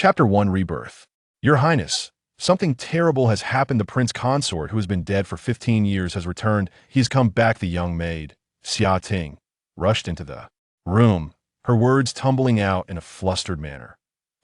Chapter 1 Rebirth. Your Highness, something terrible has happened. The prince consort, who has been dead for 15 years, has returned. He has come back. The young maid, Xia Ting, rushed into the room, her words tumbling out in a flustered manner.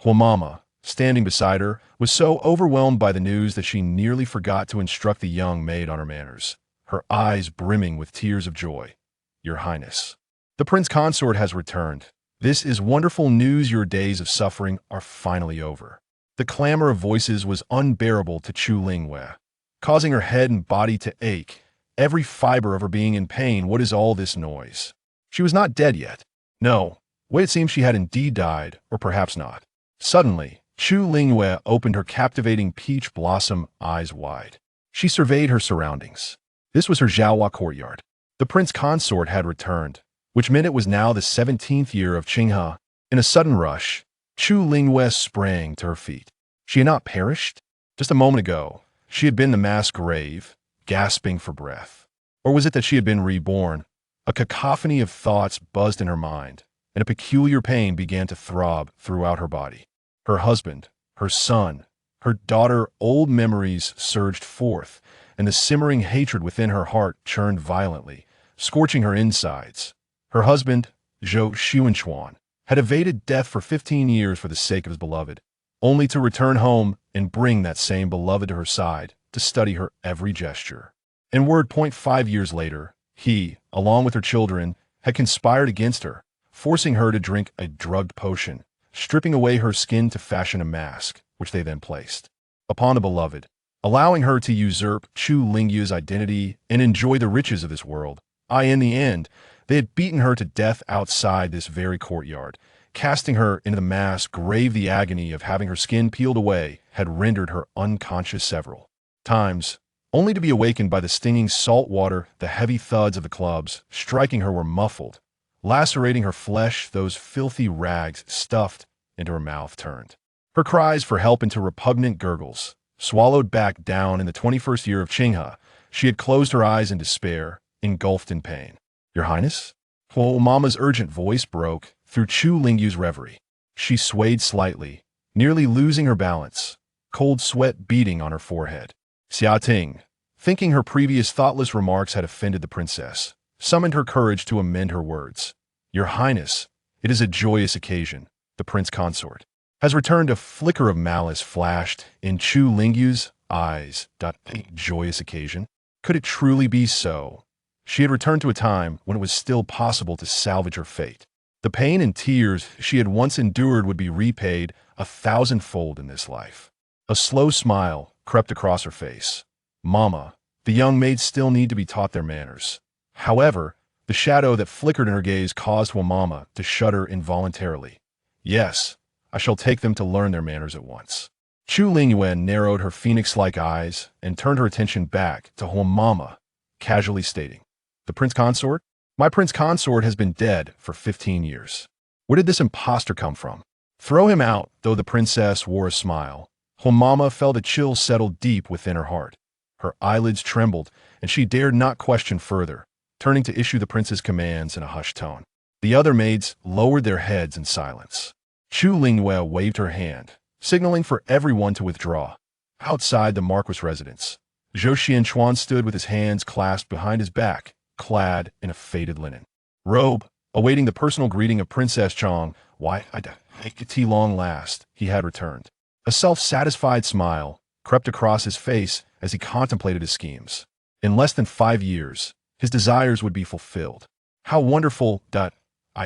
Huamama, standing beside her, was so overwhelmed by the news that she nearly forgot to instruct the young maid on her manners, her eyes brimming with tears of joy. Your Highness, the prince consort has returned. This is wonderful news. Your days of suffering are finally over. The clamor of voices was unbearable to Chu Lingyu, causing her head and body to ache, every fiber of her being in pain. What is all this noise? She was not dead yet. No, wait, it seems she had indeed died, or perhaps not. Suddenly, Chu Lingyu opened her captivating peach blossom eyes wide. She surveyed her surroundings. This was her Zhaohua courtyard. The prince consort had returned, which meant it was now the 17th year of Changyi. In a sudden rush, Chu Lingyu sprang to her feet. She had not perished. Just a moment ago, she had been in the mass grave, gasping for breath. Or was it that she had been reborn? A cacophony of thoughts buzzed in her mind, and a peculiar pain began to throb throughout her body. Her husband, her son, her daughter, old memories surged forth, and the simmering hatred within her heart churned violently, scorching her insides. Her husband, Zhou Taochuan, had evaded death for 15 years for the sake of his beloved, only to return home and bring that same beloved to her side to study her every gesture. In word point 5 years later, he, along with her children, had conspired against her, forcing her to drink a drugged potion, stripping away her skin to fashion a mask, which they then placed upon the beloved, allowing her to usurp Chu Lingyu's identity and enjoy the riches of this world. In the end, they had beaten her to death outside this very courtyard, casting her into the mass grave. The agony of having her skin peeled away had rendered her unconscious several times, only to be awakened by the stinging salt water. The heavy thuds of the clubs striking her were muffled, lacerating her flesh. Those filthy rags stuffed into her mouth turned her cries for help into repugnant gurgles. Swallowed back down in the 21st year of Changyi, she had closed her eyes in despair, engulfed in pain. Your Highness? Mama's urgent voice broke through Chu Lingyu's reverie. She swayed slightly, nearly losing her balance, cold sweat beading on her forehead. Xia Ting, thinking her previous thoughtless remarks had offended the princess, summoned her courage to amend her words. Your Highness, it is a joyous occasion. The prince consort has returned. A flicker of malice flashed in Chu Lingyu's eyes. A joyous occasion? Could it truly be so? She had returned to a time when it was still possible to salvage her fate. The pain and tears she had once endured would be repaid 1,000-fold in this life. A slow smile crept across her face. Mama, the young maids still need to be taught their manners. However, the shadow that flickered in her gaze caused Huamama to shudder involuntarily. Yes, I shall take them to learn their manners at once. Chu Lingyu narrowed her phoenix-like eyes and turned her attention back to Huamama, casually stating, the prince consort? My prince consort has been dead for 15 years. Where did this impostor come from? Throw him out. Though the princess wore a smile, Huamama felt a chill settle deep within her heart. Her eyelids trembled, and she dared not question further, turning to issue the prince's commands in a hushed tone. The other maids lowered their heads in silence. Chu Lingyu waved her hand, signaling for everyone to withdraw. Outside the Marquis' residence, Zhou Taochuan stood with his hands clasped behind his back, clad in a faded linen robe, awaiting the personal greeting of Princess Chang. Why, at long last, he had returned. A self-satisfied smile crept across his face as he contemplated his schemes. In less than 5 years, his desires would be fulfilled. How wonderful!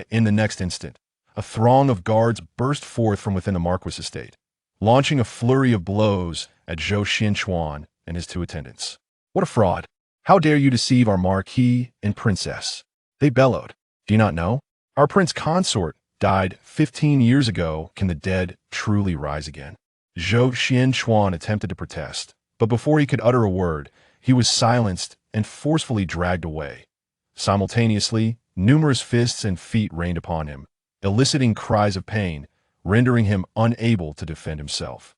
In the next instant, a throng of guards burst forth from within the Marquis' estate, launching a flurry of blows at Zhou Taochuan and his 2 attendants. What a fraud! How dare you deceive our Marquis and Princess? They bellowed. Do you not know? Our prince consort died 15 years ago. Can the dead truly rise again? Zhou Taochuan attempted to protest, but before he could utter a word, he was silenced and forcefully dragged away. Simultaneously, numerous fists and feet rained upon him, eliciting cries of pain, rendering him unable to defend himself.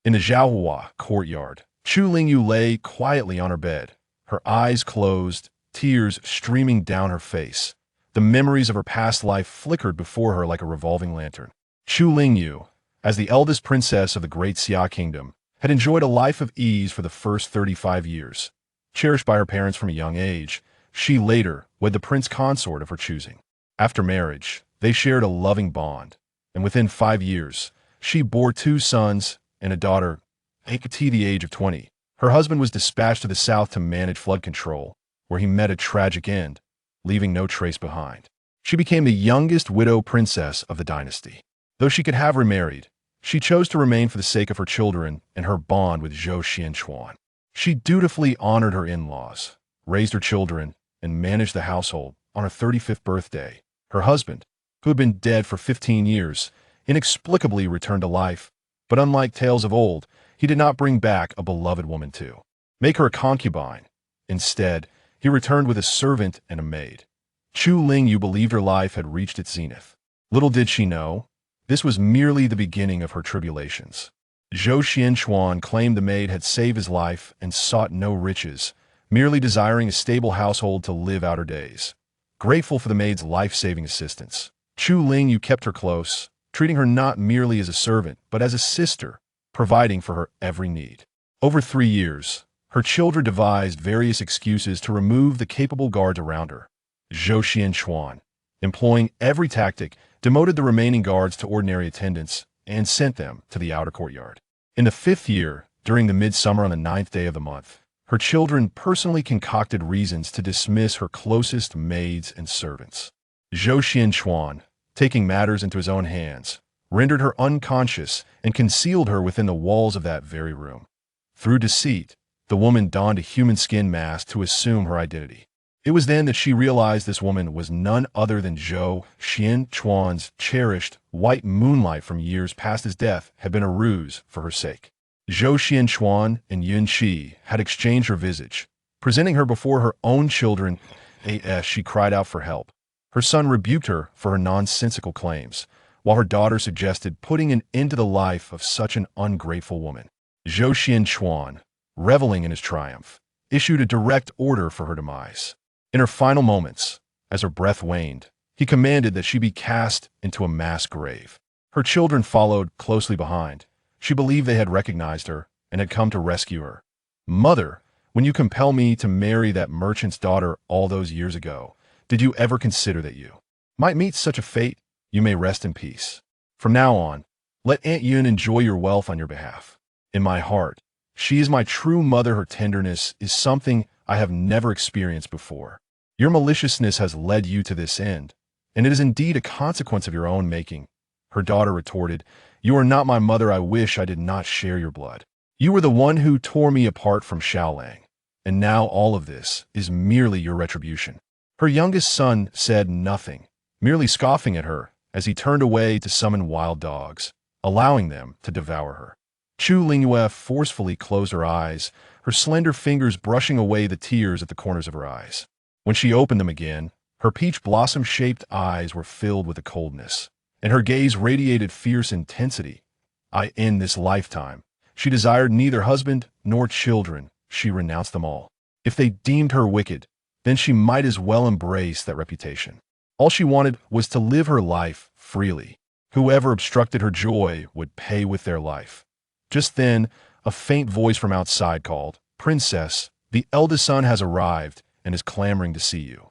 In the Zhaohua courtyard, Chu Lingyu lay quietly on her bed, her eyes closed, tears streaming down her face. The memories of her past life flickered before her like a revolving lantern. Chu Lingyu, as the eldest princess of the great Xia kingdom, had enjoyed a life of ease for the first 35 years. Cherished by her parents from a young age, she later wed the prince consort of her choosing. After marriage, they shared a loving bond, and within 5 years, she bore 2 sons and a daughter. At the age of 20, her husband was dispatched to the south to manage flood control, where he met a tragic end, leaving no trace behind. She became the youngest widow princess of the dynasty. Though she could have remarried, she chose to remain for the sake of her children and her bond with Zhou Taochuan. She dutifully honored her in-laws, raised her children, and managed the household. On her 35th birthday, her husband, who had been dead for 15 years, inexplicably returned to life. But unlike tales of old, he did not bring back a beloved woman to make her a concubine. Instead, he returned with a servant and a maid. Chu Lingyu believed her life had reached its zenith. Little did she know, this was merely the beginning of her tribulations. Zhou Taochuan claimed the maid had saved his life and sought no riches, merely desiring a stable household to live out her days. Grateful for the maid's life-saving assistance, Chu Lingyu kept her close, treating her not merely as a servant, but as a sister, providing for her every need. Over 3 years, her children devised various excuses to remove the capable guards around her. Zhou Taochuan, employing every tactic, demoted the remaining guards to ordinary attendants and sent them to the outer courtyard. In the 5th year, during the midsummer on the 9th day of the month, her children personally concocted reasons to dismiss her closest maids and servants. Zhou Taochuan, taking matters into his own hands, rendered her unconscious and concealed her within the walls of that very room. Through deceit, the woman donned a human skin mask to assume her identity. It was then that she realized this woman was none other than Zhou Taochuan's cherished white moonlight from years past his death had been a ruse for her sake. Zhou Taochuan and Yun Qi had exchanged her visage, presenting her before her own children as she cried out for help. Her son rebuked her for her nonsensical claims, while her daughter suggested putting an end to the life of such an ungrateful woman. Zhou Taochuan, reveling in his triumph, issued a direct order for her demise. In her final moments, as her breath waned, he commanded that she be cast into a mass grave. Her children followed closely behind. She believed they had recognized her and had come to rescue her. "Mother, when you compelled me to marry that merchant's daughter all those years ago, did you ever consider that you might meet such a fate? You may rest in peace. From now on, let Aunt Yun enjoy your wealth on your behalf. In my heart, she is my true mother. Her tenderness is something I have never experienced before. Your maliciousness has led you to this end, and it is indeed a consequence of your own making." Her daughter retorted, "You are not my mother. I wish I did not share your blood. You were the one who tore me apart from Shaolang, and now all of this is merely your retribution." Her youngest son said nothing, merely scoffing at her as he turned away to summon wild dogs, allowing them to devour her. Chu Lingyu forcefully closed her eyes, her slender fingers brushing away the tears at the corners of her eyes. When she opened them again, her peach blossom-shaped eyes were filled with a coldness, and her gaze radiated fierce intensity. In this lifetime, she desired neither husband nor children. She renounced them all. If they deemed her wicked, then she might as well embrace that reputation. All she wanted was to live her life freely. Whoever obstructed her joy would pay with their life. Just then, a faint voice from outside called, "Princess, the eldest son has arrived and is clamoring to see you."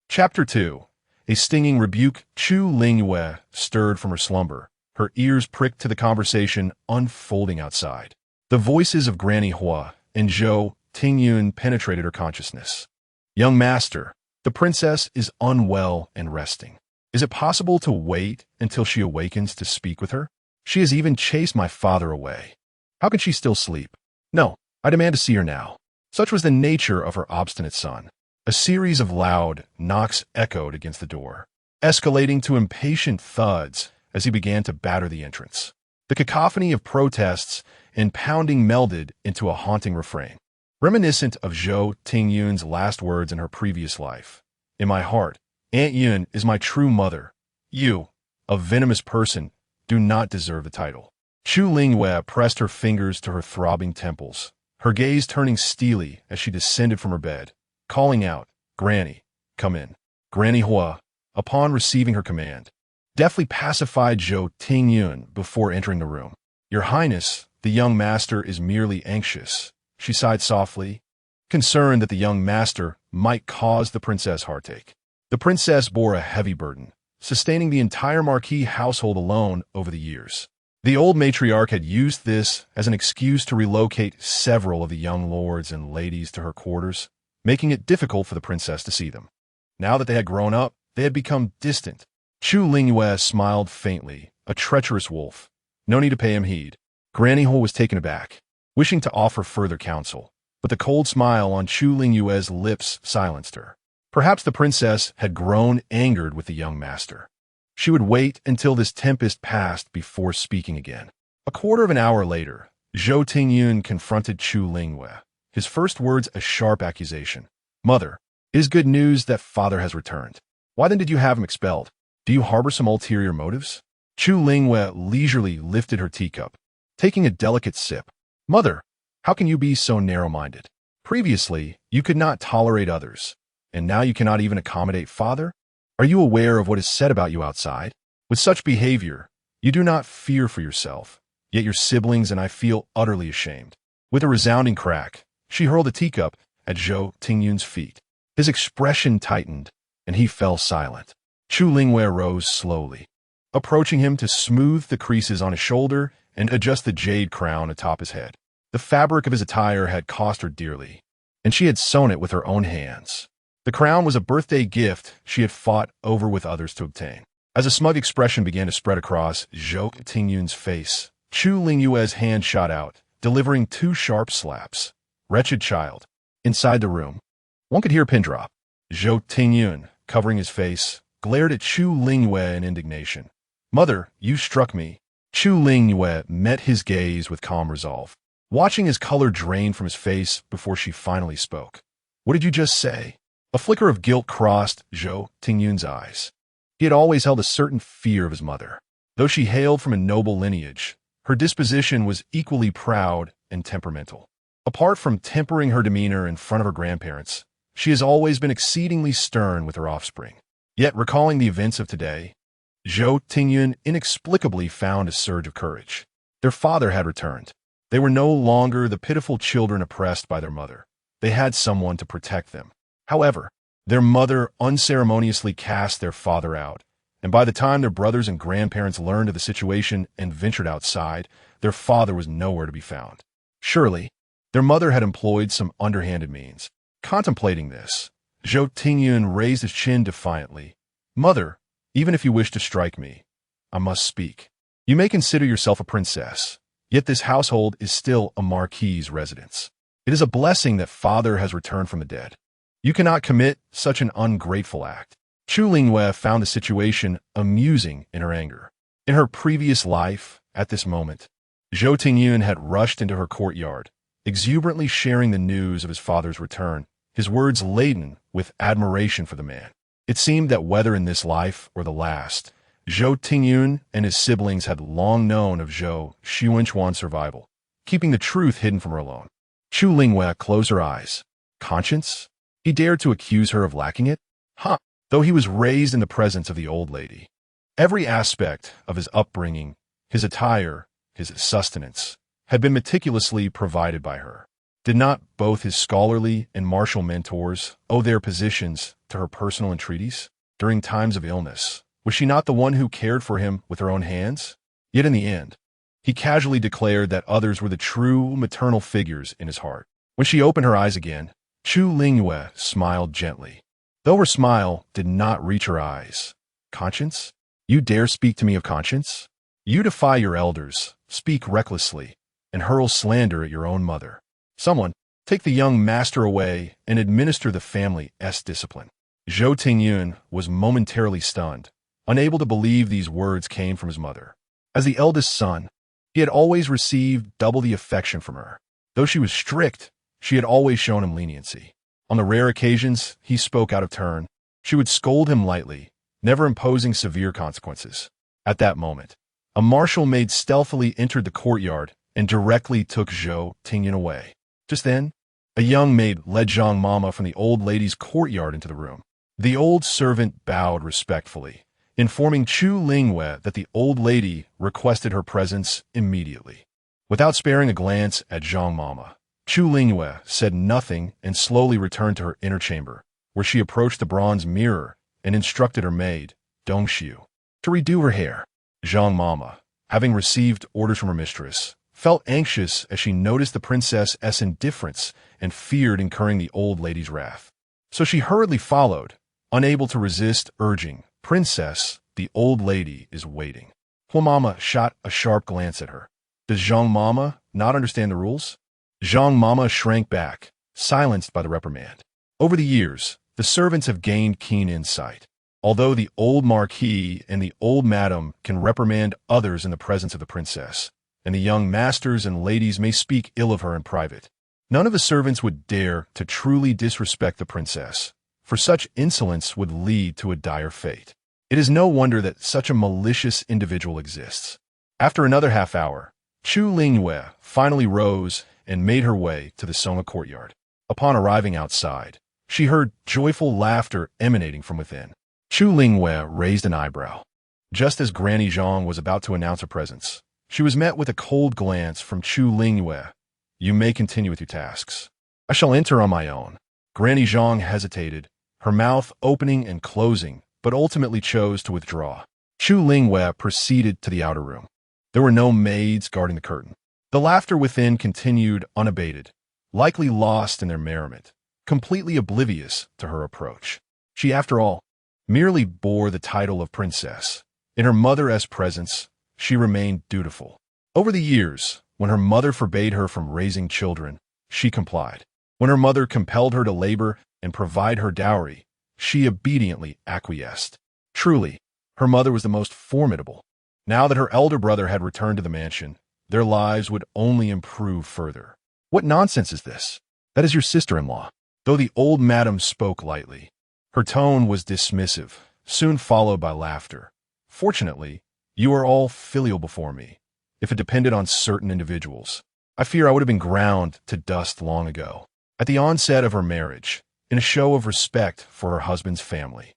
Chapter 2. A stinging rebuke. Chu Lingyu stirred from her slumber, her ears pricked to the conversation unfolding outside. The voices of Granny Hua and Zhou Tingyun penetrated her consciousness. "Young master, the princess is unwell and resting. Is it possible to wait until she awakens to speak with her? She has even chased my father away. How can she still sleep? No, I demand to see her now." Such was the nature of her obstinate son. A series of loud knocks echoed against the door, escalating to impatient thuds as he began to batter the entrance. The cacophony of protests and pounding melded into a haunting refrain, reminiscent of Zhou Tingyun's last words in her previous life. "In my heart, Aunt Yun is my true mother. You, a venomous person, do not deserve the title." Chu Lingyu pressed her fingers to her throbbing temples, her gaze turning steely as she descended from her bed, calling out, "Granny, come in." Granny Hua, upon receiving her command, deftly pacified Zhou Tingyun before entering the room. "Your Highness, the young master is merely anxious," she sighed softly, concerned that the young master might cause the princess heartache. The princess bore a heavy burden, sustaining the entire Marquis household alone over the years. The old matriarch had used this as an excuse to relocate several of the young lords and ladies to her quarters, making it difficult for the princess to see them. Now that they had grown up, they had become distant. Chu Lingyu smiled faintly, a treacherous wolf. No need to pay him heed. Granny Hole was taken aback, wishing to offer further counsel, but the cold smile on Chu Lingyu's lips silenced her. Perhaps the princess had grown angered with the young master. She would wait until this tempest passed before speaking again. A quarter of an hour later, Zhou Tingyun confronted Chu Lingyu, his first words a sharp accusation. "Mother, it is good news that father has returned. Why then did you have him expelled? Do you harbor some ulterior motives?" Chu Lingyu leisurely lifted her teacup, taking a delicate sip. "Mother, how can you be so narrow-minded? Previously, you could not tolerate others, and now you cannot even accommodate father? Are you aware of what is said about you outside? With such behavior, you do not fear for yourself, yet your siblings and I feel utterly ashamed." With a resounding crack, she hurled a teacup at Zhou Tingyun's feet. His expression tightened, and he fell silent. Chu Lingyu rose slowly, approaching him to smooth the creases on his shoulder and adjust the jade crown atop his head. The fabric of his attire had cost her dearly, and she had sewn it with her own hands. The crown was a birthday gift she had fought over with others to obtain. As a smug expression began to spread across Zhou Tingyun's face, Chu Lingyu's hand shot out, delivering 2 sharp slaps. "Wretched child." Inside the room, one could hear a pin drop. Zhou Tingyun, covering his face, glared at Chu Lingyu in indignation. "Mother, you struck me." Chu Lingyu met his gaze with calm resolve, watching his color drain from his face before she finally spoke. "What did you just say?" A flicker of guilt crossed Zhou Tingyun's eyes. He had always held a certain fear of his mother. Though she hailed from a noble lineage, her disposition was equally proud and temperamental. Apart from tempering her demeanor in front of her grandparents, she has always been exceedingly stern with her offspring. Yet, recalling the events of today, Zhou Tingyun inexplicably found a surge of courage. Their father had returned. They were no longer the pitiful children oppressed by their mother. They had someone to protect them. However, their mother unceremoniously cast their father out, and by the time their brothers and grandparents learned of the situation and ventured outside, their father was nowhere to be found. Surely, their mother had employed some underhanded means. Contemplating this, Zhou Tingyun raised his chin defiantly. "Mother, even if you wish to strike me, I must speak. You may consider yourself a princess, yet this household is still a marquis's residence. It is a blessing that father has returned from the dead. You cannot commit such an ungrateful act." Chu Lingyu found the situation amusing in her anger. In her previous life, at this moment, Zhou Tingyun had rushed into her courtyard, exuberantly sharing the news of his father's return, his words laden with admiration for the man. It seemed that whether in this life or the last, Zhou Tingyun and his siblings had long known of Zhou Taochuan's survival, keeping the truth hidden from her alone. Chu Lingyu closed her eyes. Conscience? He dared to accuse her of lacking it? Though he was raised in the presence of the old lady. Every aspect of his upbringing, his attire, his sustenance, had been meticulously provided by her. Did not both his scholarly and martial mentors owe their positions to her personal entreaties? During times of illness, was she not the one who cared for him with her own hands? Yet in the end, he casually declared that others were the true maternal figures in his heart. When she opened her eyes again, Chu Lingyu smiled gently, though her smile did not reach her eyes. "Conscience? You dare speak to me of conscience? You defy your elders, speak recklessly, and hurl slander at your own mother. Someone, take the young master away and administer the family's discipline." Zhou Tingyun was momentarily stunned, unable to believe these words came from his mother. As the eldest son, he had always received double the affection from her. Though she was strict, she had always shown him leniency. On the rare occasions he spoke out of turn, she would scold him lightly, never imposing severe consequences. At that moment, a martial maid stealthily entered the courtyard and directly took Zhou Tingyun away. Just then, a young maid led Zhang Mama from the old lady's courtyard into the room. The old servant bowed respectfully, informing Chu Lingyu that the old lady requested her presence immediately. Without sparing a glance at Zhang Mama, Chu Lingyu said nothing and slowly returned to her inner chamber, where she approached the bronze mirror and instructed her maid, Dongxiu, to redo her hair. Zhang Mama, having received orders from her mistress, felt anxious as she noticed the princess's indifference and feared incurring the old lady's wrath. So she hurriedly followed, unable to resist, urging, "Princess, the old lady is waiting." Hua Mama shot a sharp glance at her. Does Zhang Mama not understand the rules? Zhang Mama shrank back, silenced by the reprimand. Over the years, the servants have gained keen insight. Although the old marquis and the old madam can reprimand others in the presence of the princess, and the young masters and ladies may speak ill of her in private, none of the servants would dare to truly disrespect the princess, for such insolence would lead to a dire fate. It is no wonder that such a malicious individual exists. After another half hour, Chu Lingyu finally rose and made her way to the Soma courtyard. Upon arriving outside, she heard joyful laughter emanating from within. Chu Lingyu raised an eyebrow. Just as Granny Zhang was about to announce her presence, she was met with a cold glance from Chu Lingyu. "You may continue with your tasks. I shall enter on my own." Granny Zhang hesitated, her mouth opening and closing, but ultimately chose to withdraw. Chu Lingyu proceeded to the outer room. There were no maids guarding the curtain. The laughter within continued unabated, likely lost in their merriment, completely oblivious to her approach. She, after all, merely bore the title of princess. In her mother's presence, she remained dutiful. Over the years, when her mother forbade her from raising children, she complied. When her mother compelled her to labor and provide her dowry, she obediently acquiesced. Truly, her mother was the most formidable. Now that her elder brother had returned to the mansion, their lives would only improve further. "What nonsense is this? That is your sister-in-law." Though the old madam spoke lightly, her tone was dismissive, soon followed by laughter. "Fortunately, you are all filial before me. If it depended on certain individuals, I fear I would have been ground to dust long ago." At the onset of her marriage, in a show of respect for her husband's family,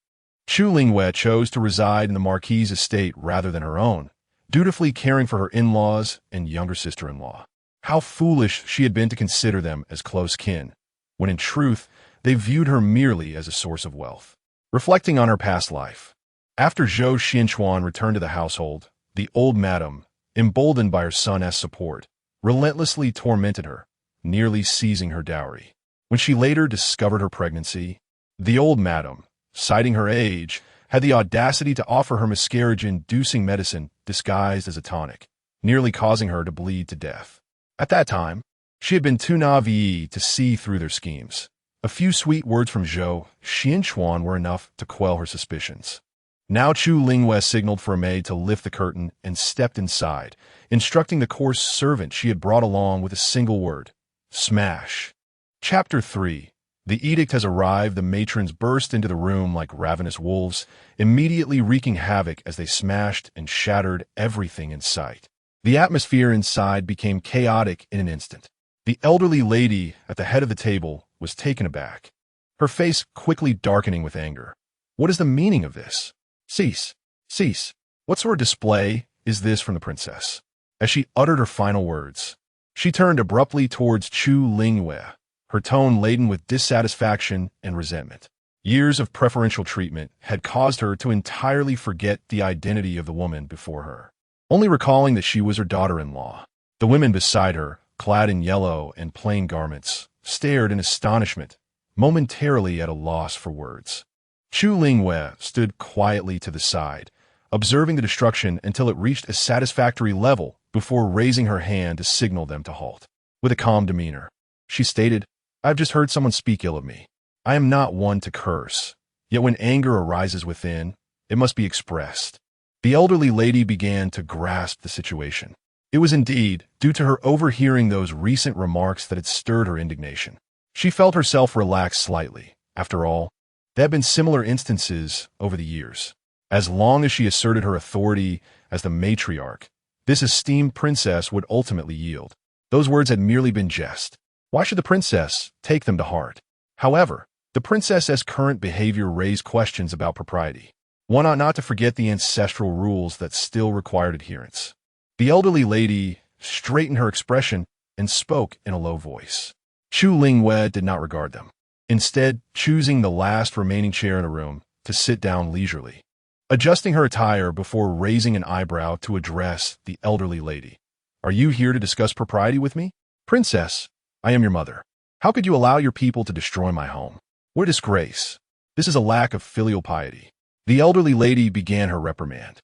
Chu Lingyu chose to reside in the marquis's estate rather than her own, dutifully caring for her in-laws and younger sister-in-law. How foolish she had been to consider them as close kin, when in truth they viewed her merely as a source of wealth. Reflecting on her past life, after Zhou Taochuan returned to the household, the old madam, emboldened by her son's support, relentlessly tormented her, nearly seizing her dowry. When she later discovered her pregnancy, the old madam, citing her age, had the audacity to offer her miscarriage-inducing medicine disguised as a tonic, nearly causing her to bleed to death. At that time, she had been too naive to see through their schemes. A few sweet words from Zhou Taochuan were enough to quell her suspicions. Now Chu Lingyu signaled for a maid to lift the curtain and stepped inside, instructing the coarse servant she had brought along with a single word: "Smash." Chapter 3. The edict has arrived. The matrons burst into the room like ravenous wolves, immediately wreaking havoc as they smashed and shattered everything in sight. The atmosphere inside became chaotic in an instant. The elderly lady at the head of the table was taken aback, her face quickly darkening with anger. What is the meaning of this? Cease! Cease! What sort of display is this from the princess? As she uttered her final words, she turned abruptly towards Chu Lingyu, her tone laden with dissatisfaction and resentment. Years of preferential treatment had caused her to entirely forget the identity of the woman before her, only recalling that she was her daughter-in-law. The women beside her, clad in yellow and plain garments, stared in astonishment, momentarily at a loss for words. Chu Lingyu stood quietly to the side, observing the destruction until it reached a satisfactory level before raising her hand to signal them to halt. With a calm demeanor, she stated, "I've just heard someone speak ill of me. I am not one to curse, yet when anger arises within, it must be expressed." The elderly lady began to grasp the situation. It was indeed due to her overhearing those recent remarks that had stirred her indignation. She felt herself relax slightly. After all, there had been similar instances over the years. As long as she asserted her authority as the matriarch, this esteemed princess would ultimately yield. Those words had merely been jest. Why should the princess take them to heart? However, the princess's current behavior raised questions about propriety. One ought not to forget the ancestral rules that still required adherence. The elderly lady straightened her expression and spoke in a low voice. Chu Lingyu did not regard them, instead choosing the last remaining chair in the room to sit down leisurely, adjusting her attire before raising an eyebrow to address the elderly lady. Are you here to discuss propriety with me? Princess, I am your mother. How could you allow your people to destroy my home? What a disgrace. This is a lack of filial piety. The elderly lady began her reprimand.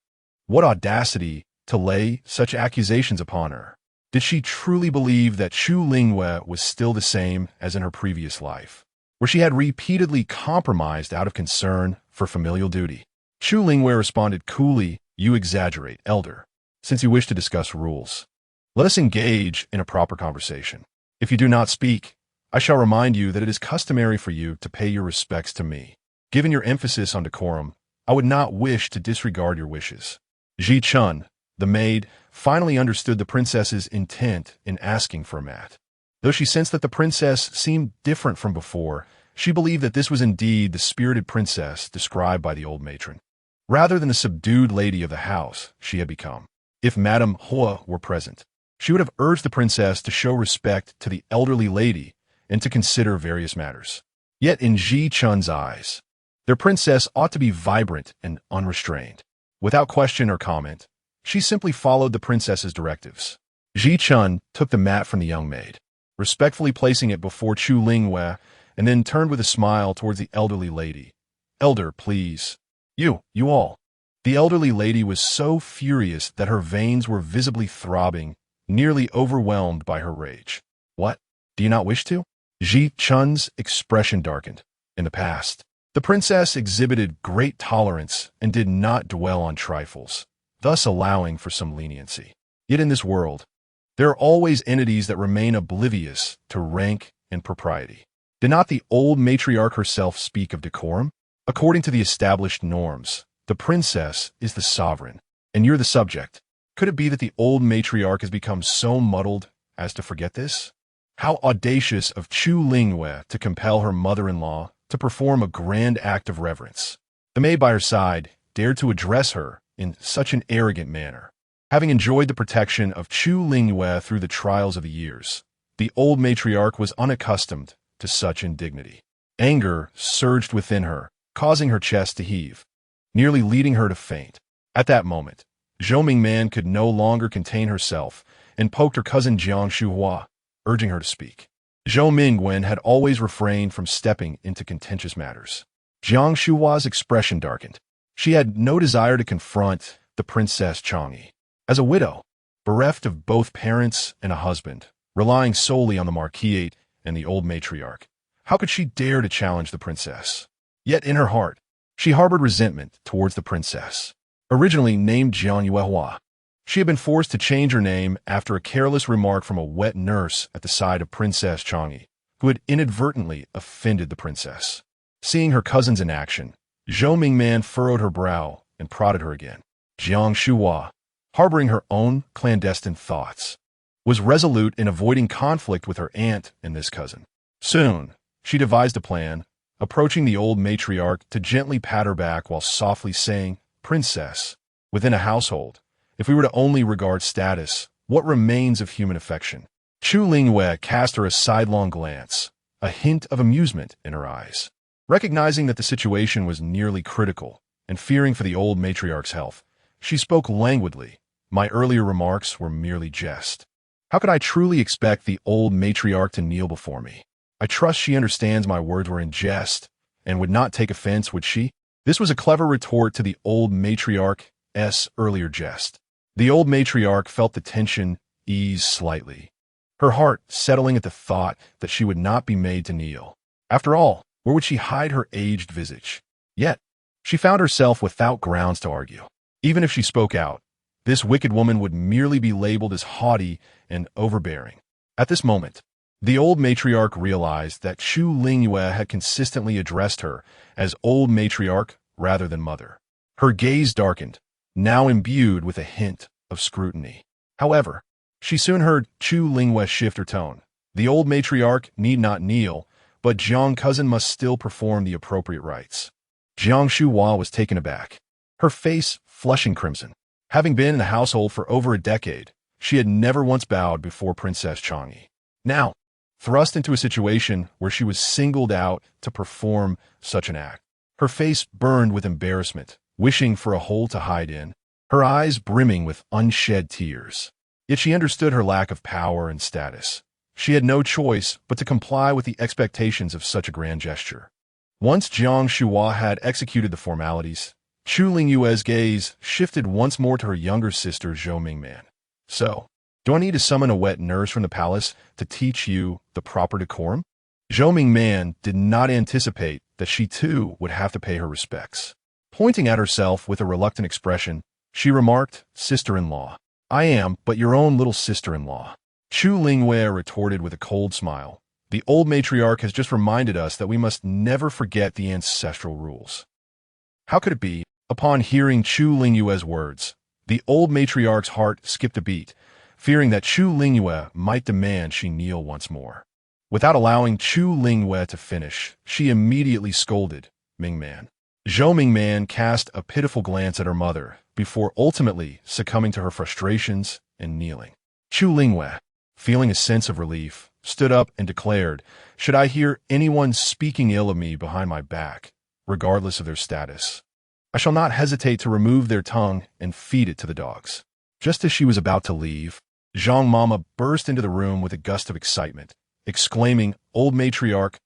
What audacity to lay such accusations upon her. Did she truly believe that Chu Lingyu was still the same as in her previous life, where she had repeatedly compromised out of concern for familial duty? Chu Lingyu responded coolly, "You exaggerate, elder. Since you wish to discuss rules, let us engage in a proper conversation. If you do not speak, I shall remind you that it is customary for you to pay your respects to me. Given your emphasis on decorum, I would not wish to disregard your wishes." Ji Chun, the maid, finally understood the princess's intent in asking for a mat. Though she sensed that the princess seemed different from before, she believed that this was indeed the spirited princess described by the old matron, rather than the subdued lady of the house she had become. If Madame Hua were present, she would have urged the princess to show respect to the elderly lady and to consider various matters. Yet in Ji Chun's eyes, their princess ought to be vibrant and unrestrained. Without question or comment, she simply followed the princess's directives. Ji Chun took the mat from the young maid, respectfully placing it before Chu Lingyu, and then turned with a smile towards the elderly lady. "Elder, please. You all." The elderly lady was so furious that her veins were visibly throbbing, nearly overwhelmed by her rage. "What? Do you not wish to?" Ji Chun's expression darkened. In the past, the princess exhibited great tolerance and did not dwell on trifles, thus allowing for some leniency. Yet in this world, there are always entities that remain oblivious to rank and propriety. Did not the old matriarch herself speak of decorum? According to the established norms, the princess is the sovereign, and you're the subject. Could it be that the old matriarch has become so muddled as to forget this? How audacious of Chu Lingyu to compel her mother-in-law to perform a grand act of reverence. The maid by her side dared to address her in such an arrogant manner. Having enjoyed the protection of Chu Lingyu through the trials of the years, the old matriarch was unaccustomed to such indignity. Anger surged within her, causing her chest to heave, nearly leading her to faint. At that moment, Zhou Mingman could no longer contain herself and poked her cousin Jiang Shuhua, urging her to speak. Zhou Mingwen had always refrained from stepping into contentious matters. Jiang Shuhua's expression darkened. She had no desire to confront the Princess Changyi. As a widow, bereft of both parents and a husband, relying solely on the marquisate and the old matriarch, how could she dare to challenge the princess? Yet in her heart, she harbored resentment towards the princess. Originally named Jiang Yuehua, she had been forced to change her name after a careless remark from a wet nurse at the side of Princess Changyi, who had inadvertently offended the princess. Seeing her cousins in action, Zhou Mingman furrowed her brow and prodded her again. Jiang Shuhua, harboring her own clandestine thoughts, was resolute in avoiding conflict with her aunt and this cousin. Soon, she devised a plan, approaching the old matriarch to gently pat her back while softly saying, "Princess, within a household, if we were to only regard status, what remains of human affection?" Chu Lingyu cast her a sidelong glance, a hint of amusement in her eyes. Recognizing that the situation was nearly critical and fearing for the old matriarch's health, she spoke languidly. "My earlier remarks were merely jest. How could I truly expect the old matriarch to kneel before me? I trust she understands my words were in jest and would not take offense, would she?" This was a clever retort to the old matriarch's earlier jest. The old matriarch felt the tension ease slightly, her heart settling at the thought that she would not be made to kneel. After all, where would she hide her aged visage? Yet, she found herself without grounds to argue. Even if she spoke out, this wicked woman would merely be labeled as haughty and overbearing. At this moment, the old matriarch realized that Chu Lingyu had consistently addressed her as old matriarch rather than mother. Her gaze darkened, now imbued with a hint of scrutiny. However, she soon heard Chu Lingyu shift her tone. The old matriarch need not kneel, but Jiang cousin must still perform the appropriate rites. Jiang Shuhua was taken aback. her face flushing crimson. Having been in the household for over a decade, she had never once bowed before Princess Changyi. Now, thrust into a situation where she was singled out to perform such an act. Her face burned with embarrassment, wishing for a hole to hide in, her eyes brimming with unshed tears. Yet she understood her lack of power and status. She had no choice but to comply with the expectations of such a grand gesture. Once Jiang Shuhua had executed the formalities, Chu Lingyu's gaze shifted once more to her younger sister Zhou Mingman. So, do I need to summon a wet nurse from the palace to teach you the proper decorum? Zhou Mingman did not anticipate that she too would have to pay her respects. Pointing at herself with a reluctant expression, she remarked, "Sister-in-law. I am but your own little sister-in-law." Chu Lingyu retorted with a cold smile. The old matriarch has just reminded us that we must never forget the ancestral rules. How could it be? Upon hearing Chu Lingyu's words, the old matriarch's heart skipped a beat, fearing that Chu Lingyu might demand she kneel once more. Without allowing Chu Lingyu to finish, she immediately scolded Mingman. Zhou Mingman cast a pitiful glance at her mother before ultimately succumbing to her frustrations and kneeling. Chu Lingyu, feeling a sense of relief, stood up and declared, "Should I hear anyone speaking ill of me behind my back, regardless of their status, I shall not hesitate to remove their tongue and feed it to the dogs." Just as she was about to leave, Zhang Mama burst into the room with a gust of excitement, exclaiming, old matriarch,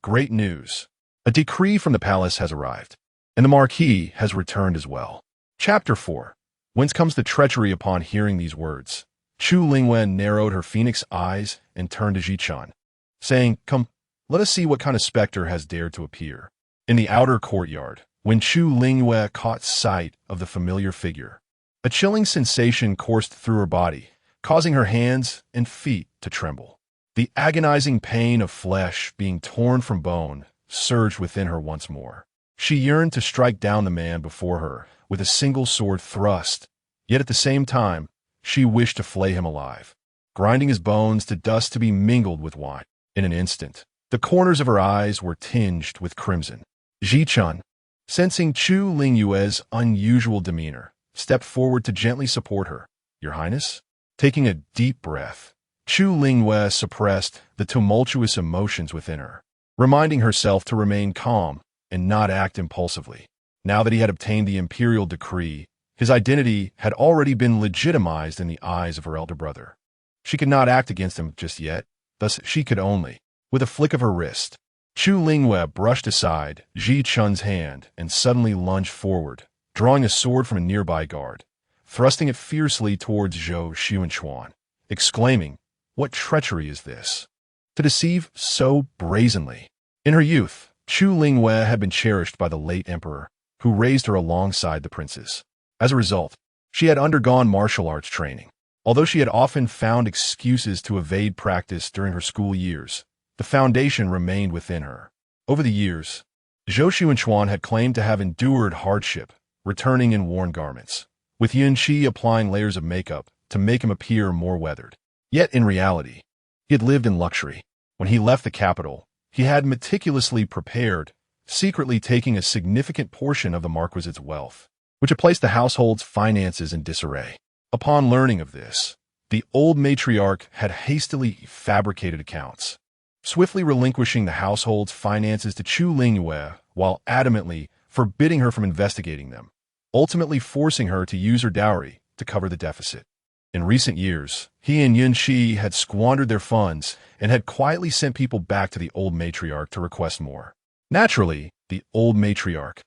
great news. A decree from the palace has arrived, and the Marquis has returned as well." Chapter 4. Whence comes the treachery? Upon hearing these words, Chu Lingyu narrowed her phoenix eyes and turned to Zhichuan, saying, "Come, let us see what kind of specter has dared to appear." In the outer courtyard, when Chu Lingyu caught sight of the familiar figure, a chilling sensation coursed through her body, causing her hands and feet to tremble. The agonizing pain of flesh being torn from bone surged within her once more. She yearned to strike down the man before her with a single sword thrust, yet at the same time, she wished to flay him alive, grinding his bones to dust to be mingled with wine. In an instant, the corners of her eyes were tinged with crimson. Zhichuan, sensing Chu Lingyu's unusual demeanor, stepped forward to gently support her. "Your Highness?" Taking a deep breath, Chu Lingyu suppressed the tumultuous emotions within her, reminding herself to remain calm and not act impulsively. Now that he had obtained the imperial decree, his identity had already been legitimized in the eyes of her elder brother. She could not act against him just yet, thus she could only, with a flick of her wrist. Chu Lingyu brushed aside Zhichuan's hand and suddenly lunged forward, drawing a sword from a nearby guard, thrusting it fiercely towards Zhou Taochuan, exclaiming, "What treachery is this? To deceive so brazenly." In her youth, Chu Lingyu had been cherished by the late emperor, who raised her alongside the princes. As a result, she had undergone martial arts training. Although she had often found excuses to evade practice during her school years, the foundation remained within her. Over the years, Zhou Taochuan had claimed to have endured hardship, returning in worn garments, with Yunqi applying layers of makeup to make him appear more weathered. Yet in reality, he had lived in luxury. When he left the capital, he had meticulously prepared, secretly taking a significant portion of the Marquis's wealth, which had placed the household's finances in disarray. Upon learning of this, the old matriarch had hastily fabricated accounts, swiftly relinquishing the household's finances to Chu Lingyu while adamantly forbidding her from investigating them, ultimately forcing her to use her dowry to cover the deficit. In recent years, he and Yunqi had squandered their funds and had quietly sent people back to the old matriarch to request more. Naturally, the old matriarch,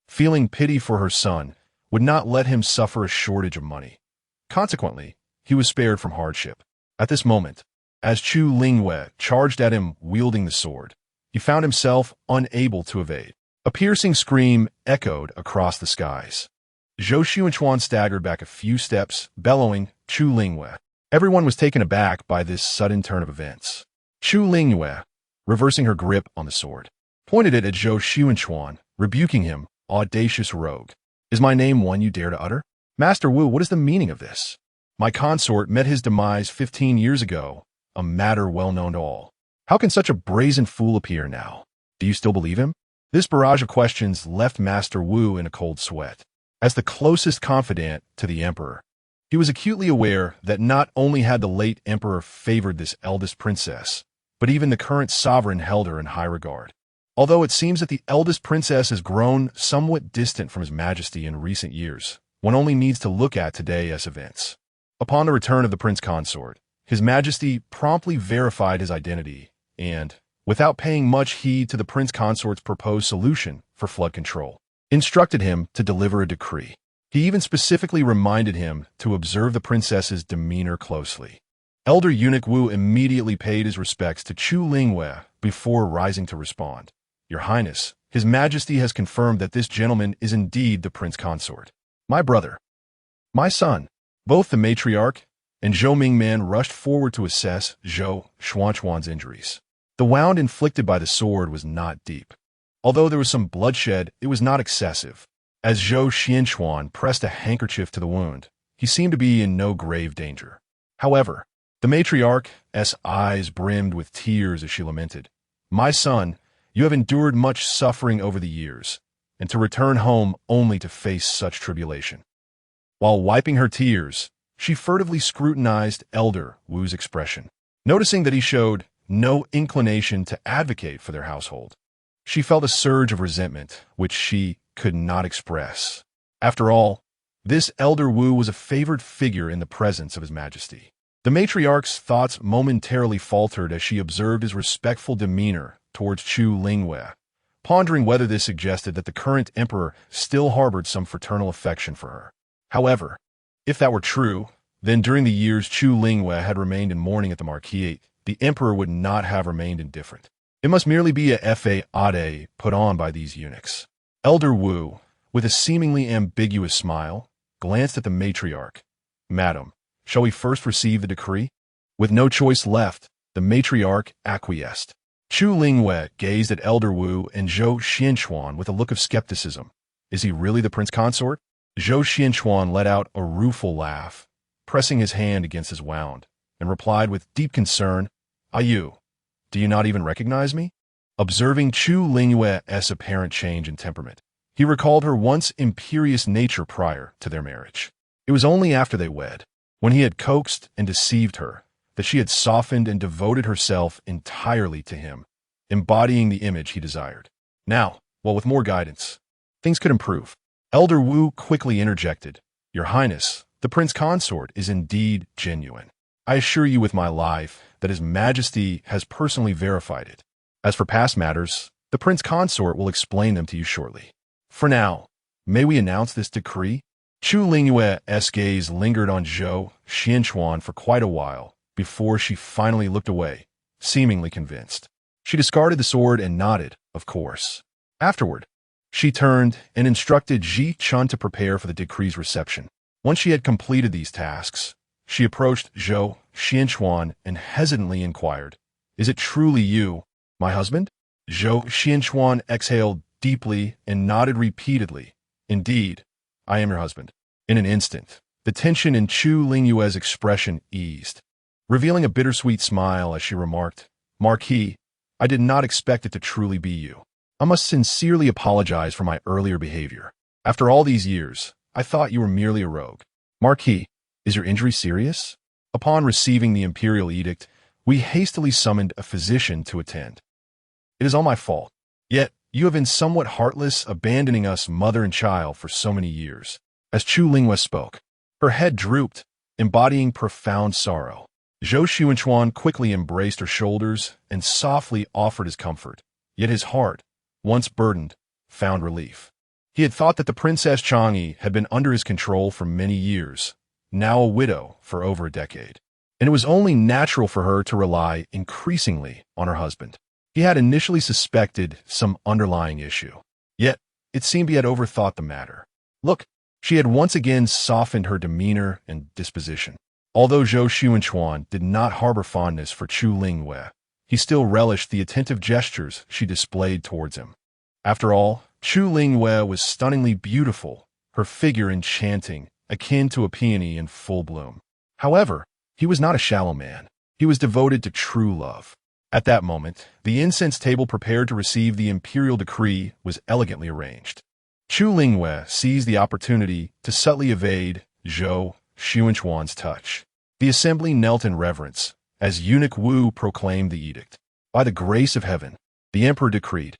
feeling pity for her son, would not let him suffer a shortage of money. Consequently, he was spared from hardship. At this moment, as Chu Lingyu charged at him wielding the sword, he found himself unable to evade. A piercing scream echoed across the skies. Zhou Taochuan staggered back a few steps, bellowing, "Chu Lingyu." Everyone was taken aback by this sudden turn of events. Chu Lingyu, reversing her grip on the sword, pointed it at Zhou Taochuan, rebuking him, "Audacious rogue. Is my name one you dare to utter? Master Wu, what is the meaning of this? My consort met his demise 15 years ago, a matter well known to all. How can such a brazen fool appear now? Do you still believe him?" This barrage of questions left Master Wu in a cold sweat. As the closest confidant to the emperor, he was acutely aware that not only had the late emperor favored this eldest princess, but even the current sovereign held her in high regard. Although it seems that the eldest princess has grown somewhat distant from His Majesty in recent years, one only needs to look at today's events. Upon the return of the prince consort, His Majesty promptly verified his identity and, without paying much heed to the prince consort's proposed solution for flood control, instructed him to deliver a decree. He even specifically reminded him to observe the princess's demeanor closely. Elder Eunuch Wu immediately paid his respects to Chu Lingyu before rising to respond. Your Highness, His Majesty has confirmed that this gentleman is indeed the prince consort. My brother. My son. Both the matriarch and Zhou Mingman rushed forward to assess Zhou Taochuan's injuries. The wound inflicted by the sword was not deep. Although there was some bloodshed, it was not excessive. As Zhou Taochuan pressed a handkerchief to the wound, he seemed to be in no grave danger. However, the matriarch's eyes brimmed with tears as she lamented, My son, you have endured much suffering over the years, and to return home only to face such tribulation. While wiping her tears, she furtively scrutinized Elder Wu's expression, noticing that he showed no inclination to advocate for their household. She felt a surge of resentment, which she could not express. After all, this Elder Wu was a favored figure in the presence of His Majesty. The matriarch's thoughts momentarily faltered as she observed his respectful demeanor towards Chu Lingyu, pondering whether this suggested that the current emperor still harbored some fraternal affection for her. However, if that were true, then during the years Chu Lingyu had remained in mourning at the marquee, the emperor would not have remained indifferent. It must merely be a fade put on by these eunuchs. Elder Wu, with a seemingly ambiguous smile, glanced at the matriarch. Madam, shall we first receive the decree? With no choice left, the matriarch acquiesced. Chu Lingyu gazed at Elder Wu and Zhou Taochuan with a look of skepticism. Is he really the prince consort? Zhou Taochuan let out a rueful laugh, pressing his hand against his wound, and replied with deep concern, You, do you not even recognize me? Observing Chu Lingyu's apparent change in temperament, he recalled her once imperious nature prior to their marriage. It was only after they wed, when he had coaxed and deceived her, that she had softened and devoted herself entirely to him, embodying the image he desired. Now, with more guidance, things could improve. Elder Wu quickly interjected, Your Highness, the prince consort is indeed genuine. I assure you with my life that His Majesty has personally verified it. As for past matters, the prince consort will explain them to you shortly. For now, may we announce this decree? Chu Lingyu's gaze lingered on Zhou Taochuan for quite a while, before she finally looked away, seemingly convinced. She discarded the sword and nodded, of course. Afterward, she turned and instructed Ji Chun to prepare for the decree's reception. Once she had completed these tasks, she approached Zhou Taochuan and hesitantly inquired, Is it truly you, my husband? Zhou Taochuan exhaled deeply and nodded repeatedly. Indeed, I am your husband. In an instant, the tension in Chu Lingyu's expression eased, revealing a bittersweet smile as she remarked, Marquis, I did not expect it to truly be you. I must sincerely apologize for my earlier behavior. After all these years, I thought you were merely a rogue. Marquis, is your injury serious? Upon receiving the imperial edict, we hastily summoned a physician to attend. It is all my fault. Yet, you have been somewhat heartless, abandoning us mother and child for so many years. As Chu Lingyu spoke, her head drooped, embodying profound sorrow. Zhou Taochuan quickly embraced her shoulders and softly offered his comfort. Yet his heart, once burdened, found relief. He had thought that the Princess Changyi had been under his control for many years, now a widow for over a decade, and it was only natural for her to rely increasingly on her husband. He had initially suspected some underlying issue, yet it seemed he had overthought the matter. Look, she had once again softened her demeanor and disposition. Although Zhou Taochuan did not harbor fondness for Chu Lingyu, he still relished the attentive gestures she displayed towards him. After all, Chu Lingyu was stunningly beautiful, her figure enchanting, akin to a peony in full bloom. However, he was not a shallow man. He was devoted to true love. At that moment, the incense table prepared to receive the imperial decree was elegantly arranged. Chu Lingyu seized the opportunity to subtly evade Zhou Taochuan's touch. The assembly knelt in reverence as eunuch Wu proclaimed the edict. By the grace of heaven, the emperor decreed,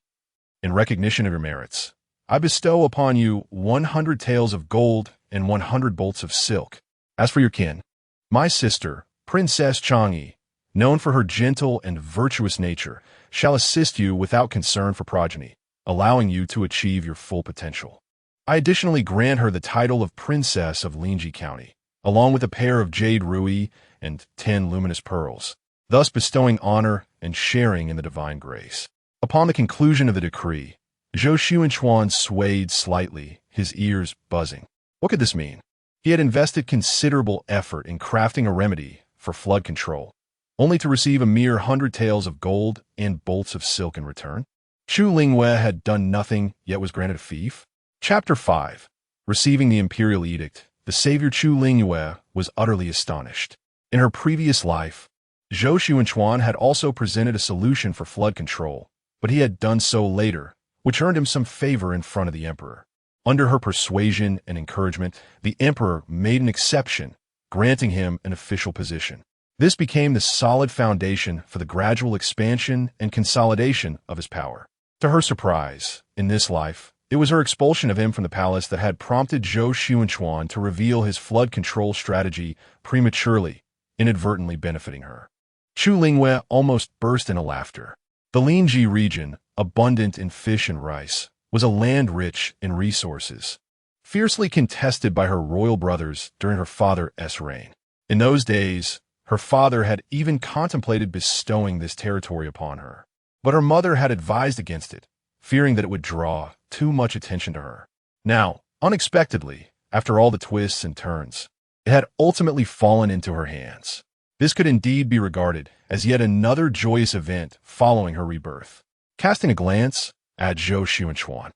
in recognition of your merits, I bestow upon you 100 taels of gold and 100 bolts of silk. As for your kin, my sister, Princess Changyi, known for her gentle and virtuous nature, shall assist you without concern for progeny, allowing you to achieve your full potential. I additionally grant her the title of Princess of Lingyi County, along with a pair of jade rui and 10 luminous pearls, thus bestowing honor and sharing in the divine grace. Upon the conclusion of the decree, Zhou Taochuan swayed slightly, his ears buzzing. What could this mean? He had invested considerable effort in crafting a remedy for flood control, only to receive a mere 100 taels of gold and bolts of silk in return. Chu Lingyu had done nothing, yet was granted a fief. Chapter 5. Receiving the imperial edict, the savior Chu Lingyu was utterly astonished. In her previous life, Zhou Taochuan had also presented a solution for flood control, but he had done so later, which earned him some favor in front of the emperor. Under her persuasion and encouragement, the emperor made an exception, granting him an official position. This became the solid foundation for the gradual expansion and consolidation of his power. To her surprise, in this life, it was her expulsion of him from the palace that had prompted Zhou Taochuan to reveal his flood control strategy prematurely, inadvertently benefiting her. Chu Lingyu almost burst into laughter. The Lingyi region, abundant in fish and rice, was a land rich in resources, fiercely contested by her royal brothers during her father's reign. In those days, her father had even contemplated bestowing this territory upon her, but her mother had advised against it, fearing that it would draw too much attention to her. Now, unexpectedly, after all the twists and turns, it had ultimately fallen into her hands. This could indeed be regarded as yet another joyous event following her rebirth. Casting a glance at Zhou Taochuan,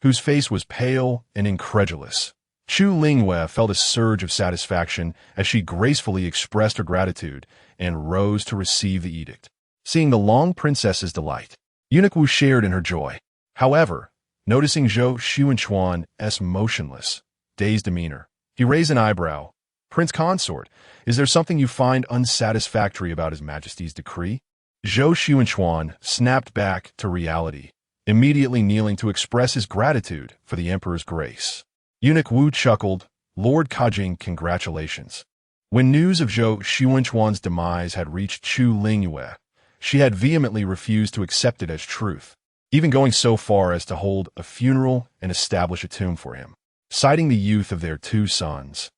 whose face was pale and incredulous, Chu Lingyu felt a surge of satisfaction as she gracefully expressed her gratitude and rose to receive the edict. Seeing the long princess's delight, eunuch Wu shared in her joy. However, noticing Zhou Taochuan's motionless, dazed demeanor, he raised an eyebrow. Prince Consort, is there something you find unsatisfactory about His Majesty's decree? Zhou Taochuan snapped back to reality, immediately kneeling to express his gratitude for the emperor's grace. Eunuch Wu chuckled, Lord Kajing, congratulations. When news of Zhou Taochuan's demise had reached Chu Lingyu, she had vehemently refused to accept it as truth, even going so far as to hold a funeral and establish a tomb for him. Citing the youth of their 2 sons,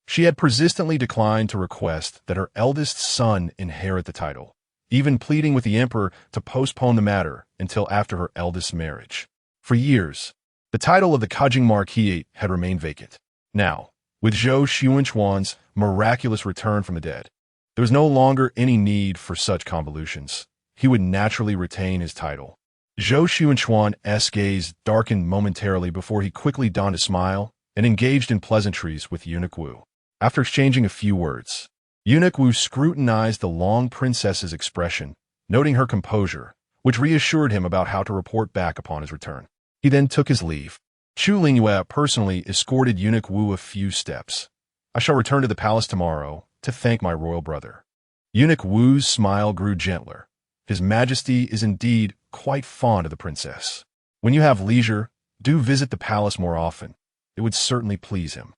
she had persistently declined to request that her eldest son inherit the title, even pleading with the emperor to postpone the matter until after her eldest's marriage. For years, the title of the Kajing Marquis had remained vacant. Now, with Zhou Taochuan's miraculous return from the dead, there was no longer any need for such convolutions. He would naturally retain his title. Zhou Taochuan's gaze darkened momentarily before he quickly donned a smile and engaged in pleasantries with eunuch Wu. After exchanging a few words, eunuch Wu scrutinized the long princess's expression, noting her composure, which reassured him about how to report back upon his return. He then took his leave. Chu Lingyu personally escorted eunuch Wu a few steps. I shall return to the palace tomorrow to thank my royal brother. Eunuch Wu's smile grew gentler. His Majesty is indeed quite fond of the princess. When you have leisure, do visit the palace more often. It would certainly please him.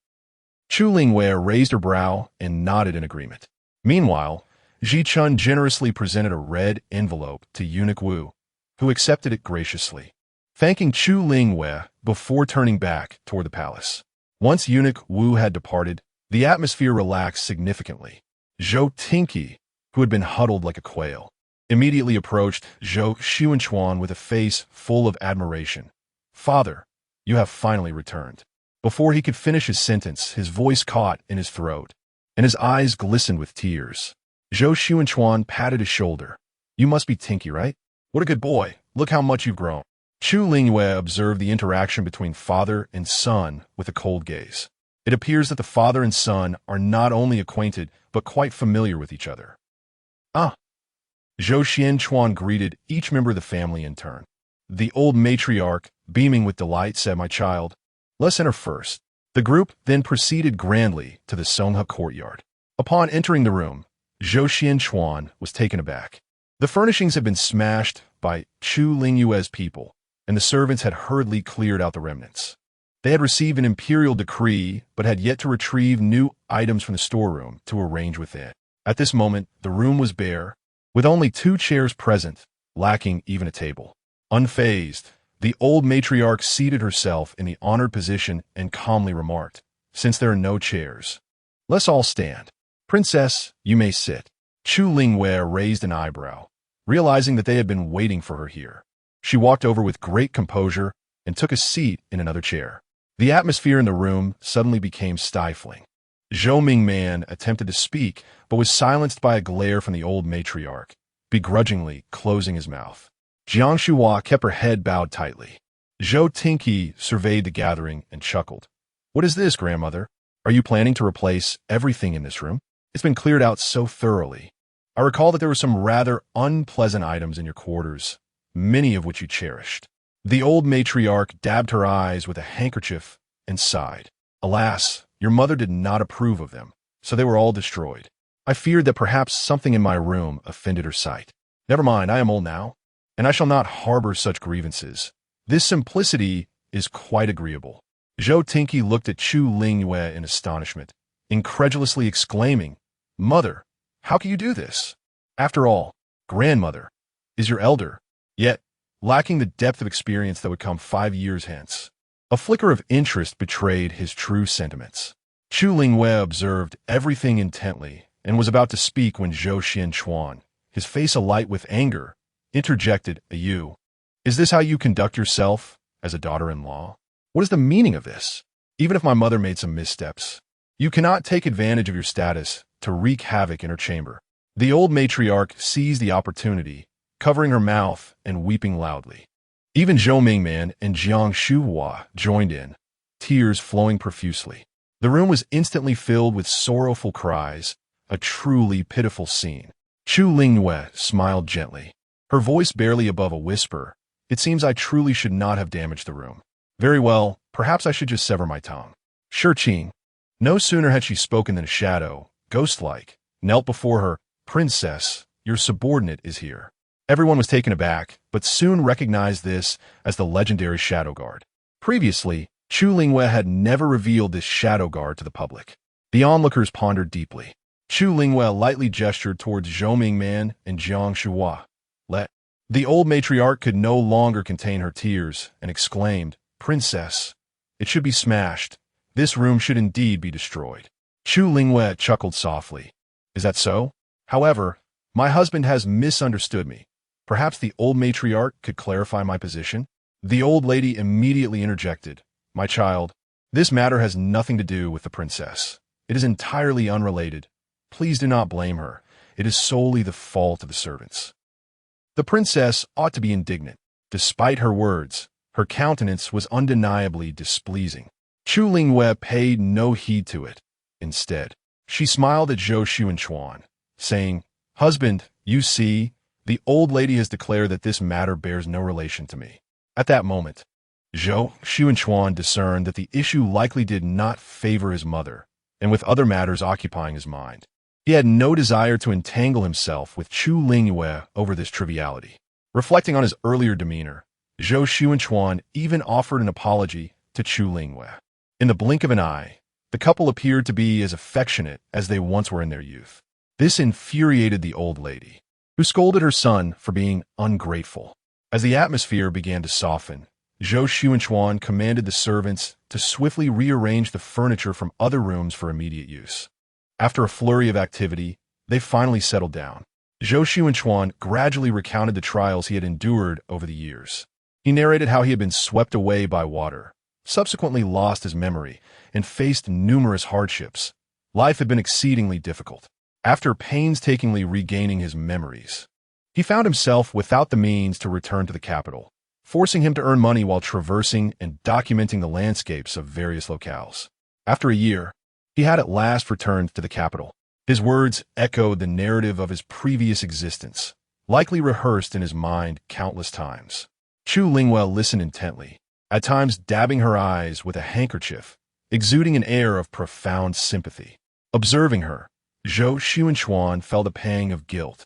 Chu Lingyu raised her brow and nodded in agreement. Meanwhile, Ji Chun generously presented a red envelope to eunuch Wu, who accepted it graciously, thanking Chu Lingyu before turning back toward the palace. Once eunuch Wu had departed, the atmosphere relaxed significantly. Zhou Tinky, who had been huddled like a quail, immediately approached Zhou Taochuan with a face full of admiration. Father, you have finally returned. Before he could finish his sentence, his voice caught in his throat, and his eyes glistened with tears. Zhou Taochuan patted his shoulder. You must be Tinky, right? What a good boy. Look how much you've grown. Chu Lingyu observed the interaction between father and son with a cold gaze. It appears that the father and son are not only acquainted, but quite familiar with each other. Ah, Zhou Taochuan greeted each member of the family in turn. The old matriarch, beaming with delight, said, "My child, let's enter first." The group then proceeded grandly to the Songha courtyard. Upon entering the room, Zhou Taochuan was taken aback. The furnishings had been smashed by Chu Lingyu's people, and the servants had hurriedly cleared out the remnants. They had received an imperial decree, but had yet to retrieve new items from the storeroom to arrange within. At this moment, the room was bare, with only 2 chairs present, lacking even a table. Unfazed, the old matriarch seated herself in the honored position and calmly remarked, "Since there are no chairs, let's all stand. Princess, you may sit." Chu Lingyu raised an eyebrow, realizing that they had been waiting for her here. She walked over with great composure and took a seat in another chair. The atmosphere in the room suddenly became stifling. Zhou Mingman attempted to speak, but was silenced by a glare from the old matriarch, begrudgingly closing his mouth. Jiang Shuhua kept her head bowed tightly. Zhou Tingqi surveyed the gathering and chuckled. "What is this, grandmother? Are you planning to replace everything in this room? It's been cleared out so thoroughly. I recall that there were some rather unpleasant items in your quarters, many of which you cherished." The old matriarch dabbed her eyes with a handkerchief and sighed. "Alas, your mother did not approve of them, so they were all destroyed. I feared that perhaps something in my room offended her sight. Never mind, I am old now, and I shall not harbor such grievances. This simplicity is quite agreeable." Zhou Tingqi looked at Chu Lingyu in astonishment, incredulously exclaiming, "Mother, how can you do this? After all, grandmother is your elder, yet lacking the depth of experience that would come 5 years hence." A flicker of interest betrayed his true sentiments. Chu Lingyu observed everything intently and was about to speak when Zhou Taochuan, his face alight with anger, interjected, "You, is this how you conduct yourself as a daughter-in-law? What is the meaning of this? Even if my mother made some missteps, you cannot take advantage of your status to wreak havoc in her chamber." The old matriarch seized the opportunity, covering her mouth and weeping loudly. Even Zhou Mingman and Jiang Shuhua joined in, tears flowing profusely. The room was instantly filled with sorrowful cries, a truly pitiful scene. Chu Lingyu smiled gently, her voice barely above a whisper. "It seems I truly should not have damaged the room. Very well, perhaps I should just sever my tongue." Shurqing, no sooner had she spoken than a shadow, ghost-like, knelt before her. "Princess, your subordinate is here." Everyone was taken aback, but soon recognized this as the legendary Shadow Guard. Previously, Chu Lingyu had never revealed this Shadow Guard to the public. The onlookers pondered deeply. Chu Lingyu lightly gestured towards Zhou Mingman and Jiang Shuhua. "Let." The old matriarch could no longer contain her tears and exclaimed, "Princess, it should be smashed. This room should indeed be destroyed." Chu Lingyu chuckled softly. "Is that so? However, my husband has misunderstood me. Perhaps the old matriarch could clarify my position?" The old lady immediately interjected, "My child, this matter has nothing to do with the princess. It is entirely unrelated. Please do not blame her. It is solely the fault of the servants." The princess ought to be indignant. Despite her words, her countenance was undeniably displeasing. Chu Lingyu paid no heed to it. Instead, she smiled at Zhou Taochuan, saying, "Husband, you see, the old lady has declared that this matter bears no relation to me." At that moment, Zhou Taochuan discerned that the issue likely did not favor his mother, and with other matters occupying his mind, he had no desire to entangle himself with Chu Lingyu over this triviality. Reflecting on his earlier demeanor, Zhou Taochuan even offered an apology to Chu Lingyu. In the blink of an eye, the couple appeared to be as affectionate as they once were in their youth. This infuriated the old lady, who scolded her son for being ungrateful. As the atmosphere began to soften, Zhou Taochuan commanded the servants to swiftly rearrange the furniture from other rooms for immediate use. After a flurry of activity, they finally settled down. Zhou Taochuan gradually recounted the trials he had endured over the years. He narrated how he had been swept away by water, subsequently lost his memory, and faced numerous hardships. Life had been exceedingly difficult. After painstakingly regaining his memories, he found himself without the means to return to the capital, forcing him to earn money while traversing and documenting the landscapes of various locales. After a year, he had at last returned to the capital. His words echoed the narrative of his previous existence, likely rehearsed in his mind countless times. Chu Lingyu listened intently, at times dabbing her eyes with a handkerchief, exuding an air of profound sympathy. Observing her, Zhou Taochuan felt a pang of guilt,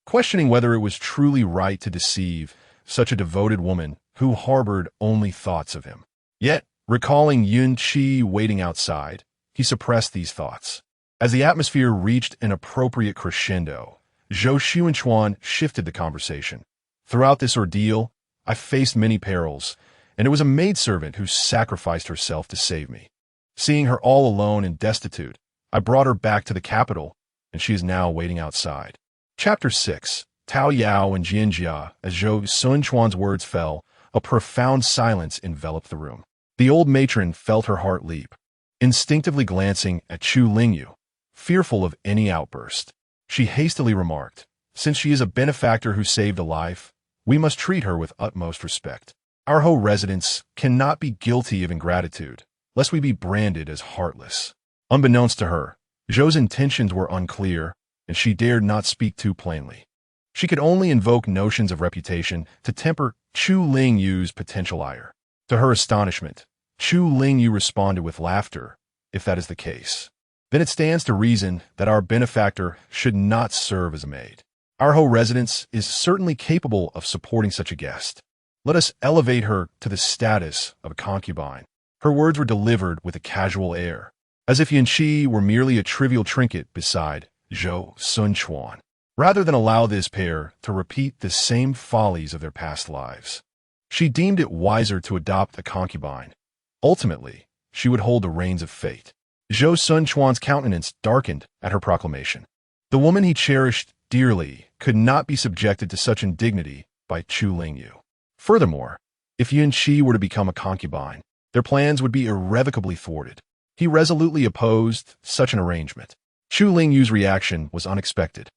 questioning whether it was truly right to deceive such a devoted woman who harbored only thoughts of him. Yet, recalling Yun Qi waiting outside, he suppressed these thoughts. As the atmosphere reached an appropriate crescendo, Zhou Taochuan shifted the conversation. Throughout this ordeal, I faced many perils, and it was a maidservant who sacrificed herself to save me. Seeing her all alone and destitute, I brought her back to the capital, and she is now waiting outside. Chapter 6. Tao Yao and Jianjia. As Zhou Taochuan's words fell, a profound silence enveloped the room. The old matron felt her heart leap, instinctively glancing at Chu Lingyu, fearful of any outburst. She hastily remarked, "Since she is a benefactor who saved a life, we must treat her with utmost respect. Our Ho residents cannot be guilty of ingratitude, lest we be branded as heartless." Unbeknownst to her, Zhou's intentions were unclear, and she dared not speak too plainly. She could only invoke notions of reputation to temper Chu Lingyu's potential ire. To her astonishment, Chu Lingyu responded with laughter, "If that is the case, then it stands to reason that our benefactor should not serve as a maid. Our Ho residence is certainly capable of supporting such a guest. Let us elevate her to the status of a concubine." Her words were delivered with a casual air, as if Yun Qi were merely a trivial trinket beside Zhou Taochuan, rather than allow this pair to repeat the same follies of their past lives. She deemed it wiser to adopt a concubine. Ultimately, she would hold the reins of fate. Zhou Taochuan's countenance darkened at her proclamation. The woman he cherished dearly could not be subjected to such indignity by Chu Lingyu. Furthermore, if Yun Qi were to become a concubine, their plans would be irrevocably thwarted. He resolutely opposed such an arrangement. Chu Lingyu's reaction was unexpected.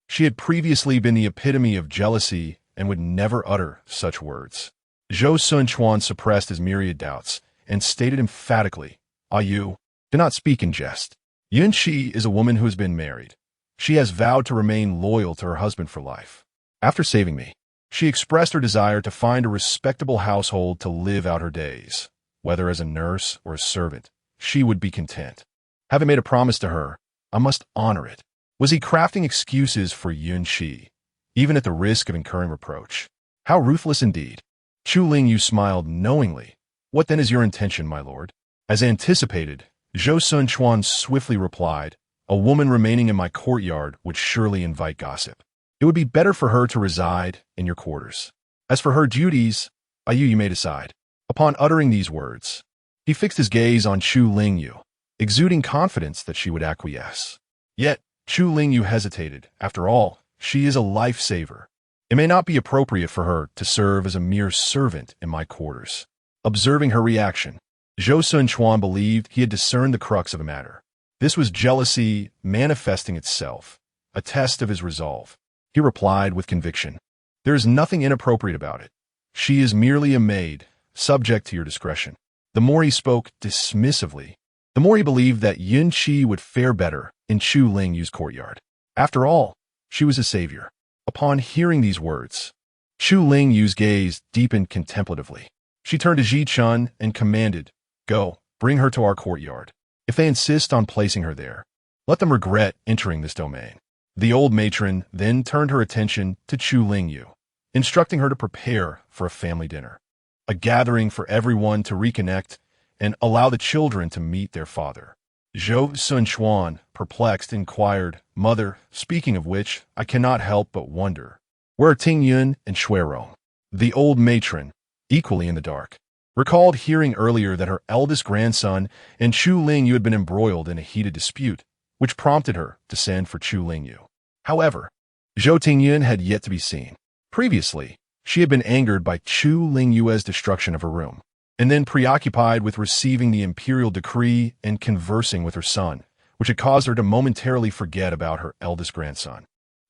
She had previously been the epitome of jealousy and would never utter such words. Zhou Taochuan suppressed his myriad doubts and stated emphatically, "Ah, you, do not speak in jest. Yun Qi is a woman who has been married. She has vowed to remain loyal to her husband for life. After saving me, she expressed her desire to find a respectable household to live out her days. Whether as a nurse or a servant, she would be content. Having made a promise to her, I must honor it." Was he crafting excuses for Yun Qi, even at the risk of incurring reproach? How ruthless indeed. Chu Lingyu smiled knowingly. "What then is your intention, my lord?" As anticipated, Zhou Taochuan swiftly replied, "A woman remaining in my courtyard would surely invite gossip. It would be better for her to reside in your quarters. As for her duties, you may decide." Upon uttering these words, he fixed his gaze on Chu Lingyu, exuding confidence that she would acquiesce. Yet, Chu Lingyu hesitated. After all, she is a lifesaver. It may not be appropriate for her to serve as a mere servant in my quarters. Observing her reaction, Zhou Taochuan believed he had discerned the crux of the matter. This was jealousy manifesting itself, a test of his resolve. He replied with conviction, "There is nothing inappropriate about it. She is merely a maid, subject to your discretion." The more he spoke dismissively, the more he believed that Yun Qi would fare better in Chu Lingyu's courtyard. After all, she was his savior. Upon hearing these words, Chu Lingyu's gaze deepened contemplatively. She turned to Ji Chun and commanded, "Go, bring her to our courtyard. If they insist on placing her there, let them regret entering this domain." The old matron then turned her attention to Chu Lingyu, instructing her to prepare for a family dinner, a gathering for everyone to reconnect and allow the children to meet their father. Zhou Taochuan, perplexed, inquired, "Mother, speaking of which, I cannot help but wonder, where are Ting Yun and Shuirong?" The old matron, equally in the dark, recalled hearing earlier that her eldest grandson and Chu Lingyu had been embroiled in a heated dispute, which prompted her to send for Chu Lingyu. However, Zhou Tingyun had yet to be seen. Previously, she had been angered by Chu Lingyu's destruction of her room, and then preoccupied with receiving the imperial decree and conversing with her son, which had caused her to momentarily forget about her eldest grandson.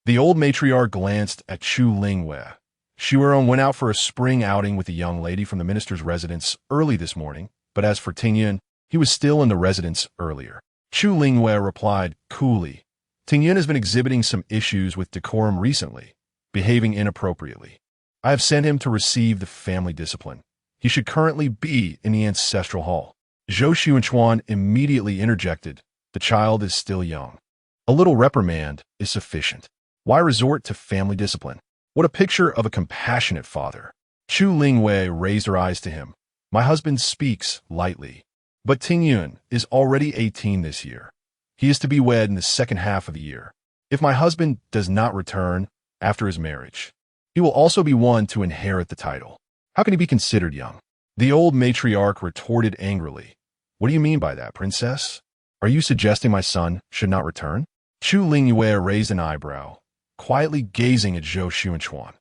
The old matriarch glanced at Chu Lingyu. Shuirong went out for a spring outing with a young lady from the minister's residence early this morning, but as for Tingyun, he was still in the residence earlier. Chu Lingyu replied coolly, "Tingyun has been exhibiting some issues with decorum recently. behaving inappropriately. I have sent him to receive the family discipline. He should currently be in the ancestral hall. Zhou Taochuan immediately interjected. The child is still young. A little reprimand is sufficient. Why resort to family discipline? What a picture of a compassionate father. Chu Lingyu raised her eyes to him. My husband speaks lightly. But Tingyun is already 18 this year. He is to be wed in the second half of the year. If my husband does not return after his marriage, he will also be one to inherit the title. How can he be considered young? The old matriarch retorted angrily. What do you mean by that, princess? Are you suggesting my son should not return? Chu Lingyu raised an eyebrow, quietly gazing at Zhou Taochuan.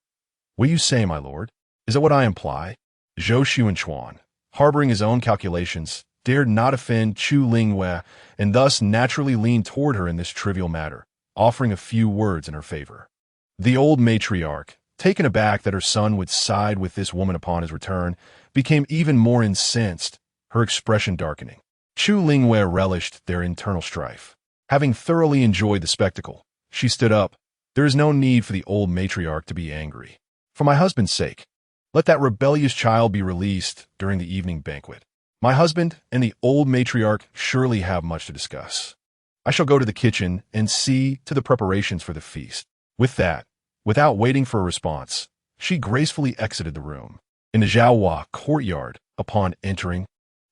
What do you say, my lord? Is that what I imply? Zhou Taochuan, harboring his own calculations, dared not offend Chu Lingyu and thus naturally leaned toward her in this trivial matter, offering a few words in her favor. The old matriarch, taken aback that her son would side with this woman upon his return, became even more incensed, her expression darkening. Chu Lingyu relished their internal strife. Having thoroughly enjoyed the spectacle, she stood up. There is no need for the old matriarch to be angry. For my husband's sake, let that rebellious child be released during the evening banquet. My husband and the old matriarch surely have much to discuss. I shall go to the kitchen and see to the preparations for the feast. With that, without waiting for a response, she gracefully exited the room. In the Zhaohua courtyard, upon entering,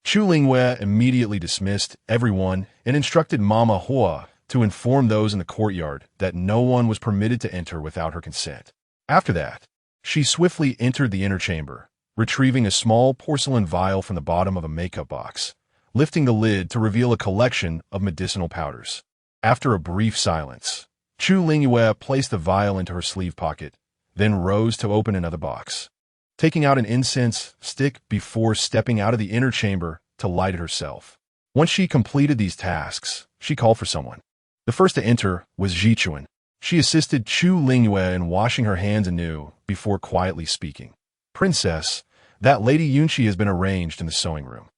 Chu Lingyu immediately dismissed everyone and instructed Mama Hua to inform those in the courtyard that no one was permitted to enter without her consent. After that, she swiftly entered the inner chamber, retrieving a small porcelain vial from the bottom of a makeup box, lifting the lid to reveal a collection of medicinal powders. After a brief silence, Chu Lingyu placed the vial into her sleeve pocket, then rose to open another box, taking out an incense stick before stepping out of the inner chamber to light it herself. Once she completed these tasks, she called for someone. The first to enter was Zhichuan. She assisted Chu Lingyu in washing her hands anew before quietly speaking. Princess, that Lady Yunqi has been arranged in the sewing room.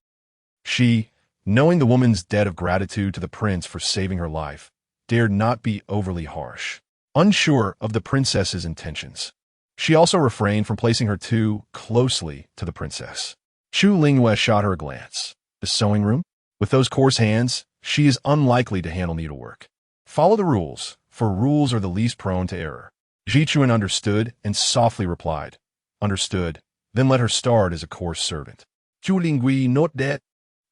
She, knowing the woman's debt of gratitude to the prince for saving her life, dared not be overly harsh. Unsure of the princess's intentions, she also refrained from placing her too closely to the princess. Chu Lingyu shot her a glance. The sewing room? With those coarse hands, she is unlikely to handle needlework. Follow the rules, for rules are the least prone to error. Zhichuan understood and softly replied. Understood, then let her start as a coarse servant. Chu Lingyu note that.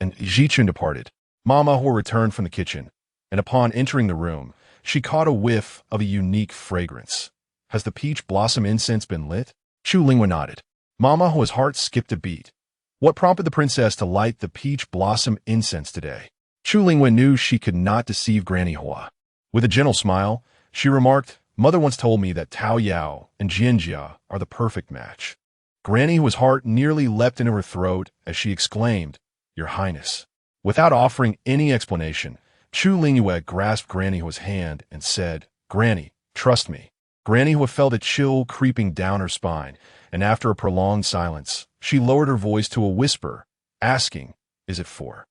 And Zhichuan departed. Mama Hua returned from the kitchen, and upon entering the room, she caught a whiff of a unique fragrance. Has the peach blossom incense been lit? Chu Lingyu nodded. Mama Hua's heart skipped a beat. What prompted the princess to light the peach blossom incense today? Chu Lingyu knew she could not deceive Granny Hua. With a gentle smile, she remarked, Mother once told me that Tao Yao and Jianjia are the perfect match. Granny Hua's heart nearly leapt into her throat as she exclaimed, Your Highness. Without offering any explanation, Chu Lingyu grasped Granny Hua's hand and said, Granny, trust me. Granny Hua felt a chill creeping down her spine, and after a prolonged silence, she lowered her voice to a whisper, asking, Is it for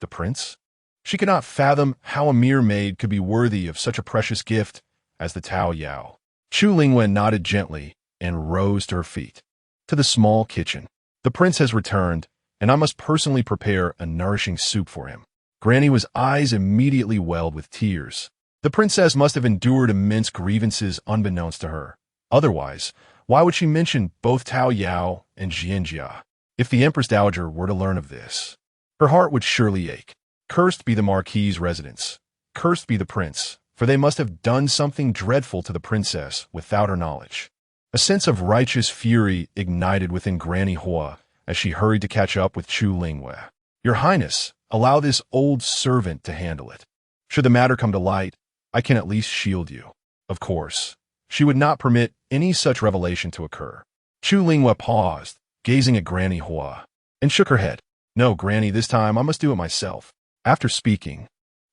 the prince? She could not fathom how a mere maid could be worthy of such a precious gift as the Tao Yao. Chu Lingyu nodded gently and rose to her feet. To the small kitchen. The prince has returned, and I must personally prepare a nourishing soup for him. Granny Hua's eyes immediately welled with tears. The princess must have endured immense grievances unbeknownst to her. Otherwise, why would she mention both Tao Yao and Jianjia? If the Empress Dowager were to learn of this, her heart would surely ache. Cursed be the Marquis's residence. Cursed be the prince, for they must have done something dreadful to the princess without her knowledge. A sense of righteous fury ignited within Granny Hua as she hurried to catch up with Chu Lingyu. Your Highness, allow this old servant to handle it. Should the matter come to light, I can at least shield you. Of course, she would not permit any such revelation to occur. Chu Lingyu paused, gazing at Granny Hua, and shook her head. No, Granny, this time I must do it myself. After speaking,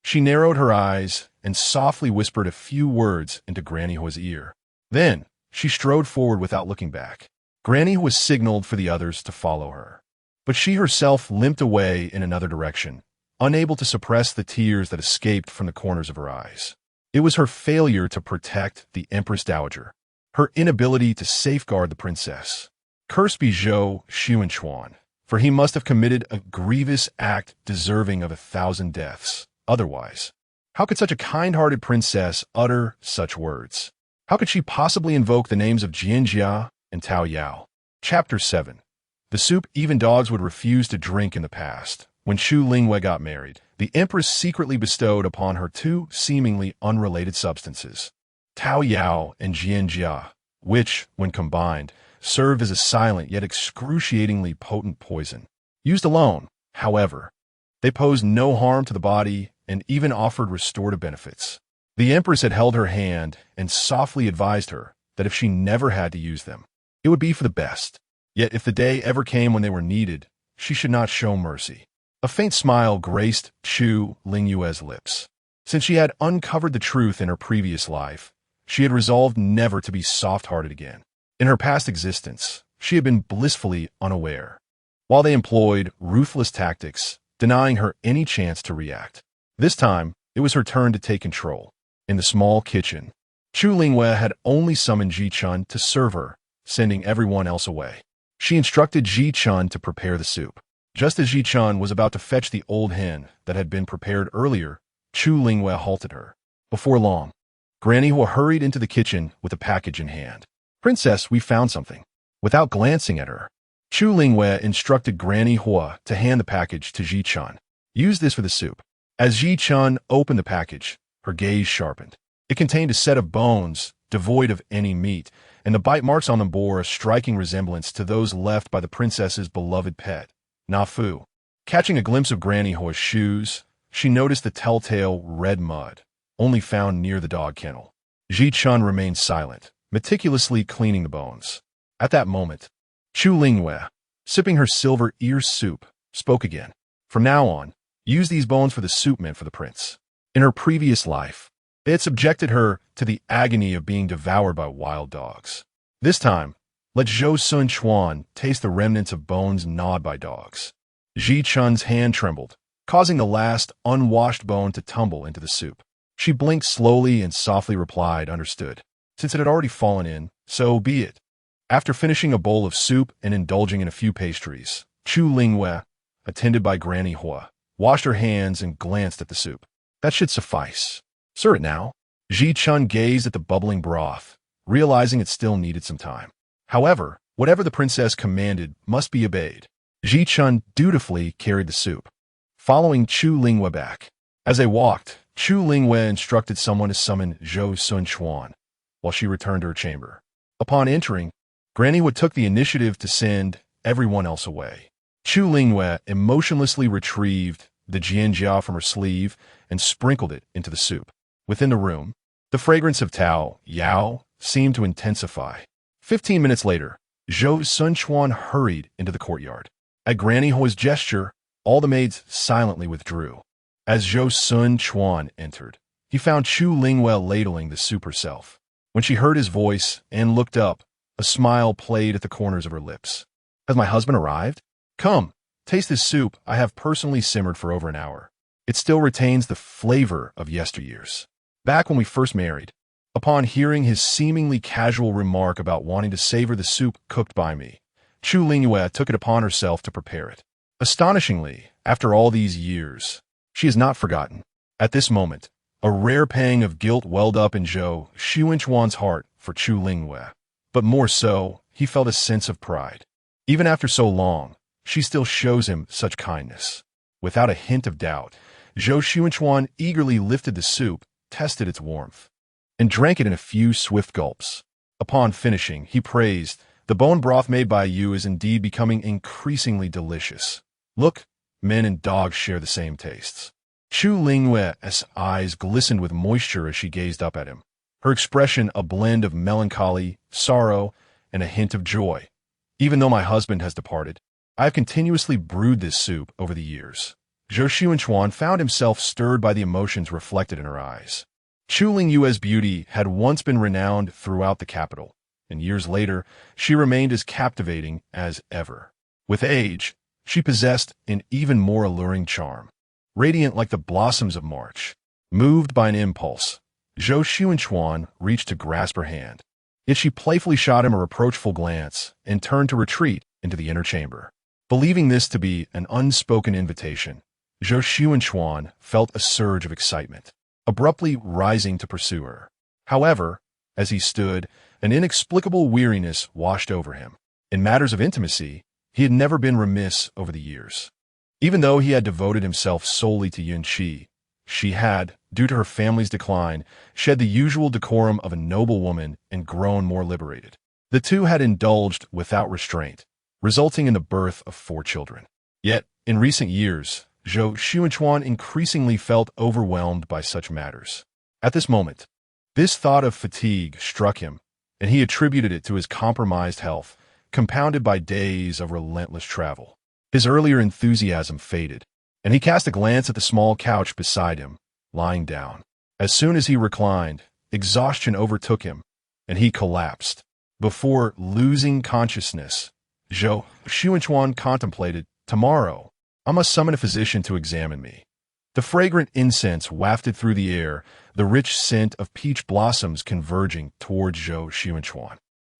she narrowed her eyes and softly whispered a few words into Granny Hua's ear. Then, she strode forward without looking back. Granny Hua signaled for the others to follow her. But she herself limped away in another direction, unable to suppress the tears that escaped from the corners of her eyes. It was her failure to protect the Empress Dowager. her inability to safeguard the princess. Cursed be Zhou Taochuan, for he must have committed a grievous act deserving of 1,000 deaths. Otherwise, how could such a kind-hearted princess utter such words? How could she possibly invoke the names of Jianjia and Tao Yao? Chapter 7. The soup even dogs would refuse to drink in the past. When Chu Lingyu got married, the empress secretly bestowed upon her two seemingly unrelated substances, Tao Yao and Jianjia, which, when combined, served as a silent yet excruciatingly potent poison. Used alone, however, they posed no harm to the body and even offered restorative benefits. The empress had held her hand and softly advised her that if she never had to use them, it would be for the best. Yet if the day ever came when they were needed, she should not show mercy. A faint smile graced Chu Lingyu's lips. Since she had uncovered the truth in her previous life, she had resolved never to be soft-hearted again. In her past existence, she had been blissfully unaware, while they employed ruthless tactics, denying her any chance to react. This time, it was her turn to take control. In the small kitchen, Chu Lingyu had only summoned Ji Chun to serve her, sending everyone else away. She instructed Ji Chun to prepare the soup. Just as Ji Chun was about to fetch the old hen that had been prepared earlier, Chu Lingyu halted her. Before long, Granny Hua hurried into the kitchen with a package in hand. "Princess, we found something." Without glancing at her, Chu Lingyu instructed Granny Hua to hand the package to Ji Chun. "Use this for the soup." As Ji Chun opened the package, her gaze sharpened. It contained a set of bones, devoid of any meat, and the bite marks on them bore a striking resemblance to those left by the princess's beloved pet, Na Fu. Catching a glimpse of Granny Hua's shoes, she noticed the telltale red mud, only found near the dog kennel. Ji Chun remained silent, meticulously cleaning the bones. At that moment, Chu Lingyu, sipping her silver ear soup, spoke again. "From now on, use these bones for the soup meant for the prince." In her previous life, they had subjected her to the agony of being devoured by wild dogs. This time, let Zhou Taochuan taste the remnants of bones gnawed by dogs. Ji Chun's hand trembled, causing the last unwashed bone to tumble into the soup. She blinked slowly and softly replied, "Understood." Since it had already fallen in, so be it. After finishing a bowl of soup and indulging in a few pastries, Chu Lingyu, attended by Granny Hua, washed her hands and glanced at the soup. "That should suffice. Serve it now." Ji Chun gazed at the bubbling broth, realizing it still needed some time. However, whatever the princess commanded must be obeyed. Ji Chun dutifully carried the soup, following Chu Lingyu back. As they walked, Chu Lingyu instructed someone to summon Zhou Taochuan, while she returned to her chamber. Upon entering, Granny Hua took the initiative to send everyone else away. Chu Lingyu emotionlessly retrieved the jianjia from her sleeve and sprinkled it into the soup. Within the room, the fragrance of Tao Yao seemed to intensify. 15 minutes later, Zhou Taochuan hurried into the courtyard. At Granny Hua's gesture, all the maids silently withdrew. As Zhou Taochuan entered, he found Chu Lingyu ladling the soup herself. When she heard his voice and looked up, a smile played at the corners of her lips. "Has my husband arrived? Come, taste this soup I have personally simmered for over an hour. It still retains the flavor of yesteryears. Back when we first married." Upon hearing his seemingly casual remark about wanting to savor the soup cooked by me, Chu Lingyu took it upon herself to prepare it. Astonishingly, after all these years, she has not forgotten. At this moment, a rare pang of guilt welled up in Zhou Taochuan's heart for Chu Lingyu. But more so, he felt a sense of pride. Even after so long, she still shows him such kindness. Without a hint of doubt, Zhou Taochuan eagerly lifted the soup, tested its warmth, and drank it in a few swift gulps. Upon finishing, he praised, "The bone broth made by you is indeed becoming increasingly delicious. Look, men and dogs share the same tastes." Chu Lingyu's eyes glistened with moisture as she gazed up at him, her expression a blend of melancholy, sorrow, and a hint of joy. "Even though my husband has departed, I have continuously brewed this soup over the years." Zhou Taochuan found himself stirred by the emotions reflected in her eyes. Chu Lingyu's beauty had once been renowned throughout the capital, and years later, she remained as captivating as ever. With age, she possessed an even more alluring charm. Radiant like the blossoms of March, moved by an impulse, Zhou Taochuan reached to grasp her hand. Yet she playfully shot him a reproachful glance and turned to retreat into the inner chamber. Believing this to be an unspoken invitation, Zhou Taochuan felt a surge of excitement, abruptly rising to pursue her. However, as he stood, an inexplicable weariness washed over him. In matters of intimacy, he had never been remiss over the years. Even though he had devoted himself solely to Yunqi, she had, due to her family's decline, shed the usual decorum of a noble woman and grown more liberated. The two had indulged without restraint, resulting in the birth of 4 children. Yet, in recent years, Zhou Taochuan increasingly felt overwhelmed by such matters. At this moment, this thought of fatigue struck him, and he attributed it to his compromised health, compounded by days of relentless travel. His earlier enthusiasm faded, and he cast a glance at the small couch beside him, lying down. As soon as he reclined, exhaustion overtook him, and he collapsed. Before losing consciousness, Zhou Taochuan contemplated, "Tomorrow, I must summon a physician to examine me." The fragrant incense wafted through the air, the rich scent of peach blossoms converging towards Zhou Taochuan.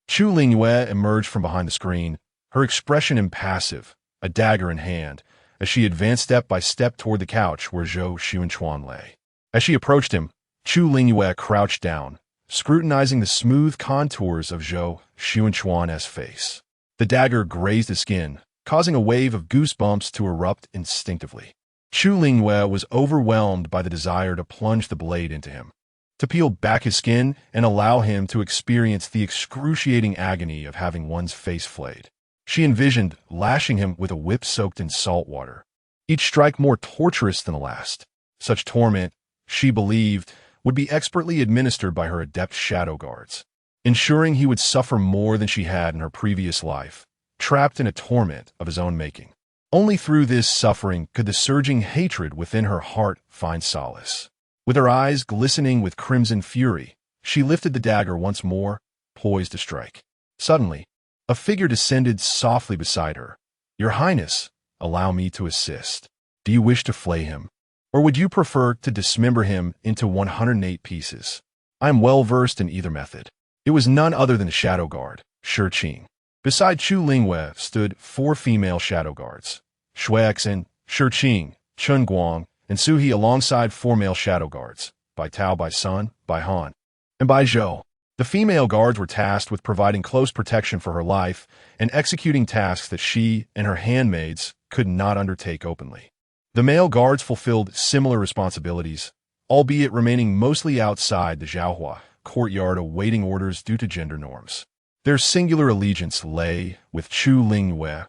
Chu Lingyu emerged from behind the screen, her expression impassive, a dagger in hand, as she advanced step by step toward the couch where Zhou Taochuan lay. As she approached him, Chu Lingyu crouched down, scrutinizing the smooth contours of Zhou Taochuan's face. The dagger grazed his skin, causing a wave of goosebumps to erupt instinctively. Chu Lingyu was overwhelmed by the desire to plunge the blade into him, to peel back his skin and allow him to experience the excruciating agony of having one's face flayed. She envisioned lashing him with a whip soaked in salt water, each strike more torturous than the last. Such torment, she believed, would be expertly administered by her adept shadow guards, ensuring he would suffer more than she had in her previous life, trapped in a torment of his own making. Only through this suffering could the surging hatred within her heart find solace. With her eyes glistening with crimson fury, she lifted the dagger once more, poised to strike. Suddenly, a figure descended softly beside her. "Your Highness, allow me to assist. Do you wish to flay him? Or would you prefer to dismember him into 108 pieces? I am well versed in either method." It was none other than the shadow guard, Shi. Beside Chu Lingyu stood 4 female shadow guards, Shuexin, Shi, Chun Guang, and Suhi, alongside 4 male shadow guards, Bai Tao, Bai Sun, Bai Han, and Bai Zhou. The female guards were tasked with providing close protection for her life and executing tasks that she and her handmaids could not undertake openly. The male guards fulfilled similar responsibilities, albeit remaining mostly outside the Zhaohua courtyard awaiting orders due to gender norms. Their singular allegiance lay with Chu Lingyu,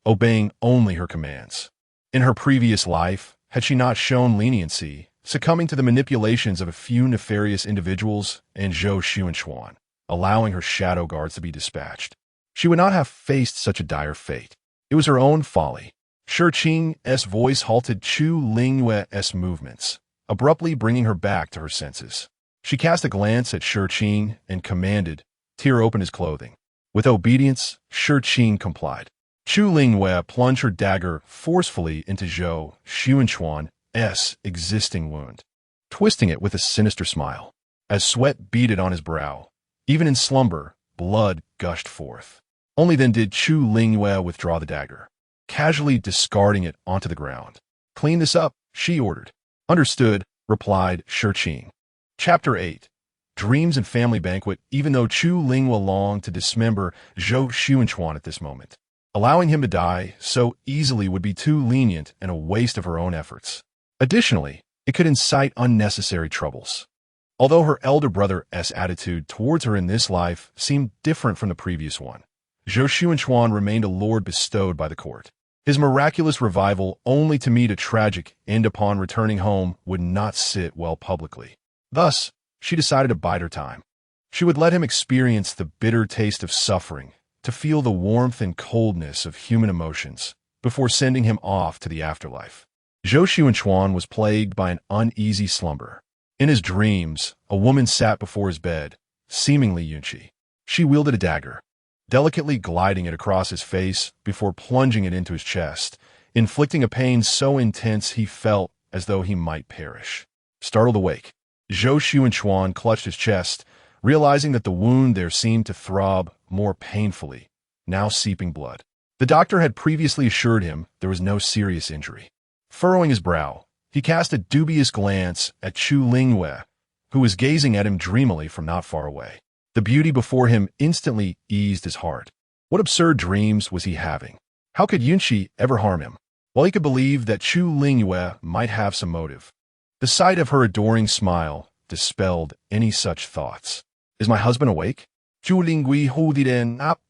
obeying only her commands. In her previous life, had she not shown leniency, succumbing to the manipulations of a few nefarious individuals and Zhou Taochuan, allowing her shadow guards to be dispatched, she would not have faced such a dire fate. It was her own folly. Shi-Qing's voice halted Chu Lingyu's movements, abruptly bringing her back to her senses. She cast a glance at Shi-Qing and commanded, "Tear open his clothing." With obedience, Shi-Qing complied. Chu Lingyu plunged her dagger forcefully into Zhou Taochuan's existing wound, twisting it with a sinister smile. As sweat beaded on his brow, even in slumber, blood gushed forth. Only then did Chu Lingyu withdraw the dagger, casually discarding it onto the ground. "Clean this up," she ordered. "Understood," replied Shi-Qing. Chapter 8. Dreams and Family Banquet. Even though Chu Lingyu longed to dismember Zhou Taochuan at this moment, allowing him to die so easily would be too lenient and a waste of her own efforts. Additionally, it could incite unnecessary troubles. Although her elder brother's attitude towards her in this life seemed different from the previous one, Zhou Taochuan remained a lord bestowed by the court. His miraculous revival only to meet a tragic end upon returning home would not sit well publicly. Thus, she decided to bide her time. She would let him experience the bitter taste of suffering, to feel the warmth and coldness of human emotions, before sending him off to the afterlife. Zhou Taochuan was plagued by an uneasy slumber. In his dreams, a woman sat before his bed, seemingly Yunqi. She wielded a dagger, delicately gliding it across his face before plunging it into his chest, inflicting a pain so intense he felt as though he might perish. Startled awake, Zhou Taochuan clutched his chest, realizing that the wound there seemed to throb more painfully, now seeping blood. The doctor had previously assured him there was no serious injury. Furrowing his brow, he cast a dubious glance at Chu Lingyu, who was gazing at him dreamily from not far away. The beauty before him instantly eased his heart. What absurd dreams was he having? How could Yunqi ever harm him? While he could believe that Chu Lingyu might have some motive, the sight of her adoring smile dispelled any such thoughts. Is my husband awake? Chu Lingyu holding up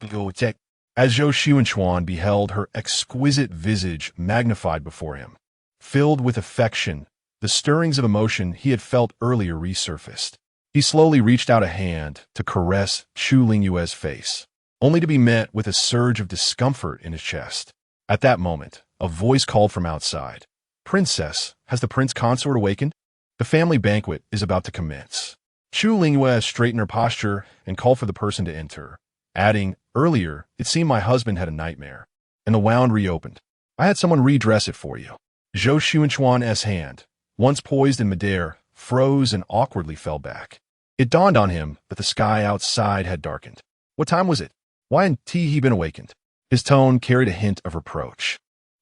as Zhou Taochuan beheld her exquisite visage magnified before him. Filled with affection, the stirrings of emotion he had felt earlier resurfaced. He slowly reached out a hand to caress Chu Lingyu's face, only to be met with a surge of discomfort in his chest. At that moment, a voice called from outside. "Princess, has the prince consort awakened? The family banquet is about to commence." Chu Lingyu straightened her posture and called for the person to enter, adding, "Earlier, it seemed my husband had a nightmare, and the wound reopened. I had someone redress it for you." Zhou Taochuan's hand, once poised in midair, froze and awkwardly fell back. It dawned on him that the sky outside had darkened. What time was it? Why hadn't he been awakened? His tone carried a hint of reproach.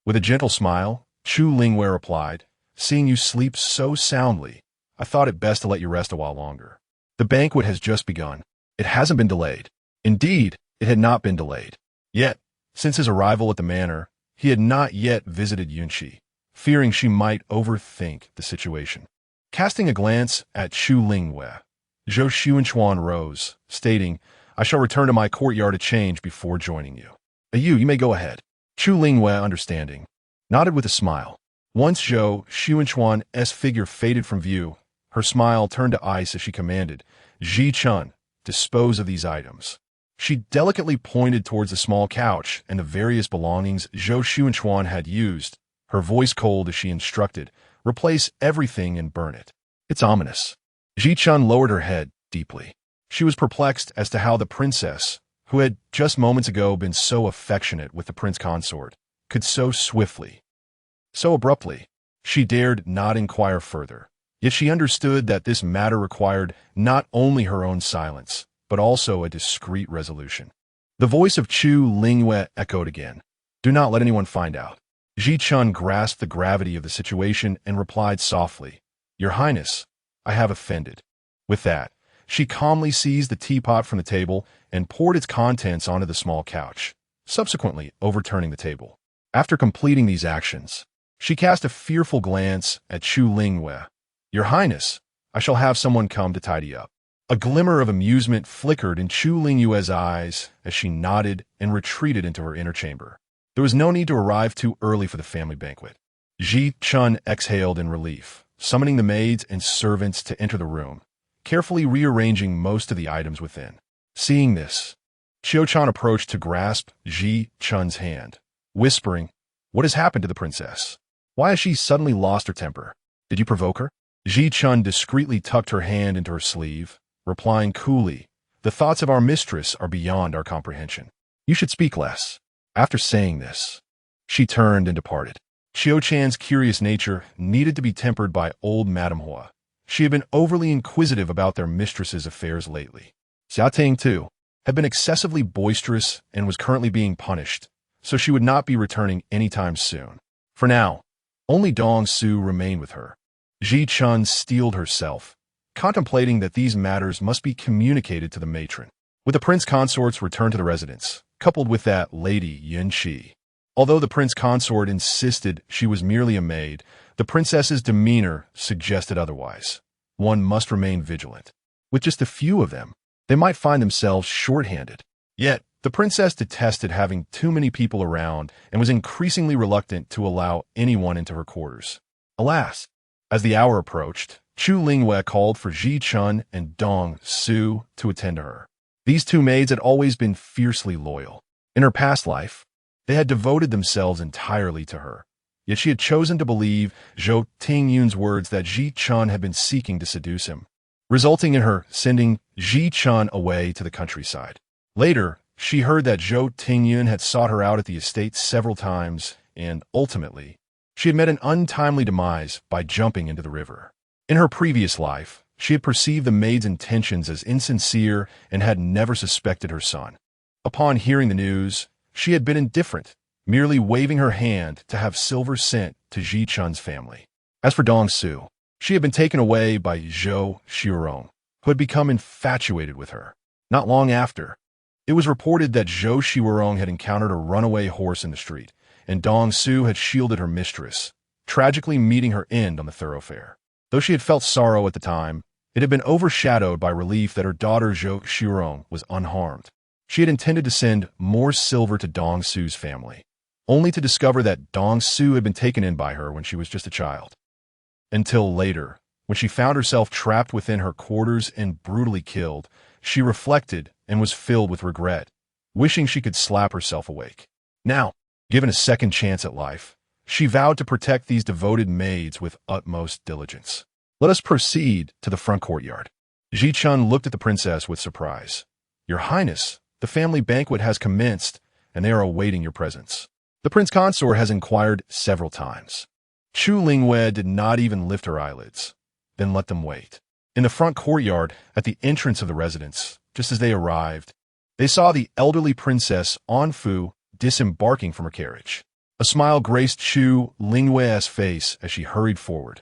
With a gentle smile, Chu Lingyu replied, "Seeing you sleep so soundly, I thought it best to let you rest a while longer. The banquet has just begun. It hasn't been delayed." Indeed, it had not been delayed. Yet, since his arrival at the manor, he had not yet visited Yunqi, fearing she might overthink the situation. Casting a glance at Chu Lingyu, Zhou Taochuan rose, stating, "I shall return to my courtyard to change before joining you. You may go ahead." Chu Lingyu, understanding, nodded with a smile. Once Zhou Taochuan's figure faded from view, her smile turned to ice as she commanded, "Ji Chun, dispose of these items." She delicately pointed towards the small couch and the various belongings Zhou Taochuan had used, her voice cold as she instructed, "Replace everything and burn it." It's ominous. Ji Chun lowered her head deeply. She was perplexed as to how the princess, who had just moments ago been so affectionate with the prince consort, could so swiftly, so abruptly. She dared not inquire further, yet she understood that this matter required not only her own silence, but also a discreet resolution. The voice of Chu Lingyu echoed again. "Do not let anyone find out." Ji Chun grasped the gravity of the situation and replied softly, "Your Highness, I have offended." With that, she calmly seized the teapot from the table and poured its contents onto the small couch, subsequently overturning the table. After completing these actions, she cast a fearful glance at Chu Lingyu. "Your Highness, I shall have someone come to tidy up." A glimmer of amusement flickered in Chu Lingyu's eyes as she nodded and retreated into her inner chamber. There was no need to arrive too early for the family banquet. Ji Chun exhaled in relief, summoning the maids and servants to enter the room, carefully rearranging most of the items within. Seeing this, Qiu-chan approached to grasp Ji Chun's hand, whispering, "What has happened to the princess? Why has she suddenly lost her temper? Did you provoke her?" Ji Chun discreetly tucked her hand into her sleeve, replying coolly, "The thoughts of our mistress are beyond our comprehension. You should speak less." After saying this, she turned and departed. Qiu-chan's curious nature needed to be tempered by old Madame Hua. She had been overly inquisitive about their mistress's affairs lately. Xia Ting, too, had been excessively boisterous and was currently being punished, so she would not be returning anytime soon. For now, only Dong Su remained with her. Ji Chun steeled herself, contemplating that these matters must be communicated to the matron. With the prince consort's return to the residence, coupled with that lady Yunqi, although the prince consort insisted she was merely a maid, the princess's demeanor suggested otherwise. One must remain vigilant. With just a few of them, they might find themselves short-handed. Yet, the princess detested having too many people around and was increasingly reluctant to allow anyone into her quarters. Alas, as the hour approached, Chu Lingyu called for Ji Chun and Dong Su to attend to her. These two maids had always been fiercely loyal. In her past life, they had devoted themselves entirely to her. Yet she had chosen to believe Zhou Tingyun's words that Ji Chun had been seeking to seduce him, resulting in her sending Ji Chun away to the countryside. Later, she heard that Zhou Tingyun had sought her out at the estate several times, and ultimately, she had met an untimely demise by jumping into the river. In her previous life, She had perceived the maid's intentions as insincere and had never suspected her son. Upon hearing the news, she had been indifferent, merely waving her hand to have silver sent to Ji Chun's family. As for Dong Su, she had been taken away by Zhou Taochuan, who had become infatuated with her. Not long after, it was reported that Zhou Taochuan had encountered a runaway horse in the street, and Dong Su had shielded her mistress, tragically meeting her end on the thoroughfare. Though she had felt sorrow at the time, it had been overshadowed by relief that her daughter Zhou Taochuan was unharmed. She had intended to send more silver to Dong Su's family, only to discover that Dong Su had been taken in by her when she was just a child. Until later, when she found herself trapped within her quarters and brutally killed, she reflected and was filled with regret, wishing she could slap herself awake. Now, given a second chance at life, she vowed to protect these devoted maids with utmost diligence. Let us proceed to the front courtyard. Ji Chun looked at the princess with surprise. Your Highness, the family banquet has commenced, and they are awaiting your presence. The prince consort has inquired several times. Chu Lingyu did not even lift her eyelids. Then let them wait. In the front courtyard, at the entrance of the residence, just as they arrived, they saw the elderly princess Anfu disembarking from her carriage. A smile graced Chu Lingyu's face as she hurried forward.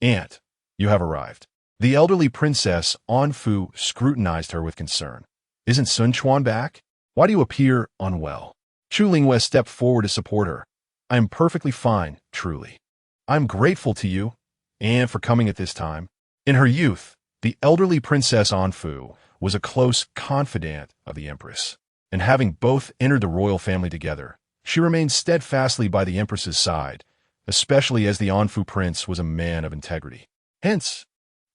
Aunt, you have arrived. The elderly princess Anfu scrutinized her with concern. Isn't Sun Quan back? Why do you appear unwell? Chu Lingyu stepped forward to support her. I am perfectly fine, truly. I'm grateful to you, and for coming at this time. In her youth, the elderly Princess Anfu was a close confidant of the Empress, and having both entered the royal family together, she remained steadfastly by the Empress's side, especially as the Anfu prince was a man of integrity. Hence,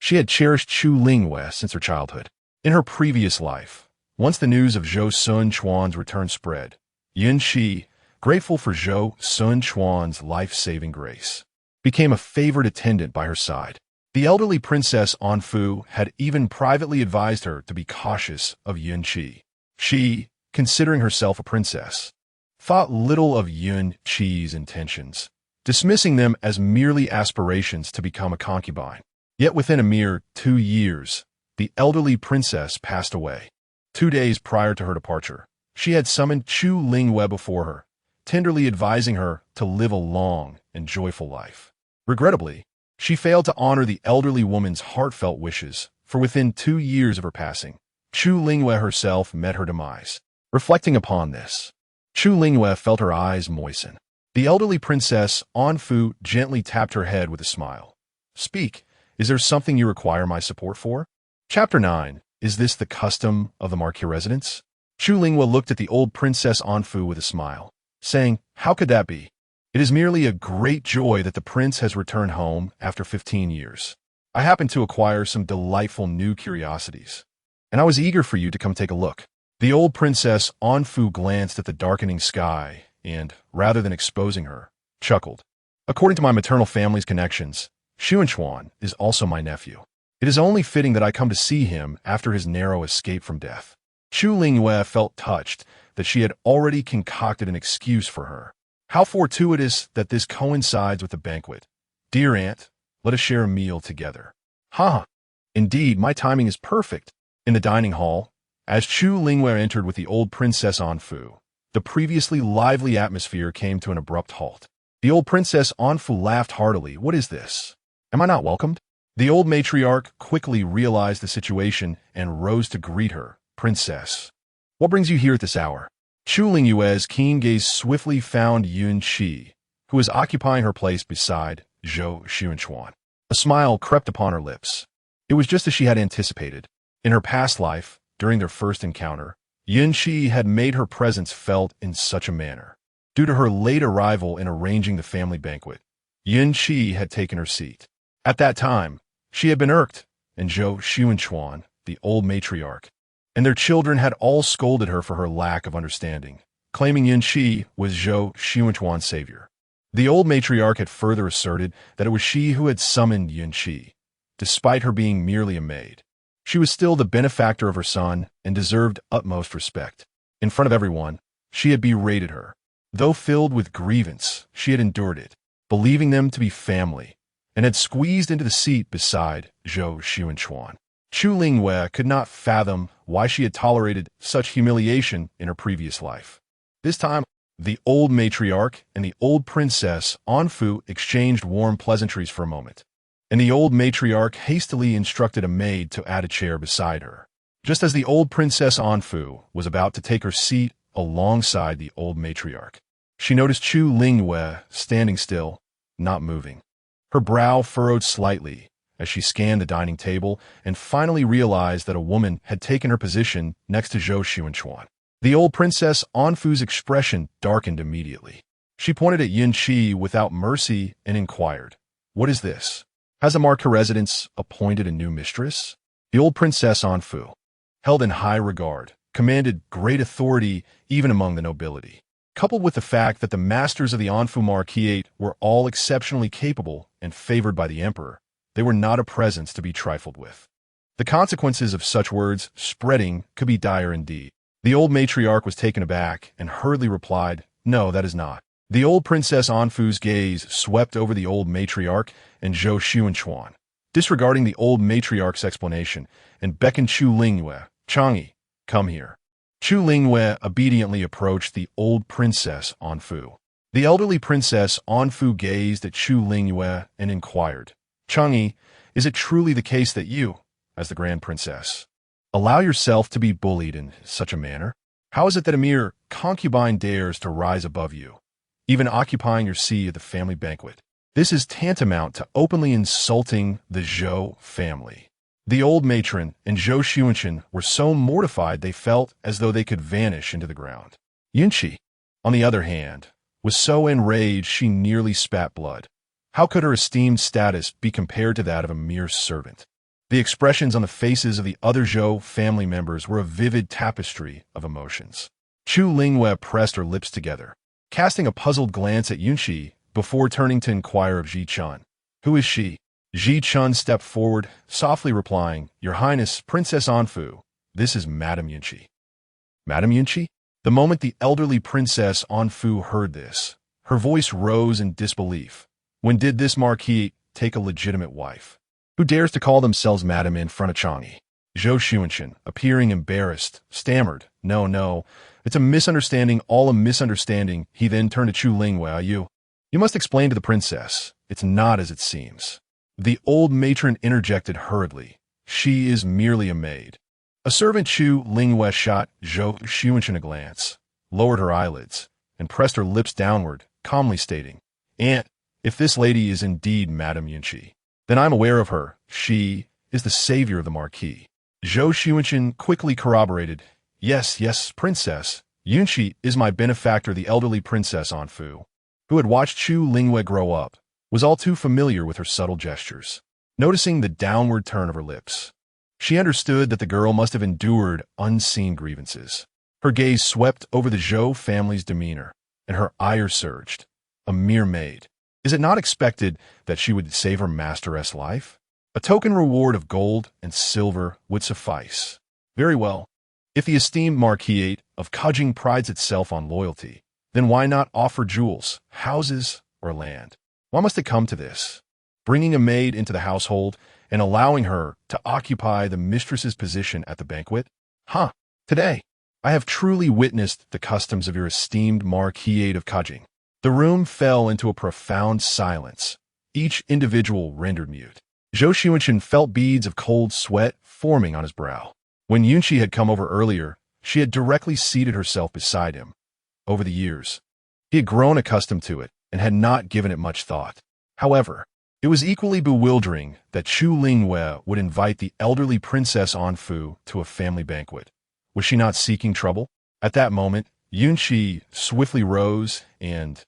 she had cherished Chu Lingyu since her childhood. In her previous life, once the news of Zhou Sun Chuan's return spread, Yun Shi, grateful for Zhou Sun Chuan's life-saving grace, became a favored attendant by her side. The elderly Princess Anfu had even privately advised her to be cautious of Yun Shi. She, considering herself a princess, thought little of Yun Shi's intentions, dismissing them as merely aspirations to become a concubine. Yet within a mere 2 years, the elderly princess passed away. 2 days prior to her departure, she had summoned Chu Lingyu before her, tenderly advising her to live a long and joyful life. Regrettably, she failed to honor the elderly woman's heartfelt wishes, for within 2 years of her passing, Chu Lingyu herself met her demise. Reflecting upon this, Chu Lingyu felt her eyes moisten. The elderly princess Anfu gently tapped her head with a smile. Speak, is there something you require my support for? Chapter 9. Is this the custom of the Marquis residence? Chu Lingyu looked at the old Princess Anfu with a smile, saying, How could that be? It is merely a great joy that the prince has returned home after 15 years. I happen to acquire some delightful new curiosities, and I was eager for you to come take a look. The old Princess Anfu glanced at the darkening sky and, rather than exposing her, chuckled. According to my maternal family's connections, Xuanchuan is also my nephew. It is only fitting that I come to see him after his narrow escape from death. Chu Lingyu felt touched that she had already concocted an excuse for her. How fortuitous that this coincides with the banquet. Dear aunt, let us share a meal together. Ha! Indeed, my timing is perfect. In the dining hall, as Chu Lingyu entered with the old Princess Anfu, the previously lively atmosphere came to an abrupt halt. The old Princess Anfu laughed heartily. What is this? Am I not welcomed? The old matriarch quickly realized the situation and rose to greet her. Princess, what brings you here at this hour? Chu Lingyu's keen gaze swiftly found Yun Shi, who was occupying her place beside Zhou Xuanchuan. A smile crept upon her lips. It was just as she had anticipated. In her past life, during their first encounter, Yun Shi had made her presence felt in such a manner. Due to her late arrival in arranging the family banquet, Yun Shi had taken her seat. At that time, she had been irked, and Zhou Xuanchuan, the old matriarch, and their children had all scolded her for her lack of understanding, claiming Yun Shi was Zhou Xuanchuan's savior. The old matriarch had further asserted that it was she who had summoned Yun Shi. Despite her being merely a maid, she was still the benefactor of her son and deserved utmost respect. In front of everyone, she had berated her. Though filled with grievance, she had endured it, believing them to be family, and had squeezed into the seat beside Zhou Taochuan. Chu Lingyu could not fathom why she had tolerated such humiliation in her previous life. This time, the old matriarch and the old princess Anfu exchanged warm pleasantries for a moment, and the old matriarch hastily instructed a maid to add a chair beside her. Just as the old princess Anfu was about to take her seat alongside the old matriarch, she noticed Chu Lingyu standing still, not moving. Her brow furrowed slightly as she scanned the dining table and finally realized that a woman had taken her position next to Zhou Taochuan. The old princess Anfu's expression darkened immediately. She pointed at Yunqi without mercy and inquired, "What is this? Has the Marca residence appointed a new mistress?" The old princess Anfu, held in high regard, commanded great authority even among the nobility. Coupled with the fact that the masters of the Anfu Marquisate were all exceptionally capable and favored by the emperor, they were not a presence to be trifled with. The consequences of such words spreading could be dire indeed. The old matriarch was taken aback and hurriedly replied, "No, that is not." The old princess Anfu's gaze swept over the old matriarch and Zhou Taochuan, disregarding the old matriarch's explanation, and beckoned Chu Lingyu, "Changyi, come here." Chu Lingyu obediently approached the old princess Anfu. The elderly princess Anfu gazed at Chu Lingyu and inquired, "Changyi, is it truly the case that you, as the grand princess, allow yourself to be bullied in such a manner? How is it that a mere concubine dares to rise above you, even occupying your seat at the family banquet? This is tantamount to openly insulting the Zhou family." The old matron and Zhou Taochuan were so mortified they felt as though they could vanish into the ground. Yunqi, on the other hand, was so enraged she nearly spat blood. How could her esteemed status be compared to that of a mere servant? The expressions on the faces of the other Zhou family members were a vivid tapestry of emotions. Chu Lingyu pressed her lips together, casting a puzzled glance at Yunqi before turning to inquire of Ji Chun. "Who is she?" Ji Chun stepped forward, softly replying, "Your Highness, Princess Anfu, this is Madame Yunqi." Madame Yunqi? The moment the elderly Princess Anfu heard this, her voice rose in disbelief. When did this marquis take a legitimate wife? Who dares to call themselves Madame in front of Changyi? Zhou Taochuan, appearing embarrassed, stammered, No, it's a misunderstanding, all a misunderstanding." He then turned to Chu Lingyu, You must explain to the princess. It's not as it seems." The old matron interjected hurriedly, "She is merely a maid." A servant Chu Lingyu shot Zhou Taochuan a glance, lowered her eyelids, and pressed her lips downward, calmly stating, "Aunt, if this lady is indeed Madame Yunqi, then I am aware of her. She is the savior of the Marquis." Zhou Taochuan quickly corroborated, Yes, princess. Yunqi is my benefactor." The elderly Princess Anfu, who had watched Chu Lingyu grow up, was all too familiar with her subtle gestures. Noticing the downward turn of her lips, she understood that the girl must have endured unseen grievances. Her gaze swept over the Zhou family's demeanor, and her ire surged. A mere maid. Is it not expected that she would save her masteress' life? A token reward of gold and silver would suffice. Very well. If the esteemed Marquisate of Changyi prides itself on loyalty, then why not offer jewels, houses, or land? Why must it come to this? Bringing a maid into the household and allowing her to occupy the mistress's position at the banquet? Today, I have truly witnessed the customs of your esteemed Marquisate of Changyi. The room fell into a profound silence, each individual rendered mute. Zhou Taochuan felt beads of cold sweat forming on his brow. When Yunqi had come over earlier, she had directly seated herself beside him. Over the years, he had grown accustomed to it and had not given it much thought. However, it was equally bewildering that Chu Lingyu would invite the elderly Princess Anfu to a family banquet. Was she not seeking trouble? At that moment, Yunqi swiftly rose and,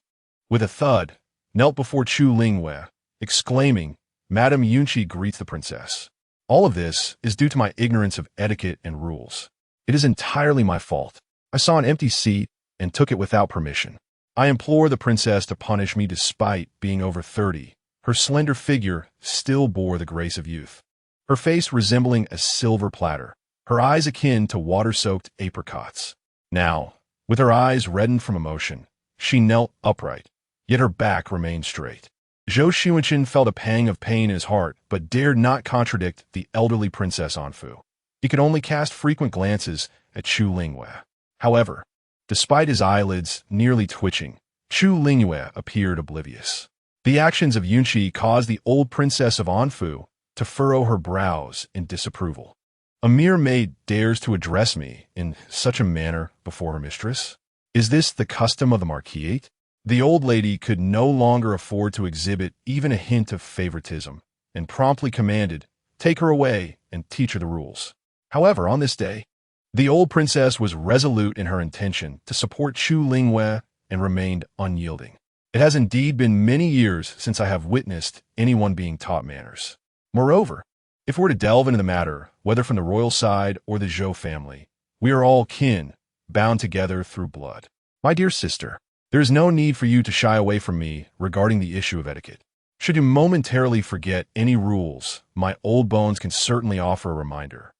with a thud, knelt before Chu Lingyu, exclaiming, "Madame Yunqi greets the princess. All of this is due to my ignorance of etiquette and rules. It is entirely my fault. I saw an empty seat and took it without permission. I implore the princess to punish me despite being over 30. Her slender figure still bore the grace of youth, her face resembling a silver platter, her eyes akin to water-soaked apricots. Now, with her eyes reddened from emotion, she knelt upright, yet her back remained straight. Zhou Taochuan felt a pang of pain in his heart, but dared not contradict the elderly Princess Anfu. He could only cast frequent glances at Chu Lingyu. However, despite his eyelids nearly twitching, Chu Lingyu appeared oblivious. The actions of Yunqi caused the old princess of Anfu to furrow her brows in disapproval. A mere maid dares to address me in such a manner before her mistress? Is this the custom of the marquisate? The old lady could no longer afford to exhibit even a hint of favoritism, and promptly commanded, "Take her away and teach her the rules." However, on this day, the old princess was resolute in her intention to support Chu Lingyu and remained unyielding. It has indeed been many years since I have witnessed anyone being taught manners. Moreover, if we're to delve into the matter, whether from the royal side or the Zhou family, we are all kin, bound together through blood. My dear sister, there is no need for you to shy away from me regarding the issue of etiquette. Should you momentarily forget any rules, my old bones can certainly offer a reminder.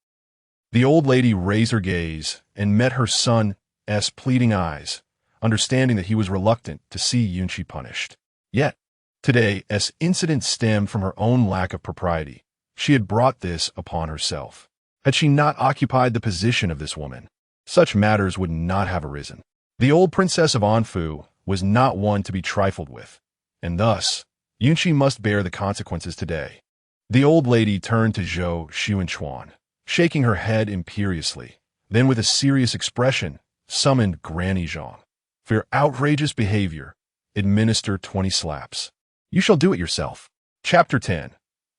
The old lady raised her gaze and met her son's pleading eyes, understanding that he was reluctant to see Yunqi punished. Yet, today's incident stemmed from her own lack of propriety. She had brought this upon herself. Had she not occupied the position of this woman, such matters would not have arisen. The old princess of Anfu was not one to be trifled with, and thus, Yunqi must bear the consequences today. The old lady turned to Zhou Taochuan, shaking her head imperiously, then with a serious expression, summoned Granny Zhang. For your outrageous behavior, administer 20 slaps. You shall do it yourself. Chapter 10.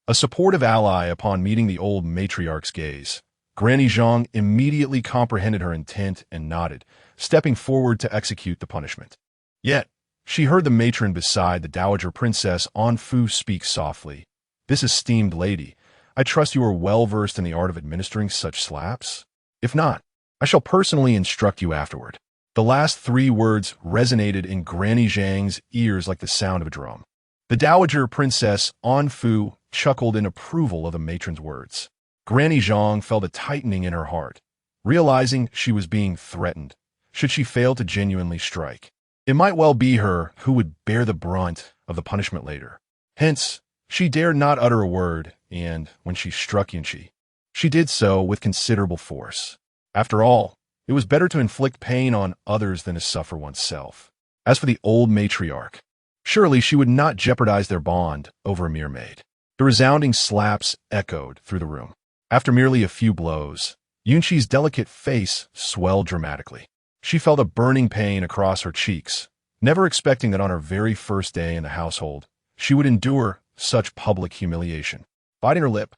A supportive ally upon meeting the old matriarch's gaze. Granny Zhang immediately comprehended her intent and nodded, stepping forward to execute the punishment. Yet, she heard the matron beside the Dowager Princess Anfu speak softly. "This esteemed lady, I trust you are well versed in the art of administering such slaps? If not, I shall personally instruct you afterward." The last 3 words resonated in Granny Zhang's ears like the sound of a drum. The Dowager Princess Anfu chuckled in approval of the matron's words. Granny Zhang felt a tightening in her heart, realizing she was being threatened. Should she fail to genuinely strike, it might well be her who would bear the brunt of the punishment later. Hence, she dared not utter a word, and when she struck Yunqi, she did so with considerable force. After all, it was better to inflict pain on others than to suffer oneself. As for the old matriarch, surely she would not jeopardize their bond over a mere maid. The resounding slaps echoed through the room. After merely a few blows, Yunqi's delicate face swelled dramatically. She felt a burning pain across her cheeks, never expecting that on her very first day in the household, she would endure such public humiliation. Biting her lip,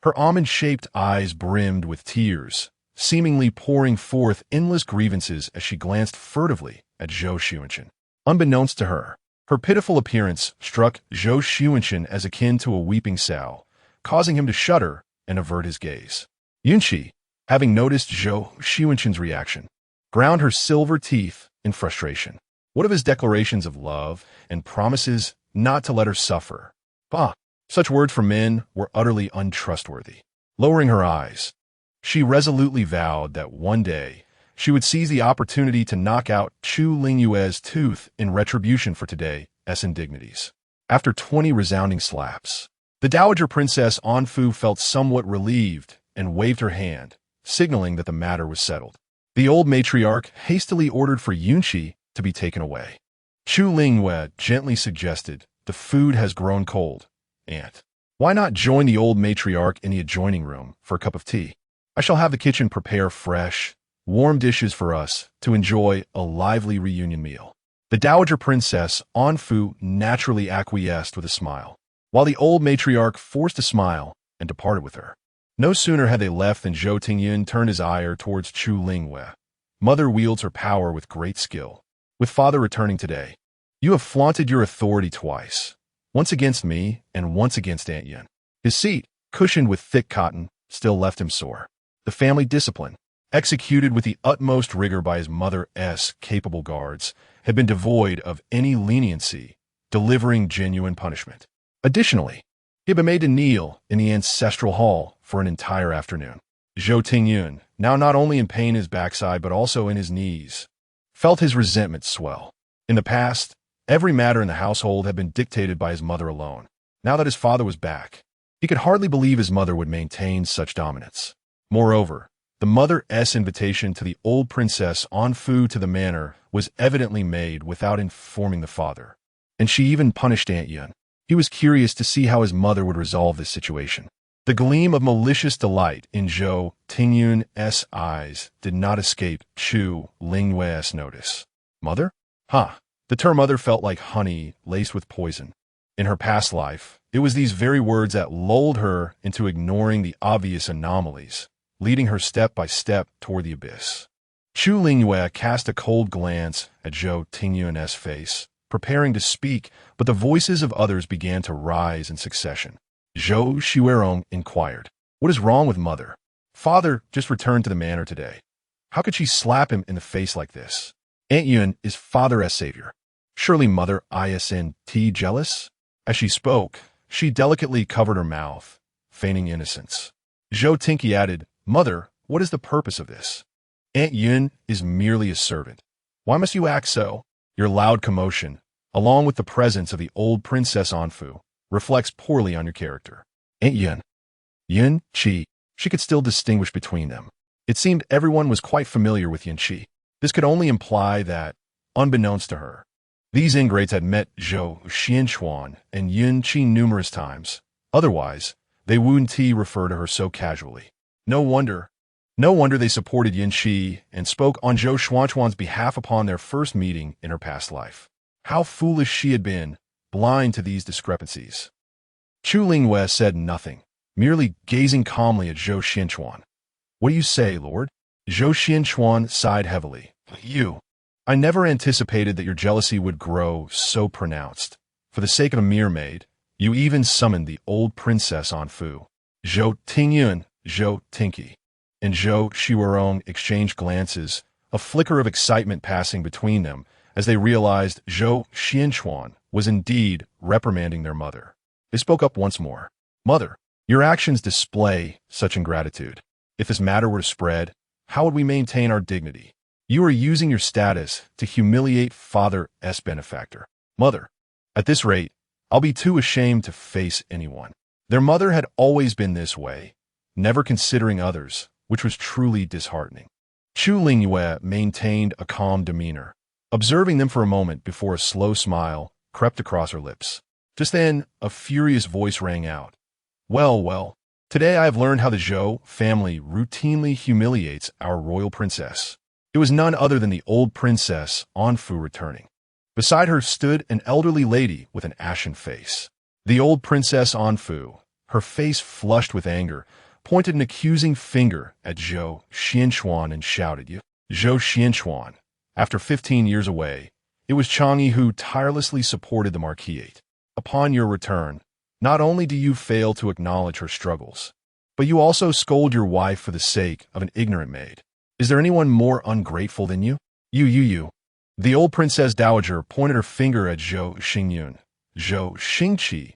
her almond-shaped eyes brimmed with tears, seemingly pouring forth endless grievances as she glanced furtively at Zhou Taochuan. Unbeknownst to her, her pitiful appearance struck Zhou Taochuan as akin to a weeping sow, causing him to shudder and avert his gaze. Yunqi, having noticed Zhou Taochuan's reaction, ground her silver teeth in frustration. What of his declarations of love and promises not to let her suffer? Bah! Such words from men were utterly untrustworthy. Lowering her eyes, she resolutely vowed that one day she would seize the opportunity to knock out Chu Lingyu's tooth in retribution for today's indignities. After 20 resounding slaps, the Dowager Princess Anfu felt somewhat relieved and waved her hand, signaling that the matter was settled. The old matriarch hastily ordered for Yunqi to be taken away. Chu Lingyu gently suggested, "The food has grown cold, and why not join the old matriarch in the adjoining room for a cup of tea? I shall have the kitchen prepare fresh, warm dishes for us to enjoy a lively reunion meal." The Dowager Princess Anfu naturally acquiesced with a smile, while the old matriarch forced a smile and departed with her. No sooner had they left than Zhou Taochuan turned his ire towards Chu Lingyu. Mother wields her power with great skill. With father returning today, you have flaunted your authority twice, once against me and once against Aunt Yin. His seat, cushioned with thick cotton, still left him sore. The family discipline, executed with the utmost rigor by his mother's capable guards, had been devoid of any leniency, delivering genuine punishment. Additionally, he had been made to kneel in the ancestral hall for an entire afternoon. Zhou Taochuan, now not only in pain in his backside but also in his knees, felt his resentment swell. In the past, Every matter in the household had been dictated by his mother alone. Now that his father was back, he could hardly believe his mother would maintain such dominance. Moreover, the mother's invitation to the old princess en fou to the manor was evidently made without informing the father, and she even punished Aunt Yun. He was curious to see how his mother would resolve this situation. The gleam of malicious delight in Zhou Taochuan's eyes did not escape Chu Lingyu's notice. Mother? Huh. The term mother felt like honey laced with poison. In her past life, it was these very words that lulled her into ignoring the obvious anomalies, leading her step by step toward the abyss. Chu Lingyu cast a cold glance at Zhou Taochuan's face, preparing to speak, but the voices of others began to rise in succession. Zhou Taochuan inquired, "What is wrong with mother? Father just returned to the manor today. How could she slap him in the face like this? Aunt Yun is father's savior. Surely mother isn't jealous?" As she spoke, she delicately covered her mouth, feigning innocence. Zhou Taochuan added, "Mother, what is the purpose of this? Aunt Yun is merely a servant. Why must you act so?" Your loud commotion, along with the presence of the old princess Anfu, reflects poorly on your character. Aunt Yun. Yun Qi. She could still distinguish between them. It seemed everyone was quite familiar with Yun Qi. This could only imply that, unbeknownst to her, these ingrates had met Zhou Taochuan and Yun Qi numerous times. Otherwise, they wouldn't refer to her so casually. No wonder they supported Yun Qi and spoke on Zhou Taochuan's behalf upon their first meeting in her past life. How foolish she had been, blind to these discrepancies. Chu Lingyu said nothing, merely gazing calmly at Zhou Taochuan. "What do you say, Lord?" Zhou Taochuan sighed heavily. I never anticipated that your jealousy would grow so pronounced. For the sake of a mere maid, you even summoned the old princess Anfu. Zhou Taochuan, Zhou Taochuan, and Zhou Taochuan exchanged glances, a flicker of excitement passing between them as they realized Zhou Taochuan was indeed reprimanding their mother. They spoke up once more. "Mother, your actions display such ingratitude. If this matter were to spread, how would we maintain our dignity? You are using your status to humiliate father's benefactor. Mother, at this rate, I'll be too ashamed to face anyone." Their mother had always been this way, never considering others, which was truly disheartening. Chu Lingyu maintained a calm demeanor, observing them for a moment before a slow smile crept across her lips. Just then, a furious voice rang out. Well, today I have learned how the Zhou family routinely humiliates our royal princess." It was none other than the old princess Anfu returning. Beside her stood an elderly lady with an ashen face. The old princess Anfu, her face flushed with anger, pointed an accusing finger at Zhou Taochuan and shouted, "You, Zhou Taochuan." After 15 years away, it was Changyi who tirelessly supported the marquisate. Upon your return, not only do you fail to acknowledge her struggles, but you also scold your wife for the sake of an ignorant maid. Is there anyone more ungrateful than you? You. The old princess dowager pointed her finger at Zhou Xingyun, Zhou Xingqi,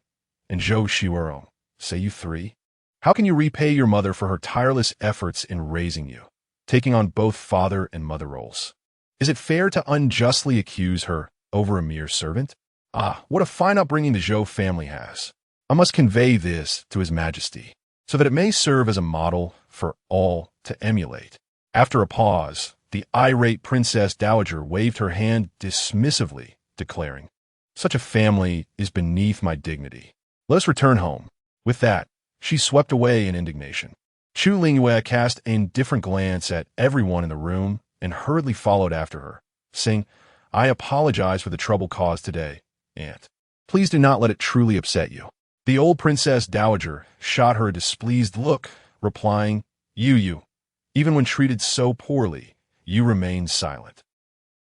and Zhou Taochuan. Say you three? How can you repay your mother for her tireless efforts in raising you, taking on both father and mother roles? Is it fair to unjustly accuse her over a mere servant? What a fine upbringing the Zhou family has. I must convey this to His Majesty, so that it may serve as a model for all to emulate. After a pause, the irate princess dowager waved her hand dismissively, declaring, "Such a family is beneath my dignity. Let us return home." With that, she swept away in indignation. Chu Lingyu cast an indifferent glance at everyone in the room and hurriedly followed after her, saying, "I apologize for the trouble caused today, Aunt. Please do not let it truly upset you." The old princess dowager shot her a displeased look, replying, You. Even when treated so poorly, you remained silent.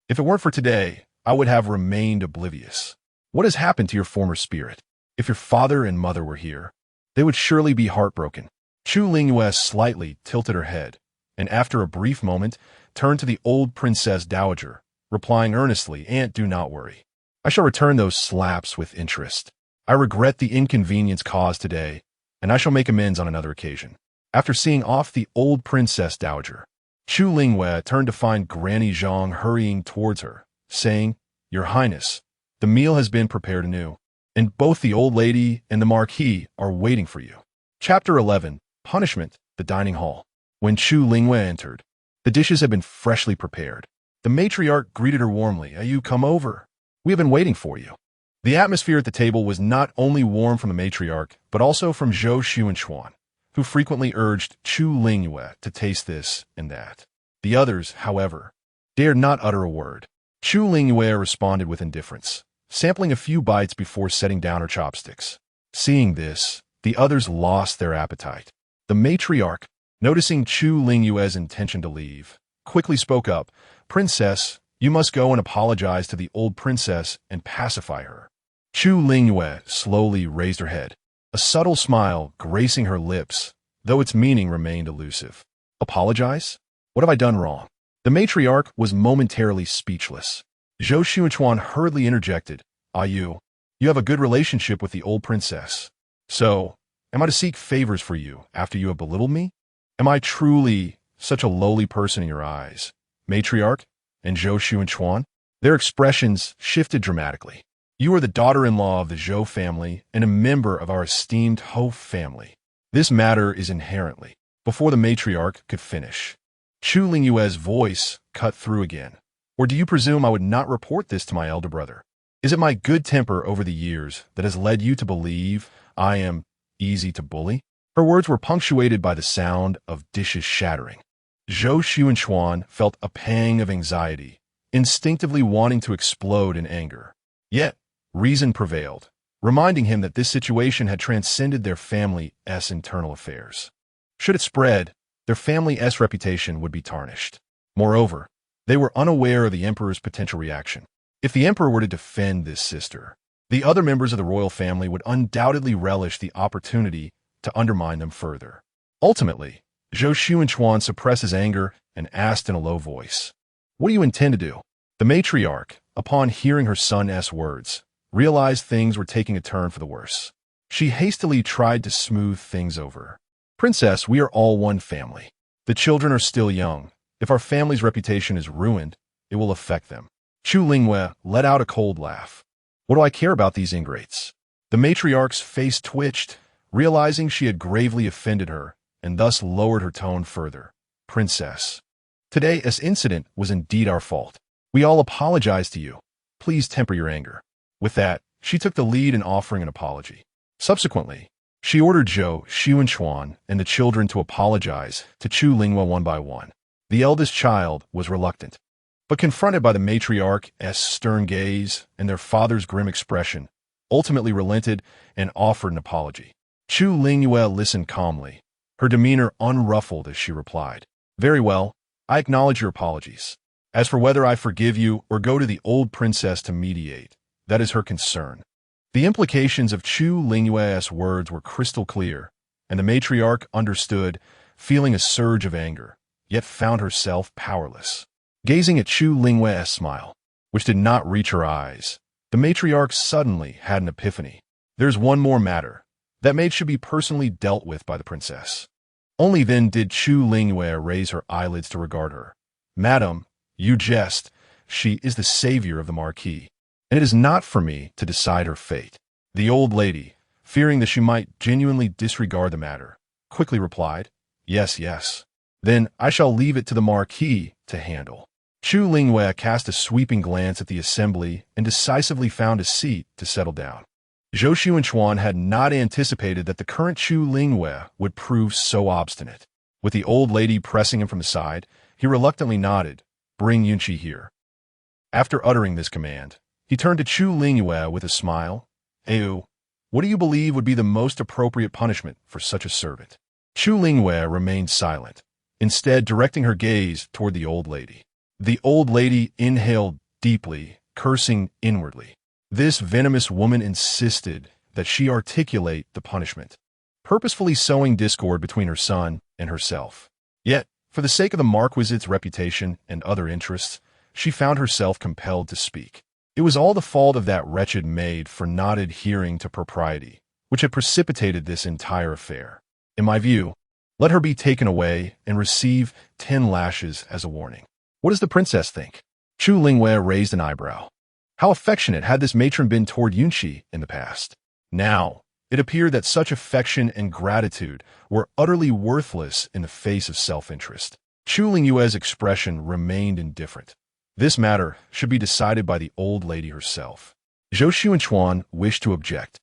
If it weren't for today, I would have remained oblivious. What has happened to your former spirit? If your father and mother were here, they would surely be heartbroken." Chu Lingyu slightly tilted her head, and after a brief moment, turned to the old princess dowager, replying earnestly, "Aunt, do not worry. I shall return those slaps with interest. I regret the inconvenience caused today, and I shall make amends on another occasion." After seeing off the old princess dowager, Chu Lingyu turned to find Granny Zhang hurrying towards her, saying, "Your Highness, The meal has been prepared anew, and both the old lady and the Marquis are waiting for you. Chapter 11. Punishment, the dining hall. When Chu Lingyu entered, the dishes had been freshly prepared. The matriarch greeted her warmly. You come over. We have been waiting for you. The atmosphere at the table was not only warm from the matriarch, but also from Zhou Taochuan, who frequently urged Chu Lingyu to taste this and that. The others, however, dared not utter a word. Chu Lingyu responded with indifference, sampling a few bites before setting down her chopsticks. Seeing this, the others lost their appetite. The matriarch, noticing Chu Lingyu's intention to leave, quickly spoke up. Princess, you must go and apologize to the old princess and pacify her. Chu Lingyu slowly raised her head, a subtle smile gracing her lips, though its meaning remained elusive. Apologize? What have I done wrong? The matriarch was momentarily speechless. Zhou Taochuan hurriedly interjected. You have a good relationship with the old princess. So, am I to seek favors for you after you have belittled me? Am I truly such a lowly person in your eyes? Matriarch and Zhou Taochuan? Their expressions shifted dramatically. You are the daughter-in-law of the Zhou family and a member of our esteemed Hou family. This matter is inherently. Before the matriarch could finish, Chu Lingyu's voice cut through again. Or do you presume I would not report this to my elder brother? Is it my good temper over the years that has led you to believe I am easy to bully? Her words were punctuated by the sound of dishes shattering. Zhou Taochuan felt a pang of anxiety, instinctively wanting to explode in anger. Yet, reason prevailed, reminding him that this situation had transcended their family's internal affairs. Should it spread, their family's reputation would be tarnished. Moreover, they were unaware of the emperor's potential reaction. If the emperor were to defend this sister, the other members of the royal family would undoubtedly relish the opportunity to undermine them further. Ultimately, Zhou Taochuan suppressed his anger and asked in a low voice, "What do you intend to do?" The matriarch, upon hearing her son's words, realized things were taking a turn for the worse. She hastily tried to smooth things over. "Princess, we are all one family. The children are still young. If our family's reputation is ruined, it will affect them." Chu Lingyu let out a cold laugh. "What do I care about these ingrates?" The matriarch's face twitched, realizing she had gravely offended her, and thus lowered her tone further. "Princess, today's incident was indeed our fault. We all apologize to you. Please temper your anger." With that, she took the lead in offering an apology. Subsequently, she ordered Zhou Taochuan and the children to apologize to Chu Lingyu one by one. The eldest child was reluctant, but confronted by the matriarch's stern gaze and their father's grim expression, ultimately relented and offered an apology. Chu Lingyu listened calmly, her demeanor unruffled as she replied, "Very well, I acknowledge your apologies. As for whether I forgive you or go to the old princess to mediate, that is her concern." The implications of Chu Lingyu's words were crystal clear, and the matriarch understood, feeling a surge of anger, yet found herself powerless. Gazing at Chu Lingyu's smile, which did not reach her eyes, the matriarch suddenly had an epiphany. There's one more matter. That maid should be personally dealt with by the princess. Only then did Chu Lingyu raise her eyelids to regard her. "Madam, you jest. She is the savior of the Marquis, and it is not for me to decide her fate." The old lady, fearing that she might genuinely disregard the matter, quickly replied, "Yes, yes. Then I shall leave it to the Marquis to handle." Chu Lingyu cast a sweeping glance at the assembly and decisively found a seat to settle down. Zhou Taochuan had not anticipated that the current Chu Lingyu would prove so obstinate. With the old lady pressing him from the side, he reluctantly nodded, "Bring Yunqi here." After uttering this command, he turned to Chu Lingyu with a smile. What do you believe would be the most appropriate punishment for such a servant?" Chu Lingyu remained silent, instead directing her gaze toward the old lady. The old lady inhaled deeply, cursing inwardly. This venomous woman insisted that she articulate the punishment, purposefully sowing discord between her son and herself. Yet, for the sake of the Marquis's reputation and other interests, she found herself compelled to speak. It was all the fault of that wretched maid for not adhering to propriety, which had precipitated this entire affair. In my view, let her be taken away and receive 10 lashes as a warning. What does the princess think? Chu Lingyu raised an eyebrow. How affectionate had this matron been toward Yunqi in the past? Now, it appeared that such affection and gratitude were utterly worthless in the face of self-interest. Chu Lingyu's expression remained indifferent. This matter should be decided by the old lady herself. Zhou Taochuan wished to object.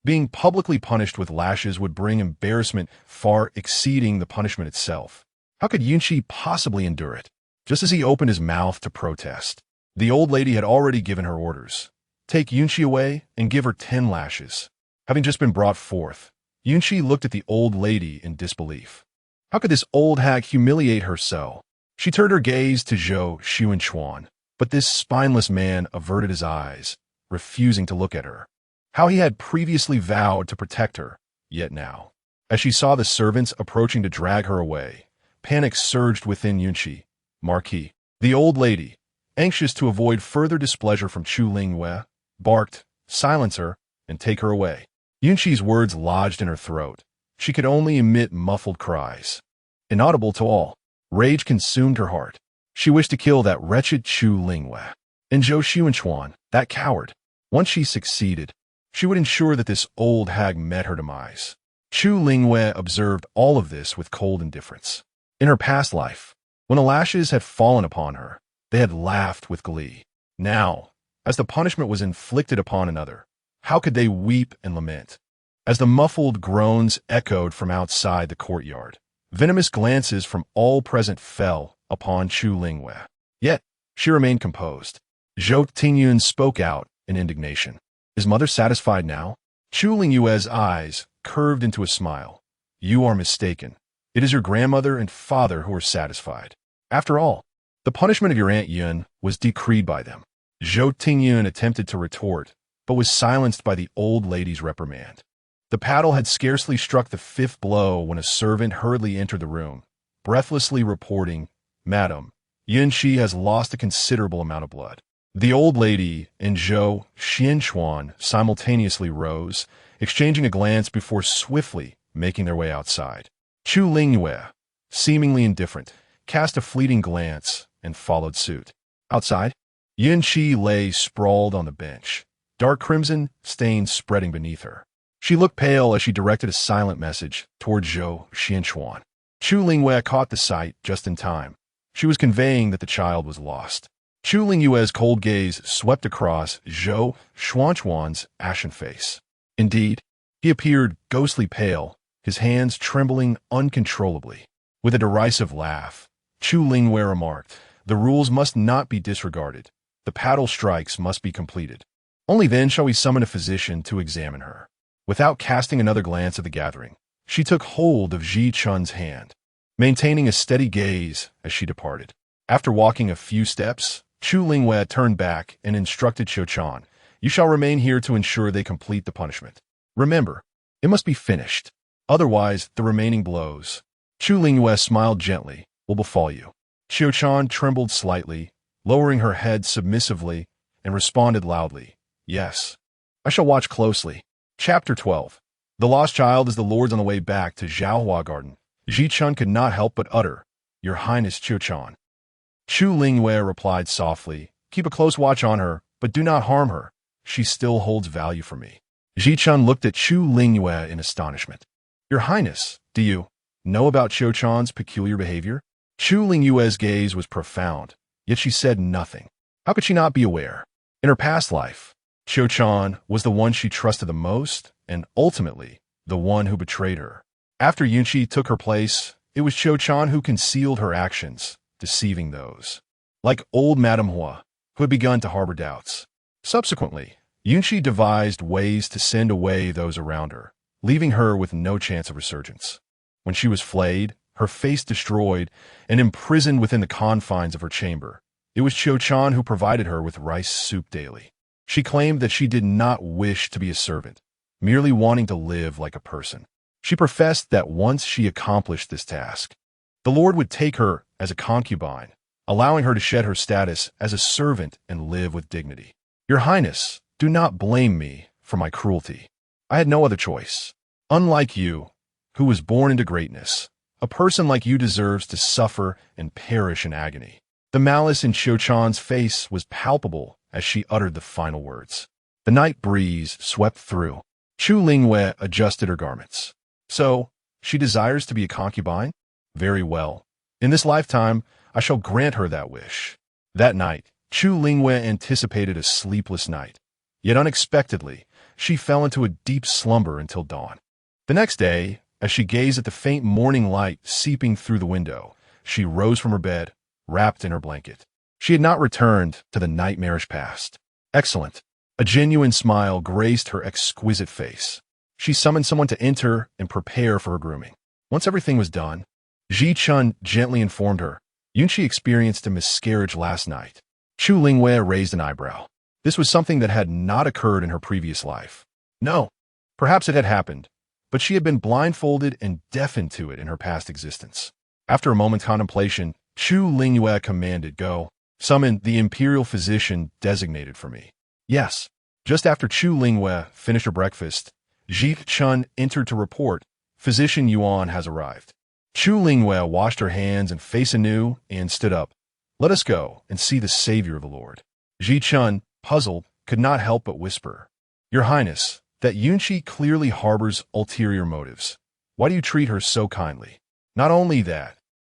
Being publicly punished with lashes would bring embarrassment far exceeding the punishment itself. How could Yunqi possibly endure it? Just as he opened his mouth to protest, the old lady had already given her orders. Take Yunqi away and give her 10 lashes. Having just been brought forth, Yunqi looked at the old lady in disbelief. How could this old hag humiliate her so? She turned her gaze to Zhou Taochuan, but this spineless man averted his eyes, refusing to look at her. How he had previously vowed to protect her, yet now, as she saw the servants approaching to drag her away, panic surged within Yunqi. Marquis, the old lady, anxious to avoid further displeasure from Chu Lingyu, barked, "Silence her, and take her away." Yunqi's words lodged in her throat. She could only emit muffled cries. Inaudible to all, rage consumed her heart. She wished to kill that wretched Chu Lingyu. And Zhou Taochuan, that coward. Once she succeeded, she would ensure that this old hag met her demise. Chu Lingyu observed all of this with cold indifference. In her past life, when the lashes had fallen upon her, they had laughed with glee. Now, as the punishment was inflicted upon another, how could they weep and lament? As the muffled groans echoed from outside the courtyard, venomous glances from all present fell upon Chu Lingyu. Yet, she remained composed. Zhou Taochuan spoke out in indignation. Is mother satisfied now? Chu Lingyu's eyes curved into a smile. You are mistaken. It is your grandmother and father who are satisfied. After all, the punishment of your Aunt Yun was decreed by them. Zhou Taochuan attempted to retort, but was silenced by the old lady's reprimand. The paddle had scarcely struck the 5th blow when a servant hurriedly entered the room, breathlessly reporting, Madam, Yunqi has lost a considerable amount of blood. The old lady and Zhou Taochuan simultaneously rose, exchanging a glance before swiftly making their way outside. Chu Lingyu, seemingly indifferent, cast a fleeting glance and followed suit. Outside, Yunqi lay sprawled on the bench, dark crimson stains spreading beneath her. She looked pale as she directed a silent message toward Zhou Taochuan. Chu Lingyu caught the sight just in time. She was conveying that the child was lost. Chu Lingyu's cold gaze swept across Zhou Taochuan's ashen face. Indeed, he appeared ghostly pale, his hands trembling uncontrollably. With a derisive laugh, Chu Lingyu remarked, The rules must not be disregarded. The paddle strikes must be completed. Only then shall we summon a physician to examine her. Without casting another glance at the gathering, she took hold of Ji Chun's hand, maintaining a steady gaze as she departed. After walking a few steps, Chu Lingyu turned back and instructed Taochuan, You shall remain here to ensure they complete the punishment. Remember, it must be finished. Otherwise, the remaining blows, Chu Lingyu smiled gently, will befall you. Taochuan trembled slightly, lowering her head submissively, and responded loudly, Yes, I shall watch closely. Chapter 12. The lost child is the Lord's on the way back to Zhaohua Garden. Ji Chun could not help but utter, Your Highness Taochuan. Chu Lingyu replied softly, Keep a close watch on her, but do not harm her. She still holds value for me. Ji Chun looked at Chu Lingyu in astonishment. Your Highness, do you know about Taochuan's peculiar behavior? Chu Lingyu's gaze was profound, yet she said nothing. How could she not be aware? In her past life, Taochuan was the one she trusted the most, and ultimately, the one who betrayed her. After Yunqi took her place, it was Taochuan who concealed her actions, deceiving those, like old Madame Hua, who had begun to harbor doubts. Subsequently, Yunqi devised ways to send away those around her, leaving her with no chance of resurgence. When she was flayed, her face destroyed, and imprisoned within the confines of her chamber, it was Taochuan who provided her with rice soup daily. She claimed that she did not wish to be a servant, merely wanting to live like a person. She professed that once she accomplished this task, the Lord would take her as a concubine, allowing her to shed her status as a servant and live with dignity. Your Highness, do not blame me for my cruelty. I had no other choice. Unlike you, who was born into greatness, a person like you deserves to suffer and perish in agony. The malice in Taochuan's face was palpable as she uttered the final words. The night breeze swept through. Chu Lingyu adjusted her garments. So, she desires to be a concubine? Very well. In this lifetime, I shall grant her that wish. That night, Chu Lingyu anticipated a sleepless night. Yet unexpectedly, she fell into a deep slumber until dawn. The next day, as she gazed at the faint morning light seeping through the window, she rose from her bed, wrapped in her blanket. She had not returned to the nightmarish past. Excellent. A genuine smile graced her exquisite face. She summoned someone to enter and prepare for her grooming. Once everything was done, Ji Chun gently informed her, Yunqi experienced a miscarriage last night. Chu Lingyu raised an eyebrow. This was something that had not occurred in her previous life. No, perhaps it had happened, but she had been blindfolded and deafened to it in her past existence. After a moment's contemplation, Chu Lingyu commanded, Go, summon the imperial physician designated for me. Yes. Just after Chu Lingyu finished her breakfast, Ji Chun entered to report, Physician Yuan has arrived. Chu Lingyu washed her hands and face anew and stood up. Let us go and see the savior of the Lord. Ji Chun, puzzled, could not help but whisper, Your Highness, that Yunqi clearly harbors ulterior motives. Why do you treat her so kindly? Not only that,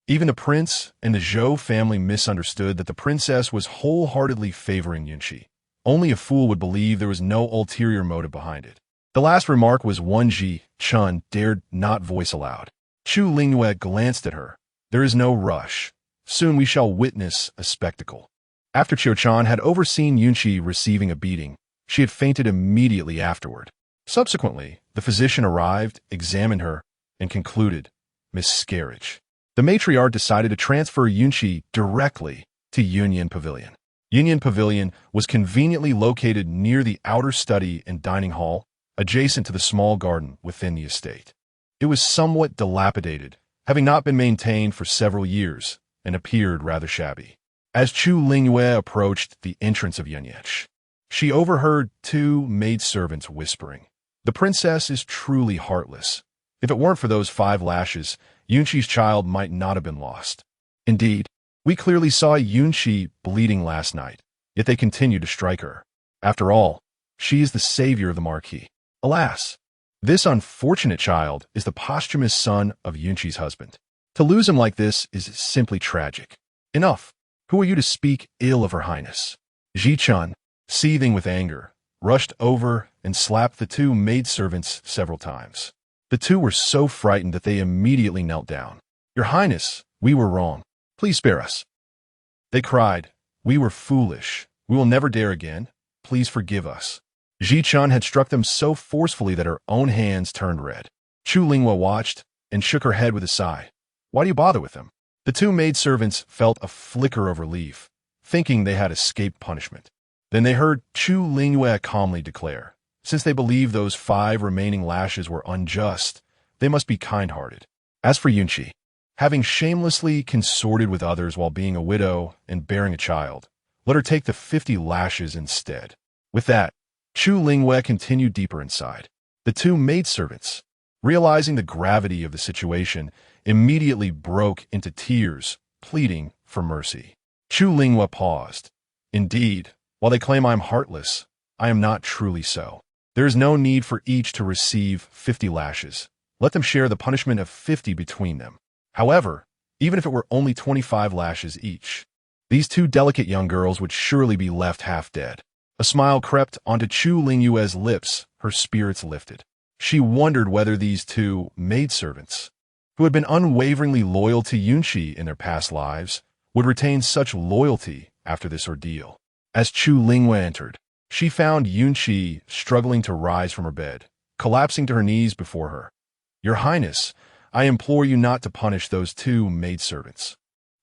even the prince and the Zhou family misunderstood that the princess was wholeheartedly favoring Yunqi. Only a fool would believe there was no ulterior motive behind it. The last remark was one Ji Chun dared not voice aloud. Chu Lingyu glanced at her. There is no rush. Soon we shall witness a spectacle. After Taochuan had overseen Yunqi receiving a beating, she had fainted immediately afterward. Subsequently, the physician arrived, examined her, and concluded, miscarriage. The matriarch decided to transfer Yunqi directly to Yunyan Pavilion. Yunyan Pavilion was conveniently located near the outer study and dining hall, adjacent to the small garden within the estate. It was somewhat dilapidated, having not been maintained for several years, and appeared rather shabby. As Chu Lingyu approached the entrance of Yunyech, she overheard two maidservants whispering, The princess is truly heartless. If it weren't for those 5 lashes, Yunqi's child might not have been lost. Indeed, we clearly saw Yunqi bleeding last night, yet they continue to strike her. After all, she is the savior of the marquis. Alas, this unfortunate child is the posthumous son of Yunqi's husband. To lose him like this is simply tragic. Enough. Who are you to speak ill of her highness? Ji Chun, seething with anger, rushed over and slapped the 2 maidservants several times. The 2 were so frightened that they immediately knelt down. Your Highness, we were wrong. Please spare us. They cried, We were foolish. We will never dare again. Please forgive us. Ji Chun had struck them so forcefully that her own hands turned red. Chu Lingyu watched and shook her head with a sigh. Why do you bother with them? The 2 maidservants felt a flicker of relief, thinking they had escaped punishment. Then they heard Chu Lingyu calmly declare, Since they believe those 5 remaining lashes were unjust, they must be kind-hearted. As for Yunqi, having shamelessly consorted with others while being a widow and bearing a child, let her take the 50 lashes instead. With that, Chu Lingyu continued deeper inside. The 2 maidservants, realizing the gravity of the situation, immediately broke into tears, pleading for mercy. Chu Lingyu paused. Indeed, while they claim I am heartless, I am not truly so. There is no need for each to receive 50 lashes. Let them share the punishment of 50 between them. However, even if it were only 25 lashes each, these 2 delicate young girls would surely be left half dead. A smile crept onto Chu Lingyu's lips, her spirits lifted. She wondered whether these 2 maidservants, who had been unwaveringly loyal to Yunqi in their past lives, would retain such loyalty after this ordeal. As Chu Lingyu entered, she found Yunqi struggling to rise from her bed, collapsing to her knees before her. Your Highness, I implore you not to punish those 2 maidservants.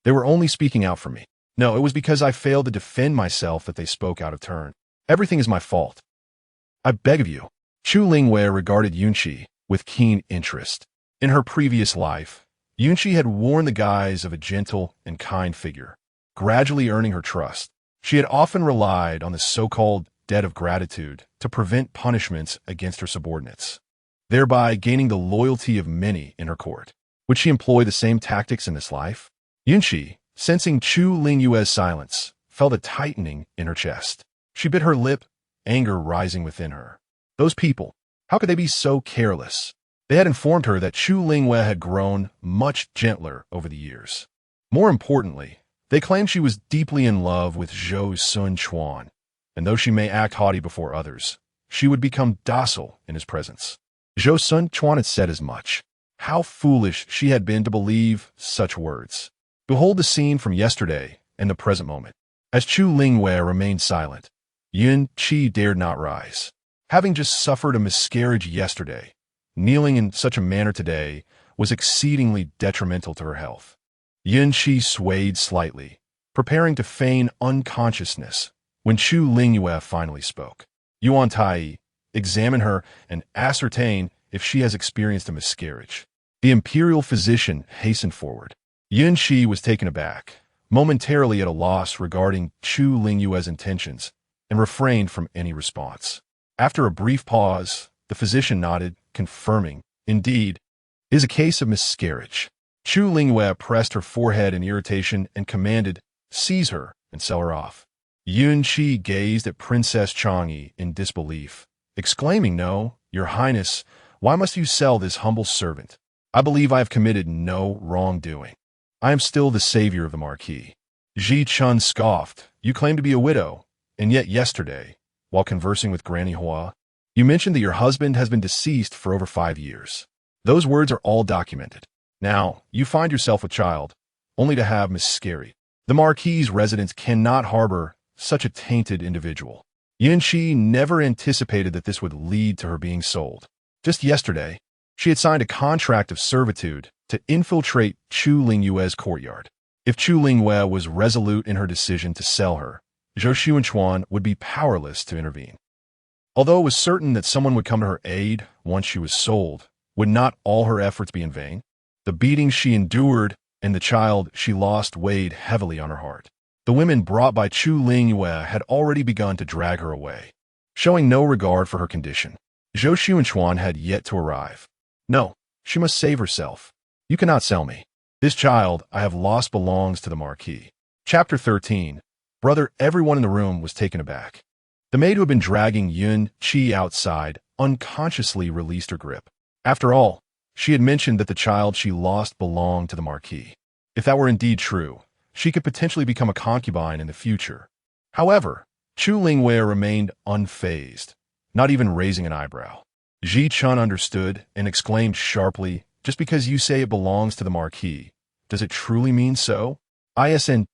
They were only speaking out for me. No, it was because I failed to defend myself that they spoke out of turn. Everything is my fault. I beg of you. Chu Lingyu regarded Yunqi with keen interest. In her previous life, Yunqi had worn the guise of a gentle and kind figure, gradually earning her trust. She had often relied on the so-called debt of gratitude to prevent punishments against her subordinates, thereby gaining the loyalty of many in her court. Would she employ the same tactics in this life? Yunqi, sensing Chu Lingyu's silence, felt a tightening in her chest. She bit her lip, anger rising within her. Those people, how could they be so careless? They had informed her that Chu Lingyu had grown much gentler over the years. More importantly, they claimed she was deeply in love with Zhou Taochuan, and though she may act haughty before others, she would become docile in his presence. Zhou Taochuan had said as much. How foolish she had been to believe such words. Behold the scene from yesterday and the present moment. As Chu Lingyu remained silent, Yun Qi dared not rise. Having just suffered a miscarriage yesterday, kneeling in such a manner today was exceedingly detrimental to her health. Yun Qi swayed slightly, preparing to feign unconsciousness when Chu Lingyu finally spoke. Yuan Tai, examine her and ascertain if she has experienced a miscarriage. The imperial physician hastened forward. Yun Qi was taken aback, momentarily at a loss regarding Chu Lingyu's intentions, and refrained from any response. After a brief pause, the physician nodded, confirming, indeed, it is a case of miscarriage. Chu Lingyu pressed her forehead in irritation and commanded, seize her and sell her off. Yun Qi gazed at Princess Changyi in disbelief, exclaiming, no, your highness, why must you sell this humble servant? I believe I have committed no wrongdoing. I am still the savior of the Marquis. Ji Chun scoffed, you claim to be a widow, and yet yesterday, while conversing with Granny Hua, you mentioned that your husband has been deceased for over 5 years. Those words are all documented. Now, you find yourself with child, only to have miscarried. The Marquis's residence cannot harbor such a tainted individual. Yun Qi never anticipated that this would lead to her being sold. Just yesterday, she had signed a contract of servitude to infiltrate Chu Lingyu's courtyard. If Chu Lingyu was resolute in her decision to sell her, Zhou Taochuan would be powerless to intervene. Although it was certain that someone would come to her aid once she was sold, would not all her efforts be in vain? The beatings she endured and the child she lost weighed heavily on her heart. The women brought by Chu Lingyu had already begun to drag her away, showing no regard for her condition. Zhou Taochuan had yet to arrive. No, she must save herself. You cannot sell me. This child I have lost belongs to the Marquis. Chapter 13. Brother, everyone in the room was taken aback. The maid who had been dragging Yun Qi outside unconsciously released her grip. After all, she had mentioned that the child she lost belonged to the Marquis. If that were indeed true, she could potentially become a concubine in the future. However, Chu Lingyu remained unfazed, not even raising an eyebrow. Ji Chun understood and exclaimed sharply, just because you say it belongs to the Marquis, does it truly mean so? Isn't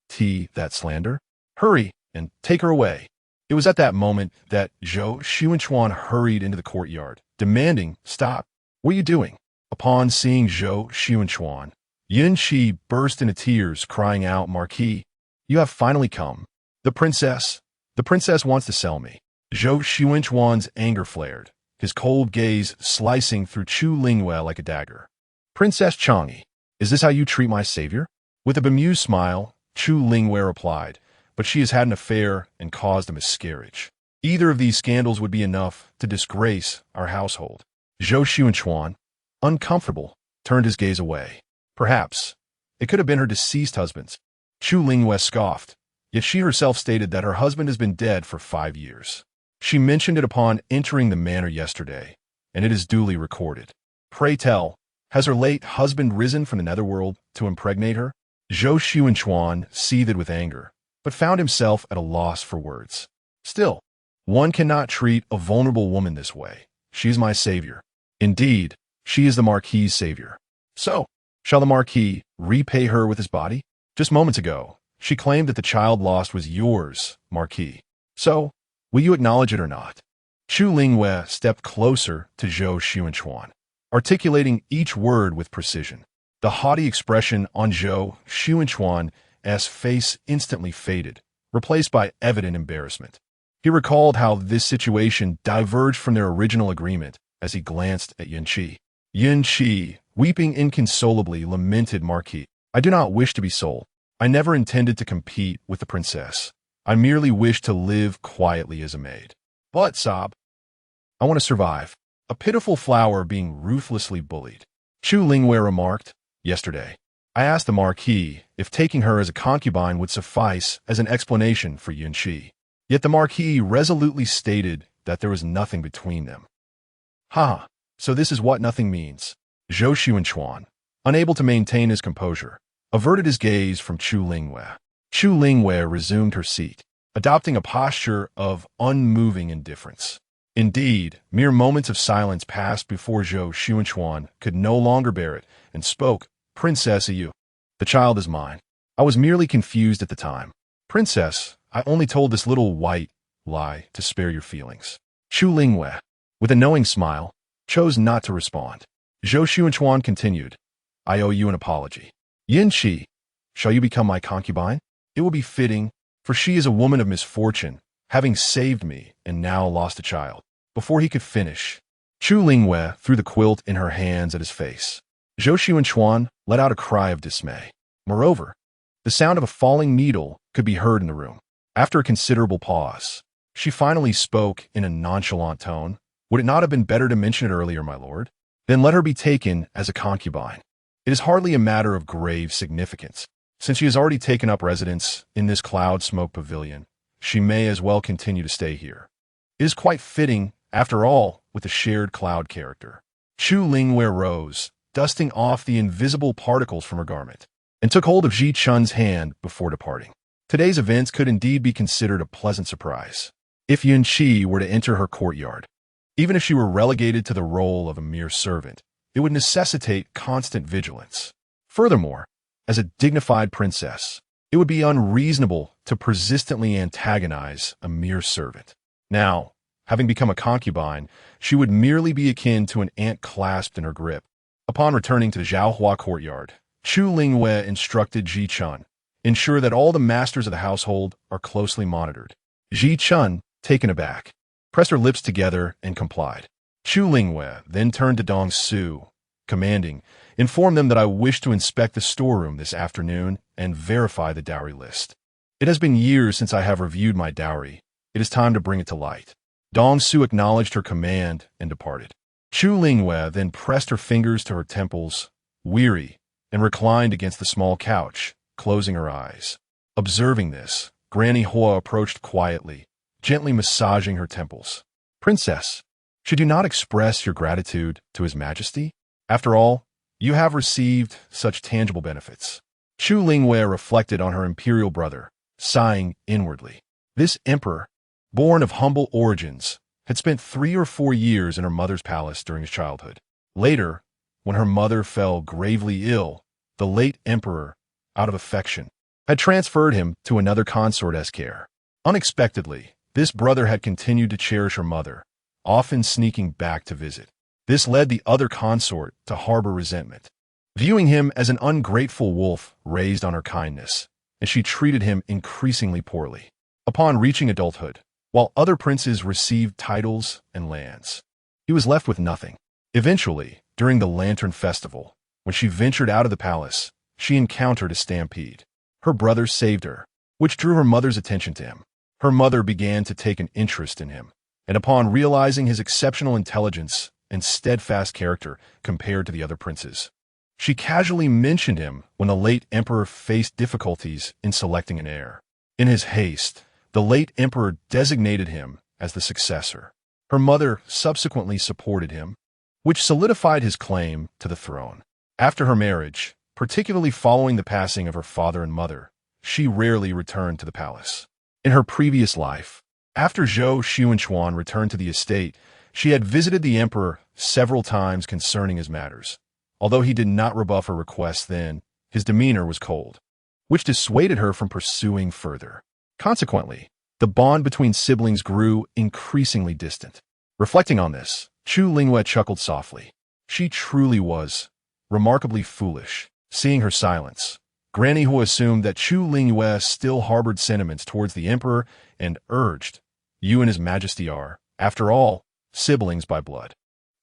that slander? Hurry and take her away. It was at that moment that Zhou Taochuan hurried into the courtyard, demanding, stop. What are you doing? Upon seeing Zhou Taochuan, Yun Qi burst into tears, crying out, Marquis, you have finally come. The princess wants to sell me. Zhou Taochuan's anger flared, his cold gaze slicing through Chu Lingyu like a dagger. Princess Changyi, is this how you treat my savior? With a bemused smile, Chu Lingyu replied, but she has had an affair and caused a miscarriage. Either of these scandals would be enough to disgrace our household. Zhou Taochuan, uncomfortable, turned his gaze away. Perhaps it could have been her deceased husband's. Chu Lingyu scoffed, yet she herself stated that her husband has been dead for 5 years. She mentioned it upon entering the manor yesterday, and it is duly recorded. Pray tell, has her late husband risen from the netherworld to impregnate her? Zhou Taochuan seethed with anger, but found himself at a loss for words. Still, one cannot treat a vulnerable woman this way. She is my savior. Indeed, she is the Marquis's savior. So, shall the Marquis repay her with his body? Just moments ago, she claimed that the child lost was yours, Marquis. So, will you acknowledge it or not? Chu Lingyu stepped closer to Zhou Taochuan, articulating each word with precision. The haughty expression on Zhou Taochuan's face instantly faded, replaced by evident embarrassment. He recalled how this situation diverged from their original agreement as he glanced at Yun Qi. Yun Qi, weeping inconsolably, lamented, Marquis, I do not wish to be sold. I never intended to compete with the princess. I merely wish to live quietly as a maid. But, sob, I want to survive. A pitiful flower being ruthlessly bullied. Chu Lingyu remarked, yesterday, I asked the Marquis if taking her as a concubine would suffice as an explanation for Yun Qi. Yet the Marquis resolutely stated that there was nothing between them. Ha! So this is what nothing means. Zhou Taochuan, unable to maintain his composure, averted his gaze from Chu Lingyu. Chu Lingyu resumed her seat, adopting a posture of unmoving indifference. Indeed, mere moments of silence passed before Zhou Taochuan could no longer bear it and spoke. Princess Yu, the child is mine. I was merely confused at the time. Princess, I only told this little white lie to spare your feelings. Chu Lingyu, with a knowing smile, chose not to respond. Zhou Taochuan continued, I owe you an apology. Yin Qi, shall you become my concubine? It will be fitting, for she is a woman of misfortune, having saved me and now lost a child. Before he could finish, Chu Lingyu threw the quilt in her hands at his face. Zhou Taochuan let out a cry of dismay. Moreover, the sound of a falling needle could be heard in the room. After a considerable pause, she finally spoke in a nonchalant tone. Would it not have been better to mention it earlier, my lord? Then let her be taken as a concubine. It is hardly a matter of grave significance. Since she has already taken up residence in this cloud smoke pavilion, she may as well continue to stay here. It is quite fitting, after all, with the shared cloud character. Chu Lingyu rose, dusting off the invisible particles from her garment, and took hold of Ji Chun's hand before departing. Today's events could indeed be considered a pleasant surprise. If Yin Qi were to enter her courtyard, even if she were relegated to the role of a mere servant, it would necessitate constant vigilance. Furthermore, as a dignified princess, it would be unreasonable to persistently antagonize a mere servant. Now, having become a concubine, she would merely be akin to an ant clasped in her grip. Upon returning to the Zhaohua courtyard, Chu Lingyu instructed Ji Chun, ensure that all the masters of the household are closely monitored. Ji Chun, taken aback, pressed her lips together and complied. Chu Lingyu then turned to Dong Su, commanding, inform them that I wish to inspect the storeroom this afternoon and verify the dowry list. It has been years since I have reviewed my dowry. It is time to bring it to light. Dong Su acknowledged her command and departed. Chu Lingyu then pressed her fingers to her temples, weary, and reclined against the small couch, closing her eyes. Observing this, Granny Hua approached quietly, gently massaging her temples. Princess, should you not express your gratitude to His Majesty? After all, you have received such tangible benefits. Chu Lingyu reflected on her imperial brother, sighing inwardly. This emperor, born of humble origins, had spent 3 or 4 years in her mother's palace during his childhood. Later, when her mother fell gravely ill, the late emperor, out of affection, had transferred him to another consort's care. Unexpectedly, this brother had continued to cherish her mother, often sneaking back to visit. This led the other consort to harbor resentment, viewing him as an ungrateful wolf raised on her kindness, and she treated him increasingly poorly. Upon reaching adulthood, while other princes received titles and lands, he was left with nothing. Eventually, during the Lantern Festival, when she ventured out of the palace, she encountered a stampede. Her brother saved her, which drew her mother's attention to him. Her mother began to take an interest in him, and upon realizing his exceptional intelligence and steadfast character compared to the other princes, she casually mentioned him when the late emperor faced difficulties in selecting an heir. In his haste, the late emperor designated him as the successor. Her mother subsequently supported him, which solidified his claim to the throne. After her marriage, particularly following the passing of her father and mother, she rarely returned to the palace. In her previous life, after Zhou Taochuan returned to the estate, she had visited the emperor several times concerning his matters. Although he did not rebuff her requests then, his demeanor was cold, which dissuaded her from pursuing further. Consequently, the bond between siblings grew increasingly distant. Reflecting on this, Chu Lingyu chuckled softly. She truly was remarkably foolish. Seeing her silence, Granny Hua assumed that Chu Lingyu still harbored sentiments towards the emperor and urged, you and His Majesty are, after all, siblings by blood.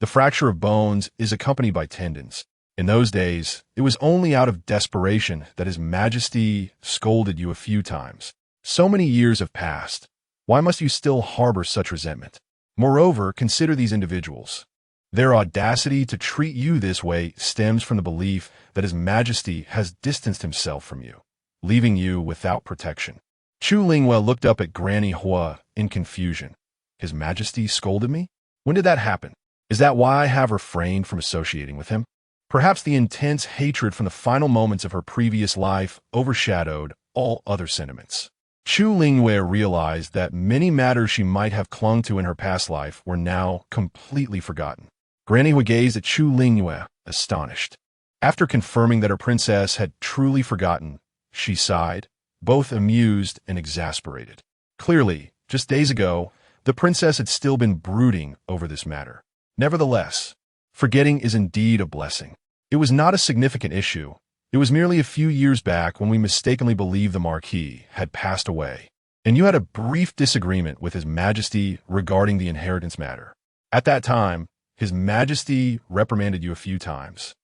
The fracture of bones is accompanied by tendons. In those days, it was only out of desperation that His Majesty scolded you a few times. So many years have passed. Why must you still harbor such resentment? Moreover, consider these individuals. Their audacity to treat you this way stems from the belief that His Majesty has distanced himself from you, leaving you without protection. Chu Lingyu looked up at Granny Hua in confusion. His Majesty scolded me? When did that happen? Is that why I have refrained from associating with him? Perhaps the intense hatred from the final moments of her previous life overshadowed all other sentiments. Chu Lingyu realized that many matters she might have clung to in her past life were now completely forgotten. Granny Hua gazed at Chu Lingyu, astonished. After confirming that her princess had truly forgotten, she sighed, both amused and exasperated. Clearly, just days ago, the princess had still been brooding over this matter. Nevertheless, forgetting is indeed a blessing. It was not a significant issue. It was merely a few years back when we mistakenly believed the Marquis had passed away, and you had a brief disagreement with His Majesty regarding the inheritance matter. At that time, His Majesty reprimanded you a few times,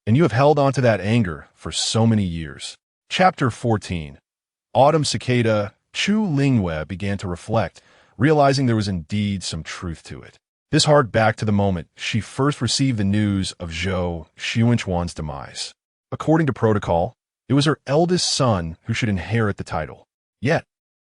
and you have held on to that anger for so many years. Chapter 14. Autumn Cicada. Chu Lingyu began to reflect, realizing there was indeed some truth to it. This harked back to the moment she first received the news of Zhou Taochuan's demise. According to protocol, it was her eldest son who should inherit the title. Yet,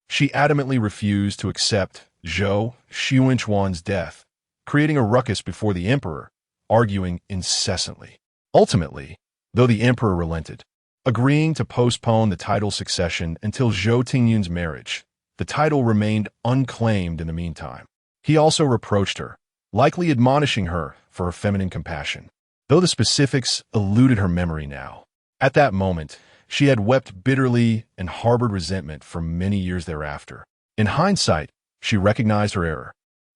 she adamantly refused to accept Zhou Taochuan's death, creating a ruckus before the emperor, arguing incessantly. Ultimately, though the emperor relented, agreeing to postpone the title succession until Zhou Tingyun's marriage, the title remained unclaimed in the meantime. He also reproached her, likely admonishing her for her feminine compassion, though the specifics eluded her memory now. At that moment, she had wept bitterly and harbored resentment for many years thereafter. In hindsight, she recognized her error.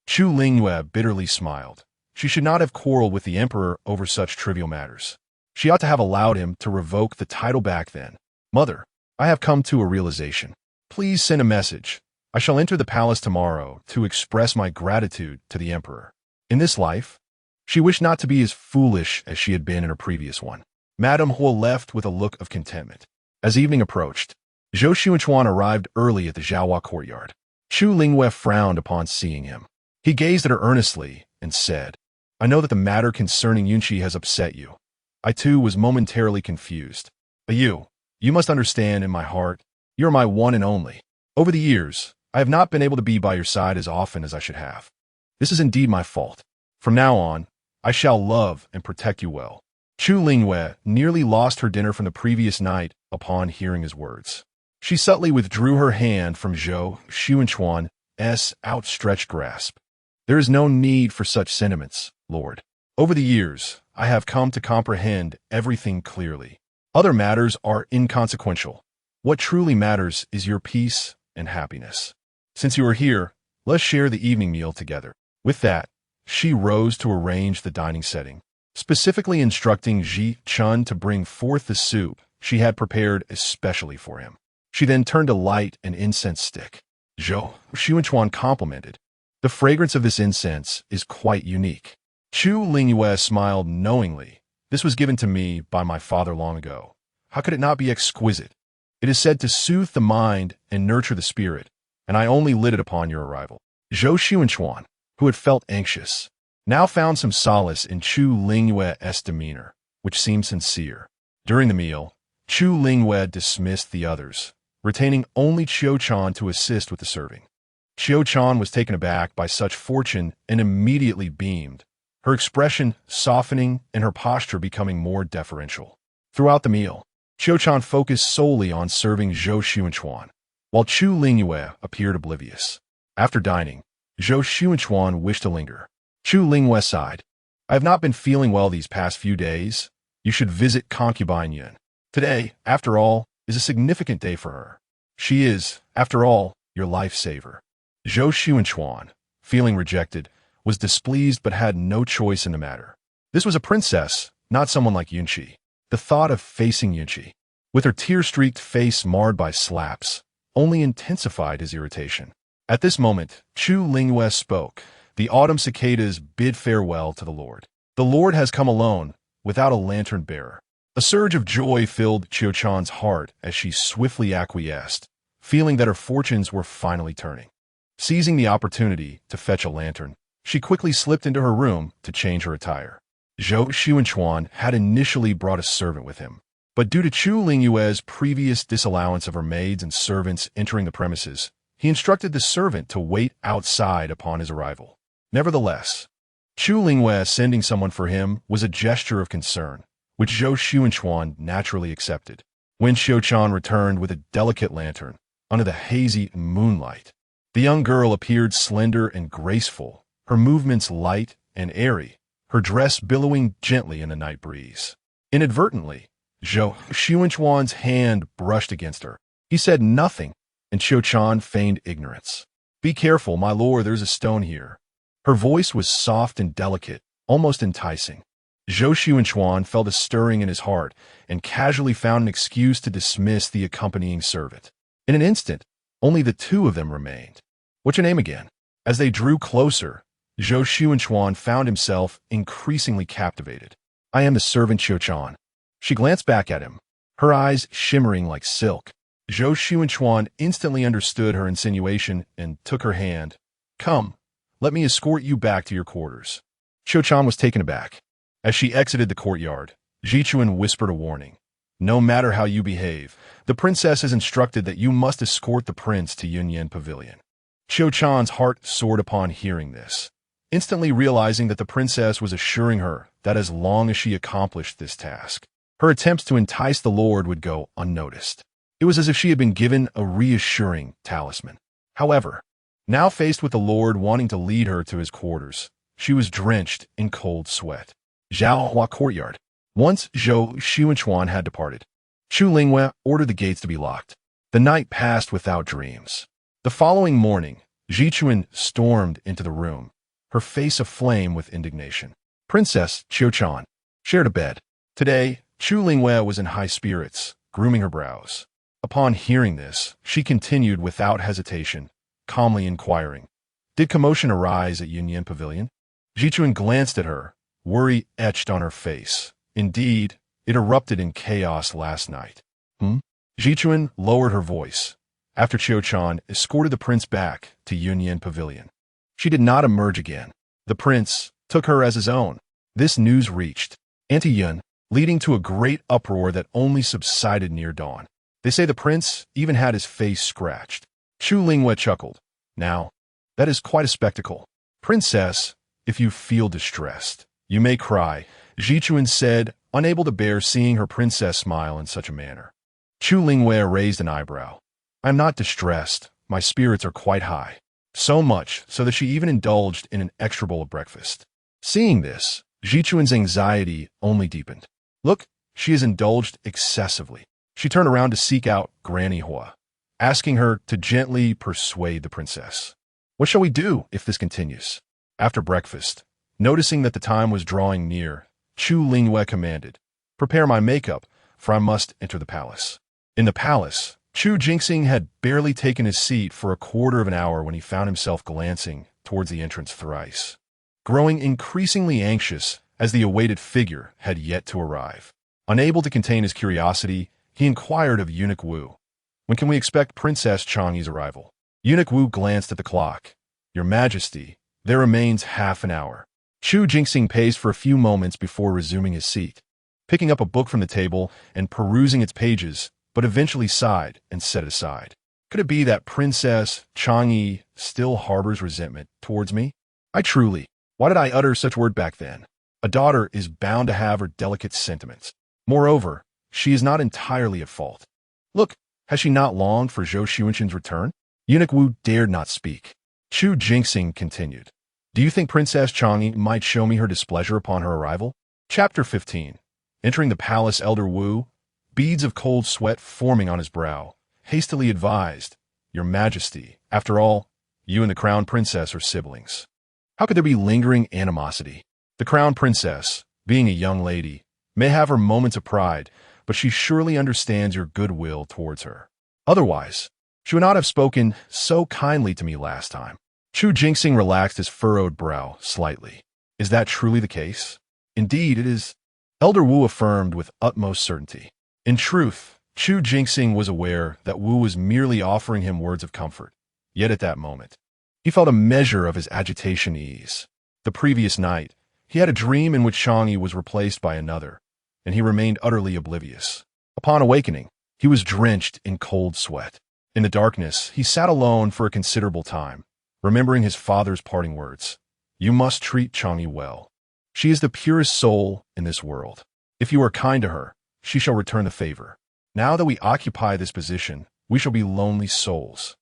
Chu Lingyu bitterly smiled. She should not have quarreled with the emperor over such trivial matters. She ought to have allowed him to revoke the title back then. Mother, I have come to a realization. Please send a message. I shall enter the palace tomorrow to express my gratitude to the emperor. In this life, she wished not to be as foolish as she had been in her previous one. Madame Hua left with a look of contentment. As evening approached, Zhou Taochuan arrived early at the Zhaohua courtyard. Chu Lingyu frowned upon seeing him. He gazed at her earnestly and said, I know that the matter concerning Yunqi has upset you. I too was momentarily confused. But you must understand in my heart, you are my one and only. Over the years, I have not been able to be by your side as often as I should have. This is indeed my fault. From now on, I shall love and protect you well. Chu Lingyu nearly lost her dinner from the previous night upon hearing his words. She subtly withdrew her hand from Zhou Taochuan's outstretched grasp. There is no need for such sentiments, Lord. Over the years, I have come to comprehend everything clearly. Other matters are inconsequential. What truly matters is your peace and happiness. Since you are here, let's share the evening meal together. With that, she rose to arrange the dining setting, specifically instructing Ji Chun to bring forth the soup she had prepared especially for him. She then turned to light an incense stick. Zhou Taochuan complimented. The fragrance of this incense is quite unique. Chu Lingyu smiled knowingly. This was given to me by my father long ago. How could it not be exquisite? It is said to soothe the mind and nurture the spirit, and I only lit it upon your arrival. Zhou Taochuan, who had felt anxious, now found some solace in Chu Lingyu's demeanor, which seemed sincere. During the meal, Chu Lingyu dismissed the others, retaining only Qiu Chan to assist with the serving. Qiu Chan was taken aback by such fortune and immediately beamed, her expression softening and her posture becoming more deferential. Throughout the meal, Qiu Chan focused solely on serving Zhou Taochuan, while Chu Lingyu appeared oblivious. After dining, Zhou Taochuan wished to linger. Chu Lingyu sighed. I have not been feeling well these past few days. You should visit concubine Yun. Today, after all, is a significant day for her. She is, after all, your lifesaver. Zhou Taochuan, feeling rejected, was displeased but had no choice in the matter. This was a princess, not someone like Yunqi. The thought of facing Yunqi, with her tear-streaked face marred by slaps, only intensified his irritation. At this moment, Chu Lingyu spoke. The autumn cicadas bid farewell to the Lord. The Lord has come alone, without a lantern bearer. A surge of joy filled Qiu Chan's heart as she swiftly acquiesced, feeling that her fortunes were finally turning. Seizing the opportunity to fetch a lantern, she quickly slipped into her room to change her attire. Zhou Taochuan had initially brought a servant with him, But due to Chu Lingyue's previous disallowance of her maids and servants entering the premises, he instructed the servant to wait outside upon his arrival. Nevertheless, Chu Lingyue sending someone for him was a gesture of concern, which Zhou Taochuan naturally accepted. When Xiuchan returned with a delicate lantern, under the hazy moonlight, the young girl appeared slender and graceful, her movements light and airy, her dress billowing gently in the night breeze. Inadvertently, Zhou Taochuan's hand brushed against her. He said nothing, and Xiuchan feigned ignorance. "Be careful, my lord, there's a stone here." Her voice was soft and delicate, almost enticing. Zhou Taochuan felt a stirring in his heart and casually found an excuse to dismiss the accompanying servant. In an instant, only the two of them remained. "What's your name again?" As they drew closer, Zhou Taochuan found himself increasingly captivated. "I am the servant Xiuchan." She glanced back at him, her eyes shimmering like silk. Zhou Taochuan instantly understood her insinuation and took her hand. "Come, let me escort you back to your quarters." Xiuchan was taken aback. As she exited the courtyard, Zichuan whispered a warning. "No matter how you behave, the princess has instructed that you must escort the prince to Yunyan Pavilion." Xiuchan's heart soared upon hearing this, instantly realizing that the princess was assuring her that as long as she accomplished this task, her attempts to entice the lord would go unnoticed. It was as if she had been given a reassuring talisman. However, now faced with the lord wanting to lead her to his quarters, she was drenched in cold sweat. Zhaohua courtyard. Once Zhou Taochuan had departed, Chu Lingyu ordered the gates to be locked. The night passed without dreams. The following morning, Zichuan stormed into the room, her face aflame with indignation. Princess Xiuchan shared a bed. Today, Chu Lingyu was in high spirits, grooming her brows. Upon hearing this, she continued without hesitation, calmly inquiring, "Did commotion arise at Yunyan Pavilion?" Zichuan glanced at her, worry etched on her face. "Indeed, it erupted in chaos last night." Zichuan lowered her voice, after Xiuchan escorted the prince back to Yunyan Pavilion. She did not emerge again. The prince took her as his own. This news reached Antiyun, leading to a great uproar that only subsided near dawn. They say the prince even had his face scratched. Chu Lingyu chuckled. "Now, that is quite a spectacle. Princess, if you feel distressed, you may cry," Zichuan said, unable to bear seeing her princess smile in such a manner. Chu Lingyu raised an eyebrow. "I am not distressed. My spirits are quite high. So much so that she even indulged in an extra bowl of breakfast." Seeing this, Zichuan's anxiety only deepened. "Look, she has indulged excessively." She turned around to seek out Granny Hua, asking her to gently persuade the princess. "What shall we do if this continues?" After breakfast, noticing that the time was drawing near, Chu Lingyu commanded, "Prepare my makeup, for I must enter the palace." In the palace, Chu Jingxing had barely taken his seat for a quarter of an hour when he found himself glancing towards the entrance thrice, growing increasingly anxious as the awaited figure had yet to arrive. Unable to contain his curiosity, he inquired of Eunuch Wu, "When can we expect Princess Changyi's arrival?" Eunuch Wu glanced at the clock. "Your Majesty, there remains half an hour." Chu Jingxing paced for a few moments before resuming his seat, picking up a book from the table and perusing its pages, but eventually sighed and set it aside. Could it be that Princess Changyi still harbors resentment towards me? Why did I utter such word back then? A daughter is bound to have her delicate sentiments. Moreover, she is not entirely at fault. Look, has she not longed for Zhou Xuanxin's return? Eunuch Wu dared not speak. Chu Jingxing continued, "Do you think Princess Changyi might show me her displeasure upon her arrival?" Chapter 15. Entering the palace, Elder Wu, beads of cold sweat forming on his brow, hastily advised, "Your Majesty, after all, you and the crown princess are siblings. How could there be lingering animosity? The crown princess, being a young lady, may have her moments of pride, but she surely understands your goodwill towards her. Otherwise, she would not have spoken so kindly to me last time." Chu Jingxing relaxed his furrowed brow slightly. "Is that truly the case?" "Indeed, it is," Elder Wu affirmed with utmost certainty. In truth, Chu Jingxing was aware that Wu was merely offering him words of comfort. Yet at that moment, he felt a measure of his agitation ease. The previous night, he had a dream in which Changyi was replaced by another, and he remained utterly oblivious. Upon awakening, he was drenched in cold sweat. In the darkness, he sat alone for a considerable time, remembering his father's parting words. You must treat Changyi well. She is the purest soul in this world. If you are kind to her, she shall return the favor. Now that we occupy this position, we shall be lonely souls.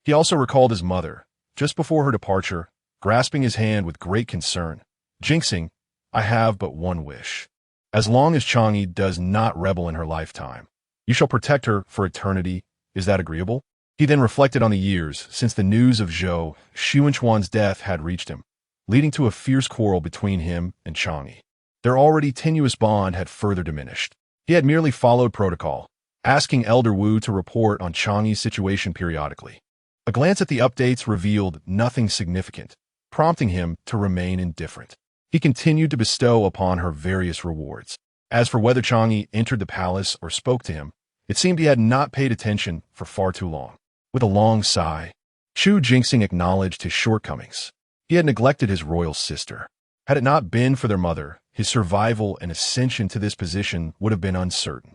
He also recalled his mother, just before her departure, grasping his hand with great concern. Jinxing, I have but one wish. As long as Changyi does not rebel in her lifetime, you shall protect her for eternity. Is that agreeable? He then reflected on the years since the news of Zhou Taochuan's death had reached him, leading to a fierce quarrel between him and Changyi. Their already tenuous bond had further diminished. He had merely followed protocol, asking Elder Wu to report on Changyi's situation periodically. A glance at the updates revealed nothing significant, prompting him to remain indifferent. He continued to bestow upon her various rewards. As for whether Changyi entered the palace or spoke to him, it seemed he had not paid attention for far too long. With a long sigh, Chu Jinxing acknowledged his shortcomings. He had neglected his royal sister. Had it not been for their mother, his survival and ascension to this position would have been uncertain.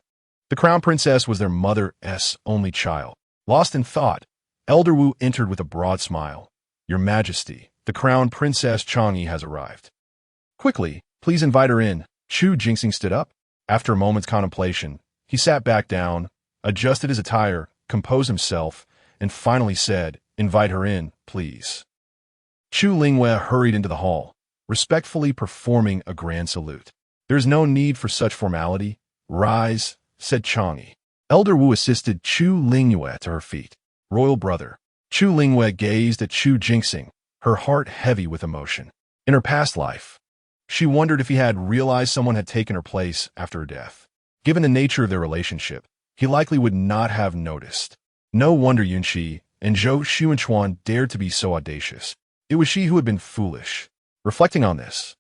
The crown princess was their mother's only child. Lost in thought, Elder Wu entered with a broad smile. Your Majesty, the crown princess Changyi has arrived. Quickly, please invite her in. Chu Jinxing stood up. After a moment's contemplation, he sat back down, adjusted his attire, composed himself, and finally said, invite her in, please. Chu Lingyu hurried into the hall, respectfully performing a grand salute. There is no need for such formality. Rise, said Changyi. Elder Wu assisted Chu Lingyu to her feet. Royal brother. Chu Lingyu gazed at Chu Jinxing, her heart heavy with emotion. In her past life, she wondered if he had realized someone had taken her place after her death. Given the nature of their relationship, he likely would not have noticed. No wonder Yunqi and Zhou Taochuan dared to be so audacious. It was she who had been foolish. Reflecting on this,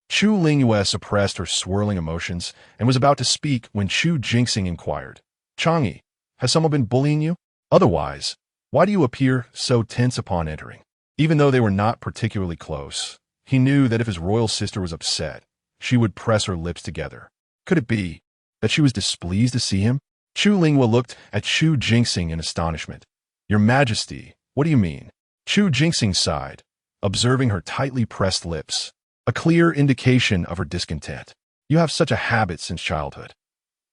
Chu Lingyu suppressed her swirling emotions and was about to speak when Chu Jinxing inquired, Changyi, has someone been bullying you? Otherwise, why do you appear so tense upon entering? Even though they were not particularly close, he knew that if his royal sister was upset, she would press her lips together. Could it be that she was displeased to see him? Chu Lingyu looked at Chu Jinxing in astonishment. Your Majesty, what do you mean? Chu Jinxing sighed, observing her tightly pressed lips, a clear indication of her discontent. You have such a habit since childhood.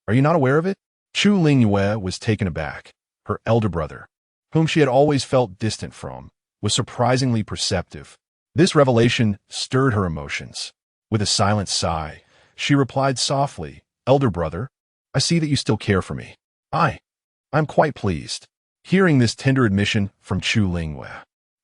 Are you not aware of it? Chu Lingyu was taken aback. Her elder brother, whom she had always felt distant from, was surprisingly perceptive. This revelation stirred her emotions. With a silent sigh, she replied softly, Elder brother, I see that you still care for me. I'm quite pleased. Hearing this tender admission from Chu Lingyu,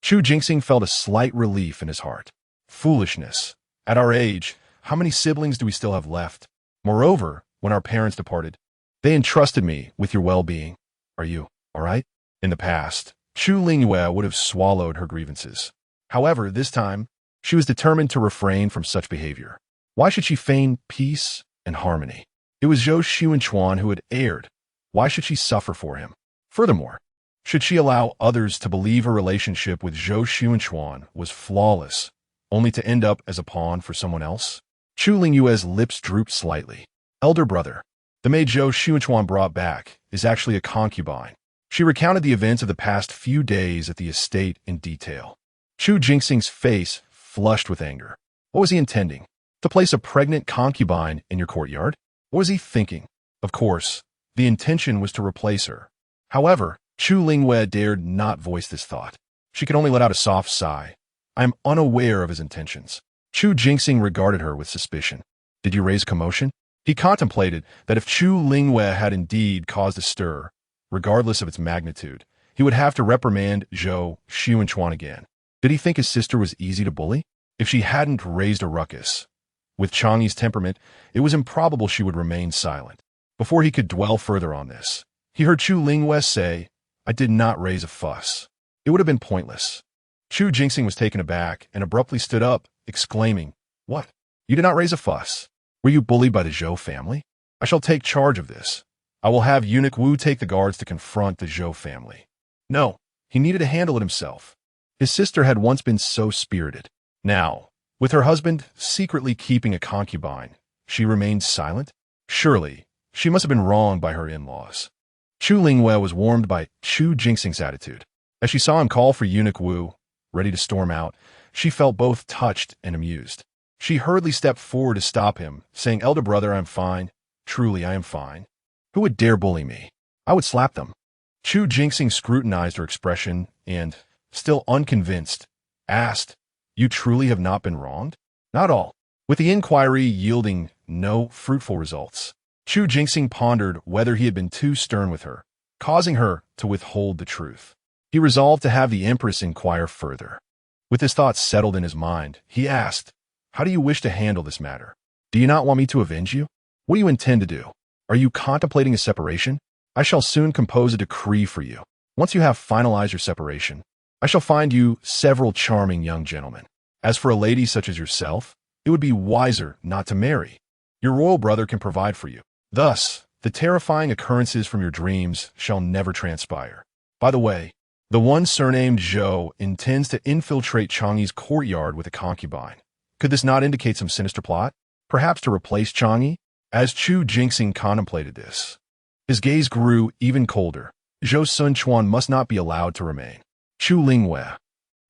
Chu Jinxing felt a slight relief in his heart. Foolishness. At our age, how many siblings do we still have left? Moreover, when our parents departed, they entrusted me with your well-being. Are you all right? In the past, Chu Lingyu would have swallowed her grievances. However, this time, she was determined to refrain from such behavior. Why should she feign peace and harmony? It was Zhou Taochuan who had erred. Why should she suffer for him? Furthermore, should she allow others to believe her relationship with Zhou Taochuan was flawless, only to end up as a pawn for someone else? Chu Lingyu's lips drooped slightly. Elder brother, the maid Zhou Taochuan brought back is actually a concubine. She recounted the events of the past few days at the estate in detail. Chu Jinxing's face flushed with anger. What was he intending? To place a pregnant concubine in your courtyard? What was he thinking? Of course, the intention was to replace her. However, Chu Lingyu dared not voice this thought. She could only let out a soft sigh. I am unaware of his intentions. Chu Jinxing regarded her with suspicion. Did you raise commotion? He contemplated that if Chu Lingyu had indeed caused a stir, regardless of its magnitude, he would have to reprimand Zhou Taochuan again. Did he think his sister was easy to bully? If she hadn't raised a ruckus, with Changyi's temperament, it was improbable she would remain silent. Before he could dwell further on this, he heard Chu Lingyu say, I did not raise a fuss. It would have been pointless. Chu Jinxing was taken aback and abruptly stood up, exclaiming, What? You did not raise a fuss? Were you bullied by the Zhou family? I shall take charge of this. I will have Eunuch Wu take the guards to confront the Zhou family. No, he needed to handle it himself. His sister had once been so spirited. Now, with her husband secretly keeping a concubine, she remained silent? Surely, She must have been wronged by her in-laws. Chu Lingyu was warmed by Chu Jingxing's attitude. As she saw him call for Eunuch Wu, ready to storm out, she felt both touched and amused. She hurriedly stepped forward to stop him, saying, "Elder brother, I am fine. Truly, I am fine. Who would dare bully me? I would slap them." Chu Jingxing scrutinized her expression and, still unconvinced, asked, "You truly have not been wronged?" "Not all." With the inquiry yielding no fruitful results, Chu Jingxing pondered whether he had been too stern with her, causing her to withhold the truth. He resolved to have the Empress inquire further. With his thoughts settled in his mind, he asked, "How do you wish to handle this matter? Do you not want me to avenge you? What do you intend to do? Are you contemplating a separation? I shall soon compose a decree for you. Once you have finalized your separation, I shall find you several charming young gentlemen. As for a lady such as yourself, it would be wiser not to marry. Your royal brother can provide for you. Thus, the terrifying occurrences from your dreams shall never transpire. By the way, the one surnamed Zhou intends to infiltrate Changyi's courtyard with a concubine. Could this not indicate some sinister plot? Perhaps to replace Changyi?" As Chu Jingxing contemplated this, his gaze grew even colder. Zhou Taochuan must not be allowed to remain. Chu Lingyu.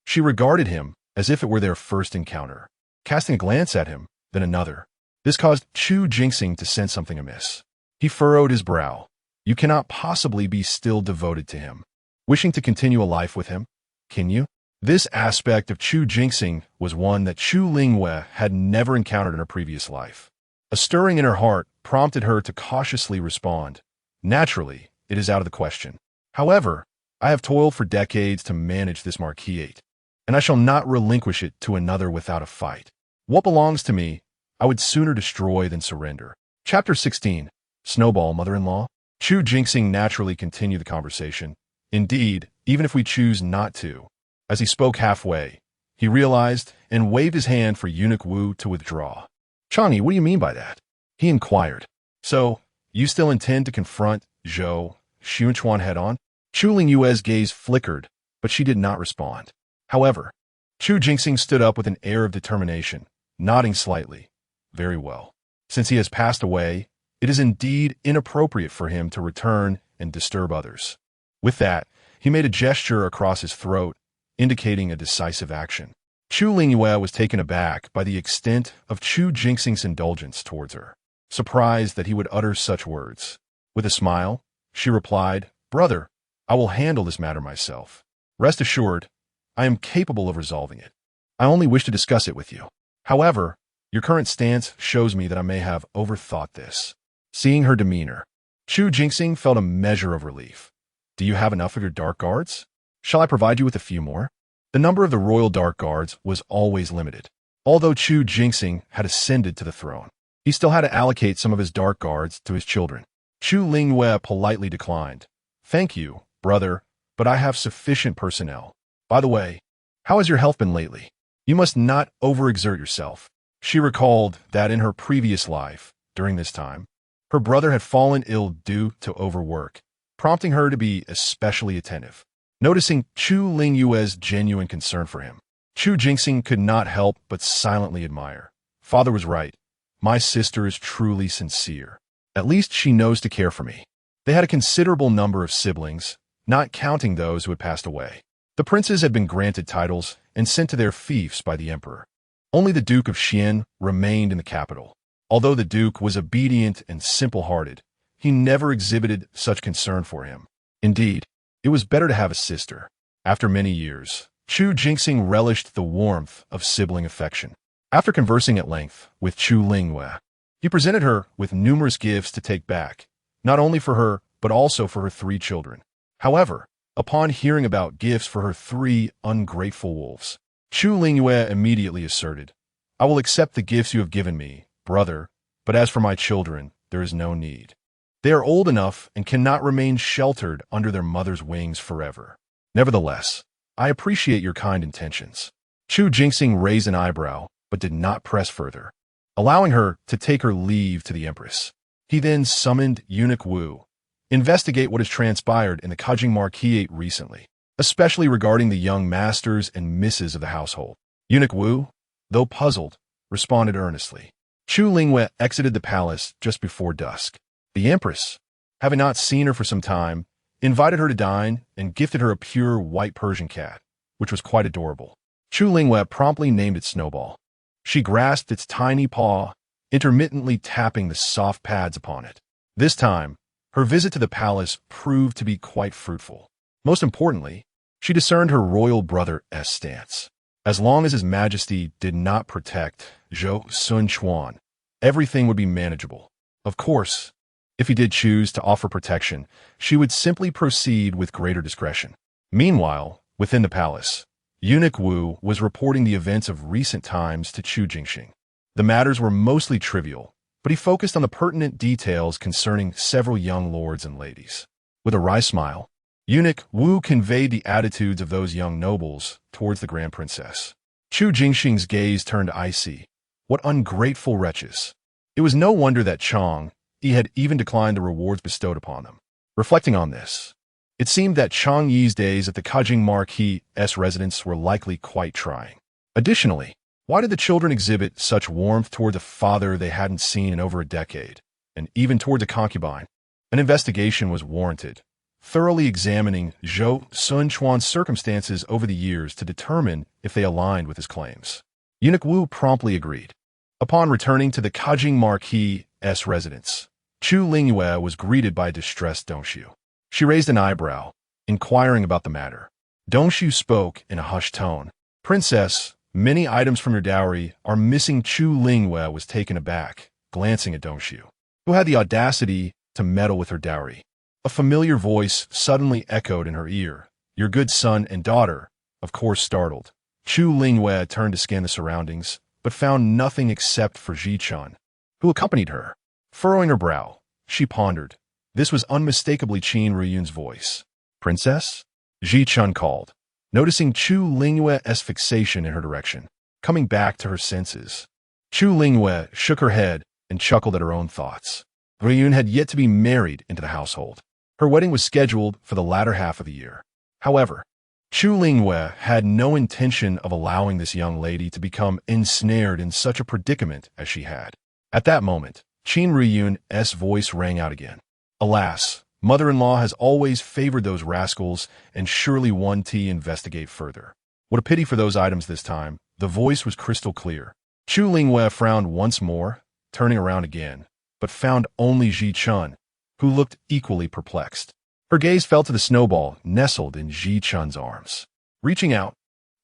She regarded him as if it were their first encounter, casting a glance at him, then another. This caused Chu Jingxing to sense something amiss. He furrowed his brow. You cannot possibly be still devoted to him, wishing to continue a life with him, can you? This aspect of Chu Jingxing was one that Chu Lingyu had never encountered in her previous life. A stirring in her heart prompted her to cautiously respond. Naturally, it is out of the question. However, I have toiled for decades to manage this marquisate, and I shall not relinquish it to another without a fight. What belongs to me, I would sooner destroy than surrender. Chapter 16. Snowball Mother-in-Law. Chu Jingxing naturally continued the conversation. Indeed, even if we choose not to. As he spoke halfway, he realized and waved his hand for Eunuch Wu to withdraw. "Changyi, what do you mean by that?" he inquired. "So, you still intend to confront Zhou Taochuan head-on?" Chu Lingyu's gaze flickered, but she did not respond. However, Chu Jingxing stood up with an air of determination, nodding slightly. "Very well. Since he has passed away, it is indeed inappropriate for him to return and disturb others." With that, he made a gesture across his throat, indicating a decisive action. Chu Lingyu was taken aback by the extent of Chu Jingxing's indulgence towards her, surprised that he would utter such words. With a smile, she replied, "Brother, I will handle this matter myself. Rest assured, I am capable of resolving it. I only wish to discuss it with you. However, your current stance shows me that I may have overthought this." Seeing her demeanor, Chu Jingxing felt a measure of relief. "Do you have enough of your dark guards? Shall I provide you with a few more?" The number of the royal dark guards was always limited. Although Chu Jingxing had ascended to the throne, he still had to allocate some of his dark guards to his children. Chu Lingyu politely declined. "Thank you, brother, but I have sufficient personnel. By the way, how has your health been lately? You must not overexert yourself." She recalled that in her previous life, during this time, her brother had fallen ill due to overwork, prompting her to be especially attentive. Noticing Chu Lingyu's genuine concern for him, Chu Jingxing could not help but silently admire. Father was right. My sister is truly sincere. At least she knows to care for me. They had a considerable number of siblings, not counting those who had passed away. The princes had been granted titles and sent to their fiefs by the emperor. Only the Duke of Xian remained in the capital. Although the Duke was obedient and simple-hearted, he never exhibited such concern for him. Indeed, it was better to have a sister. After many years, Chu Jingxing relished the warmth of sibling affection. After conversing at length with Chu Lingyu, he presented her with numerous gifts to take back, not only for her, but also for her 3 children. However, upon hearing about gifts for her 3 ungrateful wolves, Chu Lingyu immediately asserted, "I will accept the gifts you have given me, brother, but as for my children, there is no need. They are old enough and cannot remain sheltered under their mother's wings forever. Nevertheless, I appreciate your kind intentions." Chu Jingxing raised an eyebrow, but did not press further, allowing her to take her leave to the Empress. He then summoned Eunuch Wu. "Investigate what has transpired in the Kajing Marquisate recently, especially regarding the young masters and misses of the household." Eunuch Wu, though puzzled, responded earnestly. Chu Lingyu exited the palace just before dusk. The empress, having not seen her for some time, invited her to dine and gifted her a pure white Persian cat, which was quite adorable. Chu Lingyu promptly named it Snowball. She grasped its tiny paw, intermittently tapping the soft pads upon it. This time, her visit to the palace proved to be quite fruitful. Most importantly, she discerned her royal brother's stance. As long as His Majesty did not protect Zhou Taochuan, everything would be manageable. Of course, if he did choose to offer protection, she would simply proceed with greater discretion. Meanwhile, within the palace, Eunuch Wu was reporting the events of recent times to Chu Jingxing. The matters were mostly trivial, but he focused on the pertinent details concerning several young lords and ladies. With a wry smile, Eunuch Wu conveyed the attitudes of those young nobles towards the Grand Princess. Chu Jingxing's gaze turned icy. What ungrateful wretches! It was no wonder that Changyi had even declined the rewards bestowed upon them. Reflecting on this, it seemed that Changyi's days at the Changyi Marquis' residence were likely quite trying. Additionally, why did the children exhibit such warmth toward the father they hadn't seen in over a decade, and even toward the concubine? An investigation was warranted, thoroughly examining Zhou Taochuan's circumstances over the years to determine if they aligned with his claims. Eunuch Wu promptly agreed. Upon returning to the Changyi Marquis' residence, Chu Lingyu was greeted by a distressed Dongshu. She raised an eyebrow, inquiring about the matter. Dongshu spoke in a hushed tone. "Princess, many items from your dowry are missing." Chu Lingyu was taken aback, glancing at Dongshu, who had the audacity to meddle with her dowry. A familiar voice suddenly echoed in her ear. "Your good son and daughter," of course startled. Chu Lingyu turned to scan the surroundings, but found nothing except for Ji Chun, who accompanied her. Furrowing her brow, she pondered. This was unmistakably Qin Ruyun's voice. "Princess?" Ji Chun called, noticing Chu Lingyu's fixation in her direction. Coming back to her senses, Chu Lingyu shook her head and chuckled at her own thoughts. Ruyun had yet to be married into the household. Her wedding was scheduled for the latter half of the year. However, Chu Lingyu had no intention of allowing this young lady to become ensnared in such a predicament as she had. At that moment, Qin Ruyun's voice rang out again. "Alas, mother-in-law has always favored those rascals, and surely one to investigate further. What a pity for those items this time." The voice was crystal clear. Chu Lingyu frowned once more, turning around again, but found only Ji Chun, who looked equally perplexed. Her gaze fell to the snowball nestled in Ji Chun's arms. Reaching out,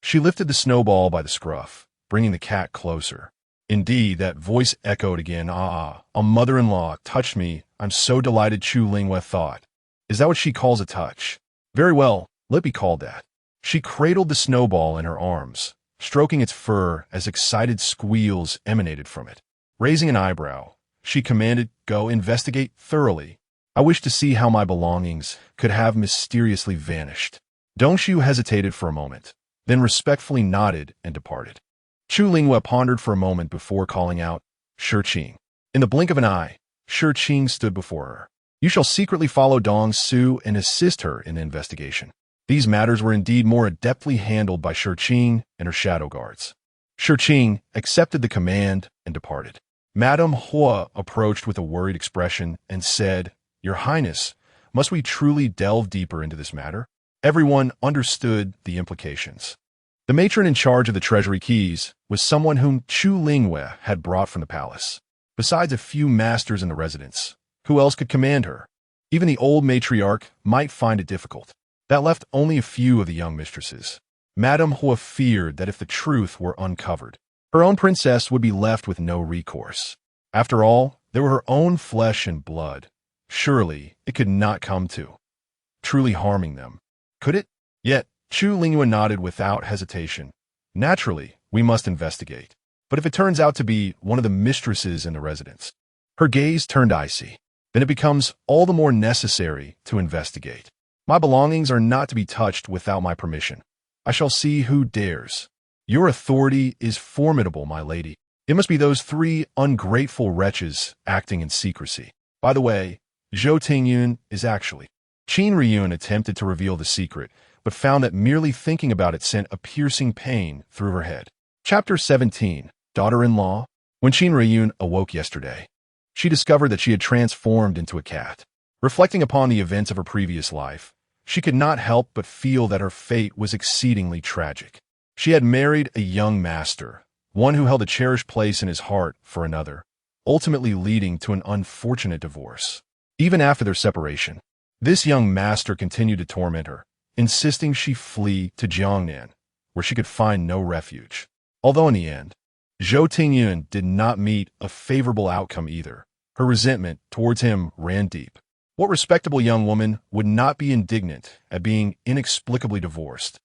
she lifted the snowball by the scruff, bringing the cat closer. Indeed, that voice echoed again. "Ah, a mother-in-law touched me. I'm so delighted," Chu Lingyu thought. "Is that what she calls a touch? Very well, let it be called that." She cradled the snowball in her arms, stroking its fur as excited squeals emanated from it. Raising an eyebrow, she commanded, "Go investigate thoroughly. I wish to see how my belongings could have mysteriously vanished." Dongshu hesitated for a moment, then respectfully nodded and departed. Chu Lingyu pondered for a moment before calling out, "Shi." In the blink of an eye, Shi stood before her. "You shall secretly follow Dong Su and assist her in the investigation." These matters were indeed more adeptly handled by Shi and her shadow guards. Shi accepted the command and departed. Madame Hua approached with a worried expression and said, "Your Highness, must we truly delve deeper into this matter?" Everyone understood the implications. The matron in charge of the treasury keys was someone whom Chu Lingyu had brought from the palace. Besides a few masters in the residence, who else could command her? Even the old matriarch might find it difficult. That left only a few of the young mistresses. Madame Hua feared that if the truth were uncovered, her own princess would be left with no recourse. After all, they were her own flesh and blood. Surely, it could not come to truly harming them. Could it? Yet, Chu Lingyu nodded without hesitation. "Naturally, we must investigate. But if it turns out to be one of the mistresses in the residence," her gaze turned icy, "then it becomes all the more necessary to investigate. My belongings are not to be touched without my permission. I shall see who dares." "Your authority is formidable, my lady. It must be those three ungrateful wretches acting in secrecy. By the way, Zhou Taochuan is actually..." Qin Ruyun attempted to reveal the secret, but found that merely thinking about it sent a piercing pain through her head. Chapter 17. Daughter-in-law. When Qin Ruyun awoke yesterday, she discovered that she had transformed into a cat. Reflecting upon the events of her previous life, she could not help but feel that her fate was exceedingly tragic. She had married a young master, one who held a cherished place in his heart for another, ultimately leading to an unfortunate divorce. Even after their separation, this young master continued to torment her, insisting she flee to Jiangnan, where she could find no refuge. Although in the end, Zhou Taochuan did not meet a favorable outcome either. Her resentment towards him ran deep. What respectable young woman would not be indignant at being inexplicably divorced?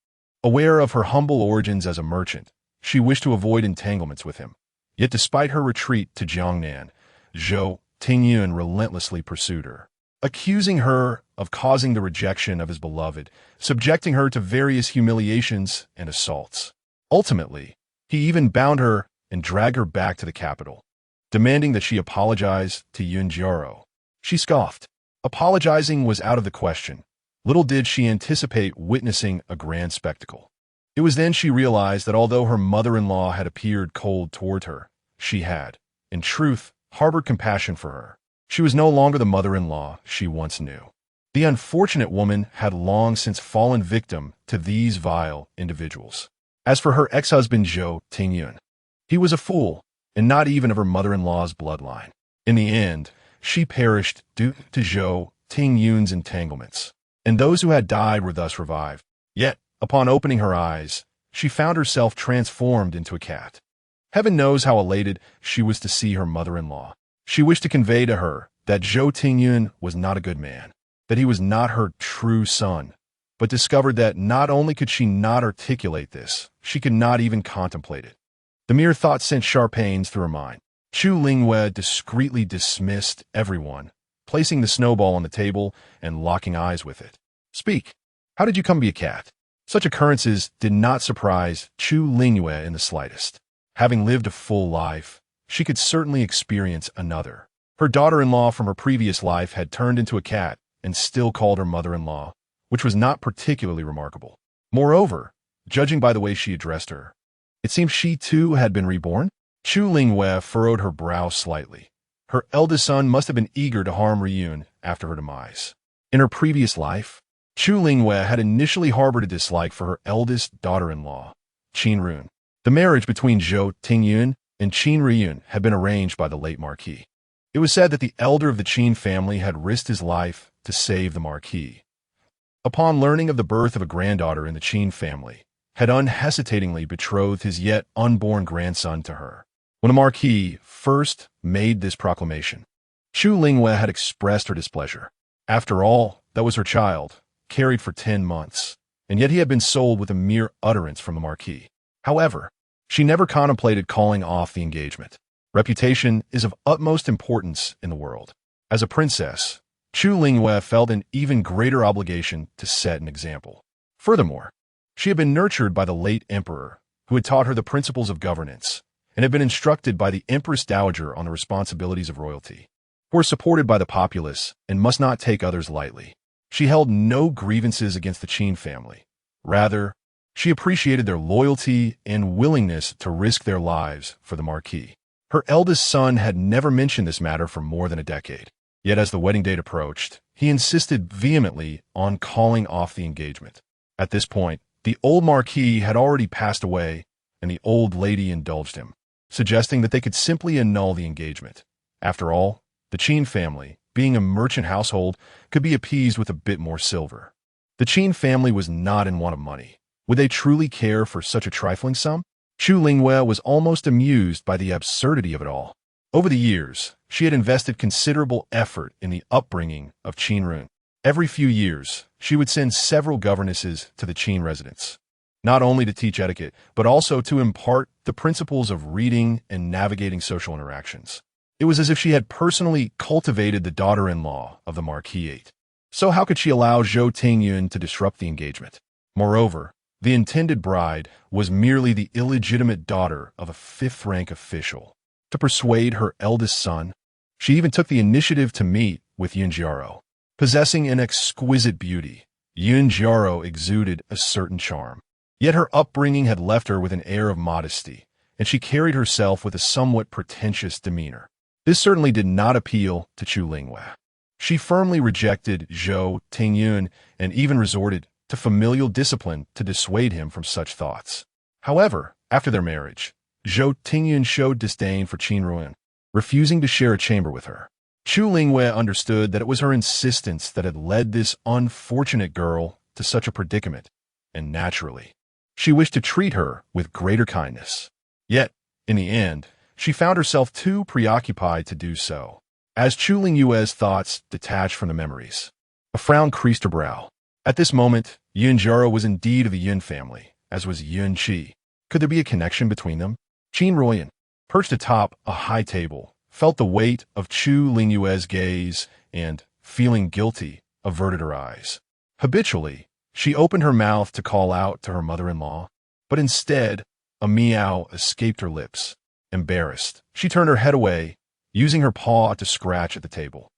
Aware of her humble origins as a merchant, she wished to avoid entanglements with him. Yet despite her retreat to Jiangnan, Zhou Taochuan relentlessly pursued her, accusing her of causing the rejection of his beloved, subjecting her to various humiliations and assaults. Ultimately, he even bound her and dragged her back to the capital, demanding that she apologize to Yunjiaro. She scoffed. Apologizing was out of the question. Little did she anticipate witnessing a grand spectacle. It was then she realized that although her mother-in-law had appeared cold toward her, she had, in truth, harbored compassion for her. She was no longer the mother-in-law she once knew. The unfortunate woman had long since fallen victim to these vile individuals. As for her ex-husband Zhou Taochuan, he was a fool, and not even of her mother-in-law's bloodline. In the end, she perished due to Zhou Taochuan's entanglements, and those who had died were thus revived. Yet, upon opening her eyes, she found herself transformed into a cat. Heaven knows how elated she was to see her mother-in-law. She wished to convey to her that Zhou Taochuan was not a good man, that he was not her true son, but discovered that not only could she not articulate this, she could not even contemplate it. The mere thought sent sharp pains through her mind. Chu Lingyu discreetly dismissed everyone, placing the snowball on the table and locking eyes with it. Speak. How did you come to be a cat? Such occurrences did not surprise Chu Lingyu in the slightest. Having lived a full life, she could certainly experience another. Her daughter-in-law from her previous life had turned into a cat and still called her mother-in-law, which was not particularly remarkable. Moreover, judging by the way she addressed her, it seemed she too had been reborn. Chu Lingyu furrowed her brow slightly. Her eldest son must have been eager to harm Ryun after her demise. In her previous life, Chu Lingyu had initially harbored a dislike for her eldest daughter-in-law, Qin Run. The marriage between Zhou Taochuan and Qin Ryun had been arranged by the late Marquis. It was said that the elder of the Qin family had risked his life to save the Marquis. Upon learning of the birth of a granddaughter in the Qin family, had unhesitatingly betrothed his yet unborn grandson to her. When the Marquis first made this proclamation, Chu Lingyu had expressed her displeasure. After all, that was her child, carried for 10 months, and yet he had been sold with a mere utterance from the Marquis. However, she never contemplated calling off the engagement. Reputation is of utmost importance in the world. As a princess, Chu Lingyu felt an even greater obligation to set an example. Furthermore, she had been nurtured by the late emperor, who had taught her the principles of governance, and had been instructed by the Empress Dowager on the responsibilities of royalty, who were supported by the populace and must not take others lightly. She held no grievances against the Qin family. Rather, she appreciated their loyalty and willingness to risk their lives for the Marquis. Her eldest son had never mentioned this matter for more than a decade. Yet as the wedding date approached, he insisted vehemently on calling off the engagement. At this point, the old Marquis had already passed away, and the old lady indulged him, suggesting that they could simply annul the engagement. After all, the Qin family, being a merchant household, could be appeased with a bit more silver. The Qin family was not in want of money. Would they truly care for such a trifling sum? Chu Lingyu was almost amused by the absurdity of it all. Over the years, she had invested considerable effort in the upbringing of Qin Run. Every few years, she would send several governesses to the Qin residence, not only to teach etiquette, but also to impart the principles of reading and navigating social interactions. It was as if she had personally cultivated the daughter-in-law of the Marquis. So how could she allow Zhou Taochuan to disrupt the engagement? Moreover, the intended bride was merely the illegitimate daughter of a fifth-rank official. To persuade her eldest son, she even took the initiative to meet with Yunjiaro. Possessing an exquisite beauty, Yunjiaro exuded a certain charm. Yet her upbringing had left her with an air of modesty, and she carried herself with a somewhat pretentious demeanor. This certainly did not appeal to Chu Lingyu. She firmly rejected Zhou Taochuan and even resorted to familial discipline to dissuade him from such thoughts. However, after their marriage, Zhou Taochuan showed disdain for Qin Ruan, refusing to share a chamber with her. Chu Lingyu understood that it was her insistence that had led this unfortunate girl to such a predicament, and naturally, she wished to treat her with greater kindness. Yet, in the end, she found herself too preoccupied to do so. As Chu Lingyu's thoughts detached from the memories, a frown creased her brow. At this moment, Yun Zharo was indeed of the Yun family, as was Yun Qi. Could there be a connection between them? Qin Ruan, perched atop a high table, felt the weight of Chu Lingyu's gaze and, feeling guilty, averted her eyes. Habitually, she opened her mouth to call out to her mother-in-law, but instead, a meow escaped her lips. Embarrassed, she turned her head away, using her paw to scratch at the table.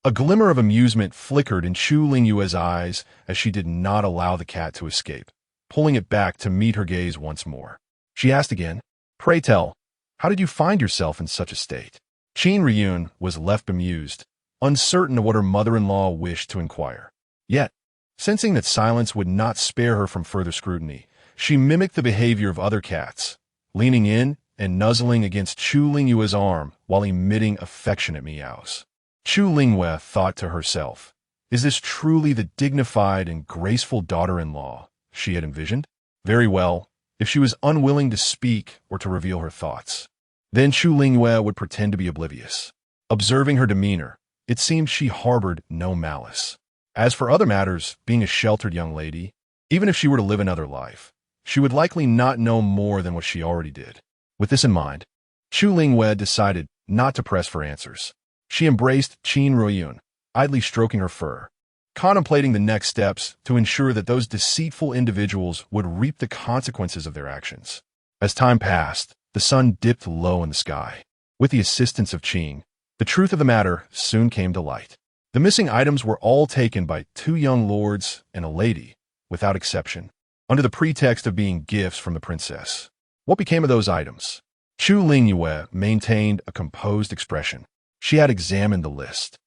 A glimmer of amusement flickered in Chu Lingyu's eyes as she did not allow the cat to escape, pulling it back to meet her gaze once more. She asked again, "Pray tell, how did you find yourself in such a state?" Qin Ruan was left bemused, uncertain of what her mother-in-law wished to inquire. Yet, sensing that silence would not spare her from further scrutiny, she mimicked the behavior of other cats, leaning in and nuzzling against Chu Lingyu's arm while emitting affectionate meows. Chu Lingyu thought to herself, is this truly the dignified and graceful daughter-in-law she had envisioned? Very well, if she was unwilling to speak or to reveal her thoughts. Then Chu Lingyu would pretend to be oblivious. Observing her demeanor, it seemed she harbored no malice. As for other matters, being a sheltered young lady, even if she were to live another life, she would likely not know more than what she already did. With this in mind, Chu Lingyu decided not to press for answers. She embraced Qin Ruan, idly stroking her fur, contemplating the next steps to ensure that those deceitful individuals would reap the consequences of their actions. As time passed, the sun dipped low in the sky. With the assistance of Qin, the truth of the matter soon came to light. The missing items were all taken by 2 young lords and a lady, without exception, under the pretext of being gifts from the princess. What became of those items? Chu Lingyu maintained a composed expression. She had examined the list,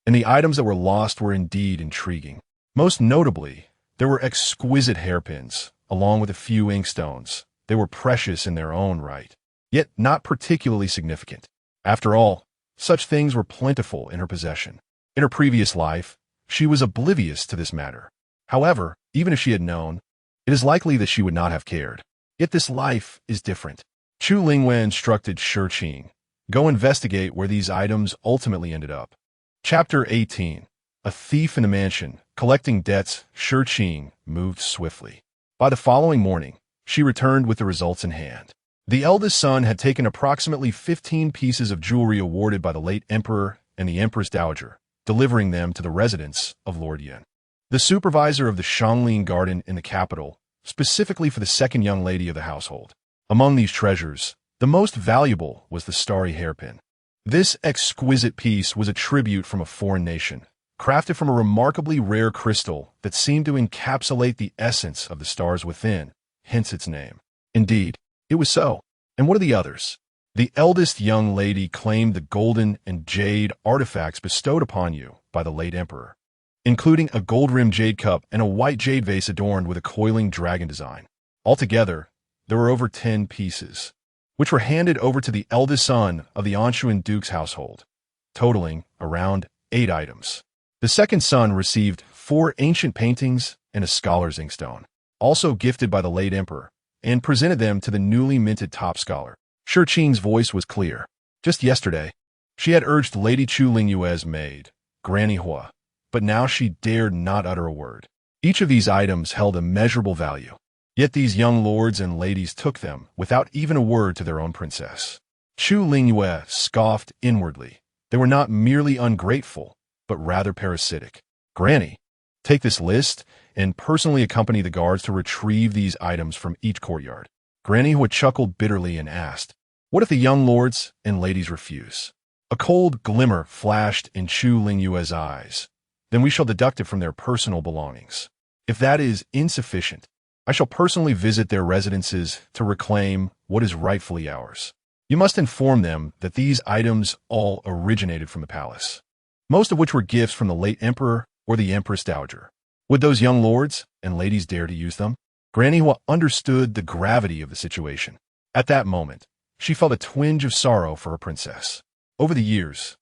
and the items that were lost were indeed intriguing. Most notably, there were exquisite hairpins, along with a few inkstones. They were precious in their own right, yet not particularly significant. After all, such things were plentiful in her possession. In her previous life, she was oblivious to this matter. However, even if she had known, it is likely that she would not have cared. Yet this life is different. Chu Lingyu instructed Shi Qing, go investigate where these items ultimately ended up. Chapter 18. A thief in a mansion, collecting debts. Shi Qing moved swiftly. By the following morning, she returned with the results in hand. The eldest son had taken approximately 15 pieces of jewelry awarded by the late emperor and the empress dowager, delivering them to the residence of Lord Yin, the supervisor of the Shangli garden in the capital, specifically for the second young lady of the household. Among these treasures, the most valuable was the starry hairpin. This exquisite piece was a tribute from a foreign nation, crafted from a remarkably rare crystal that seemed to encapsulate the essence of the stars within, hence its name. Indeed, it was so. And what are the others? The eldest young lady claimed the golden and jade artifacts bestowed upon you by the late emperor, including a gold-rimmed jade cup and a white jade vase adorned with a coiling dragon design. Altogether, there were over 10 pieces, which were handed over to the eldest son of the Anshuan duke's household, totaling around 8 items. The second son received 4 ancient paintings and a scholar's inkstone, also gifted by the late emperor, and presented them to the newly minted top scholar. Shi Qing's voice was clear. Just yesterday, she had urged Lady Chu Lingyu's maid, Granny Hua, but now she dared not utter a word. Each of these items held immeasurable value, yet these young lords and ladies took them without even a word to their own princess. Chu Lingyu scoffed inwardly. They were not merely ungrateful, but rather parasitic. Granny, take this list and personally accompany the guards to retrieve these items from each courtyard. Granny Hua chuckled bitterly and asked, what if the young lords and ladies refuse? A cold glimmer flashed in Chu Lingyu's eyes. Then we shall deduct it from their personal belongings. If that is insufficient, I shall personally visit their residences to reclaim what is rightfully ours. You must inform them that these items all originated from the palace, most of which were gifts from the late emperor or the empress dowager. Would those young lords and ladies dare to use them? Granny Hua understood the gravity of the situation. At that moment, she felt a twinge of sorrow for her princess. Over the years,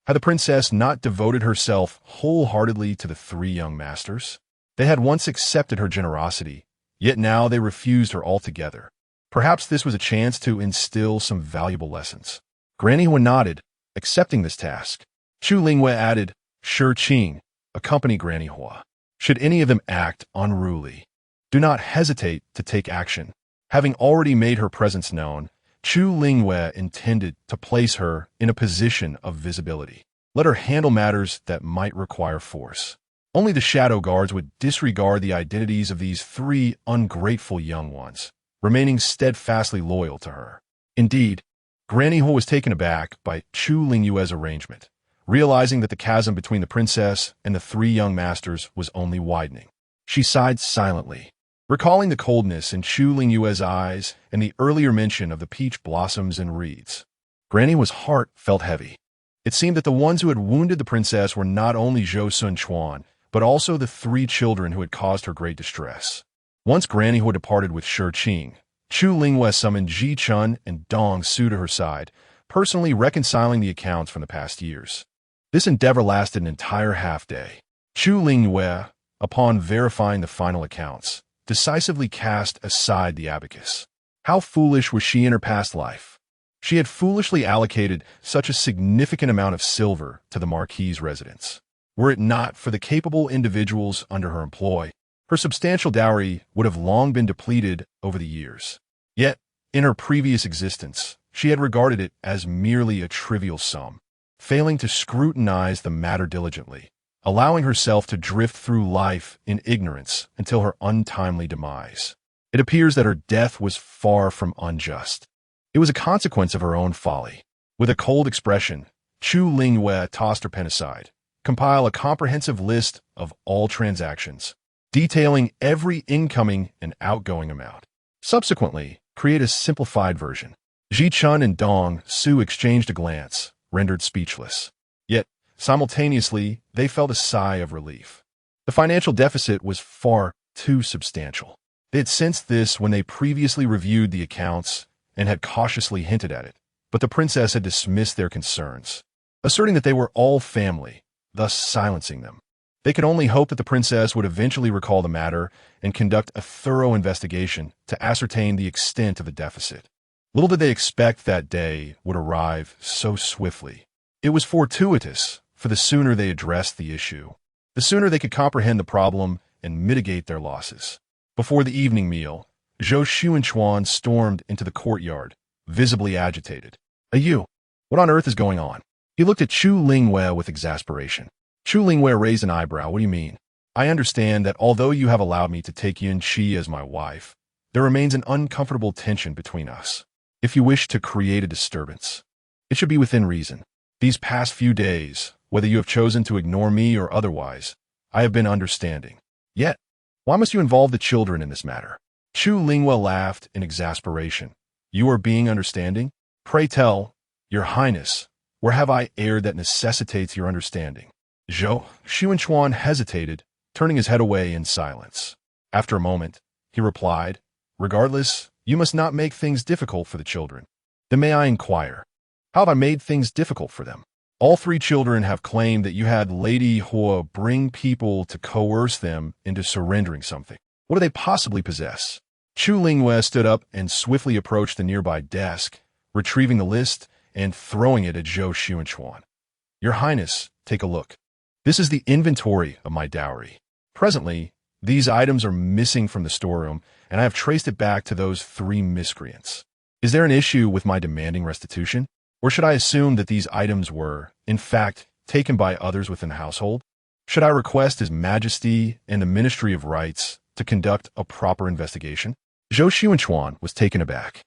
had the princess not devoted herself wholeheartedly to the three young masters? They had once accepted her generosity, yet now they refused her altogether. Perhaps this was a chance to instill some valuable lessons. Granny Hua nodded, accepting this task. Chu Lingyu added, "Shi Qing, accompany Granny Hua. Should any of them act unruly, do not hesitate to take action." Having already made her presence known, Chu Lingyu intended to place her in a position of visibility. Let her handle matters that might require force. Only the shadow guards would disregard the identities of these three ungrateful young ones, remaining steadfastly loyal to her. Indeed, Granny Hua was taken aback by Chu Lingyu's arrangement, realizing that the chasm between the princess and the three young masters was only widening. She sighed silently, recalling the coldness in Chu Lingyu's eyes and the earlier mention of the peach blossoms and reeds. Granny Hua's heart felt heavy. It seemed that the ones who had wounded the princess were not only Zhou Taochuan, but also the three children who had caused her great distress. Once Granny Hua departed with Shi Qing, Chu Lingyu summoned Ji Chun and Dong Su to her side, personally reconciling the accounts from the past years. This endeavor lasted an entire half-day. Chu Lingyu, upon verifying the final accounts, decisively cast aside the abacus. How foolish was she in her past life? She had foolishly allocated such a significant amount of silver to the Marquis's residence. Were it not for the capable individuals under her employ, her substantial dowry would have long been depleted over the years. Yet, in her previous existence, she had regarded it as merely a trivial sum, failing to scrutinize the matter diligently, allowing herself to drift through life in ignorance until her untimely demise. It appears that her death was far from unjust. It was a consequence of her own folly. With a cold expression, Chu Lingyu tossed her pen aside, compile a comprehensive list of all transactions, detailing every incoming and outgoing amount. Subsequently, create a simplified version. Ji Chun and Dong Su exchanged a glance, rendered speechless. Yet, simultaneously, they felt a sigh of relief. The financial deficit was far too substantial. They had sensed this when they previously reviewed the accounts and had cautiously hinted at it, but the princess had dismissed their concerns, asserting that they were all family, thus silencing them. They could only hope that the princess would eventually recall the matter and conduct a thorough investigation to ascertain the extent of the deficit. Little did they expect that day would arrive so swiftly. It was fortuitous, for the sooner they addressed the issue, the sooner they could comprehend the problem and mitigate their losses. Before the evening meal, Zhou Taochuan stormed into the courtyard, visibly agitated. "You, what on earth is going on?" He looked at Chu Lingyu with exasperation. Chu Lingyu raised an eyebrow. "What do you mean? I understand that although you have allowed me to take Yin Qi as my wife, there remains an uncomfortable tension between us. If you wish to create a disturbance, it should be within reason. These past few days, whether you have chosen to ignore me or otherwise, I have been understanding. Yet, why must you involve the children in this matter?" Chu Lingyu laughed in exasperation. "You are being understanding? Pray tell, Your Highness, where have I erred that necessitates your understanding?" Zhou Taochuan hesitated, turning his head away in silence. After a moment, he replied, "Regardless, you must not make things difficult for the children." "Then may I inquire, how have I made things difficult for them?" "All three children have claimed that you had Lady Hua bring people to coerce them into surrendering something. What do they possibly possess?" Chu Lingyu stood up and swiftly approached the nearby desk, retrieving the list and throwing it at Zhou Taochuan. "Your Highness, take a look. This is the inventory of my dowry. Presently, these items are missing from the storeroom, and I have traced it back to those three miscreants. Is there an issue with my demanding restitution? Or should I assume that these items were, in fact, taken by others within the household? Should I request His Majesty and the Ministry of Rights to conduct a proper investigation?" Zhou Taochuan was taken aback.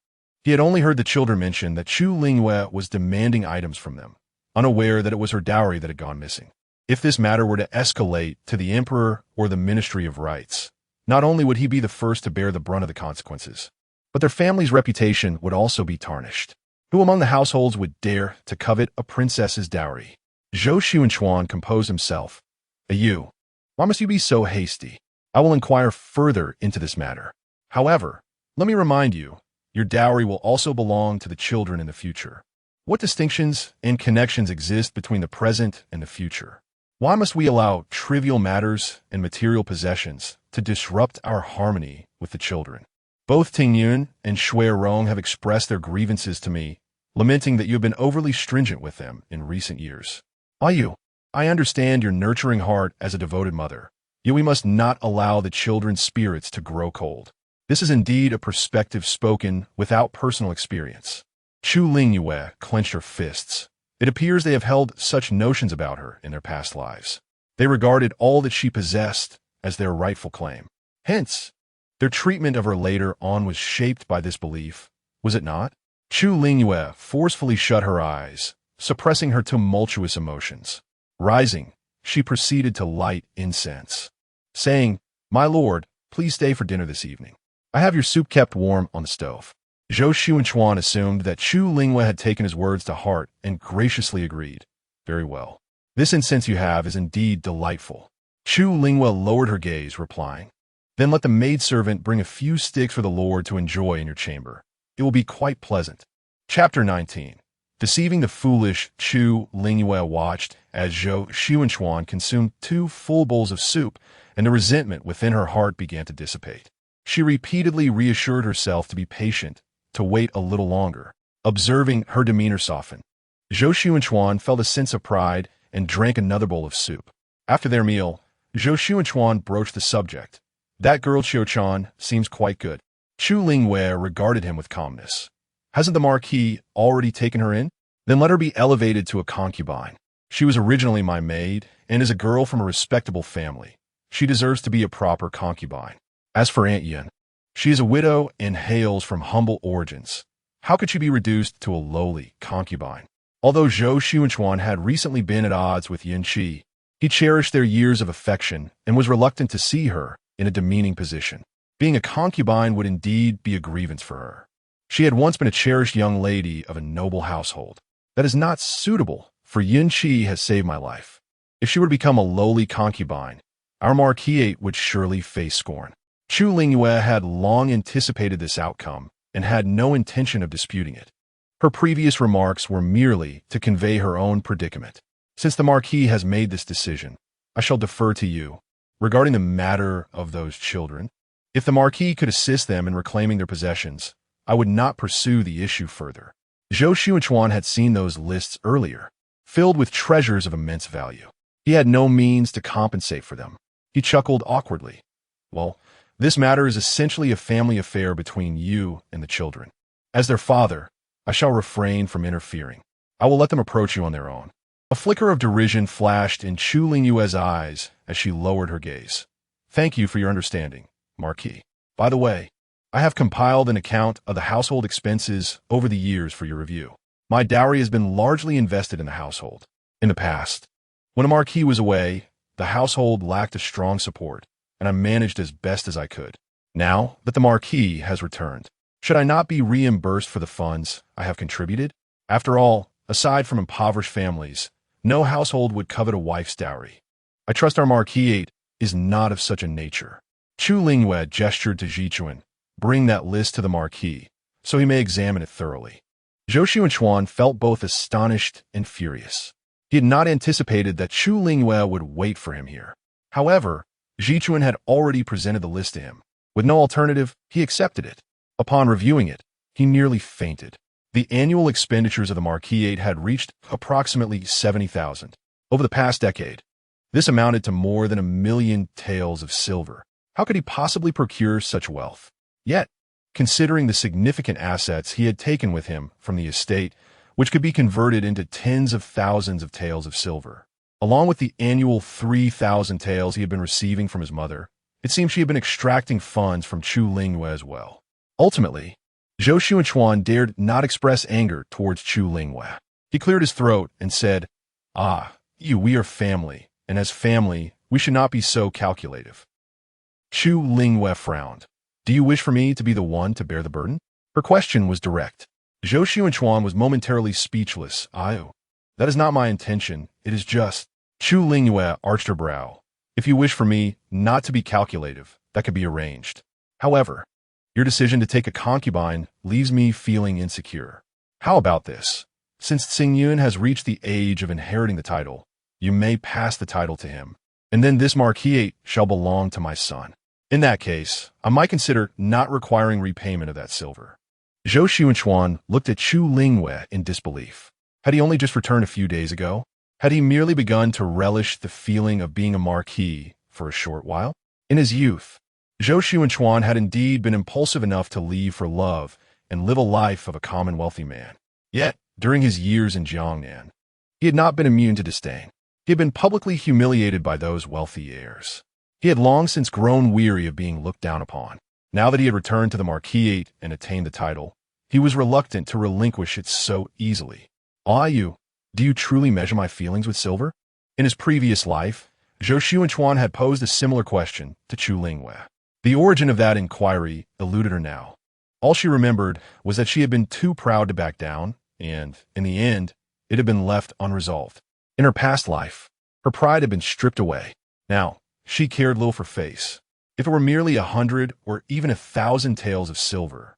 He had only heard the children mention that Chu Lingyu was demanding items from them, unaware that it was her dowry that had gone missing. If this matter were to escalate to the Emperor or the Ministry of Rights, not only would he be the first to bear the brunt of the consequences, but their family's reputation would also be tarnished. Who among the households would dare to covet a princess's dowry? Zhou Taochuan composed himself. You. Why must you be so hasty? I will inquire further into this matter. However, let me remind you, your dowry will also belong to the children in the future. What distinctions and connections exist between the present and the future? Why must we allow trivial matters and material possessions to disrupt our harmony with the children? Both Ting Yun and Shui Rong have expressed their grievances to me, lamenting that you have been overly stringent with them in recent years. I understand your nurturing heart as a devoted mother, yet we must not allow the children's spirits to grow cold. This is indeed a perspective spoken without personal experience. Chu Lingyu clenched her fists. It appears they have held such notions about her in their past lives. They regarded all that she possessed as their rightful claim. Hence, their treatment of her later on was shaped by this belief, was it not? Chu Lingyu forcefully shut her eyes, suppressing her tumultuous emotions. Rising, she proceeded to light incense, saying, "My lord, please stay for dinner this evening. I have your soup kept warm on the stove." Zhou Taochuan assumed that Chu Lingyu had taken his words to heart and graciously agreed. "Very well. This incense you have is indeed delightful." Chu Lingyu lowered her gaze, replying, "Then let the maidservant bring a few sticks for the lord to enjoy in your chamber. It will be quite pleasant." Chapter 19. Deceiving the foolish Chu Lingyu watched as Zhou Taochuan consumed 2 full bowls of soup, and the resentment within her heart began to dissipate. She repeatedly reassured herself to be patient, to wait a little longer, observing her demeanor soften. Zhou Taochuan felt a sense of pride and drank another bowl of soup. After their meal, Zhou Taochuan broached the subject. "That girl Qiu seems quite good." Chu Lingyu regarded him with calmness. "Hasn't the Marquis already taken her in? Then let her be elevated to a concubine. She was originally my maid, and is a girl from a respectable family. She deserves to be a proper concubine. As for Aunt Yin, she is a widow and hails from humble origins. How could she be reduced to a lowly concubine?" Although Zhou Taochuan had recently been at odds with Yin Qi, he cherished their years of affection and was reluctant to see her in a demeaning position. Being a concubine would indeed be a grievance for her. She had once been a cherished young lady of a noble household. "That is not suitable, for Yin Qi has saved my life. If she were to become a lowly concubine, our Marquis would surely face scorn." Chu Lingyu had long anticipated this outcome and had no intention of disputing it. Her previous remarks were merely to convey her own predicament. "Since the Marquis has made this decision, I shall defer to you. Regarding the matter of those children, if the Marquis could assist them in reclaiming their possessions, I would not pursue the issue further." Zhou Taochuan had seen those lists earlier, filled with treasures of immense value. He had no means to compensate for them. He chuckled awkwardly. "Well, this matter is essentially a family affair between you and the children. As their father, I shall refrain from interfering. I will let them approach you on their own." A flicker of derision flashed in Chu Lingyu's eyes as she lowered her gaze. "Thank you for your understanding, Marquis. By the way, I have compiled an account of the household expenses over the years for your review. My dowry has been largely invested in the household. In the past, when a Marquis was away, the household lacked a strong support, and I managed as best as I could. Now that the Marquis has returned, should I not be reimbursed for the funds I have contributed? After all, aside from impoverished families, no household would covet a wife's dowry. I trust our Marquis is not of such a nature." Chu Lingyu gestured to Zhichuan. "Bring that list to the Marquis, so he may examine it thoroughly." Zhou Taochuan felt both astonished and furious. He had not anticipated that Chu Lingyu would wait for him here. However, Zhichuan had already presented the list to him. With no alternative, he accepted it. Upon reviewing it, he nearly fainted. The annual expenditures of the Marquis had reached approximately 70,000 over the past decade. This amounted to more than 1,000,000 taels of silver. How could he possibly procure such wealth? Yet, considering the significant assets he had taken with him from the estate, which could be converted into tens of thousands of taels of silver, along with the annual 3,000 taels he had been receiving from his mother, it seemed she had been extracting funds from Chu Lingyu as well. Ultimately, Zhou Taochuan dared not express anger towards Chu Lingyu. He cleared his throat and said, we are family, and as family, we should not be so calculative." Chu Lingyu frowned. "Do you wish for me to be the one to bear the burden?" Her question was direct. Zhou Taochuan was momentarily speechless. That is not my intention. It is just... Chu Lingyu arched her brow. If you wish for me not to be calculative, that could be arranged. However, your decision to take a concubine leaves me feeling insecure. How about this? Since Xingyun has reached the age of inheriting the title, you may pass the title to him, and then this marquisate shall belong to my son. In that case, I might consider not requiring repayment of that silver. Zhou Taochuan looked at Chu Lingyu in disbelief. Had he only just returned a few days ago? Had he merely begun to relish the feeling of being a marquis for a short while? In his youth, Zhou Taochuan had indeed been impulsive enough to leave for love and live a life of a common wealthy man. Yet, during his years in Jiangnan, he had not been immune to disdain. He had been publicly humiliated by those wealthy heirs. He had long since grown weary of being looked down upon. Now that he had returned to the marquisate and attained the title, he was reluctant to relinquish it so easily. Do you truly measure my feelings with silver? In his previous life, Zhou Taochuan had posed a similar question to Chu Lingyu. The origin of that inquiry eluded her now. All she remembered was that she had been too proud to back down, and, in the end, it had been left unresolved. In her past life, her pride had been stripped away. Now, she cared little for face. If it were merely 100 or even 1,000 taels of silver,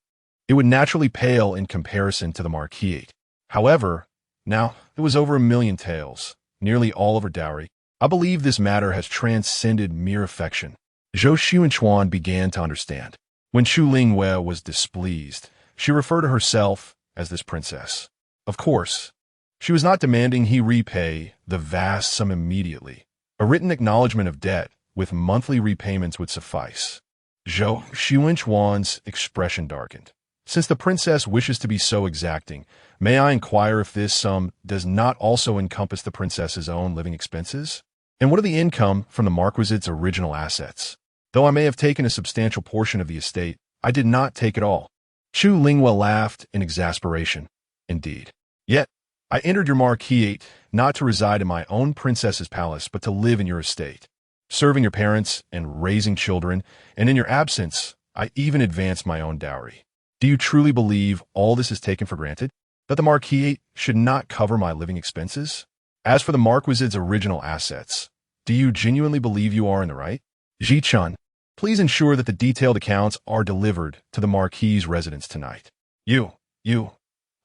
it would naturally pale in comparison to the marquisate. However, now it was over 1,000,000 taels, nearly all of her dowry. I believe this matter has transcended mere affection. Zhou Taochuan began to understand. When Chu Lingyu was displeased, she referred to herself as this princess. Of course, she was not demanding he repay the vast sum immediately. A written acknowledgement of debt with monthly repayments would suffice. Zhou Taochuan's expression darkened. Since the princess wishes to be so exacting, may I inquire if this sum does not also encompass the princess's own living expenses? And what are the income from the marquisate's original assets? Though I may have taken a substantial portion of the estate, I did not take it all. Chu Lingyu laughed in exasperation. Indeed. Yet, I entered your marquisate not to reside in my own princess's palace, but to live in your estate, serving your parents and raising children, and in your absence, I even advanced my own dowry. Do you truly believe all this is taken for granted? That the marquisate should not cover my living expenses? As for the marquisate's original assets, do you genuinely believe you are in the right? Ji-chun, please ensure that the detailed accounts are delivered to the marquis's residence tonight. You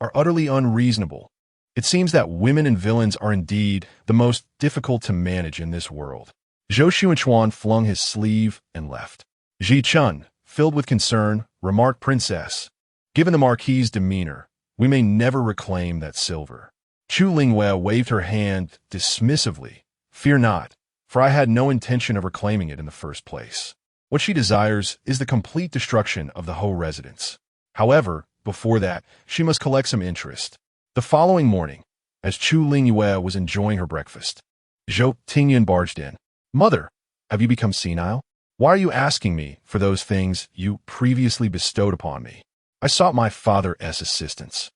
are utterly unreasonable. It seems that women and villains are indeed the most difficult to manage in this world. Zhou Taochuan flung his sleeve and left. Ji-chun, filled with concern, remarked, Princess, given the marquis's demeanor, we may never reclaim that silver. Chu Lingyu waved her hand dismissively. Fear not, for I had no intention of reclaiming it in the first place. What she desires is the complete destruction of the whole residence. However, before that, she must collect some interest. The following morning, as Chu Lingyu was enjoying her breakfast, Zhou Taochuan barged in. Mother, have you become senile? Why are you asking me for those things you previously bestowed upon me? I sought my father's assistance.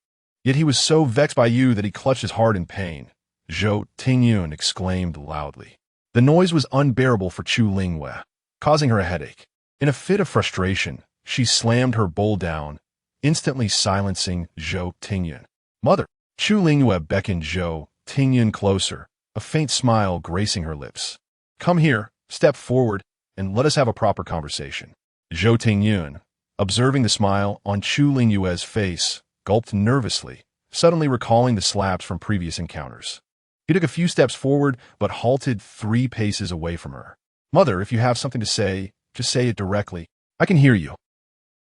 Yet he was so vexed by you that he clutched his heart in pain. Zhou Taochuan exclaimed loudly. The noise was unbearable for Chu Lingyu, causing her a headache. In a fit of frustration, she slammed her bowl down, instantly silencing Zhou Taochuan. Mother! Chu Lingyu beckoned Zhou Taochuan closer, a faint smile gracing her lips. Come here, step forward, and let us have a proper conversation. Zhou Taochuan, observing the smile on Chu Lingyu's face, gulped nervously, suddenly recalling the slaps from previous encounters. He took a few steps forward, but halted 3 paces away from her. Mother, if you have something to say, just say it directly. I can hear you.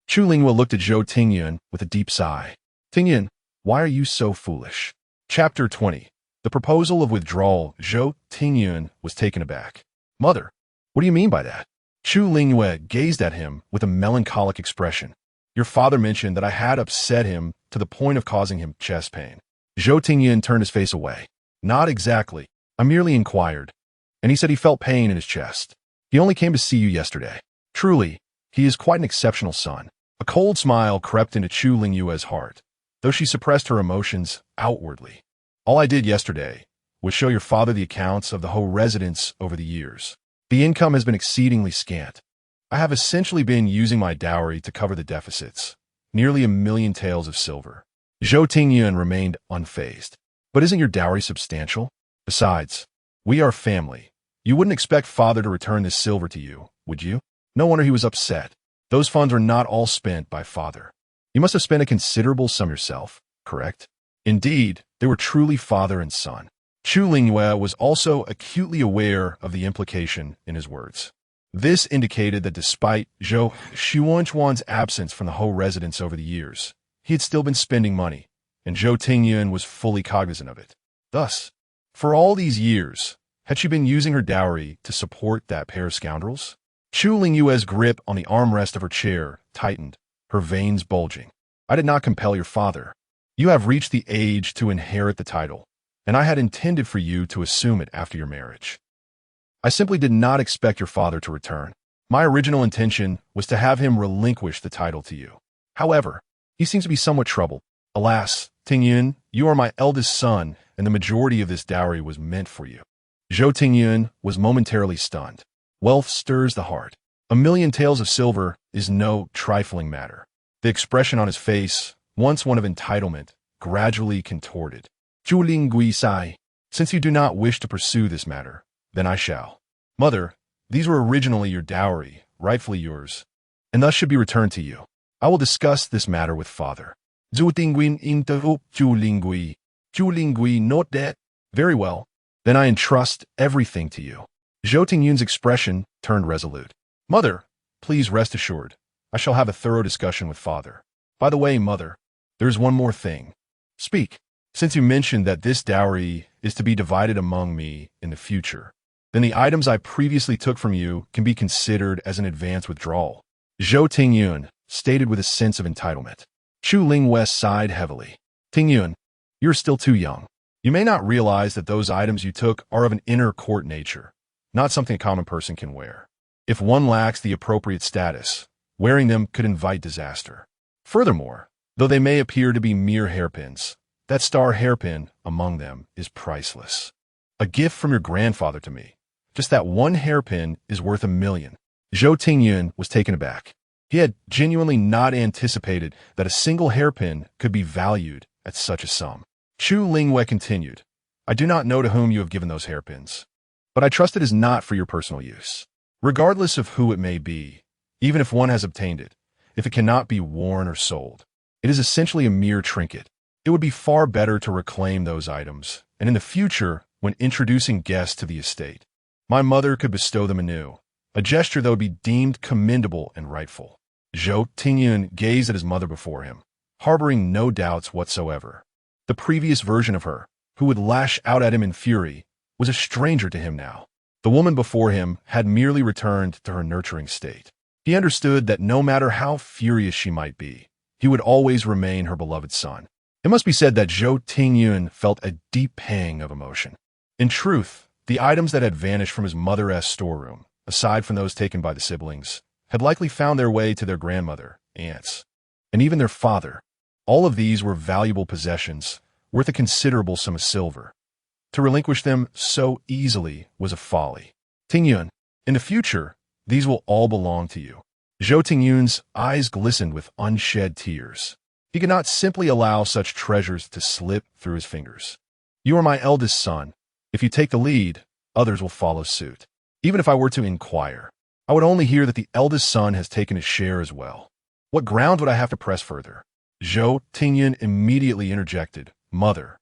Chu Lingyu looked at Zhou Taochuan with a deep sigh. Taochuan, why are you so foolish? Chapter 20. The proposal of withdrawal. Zhou Taochuan was taken aback. Mother, what do you mean by that? Chu Lingyu gazed at him with a melancholic expression. Your father mentioned that I had upset him to the point of causing him chest pain. Zhou Taochuan turned his face away. Not exactly. I merely inquired, and he said he felt pain in his chest. He only came to see you yesterday. Truly, he is quite an exceptional son. A cold smile crept into Chu Lingyu's heart, though she suppressed her emotions outwardly. All I did yesterday was show your father the accounts of the whole residence over the years. The income has been exceedingly scant. I have essentially been using my dowry to cover the deficits, nearly 1,000,000 taels of silver. Zhou Tingyun remained unfazed. But isn't your dowry substantial? Besides, we are family. You wouldn't expect father to return this silver to you, would you? No wonder he was upset. Those funds were not all spent by father. You must have spent a considerable sum yourself, correct? Indeed, they were truly father and son. Chu Lingyu was also acutely aware of the implication in his words. This indicated that despite Zhou Taochuan's absence from the Ho residence over the years, he had still been spending money, and Zhou Tingyun was fully cognizant of it. Thus, for all these years, had she been using her dowry to support that pair of scoundrels? Chu Lingyu's grip on the armrest of her chair tightened, her veins bulging. I did not compel your father. You have reached the age to inherit the title, and I had intended for you to assume it after your marriage. I simply did not expect your father to return. My original intention was to have him relinquish the title to you. However, he seems to be somewhat troubled. Alas, Tingyun, you are my eldest son, and the majority of this dowry was meant for you. Zhou Tingyun was momentarily stunned. Wealth stirs the heart. 1,000,000 taels of silver is no trifling matter. The expression on his face, once one of entitlement, gradually contorted. Chu Lingyu sighed. Since you do not wish to pursue this matter, then I shall. Mother, these were originally your dowry, rightfully yours, and thus should be returned to you. I will discuss this matter with father. Zhou Tingyun interrupted Chu Lingyu. Chu Lingyu note that. Very well. Then I entrust everything to you. Zhou Tingyun's expression turned resolute. Mother, please rest assured. I shall have a thorough discussion with father. By the way, mother, there is one more thing. Speak. Since you mentioned that this dowry is to be divided among me in the future, then the items I previously took from you can be considered as an advance withdrawal. Zhou Tingyun stated with a sense of entitlement. Chu Lingyu sighed heavily. Tingyun, you are still too young. You may not realize that those items you took are of an inner court nature, not something a common person can wear. If one lacks the appropriate status, wearing them could invite disaster. Furthermore, though they may appear to be mere hairpins, that star hairpin among them is priceless. A gift from your grandfather to me. Just that one hairpin is worth 1,000,000. Zhou Tingyun was taken aback. He had genuinely not anticipated that a single hairpin could be valued at such a sum. Chu Lingyu continued, I do not know to whom you have given those hairpins, but I trust it is not for your personal use. Regardless of who it may be, even if one has obtained it, if it cannot be worn or sold, it is essentially a mere trinket. It would be far better to reclaim those items, and in the future, when introducing guests to the estate, my mother could bestow them anew, a gesture that would be deemed commendable and rightful. Zhou Tingyun gazed at his mother before him, harboring no doubts whatsoever. The previous version of her, who would lash out at him in fury, was a stranger to him now. The woman before him had merely returned to her nurturing state. He understood that no matter how furious she might be, he would always remain her beloved son. It must be said that Zhou Tingyun felt a deep pang of emotion. In truth, the items that had vanished from his mother's storeroom, aside from those taken by the siblings, had likely found their way to their grandmother, aunts, and even their father. All of these were valuable possessions, worth a considerable sum of silver. To relinquish them so easily was a folly. Tingyun, in the future, these will all belong to you. Zhou Tingyun's eyes glistened with unshed tears. He could not simply allow such treasures to slip through his fingers. You are my eldest son. If you take the lead, others will follow suit. Even if I were to inquire, I would only hear that the eldest son has taken his share as well. What ground would I have to press further? Zhou Tingyun immediately interjected, Mother,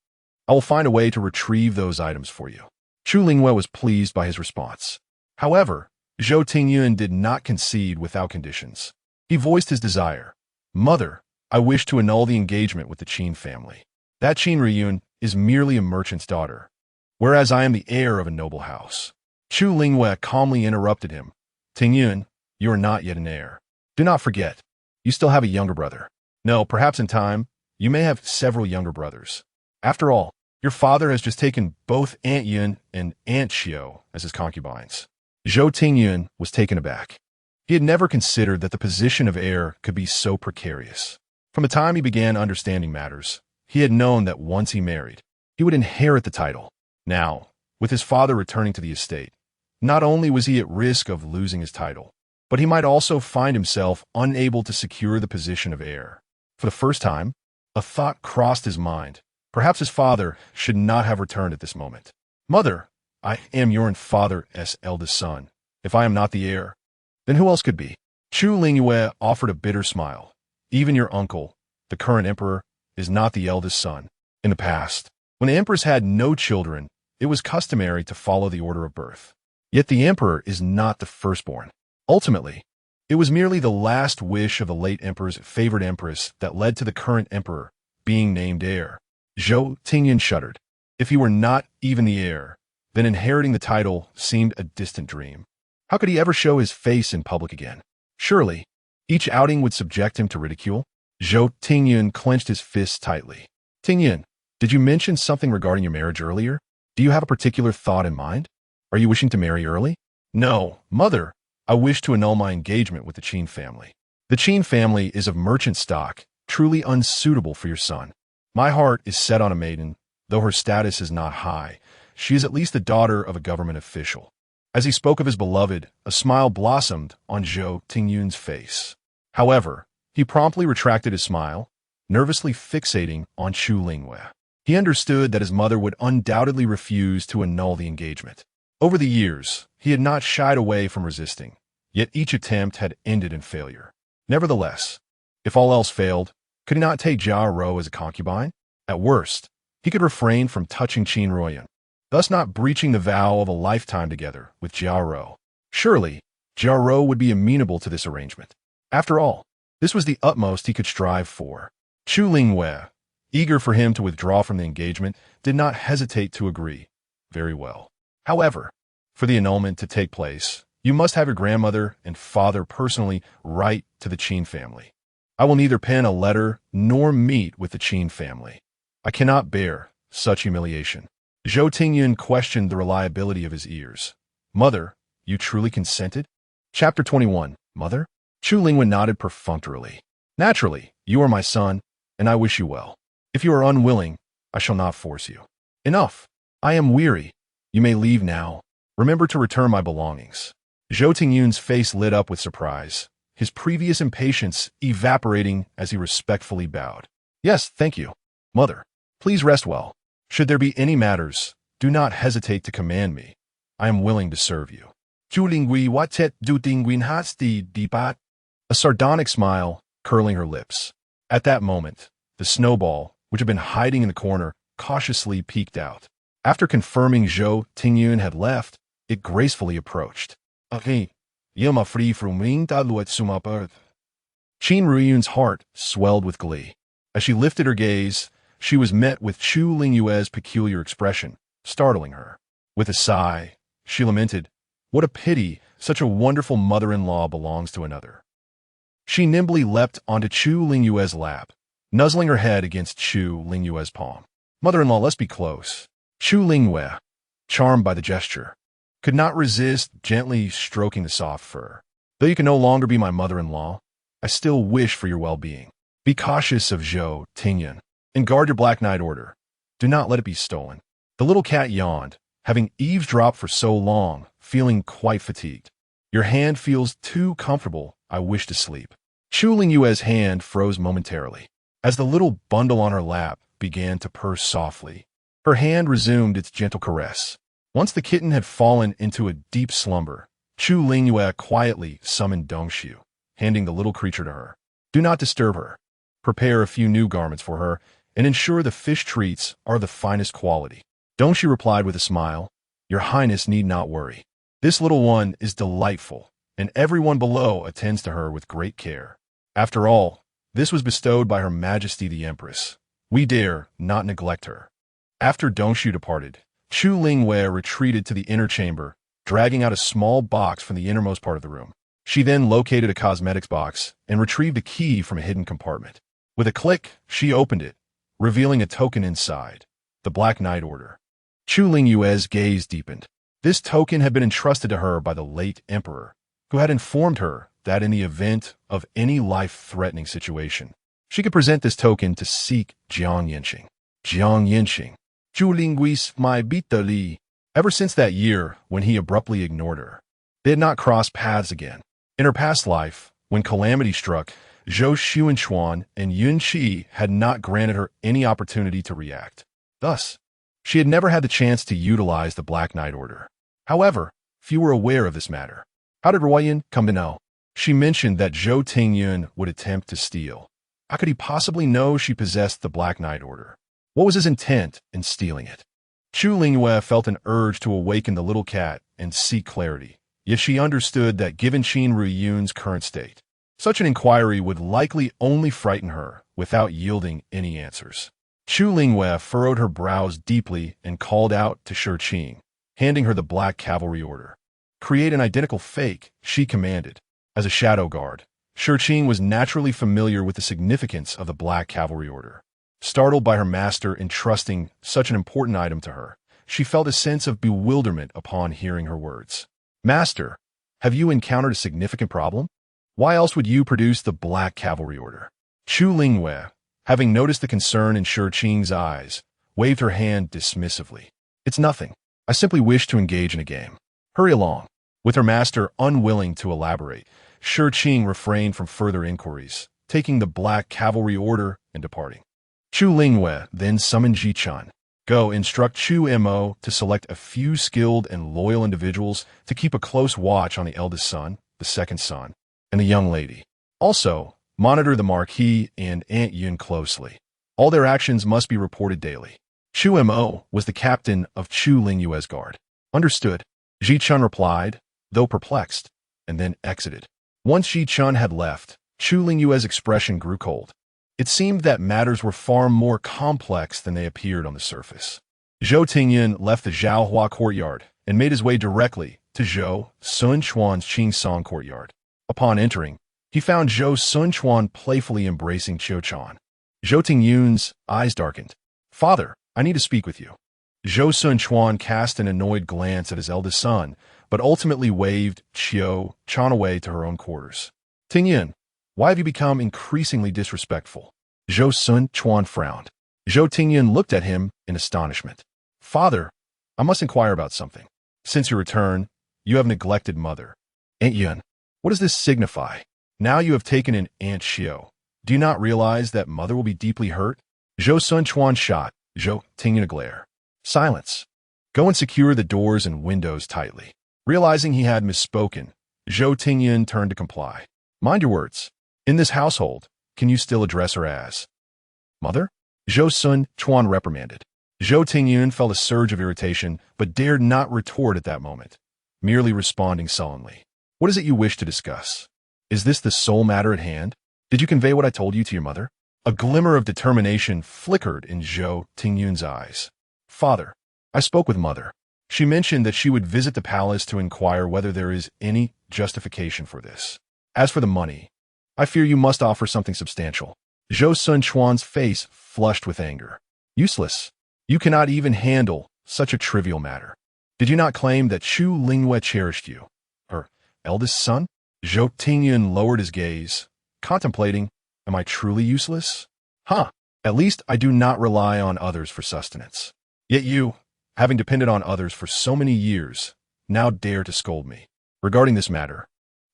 I will find a way to retrieve those items for you. Chu Lingyu was pleased by his response. However, Zhou Tingyun did not concede without conditions. He voiced his desire. Mother, I wish to annul the engagement with the Qin family. That Qin Ryun is merely a merchant's daughter, whereas I am the heir of a noble house. Chu Lingyu calmly interrupted him. Tingyun, you are not yet an heir. Do not forget, you still have a younger brother. No, perhaps in time, you may have several younger brothers. After all, your father has just taken both Aunt Yun and Aunt Xiao as his concubines. Zhou Tingyun was taken aback. He had never considered that the position of heir could be so precarious. From the time he began understanding matters, he had known that once he married, he would inherit the title. Now, with his father returning to the estate, not only was he at risk of losing his title, but he might also find himself unable to secure the position of heir. For the first time, A thought crossed his mind. Perhaps his father should not have returned at this moment. Mother, I am your father's eldest son. If I am not the heir, then who else could be? Chu Lingyu offered a bitter smile. Even your uncle, the current emperor, is not the eldest son. In the past, when the emperors had no children, it was customary to follow the order of birth. Yet the emperor is not the firstborn. Ultimately, it was merely the last wish of the late emperor's favorite empress that led to the current emperor being named heir. Zhou Taochuan shuddered. If he were not even the heir, then inheriting the title seemed a distant dream. How could he ever show his face in public again? Surely, each outing would subject him to ridicule? Zhou Taochuan clenched his fists tightly. Taochuan, did you mention something regarding your marriage earlier? Do you have a particular thought in mind? Are you wishing to marry early? No, mother. I wish to annul my engagement with the Qin family. The Qin family is of merchant stock, truly unsuitable for your son. My heart is set on a maiden, though her status is not high. She is at least the daughter of a government official. As he spoke of his beloved, a smile blossomed on Zhou Taochuan's face. However, he promptly retracted his smile, nervously fixating on Chu Lingyu. He understood that his mother would undoubtedly refuse to annul the engagement. Over the years, he had not shied away from resisting, yet each attempt had ended in failure. Nevertheless, if all else failed, could he not take Jia Ro as a concubine? At worst, he could refrain from touching Qin Ruoyan, thus not breaching the vow of a lifetime together with Jia Ro. Surely, Jia Ro would be amenable to this arrangement. After all, this was the utmost he could strive for. Chu Lingyu, eager for him to withdraw from the engagement, did not hesitate to agree. Very well. However, for the annulment to take place, you must have your grandmother and father personally write to the Qin family. I will neither pen a letter nor meet with the Qin family. I cannot bear such humiliation. Zhou Taochuan questioned the reliability of his ears. Mother, you truly consented? Chapter 21. Mother? Chu Lingyu nodded perfunctorily. Naturally, you are my son, and I wish you well. If you are unwilling, I shall not force you. Enough. I am weary. You may leave now. Remember to return my belongings. Zhou Taochuan's face lit up with surprise, his previous impatience evaporating as he respectfully bowed. Yes, thank you. Mother, please rest well. Should there be any matters, do not hesitate to command me. I am willing to serve you. Chu Lingyu watet du tinguin hasti dipat. A sardonic smile curling her lips. At that moment, the snowball, which had been hiding in the corner, cautiously peeked out. After confirming Zhou Taochuan had left, it gracefully approached. Qin Ruoyan's heart swelled with glee. As she lifted her gaze, she was met with Chu Lingyu's peculiar expression, startling her. With a sigh, she lamented, "What a pity such a wonderful mother-in-law belongs to another." She nimbly leapt onto Chu Lingyu's lap, nuzzling her head against Chu Lingyu's palm. "Mother-in-law, let's be close." Chu Lingyu, charmed by the gesture, could not resist gently stroking the soft fur. Though you can no longer be my mother-in-law, I still wish for your well-being. Be cautious of Zhou Taochuan, and guard your Black Knight order. Do not let it be stolen. The little cat yawned, having eavesdropped for so long, feeling quite fatigued. Your hand feels too comfortable. I wish to sleep. Chu Lingyu's hand froze momentarily, as the little bundle on her lap began to purr softly. Her hand resumed its gentle caress. Once the kitten had fallen into a deep slumber, Chu Lingyu quietly summoned Dongshu, handing the little creature to her. Do not disturb her. Prepare a few new garments for her, and ensure the fish treats are the finest quality. Dongshu replied with a smile, Your Highness need not worry. This little one is delightful, and everyone below attends to her with great care. After all, this was bestowed by Her Majesty the Empress. We dare not neglect her. After Dongshu departed, Chu Lingyu retreated to the inner chamber, dragging out a small box from the innermost part of the room. She then located a cosmetics box and retrieved a key from a hidden compartment. With a click, she opened it, revealing a token inside, the Black Knight Order. Chu Lingyu's gaze deepened. This token had been entrusted to her by the late emperor, who had informed her that in the event of any life-threatening situation, she could present this token to seek Jiang Yanqing. Jiang Yanqing. Chu Lingyu's my bitterly. Ever since that year when he abruptly ignored her, they had not crossed paths again. In her past life, when calamity struck, Zhou Taochuan and Yun Qi had not granted her any opportunity to react. Thus, she had never had the chance to utilize the Black Knight order. However, few were aware of this matter. How did Ruoyan come to know? She mentioned that Zhou Tingyun would attempt to steal. How could he possibly know she possessed the Black Knight order? What was his intent in stealing it? Chu Lingyu felt an urge to awaken the little cat and seek clarity, yet she understood that given Qin Ruoyan's current state, such an inquiry would likely only frighten her without yielding any answers. Chu Lingyu furrowed her brows deeply and called out to Shi Qing, handing her the Black Cavalry order. Create an identical fake, she commanded. As a shadow guard, Shi Qing was naturally familiar with the significance of the Black Cavalry order. Startled by her master entrusting such an important item to her, she felt a sense of bewilderment upon hearing her words. Master, have you encountered a significant problem? Why else would you produce the Black Cavalry order? Chu Lingyu, having noticed the concern in Shi Qing's eyes, waved her hand dismissively. It's nothing. I simply wish to engage in a game. Hurry along. With her master unwilling to elaborate, Shi Qing refrained from further inquiries, taking the Black Cavalry order and departing. Chu Lingyu then summoned Ji Chun. Go instruct Chu Mo to select a few skilled and loyal individuals to keep a close watch on the eldest son, the second son, and the young lady. Also, monitor the Marquis and Aunt Yun closely. All their actions must be reported daily. Chu Mo was the captain of Chu Lingyu's guard. Understood, Ji Chun replied, though perplexed, and then exited. Once Ji Chun had left, Chu Lingyu's expression grew cold. It seemed that matters were far more complex than they appeared on the surface. Zhou Tingyun left the Zhaohua courtyard and made his way directly to Zhou Sunchuan's Qingsong courtyard. Upon entering, he found Zhou Sunchuan playfully embracing Qiuchuan. Zhou Tingyun's eyes darkened. Father, I need to speak with you. Zhou Sunchuan cast an annoyed glance at his eldest son, but ultimately waved Qiuchuan away to her own quarters. Tingyun, why have you become increasingly disrespectful? Zhou Sunchuan frowned. Zhou Tingyun looked at him in astonishment. Father, I must inquire about something. Since your return, you have neglected mother. Aunt Yun, what does this signify? Now you have taken an Aunt Xiao. Do you not realize that mother will be deeply hurt? Zhou Sunchuan shot Zhou Tingyun a glare. Silence. Go and secure the doors and windows tightly. Realizing he had misspoken, Zhou Tingyun turned to comply. Mind your words. In this household, can you still address her as Mother? Zhou Sunchuan reprimanded. Zhou Tingyun felt a surge of irritation, but dared not retort at that moment, merely responding sullenly. What is it you wish to discuss? Is this the sole matter at hand? Did you convey what I told you to your mother? A glimmer of determination flickered in Zhou Tingyun's eyes. Father, I spoke with mother. She mentioned that she would visit the palace to inquire whether there is any justification for this. As for the money, I fear you must offer something substantial. Zhou Sunchuan's face flushed with anger. Useless. You cannot even handle such a trivial matter. Did you not claim that Chu Lingyu cherished you? Her eldest son? Zhou Tingyun lowered his gaze, contemplating, am I truly useless? At least I do not rely on others for sustenance. Yet you, having depended on others for so many years, now dare to scold me. Regarding this matter,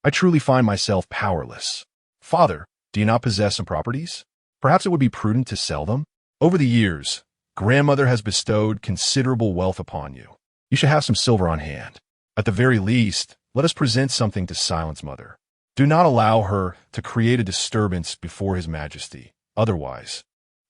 I truly find myself powerless. Father, do you not possess some properties? Perhaps it would be prudent to sell them? Over the years, grandmother has bestowed considerable wealth upon you. You should have some silver on hand. At the very least, let us present something to silence mother. Do not allow her to create a disturbance before His Majesty. Otherwise,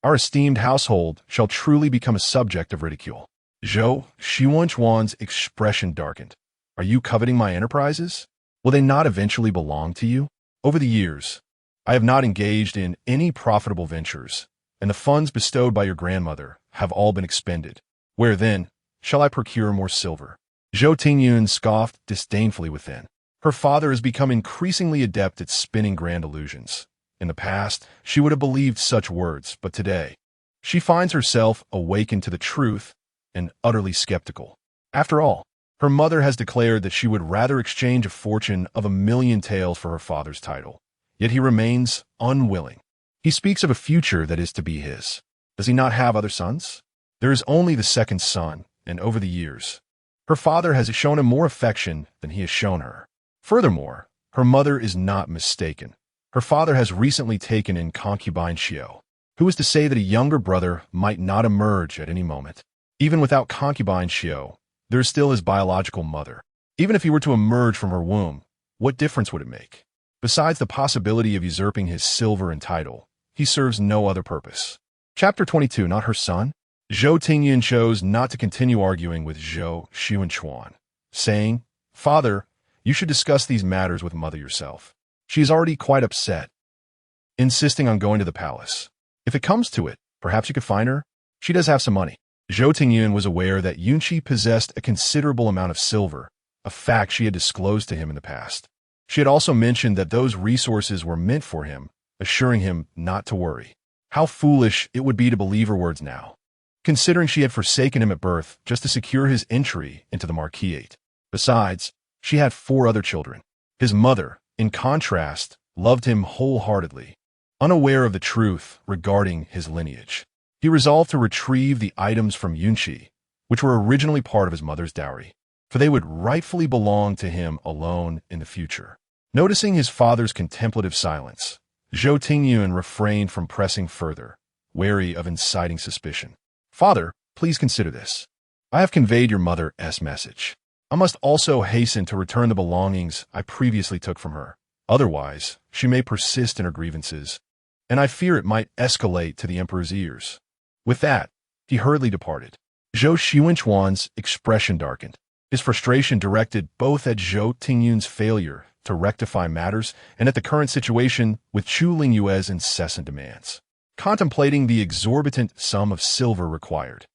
our esteemed household shall truly become a subject of ridicule. Zhou Xuanchuan's expression darkened. Are you coveting my enterprises? Will they not eventually belong to you? Over the years, I have not engaged in any profitable ventures, and the funds bestowed by your grandmother have all been expended. Where then shall I procure more silver? Zhou Tingyun scoffed disdainfully within. Her father has become increasingly adept at spinning grand illusions. In the past, she would have believed such words, but today, she finds herself awakened to the truth and utterly skeptical. After all, her mother has declared that she would rather exchange a fortune of 1,000,000 taels for her father's title. Yet he remains unwilling. He speaks of a future that is to be his. Does he not have other sons? There is only the second son, and over the years, her father has shown him more affection than he has shown her. Furthermore, her mother is not mistaken. Her father has recently taken in concubine Xiao. Who is to say that a younger brother might not emerge at any moment? Even without concubine Xiao, there is still his biological mother. Even if he were to emerge from her womb, what difference would it make? Besides the possibility of usurping his silver and title, he serves no other purpose. Chapter 22, not her son? Zhou Tingyan chose not to continue arguing with Zhou Taochuan, saying, "Father, you should discuss these matters with mother yourself. She is already quite upset, insisting on going to the palace. If it comes to it, perhaps you could find her. She does have some money." Zhou Tingyan was aware that Yunqi possessed a considerable amount of silver, a fact she had disclosed to him in the past. She had also mentioned that those resources were meant for him, assuring him not to worry. How foolish it would be to believe her words now, considering she had forsaken him at birth just to secure his entry into the marquisate. Besides, she had 4 other children. His mother, in contrast, loved him wholeheartedly. Unaware of the truth regarding his lineage, he resolved to retrieve the items from Yunqi, which were originally part of his mother's dowry, for they would rightfully belong to him alone in the future. Noticing his father's contemplative silence, Zhou Tingyun refrained from pressing further, wary of inciting suspicion. "Father, please consider this. I have conveyed your mother's message. I must also hasten to return the belongings I previously took from her. Otherwise, she may persist in her grievances, and I fear it might escalate to the emperor's ears." With that, he hurriedly departed. Zhou Taochuan's expression darkened, his frustration directed both at Zhou Tingyun's failure to rectify matters and at the current situation with Chu Lingyu's incessant demands. Contemplating the exorbitant sum of silver required,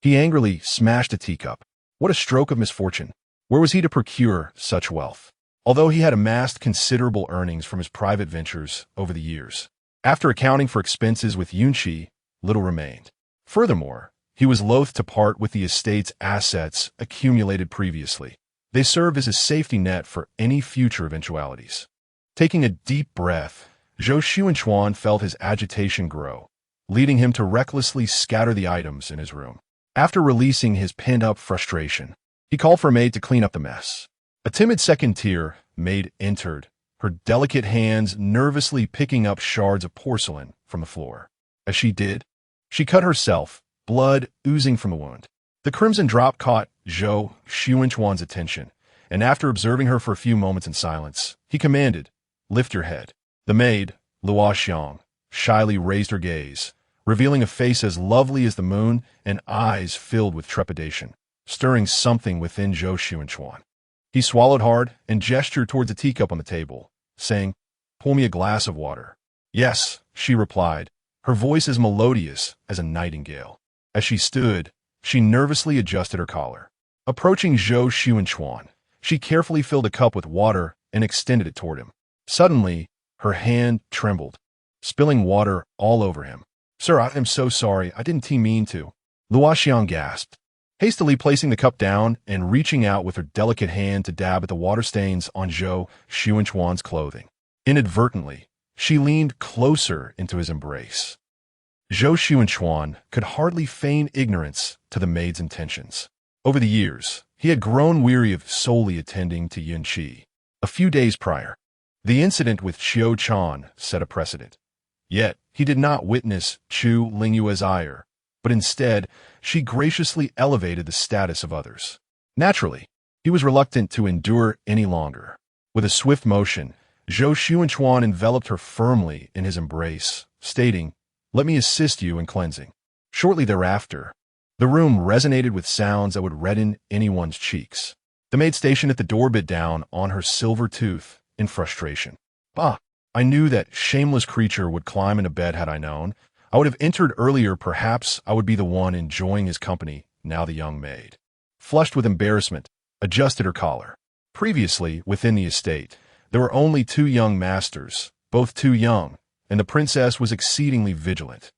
he angrily smashed a teacup. What a stroke of misfortune! Where was he to procure such wealth? Although he had amassed considerable earnings from his private ventures over the years, after accounting for expenses with Yunqi, little remained. Furthermore, he was loath to part with the estate's assets accumulated previously. They served as a safety net for any future eventualities. Taking a deep breath, Zhou Taochuan felt his agitation grow, leading him to recklessly scatter the items in his room. After releasing his pent-up frustration, he called for a maid to clean up the mess. A timid second-tier maid entered, her delicate hands nervously picking up shards of porcelain from the floor. As she did, she cut herself, blood oozing from the wound. The crimson drop caught Zhou Taochuan's attention, and after observing her for a few moments in silence, he commanded, "Lift your head." The maid, Luo Xiang, shyly raised her gaze, revealing a face as lovely as the moon and eyes filled with trepidation, stirring something within Zhou Taochuan. He swallowed hard and gestured towards a teacup on the table, saying, "Pour me a glass of water." "Yes," she replied, her voice as melodious as a nightingale. As she stood, she nervously adjusted her collar. Approaching Zhou Taochuan, she carefully filled a cup with water and extended it toward him. Suddenly, her hand trembled, spilling water all over him. "Sir, I am so sorry. I didn't mean to." Luo Xiang gasped, hastily placing the cup down and reaching out with her delicate hand to dab at the water stains on Zhou Taochuan's clothing. Inadvertently, she leaned closer into his embrace. Zhou Taochuan could hardly feign ignorance to the maid's intentions. Over the years, he had grown weary of solely attending to Yunqi. A few days prior, the incident with Qiu Chan set a precedent. Yet, he did not witness Chu Lingyu's ire, but instead, she graciously elevated the status of others. Naturally, he was reluctant to endure any longer. With a swift motion, Zhou Taochuan enveloped her firmly in his embrace, stating, "Let me assist you in cleansing." Shortly thereafter, the room resonated with sounds that would redden anyone's cheeks. The maid stationed at the door bit down on her silver tooth in frustration. "Bah, I knew that shameless creature would climb into bed had I known. I would have entered earlier, perhaps I would be the one enjoying his company," now the young maid, flushed with embarrassment, adjusted her collar. Previously, within the estate, there were only 2 young masters, both too young, and the princess was exceedingly vigilant.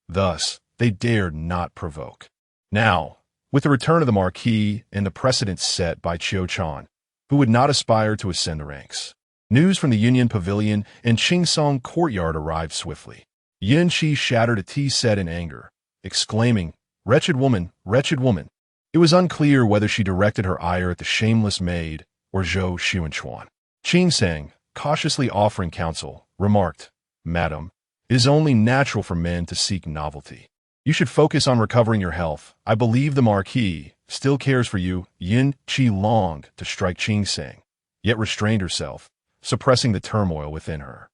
Thus, they dared not provoke. Now, with the return of the marquis and the precedent set by Qiu Chan, who would not aspire to ascend the ranks, news from the Union Pavilion and Qingsong courtyard arrived swiftly. Yunqi shattered a tea set in anger, exclaiming, "Wretched woman, wretched woman." It was unclear whether she directed her ire at the shameless maid or Zhou Taochuan. Qingsong, cautiously offering counsel, remarked, "Madam, it is only natural for men to seek novelty. You should focus on recovering your health. I believe the Marquis still cares for you." Yin Qi longed to strike Qing Sang, yet restrained herself, suppressing the turmoil within her.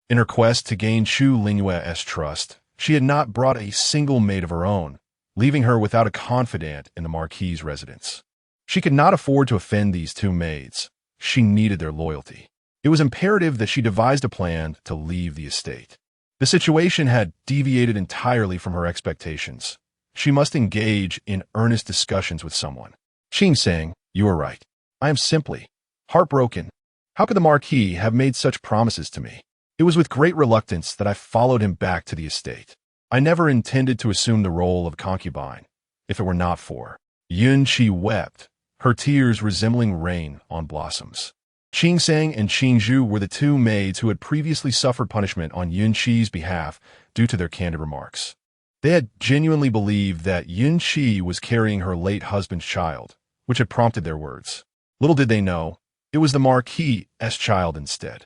In her quest to gain Chu Lingyu's trust, she had not brought a single maid of her own, leaving her without a confidant in the Marquis's residence. She could not afford to offend these two maids. She needed their loyalty. It was imperative that she devised a plan to leave the estate. The situation had deviated entirely from her expectations. She must engage in earnest discussions with someone. Qing Sang, you are right. I am simply heartbroken. How could the Marquis have made such promises to me? It was with great reluctance that I followed him back to the estate. I never intended to assume the role of concubine, if it were not for. Yun Qi wept, her tears resembling rain on blossoms. Qing Sang and Qing Zhu were the two maids who had previously suffered punishment on Yun Qi's behalf due to their candid remarks. They had genuinely believed that Yun Qi was carrying her late husband's child, which had prompted their words. Little did they know, it was the Marquis's child instead.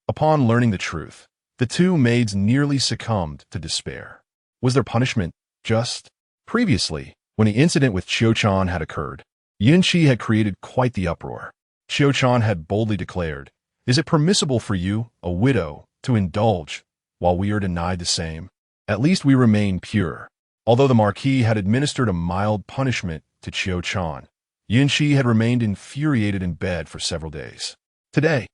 Upon learning the truth, the two maids nearly succumbed to despair. Was their punishment just? Previously, when the incident with Taochuan had occurred, Yun Qi had created quite the uproar. Taochuan had boldly declared, "Is it permissible for you, a widow, to indulge, while we are denied the same? At least we remain pure." Although the Marquis had administered a mild punishment to Taochuan, Yun Qi had remained infuriated in bed for several days. Today,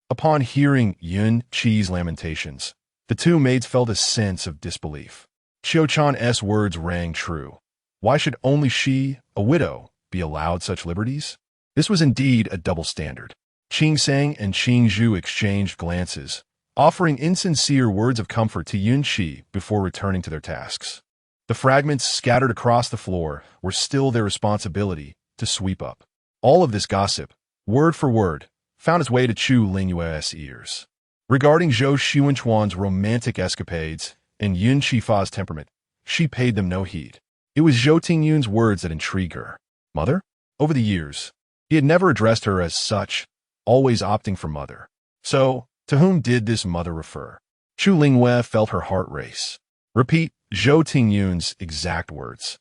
upon hearing Yun Qi's lamentations, the two maids felt a sense of disbelief. Taochuan's words rang true. Why should only she, a widow, be allowed such liberties? This was indeed a double standard. Qing Sang and Qing Zhu exchanged glances, offering insincere words of comfort to Yun Qi before returning to their tasks. The fragments scattered across the floor were still their responsibility to sweep up. All of this gossip, word for word, found its way to Chu Lingyu's ears. Regarding Zhou Taochuan's romantic escapades and Yun Qifa's temperament, she paid them no heed. It was Zhou Tingyun's words that intrigued her. Mother? Over the years, he had never addressed her as such, always opting for mother. So, to whom did this mother refer? Chu Lingyu felt her heart race. Repeat Zhou Tingyun's exact words.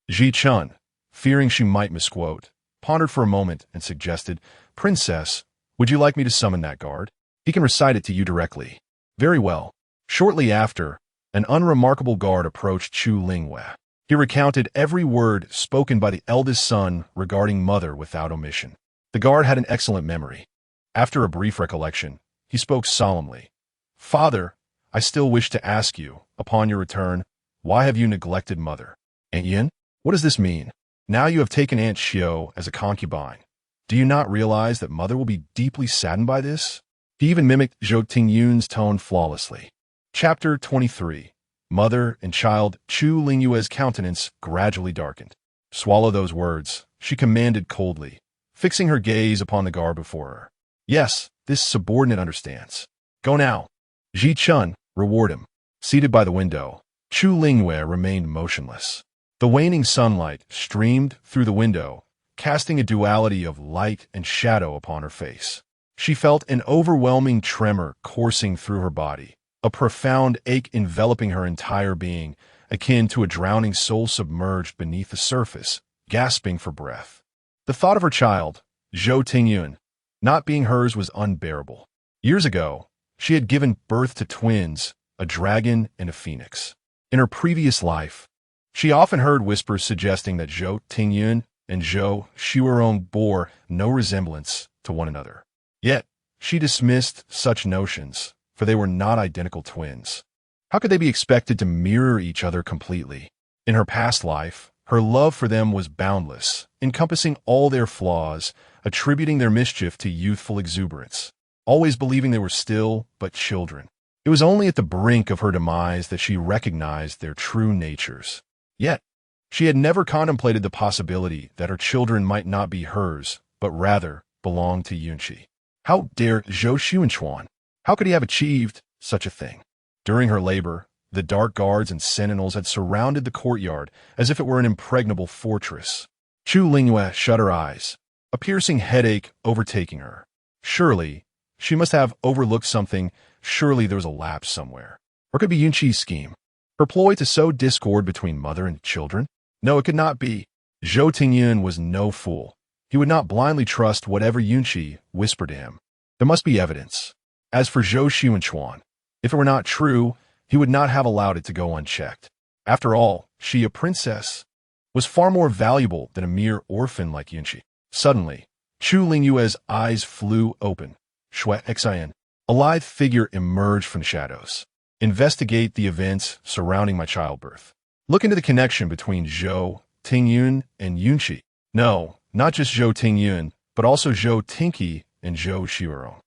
Ji Chun, fearing she might misquote, pondered for a moment and suggested, "Princess, would you like me to summon that guard? He can recite it to you directly." Very well. Shortly after, an unremarkable guard approached Chu Lingyu. He recounted every word spoken by the eldest son regarding mother without omission. The guard had an excellent memory. After a brief recollection, he spoke solemnly. "Father, I still wish to ask you, upon your return, why have you neglected mother?" "Aunt Yin, what does this mean? Now you have taken Aunt Xiao as a concubine. Do you not realize that mother will be deeply saddened by this?" He even mimicked Zhou Tingyun's tone flawlessly. Chapter 23. Mother and child. Chu Lingyu's countenance gradually darkened. "Swallow those words," she commanded coldly, fixing her gaze upon the guard before her. "Yes, this subordinate understands. Go now. Ji Chun, reward him." Seated by the window, Chu Lingyu remained motionless. The waning sunlight streamed through the window, casting a duality of light and shadow upon her face. She felt an overwhelming tremor coursing through her body, a profound ache enveloping her entire being, akin to a drowning soul submerged beneath the surface, gasping for breath. The thought of her child, Zhou Tingyun, not being hers was unbearable. Years ago, she had given birth to twins, a dragon and a phoenix. In her previous life, she often heard whispers suggesting that Zhou Tingyun and Zhou Xiuerong bore no resemblance to one another. Yet, she dismissed such notions, for they were not identical twins. How could they be expected to mirror each other completely? In her past life, her love for them was boundless, encompassing all their flaws, attributing their mischief to youthful exuberance, always believing they were still but children. It was only at the brink of her demise that she recognized their true natures. Yet, she had never contemplated the possibility that her children might not be hers, but rather belong to Yun Qi. How dare Zhou Taochuan? How could he have achieved such a thing? During her labor, the dark guards and sentinels had surrounded the courtyard as if it were an impregnable fortress. Chu Lingyu shut her eyes, a piercing headache overtaking her. Surely, She must have overlooked something. Surely there was a lapse somewhere. Or could be Yunqi's scheme. Her ploy to sow discord between mother and children? No, it could not be. Zhou Tingyun was no fool. He would not blindly trust whatever Yunqi whispered to him. There must be evidence. As for Zhou Taochuan, if it were not true, he would not have allowed it to go unchecked. After all, she, a princess, was far more valuable than a mere orphan like Yunqi. Suddenly, Chu Lingyu's eyes flew open. Shui Xian. A lithe figure emerged from the shadows. Investigate the events surrounding my childbirth. Look into the connection between Zhou Tingyun and Yunqi. No, not just Zhou Tingyun, but also Zhou Tinqi and Zhou Xiurong.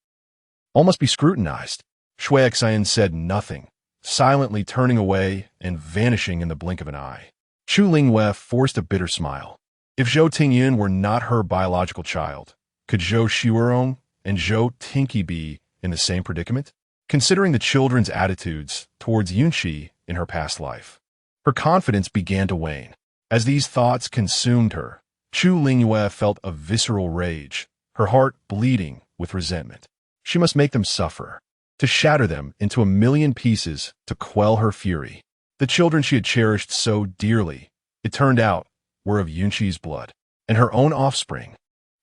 All must be scrutinized. Shui Xian said nothing, silently turning away and vanishing in the blink of an eye. Chu Lingyu forced a bitter smile. If Zhou Tingyun were not her biological child, could Zhou Xiurong and Zhou Tinqi be in the same predicament? Considering the children's attitudes towards Yunqi in her past life, her confidence began to wane. As these thoughts consumed her, Chu Lingyu felt a visceral rage, her heart bleeding with resentment. She must make them suffer, to shatter them into a million pieces to quell her fury. The children she had cherished so dearly, it turned out, were of Yunqi's blood, and her own offspring.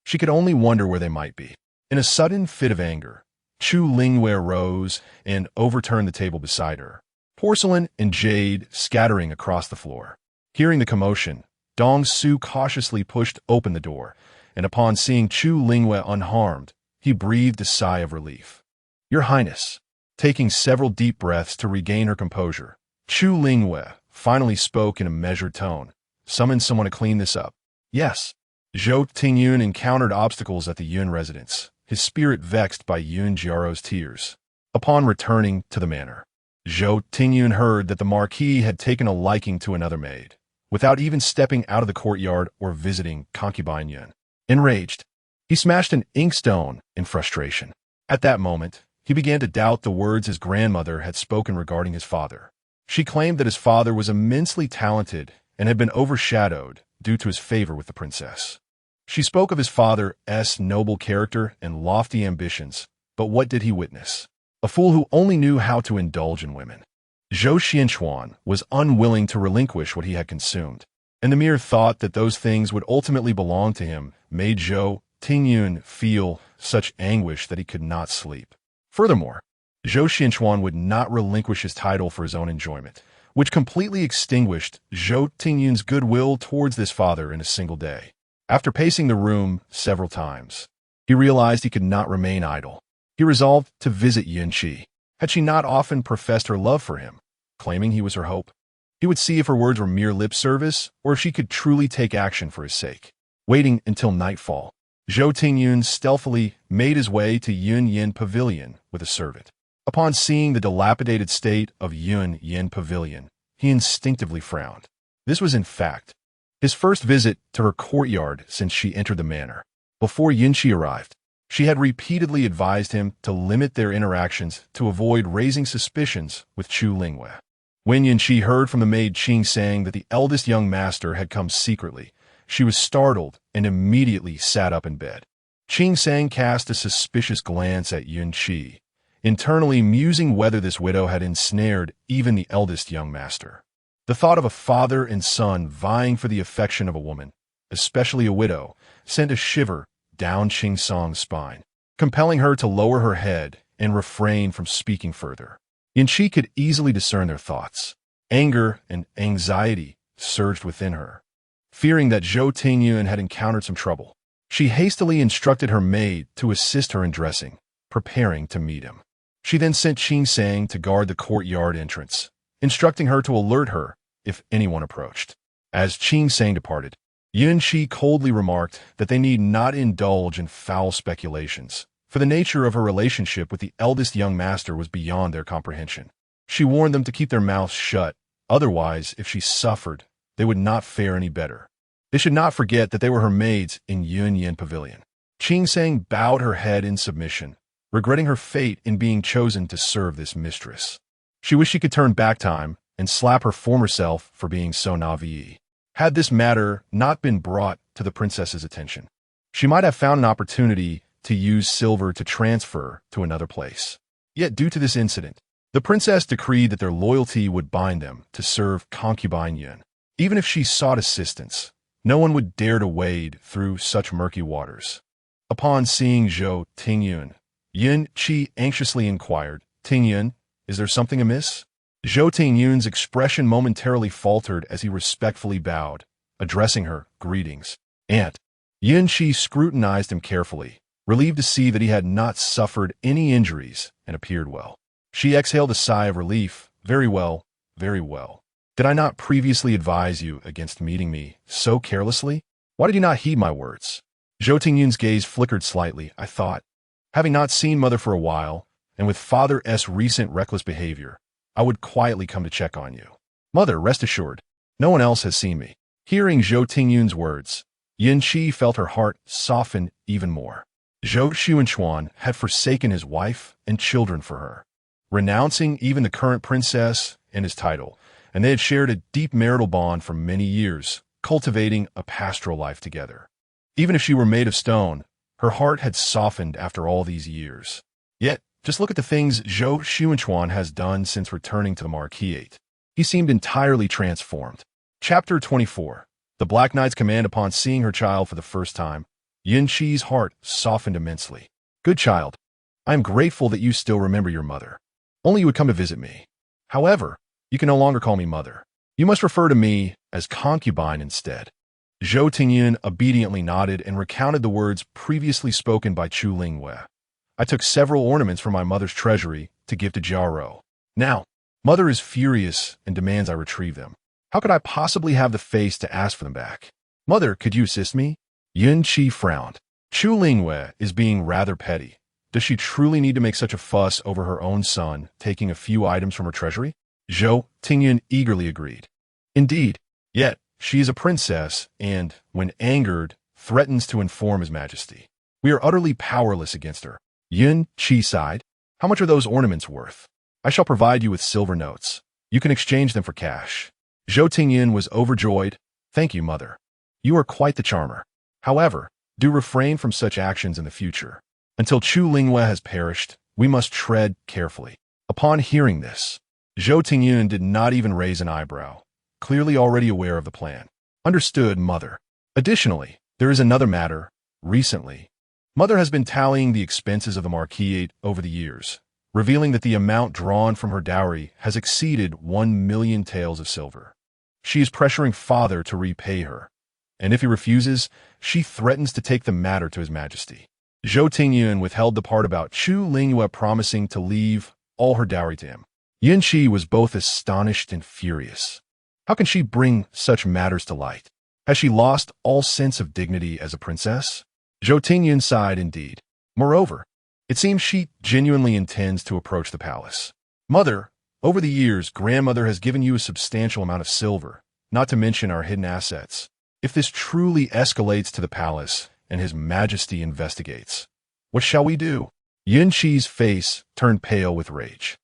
She could only wonder where they might be. In a sudden fit of anger, Chu Lingyu rose and overturned the table beside her, porcelain and jade scattering across the floor. Hearing the commotion, Dong Su cautiously pushed open the door, and upon seeing Chu Lingyu unharmed, he breathed a sigh of relief. Your Highness. Taking several deep breaths to regain her composure, Chu Lingyu finally spoke in a measured tone. Summon someone to clean this up. Yes. Zhou Tingyun encountered obstacles at the Yun residence, his spirit vexed by Yun Jiao's tears. Upon returning to the manor, Zhou Tingyun heard that the Marquis had taken a liking to another maid, without even stepping out of the courtyard or visiting concubine Yun. Enraged, he smashed an inkstone in frustration. At that moment, he began to doubt the words his grandmother had spoken regarding his father. She claimed that his father was immensely talented and had been overshadowed due to his favor with the princess. She spoke of his father's noble character and lofty ambitions, but what did he witness? A fool who only knew how to indulge in women. Zhou Xianchuan was unwilling to relinquish what he had consumed, and the mere thought that those things would ultimately belong to him made Zhou Tingyun feel such anguish that he could not sleep. Furthermore, Zhou Xianchuan would not relinquish his title for his own enjoyment, which completely extinguished Zhou Tingyun's goodwill towards this father in a single day. After pacing the room several times, he realized he could not remain idle. He resolved to visit Yunqi. Had she not often professed her love for him, claiming he was her hope? He would see if her words were mere lip service or if she could truly take action for his sake. Waiting until nightfall, Zhou Tingyun stealthily made his way to Yun Yin Pavilion with a servant. Upon seeing the dilapidated state of Yun Yin Pavilion, he instinctively frowned. This was, in fact, his first visit to her courtyard since she entered the manor. Before Yunqi arrived, she had repeatedly advised him to limit their interactions to avoid raising suspicions with Chu Lingyu. When Yunqi heard from the maid Qing saying that the eldest young master had come secretly, she was startled and immediately sat up in bed. Qing Sang cast a suspicious glance at Yunqi, internally musing whether this widow had ensnared even the eldest young master. The thought of a father and son vying for the affection of a woman, especially a widow, sent a shiver down Qing Sang's spine, compelling her to lower her head and refrain from speaking further. Yunqi could easily discern their thoughts. Anger and anxiety surged within her. Fearing that Zhou Tingyun had encountered some trouble, she hastily instructed her maid to assist her in dressing, preparing to meet him. She then sent Qing Sang to guard the courtyard entrance, instructing her to alert her if anyone approached. As Qing Sang departed, Yunqi coldly remarked that they need not indulge in foul speculations, for the nature of her relationship with the eldest young master was beyond their comprehension. She warned them to keep their mouths shut, otherwise, if she suffered, they would not fare any better. They should not forget that they were her maids in Yun Yin Pavilion. Qing Sang bowed her head in submission, regretting her fate in being chosen to serve this mistress. She wished she could turn back time and slap her former self for being so naive. Had this matter not been brought to the princess's attention, she might have found an opportunity to use silver to transfer to another place. Yet due to this incident, the princess decreed that their loyalty would bind them to serve concubine Yun. Even if she sought assistance, no one would dare to wade through such murky waters. Upon seeing Zhou Taochuan, Yun Qi anxiously inquired, "Tingyun, is there something amiss?" Zhou Taochuan's expression momentarily faltered as he respectfully bowed, addressing her, "Greetings, Aunt." Yun Qi scrutinized him carefully, relieved to see that he had not suffered any injuries and appeared well. She exhaled a sigh of relief. "Very well, very well. Did I not previously advise you against meeting me so carelessly? Why did you not heed my words?" Zhou Taochuan's gaze flickered slightly. "I thought, having not seen Mother for a while, and with Father's recent reckless behavior, I would quietly come to check on you. Mother, rest assured, no one else has seen me." Hearing Zhou Taochuan's words, Yun Qi felt her heart soften even more. Zhou Taochuan had forsaken his wife and children for her, renouncing even the current princess and his title, and they had shared a deep marital bond for many years, cultivating a pastoral life together. Even if she were made of stone, her heart had softened after all these years. Yet, just look at the things Zhou Taochuan has done since returning to the Marquisate. He seemed entirely transformed. Chapter 24. The Black Knight's command. Upon seeing her child for the first time, Yun Qi's heart softened immensely. "Good child, I am grateful that you still remember your mother. Only you would come to visit me. However, you can no longer call me mother. You must refer to me as concubine instead." Zhou Taochuan obediently nodded and recounted the words previously spoken by Chu Lingyu. "I took several ornaments from my mother's treasury to give to Jiao. Now, mother is furious and demands I retrieve them. How could I possibly have the face to ask for them back? Mother, could you assist me?" Yun Qi frowned. Chu Lingyu is being rather petty. Does she truly need to make such a fuss over her own son taking a few items from her treasury? Zhou Taochuan eagerly agreed. "Indeed, yet she is a princess and, when angered, threatens to inform His Majesty. We are utterly powerless against her." Yun Qi sighed. "How much are those ornaments worth?" "I shall provide you with silver notes. You can exchange them for cash." Zhou Taochuan was overjoyed. "Thank you, mother. You are quite the charmer. However, do refrain from such actions in the future. Until Chu Lingyu has perished, we must tread carefully." Upon hearing this, Zhou Taochuan did not even raise an eyebrow, clearly already aware of the plan. "Understood, mother. Additionally, there is another matter. Recently, mother has been tallying the expenses of the Marquisate over the years, revealing that the amount drawn from her dowry has exceeded 1,000,000 taels of silver. She is pressuring father to repay her, and if he refuses, she threatens to take the matter to His Majesty." Zhou Taochuan withheld the part about Chu Lingyu promising to leave all her dowry to him. Yun Qi was both astonished and furious. How can she bring such matters to light? Has she lost all sense of dignity as a princess? Zhou Taochuan sighed indeed. Moreover, it seems she genuinely intends to approach the palace. "Mother, over the years, grandmother has given you a substantial amount of silver, not to mention our hidden assets. If this truly escalates to the palace and His Majesty investigates, what shall we do?" Yun Qi's face turned pale with rage.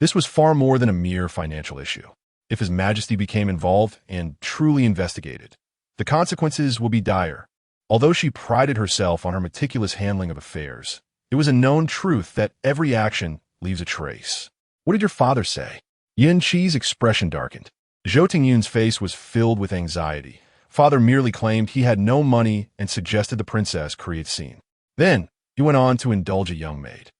This was far more than a mere financial issue. If His Majesty became involved and truly investigated, the consequences will be dire. Although she prided herself on her meticulous handling of affairs, it was a known truth that every action leaves a trace. "What did your father say?" Yun Qi's expression darkened. Zhou Taochuan's face was filled with anxiety. Father merely claimed he had no money and suggested the princess create scene. Then, he went on to indulge a young maid.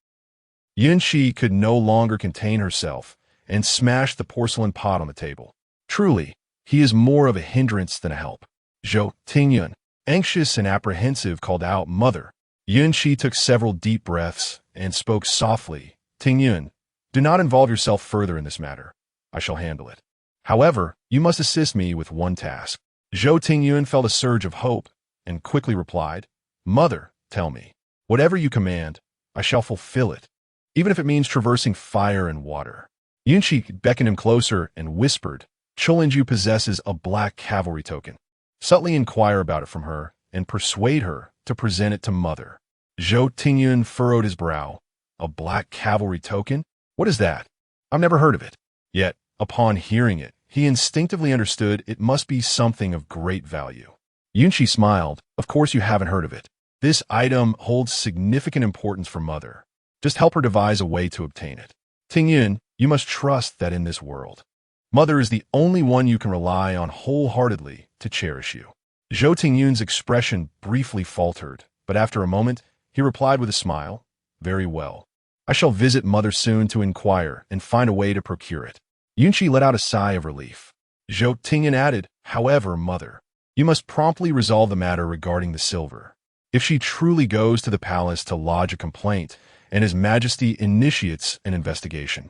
Yun Qi could no longer contain herself and smashed the porcelain pot on the table. "Truly, he is more of a hindrance than a help." Zhou Taochuan, anxious and apprehensive, called out, "Mother." Yun Qi took several deep breaths and spoke softly. "Taochuan, do not involve yourself further in this matter. I shall handle it. However, you must assist me with one task." Zhou Taochuan felt a surge of hope and quickly replied, "Mother, tell me. Whatever you command, I shall fulfill it, even if it means traversing fire and water." Yun Qi beckoned him closer and whispered, "Chu Lingyu possesses a black cavalry token. Subtly inquire about it from her and persuade her to present it to mother." Zhou Taochuan furrowed his brow. "A black cavalry token? What is that? I've never heard of it." Yet, upon hearing it, he instinctively understood it must be something of great value. Yun Qi smiled. "Of course you haven't heard of it. This item holds significant importance for Mother. Just help her devise a way to obtain it. Tingyun, you must trust that in this world, Mother is the only one you can rely on wholeheartedly to cherish you. Zhou Tingyun's expression briefly faltered, but after a moment, he replied with a smile, "Very well. I shall visit Mother soon to inquire and find a way to procure it." Yunqi let out a sigh of relief. Zhou Tingyun added, "However, Mother, you must promptly resolve the matter regarding the silver. If she truly goes to the palace to lodge a complaint, and His Majesty initiates an investigation,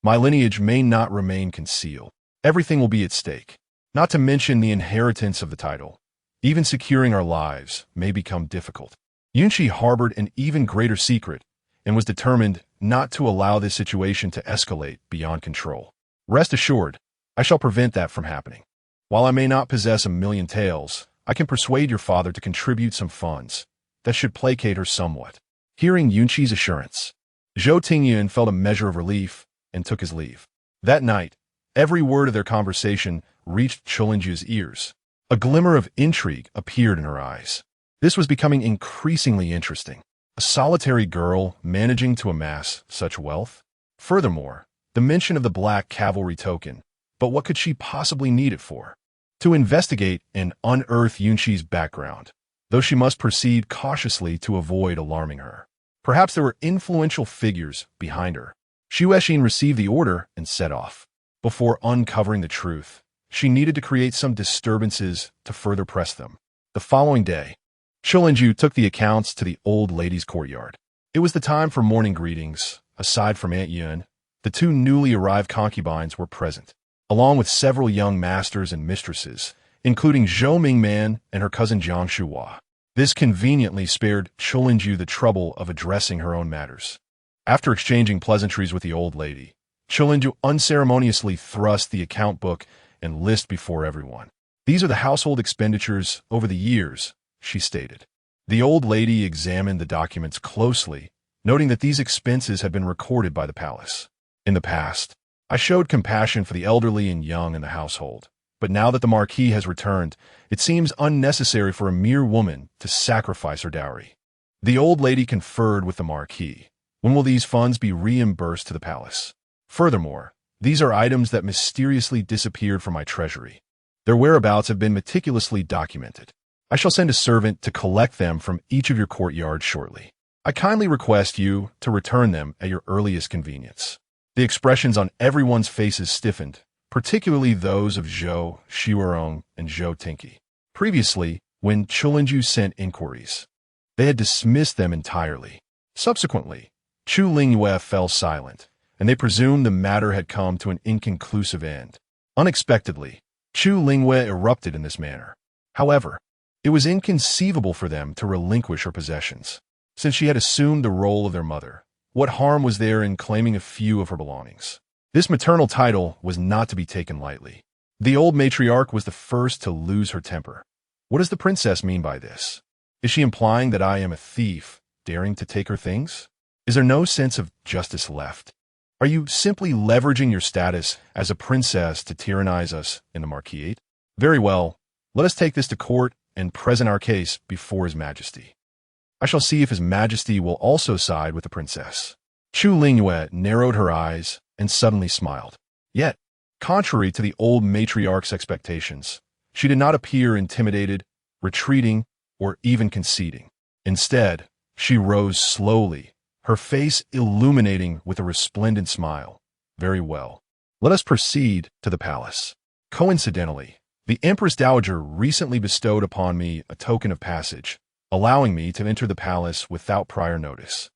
my lineage may not remain concealed. Everything will be at stake, not to mention the inheritance of the title. Even securing our lives may become difficult." Yunqi harbored an even greater secret and was determined not to allow this situation to escalate beyond control. "Rest assured, I shall prevent that from happening. While I may not possess 1,000,000 taels, I can persuade your father to contribute some funds that should placate her somewhat." Hearing Yunqi's assurance, Zhou Tingyun felt a measure of relief and took his leave. That night, every word of their conversation reached Chu Lingyu's ears. A glimmer of intrigue appeared in her eyes. This was becoming increasingly interesting. A solitary girl managing to amass such wealth? Furthermore, the mention of the black cavalry token. But what could she possibly need it for? To investigate and unearth Yunqi's background, though she must proceed cautiously to avoid alarming her. Perhaps there were influential figures behind her. Xu Exin received the order and set off. Before uncovering the truth, she needed to create some disturbances to further press them. The following day, Chu Lingyu took the accounts to the old lady's courtyard. It was the time for morning greetings. Aside from Aunt Yun, the two newly arrived concubines were present, along with several young masters and mistresses, including Zhou Mingman and her cousin Jiang Shuhua. This conveniently spared Chu Lingyu the trouble of addressing her own matters. After exchanging pleasantries with the old lady, Chu Lingyu unceremoniously thrust the account book and list before everyone. "These are the household expenditures over the years," she stated. The old lady examined the documents closely, noting that these expenses had been recorded by the palace. "In the past, I showed compassion for the elderly and young in the household, but now that the Marquis has returned, it seems unnecessary for a mere woman to sacrifice her dowry." The old lady conferred with the Marquis. "When will these funds be reimbursed to the palace? Furthermore, these are items that mysteriously disappeared from my treasury. Their whereabouts have been meticulously documented. I shall send a servant to collect them from each of your courtyards shortly. I kindly request you to return them at your earliest convenience." The expressions on everyone's faces stiffened, particularly those of Zhou Xiaorong and Zhou Tinky. Previously, when Chu Lingyu sent inquiries, they had dismissed them entirely. Subsequently, Chu Lingyu fell silent, and they presumed the matter had come to an inconclusive end. Unexpectedly, Chu Lingyu erupted in this manner. However, it was inconceivable for them to relinquish her possessions. Since she had assumed the role of their mother, what harm was there in claiming a few of her belongings? This maternal title was not to be taken lightly. The old matriarch was the first to lose her temper. "What does the princess mean by this? Is she implying that I am a thief, daring to take her things? Is there no sense of justice left? Are you simply leveraging your status as a princess to tyrannize us in the Marquis? Very well, let us take this to court and present our case before His Majesty. I shall see if His Majesty will also side with the princess." Chu Lingyu narrowed her eyes and suddenly smiled. Yet, contrary to the old matriarch's expectations, she did not appear intimidated, retreating, or even conceding. Instead, she rose slowly, her face illuminating with a resplendent smile. "Very well. Let us proceed to the palace. Coincidentally, the Empress Dowager recently bestowed upon me a token of passage, allowing me to enter the palace without prior notice."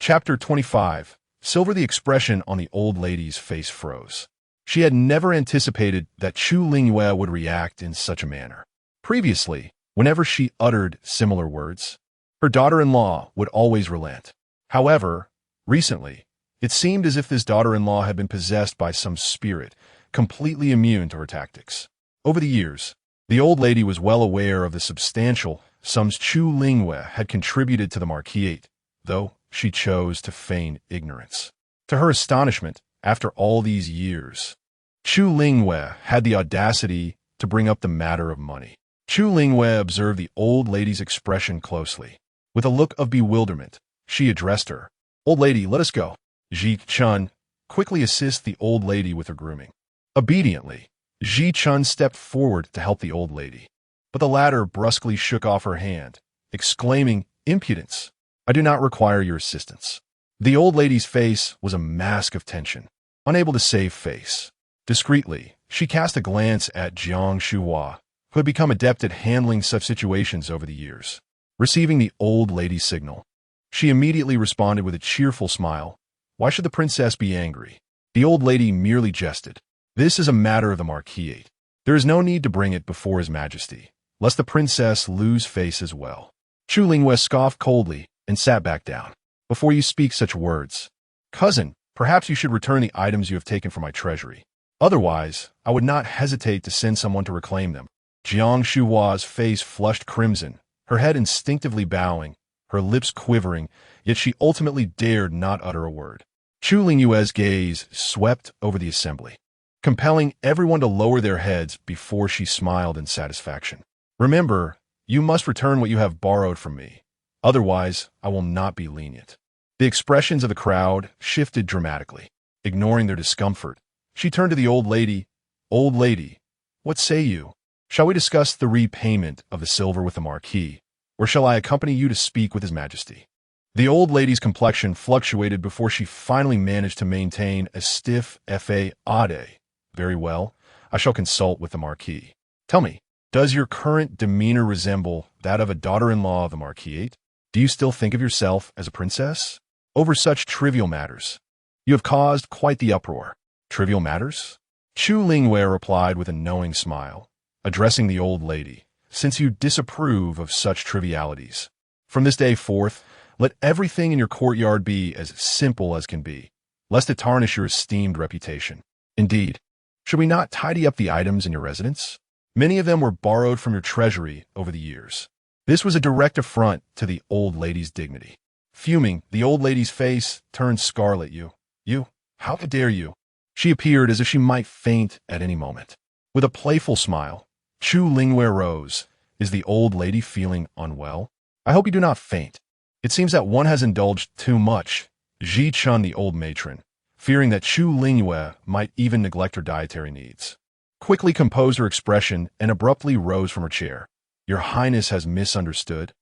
Chapter 25. Silver. The expression on the old lady's face froze. She had never anticipated that Chu Lingyu would react in such a manner. Previously, whenever she uttered similar words, her daughter-in-law would always relent. However, recently, it seemed as if this daughter-in-law had been possessed by some spirit, completely immune to her tactics. Over the years, the old lady was well aware of the substantial sums Chu Lingyu had contributed to the Marquis, though she chose to feign ignorance. To her astonishment, after all these years, Chu Lingyu had the audacity to bring up the matter of money. Chu Lingyu observed the old lady's expression closely. With a look of bewilderment, she addressed her. "Old lady, let us go." Ji Chun quickly assists the old lady with her grooming. Obediently, Ji Chun stepped forward to help the old lady, but the latter brusquely shook off her hand, exclaiming, "Impudence! I do not require your assistance." The old lady's face was a mask of tension, unable to save face. Discreetly, she cast a glance at Jiang Shuhua, who had become adept at handling such situations over the years. Receiving the old lady's signal, she immediately responded with a cheerful smile. Why should the princess be angry? The old lady merely jested. This is a matter of the marquisate. There is no need to bring it before his majesty, lest the princess lose face as well. Chu Lingyu scoffed coldly and sat back down. Before you speak such words, cousin, perhaps you should return the items you have taken from my treasury. Otherwise, I would not hesitate to send someone to reclaim them. Jiang Shuhua's face flushed crimson, her head instinctively bowing, her lips quivering, yet she ultimately dared not utter a word. Chu Lingyu's gaze swept over the assembly, compelling everyone to lower their heads before she smiled in satisfaction. Remember, you must return what you have borrowed from me. Otherwise, I will not be lenient. The expressions of the crowd shifted dramatically. Ignoring their discomfort, she turned to the old lady. Old lady, what say you? Shall we discuss the repayment of the silver with the marquis, or shall I accompany you to speak with his majesty? The old lady's complexion fluctuated before she finally managed to maintain a stiff fa-ade. Very well, I shall consult with the marquis. Tell me, does your current demeanor resemble that of a daughter-in-law of the marquisate? Do you still think of yourself as a princess? Over such trivial matters, you have caused quite the uproar. Trivial matters? Chu Lingyu replied with a knowing smile, addressing the old lady. Since you disapprove of such trivialities, from this day forth, let everything in your courtyard be as simple as can be, lest it tarnish your esteemed reputation. Indeed, should we not tidy up the items in your residence? Many of them were borrowed from your treasury over the years. This was a direct affront to the old lady's dignity. Fuming, the old lady's face turned scarlet. You, how dare you? She appeared as if she might faint at any moment. With a playful smile, Chu Lingyu rose. Is the old lady feeling unwell? I hope you do not faint. It seems that one has indulged too much. Ji Chun, the old matron, fearing that Chu Lingyu might even neglect her dietary needs, quickly composed her expression and abruptly rose from her chair. Your Highness has misunderstood.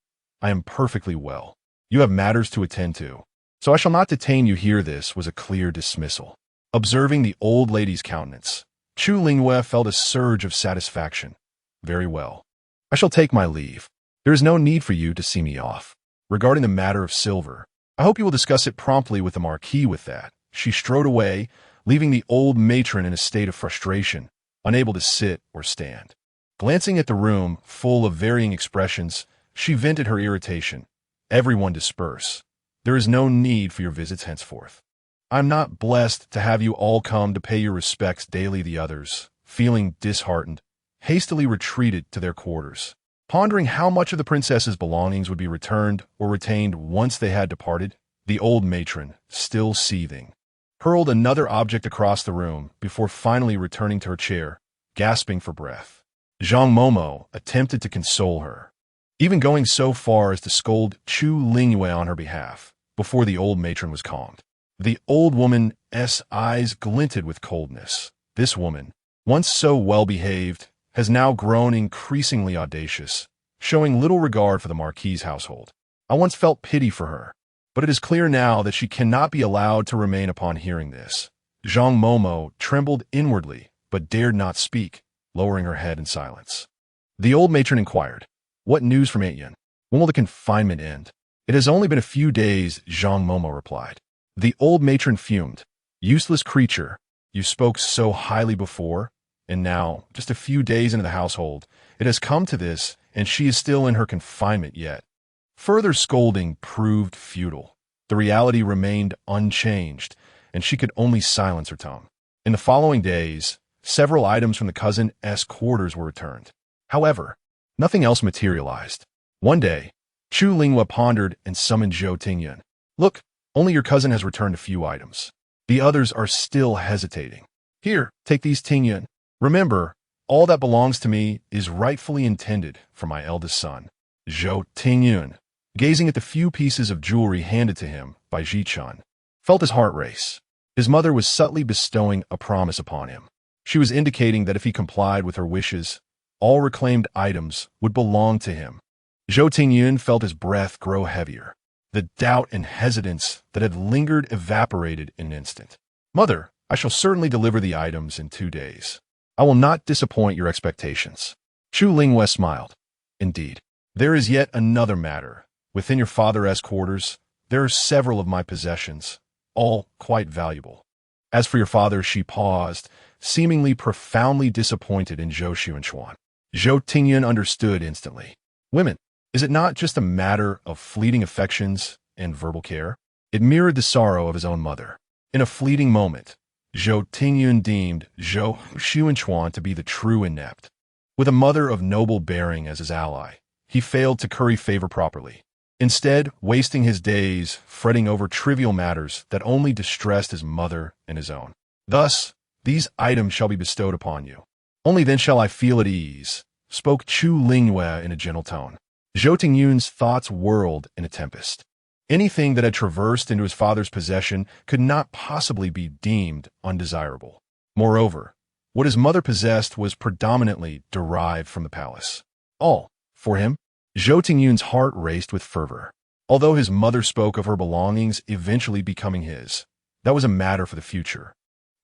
I am perfectly well. You have matters to attend to, so I shall not detain you here. This was a clear dismissal. Observing the old lady's countenance, Chu Lingyu felt a surge of satisfaction. Very well. I shall take my leave. There is no need for you to see me off. Regarding the matter of silver, I hope you will discuss it promptly with the marquis. With that, she strode away, leaving the old matron in a state of frustration, unable to sit or stand. Glancing at the room, full of varying expressions, she vented her irritation. Everyone disperse. There is no need for your visits henceforth. I'm not blessed to have you all come to pay your respects daily. The others, feeling disheartened, hastily retreated to their quarters, pondering how much of the princess's belongings would be returned or retained once they had departed. The old matron, still seething, hurled another object across the room before finally returning to her chair, gasping for breath. Zhang Momo attempted to console her, even going so far as to scold Chu Lingyu on her behalf, before the old matron was calmed. The old woman's eyes glinted with coldness. This woman, once so well-behaved, has now grown increasingly audacious, showing little regard for the marquis's household. I once felt pity for her, but it is clear now that she cannot be allowed to remain. Upon hearing this, Zhang Momo trembled inwardly, but dared not speak, lowering her head in silence. The old matron inquired, What news from Aitian? When will the confinement end? It has only been a few days, Zhang Momo replied. The old matron fumed. Useless creature, you spoke so highly before, and now, just a few days into the household, it has come to this, and she is still in her confinement yet. Further scolding proved futile. The reality remained unchanged, and she could only silence her tongue. In the following days, several items from the cousin's quarters were returned. However, nothing else materialized. One day, Chu Lingyu pondered and summoned Zhou Taochuan. Look, only your cousin has returned a few items. The others are still hesitating. Here, take these, Taochuan. Remember, all that belongs to me is rightfully intended for my eldest son. Zhou Taochuan gazing at the few pieces of jewelry handed to him by Zhichun, felt his heart race. His mother was subtly bestowing a promise upon him. She was indicating that if he complied with her wishes, all reclaimed items would belong to him. Zhou Tingyun felt his breath grow heavier. The doubt and hesitance that had lingered evaporated in an instant. "Mother, I shall certainly deliver the items in 2 days. I will not disappoint your expectations." Chu Lingyu smiled. "Indeed. There is yet another matter. Within your father's quarters, there are several of my possessions, all quite valuable. As for your father," she paused, seemingly profoundly disappointed in Zhou Taochuan. Zhou Tingyun understood instantly. Women, is it not just a matter of fleeting affections and verbal care? It mirrored the sorrow of his own mother. In a fleeting moment, Zhou Tingyun deemed Zhou Taochuan to be the true inept. With a mother of noble bearing as his ally, he failed to curry favor properly, instead wasting his days fretting over trivial matters that only distressed his mother and his own. "Thus, these items shall be bestowed upon you. Only then shall I feel at ease," spoke Chu Lingyu in a gentle tone. Zhou Tingyun's thoughts whirled in a tempest. Anything that had traversed into his father's possession could not possibly be deemed undesirable. Moreover, what his mother possessed was predominantly derived from the palace. All, for him, Zhou Tingyun's heart raced with fervor. Although his mother spoke of her belongings eventually becoming his, that was a matter for the future.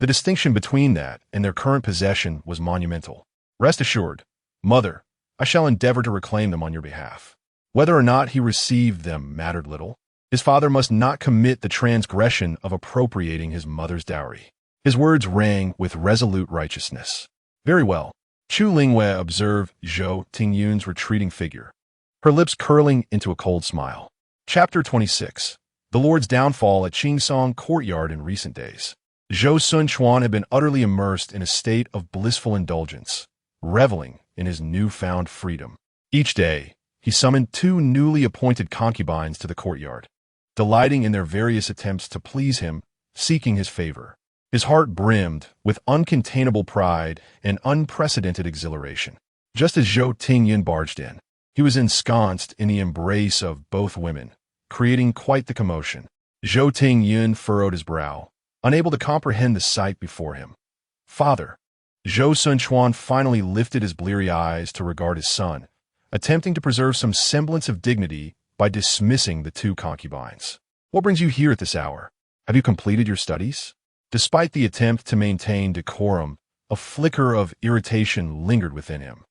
The distinction between that and their current possession was monumental. "Rest assured, Mother, I shall endeavor to reclaim them on your behalf." Whether or not he received them mattered little. His father must not commit the transgression of appropriating his mother's dowry. His words rang with resolute righteousness. "Very well." Chu Lingyu observed Zhou Tingyun's retreating figure, her lips curling into a cold smile. Chapter 26. The Lord's Downfall at Qingsong Courtyard in recent days. Zhou Taochuan had been utterly immersed in a state of blissful indulgence, reveling in his newfound freedom. Each day, he summoned 2 newly appointed concubines to the courtyard, delighting in their various attempts to please him, seeking his favor. His heart brimmed with uncontainable pride and unprecedented exhilaration. Just as Zhou Tingyun barged in, he was ensconced in the embrace of both women, creating quite the commotion. Zhou Tingyun furrowed his brow, unable to comprehend the sight before him. "Father." Zhou Taochuan finally lifted his bleary eyes to regard his son, attempting to preserve some semblance of dignity by dismissing the 2 concubines. "What brings you here at this hour? Have you completed your studies?" Despite the attempt to maintain decorum, a flicker of irritation lingered within him.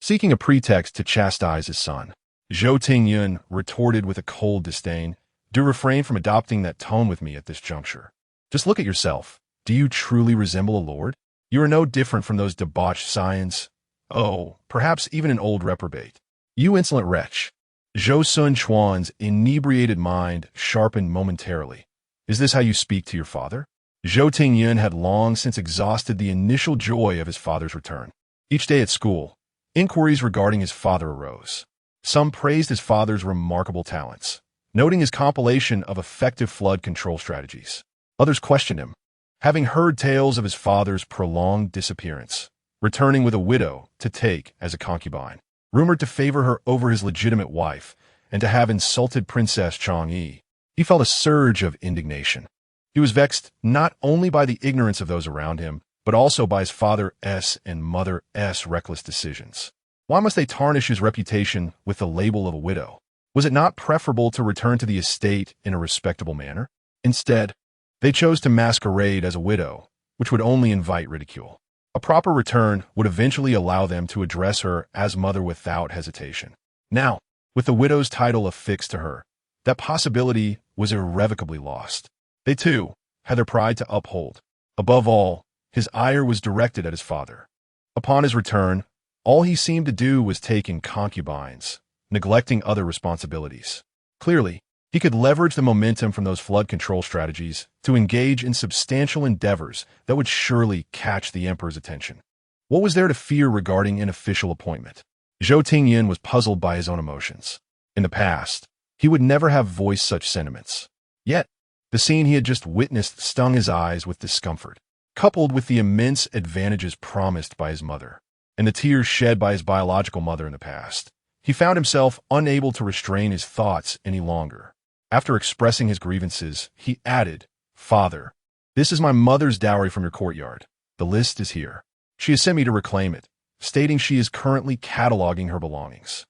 Seeking a pretext to chastise his son, Zhou Tingyun retorted with a cold disdain, "Do refrain from adopting that tone with me at this juncture. Just look at yourself. Do you truly resemble a lord? You are no different from those debauched scions. Oh, perhaps even an old reprobate. You insolent wretch." Zhou Taochuan's inebriated mind sharpened momentarily. "Is this how you speak to your father?" Zhou Tingyun had long since exhausted the initial joy of his father's return. Each day at school, inquiries regarding his father arose. Some praised his father's remarkable talents, noting his compilation of effective flood control strategies. Others questioned him, having heard tales of his father's prolonged disappearance, returning with a widow to take as a concubine, rumored to favor her over his legitimate wife and to have insulted Princess Changyi. He felt a surge of indignation. He was vexed not only by the ignorance of those around him, but also by his father's and mother's reckless decisions. Why must they tarnish his reputation with the label of a widow? Was it not preferable to return to the estate in a respectable manner? Instead, they chose to masquerade as a widow, which would only invite ridicule. A proper return would eventually allow them to address her as mother without hesitation. Now, with the widow's title affixed to her, that possibility was irrevocably lost. They, too, had their pride to uphold. Above all, his ire was directed at his father. Upon his return, all he seemed to do was take in concubines, neglecting other responsibilities. Clearly, he could leverage the momentum from those flood control strategies to engage in substantial endeavors that would surely catch the emperor's attention. What was there to fear regarding an official appointment? Zhou Tingyun was puzzled by his own emotions. In the past, he would never have voiced such sentiments. Yet, the scene he had just witnessed stung his eyes with discomfort, coupled with the immense advantages promised by his mother, and the tears shed by his biological mother in the past. He found himself unable to restrain his thoughts any longer. After expressing his grievances, he added, "Father, this is my mother's dowry from your courtyard. The list is here. She has sent me to reclaim it, stating she is currently cataloging her belongings.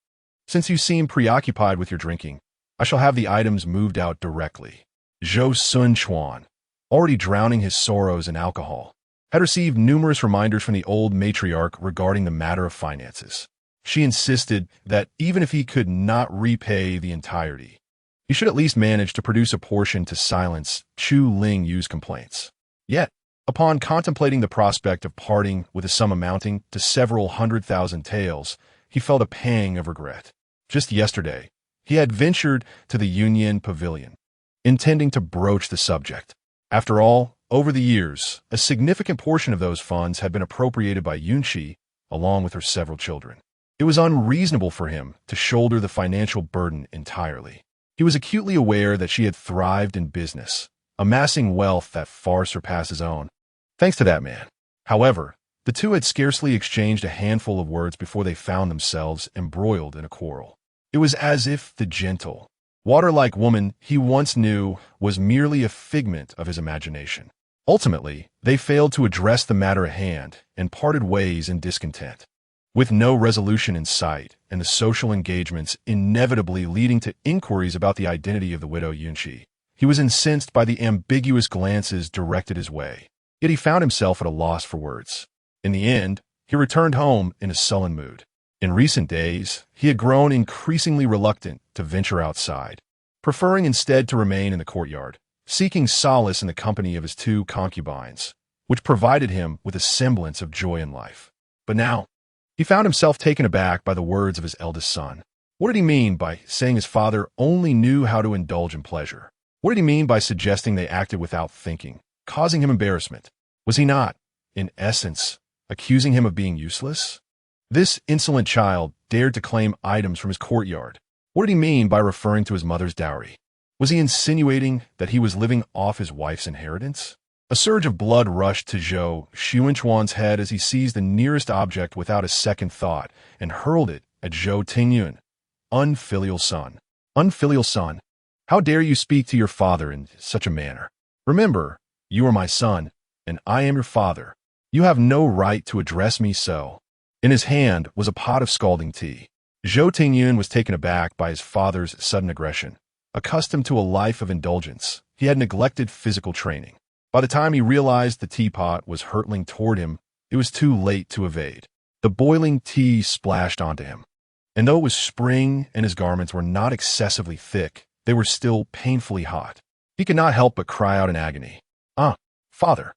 Since you seem preoccupied with your drinking, I shall have the items moved out directly." Zhou Taochuan, already drowning his sorrows in alcohol, had received numerous reminders from the old matriarch regarding the matter of finances. She insisted that even if he could not repay the entirety, he should at least manage to produce a portion to silence Chu Lingyu's complaints. Yet, upon contemplating the prospect of parting with a sum amounting to several 100,000 taels, he felt a pang of regret. Just yesterday, he had ventured to the Union Pavilion, intending to broach the subject. After all, over the years, a significant portion of those funds had been appropriated by Yunqi, along with her several children. It was unreasonable for him to shoulder the financial burden entirely. He was acutely aware that she had thrived in business, amassing wealth that far surpassed his own, thanks to that man. However, the two had scarcely exchanged a handful of words before they found themselves embroiled in a quarrel. It was as if the gentle, water-like woman he once knew was merely a figment of his imagination. Ultimately, they failed to address the matter at hand and parted ways in discontent. With no resolution in sight and the social engagements inevitably leading to inquiries about the identity of the widow Yunqi, he was incensed by the ambiguous glances directed his way. Yet he found himself at a loss for words. In the end, he returned home in a sullen mood. In recent days, he had grown increasingly reluctant to venture outside, preferring instead to remain in the courtyard, seeking solace in the company of his two concubines, which provided him with a semblance of joy in life. But now, he found himself taken aback by the words of his eldest son. What did he mean by saying his father only knew how to indulge in pleasure? What did he mean by suggesting they acted without thinking, causing him embarrassment? Was he not, in essence, accusing him of being useless? This insolent child dared to claim items from his courtyard. What did he mean by referring to his mother's dowry? Was he insinuating that he was living off his wife's inheritance? A surge of blood rushed to Zhou Taochuan's head as he seized the nearest object without a second thought and hurled it at Zhou Tingyun. Unfilial son. Unfilial son. How dare you speak to your father in such a manner? Remember, you are my son, and I am your father. You have no right to address me so. In his hand was a pot of scalding tea. Zhou Tingyun was taken aback by his father's sudden aggression. Accustomed to a life of indulgence, he had neglected physical training. By the time he realized the teapot was hurtling toward him, it was too late to evade. The boiling tea splashed onto him. And though it was spring and his garments were not excessively thick, they were still painfully hot. He could not help but cry out in agony. "Ah, father!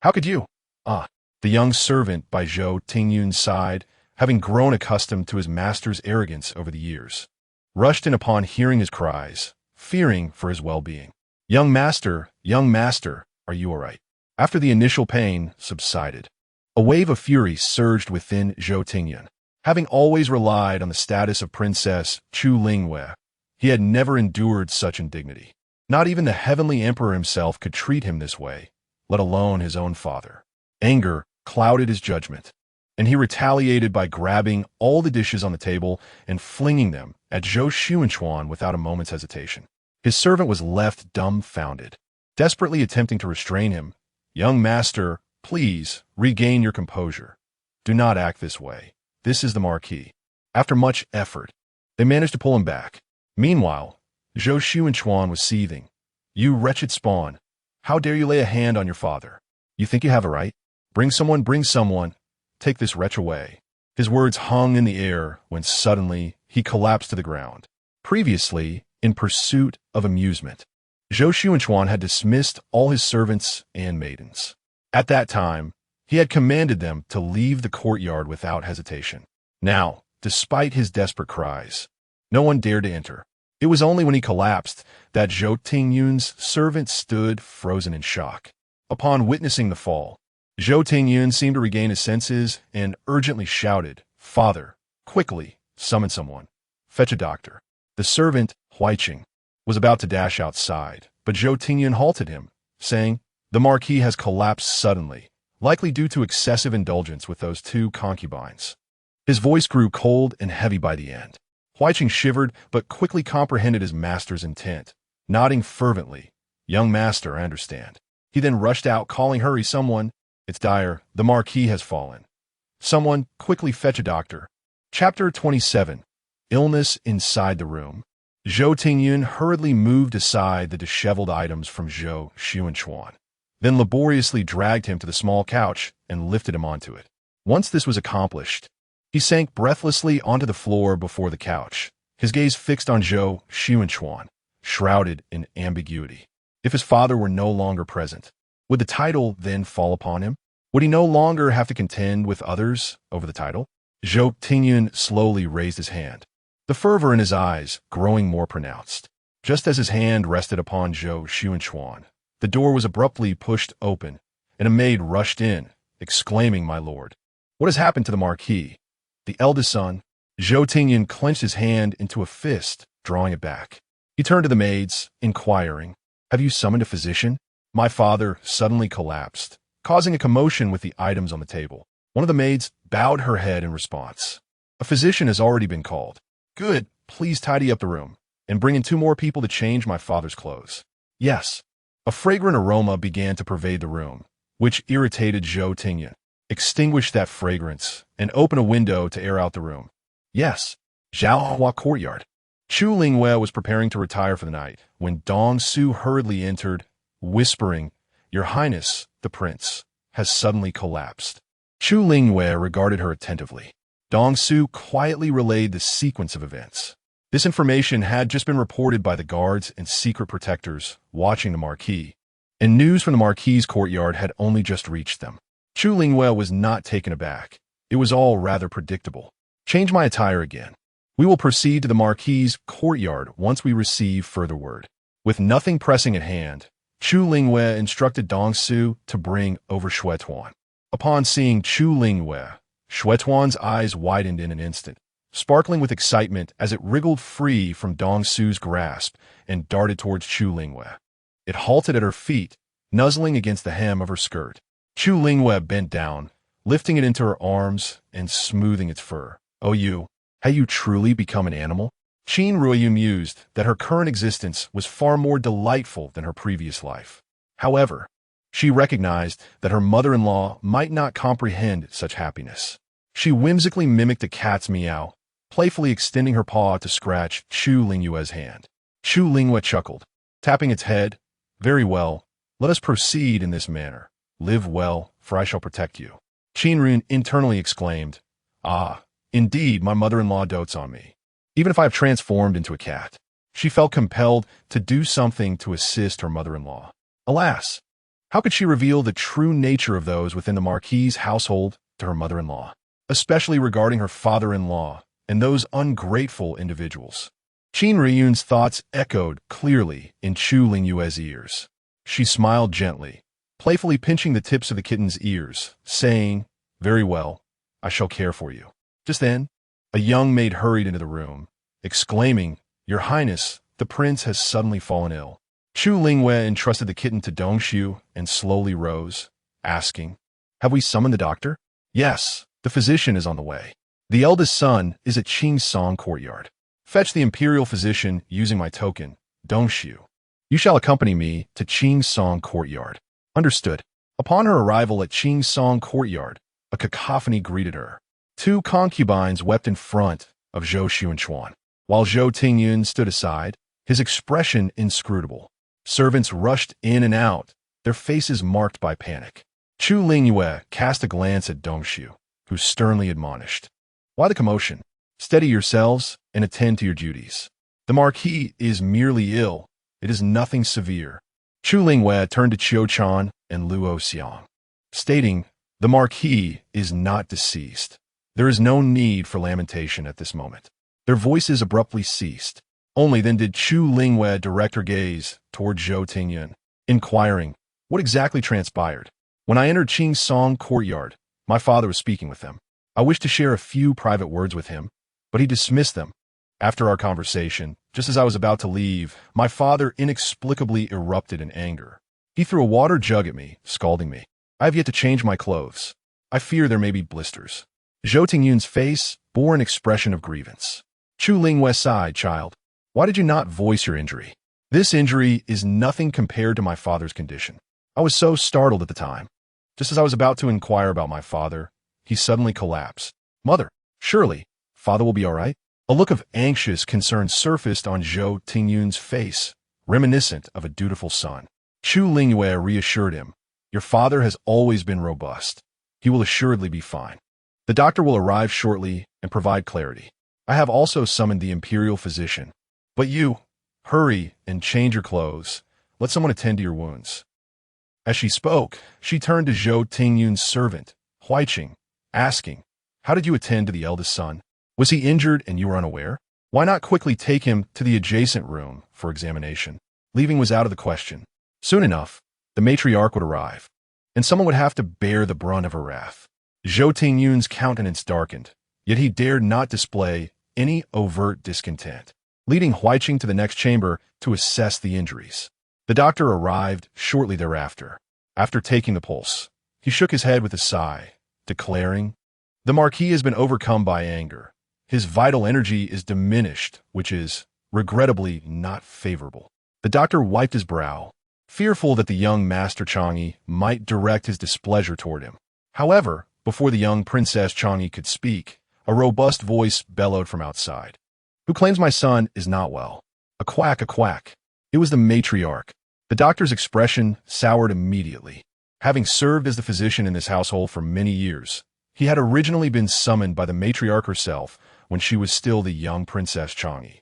How could you?" "Ah!" The young servant by Zhou Tingyun's side, having grown accustomed to his master's arrogance over the years, rushed in upon hearing his cries, fearing for his well-being. Young master, are you all right?" After the initial pain subsided, a wave of fury surged within Zhou Tingyun. Having always relied on the status of Princess Chu Lingyu, he had never endured such indignity. Not even the heavenly emperor himself could treat him this way, let alone his own father. Anger clouded his judgment, and he retaliated by grabbing all the dishes on the table and flinging them at Zhou Taochuan without a moment's hesitation. His servant was left dumbfounded, desperately attempting to restrain him. "Young master, please regain your composure. Do not act this way. This is the Marquis." After much effort, they managed to pull him back. Meanwhile, Zhou Taochuan was seething. "You wretched spawn! How dare you lay a hand on your father? You think you have a right? Bring someone, take this wretch away." His words hung in the air when suddenly he collapsed to the ground. Previously, in pursuit of amusement, Zhou Taochuan had dismissed all his servants and maidens. At that time, he had commanded them to leave the courtyard without hesitation. Now, despite his desperate cries, no one dared to enter. It was only when he collapsed that Zhou Tingyun's servant stood frozen in shock. Upon witnessing the fall, Zhou Tingyun seemed to regain his senses and urgently shouted, "Father, quickly, summon someone. Fetch a doctor." The servant, Huaiqing, was about to dash outside, but Zhou Tingyun halted him, saying, "The Marquis has collapsed suddenly, likely due to excessive indulgence with those two concubines." His voice grew cold and heavy by the end. Huaiqing shivered, but quickly comprehended his master's intent. Nodding fervently, "Young master, I understand." He then rushed out, calling, "Hurry, someone! It's dire. The Marquis has fallen. Someone, quickly fetch a doctor." Chapter 27. Illness inside the room. Zhou Tingyun hurriedly moved aside the disheveled items from Zhou Taochuan, then laboriously dragged him to the small couch and lifted him onto it. Once this was accomplished, he sank breathlessly onto the floor before the couch, his gaze fixed on Zhou Taochuan, shrouded in ambiguity. If his father were no longer present, would the title then fall upon him? Would he no longer have to contend with others over the title? Zhou Tingyun slowly raised his hand, the fervor in his eyes growing more pronounced. Just as his hand rested upon Zhou Taochuan, the door was abruptly pushed open, and a maid rushed in, exclaiming, "My lord, what has happened to the Marquis?" The eldest son, Zhou Tingyun, clenched his hand into a fist, drawing it back. He turned to the maids, inquiring, "Have you summoned a physician?" My father suddenly collapsed, causing a commotion with the items on the table. One of the maids bowed her head in response. "A physician has already been called." "Good. Please tidy up the room, and bring in 2 more people to change my father's clothes." "Yes." A fragrant aroma began to pervade the room, which irritated Zhou Tingyun. "Extinguish that fragrance, and open a window to air out the room." "Yes." Zhaohua Courtyard. Chu Lingyu was preparing to retire for the night, when Dong Su hurriedly entered, whispering, "Your Highness, the prince, has suddenly collapsed." Chu Lingyu regarded her attentively. Dong Su quietly relayed the sequence of events. This information had just been reported by the guards and secret protectors watching the Marquis, and news from the Marquis's courtyard had only just reached them. Chu Lingyu was not taken aback. It was all rather predictable. "Change my attire again. We will proceed to the Marquis's courtyard once we receive further word." With nothing pressing at hand, Chu Lingyu instructed Dong Su to bring over Xuetuan. Upon seeing Chu Lingyu, Xuetuan's eyes widened in an instant, sparkling with excitement as it wriggled free from Dong Su's grasp and darted towards Chu Lingyu. It halted at her feet, nuzzling against the hem of her skirt. Chu Lingyu bent down, lifting it into her arms and smoothing its fur. "Oh, have you truly become an animal?" Qin Ruoyu mused that her current existence was far more delightful than her previous life. However, she recognized that her mother-in-law might not comprehend such happiness. She whimsically mimicked a cat's meow, playfully extending her paw to scratch Chu Lingyu's hand. Chu Lingyu chuckled, tapping its head. "Very well, let us proceed in this manner. Live well, for I shall protect you." Qinrun internally exclaimed, "Ah, indeed, my mother-in-law dotes on me, even if I have transformed into a cat." She felt compelled to do something to assist her mother-in-law. Alas, how could she reveal the true nature of those within the Marquis's household to her mother-in-law, especially regarding her father-in-law and those ungrateful individuals? Qin Riyun's thoughts echoed clearly in Chu Lingyu's ears. She smiled gently, playfully pinching the tips of the kitten's ears, saying, "Very well, I shall care for you." Just then, a young maid hurried into the room, exclaiming, "Your Highness, the prince has suddenly fallen ill." Chu Lingyu entrusted the kitten to Dongshu and slowly rose, asking, "Have we summoned the doctor?" "Yes, the physician is on the way. The eldest son is at Qingsong courtyard. Fetch the imperial physician using my token, Dongshu. You shall accompany me to Qingsong courtyard." "Understood." Upon her arrival at Qingsong courtyard, a cacophony greeted her. 2 concubines wept in front of Zhou Taochuan, while Zhou Tingyun stood aside, his expression inscrutable. Servants rushed in and out, their faces marked by panic. Chu Lingyu cast a glance at Dongshu, who sternly admonished, "Why the commotion? Steady yourselves and attend to your duties. The Marquis is merely ill. It is nothing severe." Chu Lingyu turned to Qiu Chan and Luo Xiang, stating, "The Marquis is not deceased. There is no need for lamentation at this moment." Their voices abruptly ceased. Only then did Chu Lingyu direct her gaze toward Zhou Tingyun, inquiring, "What exactly transpired?" "When I entered Qingsong courtyard, my father was speaking with them. I wished to share a few private words with him, but he dismissed them. After our conversation, just as I was about to leave, my father inexplicably erupted in anger. He threw a water jug at me, scalding me. I have yet to change my clothes. I fear there may be blisters." Zhou Tingyun's face bore an expression of grievance. Chu Lingyu sighed, child. Why did you not voice your injury? This injury is nothing compared to my father's condition. I was so startled at the time. Just as I was about to inquire about my father, he suddenly collapsed. Mother, surely, father will be all right? A look of anxious concern surfaced on Zhou Taochuan's face, reminiscent of a dutiful son. Chu Lingyu reassured him, your father has always been robust. He will assuredly be fine. The doctor will arrive shortly and provide clarity. I have also summoned the imperial physician. But you, hurry and change your clothes. Let someone attend to your wounds. As she spoke, she turned to Zhou Taochuan's servant, Huaiqing, asking, how did you attend to the eldest son? Was he injured and you were unaware? Why not quickly take him to the adjacent room for examination? Leaving was out of the question. Soon enough, the matriarch would arrive, and someone would have to bear the brunt of her wrath. Zhou Taochuan's countenance darkened, yet he dared not display any overt discontent, leading Huaiqing to the next chamber to assess the injuries. The doctor arrived shortly thereafter. After taking the pulse, he shook his head with a sigh, declaring, the Marquis has been overcome by anger. His vital energy is diminished, which is, regrettably, not favorable. The doctor wiped his brow, fearful that the young Master Changyi might direct his displeasure toward him. However, before the young Princess Changyi could speak, a robust voice bellowed from outside. Who claims my son is not well? A quack, a quack. It was the matriarch. The doctor's expression soured immediately. Having served as the physician in this household for many years, he had originally been summoned by the matriarch herself when she was still the young Princess Changyi.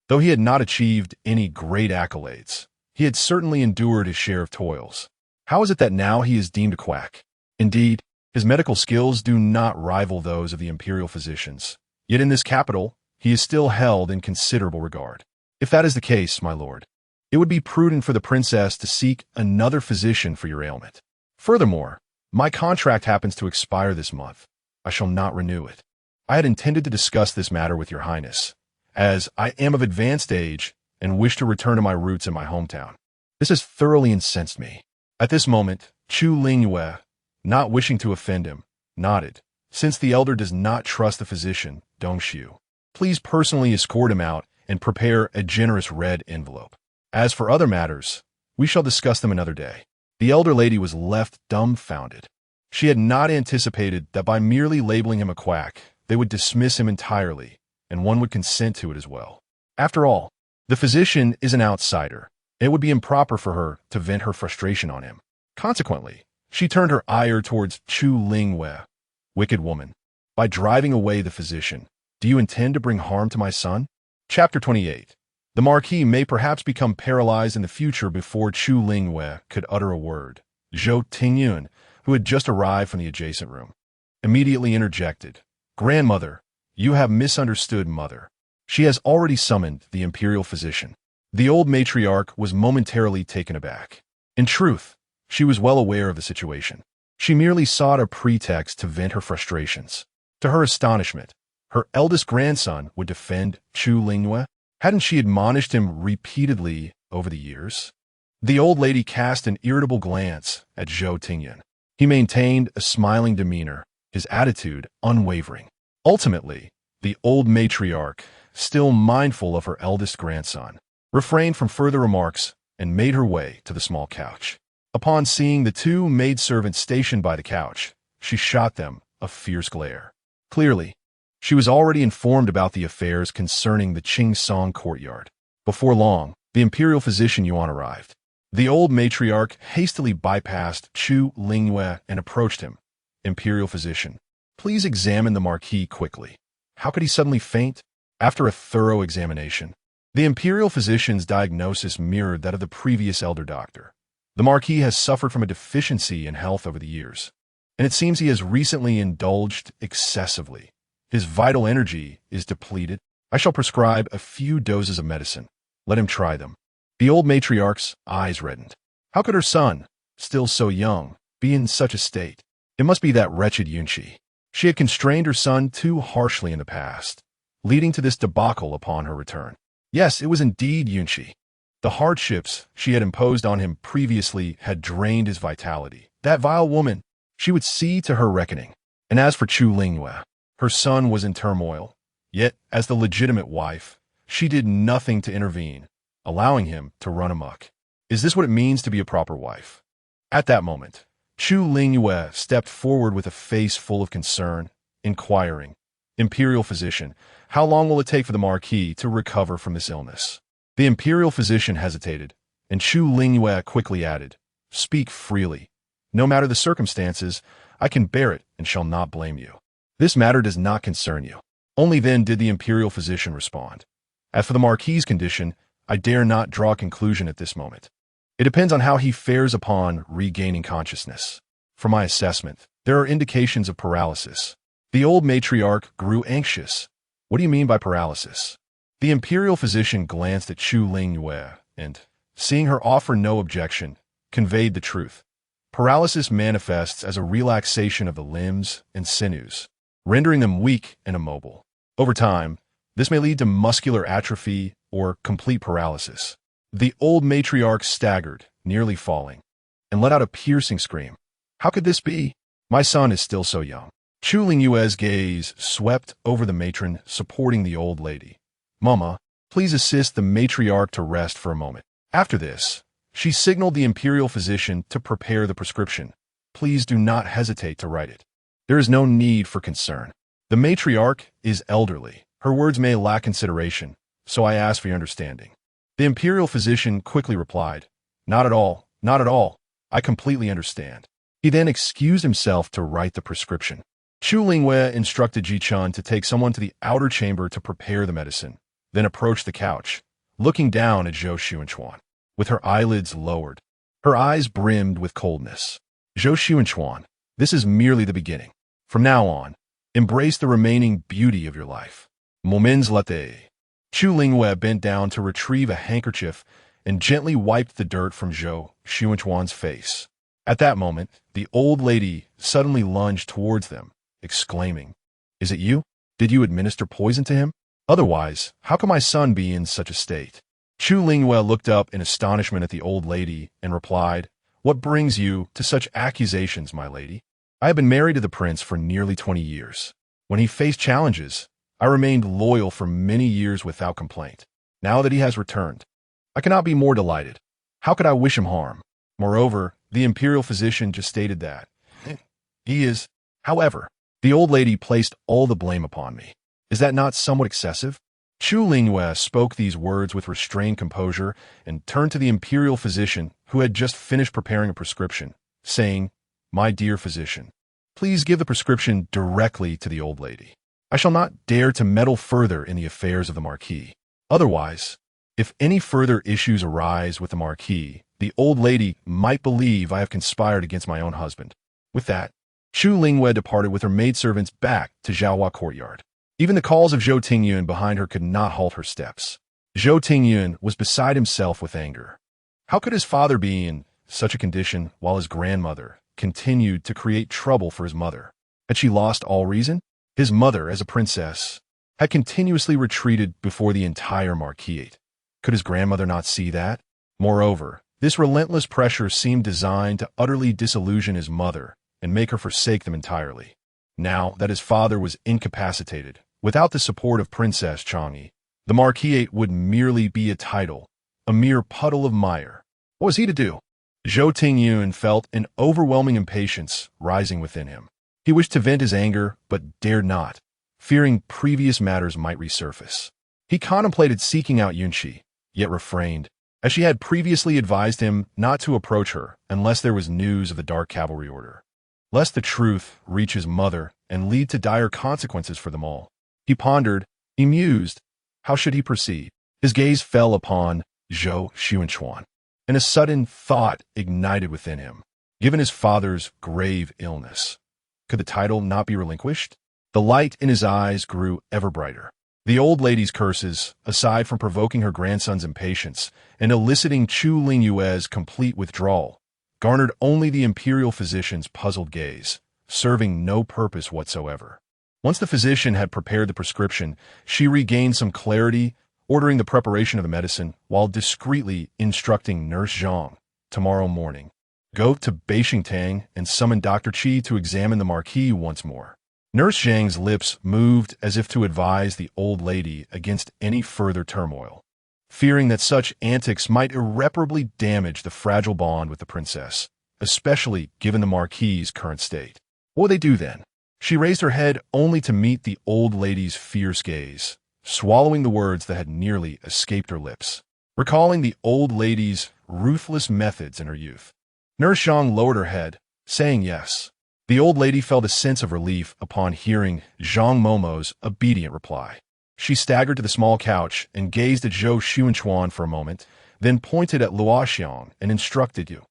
Though he had not achieved any great accolades, he had certainly endured his share of toils. How is it that now he is deemed a quack? Indeed, his medical skills do not rival those of the imperial physicians. Yet in this capital, he is still held in considerable regard. If that is the case, my lord, it would be prudent for the princess to seek another physician for your ailment. Furthermore, my contract happens to expire this month. I shall not renew it. I had intended to discuss this matter with your highness, as I am of advanced age and wish to return to my roots in my hometown. This has thoroughly incensed me. At this moment, Chu Lingyu, not wishing to offend him, nodded. Since the elder does not trust the physician, Dongxiu, please personally escort him out and prepare a generous red envelope. As for other matters, we shall discuss them another day. The elder lady was left dumbfounded. She had not anticipated that by merely labeling him a quack, they would dismiss him entirely, and one would consent to it as well. After all, the physician is an outsider, and it would be improper for her to vent her frustration on him. Consequently, she turned her ire towards Chu Lingyu. Wicked woman, by driving away the physician, do you intend to bring harm to my son? Chapter 28. The Marquis may perhaps become paralyzed in the future before Chu Lingyu could utter a word. Zhou Taochuan, who had just arrived from the adjacent room, immediately interjected. Grandmother, you have misunderstood mother. She has already summoned the imperial physician. The old matriarch was momentarily taken aback. In truth, she was well aware of the situation. She merely sought a pretext to vent her frustrations. To her astonishment, her eldest grandson would defend Chu Lingyu. Hadn't she admonished him repeatedly over the years? The old lady cast an irritable glance at Zhou Taochuan. He maintained a smiling demeanor, his attitude unwavering. Ultimately, the old matriarch, still mindful of her eldest grandson, refrained from further remarks and made her way to the small couch. Upon seeing the two maidservants stationed by the couch, she shot them a fierce glare. Clearly, she was already informed about the affairs concerning the Qingsong courtyard. Before long, the imperial physician Yuan arrived. The old matriarch hastily bypassed Chu Lingyu and approached him. Imperial physician, please examine the Marquis quickly. How could he suddenly faint? After a thorough examination, the imperial physician's diagnosis mirrored that of the previous elder doctor. The Marquis has suffered from a deficiency in health over the years, and it seems he has recently indulged excessively. His vital energy is depleted. I shall prescribe a few doses of medicine. Let him try them. The old matriarch's eyes reddened. How could her son, still so young, be in such a state? It must be that wretched Yunqi. She had constrained her son too harshly in the past, leading to this debacle upon her return. Yes, it was indeed Yunqi. The hardships she had imposed on him previously had drained his vitality. That vile woman, she would see to her reckoning. And as for Chu Lingyu, her son was in turmoil, Yet, as the legitimate wife, she did nothing to intervene, allowing him to run amok. Is this what it means to be a proper wife? At that moment, Chu Lingyu stepped forward with a face full of concern, inquiring, "Imperial physician, how long will it take for the Marquis to recover from this illness?" The imperial physician hesitated, and Chu Lingyu quickly added, "Speak freely. No matter the circumstances, I can bear it and shall not blame you. This matter does not concern you." Only then did the imperial physician respond. "As for the Marquis's condition, I dare not draw a conclusion at this moment. It depends on how he fares upon regaining consciousness. From my assessment, there are indications of paralysis." The old matriarch grew anxious. "What do you mean by paralysis?" The imperial physician glanced at Chu Lingyu and, seeing her offer no objection, conveyed the truth. Paralysis manifests as a relaxation of the limbs and sinews, rendering them weak and immobile. Over time, this may lead to muscular atrophy or complete paralysis. The old matriarch staggered, nearly falling, and let out a piercing scream. "How could this be? My son is still so young." Chu Lingyu's gaze swept over the matron supporting the old lady. "Mama, please assist the matriarch to rest for a moment." After this, she signaled the imperial physician to prepare the prescription. "Please do not hesitate to write it. There is no need for concern. The matriarch is elderly. Her words may lack consideration, so I ask for your understanding." The imperial physician quickly replied, "Not at all, not at all. I completely understand." He then excused himself to write the prescription. Chu Lingyu instructed Ji-chun to take someone to the outer chamber to prepare the medicine, then approached the couch, looking down at Zhou Taochuan. With her eyelids lowered, her eyes brimmed with coldness. "Zhou Taochuan, this is merely the beginning. From now on, embrace the remaining beauty of your life." Moments later, Chu Lingyu bent down to retrieve a handkerchief and gently wiped the dirt from Zhou Taochuan's face. At that moment, the old lady suddenly lunged towards them, exclaiming, "Is it you? Did you administer poison to him? Otherwise, how can my son be in such a state?" Chu Lingyu looked up in astonishment at the old lady and replied, "What brings you to such accusations, my lady? I have been married to the prince for nearly 20 years. When he faced challenges, I remained loyal for many years without complaint. Now that he has returned, I cannot be more delighted. How could I wish him harm? Moreover, the imperial physician just stated that he is. However, the old lady placed all the blame upon me. Is that not somewhat excessive?" Chu Lingyu spoke these words with restrained composure and turned to the imperial physician who had just finished preparing a prescription, saying, "My dear physician, please give the prescription directly to the old lady. I shall not dare to meddle further in the affairs of the Marquis. Otherwise, if any further issues arise with the Marquis, the old lady might believe I have conspired against my own husband." With that, Chu Lingyu departed with her maidservants back to Zhaohua courtyard. Even the calls of Zhou Tingyun behind her could not halt her steps. Zhou Tingyun was beside himself with anger. How could his father be in such a condition while his grandmother continued to create trouble for his mother? Had she lost all reason? His mother, as a princess, had continuously retreated before the entire marquisate. Could his grandmother not see that? Moreover, this relentless pressure seemed designed to utterly disillusion his mother and make her forsake them entirely. Now that his father was incapacitated, without the support of Princess Changyi, the marquisate would merely be a title, a mere puddle of mire. What was he to do? Zhou Tingyun felt an overwhelming impatience rising within him. He wished to vent his anger, but dared not, fearing previous matters might resurface. He contemplated seeking out Yunqi, yet refrained, as she had previously advised him not to approach her unless there was news of the Dark Cavalry Order, lest the truth reach his mother and lead to dire consequences for them all. He pondered, he mused, how should he proceed? His gaze fell upon Zhou Taochuan, and a sudden thought ignited within him. Given his father's grave illness, could the title not be relinquished? The light in his eyes grew ever brighter. The old lady's curses, aside from provoking her grandson's impatience and eliciting Chu Lingyu's complete withdrawal, garnered only the imperial physician's puzzled gaze, serving no purpose whatsoever. Once the physician had prepared the prescription, she regained some clarity, ordering the preparation of the medicine while discreetly instructing Nurse Zhang, tomorrow morning, go to Beijingtang and summon Dr. Qi to examine the Marquis once more. Nurse Zhang's lips moved as if to advise the old lady against any further turmoil, fearing that such antics might irreparably damage the fragile bond with the princess, especially given the Marquis's current state. What would they do then? She raised her head only to meet the old lady's fierce gaze, swallowing the words that had nearly escaped her lips, recalling the old lady's ruthless methods in her youth. Nurse Zhang lowered her head, saying yes. The old lady felt a sense of relief upon hearing Zhang Momo's obedient reply. She staggered to the small couch and gazed at Zhou Taochuan for a moment, then pointed at Luoxiang and instructed you.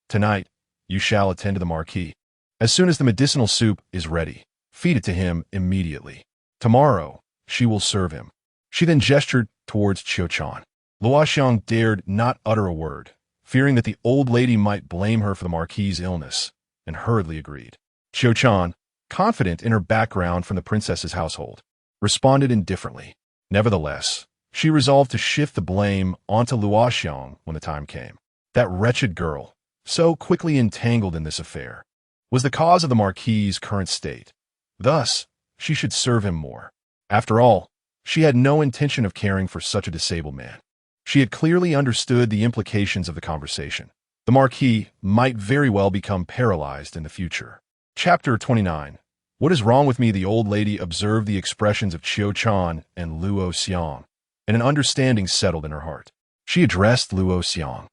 Tonight, you shall attend to the Marquis. As soon as the medicinal soup is ready, feed it to him immediately. Tomorrow, she will serve him. She then gestured towards Qiuchan. Luoxiang dared not utter a word, fearing that the old lady might blame her for the Marquis's illness, and hurriedly agreed. Qiuchan, confident in her background from the princess's household, responded indifferently. Nevertheless, she resolved to shift the blame onto Luoxiang when the time came. That wretched girl, so quickly entangled in this affair, was the cause of the Marquis's current state. Thus, she should serve him more. After all, she had no intention of caring for such a disabled man. She had clearly understood the implications of the conversation. The Marquis might very well become paralyzed in the future. Chapter 29. What is wrong with me? The old lady observed the expressions of Qiuchan and Luo Xiang, and an understanding settled in her heart. She addressed Luo Xiang,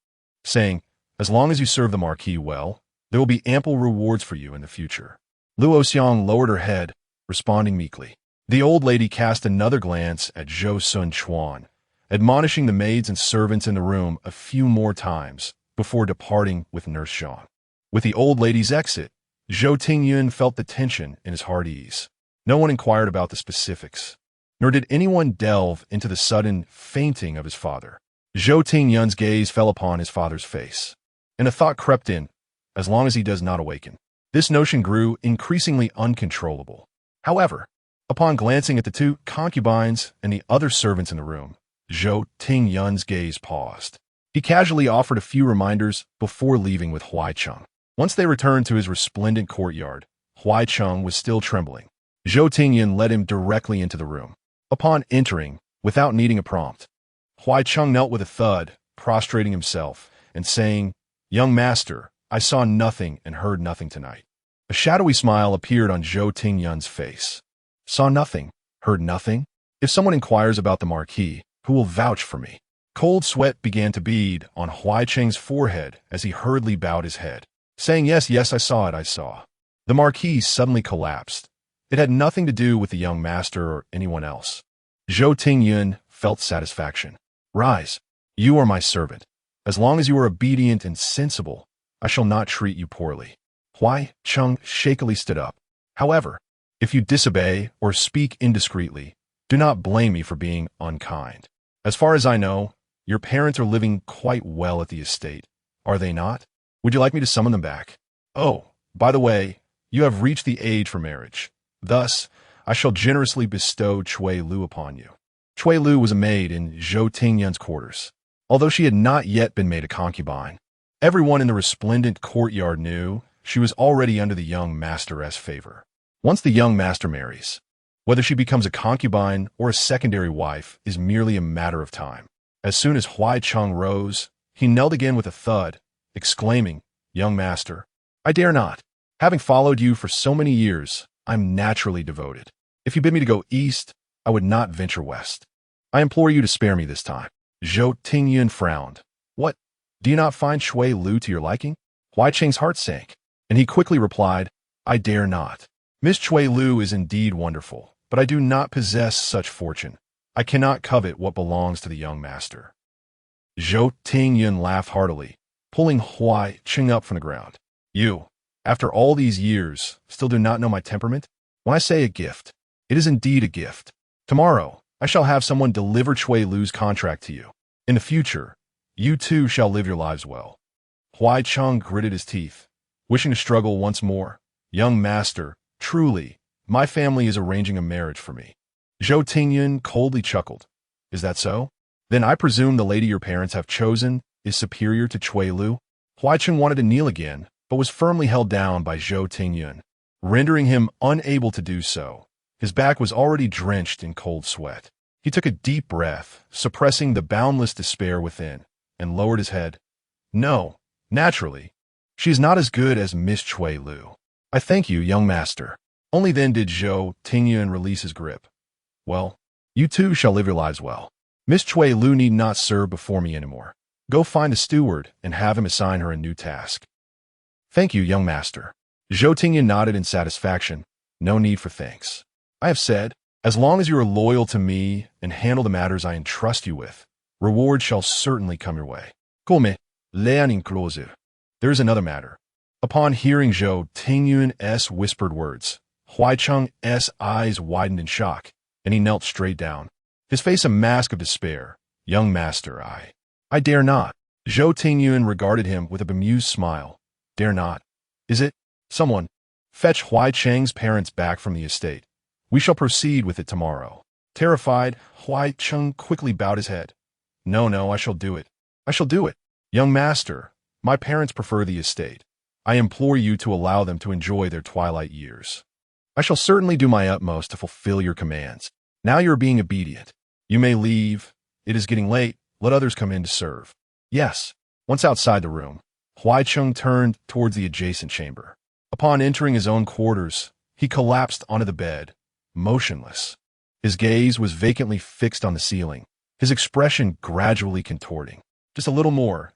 saying, as long as you serve the Marquis well, there will be ample rewards for you in the future. Luo Xiang lowered her head, responding meekly. The old lady cast another glance at Zhou Taochuan, admonishing the maids and servants in the room a few more times before departing with Nurse Zhang. With the old lady's exit, Zhou Tingyun felt the tension in his heart ease. No one inquired about the specifics, nor did anyone delve into the sudden fainting of his father. Zhou Tingyun's gaze fell upon his father's face, and a thought crept in, as long as he does not awaken. This notion grew increasingly uncontrollable. However, upon glancing at the two concubines and the other servants in the room, Zhou Tingyun's gaze paused. He casually offered a few reminders before leaving with Huaicheng. Once they returned to his resplendent courtyard, Huaicheng was still trembling. Zhou Tingyun led him directly into the room. Upon entering, without needing a prompt, Huaicheng knelt with a thud, prostrating himself, and saying, "Young master, I saw nothing and heard nothing tonight." A shadowy smile appeared on Zhou Tingyun's face. Saw nothing, heard nothing? If someone inquires about the Marquis, who will vouch for me? Cold sweat began to bead on Huaicheng's forehead as he hurriedly bowed his head, saying, yes, I saw it, I saw. The Marquis suddenly collapsed. It had nothing to do with the young master or anyone else. Zhou Tingyun felt satisfaction. Rise, you are my servant. As long as you are obedient and sensible, I shall not treat you poorly. Huaicheng shakily stood up. However, if you disobey or speak indiscreetly, do not blame me for being unkind. As far as I know, your parents are living quite well at the estate, are they not? Would you like me to summon them back? Oh, by the way, you have reached the age for marriage. Thus, I shall generously bestow Cui Lu upon you. Cui Lu was a maid in Zhou Tingyun's quarters. Although she had not yet been made a concubine, everyone in the resplendent courtyard knew she was already under the young master's favor. Once the young master marries, whether she becomes a concubine or a secondary wife is merely a matter of time. As soon as Huaicheng rose, he knelt again with a thud, exclaiming, "Young master, I dare not. Having followed you for so many years, I'm naturally devoted. If you bid me to go east, I would not venture west. I implore you to spare me this time." Zhou Tingyun frowned. What? Do you not find Cui Lu to your liking? Huaicheng's heart sank, and he quickly replied, I dare not. Miss Cui Lu is indeed wonderful, but I do not possess such fortune. I cannot covet what belongs to the young master. Zhou Tingyun laughed heartily, pulling Huaicheng up from the ground. You, after all these years, still do not know my temperament? When I say a gift, it is indeed a gift. Tomorrow, I shall have someone deliver Cui Lu's contract to you. In the future, you too shall live your lives well. Huaicheng gritted his teeth, wishing to struggle once more. Young master, truly, my family is arranging a marriage for me. Zhou Tingyun coldly chuckled. Is that so? Then I presume the lady your parents have chosen is superior to Cui Lu? Huaicheng wanted to kneel again, but was firmly held down by Zhou Tingyun. rendering him unable to do so. His back was already drenched in cold sweat. He took a deep breath, suppressing the boundless despair within, and lowered his head. No, naturally. She is not as good as Miss Chui Lu. I thank you, young master. Only then did Zhou Taochuan release his grip. Well, you too shall live your lives well. Miss Chui Lu need not serve before me anymore. Go find a steward and have him assign her a new task. Thank you, young master. Zhou Taochuan nodded in satisfaction. No need for thanks. I have said, as long as you are loyal to me and handle the matters I entrust you with, reward shall certainly come your way. Come, lean inclusive. There is another matter. Upon hearing Zhou Taochuan's whispered words, Huaicheng's eyes widened in shock, and he knelt straight down, his face a mask of despair. Young master, I dare not. Zhou Taochuan regarded him with a bemused smile. Dare not. Is it? Someone, fetch Huaicheng's parents back from the estate. We shall proceed with it tomorrow. Terrified, Huaicheng quickly bowed his head. No, I shall do it. I shall do it. Young master, my parents prefer the estate. I implore you to allow them to enjoy their twilight years. I shall certainly do my utmost to fulfill your commands. Now you are being obedient. You may leave. It is getting late. Let others come in to serve. Yes. Once outside the room, Huaicheng turned towards the adjacent chamber. Upon entering his own quarters, he collapsed onto the bed, motionless. His gaze was vacantly fixed on the ceiling, his expression gradually contorting. Just a little more,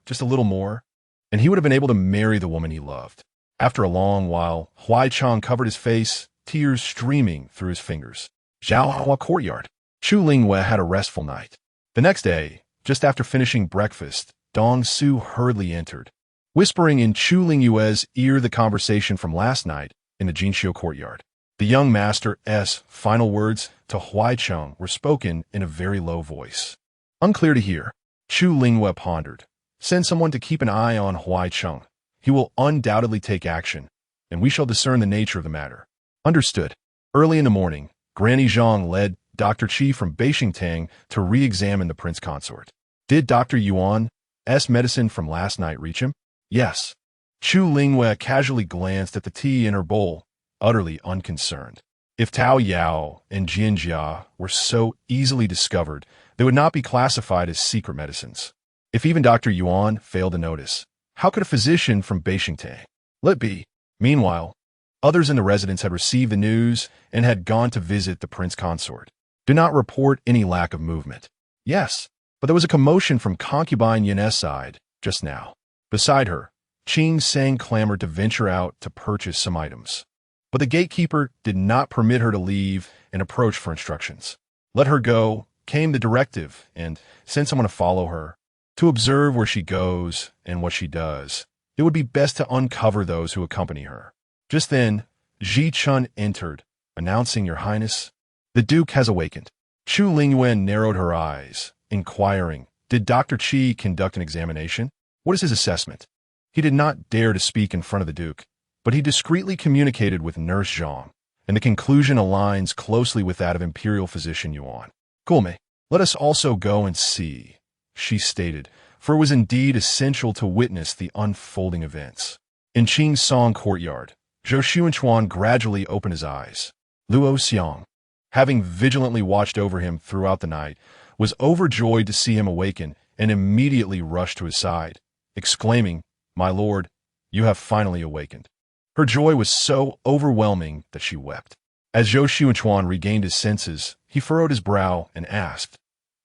and he would have been able to marry the woman he loved. After a long while, Huaicheng covered his face, tears streaming through his fingers. Zhaohua courtyard. Chu Lingyu had a restful night. The next day, just after finishing breakfast, Dong Su hurriedly entered, whispering in Chu Lingyu's ear the conversation from last night in the Jinxiu courtyard. The young master's final words to Huaicheng were spoken in a very low voice. Unclear to hear, Chu Lingyu pondered. Send someone to keep an eye on Huaicheng. He will undoubtedly take action, and we shall discern the nature of the matter. Understood. Early in the morning, Granny Zhang led Dr. Qi from Beijingtang to re-examine the prince consort. Did Dr. Yuan's medicine from last night reach him? Yes. Chu Lingyu casually glanced at the tea in her bowl, utterly unconcerned. If Tao Yao and Jianjia were so easily discovered, they would not be classified as secret medicines. If even Dr. Yuan failed to notice, how could a physician from Beijingtang let be? Meanwhile, others in the residence had received the news and had gone to visit the prince consort. Do not report any lack of movement. Yes, but there was a commotion from concubine Yan's side just now. Beside her, Qing Sang clamored to venture out to purchase some items. But the gatekeeper did not permit her to leave and approached for instructions. Let her go, came the directive, and send someone to follow her, to observe where she goes and what she does. It would be best to uncover those who accompany her. Just then, Ji Chun entered, announcing, Your Highness, the Duke has awakened. Chu Lingyu narrowed her eyes, inquiring, Did Dr. Qi conduct an examination? What is his assessment? He did not dare to speak in front of the Duke, but he discreetly communicated with Nurse Zhang, and the conclusion aligns closely with that of Imperial Physician Yuan. Gulme, let us also go and see, she stated, for it was indeed essential to witness the unfolding events. In Qing Song courtyard, Zhou Taochuan gradually opened his eyes. Luo Xiang, having vigilantly watched over him throughout the night, was overjoyed to see him awaken and immediately rushed to his side, exclaiming, My lord, you have finally awakened. Her joy was so overwhelming that she wept. As Zhou Taochuan regained his senses, he furrowed his brow and asked,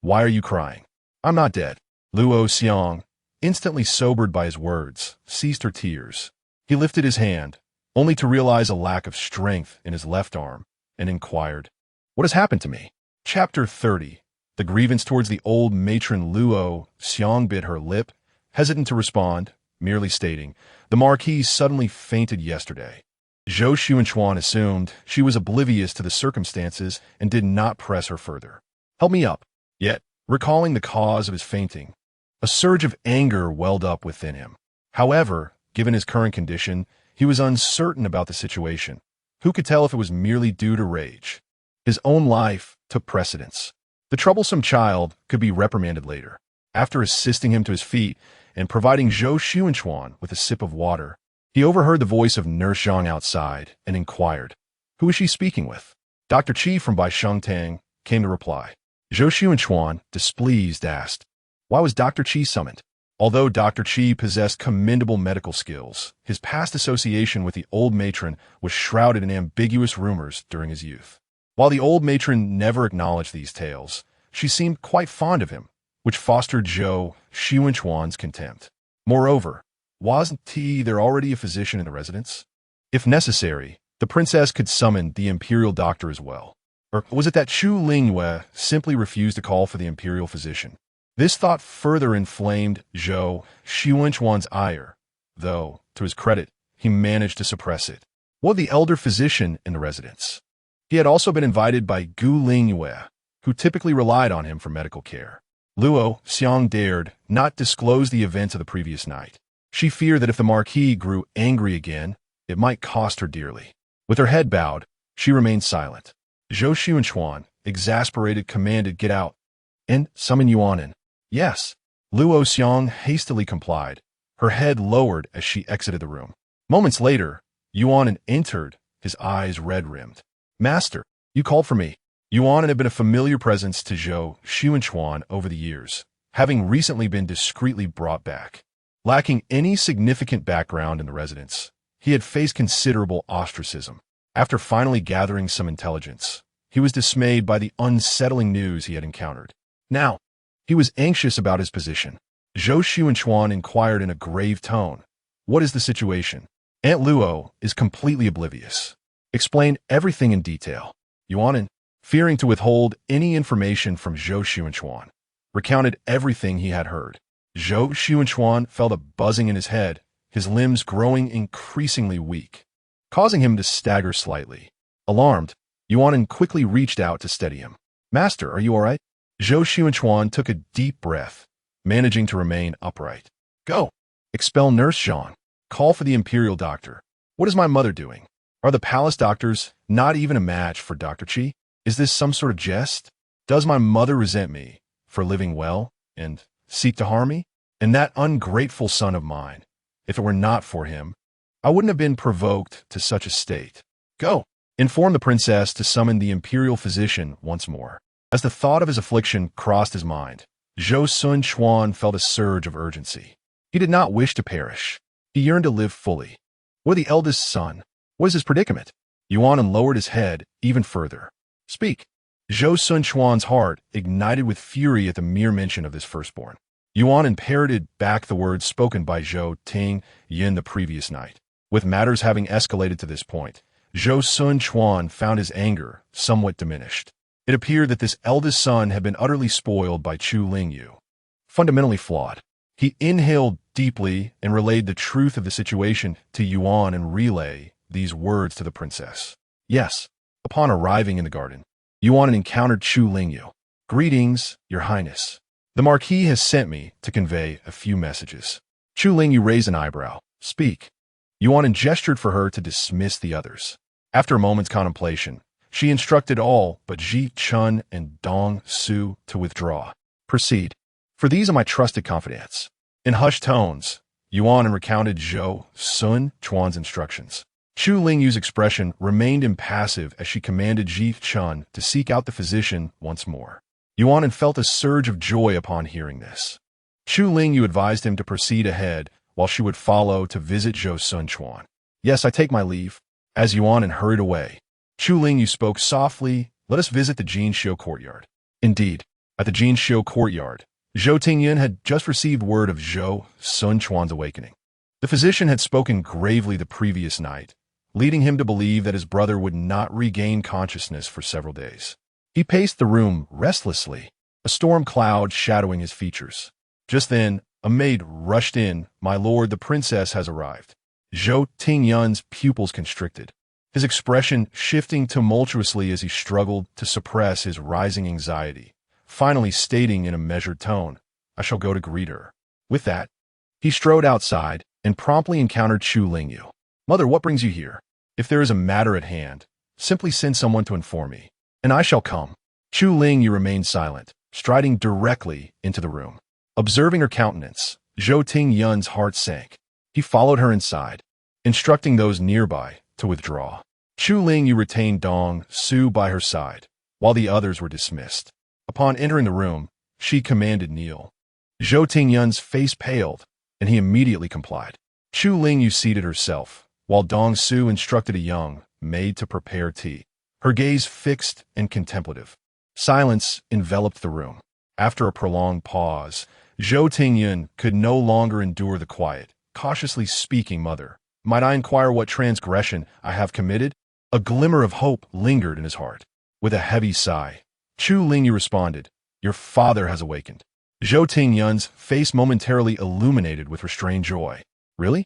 Why are you crying? I'm not dead. Luo Xiang, instantly sobered by his words, ceased her tears. He lifted his hand, only to realize a lack of strength in his left arm, and inquired, What has happened to me? Chapter 30. The grievance towards the old matron Luo Xiang bit her lip, hesitant to respond, merely stating, The Marquise suddenly fainted yesterday. Zhou Taochuan assumed she was oblivious to the circumstances and did not press her further. Help me up. Yet, recalling the cause of his fainting, a surge of anger welled up within him. However, given his current condition, he was uncertain about the situation. Who could tell if it was merely due to rage? His own life took precedence. The troublesome child could be reprimanded later. After assisting him to his feet and providing Zhou Taochuan with a sip of water, He overheard the voice of Nurse Zhang outside and inquired, "Who is she speaking with?" Dr. Qi from Bai Shengtang came to reply. Zhou Taochuan, displeased, asked, "Why was Dr. Qi summoned?" Although Dr. Qi possessed commendable medical skills, his past association with the old matron was shrouded in ambiguous rumors during his youth. While the old matron never acknowledged these tales, she seemed quite fond of him, which fostered Zhou Taochuan's contempt. Moreover, wasn't there already a physician in the residence? If necessary, the princess could summon the imperial doctor as well. Or was it that Chu Lingyu simply refused to call for the imperial physician? This thought further inflamed Zhou Taochuan's ire, though, to his credit, he managed to suppress it. Was the elder physician in the residence? He had also been invited by Chu Lingyu, who typically relied on him for medical care. Luo Xiang dared not disclose the events of the previous night. She feared that if the Marquis grew angry again, it might cost her dearly. With her head bowed, she remained silent. Zhou Taochuan, exasperated, commanded, "Get out and summon Yuan in." "Yes." Luo Xiang hastily complied, her head lowered as she exited the room. Moments later, Yuan entered, his eyes red-rimmed. "Master, you called for me." Yuan had been a familiar presence to Zhou Taochuan over the years, having recently been discreetly brought back. Lacking any significant background in the residence, he had faced considerable ostracism. After finally gathering some intelligence, he was dismayed by the unsettling news he had encountered. Now, he was anxious about his position. Zhou Taochuan inquired in a grave tone, "What is the situation?" Aunt Luo is completely oblivious. Explain everything in detail. Yuan, fearing to withhold any information from Zhou Taochuan, recounted everything he had heard. Zhou Taochuan felt a buzzing in his head, his limbs growing increasingly weak, causing him to stagger slightly. Alarmed, Yuan quickly reached out to steady him. "Master, are you all right?" Zhou Taochuan took a deep breath, managing to remain upright. "Go! Expel Nurse Zhang. Call for the imperial doctor. What is my mother doing? Are the palace doctors not even a match for Dr. Qi? Is this some sort of jest? Does my mother resent me for living well and seek to harm me? And that ungrateful son of mine, if it were not for him, I wouldn't have been provoked to such a state. Go! Inform the princess to summon the imperial physician once more." As the thought of his affliction crossed his mind, Zhou Taochuan felt a surge of urgency. He did not wish to perish. He yearned to live fully. What the eldest son? What is his predicament? Yuan lowered his head even further. "Speak." Zhou Taochuan's heart ignited with fury at the mere mention of this firstborn. Yuan parroted back the words spoken by Zhou Tingyin the previous night. With matters having escalated to this point, Zhou Taochuan found his anger somewhat diminished. It appeared that this eldest son had been utterly spoiled by Chu Lingyu. Fundamentally flawed. He inhaled deeply and relayed the truth of the situation to Yuan and relayed these words to the princess. Yes, upon arriving in the garden, Yuan encountered Chu Lingyu. "Greetings, Your Highness. The Marquis has sent me to convey a few messages." Chu Lingyu raised an eyebrow. "Speak." Yuan gestured for her to dismiss the others. After a moment's contemplation, she instructed all but Ji Chun and Dong Su to withdraw. "Proceed, for these are my trusted confidants." In hushed tones, Yuan recounted Zhou Taochuan's instructions. Chu Lingyu's expression remained impassive as she commanded Ji Chun to seek out the physician once more. Yuan felt a surge of joy upon hearing this. Chu Lingyu advised him to proceed ahead while she would follow to visit Zhou Taochuan. "Yes, I take my leave." As Yuan hurried away, Chu Lingyu spoke softly, "Let us visit the Jinxiu courtyard." Indeed, at the Jinxiu courtyard, Zhou Tingyin had just received word of Zhou Taochuan's awakening. The physician had spoken gravely the previous night, leading him to believe that his brother would not regain consciousness for several days. He paced the room restlessly, a storm cloud shadowing his features. Just then, a maid rushed in. "My lord, the princess has arrived." Zhou Tingyun's pupils constricted, his expression shifting tumultuously as he struggled to suppress his rising anxiety, finally stating in a measured tone, "I shall go to greet her." With that, he strode outside and promptly encountered Chu Lingyu. "Mother, what brings you here? If there is a matter at hand, simply send someone to inform me, and I shall come." Chu Lingyu remained silent, striding directly into the room. Observing her countenance, Zhou Tingyun's heart sank. He followed her inside. instructing those nearby to withdraw. Chu Lingyu retained Dong Su by her side, while the others were dismissed. Upon entering the room, she commanded kneel. Zhou Tingyun's face paled, and he immediately complied. Chu Lingyu seated herself, while Dong Su instructed a young maid to prepare tea, her gaze fixed and contemplative. Silence enveloped the room. After a prolonged pause, Zhou Tingyun could no longer endure the quiet, cautiously speaking, "Mother, might I inquire what transgression I have committed?" A glimmer of hope lingered in his heart. With a heavy sigh, Chu Lingyu responded, "Your father has awakened." Zhou Tingyun's face momentarily illuminated with restrained joy. "Really?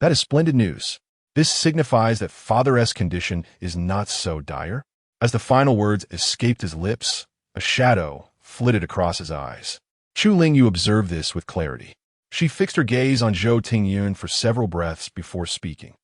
That is splendid news. This signifies that Father S' condition is not so dire." As the final words escaped his lips, a shadow flitted across his eyes. Chu Lingyu observed this with clarity. She fixed her gaze on Zhou Tingyun for several breaths before speaking.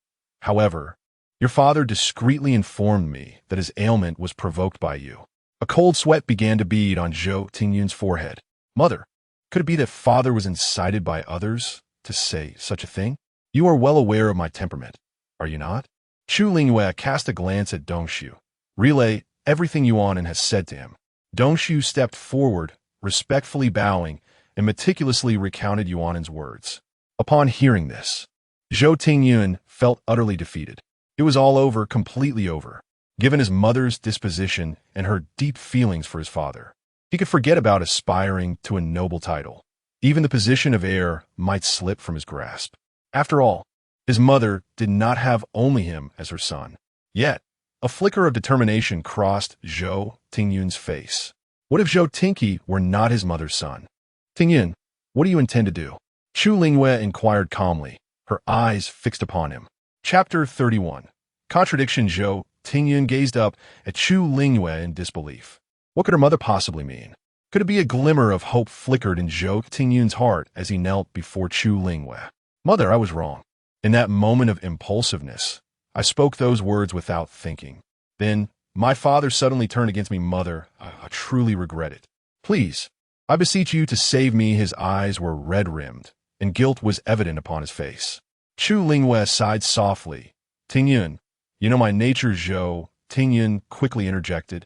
"However, your father discreetly informed me that his ailment was provoked by you." A cold sweat began to bead on Zhou Tingyun's forehead. "Mother, could it be that father was incited by others to say such a thing? You are well aware of my temperament, are you not?" Chu Lingyu cast a glance at Dongshu. "Relay everything Yuan has said to him." Dongshu stepped forward, respectfully bowing, and meticulously recounted Yuan's words. Upon hearing this, Zhou Tingyun felt utterly defeated. It was all over, completely over. Given his mother's disposition and her deep feelings for his father, he could forget about aspiring to a noble title. Even the position of heir might slip from his grasp. After all, his mother did not have only him as her son. Yet, a flicker of determination crossed Zhou Tingyun's face. What if Zhou Tinky were not his mother's son? "Tingyun, what do you intend to do?" Chu Lingyu inquired calmly, her eyes fixed upon him. Chapter 31. Contradiction. Zhou Tingyun gazed up at Chu Lingyu in disbelief. What could her mother possibly mean? Could it be a glimmer of hope flickered in Zhou Tingyun's heart as he knelt before Chu Lingyu? "Mother, I was wrong. In that moment of impulsiveness, I spoke those words without thinking. Then, my father suddenly turned against me. Mother, I truly regret it. Please, I beseech you to save me." His eyes were red-rimmed, and guilt was evident upon his face. Chu Lingyu sighed softly. "Tingyun, you know my nature." Zhou Tingyun quickly interjected.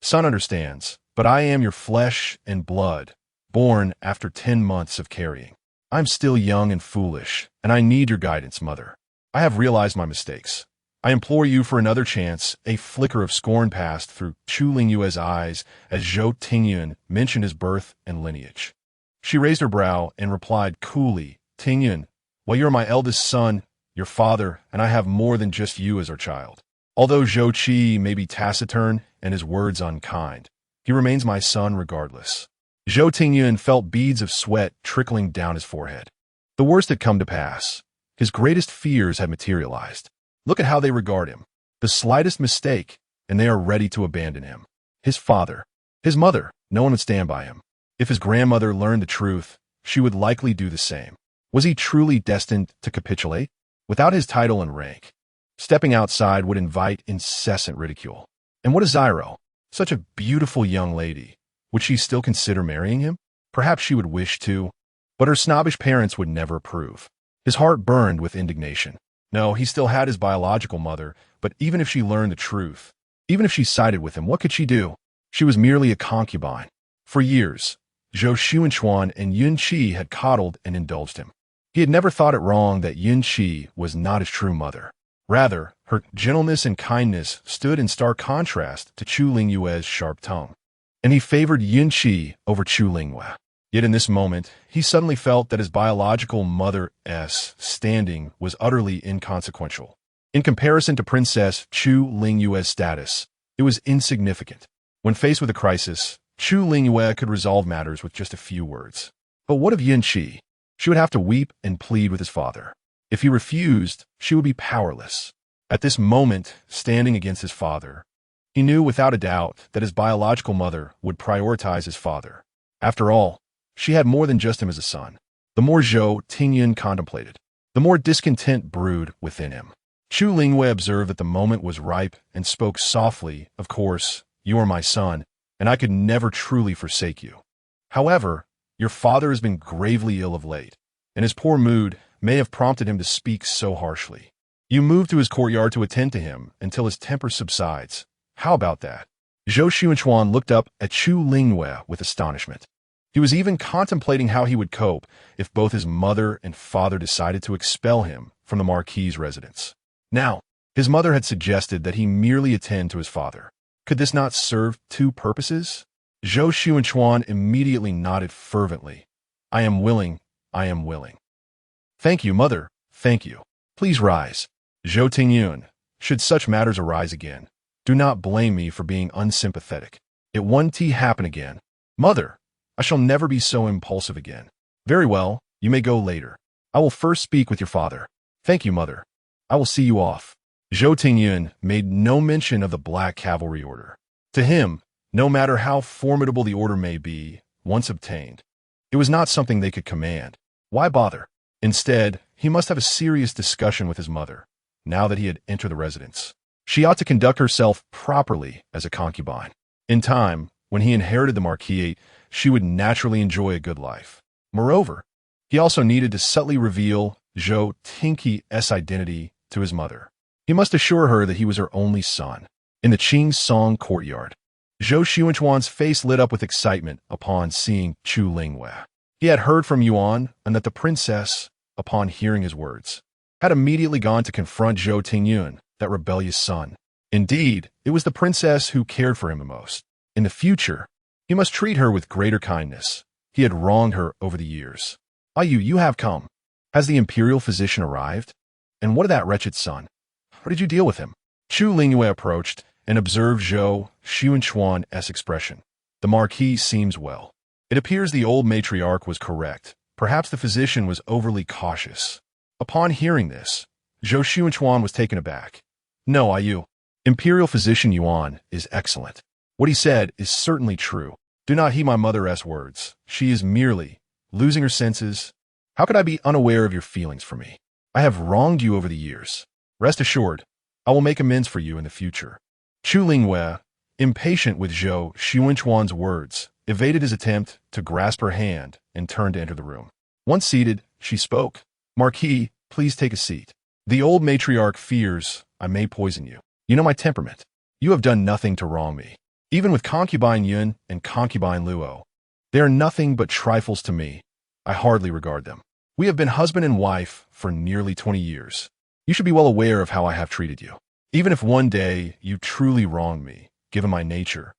"Son understands, but I am your flesh and blood, born after 10 months of carrying. I'm still young and foolish, and I need your guidance, Mother. I have realized my mistakes. I implore you for another chance." A flicker of scorn passed through Chu Lingyu's eyes as Zhou Tingyun mentioned his birth and lineage. She raised her brow and replied coolly, "Tingyun, while you're my eldest son, your father, and I have more than just you as our child. Although Zhou Qi may be taciturn and his words unkind, he remains my son regardless." Zhou Tingyun felt beads of sweat trickling down his forehead. The worst had come to pass. His greatest fears had materialized. Look at how they regard him. The slightest mistake, and they are ready to abandon him. His father, his mother, no one would stand by him. If his grandmother learned the truth, she would likely do the same. Was he truly destined to capitulate? Without his title and rank, stepping outside would invite incessant ridicule. And what is Zyro? Such a beautiful young lady. Would she still consider marrying him? Perhaps she would wish to, but her snobbish parents would never approve. His heart burned with indignation. No, he still had his biological mother, but even if she learned the truth, even if she sided with him, what could she do? She was merely a concubine. For years, Zhou Taochuan and Yun Qi had coddled and indulged him. He had never thought it wrong that Yun Qi was not his true mother. Rather, her gentleness and kindness stood in stark contrast to Chu Lingyu's sharp tongue. And he favored Yun Qi over Chu Lingyu. Yet in this moment, he suddenly felt that his biological mother's standing was utterly inconsequential. In comparison to Princess Chu Lingyu's status, it was insignificant. When faced with a crisis, Chu Lingyu could resolve matters with just a few words. But what of Yun Qi? She would have to weep and plead with his father. If he refused, she would be powerless. At this moment, standing against his father, he knew without a doubt that his biological mother would prioritize his father. After all, she had more than just him as a son. The more Zhou Tingyun contemplated, the more discontent brewed within him. Chu Lingyu observed that the moment was ripe and spoke softly, "Of course, you are my son, and I could never truly forsake you. However, your father has been gravely ill of late, and his poor mood may have prompted him to speak so harshly. You move to his courtyard to attend to him until his temper subsides. How about that? Zhou Taochuan looked up at Chu Lingyu with astonishment. He was even contemplating how he would cope if both his mother and father decided to expel him from the Marquis's residence. Now, his mother had suggested that he merely attend to his father. Could this not serve two purposes? Zhou Taochuan immediately nodded fervently. I am willing. I am willing. Thank you, mother. Thank you. Please rise. Zhou Tingyun, should such matters arise again, do not blame me for being unsympathetic. It won't happen again. Mother, I shall never be so impulsive again. Very well, you may go later. I will first speak with your father. Thank you, mother. I will see you off. Zhou Tingyun made no mention of the Black Cavalry Order. To him, no matter how formidable the order may be, once obtained, it was not something they could command. Why bother? Instead, he must have a serious discussion with his mother, now that he had entered the residence. She ought to conduct herself properly as a concubine. In time, when he inherited the marquisate, she would naturally enjoy a good life. Moreover, he also needed to subtly reveal Zhou Tingyi's identity to his mother. He must assure her that he was her only son. In the Qing Song courtyard, Zhou Taochuan's face lit up with excitement upon seeing Chu Lingyu. He had heard from Yuan and that the princess, upon hearing his words, had immediately gone to confront Zhou Tingyun, that rebellious son. Indeed, it was the princess who cared for him the most. In the future, he must treat her with greater kindness. He had wronged her over the years. You have come. Has the imperial physician arrived? And what of that wretched son? How did you deal with him? Chu Lingyu approached and observed Zhou Taochuan's expression. The marquis seems well. It appears the old matriarch was correct. Perhaps the physician was overly cautious. Upon hearing this, Zhou Taochuan was taken aback. No, Imperial physician Yuan is excellent. What he said is certainly true. Do not heed my mother's words. She is merely losing her senses. How could I be unaware of your feelings for me? I have wronged you over the years. Rest assured, I will make amends for you in the future. Chu Lingyu, impatient with Zhou Taochuan's words, evaded his attempt to grasp her hand and turned to enter the room. Once seated, she spoke. Marquis, please take a seat. The old matriarch fears I may poison you. You know my temperament. You have done nothing to wrong me. Even with concubine Yun and concubine Luo, they are nothing but trifles to me. I hardly regard them. We have been husband and wife for nearly 20 years. You should be well aware of how I have treated you. Even if one day you truly wronged me, given my nature,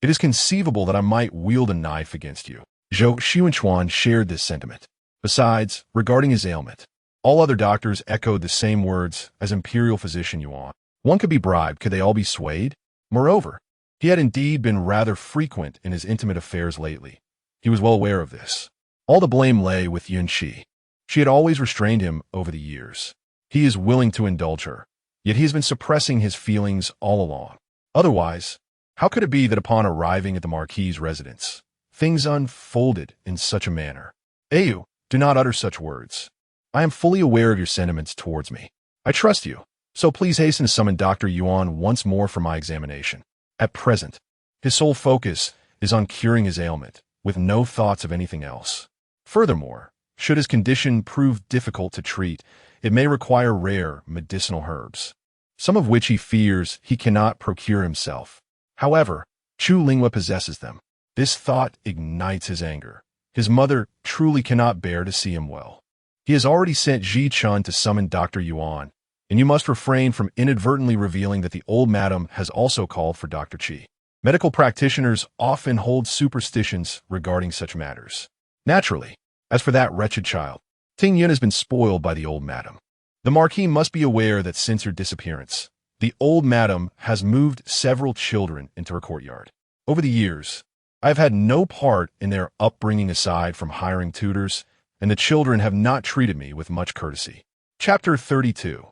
it is conceivable that I might wield a knife against you. Zhou Taochuan shared this sentiment. Besides, regarding his ailment, all other doctors echoed the same words as imperial physician Yuan. One could be bribed, could they all be swayed? Moreover, he had indeed been rather frequent in his intimate affairs lately. He was well aware of this. All the blame lay with Yunqi. She had always restrained him over the years. He is willing to indulge her, yet he has been suppressing his feelings all along. Otherwise, how could it be that upon arriving at the Marquis's residence, things unfolded in such a manner? Do not utter such words. I am fully aware of your sentiments towards me. I trust you, so please hasten to summon Dr. Yuan once more for my examination. At present, his sole focus is on curing his ailment, with no thoughts of anything else. Furthermore, should his condition prove difficult to treat, it may require rare medicinal herbs, some of which he fears he cannot procure himself. However, Chu Lingyu possesses them. This thought ignites his anger. His mother truly cannot bear to see him well. He has already sent Ji Chun to summon Dr. Yuan, and you must refrain from inadvertently revealing that the old madam has also called for Dr. Qi. Medical practitioners often hold superstitions regarding such matters. Naturally, as for that wretched child, Ting Yun has been spoiled by the old madam. The Marquis must be aware that since her disappearance, the old madam has moved several children into her courtyard. Over the years, I have had no part in their upbringing aside from hiring tutors, and the children have not treated me with much courtesy. Chapter 32.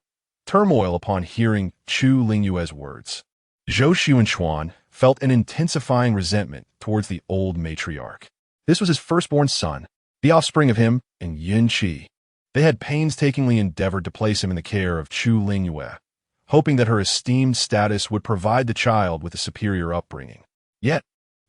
Turmoil upon hearing Chu Lingyu's words. Zhou Taochuan felt an intensifying resentment towards the old matriarch. This was his firstborn son, the offspring of him and Yunqi. They had painstakingly endeavored to place him in the care of Chu Lingyu, hoping that her esteemed status would provide the child with a superior upbringing. Yet,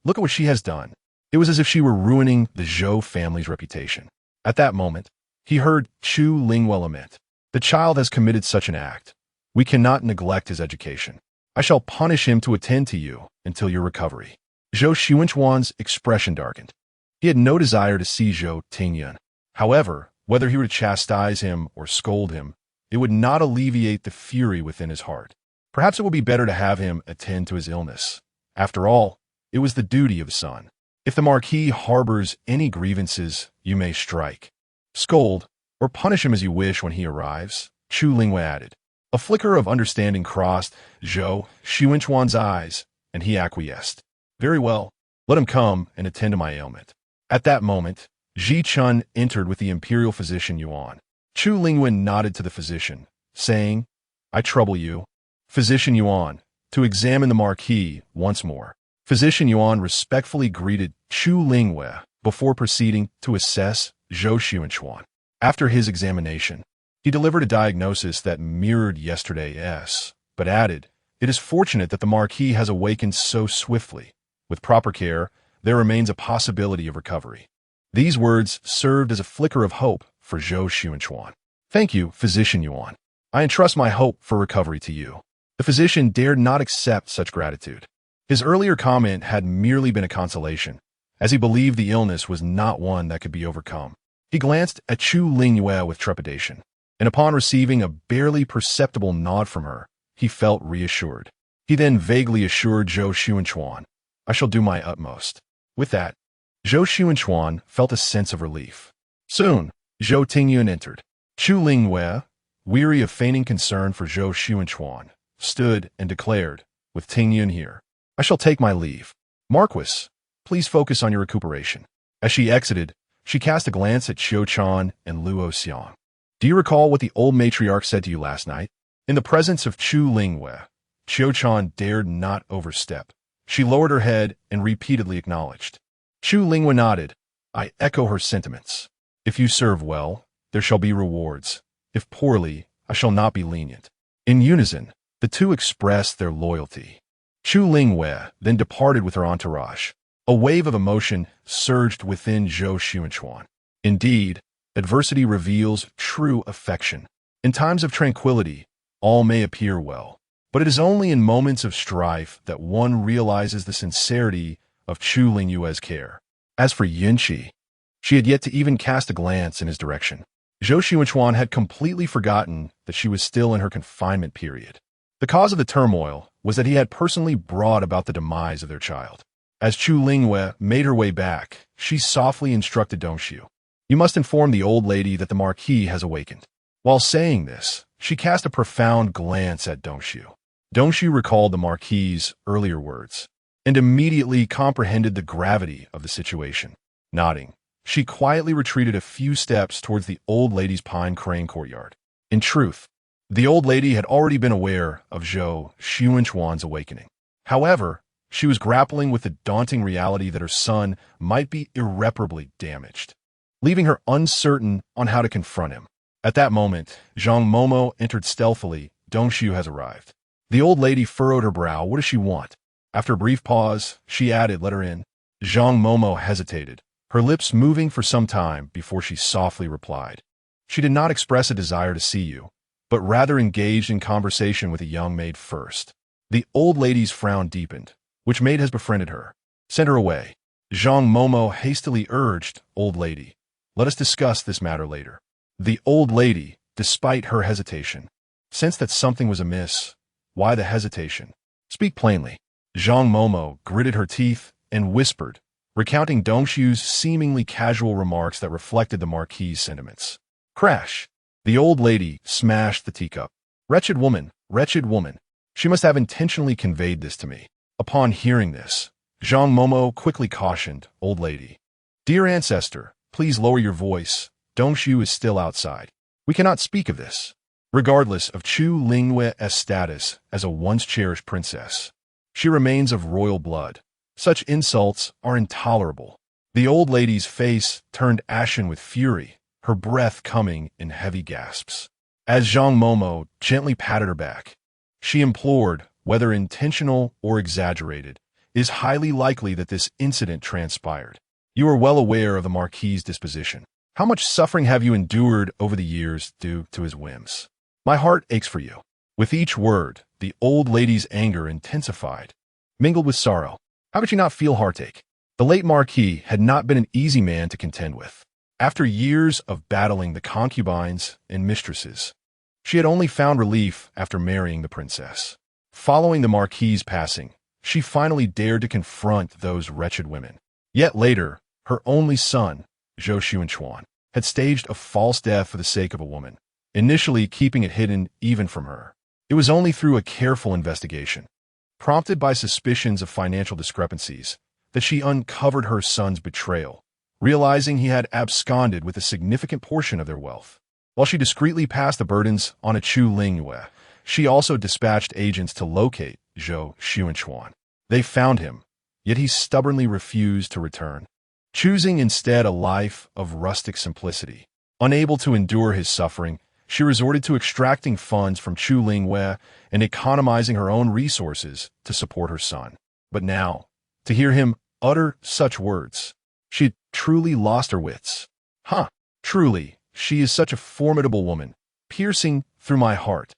look at what she has done. It was as if she were ruining the Zhou family's reputation. At that moment, he heard Chu Lingyu lament. The child has committed such an act. We cannot neglect his education. I shall punish him to attend to you until your recovery." Zhou Taochuan's expression darkened. He had no desire to see Zhou Tingyun. However, whether he were to chastise him or scold him, it would not alleviate the fury within his heart. Perhaps it would be better to have him attend to his illness. After all, it was the duty of a son. If the Marquis harbors any grievances, you may strike, scold, or punish him as you wish when he arrives, Chu Lingyu added. A flicker of understanding crossed Zhou Taochuan's eyes, and he acquiesced. "Very well, let him come and attend to my ailment." At that moment, Ji Chun entered with the imperial physician Yuan. Chu Lingyu nodded to the physician, saying, "I trouble you, Physician Yuan, to examine the Marquis once more." Physician Yuan respectfully greeted Chu Lingyu before proceeding to assess Zhou Taochuan. After his examination, he delivered a diagnosis that mirrored yesterday's, but added, "It is fortunate that the Marquis has awakened so swiftly. With proper care, there remains a possibility of recovery." These words served as a flicker of hope for Zhou Taochuan. "Thank you, Physician Yuan. I entrust my hope for recovery to you." The physician dared not accept such gratitude. His earlier comment had merely been a consolation, as he believed the illness was not one that could be overcome. He glanced at Chu Lingyu with trepidation, and upon receiving a barely perceptible nod from her, he felt reassured. He then vaguely assured Zhou Taochuan, "I shall do my utmost." With that, Zhou Taochuan felt a sense of relief. Soon, Zhou Tingyun entered. Chu Lingyu, weary of feigning concern for Zhou Taochuan, stood and declared, "With Tingyun here, I shall take my leave. Marquis, please focus on your recuperation." As she exited, she cast a glance at Xiu Chan and Luo Xiang. "Do you recall what the old matriarch said to you last night?" In the presence of Chu Lingyu, Xiu Chan dared not overstep. She lowered her head and repeatedly acknowledged. Chu Lingyu nodded. "I echo her sentiments. If you serve well, there shall be rewards. If poorly, I shall not be lenient." In unison, the two expressed their loyalty. Chu Lingyu then departed with her entourage. A wave of emotion surged within Zhou Taochuan. Indeed, adversity reveals true affection. In times of tranquility, all may appear well, but it is only in moments of strife that one realizes the sincerity of Chu Lingyu's care. As for Yunqi, she had yet to even cast a glance in his direction. Zhou Taochuan had completely forgotten that she was still in her confinement period. The cause of the turmoil was that he had personally brought about the demise of their child. As Chu Lingyu made her way back, she softly instructed Dongxiu, "You must inform the old lady that the Marquis has awakened." While saying this, she cast a profound glance at Dongxiu. Dongxiu recalled the Marquis's earlier words, and immediately comprehended the gravity of the situation. Nodding, she quietly retreated a few steps towards the old lady's pine crane courtyard. In truth, the old lady had already been aware of Zhou Taochuan's awakening. However, she was grappling with the daunting reality that her son might be irreparably damaged, leaving her uncertain on how to confront him. At that moment, Zhang Momo entered stealthily. "Dongxiu has arrived." The old lady furrowed her brow. "What does she want?" After a brief pause, she added, "Let her in." Zhang Momo hesitated, her lips moving for some time before she softly replied. She did not express a desire to see you, but rather engaged in conversation with a young maid first. The old lady's frown deepened, which maid has befriended her. "Send her away." Zhang Momo hastily urged, "Old lady, let us discuss this matter later." The old lady, despite her hesitation, sensed that something was amiss. Why the hesitation? "Speak plainly." Zhang Momo gritted her teeth and whispered, recounting Dongxiu's seemingly casual remarks that reflected the Marquis's sentiments. Crash! The old lady smashed the teacup. Wretched woman, wretched woman. She must have intentionally conveyed this to me." Upon hearing this, Zhang Momo quickly cautioned, "Old lady, dear ancestor, please lower your voice. Dongxiu is still outside. We cannot speak of this." Regardless of Chu Lingyu's status as a once-cherished princess, she remains of royal blood. Such insults are intolerable. The old lady's face turned ashen with fury, her breath coming in heavy gasps. As Zhang Momo gently patted her back, she implored, whether intentional or exaggerated, "It is highly likely that this incident transpired. You are well aware of the Marquis's disposition. How much suffering have you endured over the years due to his whims? My heart aches for you. With each word, the old lady's anger intensified, mingled with sorrow. How could she not feel heartache? The late Marquis had not been an easy man to contend with. After years of battling the concubines and mistresses, she had only found relief after marrying the princess. Following the Marquis's passing, she finally dared to confront those wretched women. Yet later, her only son, Zhou Taochuan, had staged a false death for the sake of a woman, initially keeping it hidden even from her. It was only through a careful investigation, prompted by suspicions of financial discrepancies, that she uncovered her son's betrayal, realizing he had absconded with a significant portion of their wealth. While she discreetly passed the burdens on a Chu Lingyu, she also dispatched agents to locate Zhou Taochuan. They found him, yet he stubbornly refused to return, choosing instead a life of rustic simplicity. Unable to endure his suffering, she resorted to extracting funds from Chu Lingyu and economizing her own resources to support her son. But now, to hear him utter such words, she had truly lost her wits. Truly, she is such a formidable woman, piercing through my heart.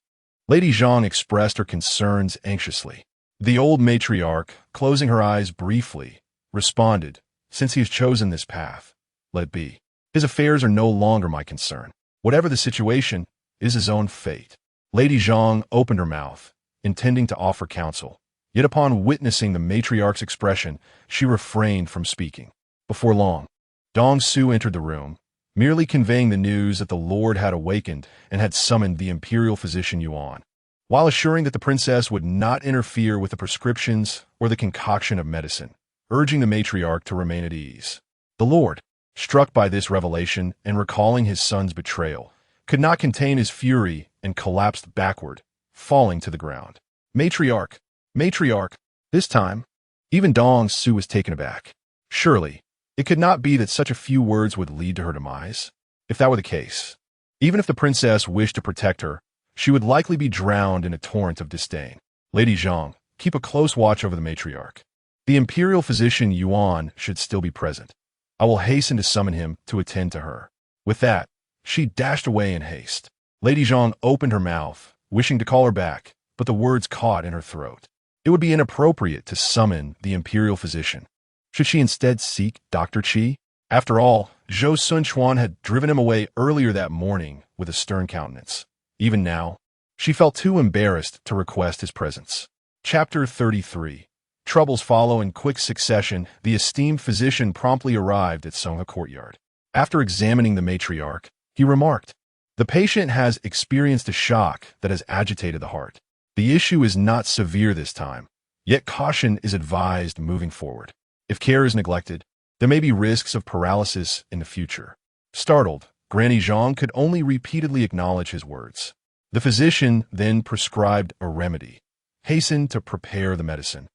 Lady Zhang expressed her concerns anxiously. The old matriarch, closing her eyes briefly, responded, "Since he has chosen this path, let it be. His affairs are no longer my concern. Whatever the situation, it is his own fate." Lady Zhang opened her mouth, intending to offer counsel. Yet upon witnessing the matriarch's expression, she refrained from speaking. Before long, Dong Su entered the room, merely conveying the news that the Lord had awakened and had summoned the imperial physician Yuan, while assuring that the princess would not interfere with the prescriptions or the concoction of medicine, urging the matriarch to remain at ease. The Lord, struck by this revelation and recalling his son's betrayal, could not contain his fury and collapsed backward, falling to the ground. Matriarch! Matriarch! This time, even Dong Su was taken aback. Surely, it could not be that such a few words would lead to her demise. If that were the case, even if the princess wished to protect her, she would likely be drowned in a torrent of disdain. Lady Zhang, keep a close watch over the matriarch. The imperial physician Yuan should still be present. I will hasten to summon him to attend to her. With that, she dashed away in haste. Lady Zhang opened her mouth, wishing to call her back, but the words caught in her throat. It would be inappropriate to summon the imperial physician. Should she instead seek Dr. Qi? After all, Zhou Taochuan had driven him away earlier that morning with a stern countenance. Even now, she felt too embarrassed to request his presence. Chapter 33. Troubles follow in quick succession. The esteemed physician promptly arrived at Songhe courtyard. After examining the matriarch, he remarked, "The patient has experienced a shock that has agitated the heart. The issue is not severe this time, yet caution is advised moving forward. If care is neglected, there may be risks of paralysis in the future." Startled, Granny Zhang could only repeatedly acknowledge his words. The physician then prescribed a remedy. Hasten to prepare the medicine,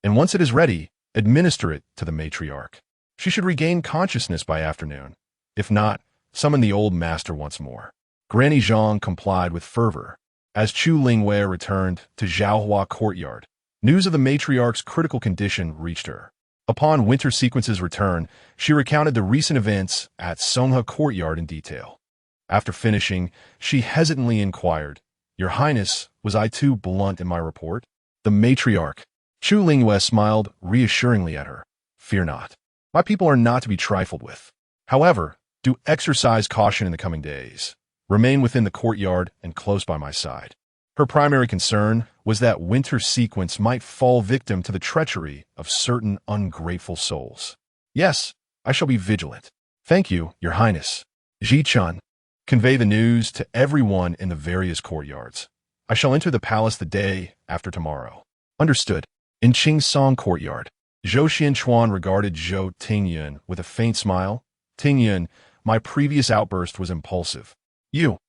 and once it is ready, administer it to the matriarch. She should regain consciousness by afternoon. If not, summon the old master once more. Granny Zhang complied with fervor. As Chu Lingyu returned to Zhaohua courtyard, news of the matriarch's critical condition reached her. Upon Winter Sequence's return, she recounted the recent events at Songhe courtyard in detail. After finishing, she hesitantly inquired, "Your Highness, was I too blunt in my report?" The matriarch, Chu Lingyu, smiled reassuringly at her. "Fear not. My people are not to be trifled with. However, do exercise caution in the coming days. Remain within the courtyard and close by my side." Her primary concern was that Winter Sequence might fall victim to the treachery of certain ungrateful souls. "Yes, I shall be vigilant. Thank you, Your Highness." Ji-chun, convey the news to everyone in the various courtyards. I shall enter the palace the day after tomorrow. Understood. In Qingsong courtyard, Zhou Taochuan regarded Zhou Tingyun with a faint smile. "Tingyun, my previous outburst was impulsive. You."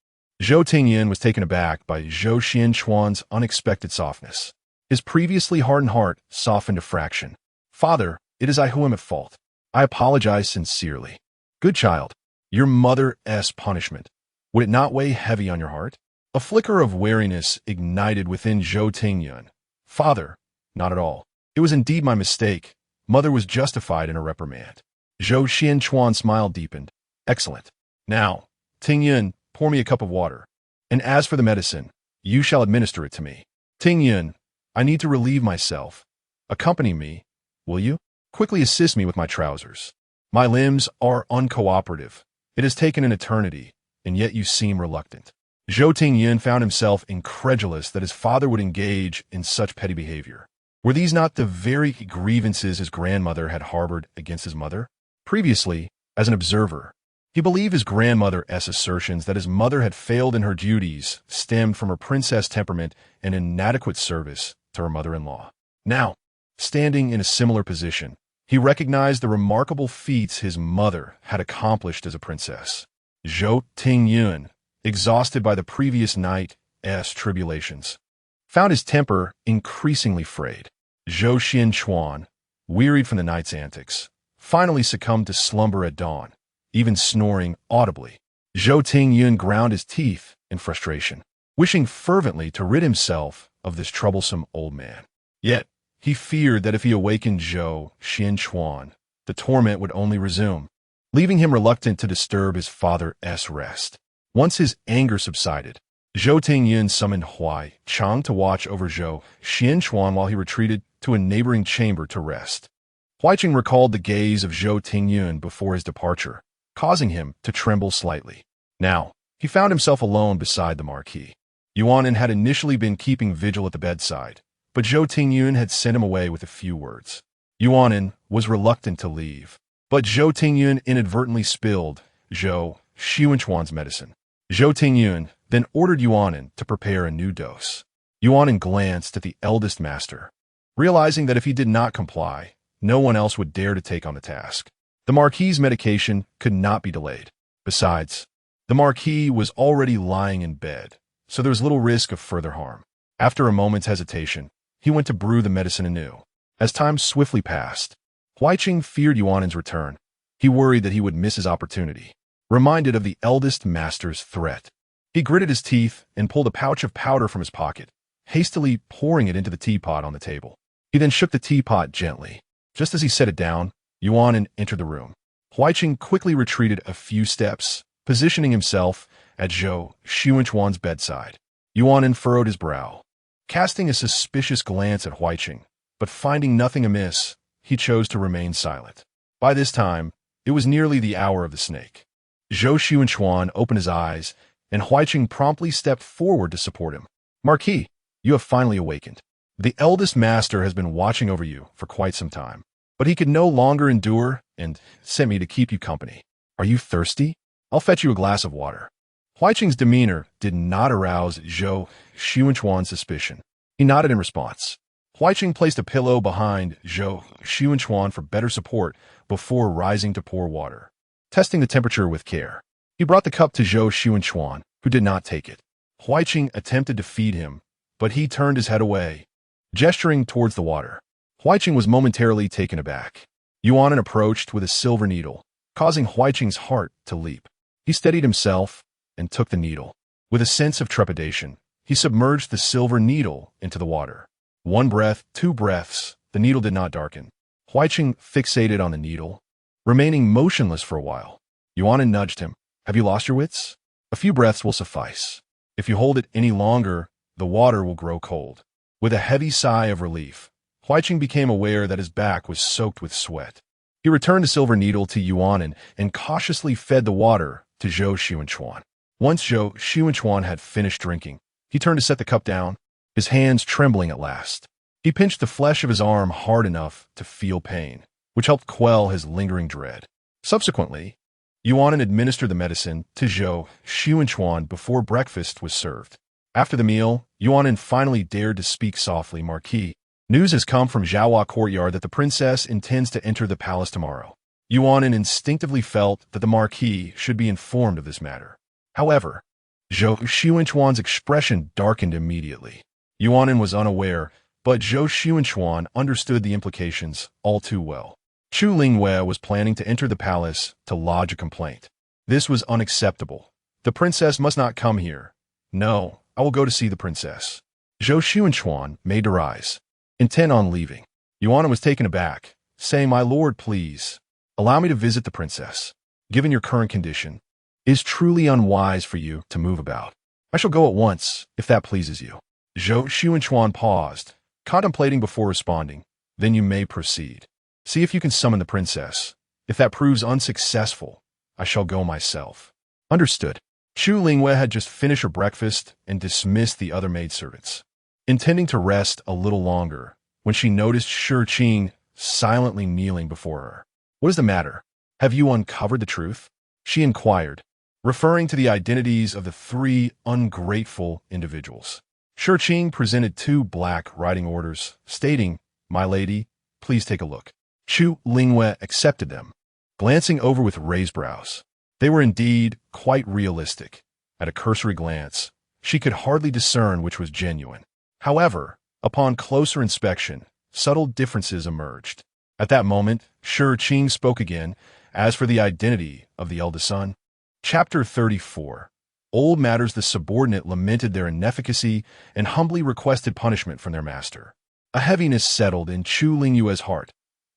Zhou Tingyun was taken aback by Zhou Taochuan's unexpected softness. His previously hardened heart softened a fraction. "Father, it is I who am at fault. I apologize sincerely." "Good child. Your mother's punishment. Would it not weigh heavy on your heart?" A flicker of wariness ignited within Zhou Tingyun. "Father, not at all. It was indeed my mistake. Mother was justified in her reprimand." Zhou Taochuan's smile deepened. "Excellent. Now, Ting Yun, pour me a cup of water. And as for the medicine, you shall administer it to me. Ting Yun, I need to relieve myself. Accompany me, will you? Quickly assist me with my trousers. My limbs are uncooperative. It has taken an eternity, and yet you seem reluctant. Zhou Tingyun found himself incredulous that his father would engage in such petty behavior. Were these not the very grievances his grandmother had harbored against his mother? Previously, as an observer, he believed his grandmother's assertions that his mother had failed in her duties stemmed from her princess temperament and inadequate service to her mother-in-law. Now, standing in a similar position, he recognized the remarkable feats his mother had accomplished as a princess. Zhou Tingyun, exhausted by the previous night's tribulations, found his temper increasingly frayed. Zhou Xianchuan, wearied from the night's antics, finally succumbed to slumber at dawn, even snoring audibly. Zhou Tingyun ground his teeth in frustration, wishing fervently to rid himself of this troublesome old man. Yet, he feared that if he awakened Zhou Xianchuan, the torment would only resume, leaving him reluctant to disturb his father's rest. Once his anger subsided, Zhou Tingyun summoned Huai Chang to watch over Zhou Xianchuan while he retreated to a neighboring chamber to rest. Huai Chang recalled the gaze of Zhou Tingyun before his departure, causing him to tremble slightly. Now, he found himself alone beside the Marquis. Yuanin had initially been keeping vigil at the bedside, but Zhou Tingyun had sent him away with a few words. Yuanin was reluctant to leave, but Zhou Tingyun inadvertently spilled Zhou Xianchuan's medicine. Zhou Tingyun then ordered Yuanin to prepare a new dose. Yuanin glanced at the eldest master, realizing that if he did not comply, no one else would dare to take on the task. The Marquis's medication could not be delayed. Besides, the Marquis was already lying in bed, so there was little risk of further harm. After a moment's hesitation, he went to brew the medicine anew. As time swiftly passed, Huai Chang feared Yuanin's return. He worried that he would miss his opportunity. Reminded of the eldest master's threat, he gritted his teeth and pulled a pouch of powder from his pocket, hastily pouring it into the teapot on the table. He then shook the teapot gently. Just as he set it down, Yuanin entered the room. Huai Chang quickly retreated a few steps, positioning himself at Zhou Xianchuan's bedside. Yuanin furrowed his brow, casting a suspicious glance at Huai Chang, but finding nothing amiss, he chose to remain silent. By this time, it was nearly the hour of the snake. Zhou Xianchuan opened his eyes, and Huai Chang promptly stepped forward to support him. Marquis, you have finally awakened. The eldest master has been watching over you for quite some time, but he could no longer endure and sent me to keep you company. Are you thirsty? I'll fetch you a glass of water. Huai Chang's demeanor did not arouse Zhou Xianchuan's suspicion. He nodded in response. Huai Chang placed a pillow behind Zhou Xianchuan for better support before rising to pour water. Testing the temperature with care, he brought the cup to Zhou Xianchuan, who did not take it. Huai Chang attempted to feed him, but he turned his head away, gesturing towards the water. Huai Chang was momentarily taken aback. Yuanin approached with a silver needle, causing Huai Chang's heart to leap. He steadied himself and took the needle. With a sense of trepidation, he submerged the silver needle into the water. One breath, two breaths, the needle did not darken. Huai Chang fixated on the needle, remaining motionless for a while. Yuanin nudged him. Have you lost your wits? A few breaths will suffice. If you hold it any longer, the water will grow cold. With a heavy sigh of relief, Huai Chang became aware that his back was soaked with sweat. He returned the silver needle to Yuanin and cautiously fed the water to Zhou Xianchuan. Once Zhou Xianchuan had finished drinking, he turned to set the cup down, his hands trembling at last. He pinched the flesh of his arm hard enough to feel pain, which helped quell his lingering dread. Subsequently, Yuanin administered the medicine to Zhou Xianchuan before breakfast was served. After the meal, Yuanin finally dared to speak softly. Marquis, news has come from Zhaohua courtyard that the princess intends to enter the palace tomorrow. Yuanin instinctively felt that the Marquis should be informed of this matter. However, Zhou Xianchuan's expression darkened immediately. Yuanin was unaware, but Zhou Xianchuan understood the implications all too well. Chu Lingyu was planning to enter the palace to lodge a complaint. This was unacceptable. The princess must not come here. No, I will go to see the princess. Zhou Xianchuan made to rise, intent on leaving. Yuanin was taken aback, saying, My lord, please, allow me to visit the princess. Given your current condition, is truly unwise for you to move about. I shall go at once, if that pleases you. Zhou Taochuan paused, contemplating before responding. Then you may proceed. See if you can summon the princess. If that proves unsuccessful, I shall go myself. Understood. Chu Lingyu had just finished her breakfast and dismissed the other maidservants, intending to rest a little longer, when she noticed Shi Qing silently kneeling before her. What is the matter? Have you uncovered the truth? She inquired, referring to the identities of the three ungrateful individuals. Shi Qing presented 2 black writing orders, stating, "My lady, please take a look." Chu Lingyu accepted them, glancing over with raised brows. They were indeed quite realistic. At a cursory glance, she could hardly discern which was genuine. However, upon closer inspection, subtle differences emerged. At that moment, Shi Qing spoke again, as for the identity of the eldest son. Chapter 34. Old matters. The subordinate lamented their inefficacy and humbly requested punishment from their master. A heaviness settled in Chu Lingyu's heart.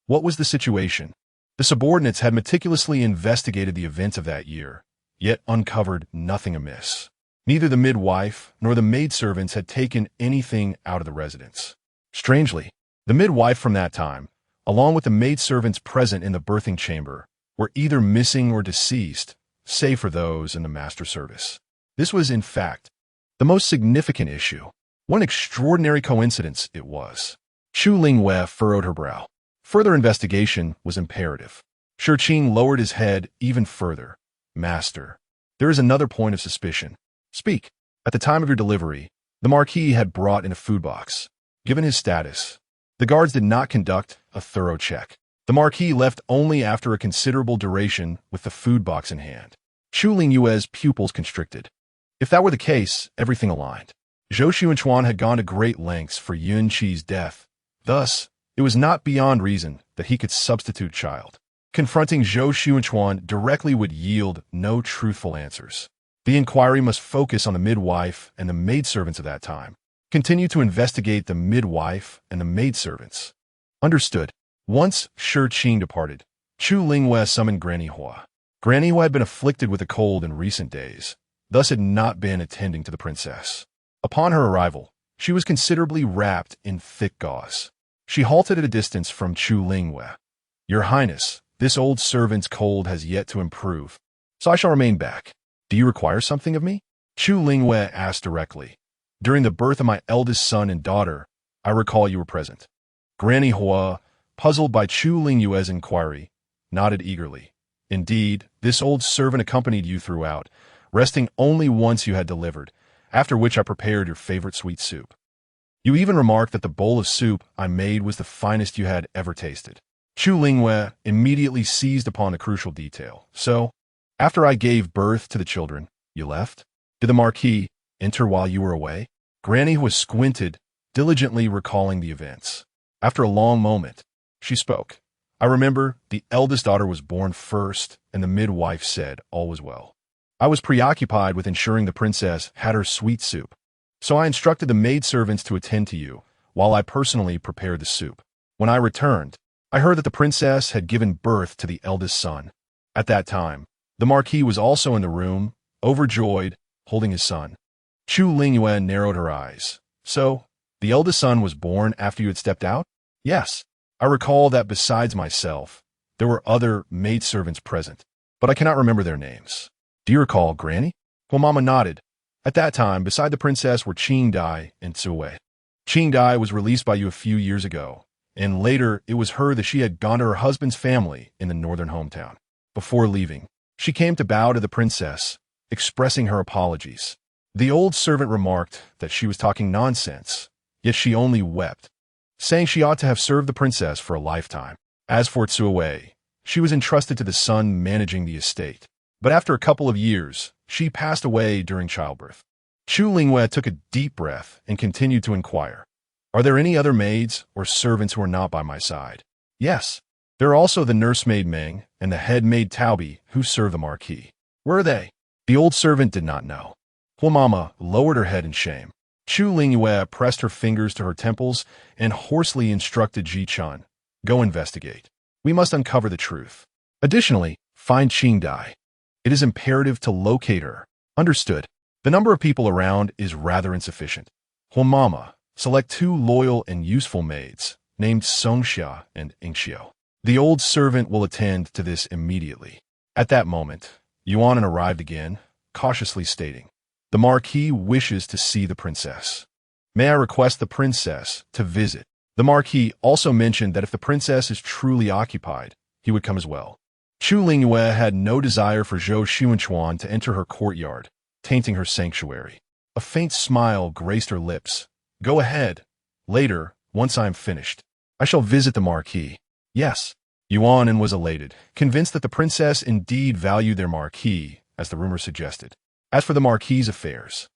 What was the situation? The subordinates had meticulously investigated the events of that year, yet uncovered nothing amiss. Neither the midwife nor the maidservants had taken anything out of the residence. Strangely, the midwife from that time, along with the maidservants present in the birthing chamber, were either missing or deceased, save for those in the master service. This was, in fact, the most significant issue. What an extraordinary coincidence it was. Chu Lingyu furrowed her brow. Further investigation was imperative. Shi Qing lowered his head even further. Master, there is another point of suspicion. Speak. At the time of your delivery, the Marquis had brought in a food box. Given his status, the guards did not conduct a thorough check. The Marquis left only after a considerable duration with the food box in hand. Chu Lingyu's pupils constricted. If that were the case, everything aligned. Zhou Taochuan had gone to great lengths for Yun Qi's death. Thus, it was not beyond reason that he could substitute child. Confronting Zhou Taochuan directly would yield no truthful answers. The inquiry must focus on the midwife and the maidservants of that time. Continue to investigate the midwife and the maidservants. Understood. Once Shi Qing departed, Chu Lingyu summoned Granny Hua. Granny Hua had been afflicted with a cold in recent days, thus had not been attending to the princess. Upon her arrival, she was considerably wrapped in thick gauze. She halted at a distance from Chu Lingyu. Your Highness, this old servant's cold has yet to improve, so I shall remain back. Do you require something of me? Chu Lingyu asked directly. During the birth of my eldest son and daughter, I recall you were present. Granny Hua, puzzled by Chu Lingyu's inquiry, nodded eagerly. Indeed, this old servant accompanied you throughout, resting only once you had delivered, after which I prepared your favorite sweet soup. You even remarked that the bowl of soup I made was the finest you had ever tasted. Chu Lingyu immediately seized upon the crucial detail. So, after I gave birth to the children, you left? Did the Marquis enter while you were away? Granny was squinted, diligently recalling the events. After a long moment, she spoke. I remember the eldest daughter was born first, and the midwife said all was well. I was preoccupied with ensuring the princess had her sweet soup, so I instructed the maidservants to attend to you, while I personally prepared the soup. When I returned, I heard that the princess had given birth to the eldest son. At that time, the Marquis was also in the room, overjoyed, holding his son. Chu Lingyu narrowed her eyes. So, the eldest son was born after you had stepped out? Yes. I recall that besides myself, there were other maidservants present, but I cannot remember their names. Do you recall Granny? Mama nodded. At that time, beside the princess were Changyi and Zui. Changyi was released by you a few years ago, and later it was heard that she had gone to her husband's family in the northern hometown. Before leaving, she came to bow to the princess, expressing her apologies. The old servant remarked that she was talking nonsense, yet she only wept, saying she ought to have served the princess for a lifetime. As for Zui, she was entrusted to the son managing the estate. But after a couple of years, she passed away during childbirth. Chu Lingyu took a deep breath and continued to inquire. Are there any other maids or servants who are not by my side? Yes. There are also the nursemaid Meng and the head maid Taobi who serve the Marquis. Where are they? The old servant did not know. Mama lowered her head in shame. Chu Lingyu pressed her fingers to her temples and hoarsely instructed Ji Chun, go investigate. We must uncover the truth. Additionally, find Qingdai. It is imperative to locate her. Understood. The number of people around is rather insufficient. Mama, select 2 loyal and useful maids, named Songxia and Ingxiu. The old servant will attend to this immediately. At that moment, Yuan arrived again, cautiously stating, "The Marquis wishes to see the princess. May I request the princess to visit?" The Marquis also mentioned that if the princess is truly occupied, he would come as well. Chu Lingyu had no desire for Zhou Taochuan to enter her courtyard, tainting her sanctuary. A faint smile graced her lips. "Go ahead. Later, once I am finished, I shall visit the Marquis." Yes. Yuan was elated, convinced that the princess indeed valued their Marquis, as the rumor suggested. As for the Marquis's affairs,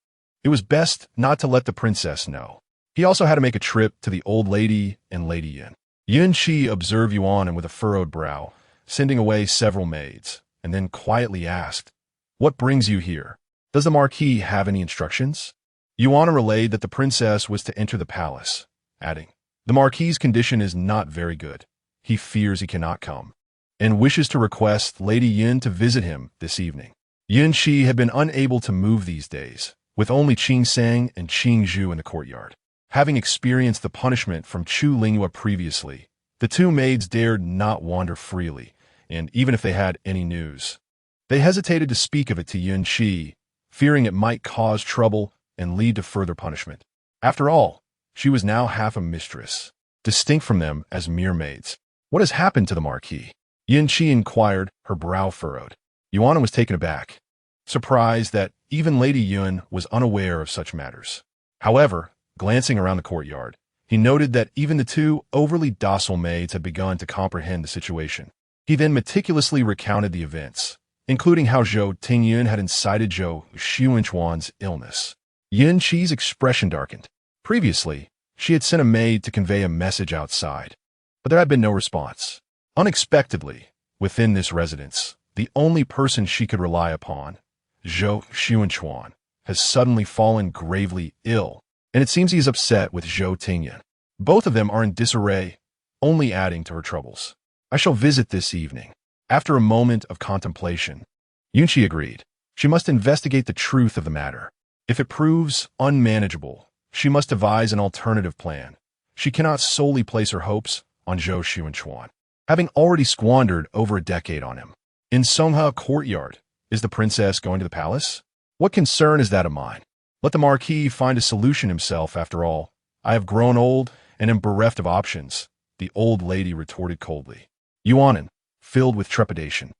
it was best not to let the princess know. He also had to make a trip to the old lady and Lady Yin. Yun Qi observed Yuan with a furrowed brow, sending away several maids, and then quietly asked, "What brings you here? Does the Marquis have any instructions?" Yuan relayed that the princess was to enter the palace, adding, "The Marquis's condition is not very good. He fears he cannot come, and wishes to request Lady Yin to visit him this evening." Yun Qi had been unable to move these days, with only Qing Sang and Qing Zhu in the courtyard. Having experienced the punishment from Chu Lingyu previously, the 2 maids dared not wander freely, and even if they had any news, they hesitated to speak of it to Yun Qi, fearing it might cause trouble and lead to further punishment. After all, she was now half a mistress, distinct from them as mere maids. "What has happened to the Marquis?" Yun Qi inquired, her brow furrowed. Yuan was taken aback, surprised that even Lady Yun was unaware of such matters. However, glancing around the courtyard, he noted that even the 2 overly docile maids had begun to comprehend the situation. He then meticulously recounted the events, including how Zhou Taochuan had incited Zhou Taochuan's illness. Yun Qi's expression darkened. Previously, she had sent a maid to convey a message outside, but there had been no response. Unexpectedly, within this residence, the only person she could rely upon, Zhou Taochuan, has suddenly fallen gravely ill, and it seems he is upset with Zhou Taochuan. Both of them are in disarray, only adding to her troubles. "I shall visit this evening." After a moment of contemplation, Yun Qi agreed. She must investigate the truth of the matter. If it proves unmanageable, she must devise an alternative plan. She cannot solely place her hopes on Zhou Taochuan, having already squandered over a decade on him. In Songha courtyard, is the princess going to the palace? What concern is that of mine? Let the Marquis find a solution himself, after all. I have grown old and am bereft of options, the old lady retorted coldly. Yuan, filled with trepidation,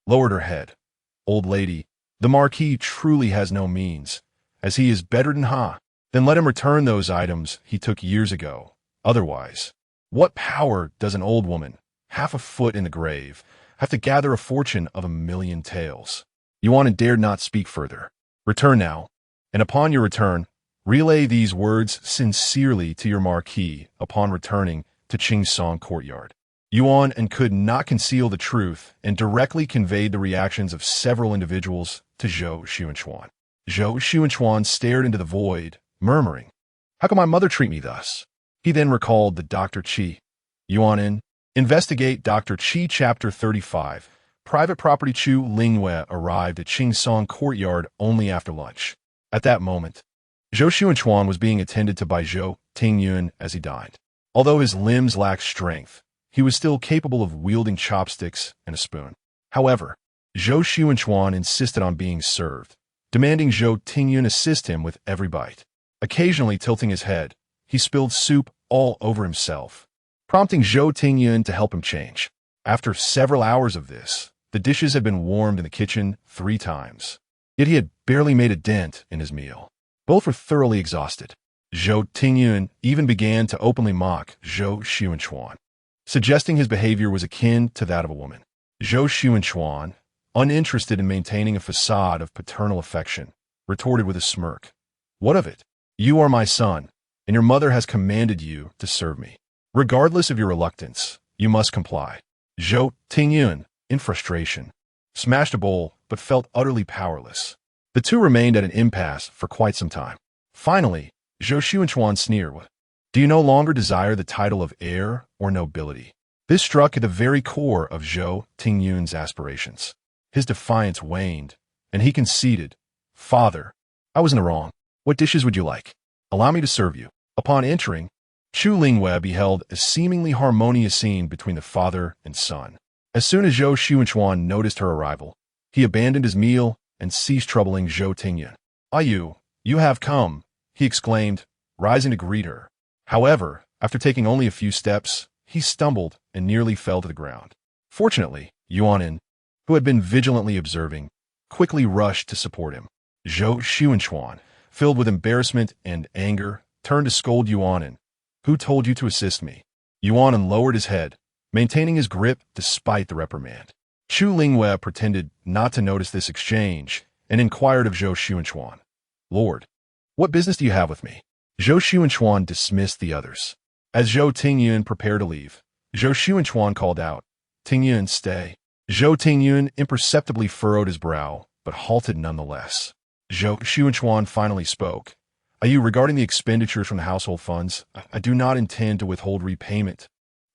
lowered her head. "Old lady, the Marquis truly has no means, as he is better than Ha. Then let him return those items he took years ago. Otherwise, what power does an old woman, half a foot in the grave, have to gather a fortune of 1,000,000 taels?" Yuan dared not speak further. "Return now, and upon your return, relay these words sincerely to your Marquis upon returning to Qingsong courtyard." Yuan could not conceal the truth and directly conveyed the reactions of several individuals to Zhou Taochuan. Zhou Taochuan stared into the void, murmuring, "How can my mother treat me thus?" He then recalled the Dr. Qi. Yuan, investigate Dr. Qi Chapter 35. Private property. Chu Lingyu arrived at Qingsong courtyard only after lunch. At that moment, Zhou Taochuan was being attended to by Zhou Taochuan as he dined. Although his limbs lacked strength, he was still capable of wielding chopsticks and a spoon. However, Zhou Taochuan insisted on being served, demanding Zhou Taochuan assist him with every bite. Occasionally tilting his head, he spilled soup all over himself, prompting Zhou Taochuan to help him change. After several hours of this, the dishes had been warmed in the kitchen 3 times. Yet he had barely made a dent in his meal. Both were thoroughly exhausted. Zhou Taochuan even began to openly mock Zhou Taochuan, suggesting his behavior was akin to that of a woman. Zhou Taochuan, uninterested in maintaining a facade of paternal affection, retorted with a smirk, "What of it? You are my son, and your mother has commanded you to serve me. Regardless of your reluctance, you must comply." Zhou Taochuan, in frustration, smashed a bowl but felt utterly powerless. The 2 remained at an impasse for quite some time. Finally, Zhou Taochuan sneered, "Do you no longer desire the title of heir or nobility?" This struck at the very core of Zhou Taochuan's aspirations. His defiance waned, and he conceded, "Father, I was in the wrong. What dishes would you like? Allow me to serve you." Upon entering, Chu Lingyu beheld a seemingly harmonious scene between the father and son. As soon as Zhou Taochuan noticed her arrival, he abandoned his meal and ceased troubling Zhou Tingyan. "Ah, you have come," he exclaimed, rising to greet her. However, after taking only a few steps, he stumbled and nearly fell to the ground. Fortunately, Yuanin, who had been vigilantly observing, quickly rushed to support him. Zhou Taochuan, filled with embarrassment and anger, turned to scold Yuanin. "Who told you to assist me?" Yuanin lowered his head, maintaining his grip despite the reprimand. Chu Lingyu pretended not to notice this exchange and inquired of Zhou Taochuan, "Lord, what business do you have with me?" Zhou Taochuan dismissed the others. As Zhou Tingyun prepared to leave, Zhou Taochuan called out, "Tingyun, stay." Zhou Tingyun imperceptibly furrowed his brow, but halted nonetheless. Zhou Taochuan finally spoke. Regarding the expenditures from the household funds, I do not intend to withhold repayment.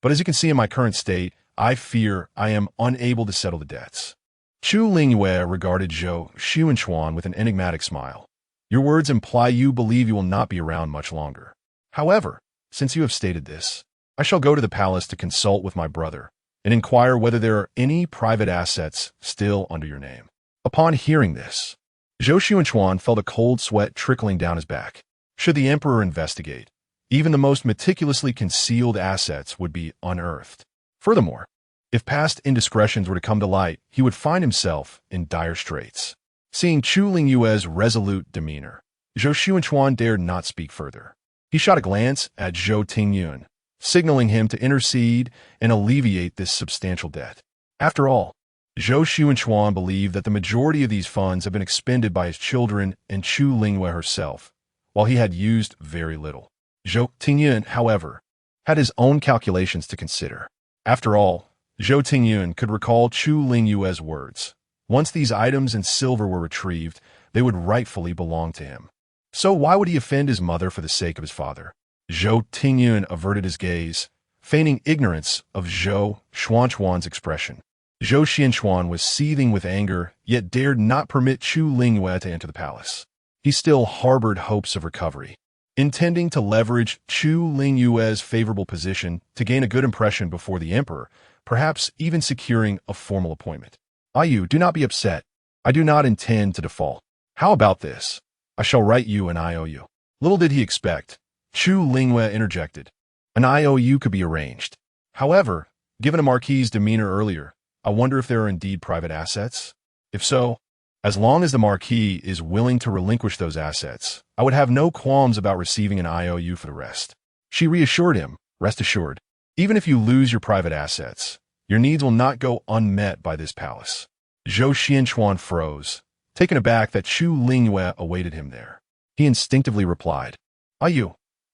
But as you can see in my current state, I fear I am unable to settle the debts." Chu Lingyu regarded Zhou Taochuan with an enigmatic smile. "Your words imply you believe you will not be around much longer. However, since you have stated this, I shall go to the palace to consult with my brother and inquire whether there are any private assets still under your name." Upon hearing this, Zhou Taochuan felt a cold sweat trickling down his back. Should the emperor investigate, even the most meticulously concealed assets would be unearthed. Furthermore, if past indiscretions were to come to light, he would find himself in dire straits. Seeing Chu Lingyu's resolute demeanor, Zhou Taochuan dared not speak further. He shot a glance at Zhou Tingyun, signaling him to intercede and alleviate this substantial debt. After all, Zhou Taochuan believed that the majority of these funds had been expended by his children and Chu Lingyu herself, while he had used very little. Zhou Tingyun, however, had his own calculations to consider. After all, Zhou Tingyun could recall Chu Lingyu's words. Once these items and silver were retrieved, they would rightfully belong to him. So why would he offend his mother for the sake of his father? Zhou Tingyun averted his gaze, feigning ignorance of Zhou Taochuan's expression. Zhou Taochuan was seething with anger, yet dared not permit Chu Lingyu to enter the palace. He still harbored hopes of recovery, intending to leverage Chu Lingyu's favorable position to gain a good impression before the emperor, perhaps even securing a formal appointment. "Do not be upset. I do not intend to default. How about this? I shall write you an IOU." Little did he expect, Chu Lingyu interjected. An IOU could be arranged. However, given a marquis's demeanor earlier, I wonder if there are indeed private assets? If so, as long as the marquis is willing to relinquish those assets, I would have no qualms about receiving an IOU for the rest. She reassured him, "Rest assured, even if you lose your private assets, your needs will not go unmet by this palace." Zhou Taochuan froze, taken aback that Chu Lingyu awaited him there. He instinctively replied,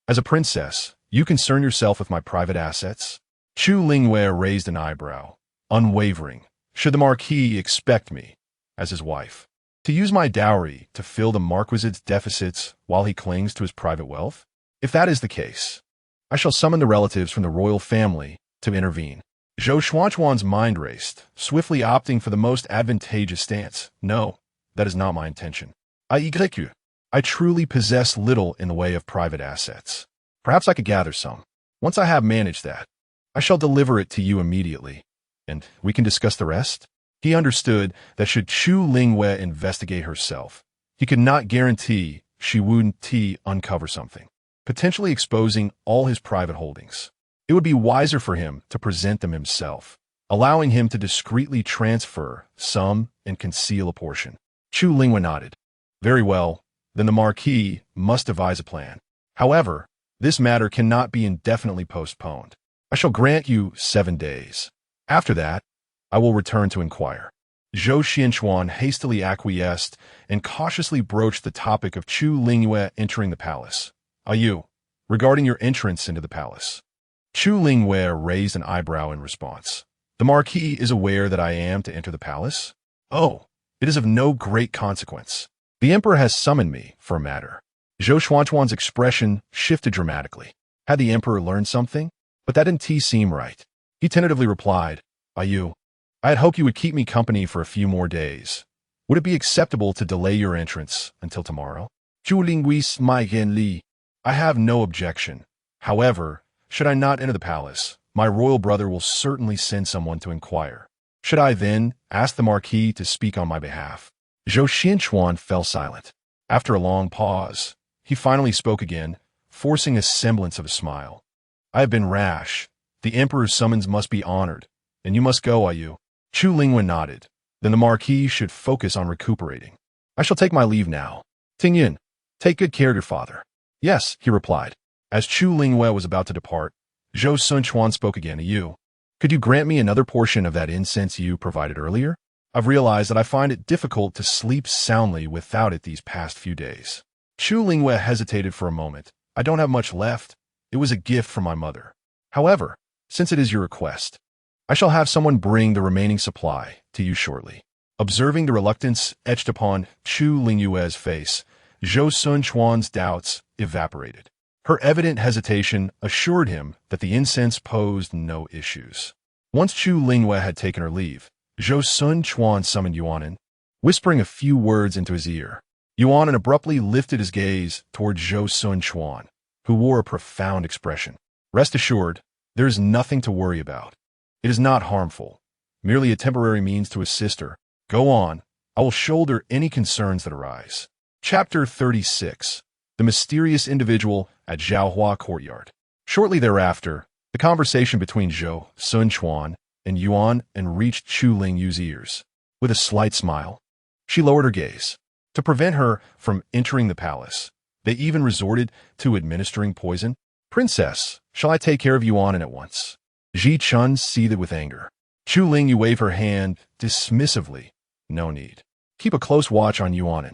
"As a princess, you concern yourself with my private assets?" Chu Lingyu raised an eyebrow, unwavering. Should the marquis expect me, as his wife, to use my dowry to fill the marquisate's deficits while he clings to his private wealth? If that is the case, I shall summon the relatives from the royal family to intervene. Zhou Taochuan's mind raced, swiftly opting for the most advantageous stance. "No, that is not my intention. I truly possess little in the way of private assets. Perhaps I could gather some. Once I have managed that, I shall deliver it to you immediately, and we can discuss the rest." He understood that should Chu Lingyu investigate herself, he could not guarantee she wouldn't uncover something, potentially exposing all his private holdings. It would be wiser for him to present them himself, allowing him to discreetly transfer some and conceal a portion. Chu Lingyu nodded. "Very well, then the marquis must devise a plan. However, this matter cannot be indefinitely postponed. I shall grant you 7 days. After that, I will return to inquire." Zhou Taochuan hastily acquiesced and cautiously broached the topic of Chu Lingyu entering the palace. Regarding your entrance into the palace." Chu Lingyu raised an eyebrow in response. "The marquis is aware that I am to enter the palace?" "It is of no great consequence. The emperor has summoned me for a matter." Zhou Taochuan's expression shifted dramatically. Had the emperor learned something? But that didn't seem right. He tentatively replied, I I had hoped you would keep me company for a few more days. Would it be acceptable to delay your entrance until tomorrow? Chu Lingyu smiled. I have no objection. However, should I not enter the palace, my royal brother will certainly send someone to inquire. Should I then ask the Marquis to speak on my behalf? Zhou Taochuan fell silent. After a long pause, he finally spoke again, forcing a semblance of a smile. I have been rash. The Emperor's summons must be honored, and you must go, Ayu. Chu Lingyu nodded. Then the Marquis should focus on recuperating. I shall take my leave now. Tingyun, take good care of your father. Yes, he replied. As Chu Lingyu was about to depart, Zhou Taochuan spoke again. You, could you grant me another portion of that incense you provided earlier? I've realized that I find it difficult to sleep soundly without it these past few days. Chu Lingyu hesitated for a moment. I don't have much left. It was a gift from my mother. However, since it is your request, I shall have someone bring the remaining supply to you shortly. Observing the reluctance etched upon Chu Lingyu's face, Zhou Taochuan's doubts evaporated. Her evident hesitation assured him that the incense posed no issues. Once Chu Lingyu had taken her leave, Zhou Taochuan summoned Yuan, whispering a few words into his ear. Yuan abruptly lifted his gaze toward Zhou Taochuan, who wore a profound expression. Rest assured, there is nothing to worry about. It is not harmful, merely a temporary means to assist her. Go on, I will shoulder any concerns that arise. Chapter 36. The Mysterious Individual at Zhaohua Courtyard. Shortly thereafter, the conversation between Zhou Taochuan and Yuan reached Chu Lingyu's ears. With a slight smile, she lowered her gaze. To prevent her from entering the palace, they even resorted to administering poison. Princess, shall I take care of Yuan at once? Ji Chun seethed with anger. Chu Lingyu waved her hand dismissively. No need. Keep a close watch on Yuan.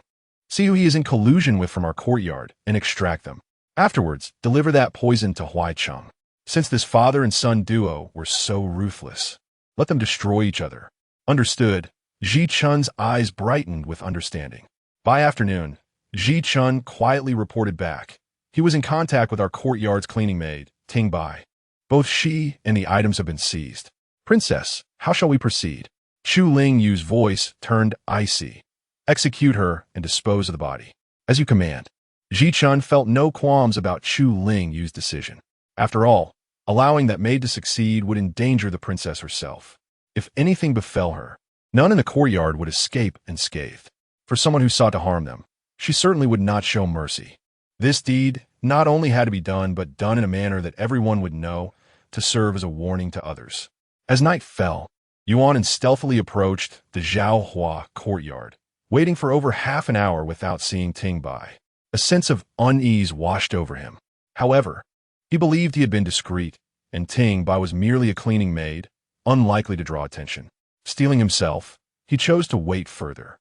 See who he is in collusion with from our courtyard and extract them. Afterwards, deliver that poison to Huaicheng. Since this father and son duo were so ruthless, let them destroy each other. Understood. Ji Chun's eyes brightened with understanding. By afternoon, Ji Chun quietly reported back. He was in contact with our courtyard's cleaning maid, Ting Bai. Both she and the items have been seized. Princess, how shall we proceed? Chu Lingyu's voice turned icy. Execute her and dispose of the body. As you command. Ji Chun felt no qualms about Chu Lingyu's decision. After all, allowing that maid to succeed would endanger the princess herself. If anything befell her, none in the courtyard would escape unscathed. For someone who sought to harm them, she certainly would not show mercy. This deed not only had to be done, but done in a manner that everyone would know, to serve as a warning to others. As night fell, Yuan stealthily approached the Zhaohua courtyard, waiting for over half an hour without seeing Ting Bai. A sense of unease washed over him. However, he believed he had been discreet, and Ting Bai was merely a cleaning maid, unlikely to draw attention. Steeling himself, he chose to wait further.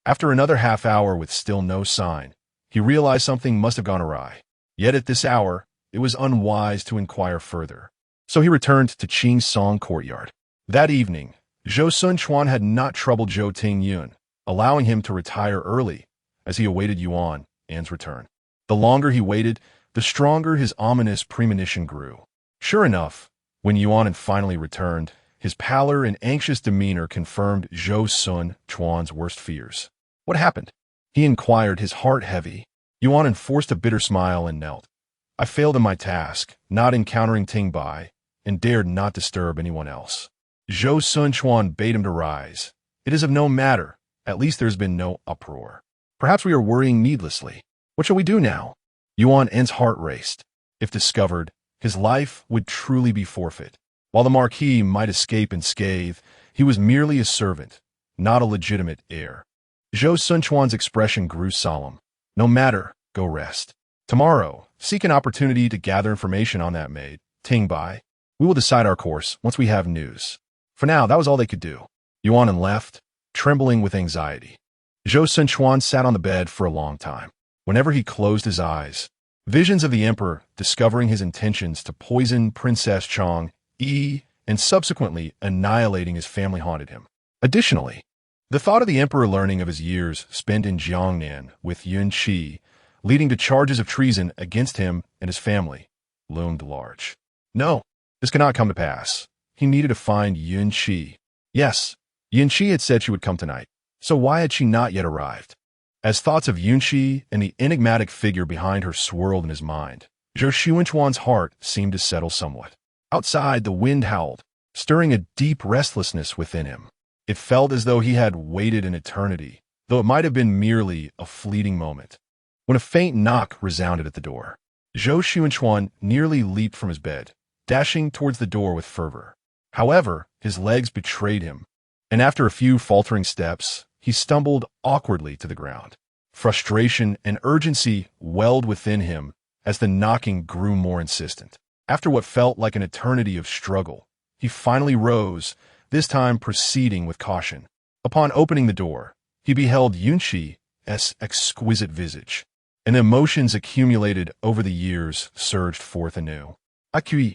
After another half hour with still no sign, he realized something must have gone awry. Yet at this hour, it was unwise to inquire further. So he returned to Qing Song courtyard. That evening, Zhou Taochuan had not troubled Zhou Tingyun, allowing him to retire early as he awaited Yuan's return. The longer he waited, the stronger his ominous premonition grew. Sure enough, when Yuan finally returned, his pallor and anxious demeanor confirmed Zhou Taochuan's worst fears. What happened? He inquired, his heart heavy. Yuan forced a bitter smile and knelt. I failed in my task, not encountering Ting Bai, and dared not disturb anyone else. Zhou Taochuan bade him to rise. It is of no matter. At least there has been no uproar. Perhaps we are worrying needlessly. What shall we do now? Yuan's heart raced. If discovered, his life would truly be forfeit. While the Marquis might escape unscathed, he was merely a servant, not a legitimate heir. Zhou Taochuan's expression grew solemn. No matter, go rest. Tomorrow, seek an opportunity to gather information on that maid, Ting Bai. We will decide our course once we have news. For now, that was all they could do. Yuan left, trembling with anxiety. Zhou Taochuan sat on the bed for a long time. Whenever he closed his eyes, visions of the emperor discovering his intentions to poison Princess Changyi and subsequently annihilating his family haunted him. Additionally, the thought of the emperor learning of his years spent in Jiangnan with Yun Qi, leading to charges of treason against him and his family, loomed large. No, this cannot come to pass. He needed to find Yun Qi. Yes, Yunqi had said she would come tonight, so why had she not yet arrived? As thoughts of Yunqi and the enigmatic figure behind her swirled in his mind, Zhou Taochuan's heart seemed to settle somewhat. Outside, the wind howled, stirring a deep restlessness within him. It felt as though he had waited an eternity, though it might have been merely a fleeting moment. When a faint knock resounded at the door, Zhou Taochuan nearly leaped from his bed, dashing towards the door with fervor. However, his legs betrayed him, and after a few faltering steps, he stumbled awkwardly to the ground. Frustration and urgency welled within him as the knocking grew more insistent. After what felt like an eternity of struggle, he finally rose, this time proceeding with caution. Upon opening the door, he beheld Yunqi's exquisite visage, and the emotions accumulated over the years surged forth anew. Accueilli.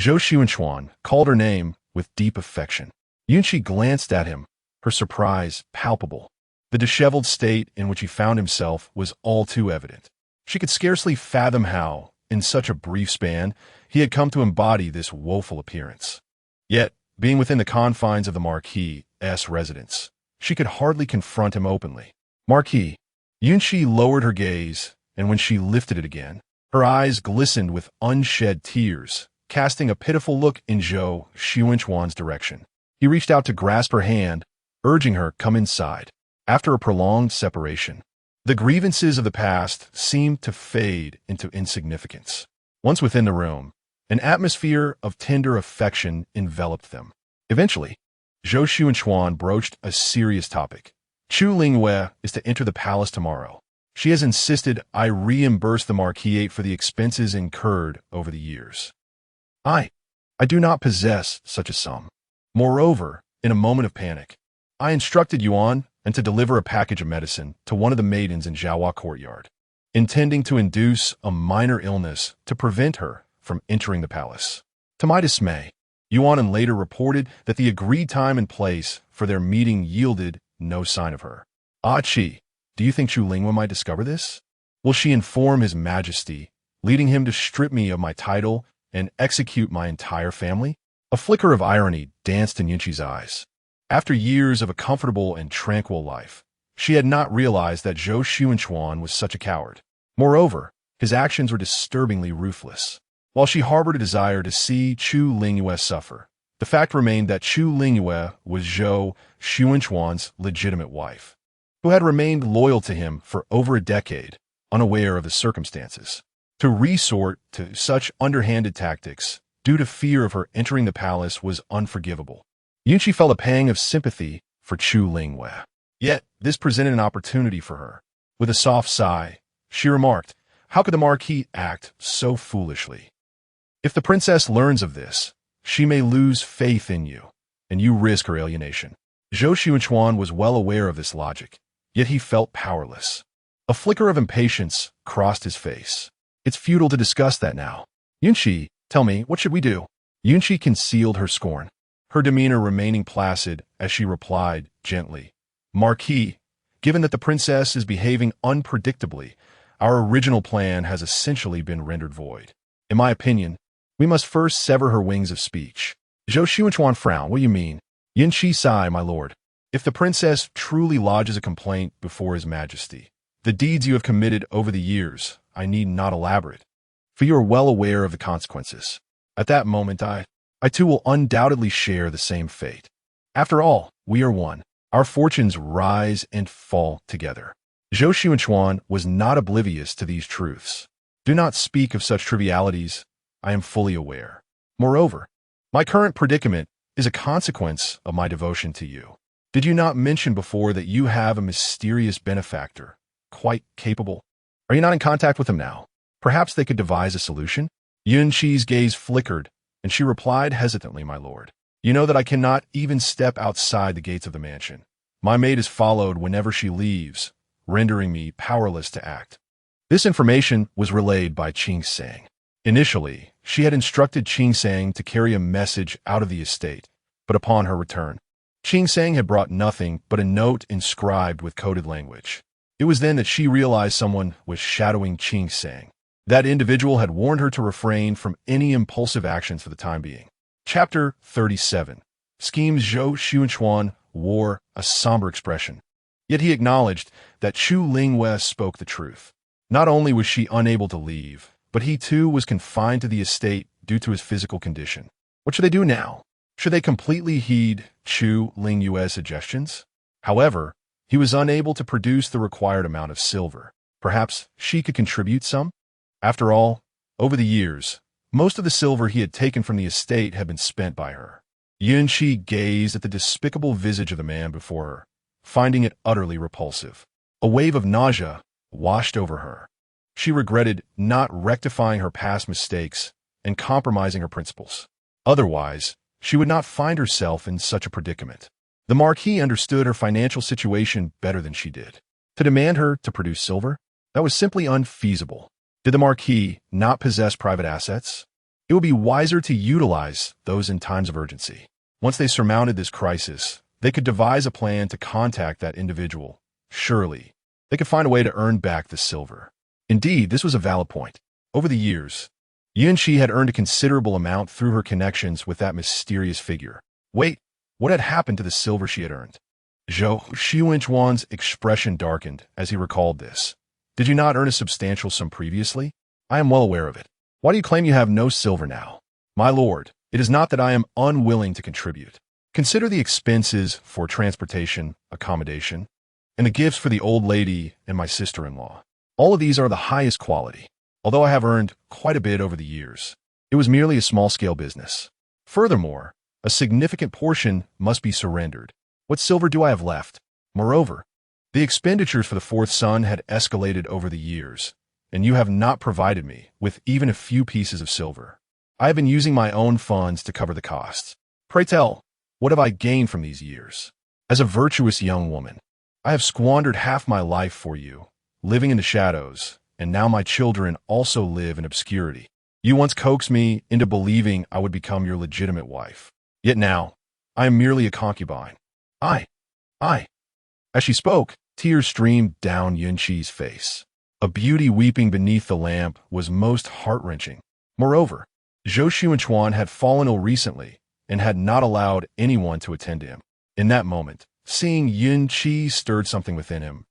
Zhou Taochuan called her name with deep affection. Yunqi glanced at him, her surprise palpable. The disheveled state in which he found himself was all too evident. She could scarcely fathom how, in such a brief span, he had come to embody this woeful appearance. Yet, being within the confines of the Marquis's residence, she could hardly confront him openly. Marquis. Yunqi lowered her gaze, and when she lifted it again, her eyes glistened with unshed tears, casting a pitiful look in Zhou Taochuan's direction. He reached out to grasp her hand, urging her come inside. After a prolonged separation, the grievances of the past seemed to fade into insignificance. Once within the room, an atmosphere of tender affection enveloped them. Eventually, Zhou Taochuan broached a serious topic. Chu Lingyu is to enter the palace tomorrow. She has insisted I reimburse the Marquis for the expenses incurred over the years. I do not possess such a sum. Moreover, in a moment of panic, I instructed Yuan and to deliver a package of medicine to one of the maidens in Zhaohua courtyard, intending to induce a minor illness to prevent her from entering the palace. To my dismay, Yuan later reported that the agreed time and place for their meeting yielded no sign of her. Ah Qi, do you think Chu Lingyu might discover this? Will she inform His Majesty, leading him to strip me of my title and execute my entire family? A flicker of irony danced in Yunqi's eyes. After years of a comfortable and tranquil life, she had not realized that Zhou Taochuan was such a coward. Moreover, his actions were disturbingly ruthless. While she harbored a desire to see Chu Lingyu suffer, the fact remained that Chu Lingyu was Zhou Taochuan's legitimate wife, who had remained loyal to him for over a decade, unaware of the circumstances. To resort to such underhanded tactics due to fear of her entering the palace was unforgivable. Yunqi felt a pang of sympathy for Chu Lingyu. Yet, this presented an opportunity for her. With a soft sigh, she remarked, how could the Marquis act so foolishly? If the princess learns of this, she may lose faith in you, and you risk her alienation. Zhou Taochuan was well aware of this logic, yet he felt powerless. A flicker of impatience crossed his face. It's futile to discuss that now. Yunqi, tell me, what should we do? Yunqi concealed her scorn, her demeanor remaining placid as she replied gently, Marquis, given that the princess is behaving unpredictably, our original plan has essentially been rendered void. In my opinion, we must first sever her wings of speech. Zhou Taochuan frowned. What do you mean? Yunqi sighed, my lord. If the princess truly lodges a complaint before His Majesty, the deeds you have committed over the years, I need not elaborate, for you are well aware of the consequences. At that moment, I too will undoubtedly share the same fate. After all, we are one. Our fortunes rise and fall together. Zhou Taochuan was not oblivious to these truths. Do not speak of such trivialities, I am fully aware. Moreover, my current predicament is a consequence of my devotion to you. Did you not mention before that you have a mysterious benefactor, quite capable? Are you not in contact with him now? Perhaps they could devise a solution? Yunqi's gaze flickered, and she replied hesitantly, my lord. You know that I cannot even step outside the gates of the mansion. My maid is followed whenever she leaves, rendering me powerless to act. This information was relayed by Qing Sang. Initially, she had instructed Qing Sang to carry a message out of the estate, but upon her return, Qing Sang had brought nothing but a note inscribed with coded language. It was then that she realized someone was shadowing Qing Sang. That individual had warned her to refrain from any impulsive actions for the time being. Chapter 37. Schemes Zhou Taochuan wore a somber expression. Yet he acknowledged that Chu Lingyu spoke the truth. Not only was she unable to leave, but he too was confined to the estate due to his physical condition. What should they do now? Should they completely heed Chu Lingyu's suggestions? However, he was unable to produce the required amount of silver. Perhaps she could contribute some? After all, over the years, most of the silver he had taken from the estate had been spent by her. Yunqi gazed at the despicable visage of the man before her, finding it utterly repulsive. A wave of nausea washed over her. She regretted not rectifying her past mistakes and compromising her principles. Otherwise, she would not find herself in such a predicament. The Marquis understood her financial situation better than she did. To demand her to produce silver? That was simply unfeasible. Did the Marquis not possess private assets? It would be wiser to utilize those in times of urgency. Once they surmounted this crisis, they could devise a plan to contact that individual. Surely, they could find a way to earn back the silver. Indeed, this was a valid point. Over the years, Yunqi had earned a considerable amount through her connections with that mysterious figure. Wait, what had happened to the silver she had earned? Zhou Taochuan's expression darkened as he recalled this. Did you not earn a substantial sum previously? I am well aware of it. Why do you claim you have no silver now? My lord, it is not that I am unwilling to contribute. Consider the expenses for transportation, accommodation, and the gifts for the old lady and my sister-in-law. All of these are the highest quality. Although I have earned quite a bit over the years, it was merely a small-scale business. Furthermore, a significant portion must be surrendered. What silver do I have left? Moreover, the expenditures for the fourth son had escalated over the years, and you have not provided me with even a few pieces of silver. I have been using my own funds to cover the costs. Pray tell, what have I gained from these years? As a virtuous young woman, I have squandered half my life for you, living in the shadows, and now my children also live in obscurity. You once coaxed me into believing I would become your legitimate wife. Yet now, I am merely a concubine. I. As she spoke, tears streamed down Yunqi's face. A beauty weeping beneath the lamp was most heart-wrenching. Moreover, Zhou Taochuan had fallen ill recently and had not allowed anyone to attend to him. In that moment, seeing Yunqi stirred something within him,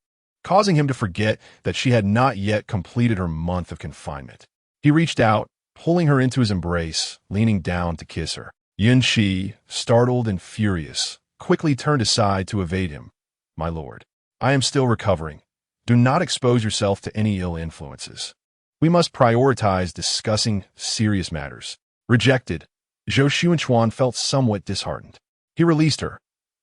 causing him to forget that she had not yet completed her month of confinement. He reached out, pulling her into his embrace, leaning down to kiss her. Yunqi, startled and furious, quickly turned aside to evade him. My lord, I am still recovering. Do not expose yourself to any ill influences. We must prioritize discussing serious matters. Rejected, Zhou Taochuan felt somewhat disheartened. He released her.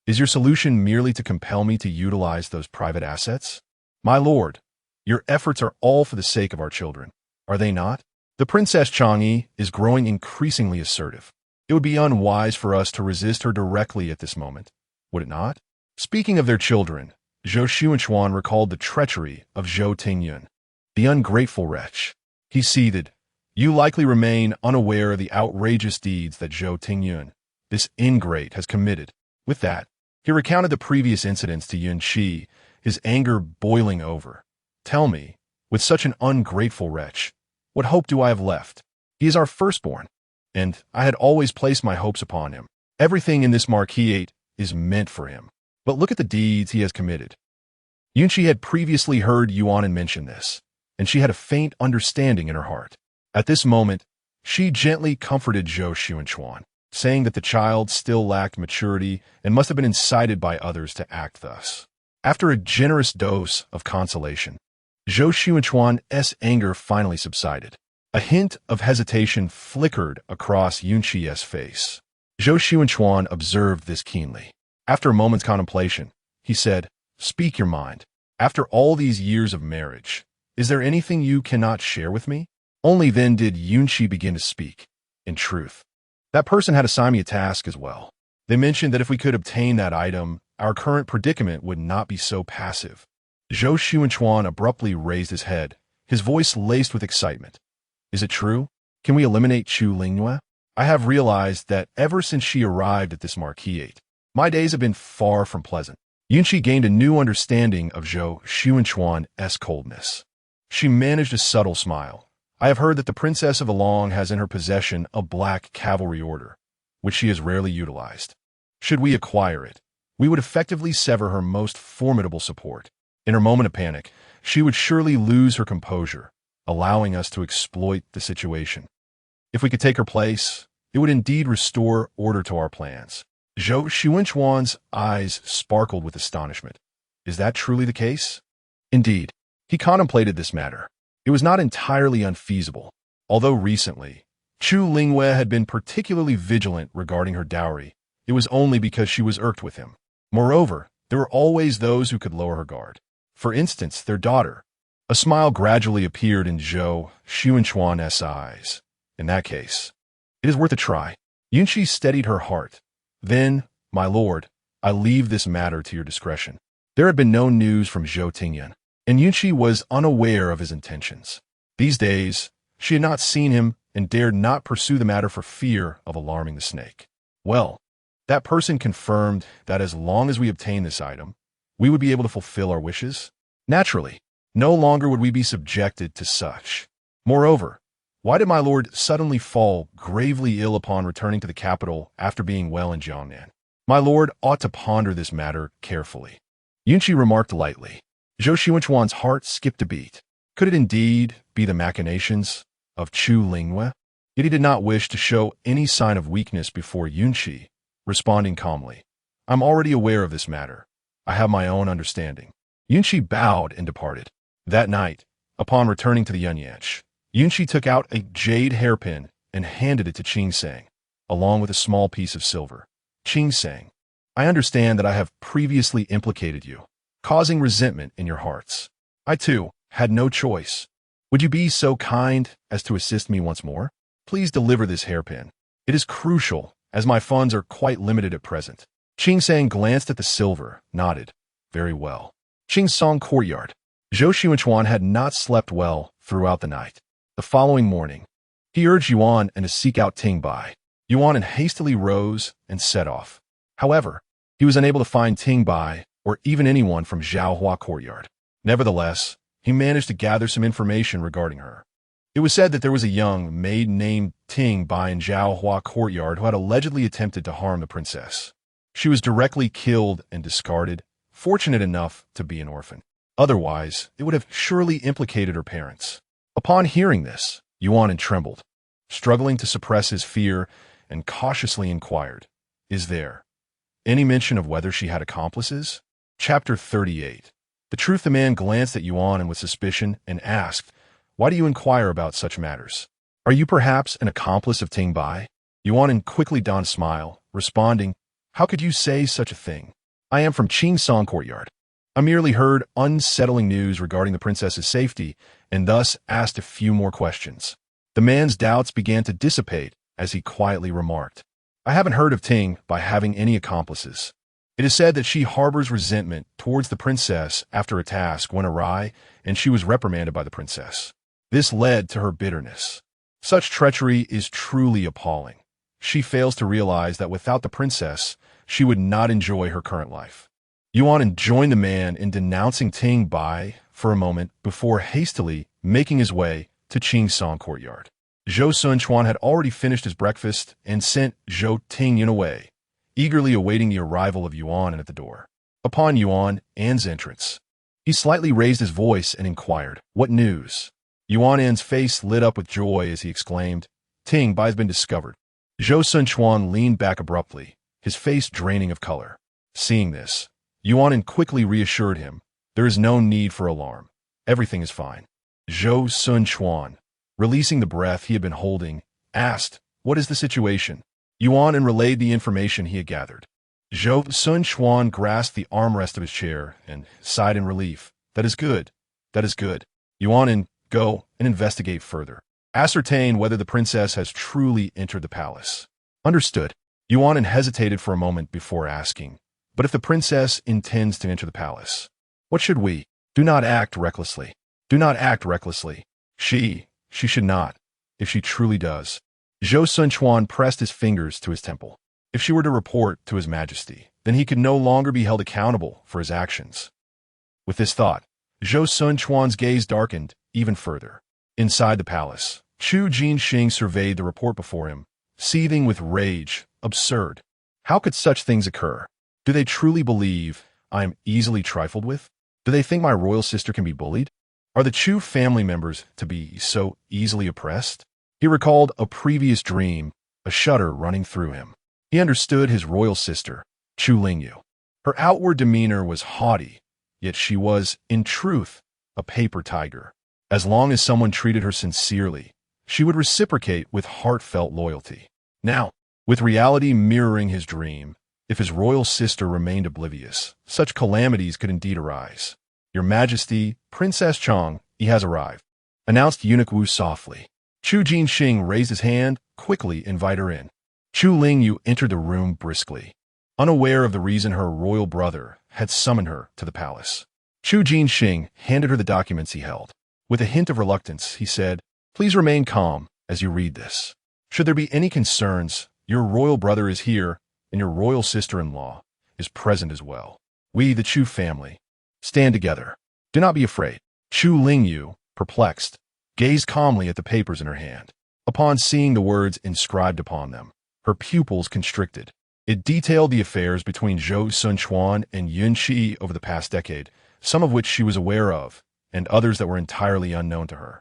Is your solution merely to compel me to utilize those private assets? My lord, your efforts are all for the sake of our children, are they not? The Princess Changyi is growing increasingly assertive. It would be unwise for us to resist her directly at this moment, would it not? Speaking of their children, Zhou Taochuan recalled the treachery of Zhou Tingyun, the ungrateful wretch. He seethed. You likely remain unaware of the outrageous deeds that Zhou Tingyun, this ingrate, has committed. With that, he recounted the previous incidents to Yunqi, his anger boiling over. Tell me, with such an ungrateful wretch, what hope do I have left? He is our firstborn, and I had always placed my hopes upon him. Everything in this marquisate is meant for him. But look at the deeds he has committed. Yunqi had previously heard Yuan mention this, and she had a faint understanding in her heart. At this moment, she gently comforted Zhou Taochuan, saying that the child still lacked maturity and must have been incited by others to act thus. After a generous dose of consolation, Zhou Taochuan's anger finally subsided. A hint of hesitation flickered across Yunqi's face. Zhou Taochuan observed this keenly. After a moment's contemplation, he said, Speak your mind. After all these years of marriage, is there anything you cannot share with me? Only then did Yunqi begin to speak. In truth, that person had assigned me a task as well. They mentioned that if we could obtain that item, our current predicament would not be so passive. Zhou Taochuan abruptly raised his head, his voice laced with excitement. Is it true? Can we eliminate Chu Lingyu? I have realized that ever since she arrived at this marquisate, my days have been far from pleasant. Yunqi gained a new understanding of Zhou Taochuan's coldness. She managed a subtle smile. I have heard that the Princess of Along has in her possession a black cavalry order, which she has rarely utilized. Should we acquire it, we would effectively sever her most formidable support. In her moment of panic, she would surely lose her composure, allowing us to exploit the situation. If we could take her place, it would indeed restore order to our plans. Zhou Taochuan's eyes sparkled with astonishment. Is that truly the case? Indeed, he contemplated this matter. It was not entirely unfeasible. Although recently, Chu Lingyu had been particularly vigilant regarding her dowry, it was only because she was irked with him. Moreover, there were always those who could lower her guard. For instance, their daughter. A smile gradually appeared in Zhou Taochuan's eyes. In that case, it is worth a try. Yunqi steadied her heart. Then, my lord, I leave this matter to your discretion. There had been no news from Zhou Tingyan, and Yunqi was unaware of his intentions. These days, she had not seen him and dared not pursue the matter for fear of alarming the snake. Well, that person confirmed that as long as we obtained this item, we would be able to fulfill our wishes. Naturally, no longer would we be subjected to such. Moreover, why did my lord suddenly fall gravely ill upon returning to the capital after being well in Jiangnan? My lord ought to ponder this matter carefully. Yunqi remarked lightly. Zhou Taochuan's heart skipped a beat. Could it indeed be the machinations of Chu Lingyu? Yet he did not wish to show any sign of weakness before Yunqi, responding calmly. I'm already aware of this matter. I have my own understanding. Yunqi bowed and departed. That night, upon returning to the Yunyech, Yunqi took out a jade hairpin and handed it to Qing Sang, along with a small piece of silver. Qing Sang, I understand that I have previously implicated you, causing resentment in your hearts. I, too, had no choice. Would you be so kind as to assist me once more? Please deliver this hairpin. It is crucial, as my funds are quite limited at present. Qing Sang glanced at the silver, nodded. Very well. Qing Song courtyard. Zhou Taochuan had not slept well throughout the night. The following morning, he urged Yuan and to seek out Ting Bai. Yuan hastily rose and set off. However, he was unable to find Ting Bai or even anyone from Zhaohua courtyard. Nevertheless, he managed to gather some information regarding her. It was said that there was a young maid named Ting Bai in Zhaohua courtyard who had allegedly attempted to harm the princess. She was directly killed and discarded, fortunate enough to be an orphan. Otherwise, it would have surely implicated her parents. Upon hearing this, Yuan trembled, struggling to suppress his fear, and cautiously inquired, Is there any mention of whether she had accomplices? Chapter 38. The truth, the man glanced at Yuan with suspicion and asked, Why do you inquire about such matters? Are you perhaps an accomplice of Ting Bai? Yuan quickly donned a smile, responding, How could you say such a thing? I am from Qing Song courtyard. I merely heard unsettling news regarding the princess's safety and thus asked a few more questions. The man's doubts began to dissipate as he quietly remarked, I haven't heard of Ting Bai having any accomplices. It is said that she harbors resentment towards the princess after a task went awry and she was reprimanded by the princess. This led to her bitterness. Such treachery is truly appalling. She fails to realize that without the princess, she would not enjoy her current life. Yuan joined the man in denouncing Ting Bai for a moment before hastily making his way to Qing Song courtyard. Zhou Taochuan had already finished his breakfast and sent Zhou Tingyan away, eagerly awaiting the arrival of Yuan at the door. Upon Yuan's entrance, he slightly raised his voice and inquired, What news? Yuan's face lit up with joy as he exclaimed, Ting Bai has been discovered. Zhou Taochuan leaned back abruptly, his face draining of color. Seeing this, Yuan quickly reassured him, There is no need for alarm. Everything is fine. Zhou Taochuan, releasing the breath he had been holding, asked, What is the situation? Yuan relayed the information he had gathered. Zhou Taochuan grasped the armrest of his chair and sighed in relief. That is good. That is good. Yuan, go and investigate further. Ascertain whether the princess has truly entered the palace. Understood. Yuan hesitated for a moment before asking, But if the princess intends to enter the palace, what should we? Do not act recklessly. Do not act recklessly. She should not, if she truly does. Zhou Taochuan pressed his fingers to his temple. If she were to report to His Majesty, then he could no longer be held accountable for his actions. With this thought, Zhou Taochuan's gaze darkened even further. Inside the palace, Chu Jinxing surveyed the report before him, seething with rage. Absurd. How could such things occur? Do they truly believe I am easily trifled with? Do they think my royal sister can be bullied? Are the Chu family members to be so easily oppressed? He recalled a previous dream, a shudder running through him. He understood his royal sister, Chu Lingyu. Her outward demeanor was haughty, yet she was, in truth, a paper tiger. As long as someone treated her sincerely, she would reciprocate with heartfelt loyalty. Now, with reality mirroring his dream, if his royal sister remained oblivious, such calamities could indeed arise. Your Majesty, Princess Chang, he has arrived, announced Eunuch Wu softly. Chu Jinxing raised his hand, quickly invite her in. Chu Lingyu entered the room briskly, unaware of the reason her royal brother had summoned her to the palace. Chu Jinxing handed her the documents he held. With a hint of reluctance, he said, "Please remain calm as you read this. Should there be any concerns, your royal brother is here, and your royal sister-in-law is present as well. We, the Chu family, stand together. Do not be afraid." Chu Lingyu, perplexed, gazed calmly at the papers in her hand. Upon seeing the words inscribed upon them, her pupils constricted. It detailed the affairs between Zhou Taochuan and Yunqi over the past decade, some of which she was aware of, and others that were entirely unknown to her.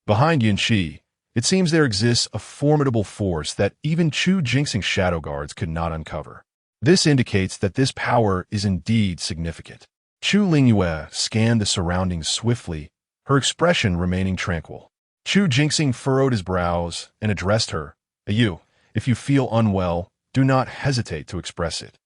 Behind Yunqi, it seems there exists a formidable force that even Chu Jinxing's shadow guards could not uncover. This indicates that this power is indeed significant. Chu Lingyu scanned the surroundings swiftly, her expression remaining tranquil. Chu Jinxing furrowed his brows and addressed her, "You, if you feel unwell, do not hesitate to express it.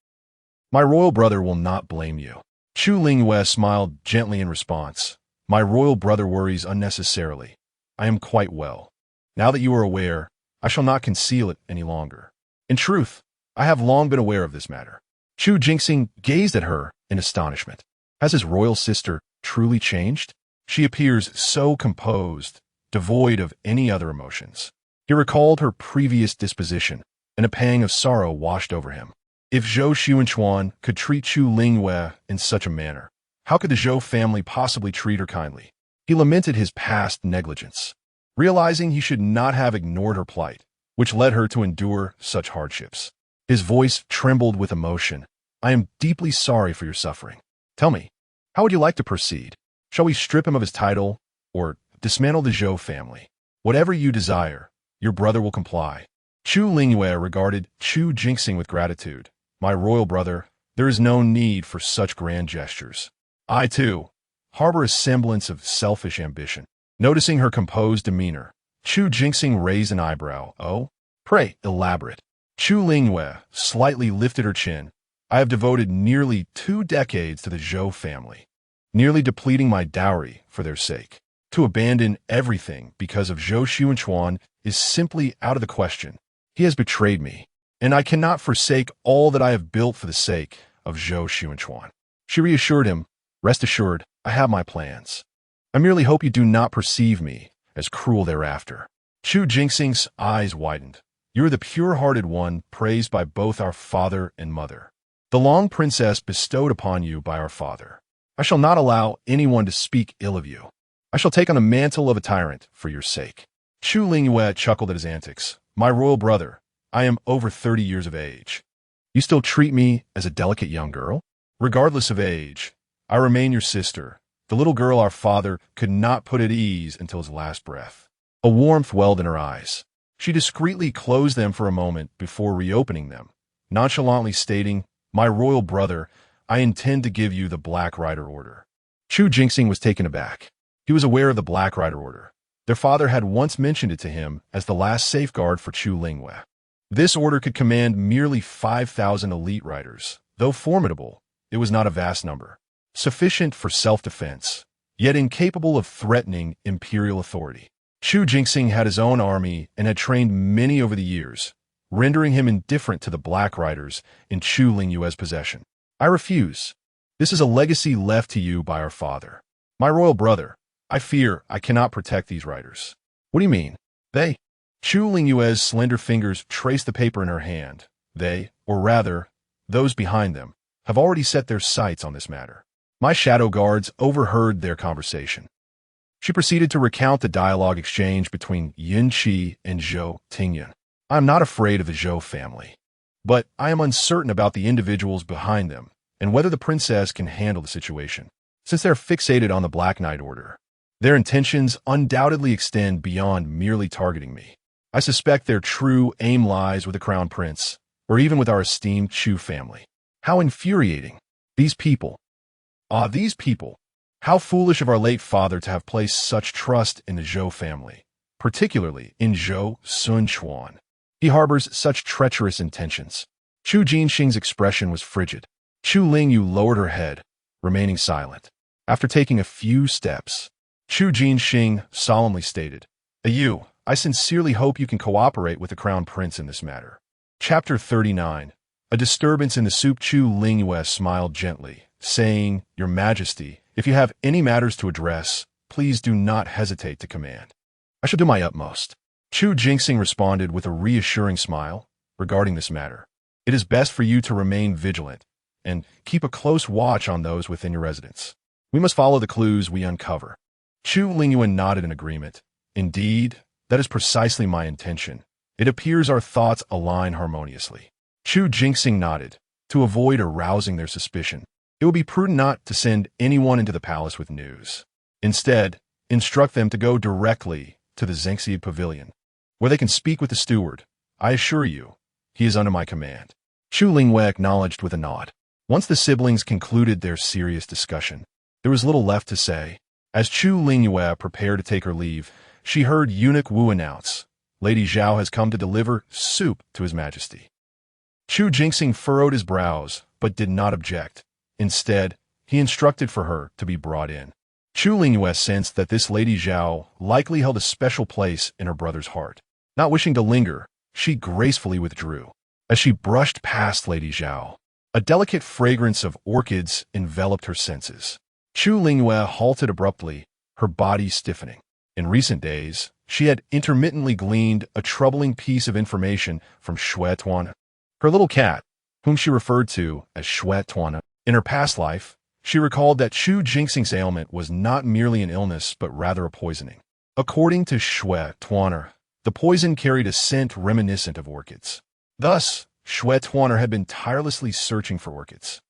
My royal brother will not blame you." Chu Lingyu smiled gently in response. "My royal brother worries unnecessarily. I am quite well. Now that you are aware, I shall not conceal it any longer. In truth, I have long been aware of this matter." Chu Jinxing gazed at her in astonishment. Has his royal sister truly changed? She appears so composed, devoid of any other emotions. He recalled her previous disposition, and a pang of sorrow washed over him. If Zhou Taochuan could treat Chu Lingyu in such a manner, how could the Zhou family possibly treat her kindly? He lamented his past negligence, realizing he should not have ignored her plight, which led her to endure such hardships. His voice trembled with emotion. "I am deeply sorry for your suffering. Tell me, how would you like to proceed? Shall we strip him of his title, or dismantle the Zhou family? Whatever you desire, your brother will comply." Chu Lingyu regarded Chu Jinxing with gratitude. "My royal brother, there is no need for such grand gestures. I, too, harbor a semblance of selfish ambition." Noticing her composed demeanor, Chu Jinxing raised an eyebrow. "Oh? Pray, elaborate." Chu Lingyu slightly lifted her chin. "I have devoted nearly 2 decades to the Zhou family, nearly depleting my dowry for their sake. To abandon everything because of Zhou Taochuan is simply out of the question. He has betrayed me, and I cannot forsake all that I have built for the sake of Zhou Taochuan." She reassured him, "Rest assured, I have my plans. I merely hope you do not perceive me as cruel thereafter." Chu Jinxing's eyes widened. "You are the pure-hearted one praised by both our father and mother. The long princess bestowed upon you by our father. I shall not allow anyone to speak ill of you. I shall take on the mantle of a tyrant for your sake." Chu Lingyu chuckled at his antics. "My royal brother, I am over 30 years of age. You still treat me as a delicate young girl? Regardless of age, I remain your sister, the little girl our father could not put at ease until his last breath." A warmth welled in her eyes. She discreetly closed them for a moment before reopening them, nonchalantly stating, "My royal brother, I intend to give you the Black Rider Order." Chu Jinxing was taken aback. He was aware of the Black Rider Order. Their father had once mentioned it to him as the last safeguard for Chu Lingyu. This order could command merely 5,000 elite riders. Though formidable, it was not a vast number, sufficient for self-defense, yet incapable of threatening imperial authority. Chu Jinxing had his own army and had trained many over the years, rendering him indifferent to the Black Riders in Chu Lingyu's possession. "I refuse. This is a legacy left to you by our father. My royal brother, I fear I cannot protect these riders." "What do you mean? They?" Chu Lingyu's slender fingers traced the paper in her hand. "They, or rather, those behind them, have already set their sights on this matter. My shadow guards overheard their conversation." She proceeded to recount the dialogue exchange between Yunqi and Zhou Taochuan. "I am not afraid of the Zhou family. but I am uncertain about the individuals behind them and whether the princess can handle the situation. Since they're fixated on the Black Knight Order, their intentions undoubtedly extend beyond merely targeting me. I suspect their true aim lies with the Crown Prince, or even with our esteemed Chu family. How infuriating. These people. These people. How foolish of our late father to have placed such trust in the Zhou family, particularly in Zhou Taochuan. He harbors such treacherous intentions. Chu Jinxing's expression was frigid. Chu Lingyu lowered her head, remaining silent. After taking a few steps, Chu Jinxing solemnly stated, I sincerely hope you can cooperate with the Crown Prince in this matter. Chapter 39. A disturbance in the soup. Chu Lingyu smiled gently, saying, Your Majesty, if you have any matters to address, please do not hesitate to command. I shall do my utmost. Chu Jinxing responded with a reassuring smile regarding this matter. It is best for you to remain vigilant and keep a close watch on those within your residence. We must follow the clues we uncover. Chu Lingyu nodded in agreement. Indeed, that is precisely my intention. It appears our thoughts align harmoniously. Chu Jinxing nodded. To avoid arousing their suspicion, it would be prudent not to send anyone into the palace with news. Instead, instruct them to go directly to the Zhengxi Pavilion, where they can speak with the steward. I assure you, he is under my command. Chu Lingyu acknowledged with a nod. Once the siblings concluded their serious discussion, there was little left to say. As Chu Lingyu prepared to take her leave, she heard Eunuch Wu announce, Lady Zhao has come to deliver soup to His Majesty. Chu Jinxing furrowed his brows, but did not object. Instead, he instructed for her to be brought in. Chu Lingyu sensed that this Lady Zhao likely held a special place in her brother's heart. Not wishing to linger, she gracefully withdrew. As she brushed past Lady Zhao, a delicate fragrance of orchids enveloped her senses. Chu Lingyu halted abruptly, her body stiffening. In recent days, she had intermittently gleaned a troubling piece of information from Zhou Taochuan, her little cat, whom she referred to as Zhou Taochuan. In her past life, she recalled that Chu Jinxing's ailment was not merely an illness but rather a poisoning. According to Zhou Taochuan, the poison carried a scent reminiscent of orchids. Thus, Zhou Taochuan had been tirelessly searching for orchids,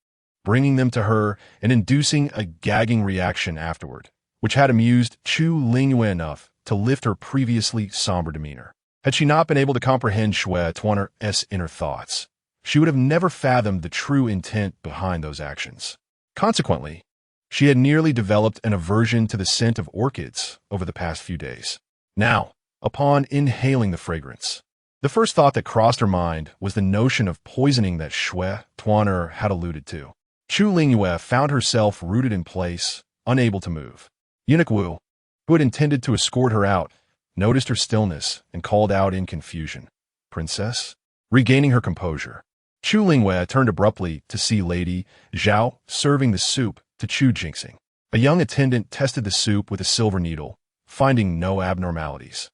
bringing them to her and inducing a gagging reaction afterward, which had amused Chu Lingyu enough to lift her previously somber demeanor. Had she not been able to comprehend Zhou Taochuan's inner thoughts, she would have never fathomed the true intent behind those actions. Consequently, she had nearly developed an aversion to the scent of orchids over the past few days. Now, upon inhaling the fragrance, the first thought that crossed her mind was the notion of poisoning that Zhou Taochuan had alluded to. Chu Lingyu found herself rooted in place, unable to move. Eunuch Wu, who had intended to escort her out, noticed her stillness and called out in confusion, Princess? Regaining her composure, Chu Lingyu turned abruptly to see Lady Zhao serving the soup to Chu Jinxing. A young attendant tested the soup with a silver needle, finding no abnormalities.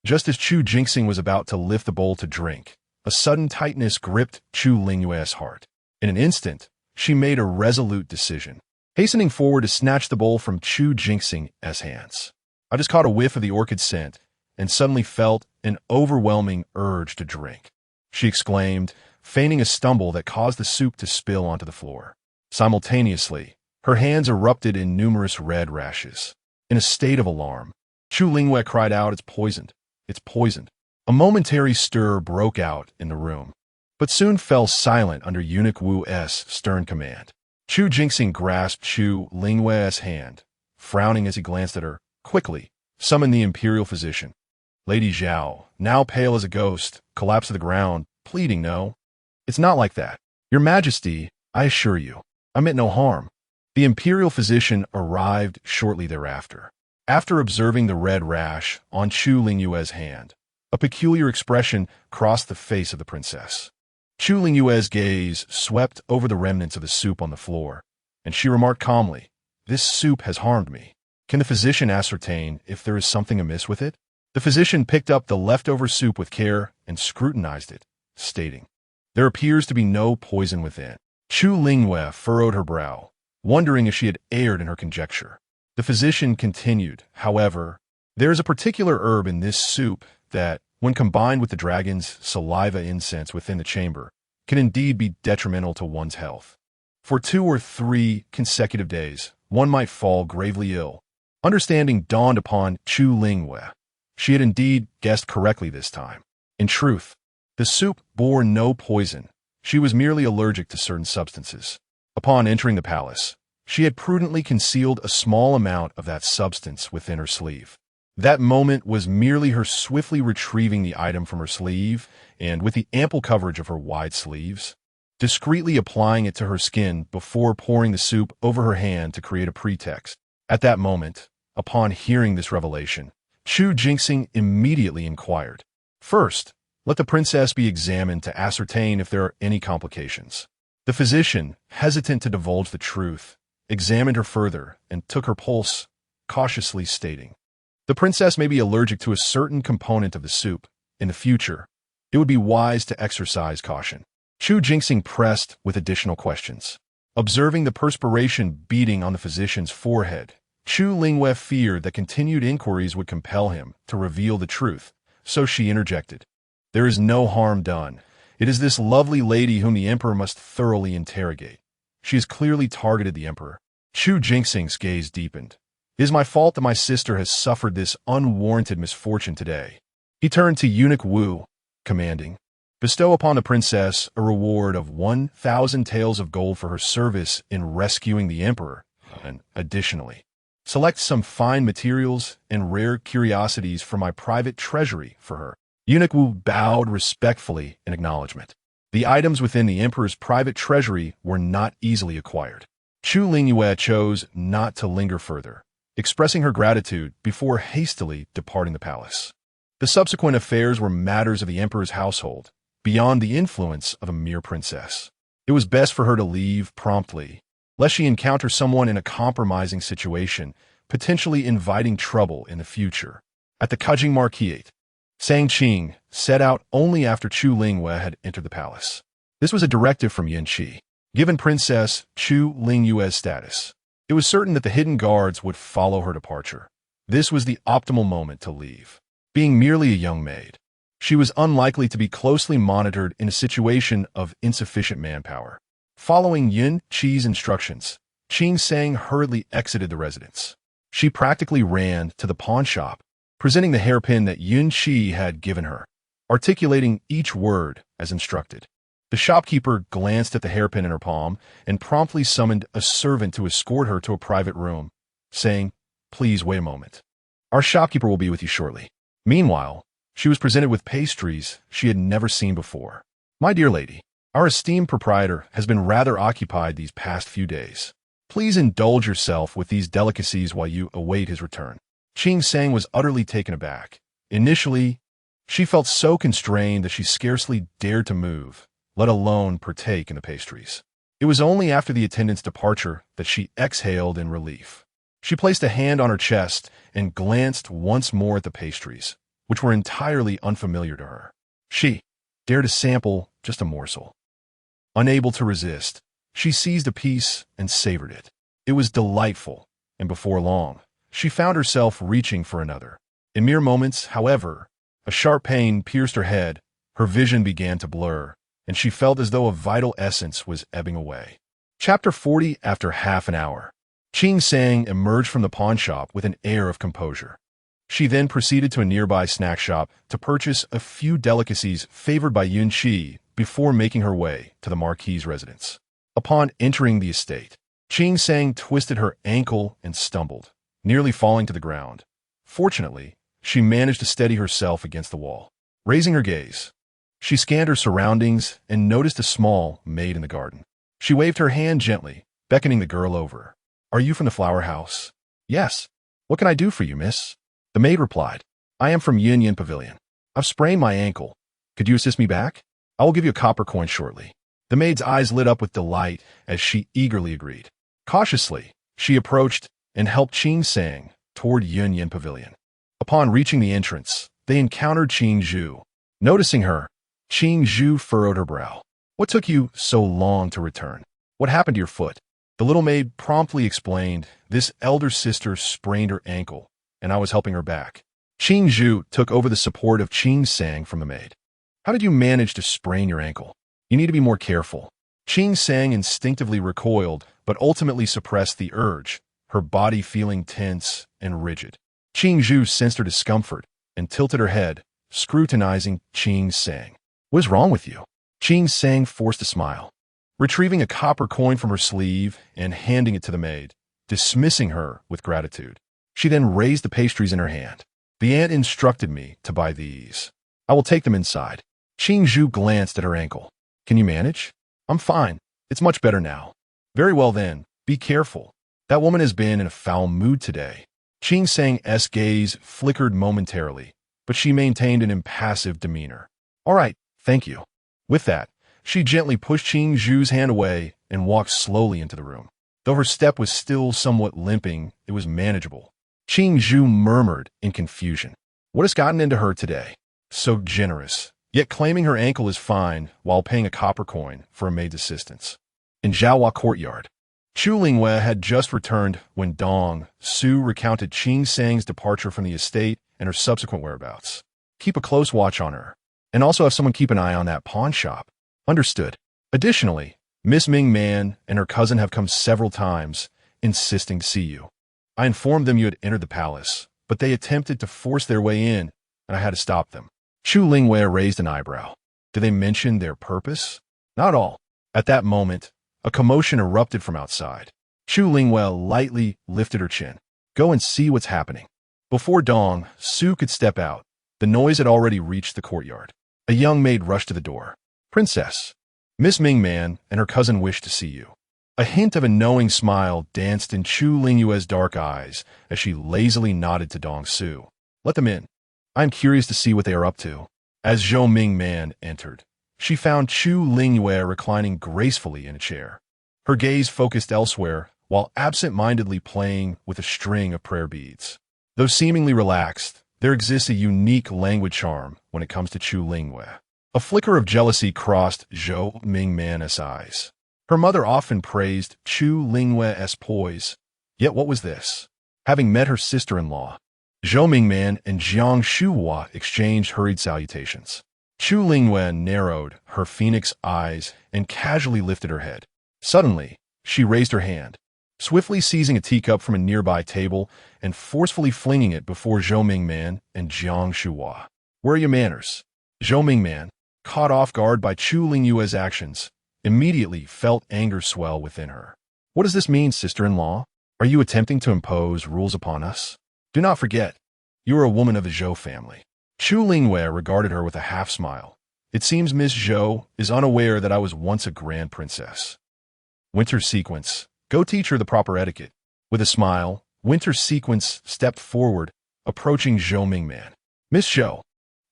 Just as Chu Jinxing was about to lift the bowl to drink, a sudden tightness gripped Chu Lingyu's heart. In an instant, she made a resolute decision, hastening forward to snatch the bowl from Chu Jinxing's hands. I just caught a whiff of the orchid scent and suddenly felt an overwhelming urge to drink, she exclaimed, feigning a stumble that caused the soup to spill onto the floor. Simultaneously, her hands erupted in numerous red rashes. In a state of alarm, Chu Lingyu cried out, It's poisoned! It's poisoned! A momentary stir broke out in the room, but soon fell silent under Eunuch Wu's stern command. Chu Jinxing grasped Chu Lingyu's hand, frowning as he glanced at her. Quickly, summoned the imperial physician. Lady Zhao, now pale as a ghost, collapsed to the ground, pleading, No, it's not like that. Your Majesty, I assure you, I meant no harm. The imperial physician arrived shortly thereafter. After observing the red rash on Chu Lingyu's hand, a peculiar expression crossed the face of the princess. Chu Lingyu's gaze swept over the remnants of the soup on the floor, and she remarked calmly, This soup has harmed me. Can the physician ascertain if there is something amiss with it? The physician picked up the leftover soup with care and scrutinized it, stating, There appears to be no poison within. Chu Lingyu furrowed her brow, wondering if she had erred in her conjecture. The physician continued, However, there is a particular herb in this soup that, when combined with the dragon's saliva incense within the chamber, can indeed be detrimental to one's health. For 2 or 3 consecutive days, one might fall gravely ill. Understanding dawned upon Chu Lingyu. She had indeed guessed correctly this time. In truth, the soup bore no poison. She was merely allergic to certain substances. Upon entering the palace, she had prudently concealed a small amount of that substance within her sleeve. That moment was merely her swiftly retrieving the item from her sleeve and, with the ample coverage of her wide sleeves, discreetly applying it to her skin before pouring the soup over her hand to create a pretext. At that moment, upon hearing this revelation, Chu Jingxing immediately inquired, "First, let the princess be examined to ascertain if there are any complications." The physician, hesitant to divulge the truth, examined her further and took her pulse, cautiously stating, "The princess may be allergic to a certain component of the soup. In the future, it would be wise to exercise caution." Chu Jingxing pressed with additional questions. Observing the perspiration beading on the physician's forehead, Chu Lingyu feared that continued inquiries would compel him to reveal the truth, so she interjected, "There is no harm done. It is this lovely lady whom the emperor must thoroughly interrogate. She has clearly targeted the emperor." Chu Jingxing's gaze deepened. "It is my fault that my sister has suffered this unwarranted misfortune today." He turned to Eunuch Wu, commanding, "Bestow upon the princess a reward of 1,000 taels of gold for her service in rescuing the emperor, and additionally, select some fine materials and rare curiosities from my private treasury for her." Eunuch Wu bowed respectfully in acknowledgement. The items within the emperor's private treasury were not easily acquired. Chu Lingyu chose not to linger further, expressing her gratitude before hastily departing the palace. The subsequent affairs were matters of the emperor's household, beyond the influence of a mere princess. It was best for her to leave promptly, lest she encounter someone in a compromising situation, potentially inviting trouble in the future. At the Changyi Marquise, Sang Qing set out only after Chu Lingyu had entered the palace. This was a directive from Yin Qi. Given Princess Chu Lingyu's status, it was certain that the hidden guards would follow her departure. This was the optimal moment to leave. Being merely a young maid, she was unlikely to be closely monitored in a situation of insufficient manpower. Following Yin Qi's instructions, Qing Sang hurriedly exited the residence. She practically ran to the pawn shop, presenting the hairpin that Yin Qi had given her, articulating each word as instructed. The shopkeeper glanced at the hairpin in her palm and promptly summoned a servant to escort her to a private room, saying, "Please wait a moment. Our shopkeeper will be with you shortly." Meanwhile, she was presented with pastries she had never seen before. "My dear lady, our esteemed proprietor has been rather occupied these past few days. Please indulge yourself with these delicacies while you await his return." Qing Sang was utterly taken aback. Initially, she felt so constrained that she scarcely dared to move, let alone partake in the pastries. It was only after the attendant's departure that she exhaled in relief. She placed a hand on her chest and glanced once more at the pastries, which were entirely unfamiliar to her. She dared to sample just a morsel. Unable to resist, she seized a piece and savored it. It was delightful, and before long, she found herself reaching for another. In mere moments, however, a sharp pain pierced her head, her vision began to blur, and she felt as though a vital essence was ebbing away. Chapter 40. After half an hour, Qing Sang emerged from the pawn shop with an air of composure. She then proceeded to a nearby snack shop to purchase a few delicacies favored by Yin Qi before making her way to the Marquis's residence. Upon entering the estate, Qing Sang twisted her ankle and stumbled, nearly falling to the ground. Fortunately, she managed to steady herself against the wall. Raising her gaze, she scanned her surroundings and noticed a small maid in the garden. She waved her hand gently, beckoning the girl over. "Are you from the flower house?" "Yes. What can I do for you, miss?" The maid replied. "I am from Yin Pavilion. I've sprained my ankle. Could you assist me back? I will give you a copper coin shortly." The maid's eyes lit up with delight as she eagerly agreed. Cautiously, she approached and helped Qing Sang toward Yin Pavilion. Upon reaching the entrance, they encountered Qing Zhu. Noticing her, Qing Zhu furrowed her brow. "What took you so long to return? What happened to your foot?" The little maid promptly explained, "This elder sister sprained her ankle, and I was helping her back." Qing Zhu took over the support of Qing Sang from the maid. "How did you manage to sprain your ankle?" You need to be more careful. Qing Sang instinctively recoiled, but ultimately suppressed the urge, her body feeling tense and rigid. Qing Zhu sensed her discomfort and tilted her head, scrutinizing Qing Sang. "What is wrong with you?" Qing Sang forced a smile, retrieving a copper coin from her sleeve and handing it to the maid, dismissing her with gratitude. She then raised the pastries in her hand. "The aunt instructed me to buy these. I will take them inside." Qing Zhu glanced at her ankle. "Can you manage?" "I'm fine. It's much better now." "Very well then. Be careful. That woman has been in a foul mood today." Qing Sang's gaze flickered momentarily, but she maintained an impassive demeanor. "All right, thank you." With that, she gently pushed Qing Zhu's hand away and walked slowly into the room. Though her step was still somewhat limping, it was manageable. Qing Zhu murmured in confusion. What has gotten into her today? So generous, yet claiming her ankle is fine while paying a copper coin for a maid's assistance. In Zhaohua courtyard, Chu Lingyu had just returned when Dong Su recounted Qing Sang's departure from the estate and her subsequent whereabouts. Keep a close watch on her, and also have someone keep an eye on that pawn shop. Understood. Additionally, Miss Ming Man and her cousin have come several times, insisting to see you. I informed them you had entered the palace, but they attempted to force their way in, and I had to stop them. Chu Lingyu raised an eyebrow. Did they mention their purpose? Not all. At that moment, a commotion erupted from outside. Chu Lingyu lightly lifted her chin. Go and see what's happening. Before Dong Su could step out, the noise had already reached the courtyard. A young maid rushed to the door. Princess, Miss Ming Man and her cousin wish to see you. A hint of a knowing smile danced in Chu Lingyu's dark eyes as she lazily nodded to Dong Su. Let them in. I am curious to see what they are up to. As Zhou Ming Man entered, she found Chu Lingyu reclining gracefully in a chair. Her gaze focused elsewhere while absent-mindedly playing with a string of prayer beads. Though seemingly relaxed, there exists a unique language charm when it comes to Chu Lingyu. A flicker of jealousy crossed Zhou Ming Man's eyes. Her mother often praised Chu Lingyu's poise, yet what was this? Having met her sister-in-law, Zhou Ming Man and Jiang Shuhua exchanged hurried salutations. Chu Lingyu narrowed her phoenix eyes and casually lifted her head. Suddenly, she raised her hand, swiftly seizing a teacup from a nearby table and forcefully flinging it before Zhou Ming Man and Jiang Shuhua. Where are your manners? Zhou Ming Man, caught off guard by Chu Lingyu's actions, immediately felt anger swell within her. What does this mean, sister-in-law? Are you attempting to impose rules upon us? Do not forget, you are a woman of the Zhou family. Chu Lingyu regarded her with a half-smile. It seems Miss Zhou is unaware that I was once a grand princess. Winter Sequence, go teach her the proper etiquette. With a smile, Winter Sequence stepped forward, approaching Zhou Ming Man. Miss Zhou,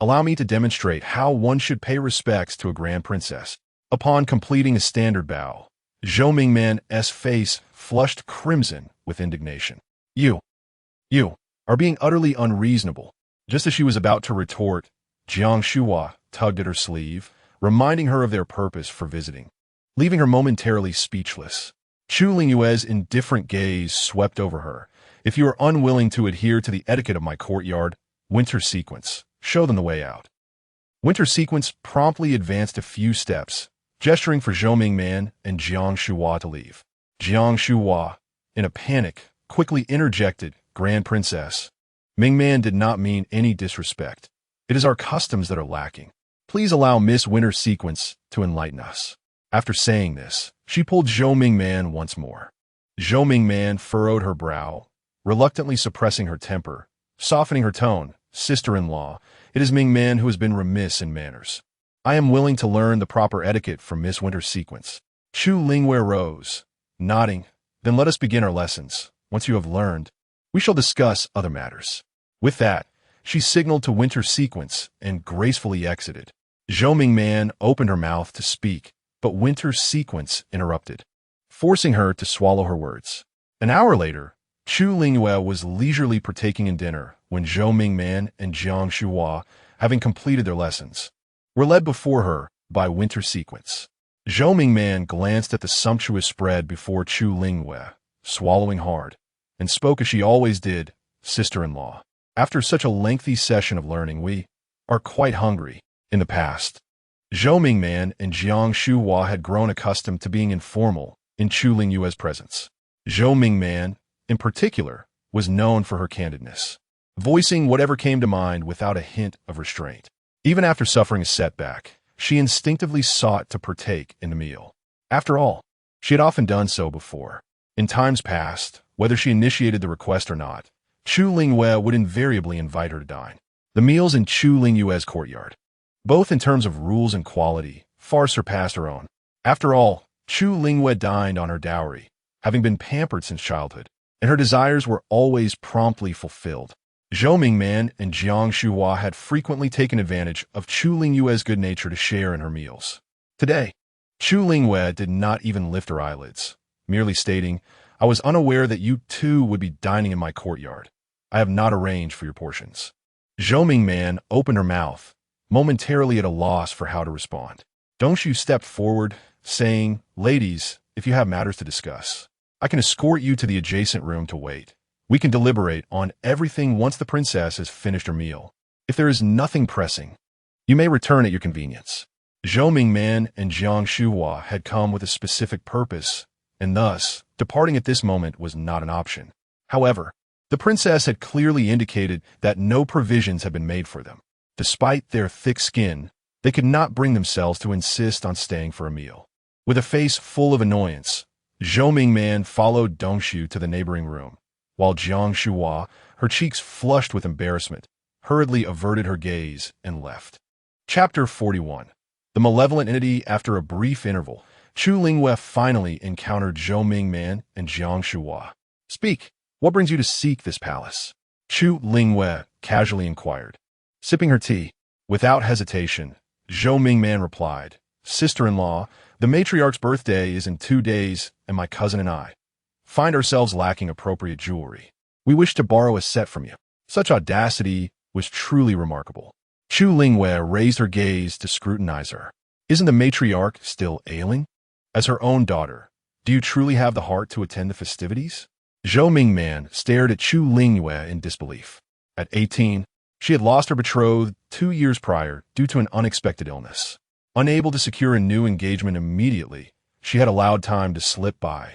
allow me to demonstrate how one should pay respects to a grand princess. Upon completing a standard bow, Zhou Ming Man's face flushed crimson with indignation. You are being utterly unreasonable. Just as she was about to retort, Jiang Shuhua tugged at her sleeve, reminding her of their purpose for visiting, leaving her momentarily speechless. Chu Lingyu's indifferent gaze swept over her. If you are unwilling to adhere to the etiquette of my courtyard, Winter Sequence, show them the way out. Winter Sequence promptly advanced a few steps, gesturing for Zhou Ming Man and Jiang Shuhua to leave. Jiang Shuhua, in a panic, quickly interjected, Grand Princess, Ming Man did not mean any disrespect. It is our customs that are lacking. Please allow Miss Winter Sequence to enlighten us. After saying this, she pulled Zhou Ming Man once more. Zhou Ming Man furrowed her brow, reluctantly suppressing her temper, softening her tone. Sister-in-law, it is Ming Man who has been remiss in manners. I am willing to learn the proper etiquette from Miss Winter Sequence. Chu Lingyu rose, nodding. Then let us begin our lessons. Once you have learned, we shall discuss other matters. With that, she signaled to Winter Sequence and gracefully exited. Zhou Ming Man opened her mouth to speak, but Winter Sequence interrupted, forcing her to swallow her words. An hour later, Chu Lingyu was leisurely partaking in dinner when Zhou Ming Man and Jiang Shuhua, having completed their lessons, were led before her by Winter Sequence. Zhou Ming Man glanced at the sumptuous spread before Chu Lingyu, swallowing hard, and spoke as she always did, sister-in-law. After such a lengthy session of learning, we are quite hungry. In the past, Zhou Mingman and Jiang Shuhua had grown accustomed to being informal in Chu Lingyu's presence. Zhou Mingman, in particular, was known for her candidness, voicing whatever came to mind without a hint of restraint. Even after suffering a setback, she instinctively sought to partake in the meal. After all, she had often done so before. In times past, whether she initiated the request or not, Chu Lingyu would invariably invite her to dine. The meals in Chu Lingyu's courtyard, both in terms of rules and quality, far surpassed her own. After all, Chu Lingyu dined on her dowry, having been pampered since childhood, and her desires were always promptly fulfilled. Zhou Mingman and Jiang Shuhua had frequently taken advantage of Chu Lingyu's good nature to share in her meals. Today, Chu Lingyu did not even lift her eyelids, merely stating, "I was unaware that you too would be dining in my courtyard. I have not arranged for your portions." Zhou Mingman opened her mouth, momentarily at a loss for how to respond. Dongxu stepped forward, saying, "Ladies, if you have matters to discuss, I can escort you to the adjacent room to wait. We can deliberate on everything once the princess has finished her meal. If there is nothing pressing, you may return at your convenience." Zhou Mingman and Jiang Shuhua had come with a specific purpose, and thus, departing at this moment was not an option. However, the princess had clearly indicated that no provisions had been made for them. Despite their thick skin, they could not bring themselves to insist on staying for a meal. With a face full of annoyance, Zhou Mingman followed Dongxu to the neighboring room, while Jiang Shuhua, her cheeks flushed with embarrassment, hurriedly averted her gaze and left. Chapter 41. The Malevolent Entity. After a brief interval, Chu Lingyu finally encountered Zhou Mingman and Jiang Shuhua. "Speak, what brings you to seek this palace?" Chu Lingyu casually inquired. Sipping her tea, without hesitation, Zhou Mingman replied, "Sister-in-law, the matriarch's birthday is in 2 days, and my cousin and I find ourselves lacking appropriate jewelry. We wish to borrow a set from you." Such audacity was truly remarkable. Chu Lingyu raised her gaze to scrutinize her. "Isn't the matriarch still ailing? As her own daughter, do you truly have the heart to attend the festivities?" Zhou Mingman stared at Chu Lingyu in disbelief. At 18, she had lost her betrothed 2 years prior due to an unexpected illness. Unable to secure a new engagement immediately, she had allowed time to slip by.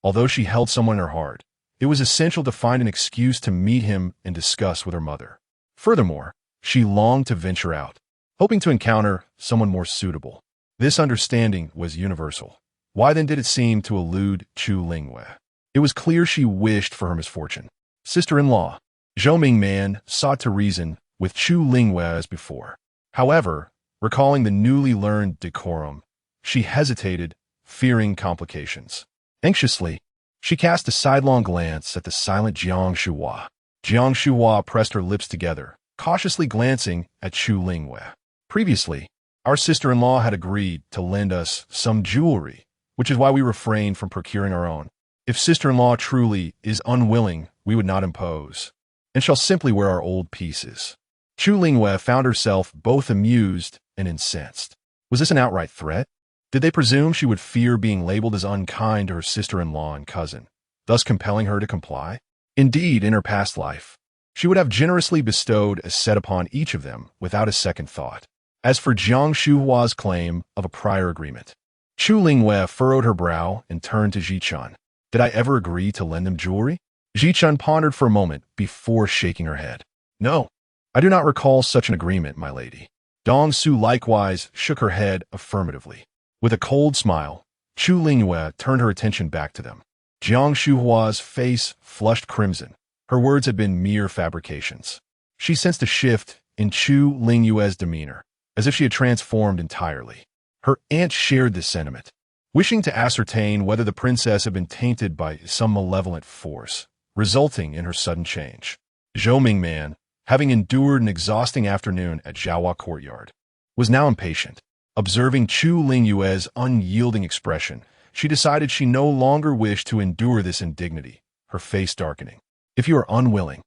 Although she held someone in her heart, it was essential to find an excuse to meet him and discuss with her mother. Furthermore, she longed to venture out, hoping to encounter someone more suitable. This understanding was universal. Why then did it seem to elude Chu Lingyu? It was clear she wished for her misfortune. "Sister-in-law," Zhou Mingman sought to reason with Chu Lingyu as before. However, recalling the newly learned decorum, she hesitated, fearing complications. Anxiously, she cast a sidelong glance at the silent Jiang Shuhua. Jiang Shuhua pressed her lips together, cautiously glancing at Chu Lingyu. "Previously, our sister-in-law had agreed to lend us some jewelry, which is why we refrained from procuring our own. If sister-in-law truly is unwilling, we would not impose, and shall simply wear our old pieces." Chu Lingyu found herself both amused and incensed. Was this an outright threat? Did they presume she would fear being labeled as unkind to her sister-in-law and cousin, thus compelling her to comply? Indeed, in her past life, she would have generously bestowed a set upon each of them without a second thought. As for Jiang Shuhua's claim of a prior agreement, Chu Lingyu furrowed her brow and turned to Zichun. "Did I ever agree to lend them jewelry?" Zichun pondered for a moment before shaking her head. "No, I do not recall such an agreement, my lady." Dong Su likewise shook her head affirmatively. With a cold smile, Chu Lingyu turned her attention back to them. Jiang Shuhua's face flushed crimson. Her words had been mere fabrications. She sensed a shift in Chu Lingyu's demeanor, as if she had transformed entirely. Her aunt shared this sentiment, wishing to ascertain whether the princess had been tainted by some malevolent force, resulting in her sudden change. Zhou Mingman, having endured an exhausting afternoon at Zhaohua Courtyard, was now impatient. Observing Chu Lingyu's unyielding expression, she decided she no longer wished to endure this indignity, her face darkening. "If you are unwilling."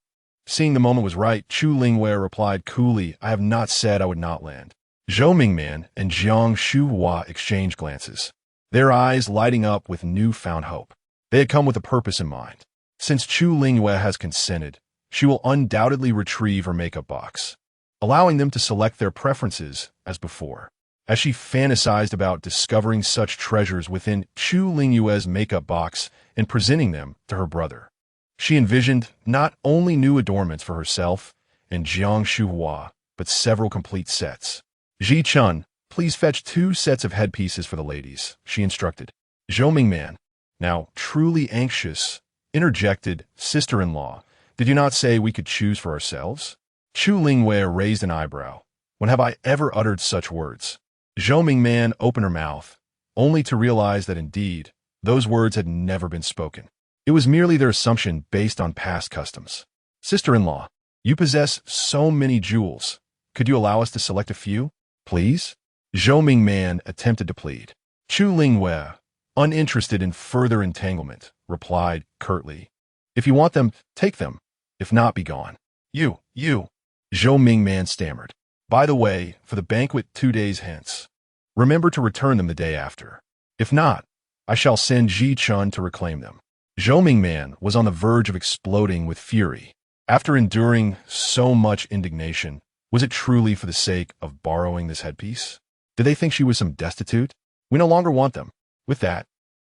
Seeing the moment was right, Chu Lingyu replied coolly, "I have not said I would not lend." Zhou Mingman and Jiang Shuhua exchanged glances, their eyes lighting up with newfound hope. They had come with a purpose in mind. Since Chu Lingyu has consented, she will undoubtedly retrieve her makeup box, allowing them to select their preferences as before. as she fantasized about discovering such treasures within Chu Lingyue's makeup box and presenting them to her brother. She envisioned not only new adornments for herself and Jiang Shuhua, but several complete sets. Ji Chun, please fetch 2 sets of headpieces for the ladies, she instructed. Zhou Mingman, now truly anxious, interjected, sister-in-law, did you not say we could choose for ourselves? Chu Lingyu raised an eyebrow. When have I ever uttered such words? Zhou Mingman opened her mouth, only to realize that indeed, those words had never been spoken. It was merely their assumption based on past customs. Sister-in-law, you possess so many jewels. Could you allow us to select a few, please? Zhou Mingman attempted to plead. Chu Lingyu, uninterested in further entanglement, replied curtly, if you want them, take them. If not, be gone. You. Zhou Mingman stammered. By the way, for the banquet 2 days hence, remember to return them the day after. If not, I shall send Ji Chun to reclaim them. Zhou Mingman was on the verge of exploding with fury. After enduring so much indignation, was it truly for the sake of borrowing this headpiece? Did they think she was some destitute? We no longer want them. With that,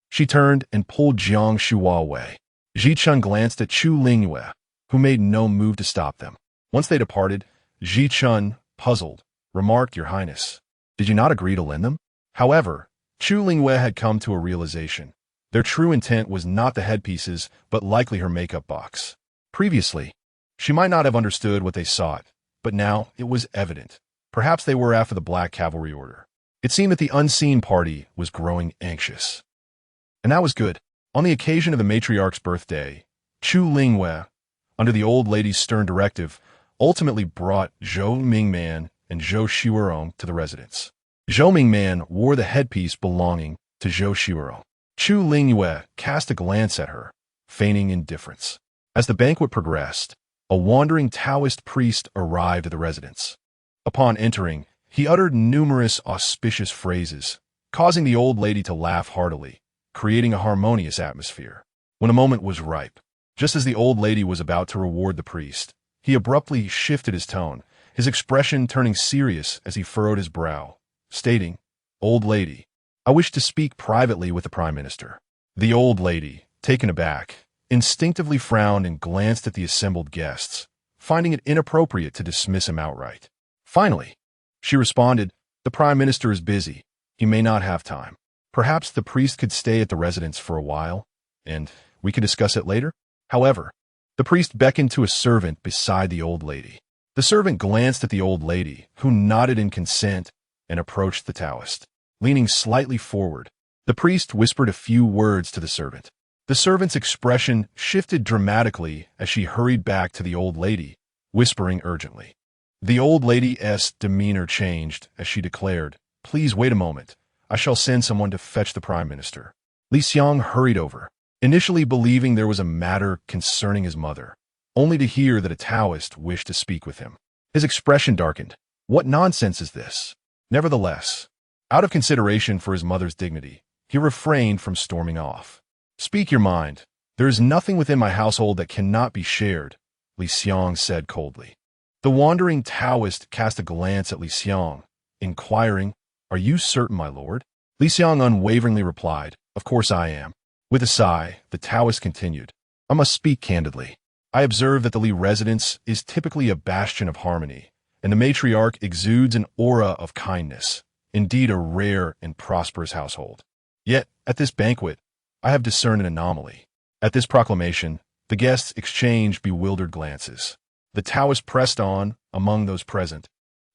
she turned and pulled Jiang Shuhua away. Ji Chun glanced at Chu Lingyu, who made no move to stop them. Once they departed, Ji Chun, puzzled, remarked, Your Highness, did you not agree to lend them? However, Chu Lingyu had come to a realization. Their true intent was not the headpieces, but likely her makeup box. Previously, she might not have understood what they sought, but now it was evident. Perhaps they were after the Black Cavalry Order. It seemed that the unseen party was growing anxious. And that was good. On the occasion of the matriarch's birthday, Chu Lingyu, under the old lady's stern directive, ultimately brought Zhou Mingman and Zhou Shiwerong to the residence. Zhou Mingman wore the headpiece belonging to Zhou Shiwerong. Chu Lingyu cast a glance at her, feigning indifference. As the banquet progressed, a wandering Taoist priest arrived at the residence. Upon entering, he uttered numerous auspicious phrases, causing the old lady to laugh heartily, creating a harmonious atmosphere. When a moment was ripe, just as the old lady was about to reward the priest, he abruptly shifted his tone, his expression turning serious as he furrowed his brow, stating, Old lady, I wish to speak privately with the Prime Minister. The old lady, taken aback, instinctively frowned and glanced at the assembled guests, finding it inappropriate to dismiss him outright. Finally, she responded, The Prime Minister is busy. He may not have time. Perhaps the priest could stay at the residence for a while, and we could discuss it later. However, the priest beckoned to a servant beside the old lady. The servant glanced at the old lady, who nodded in consent, and approached the Taoist. Leaning slightly forward, the priest whispered a few words to the servant. The servant's expression shifted dramatically as she hurried back to the old lady, whispering urgently. The old lady's demeanor changed as she declared, Please wait a moment. I shall send someone to fetch the Prime Minister. Li Xiang hurried over, initially believing there was a matter concerning his mother, only to hear that a Taoist wished to speak with him. His expression darkened. What nonsense is this? Nevertheless, out of consideration for his mother's dignity, he refrained from storming off. Speak your mind. There is nothing within my household that cannot be shared, Li Xiang said coldly. The wandering Taoist cast a glance at Li Xiang, inquiring, Are you certain, my lord? Li Xiang unwaveringly replied, Of course I am. With a sigh, the Taoist continued, I must speak candidly. I observe that the Li residence is typically a bastion of harmony, and the matriarch exudes an aura of kindness, indeed a rare and prosperous household. Yet, at this banquet, I have discerned an anomaly. At this proclamation, the guests exchanged bewildered glances. The Taoist pressed on, among those present.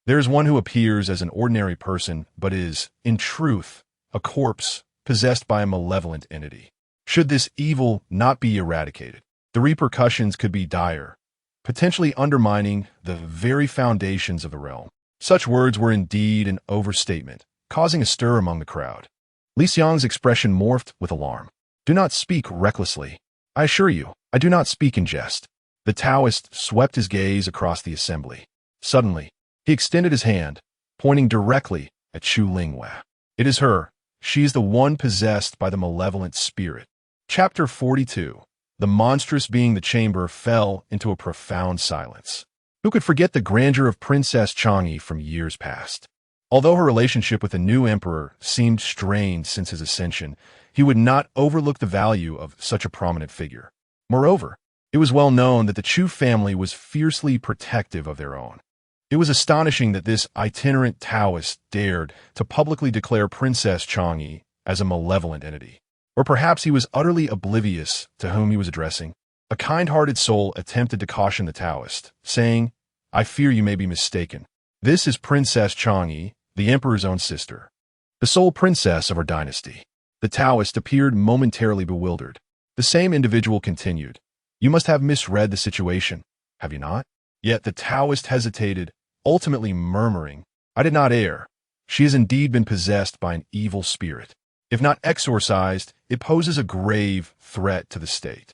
There is one who appears as an ordinary person, but is, in truth, a corpse possessed by a malevolent entity. Should this evil not be eradicated, the repercussions could be dire, potentially undermining the very foundations of the realm. Such words were indeed an overstatement, causing a stir among the crowd. Li Xiang's expression morphed with alarm. Do not speak recklessly. I assure you, I do not speak in jest. The Taoist swept his gaze across the assembly. Suddenly, he extended his hand, pointing directly at Chu Lingyu. It is her. She is the one possessed by the malevolent spirit. Chapter 42. The monstrous being the chamber fell into a profound silence. Who could forget the grandeur of Princess Changyi from years past? Although her relationship with the new emperor seemed strained since his ascension, he would not overlook the value of such a prominent figure. Moreover, it was well known that the Chu family was fiercely protective of their own. It was astonishing that this itinerant Taoist dared to publicly declare Princess Changyi as a malevolent entity. Or perhaps he was utterly oblivious to whom he was addressing. A kind-hearted soul attempted to caution the Taoist, saying, "I fear you may be mistaken. This is Princess Changyi, the emperor's own sister, the sole princess of our dynasty." The Taoist appeared momentarily bewildered. The same individual continued, "You must have misread the situation, have you not?" Yet the Taoist hesitated, ultimately murmuring, "I did not err. She has indeed been possessed by an evil spirit. If not exorcised, it poses a grave threat to the state."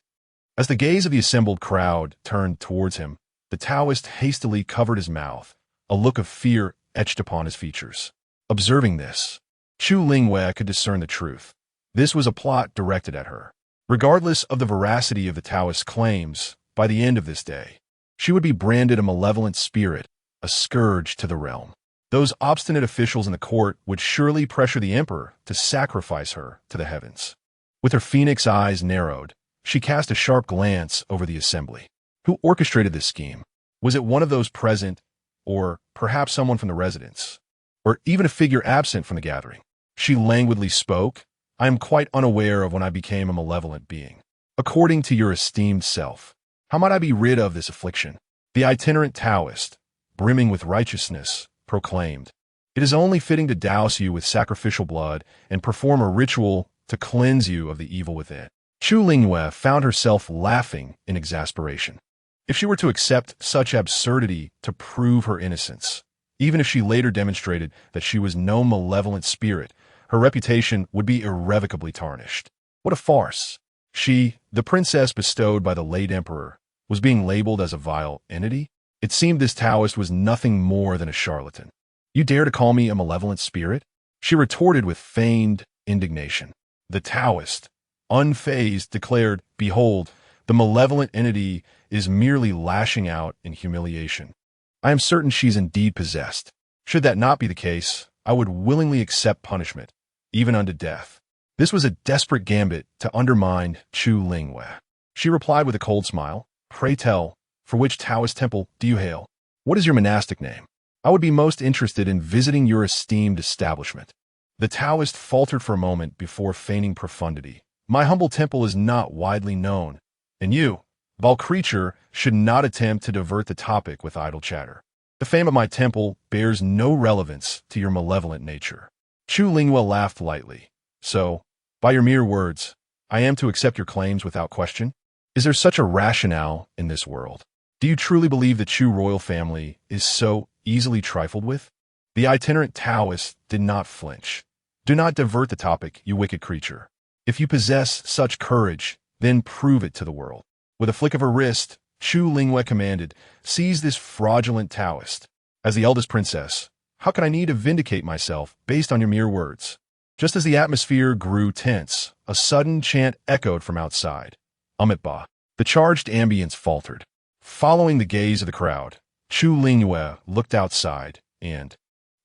As the gaze of the assembled crowd turned towards him, the Taoist hastily covered his mouth, a look of fear etched upon his features. Observing this, Chu Lingyu could discern the truth. This was a plot directed at her. Regardless of the veracity of the Taoist's claims, by the end of this day, she would be branded a malevolent spirit, a scourge to the realm. Those obstinate officials in the court would surely pressure the emperor to sacrifice her to the heavens. With her phoenix eyes narrowed, she cast a sharp glance over the assembly. Who orchestrated this scheme? Was it one of those present, or perhaps someone from the residence, or even a figure absent from the gathering? She languidly spoke, "I am quite unaware of when I became a malevolent being. According to your esteemed self, how might I be rid of this affliction?" The itinerant Taoist, brimming with righteousness, proclaimed, "It is only fitting to douse you with sacrificial blood and perform a ritual to cleanse you of the evil within." Chu Lingyu found herself laughing in exasperation. If she were to accept such absurdity to prove her innocence, even if she later demonstrated that she was no malevolent spirit, her reputation would be irrevocably tarnished. What a farce! She, the princess bestowed by the late emperor, was being labeled as a vile entity? It seemed this Taoist was nothing more than a charlatan. "You dare to call me a malevolent spirit?" she retorted with feigned indignation. The Taoist, unfazed, declared, "Behold, the malevolent entity is merely lashing out in humiliation. I am certain she's indeed possessed. Should that not be the case, I would willingly accept punishment, even unto death." This was a desperate gambit to undermine Chu Lingyu. She replied with a cold smile, "Pray tell, for which Taoist temple do you hail? What is your monastic name? I would be most interested in visiting your esteemed establishment." The Taoist faltered for a moment before feigning profundity. "My humble temple is not widely known, and you, vile creature, should not attempt to divert the topic with idle chatter. The fame of my temple bears no relevance to your malevolent nature." Chu Lingyu laughed lightly. "So, by your mere words, I am to accept your claims without question? Is there such a rationale in this world? Do you truly believe the Chu royal family is so easily trifled with?" The itinerant Taoist did not flinch. "Do not divert the topic, you wicked creature. If you possess such courage, then prove it to the world." With a flick of her wrist, Chu Lingyu commanded, "Seize this fraudulent Taoist. As the eldest princess, how can I need to vindicate myself based on your mere words?" Just as the atmosphere grew tense, a sudden chant echoed from outside. "Amitba." The charged ambience faltered. Following the gaze of the crowd, Chu Lingyu looked outside and,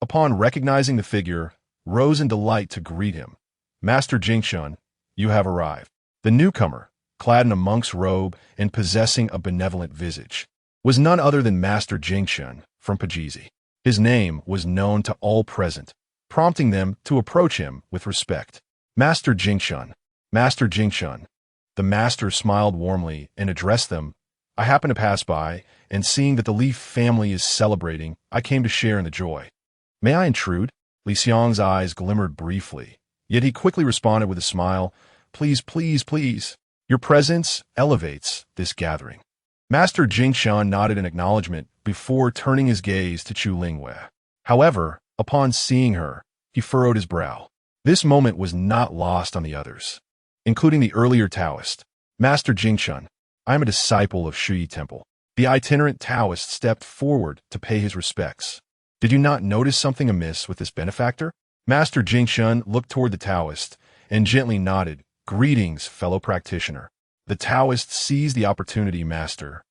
upon recognizing the figure, rose in delight to greet him. "Master Jingshun, you have arrived." The newcomer, clad in a monk's robe and possessing a benevolent visage, was none other than Master Jingshun from Pajizi. His name was known to all present, prompting them to approach him with respect. "Master Jingshun, Master Jingshun." The master smiled warmly and addressed them. "I happen to pass by, and seeing that the Li family is celebrating, I came to share in the joy. May I intrude?" Li Xiang's eyes glimmered briefly, yet he quickly responded with a smile, "Please, please, please. Your presence elevates this gathering." Master Jingshun nodded in acknowledgement before turning his gaze to Chu Lingyu. However, upon seeing her, he furrowed his brow. This moment was not lost on the others, including the earlier Taoist. "Master Jingshun, I am a disciple of Shuyi Temple." The itinerant Taoist stepped forward to pay his respects. "Did you not notice something amiss with this benefactor?" Master Jingshun looked toward the Taoist and gently nodded. "Greetings, fellow practitioner." The Taoist seized the opportunity. "Master,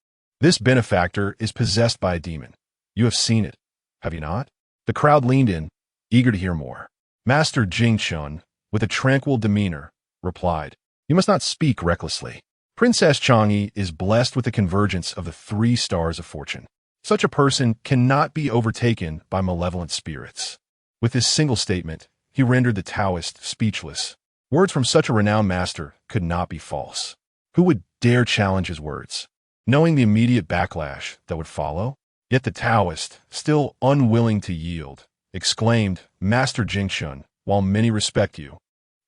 this benefactor is possessed by a demon. You have seen it, have you not?" The crowd leaned in, eager to hear more. Master Jingchun, with a tranquil demeanor, replied, "You must not speak recklessly. Princess Changyi is blessed with the convergence of the 3 stars of fortune. Such a person cannot be overtaken by malevolent spirits." With this single statement, he rendered the Taoist speechless. Words from such a renowned master could not be false. Who would dare challenge his words, knowing the immediate backlash that would follow? Yet the Taoist, still unwilling to yield, exclaimed, "Master Jingchun, while many respect you,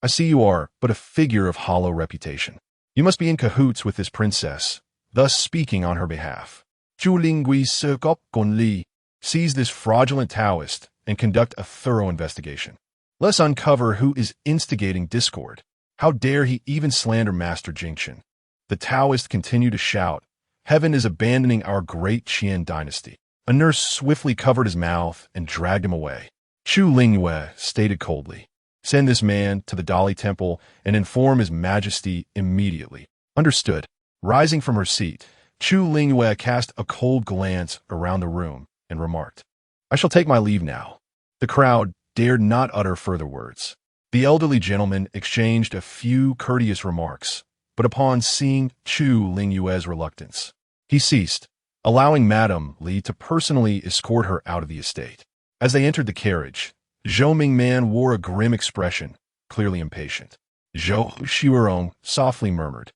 I see you are but a figure of hollow reputation. You must be in cahoots with this princess, thus speaking on her behalf. Chu Lingyu seize this fraudulent Taoist and conduct a thorough investigation. Let's uncover who is instigating discord. How dare he even slander Master Jingchun?" The Taoist continued to shout, "Heaven is abandoning our great Qian dynasty." A nurse swiftly covered his mouth and dragged him away. Chu Lingyu stated coldly, "Send this man to the Dali Temple and inform His Majesty immediately." Understood. Rising from her seat, Chu Lingyu cast a cold glance around the room and remarked, "I shall take my leave now." The crowd dared not utter further words. The elderly gentleman exchanged a few courteous remarks, but upon seeing Chu Lingyu's reluctance, he ceased, allowing Madame Li to personally escort her out of the estate. As they entered the carriage, Zhou Mingman wore a grim expression, clearly impatient. Zhou Taochuan softly murmured,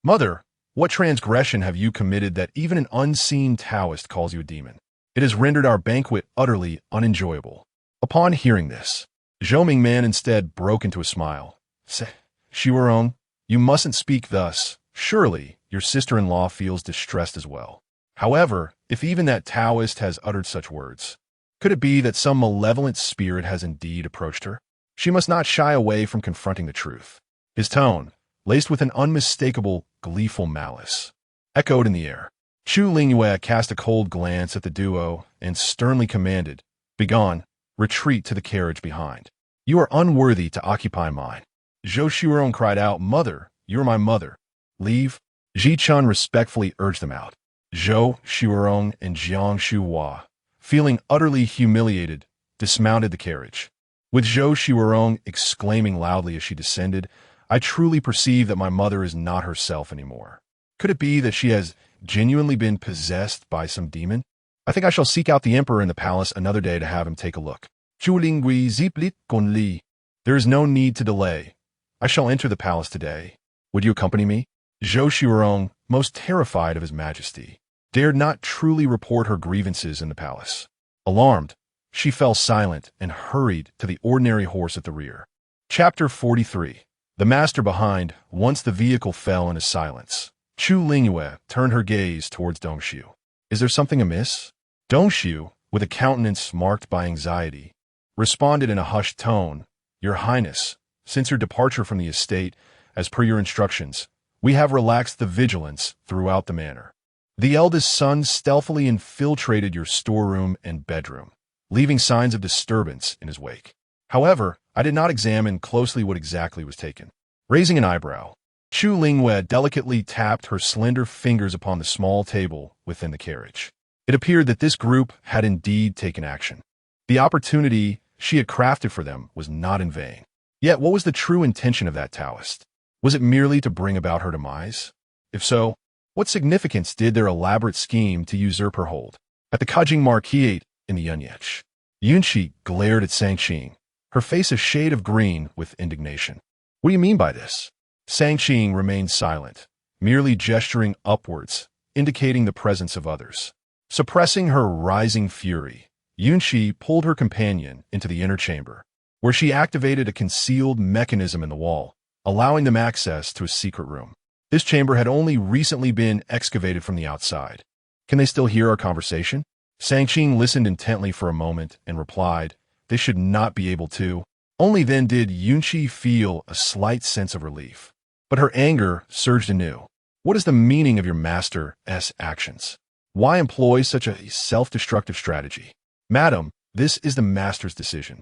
"Mother, what transgression have you committed that even an unseen Taoist calls you a demon? It has rendered our banquet utterly unenjoyable." Upon hearing this, Zhou Mingman instead broke into a smile. "Taochuan, you mustn't speak thus. Surely your sister-in-law feels distressed as well. However, if even that Taoist has uttered such words, could it be that some malevolent spirit has indeed approached her? She must not shy away from confronting the truth." His tone, laced with an unmistakable, gleeful malice, echoed in the air. Chu Lingyu cast a cold glance at the duo and sternly commanded, "Begone, retreat to the carriage behind. You are unworthy to occupy mine." Zhou Taochuan cried out, "Mother, you are my mother. Leave." Ji Chun respectfully urged them out. Zhou Taochuan and Jiang Shuhua, feeling utterly humiliated, dismounted the carriage. With Zhou Taochuan exclaiming loudly as she descended, "I truly perceive that my mother is not herself anymore. Could it be that she has genuinely been possessed by some demon? I think I shall seek out the emperor in the palace another day to have him take a look. Chu Lingyu ziplit gonli. There is no need to delay. I shall enter the palace today. Would you accompany me?" Zhou Taochuan, most terrified of His Majesty, dared not truly report her grievances in the palace. Alarmed, she fell silent and hurried to the ordinary horse at the rear. Chapter 43. The master behind. Once the vehicle fell into silence, Chu Lingyu turned her gaze towards Dongshu. "Is there something amiss?" Dongshu, with a countenance marked by anxiety, responded in a hushed tone, "Your Highness, since your departure from the estate, as per your instructions, we have relaxed the vigilance throughout the manor. The eldest son stealthily infiltrated your storeroom and bedroom, leaving signs of disturbance in his wake. However, I did not examine closely what exactly was taken." Raising an eyebrow, Chu Lingyu delicately tapped her slender fingers upon the small table within the carriage. It appeared that this group had indeed taken action. The opportunity she had crafted for them was not in vain. Yet what was the true intention of that Taoist? Was it merely to bring about her demise? If so, what significance did their elaborate scheme to usurp her hold? At the Kajing Marquis in the Yunyech, Yunqi glared at Shangqing, her face a shade of green with indignation. "What do you mean by this?" Shangqing remained silent, merely gesturing upwards, indicating the presence of others. Suppressing her rising fury, Yunqi pulled her companion into the inner chamber, where she activated a concealed mechanism in the wall, allowing them access to a secret room. This chamber had only recently been excavated from the outside. "Can they still hear our conversation?" Shangqing listened intently for a moment and replied, "They should not be able to." Only then did Yunqi feel a slight sense of relief. But her anger surged anew. "What is the meaning of your master's actions? Why employ such a self-destructive strategy? Madam, this is the master's decision,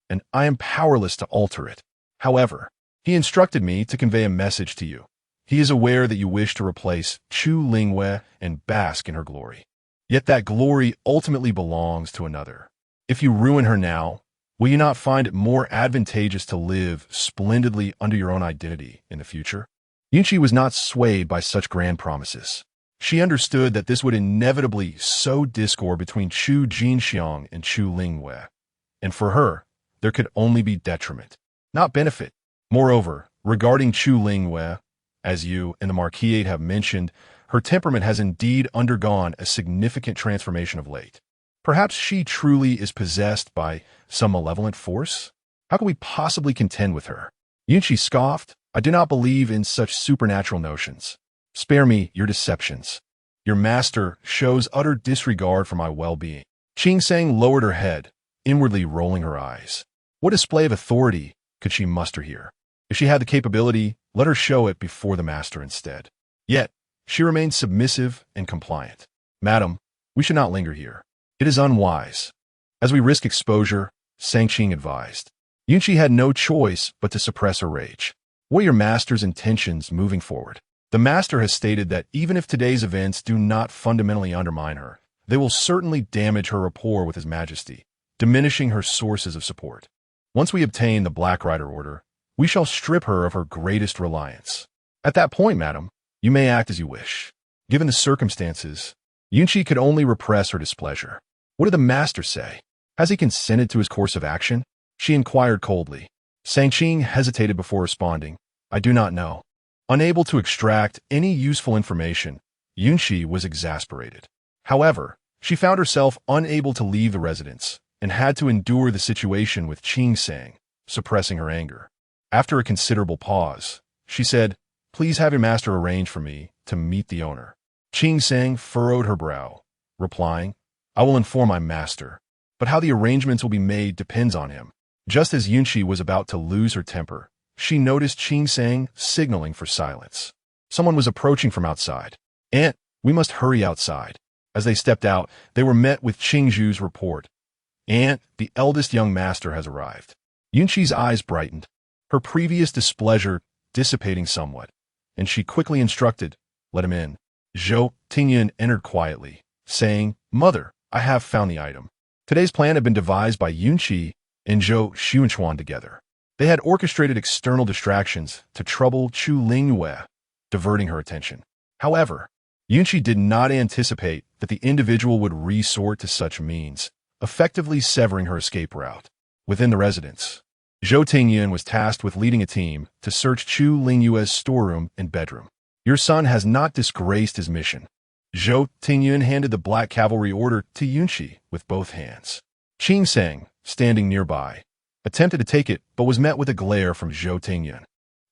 and I am powerless to alter it. However, he instructed me to convey a message to you. He is aware that you wish to replace Chu Lingyu and bask in her glory. Yet that glory ultimately belongs to another. If you ruin her now, Will you not find it more advantageous to live splendidly under your own identity in the future? Yunqi was not swayed by such grand promises. She understood that this would inevitably sow discord between Chu Jinxiang and Chu Lingyu, and for her, there could only be detriment, not benefit. Moreover, regarding Chu Lingyu, as you and the Marquis have mentioned, her temperament has indeed undergone a significant transformation of late. Perhaps she truly is possessed by some malevolent force? How can we possibly contend with her? Yunqi scoffed. I do not believe in such supernatural notions. Spare me your deceptions. Your master shows utter disregard for my well-being. Qingsheng lowered her head, inwardly rolling her eyes. What display of authority could she muster here? If she had the capability, let her show it before the master instead. Yet, she remained submissive and compliant. Madam, we should not linger here. It is unwise. As we risk exposure, Shangqing advised. Yunqi had no choice but to suppress her rage. What are your master's intentions moving forward? The master has stated that even if today's events do not fundamentally undermine her, they will certainly damage her rapport with His Majesty, diminishing her sources of support. Once we obtain the Black Rider order, we shall strip her of her greatest reliance. At that point, madam, you may act as you wish. Given the circumstances, Yunqi could only repress her displeasure. What did the master say? Has he consented to his course of action? She inquired coldly. Shangqing hesitated before responding. I do not know. Unable to extract any useful information, Yunqi was exasperated. However, she found herself unable to leave the residence and had to endure the situation with Qingsheng, suppressing her anger. After a considerable pause, she said, Please have your master arrange for me to meet the owner. Qingsheng furrowed her brow, replying, I will inform my master, but how the arrangements will be made depends on him. Just as Yunqi was about to lose her temper, she noticed Qingsheng signaling for silence. Someone was approaching from outside. Aunt, we must hurry outside. As they stepped out, they were met with Qingzhu's report. Aunt, the eldest young master has arrived. Yunqi's eyes brightened, her previous displeasure dissipating somewhat, and she quickly instructed, Let him in. Zhou Taochuan entered quietly, saying, Mother, I have found the item. Today's plan had been devised by Yunqi and Zhou Taochuan together. They had orchestrated external distractions to trouble Chu Lingyu, diverting her attention. However, Yunqi did not anticipate that the individual would resort to such means, effectively severing her escape route. Within the residence, Zhou Taochuan was tasked with leading a team to search Chu Lingyu's storeroom and bedroom. Your son has not disgraced his mission. Zhou Taochuan handed the Black Cavalry order to Yunqi with both hands. Qingsheng, standing nearby, attempted to take it, but was met with a glare from Zhou Taochuan.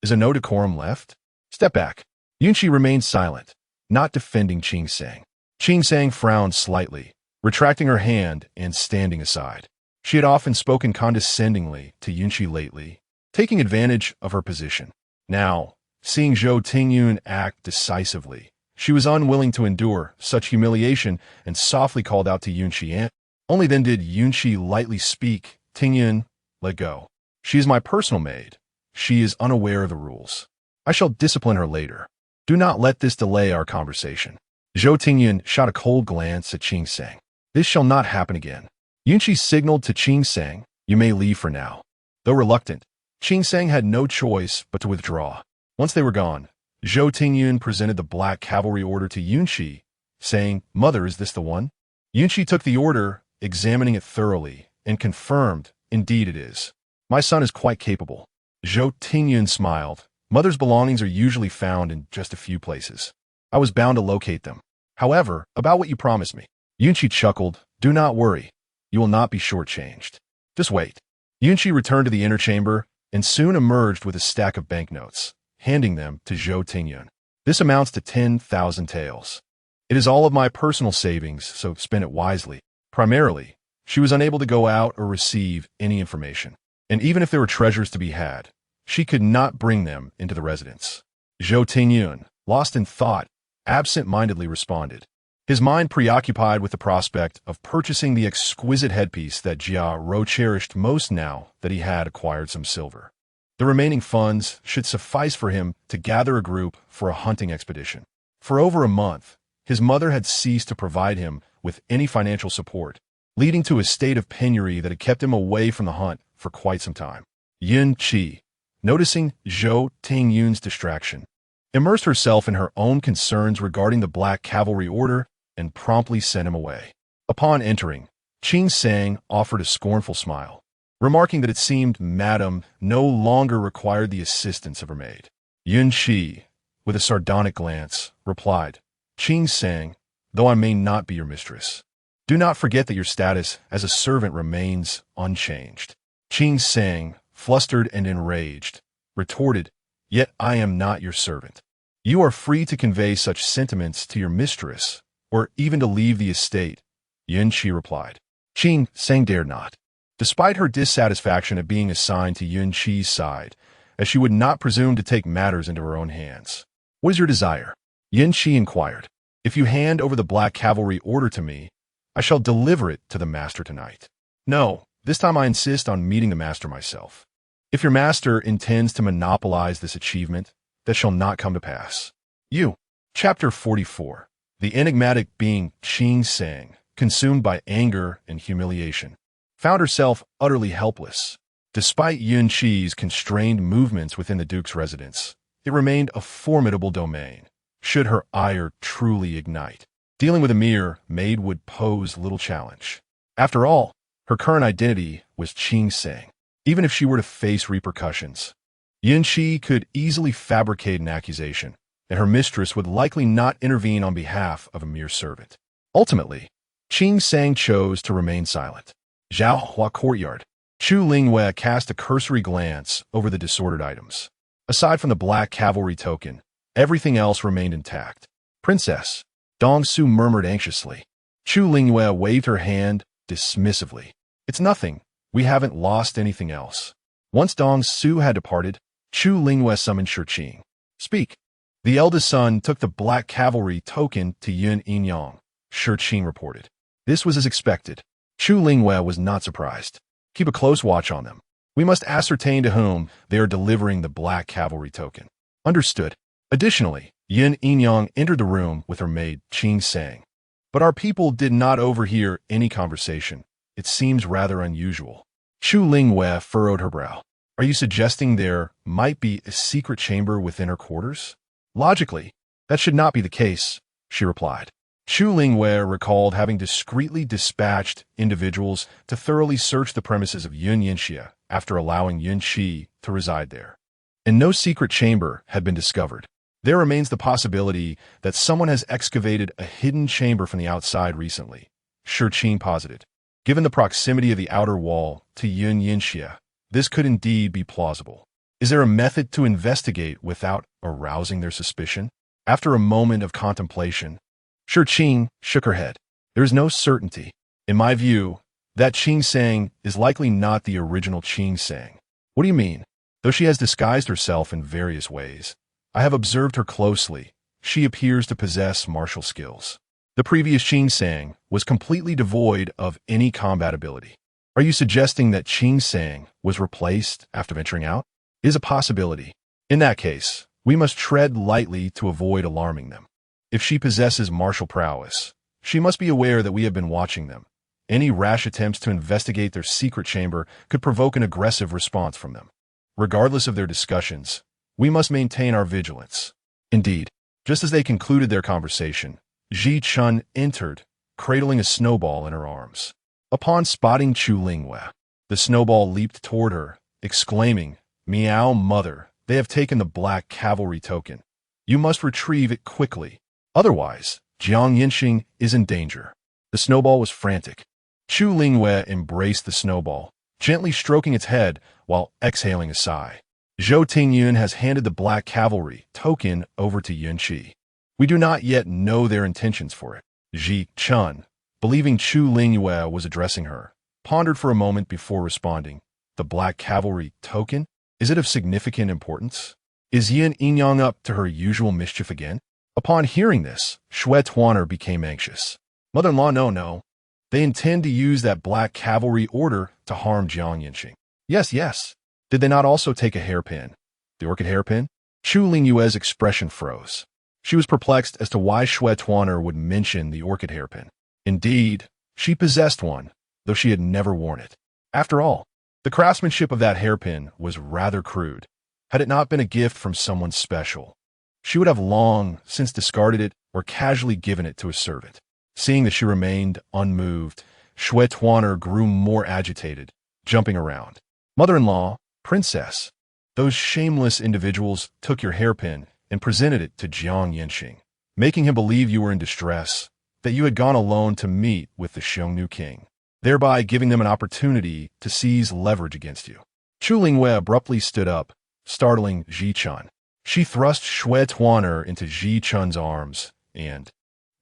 Is a no decorum left? Step back. Yunqi remained silent, not defending Qingsheng. Qingsheng frowned slightly, retracting her hand and standing aside. She had often spoken condescendingly to Yunqi lately, taking advantage of her position. Now, seeing Zhou Taochuan act decisively, she was unwilling to endure such humiliation and softly called out to Yunqi, Aunt. Only then did Yunqi lightly speak, Taochuan, let go. She is my personal maid. She is unaware of the rules. I shall discipline her later. Do not let this delay our conversation. Zhou Taochuan shot a cold glance at Qingsheng. This shall not happen again. Yunqi signaled to Qingsheng, You may leave for now. Though reluctant, Qingsheng had no choice but to withdraw. Once they were gone, Zhou Taochuan presented the Black Cavalry order to Yunqi, saying, Mother, is this the one? Yunqi took the order, examining it thoroughly, and confirmed, Indeed it is. My son is quite capable. Zhou Taochuan smiled. Mother's belongings are usually found in just a few places. I was bound to locate them. However, about what you promised me. Yunqi chuckled. Do not worry. You will not be shortchanged. Just wait. Yunqi returned to the inner chamber and soon emerged with a stack of banknotes, handing them to Zhou Taochuan. This amounts to 10,000 taels. It is all of my personal savings, so spend it wisely. Primarily, she was unable to go out or receive any information. And even if there were treasures to be had, she could not bring them into the residence. Zhou Taochuan, lost in thought, absent-mindedly responded, his mind preoccupied with the prospect of purchasing the exquisite headpiece that Jia Ro cherished most now that he had acquired some silver. The remaining funds should suffice for him to gather a group for a hunting expedition. For over a month, his mother had ceased to provide him with any financial support, leading to a state of penury that had kept him away from the hunt for quite some time. Yun Qi, noticing Zhou Tingyun's distraction, immersed herself in her own concerns regarding the Black Cavalry Order and promptly sent him away. Upon entering, Qing Sang offered a scornful smile, remarking that it seemed Madame no longer required the assistance of her maid. Yun Qi, with a sardonic glance, replied, Qing Sang, though I may not be your mistress, do not forget that your status as a servant remains unchanged. Qing Sang, flustered and enraged, retorted, Yet I am not your servant. You are free to convey such sentiments to your mistress, or even to leave the estate, Yun Qi replied. Qing Sang dared not, despite her dissatisfaction at being assigned to Yun Qi's side, as she would not presume to take matters into her own hands. What is your desire? Yun Qi inquired. If you hand over the Black Cavalry Order to me, I shall deliver it to the master tonight. No, this time I insist on meeting the master myself. If your master intends to monopolize this achievement, that shall not come to pass. You. Chapter 44. The enigmatic being Qing Sang, consumed by anger and humiliation, found herself utterly helpless. Despite Yun Qi's constrained movements within the Duke's residence, it remained a formidable domain, should her ire truly ignite. Dealing with a mere maid would pose little challenge. After all, her current identity was Qing Sang. Even if she were to face repercussions, Yun Qi could easily fabricate an accusation, and her mistress would likely not intervene on behalf of a mere servant. Ultimately, Qing Sang chose to remain silent. Zhao Hua Courtyard. Chu Lingyu cast a cursory glance over the disordered items. Aside from the Black Cavalry token, everything else remained intact. Princess, Dong Su murmured anxiously. Chu Lingyu waved her hand dismissively. It's nothing. We haven't lost anything else. Once Dong Su had departed, Chu Lingyu summoned Shi Qing. Speak. The eldest son took the Black Cavalry token to Yun Inyang, Shi Qing reported. This was as expected. Chu Lingyu was not surprised. Keep a close watch on them. We must ascertain to whom they are delivering the Black Cavalry token. Understood. Additionally, Yun Inyang entered the room with her maid, Qing Sang. But our people did not overhear any conversation. It seems rather unusual. Chu Lingyu furrowed her brow. Are you suggesting there might be a secret chamber within her quarters? Logically, that should not be the case, she replied. Chu Lingyu recalled having discreetly dispatched individuals to thoroughly search the premises of Yun Yinxia after allowing Yun Qi to reside there. And no secret chamber had been discovered. There remains the possibility that someone has excavated a hidden chamber from the outside recently, Shi Qing posited. Given the proximity of the outer wall to Yun Yinxia, this could indeed be plausible. Is there a method to investigate without arousing their suspicion? After a moment of contemplation, Shi Qing shook her head. There is no certainty. In my view, that Qing Sang is likely not the original Qing Sang. What do you mean? Though she has disguised herself in various ways, I have observed her closely. She appears to possess martial skills. The previous Qing Sang was completely devoid of any combat ability. Are you suggesting that Qing Sang was replaced after venturing out? It is a possibility. In that case, we must tread lightly to avoid alarming them. If she possesses martial prowess, she must be aware that we have been watching them. Any rash attempts to investigate their secret chamber could provoke an aggressive response from them. Regardless of their discussions, we must maintain our vigilance. Indeed, just as they concluded their conversation, Ji Chun entered, cradling a snowball in her arms. Upon spotting Chu Lingyu, the snowball leaped toward her, exclaiming, Meow, mother, they have taken the Black Cavalry token. You must retrieve it quickly. Otherwise, Jiang Yinxing is in danger. The snowball was frantic. Chu Lingyu embraced the snowball, gently stroking its head while exhaling a sigh. Zhou Tingyun has handed the Black Cavalry token over to Yun Qi. We do not yet know their intentions for it. Ji Chun, believing Chu Lingyu was addressing her, pondered for a moment before responding. The Black Cavalry token? Is it of significant importance? Is Yin Inyang up to her usual mischief again? Upon hearing this, Zhou Taochuan became anxious. Mother-in-law, no. They intend to use that Black Cavalry order to harm Jiang Yinxing. Yes. Did they not also take a hairpin? The orchid hairpin? Chu Lingyu's expression froze. She was perplexed as to why Zhou Taochuan would mention the orchid hairpin. Indeed, she possessed one, though she had never worn it. After all, the craftsmanship of that hairpin was rather crude. Had it not been a gift from someone special, she would have long since discarded it or casually given it to a servant. Seeing that she remained unmoved, Zhou Taochuan grew more agitated, jumping around. Mother-in-law, princess, those shameless individuals took your hairpin and presented it to Jiang Yanxing, making him believe you were in distress, that you had gone alone to meet with the Xiongnu king, thereby giving them an opportunity to seize leverage against you. Chu Lingyu abruptly stood up, startling Ji Chun. She thrust Zhou Taochuan into Ji Chun's arms and,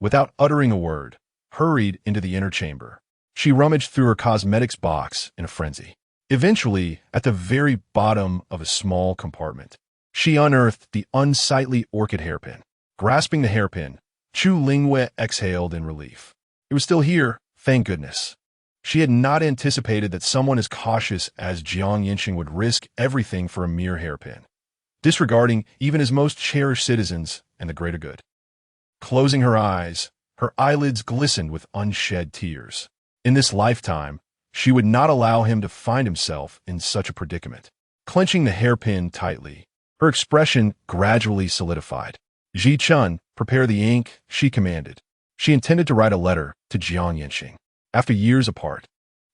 without uttering a word, hurried into the inner chamber. She rummaged through her cosmetics box in a frenzy. Eventually, at the very bottom of a small compartment, she unearthed the unsightly orchid hairpin. Grasping the hairpin, Chu Lingyu exhaled in relief. It was still here, thank goodness. She had not anticipated that someone as cautious as Jiang Yanxing would risk everything for a mere hairpin, disregarding even his most cherished citizens and the greater good. Closing her eyes, her eyelids glistened with unshed tears. In this lifetime, she would not allow him to find himself in such a predicament. Clenching the hairpin tightly, her expression gradually solidified. Ji Chun, prepare the ink, she commanded. She intended to write a letter to Jiang Yanxing. After years apart,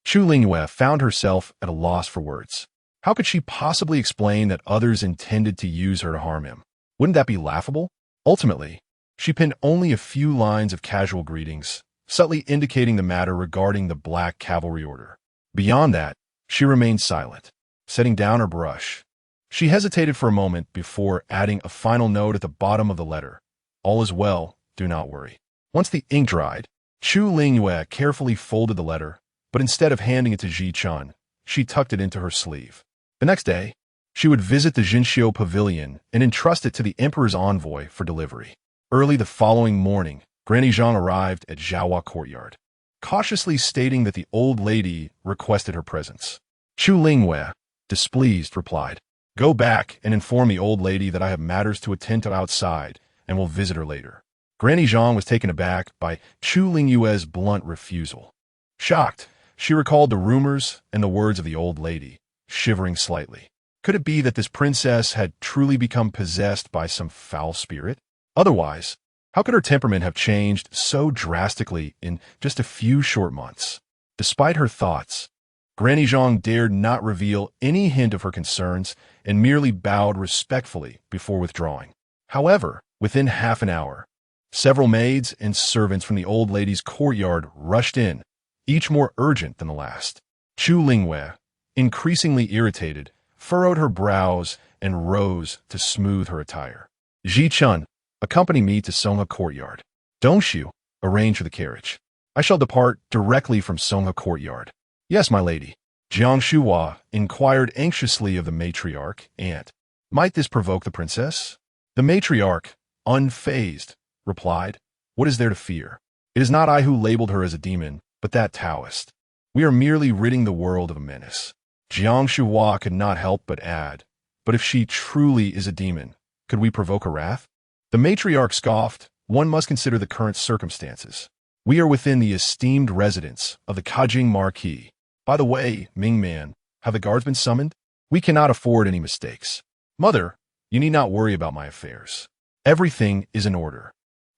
Chu Lingyu found herself at a loss for words. How could she possibly explain that others intended to use her to harm him? Wouldn't that be laughable? Ultimately, she penned only a few lines of casual greetings, subtly indicating the matter regarding the Black Cavalry Order. Beyond that, she remained silent, setting down her brush. She hesitated for a moment before adding a final note at the bottom of the letter. All is well, do not worry. Once the ink dried, Chu Lingyu carefully folded the letter, but instead of handing it to Ji Chun, she tucked it into her sleeve. The next day, she would visit the Jinxiu Pavilion and entrust it to the Emperor's envoy for delivery. Early the following morning, Granny Zhang arrived at Zhaohua Courtyard, cautiously stating that the old lady requested her presence. Chu Lingyu, displeased, replied, "Go back and inform the old lady that I have matters to attend to outside and will visit her later." Granny Zhang was taken aback by Chu Lingyu's blunt refusal. Shocked, she recalled the rumors and the words of the old lady, shivering slightly. Could it be that this princess had truly become possessed by some foul spirit? Otherwise, how could her temperament have changed so drastically in just a few short months? Despite her thoughts, Granny Zhang dared not reveal any hint of her concerns and merely bowed respectfully before withdrawing. However, within half an hour, several maids and servants from the old lady's courtyard rushed in, each more urgent than the last. Chu Lingyu, increasingly irritated, furrowed her brows and rose to smooth her attire. Ji Chun, accompany me to Songhe Courtyard. Dongxiu, arrange for the carriage. I shall depart directly from Songhe Courtyard. Yes, my lady. Jiang Shuhua inquired anxiously of the matriarch, and, might this provoke the princess? The matriarch, unfazed, replied, what is there to fear? It is not I who labeled her as a demon, but that Taoist. We are merely ridding the world of a menace. Jiang Shuhua could not help but add, but if she truly is a demon, could we provoke her wrath? The matriarch scoffed, one must consider the current circumstances. We are within the esteemed residence of the Kajing Marquis. By the way, Ming Man, have the guards been summoned? We cannot afford any mistakes. Mother, you need not worry about my affairs. Everything is in order.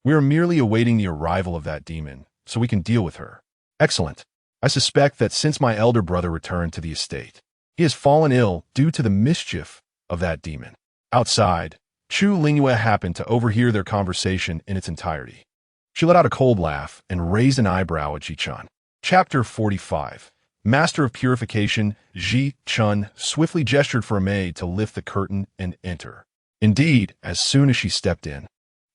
We are merely awaiting the arrival of that demon, so we can deal with her. Excellent. I suspect that since my elder brother returned to the estate, he has fallen ill due to the mischief of that demon. Outside, Chu Lingyu happened to overhear their conversation in its entirety. She let out a cold laugh and raised an eyebrow at Ji Chun. Chapter 45. Master of Purification, Ji Chun swiftly gestured for a maid to lift the curtain and enter. Indeed, as soon as she stepped in,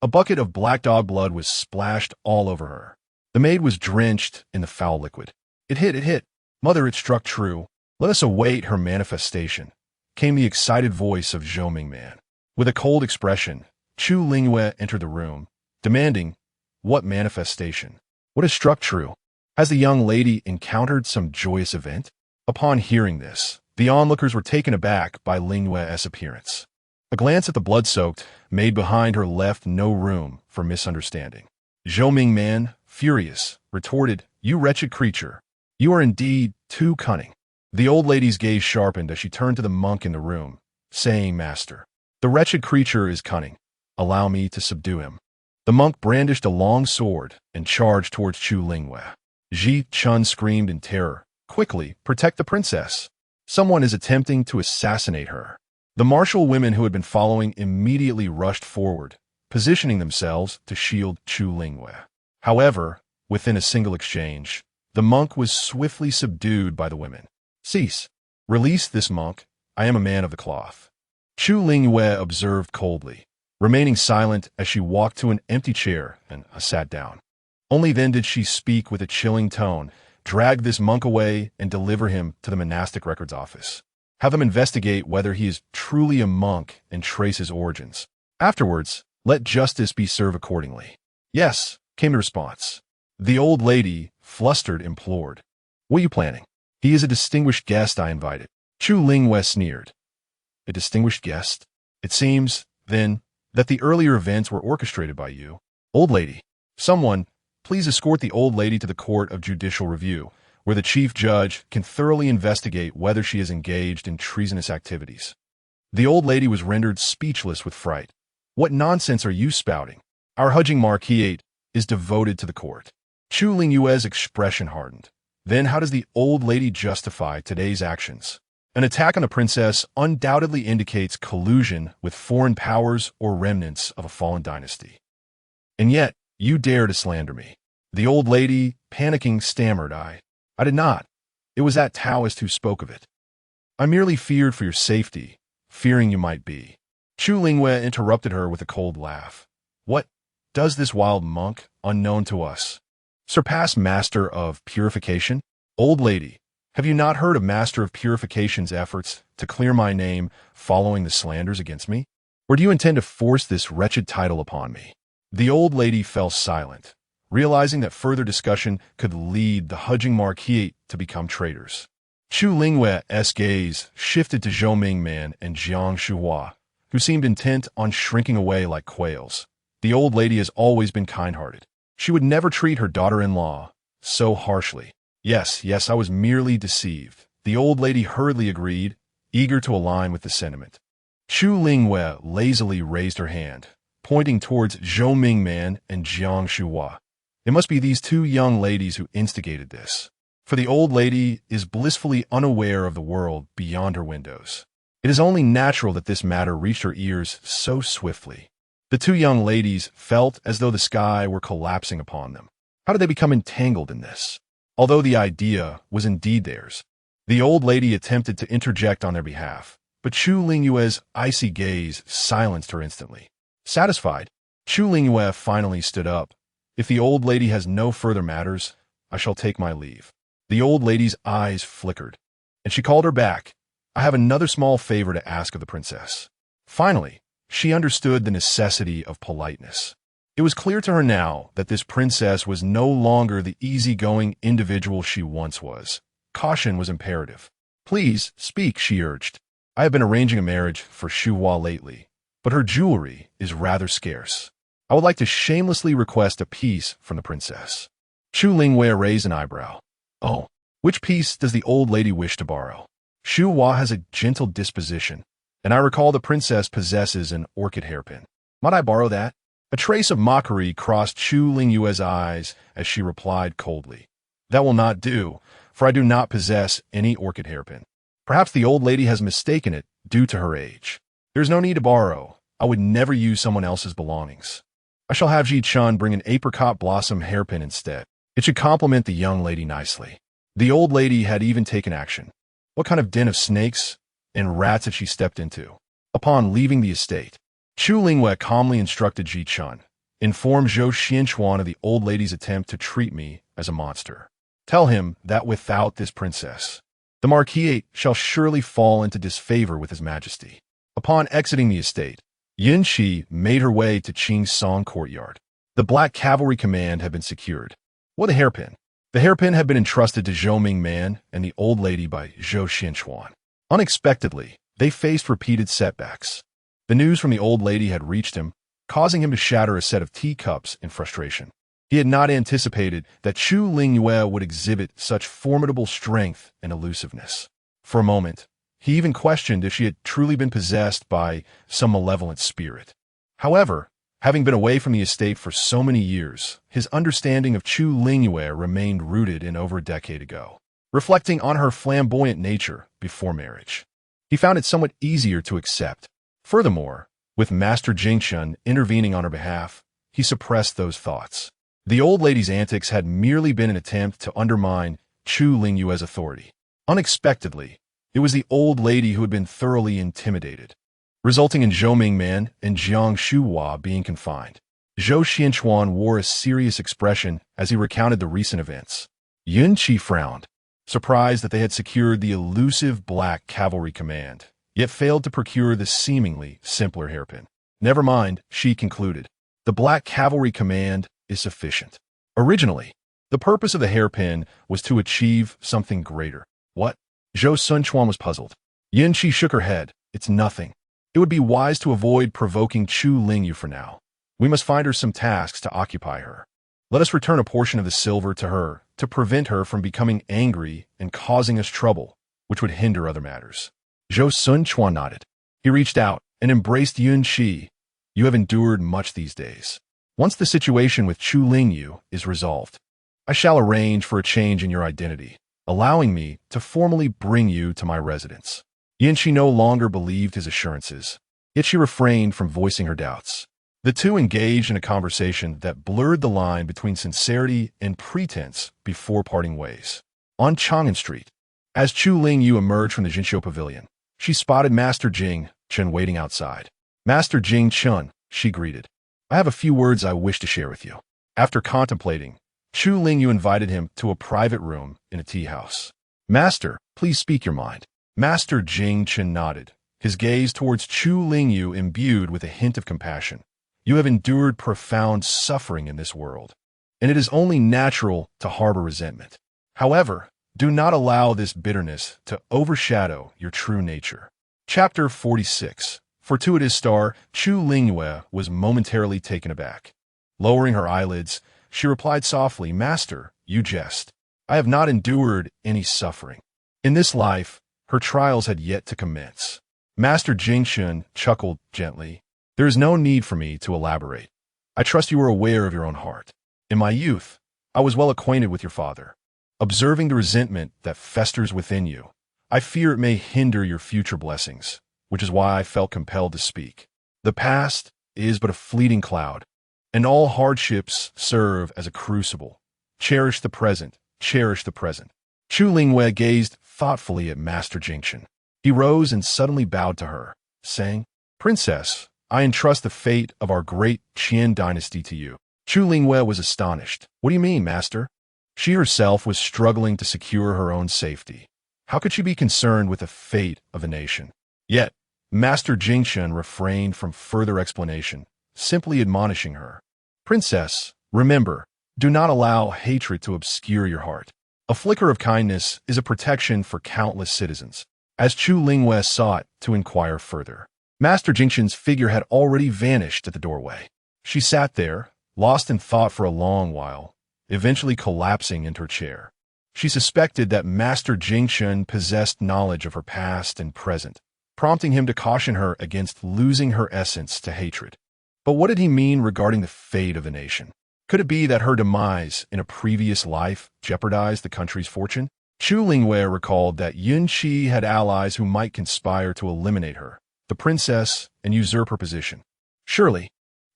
a bucket of black dog blood was splashed all over her. The maid was drenched in the foul liquid. It hit. Mother, it struck true. Let us await her manifestation, came the excited voice of Zhou Mingman. With a cold expression, Chu Lingyu entered the room, demanding, what manifestation? What has struck true? Has the young lady encountered some joyous event? Upon hearing this, the onlookers were taken aback by Lingyu's appearance. A glance at the blood-soaked maid behind her left no room for misunderstanding. Zhou Mingman, furious, retorted, you wretched creature. You are indeed too cunning. The old lady's gaze sharpened as she turned to the monk in the room, saying, Master, the wretched creature is cunning. Allow me to subdue him. The monk brandished a long sword and charged towards Chu Lingyu. Ji Chun screamed in terror. Quickly, protect the princess. Someone is attempting to assassinate her. The martial women who had been following immediately rushed forward, positioning themselves to shield Chu Lingyu. However, within a single exchange, the monk was swiftly subdued by the women. Cease. Release this monk. I am a man of the cloth. Chu Lingyu observed coldly, remaining silent as she walked to an empty chair and sat down. Only then did she speak with a chilling tone. Drag this monk away and deliver him to the monastic records office. Have them investigate whether he is truly a monk and trace his origins. Afterwards, let justice be served accordingly. Yes, came the response. The old lady, flustered, implored. What are you planning? He is a distinguished guest I invited. Chu Lingyu sneered. A distinguished guest? It seems, then, that the earlier events were orchestrated by you. Old lady. Someone, please escort the old lady to the Court of Judicial Review, where the chief judge can thoroughly investigate whether she is engaged in treasonous activities. The old lady was rendered speechless with fright. What nonsense are you spouting? Our Hujing Marquis is devoted to the court. Chu Lingyu's expression hardened. Then how does the old lady justify today's actions? An attack on the princess undoubtedly indicates collusion with foreign powers or remnants of a fallen dynasty. And yet, you dare to slander me. The old lady, panicking, stammered. I did not. It was that Taoist who spoke of it. I merely feared for your safety, fearing you might be. Chu Lingyu interrupted her with a cold laugh. What does this wild monk, unknown to us, surpass Master of Purification? Old lady, have you not heard of Master of Purification's efforts to clear my name following the slanders against me? Or do you intend to force this wretched title upon me? The old lady fell silent, realizing that further discussion could lead the Hujing Marquis to become traitors. Chu Lingyu's gaze shifted to Zhou Mingman and Jiang Shuhua, who seemed intent on shrinking away like quails. The old lady has always been kind-hearted. She would never treat her daughter-in-law so harshly. Yes, I was merely deceived. The old lady hurriedly agreed, eager to align with the sentiment. Chu Lingyu lazily raised her hand, pointing towards Zhou Mingman and Jiang Shuhua. It must be these two young ladies who instigated this, for the old lady is blissfully unaware of the world beyond her windows. It is only natural that this matter reached her ears so swiftly. The two young ladies felt as though the sky were collapsing upon them. How did they become entangled in this? Although the idea was indeed theirs, the old lady attempted to interject on their behalf, but Chu Lingyu's icy gaze silenced her instantly. Satisfied, Chu Lingyu finally stood up. If the old lady has no further matters, I shall take my leave. The old lady's eyes flickered, and she called her back. I have another small favor to ask of the princess. Finally, she understood the necessity of politeness. It was clear to her now that this princess was no longer the easygoing individual she once was. Caution was imperative. Please, speak, she urged. I have been arranging a marriage for Shuhua lately, but her jewelry is rather scarce. I would like to shamelessly request a piece from the princess. Chu Lingyu raised an eyebrow. Oh, which piece does the old lady wish to borrow? Shuhua has a gentle disposition, and I recall the princess possesses an orchid hairpin. Might I borrow that? A trace of mockery crossed Chu Lingyu's eyes as she replied coldly. That will not do, for I do not possess any orchid hairpin. Perhaps the old lady has mistaken it due to her age. There is no need to borrow. I would never use someone else's belongings. I shall have Ji Chun bring an apricot blossom hairpin instead. It should complement the young lady nicely. The old lady had even taken action. What kind of den of snakes and rats had she stepped into? Upon leaving the estate, Chu Lingyu calmly instructed Ji Chun. Inform Zhou Taochuan of the old lady's attempt to treat me as a monster. Tell him that without this princess, the Marquis shall surely fall into disfavor with his majesty. Upon exiting the estate, Yin Shi made her way to Qing's Song courtyard. The Black Cavalry Command had been secured. What a hairpin! The hairpin had been entrusted to Zhou Mingman and the old lady by Zhou Taochuan. Unexpectedly, they faced repeated setbacks. The news from the old lady had reached him, causing him to shatter a set of teacups in frustration. He had not anticipated that Chu Lingyu would exhibit such formidable strength and elusiveness. For a moment, he even questioned if she had truly been possessed by some malevolent spirit. However, having been away from the estate for so many years, his understanding of Chu Lingyu remained rooted in over a decade ago. Reflecting on her flamboyant nature before marriage, he found it somewhat easier to accept. Furthermore, with Master Jingchun intervening on her behalf, he suppressed those thoughts. The old lady's antics had merely been an attempt to undermine Chu Lingyu's authority. Unexpectedly, it was the old lady who had been thoroughly intimidated, resulting in Zhou Mingman and Jiang Shuhua being confined. Zhou Xianchuan wore a serious expression as he recounted the recent events. Yun Qi frowned, surprised that they had secured the elusive Black Cavalry Command, yet failed to procure the seemingly simpler hairpin. Never mind, she concluded. The Black Cavalry Command is sufficient. Originally, the purpose of the hairpin was to achieve something greater. What? Zhou Sunchuan was puzzled. Yin Qi shook her head. It's nothing. It would be wise to avoid provoking Chu Lingyu for now. We must find her some tasks to occupy her. Let us return a portion of the silver to her to prevent her from becoming angry and causing us trouble, which would hinder other matters. Zhou Sunchuan nodded. He reached out and embraced Yun Qi. You have endured much these days. Once the situation with Chu Lingyu is resolved, I shall arrange for a change in your identity, allowing me to formally bring you to my residence. Yin Qi no longer believed his assurances, yet she refrained from voicing her doubts. The two engaged in a conversation that blurred the line between sincerity and pretense before parting ways. On Changyi Street, as Chu Lingyu emerged from the Jinqiu Pavilion, she spotted Master Jing Chun waiting outside. Master Jing Chun, she greeted. I have a few words I wish to share with you. After contemplating, Chu Lingyu invited him to a private room in a tea house. Master, please speak your mind. Master Jing Chun nodded, his gaze towards Chu Lingyu imbued with a hint of compassion. You have endured profound suffering in this world, and it is only natural to harbor resentment. However, do not allow this bitterness to overshadow your true nature. Chapter 46. Fortuitous star, Chu Lingyu was momentarily taken aback. Lowering her eyelids, she replied softly, Master, you jest. I have not endured any suffering. In this life, her trials had yet to commence. Master Jingchun chuckled gently. There is no need for me to elaborate. I trust you are aware of your own heart. In my youth, I was well acquainted with your father. Observing the resentment that festers within you, I fear it may hinder your future blessings, which is why I felt compelled to speak. The past is but a fleeting cloud, and all hardships serve as a crucible. Cherish the present, cherish the present. Chu Lingyu gazed thoughtfully at Master Jingchun. He rose and suddenly bowed to her, saying, Princess, I entrust the fate of our great Qian dynasty to you. Chu Lingyu was astonished. What do you mean, Master? She herself was struggling to secure her own safety. How could she be concerned with the fate of a nation? Yet, Master Jingchun refrained from further explanation, simply admonishing her. Princess, remember, do not allow hatred to obscure your heart. A flicker of kindness is a protection for countless citizens. As Chu Lingyu sought to inquire further, Master Jingchun's figure had already vanished at the doorway. She sat there, lost in thought for a long while, eventually collapsing into her chair. She suspected that Master Jingchun possessed knowledge of her past and present, prompting him to caution her against losing her essence to hatred. But what did he mean regarding the fate of the nation? Could it be that her demise in a previous life jeopardized the country's fortune? Chu Lingyu recalled that Yun Qi had allies who might conspire to eliminate her, the princess, and usurp her position. Surely,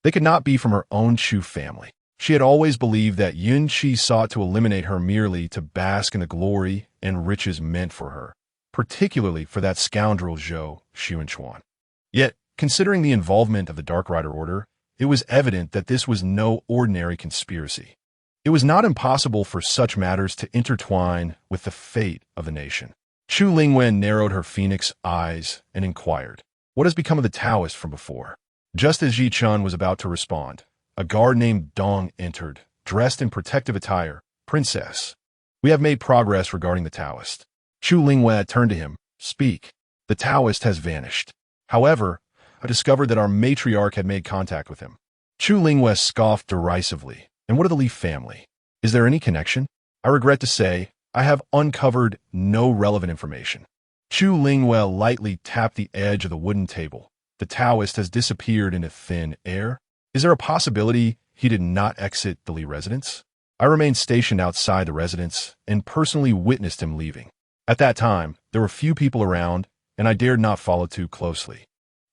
they could not be from her own Chu family. She had always believed that Yun Qi sought to eliminate her merely to bask in the glory and riches meant for her, particularly for that scoundrel Zhou Xianchuan. Yet, considering the involvement of the Dark Rider Order, it was evident that this was no ordinary conspiracy. It was not impossible for such matters to intertwine with the fate of the nation. Chu Lingyu narrowed her phoenix eyes and inquired, What has become of the Taoist from before? Just as Ji Chun was about to respond, a guard named Dong entered, dressed in protective attire. Princess, we have made progress regarding the Taoist. Chu Lingyu turned to him. Speak. The Taoist has vanished. However, I discovered that our matriarch had made contact with him. Chu Lingyu scoffed derisively. And what of the Li family? Is there any connection? I regret to say, I have uncovered no relevant information. Chu Lingyu lightly tapped the edge of the wooden table. The Taoist has disappeared into thin air. Is there a possibility he did not exit the Li residence? I remained stationed outside the residence and personally witnessed him leaving. At that time, there were few people around, and I dared not follow too closely.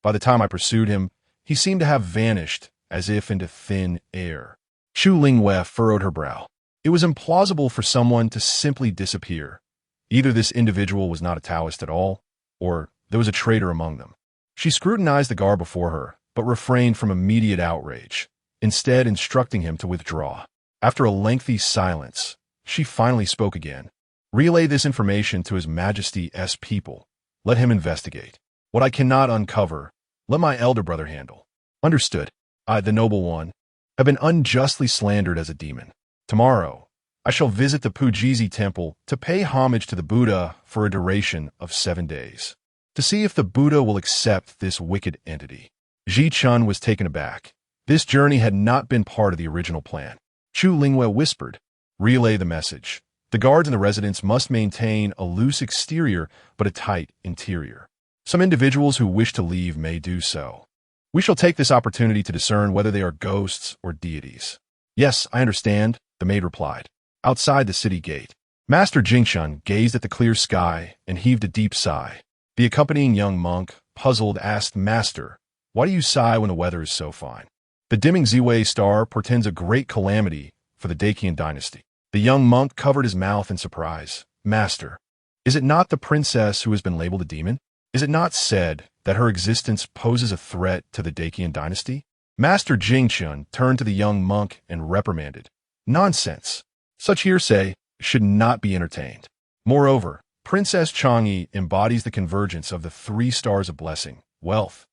By the time I pursued him, he seemed to have vanished, as if into thin air. Chu Lingyu furrowed her brow. It was implausible for someone to simply disappear. Either this individual was not a Taoist at all, or there was a traitor among them. She scrutinized the guard before her, but refrained from immediate outrage, instead instructing him to withdraw. After a lengthy silence, she finally spoke again. Relay this information to His Majesty's people. Let him investigate. What I cannot uncover, let my elder brother handle. Understood. I, the noble one, have been unjustly slandered as a demon. Tomorrow, I shall visit the Pujizi temple to pay homage to the Buddha for a duration of 7 days, to see if the Buddha will accept this wicked entity. Ji Chun was taken aback. This journey had not been part of the original plan. Chu Lingyu whispered, "Relay the message. The guards in the residence must maintain a loose exterior but a tight interior. Some individuals who wish to leave may do so. We shall take this opportunity to discern whether they are ghosts or deities." "Yes, I understand," the maid replied. Outside the city gate, Master Jingshun gazed at the clear sky and heaved a deep sigh. The accompanying young monk, puzzled, asked, "Master, why do you sigh when the weather is so fine?" "The dimming Ziwei star portends a great calamity for the Dacian dynasty." The young monk covered his mouth in surprise. "Master, is it not the princess who has been labeled a demon? Is it not said that her existence poses a threat to the Dacian dynasty?" Master Jingshun turned to the young monk and reprimanded. "Nonsense. Such hearsay should not be entertained. Moreover, Princess Changyi embodies the convergence of the 3 stars of blessing, wealth,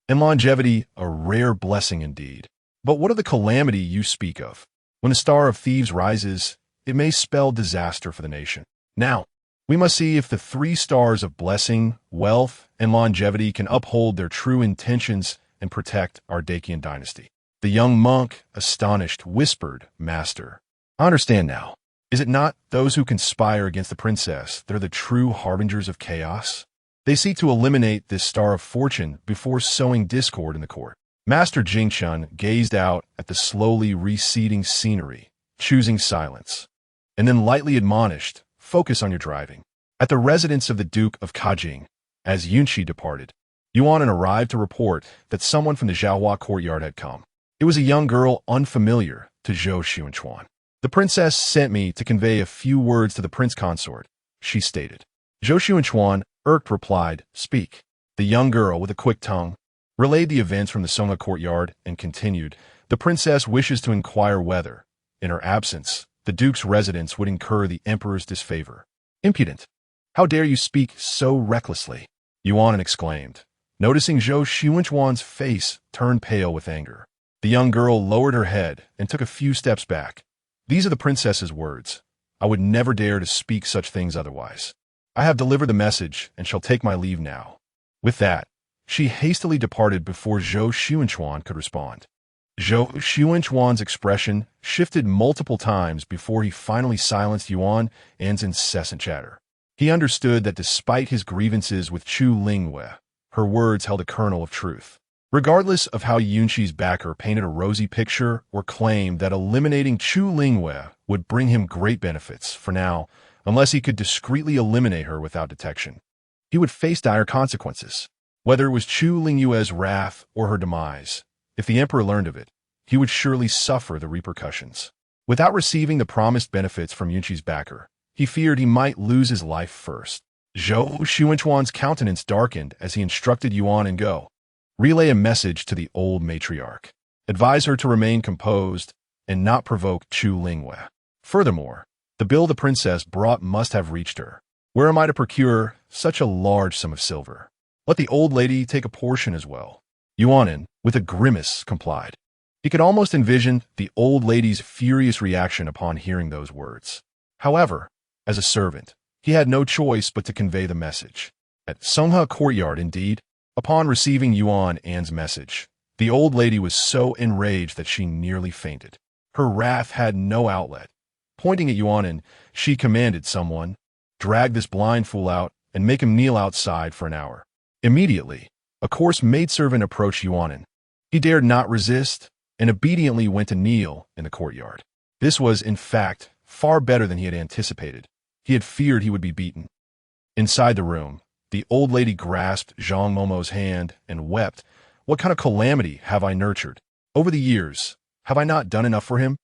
and longevity, a rare blessing indeed. But what of the calamity you speak of? When the star of thieves rises, it may spell disaster for the nation. Now, we must see if the 3 stars of blessing, wealth, and longevity can uphold their true intentions and protect our Dacian dynasty." The young monk, astonished, whispered, "Master, I understand now. Is it not those who conspire against the princess that are the true harbingers of chaos? They seek to eliminate this star of fortune before sowing discord in the court." Master Jingshun gazed out at the slowly receding scenery, choosing silence, and then lightly admonished, "Focus on your driving." At the residence of the Duke of Kajing, as Yunqi departed, Yuan arrived to report that someone from the Zhaohua courtyard had come. It was a young girl unfamiliar to Zhou Taochuan. "The princess sent me to convey a few words to the prince consort," she stated. Zhou Taochuan, irked, replied, "Speak." The young girl, with a quick tongue, relayed the events from the Songha courtyard and continued, "The princess wishes to inquire whether, in her absence, the duke's residence would incur the emperor's disfavor." "Impudent! How dare you speak so recklessly?" Yuan exclaimed, noticing Zhou Taochuan's face turned pale with anger. The young girl lowered her head and took a few steps back. "These are the princess's words. I would never dare to speak such things otherwise. I have delivered the message and shall take my leave now." With that, she hastily departed before Zhou Taochuan could respond. Zhou Taochuan's expression shifted multiple times before he finally silenced Yuan and's incessant chatter. He understood that despite his grievances with Chu Lingyu, her words held a kernel of truth. Regardless of how Yunqi's backer painted a rosy picture or claimed that eliminating Chu Lingyu would bring him great benefits, for now, unless he could discreetly eliminate her without detection, he would face dire consequences. Whether it was Chu Lingyu's wrath or her demise, if the emperor learned of it, he would surely suffer the repercussions. Without receiving the promised benefits from Yunqi's backer, he feared he might lose his life first. Zhou Taochuan's countenance darkened as he instructed Yuan and Go. "Relay a message to the old matriarch. Advise her to remain composed and not provoke Chu Lingyu. Furthermore, the bill the princess brought must have reached her. Where am I to procure such a large sum of silver? Let the old lady take a portion as well." Yuan, with a grimace, complied. He could almost envision the old lady's furious reaction upon hearing those words. However, as a servant, he had no choice but to convey the message. At Songha courtyard, indeed, upon receiving Yuan An's message, the old lady was so enraged that she nearly fainted. Her wrath had no outlet. Pointing at Yuanin, she commanded someone, "Drag this blind fool out and make him kneel outside for an hour." Immediately, a coarse maidservant approached Yuanin. He dared not resist and obediently went to kneel in the courtyard. This was, in fact, far better than he had anticipated. He had feared he would be beaten. Inside the room, the old lady grasped Zhang Momo's hand and wept. "What kind of calamity have I nurtured? Over the years, have I not done enough for him?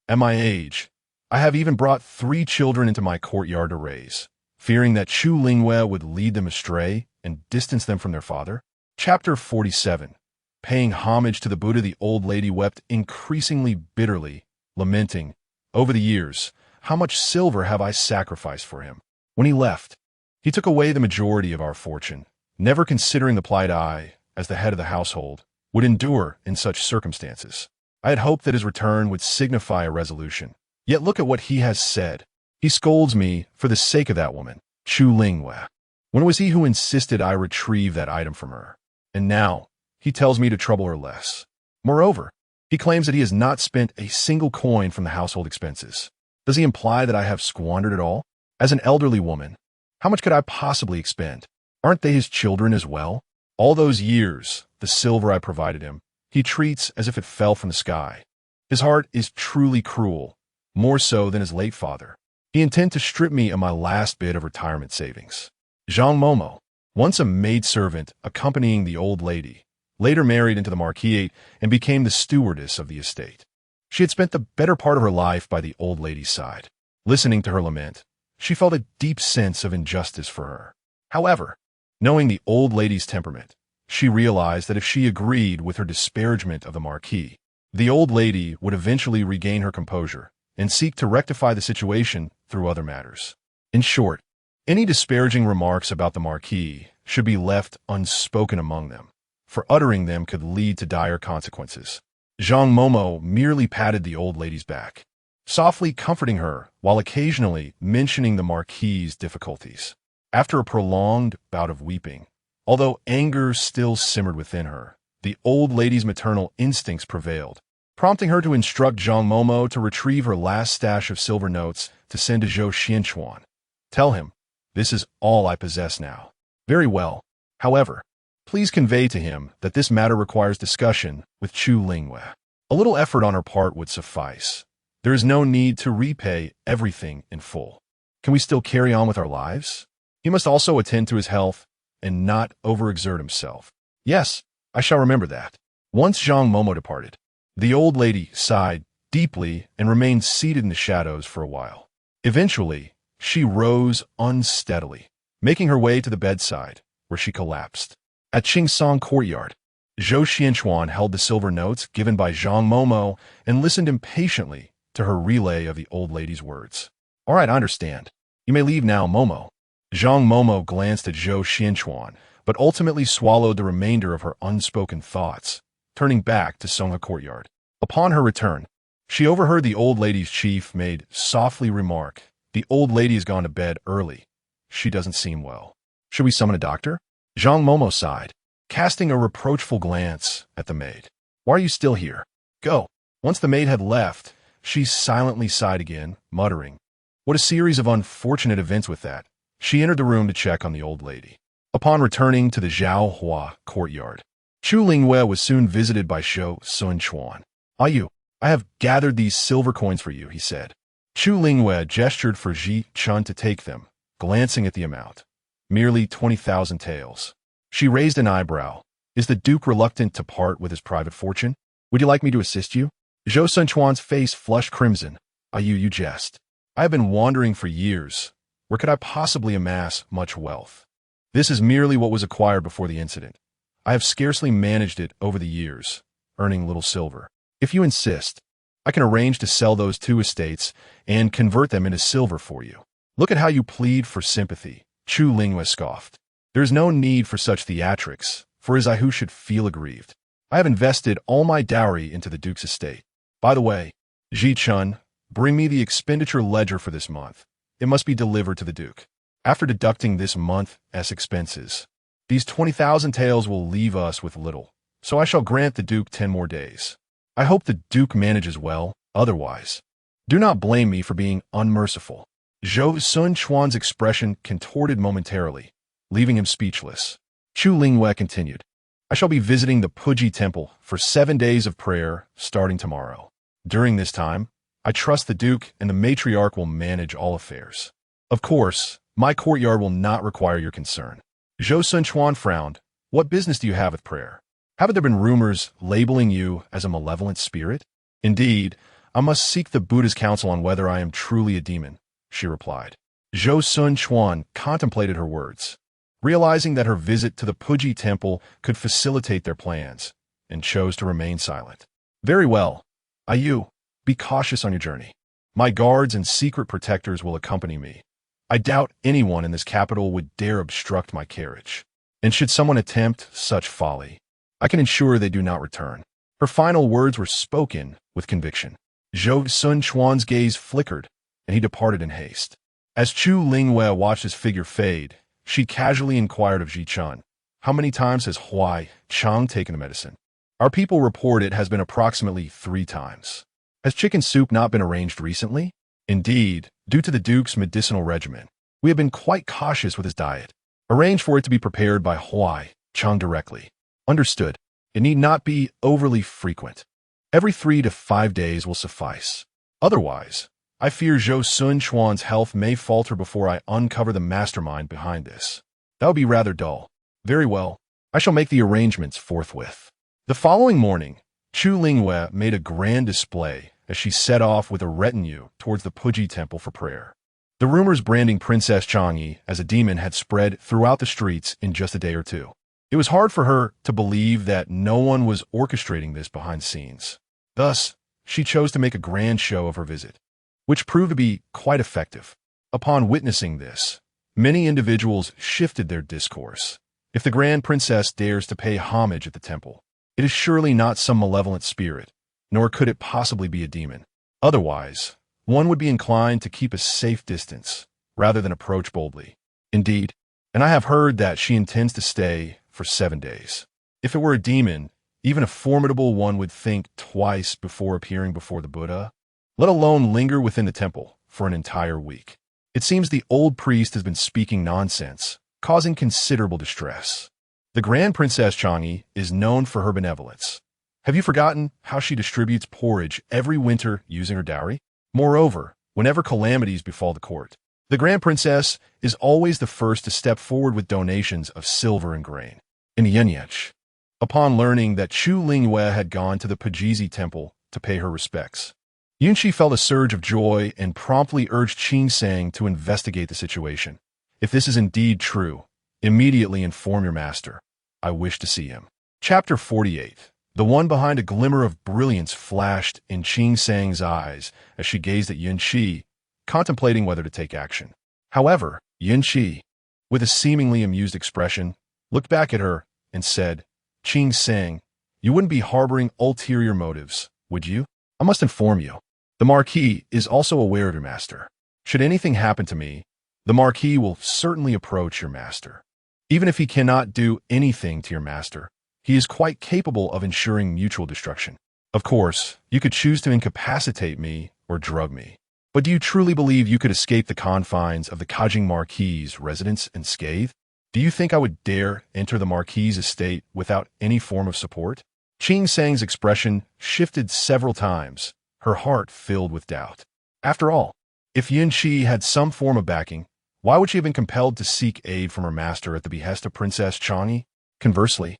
At my age, I have even brought 3 children into my courtyard to raise, fearing that Chu Lingyu would lead them astray and distance them from their father." Chapter 47. Paying homage to the Buddha, the old lady wept increasingly bitterly, lamenting, "Over the years, how much silver have I sacrificed for him? When he left, he took away the majority of our fortune, never considering the plight I, as the head of the household, would endure in such circumstances. I had hoped that his return would signify a resolution. Yet look at what he has said. He scolds me for the sake of that woman, Chu Lingyu. When it was he who insisted I retrieve that item from her? And now, he tells me to trouble her less. Moreover, he claims that he has not spent a single coin from the household expenses. Does he imply that I have squandered it all? As an elderly woman, how much could I possibly expend? Aren't they his children as well? All those years, the silver I provided him, he treats as if it fell from the sky. His heart is truly cruel, more so than his late father. He intends to strip me of my last bit of retirement savings." Zhang Momo, once a maidservant accompanying the old lady, later married into the marquisate and became the stewardess of the estate. She had spent the better part of her life by the old lady's side. Listening to her lament, she felt a deep sense of injustice for her. However, knowing the old lady's temperament, she realized that if she agreed with her disparagement of the marquis, the old lady would eventually regain her composure and seek to rectify the situation through other matters. In short, any disparaging remarks about the marquis should be left unspoken among them, for uttering them could lead to dire consequences. Zhang Momo merely patted the old lady's back, softly comforting her while occasionally mentioning the marquis's difficulties. After a prolonged bout of weeping, although anger still simmered within her, the old lady's maternal instincts prevailed, prompting her to instruct Zhang Momo to retrieve her last stash of silver notes to send to Zhou Taochuan. "Tell him, this is all I possess now." "Very well. However, please convey to him that this matter requires discussion with Chu Lingyu. A little effort on her part would suffice. There is no need to repay everything in full. Can we still carry on with our lives? He must also attend to his health and not overexert himself." "Yes, I shall remember that." Once Zhang Momo departed, the old lady sighed deeply and remained seated in the shadows for a while. Eventually, she rose unsteadily, making her way to the bedside, where she collapsed. At Qingsong Courtyard, Zhou Taochuan held the silver notes given by Zhang Momo and listened impatiently to her relay of the old lady's words. "All right, I understand. You may leave now, Momo." Zhang Momo glanced at Zhou Taochuan, but ultimately swallowed the remainder of her unspoken thoughts, turning back to Songha Courtyard. Upon her return, she overheard the old lady's chief maid softly remark, "The old lady has gone to bed early. She doesn't seem well. Should we summon a doctor?" Zhang Momo sighed, casting a reproachful glance at the maid. "Why are you still here? Go." Once the maid had left, she silently sighed again, muttering, "What a series of unfortunate events with that." She entered the room to check on the old lady. Upon returning to the Zhaohua courtyard, Chu Lingyu was soon visited by Zhou Taochuan. "I have gathered these silver coins for you," he said. Chu Lingyu gestured for Ji Chun to take them, glancing at the amount. "Merely 20,000 taels." She raised an eyebrow. "Is the Duke reluctant to part with his private fortune? Would you like me to assist you?" Zhou Taochuan's face flushed crimson. You jest. I have been wandering for years. Where could I possibly amass much wealth? This is merely what was acquired before the incident. I have scarcely managed it over the years, earning little silver. If you insist, I can arrange to sell those 2 estates and convert them into silver for you. Look at how you plead for sympathy, Chu Lingyu scoffed. There is no need for such theatrics, for it is I who should feel aggrieved. I have invested all my dowry into the Duke's estate. By the way, Ji Chun, bring me the expenditure ledger for this month. It must be delivered to the Duke. After deducting this month's expenses, these 20,000 taels will leave us with little, so I shall grant the Duke 10 more days. I hope the Duke manages well. Otherwise, do not blame me for being unmerciful. Zhou Taochuan's expression contorted momentarily, leaving him speechless. Chu Lingyu continued, I shall be visiting the Puji Temple for 7 days of prayer starting tomorrow. During this time, I trust the Duke and the matriarch will manage all affairs. Of course, my courtyard will not require your concern. Zhou Taochuan frowned. What business do you have with prayer? Haven't there been rumors labeling you as a malevolent spirit? Indeed, I must seek the Buddha's counsel on whether I am truly a demon, she replied. Zhou Taochuan contemplated her words, realizing that her visit to the Puji Temple could facilitate their plans, and chose to remain silent. Very well. Ayu, be cautious on your journey. My guards and secret protectors will accompany me. I doubt anyone in this capital would dare obstruct my carriage. And should someone attempt such folly, I can ensure they do not return. Her final words were spoken with conviction. Zhou Taochuan's gaze flickered, and he departed in haste. As Chu Lingyu watched his figure fade, she casually inquired of Ji Chun, how many times has Huai Chang taken the medicine? Our people report it has been approximately 3 times. Has chicken soup not been arranged recently? Indeed, due to the Duke's medicinal regimen, we have been quite cautious with his diet. Arrange for it to be prepared by Huai Chang directly. Understood. It need not be overly frequent. Every 3 to 5 days will suffice. Otherwise, I fear Zhou Taochuan's health may falter before I uncover the mastermind behind this. That would be rather dull. Very well. I shall make the arrangements forthwith. The following morning, Chu Lingyu made a grand display as she set off with a retinue towards the Puji Temple for prayer. The rumors branding Princess Changyi as a demon had spread throughout the streets in just a day or two. It was hard for her to believe that no one was orchestrating this behind the scenes. Thus, she chose to make a grand show of her visit, which proved to be quite effective. Upon witnessing this, many individuals shifted their discourse. If the Grand Princess dares to pay homage at the temple, it is surely not some malevolent spirit, nor could it possibly be a demon. Otherwise, one would be inclined to keep a safe distance, rather than approach boldly. Indeed, and I have heard that she intends to stay for 7 days. If it were a demon, even a formidable one would think twice before appearing before the Buddha, let alone linger within the temple for an entire week. It seems the old priest has been speaking nonsense, causing considerable distress. The Grand Princess Changyi is known for her benevolence. Have you forgotten how she distributes porridge every winter using her dowry? Moreover, whenever calamities befall the court, the Grand Princess is always the first to step forward with donations of silver and grain. In Yenyech, upon learning that Chu Lingyu had gone to the Puji Temple to pay her respects, Yunqi felt a surge of joy and promptly urged Qing Sang to investigate the situation. If this is indeed true, immediately inform your master. I wish to see him. Chapter 48. The one behind a glimmer of brilliance flashed in Qing Sang's eyes as she gazed at Yunqi, contemplating whether to take action. However, Yunqi, with a seemingly amused expression, looked back at her and said, Qing Sang, you wouldn't be harboring ulterior motives, would you? I must inform you. The Marquis is also aware of your master. Should anything happen to me, the Marquis will certainly approach your master. Even if he cannot do anything to your master, he is quite capable of ensuring mutual destruction. Of course, you could choose to incapacitate me or drug me. But do you truly believe you could escape the confines of the Kajing Marquis' residence unscathed? Do you think I would dare enter the Marquis' estate without any form of support? Qing Sang's expression shifted several times, her heart filled with doubt. After all, if Yunqi had some form of backing, why would she have been compelled to seek aid from her master at the behest of Princess Changyi? Conversely,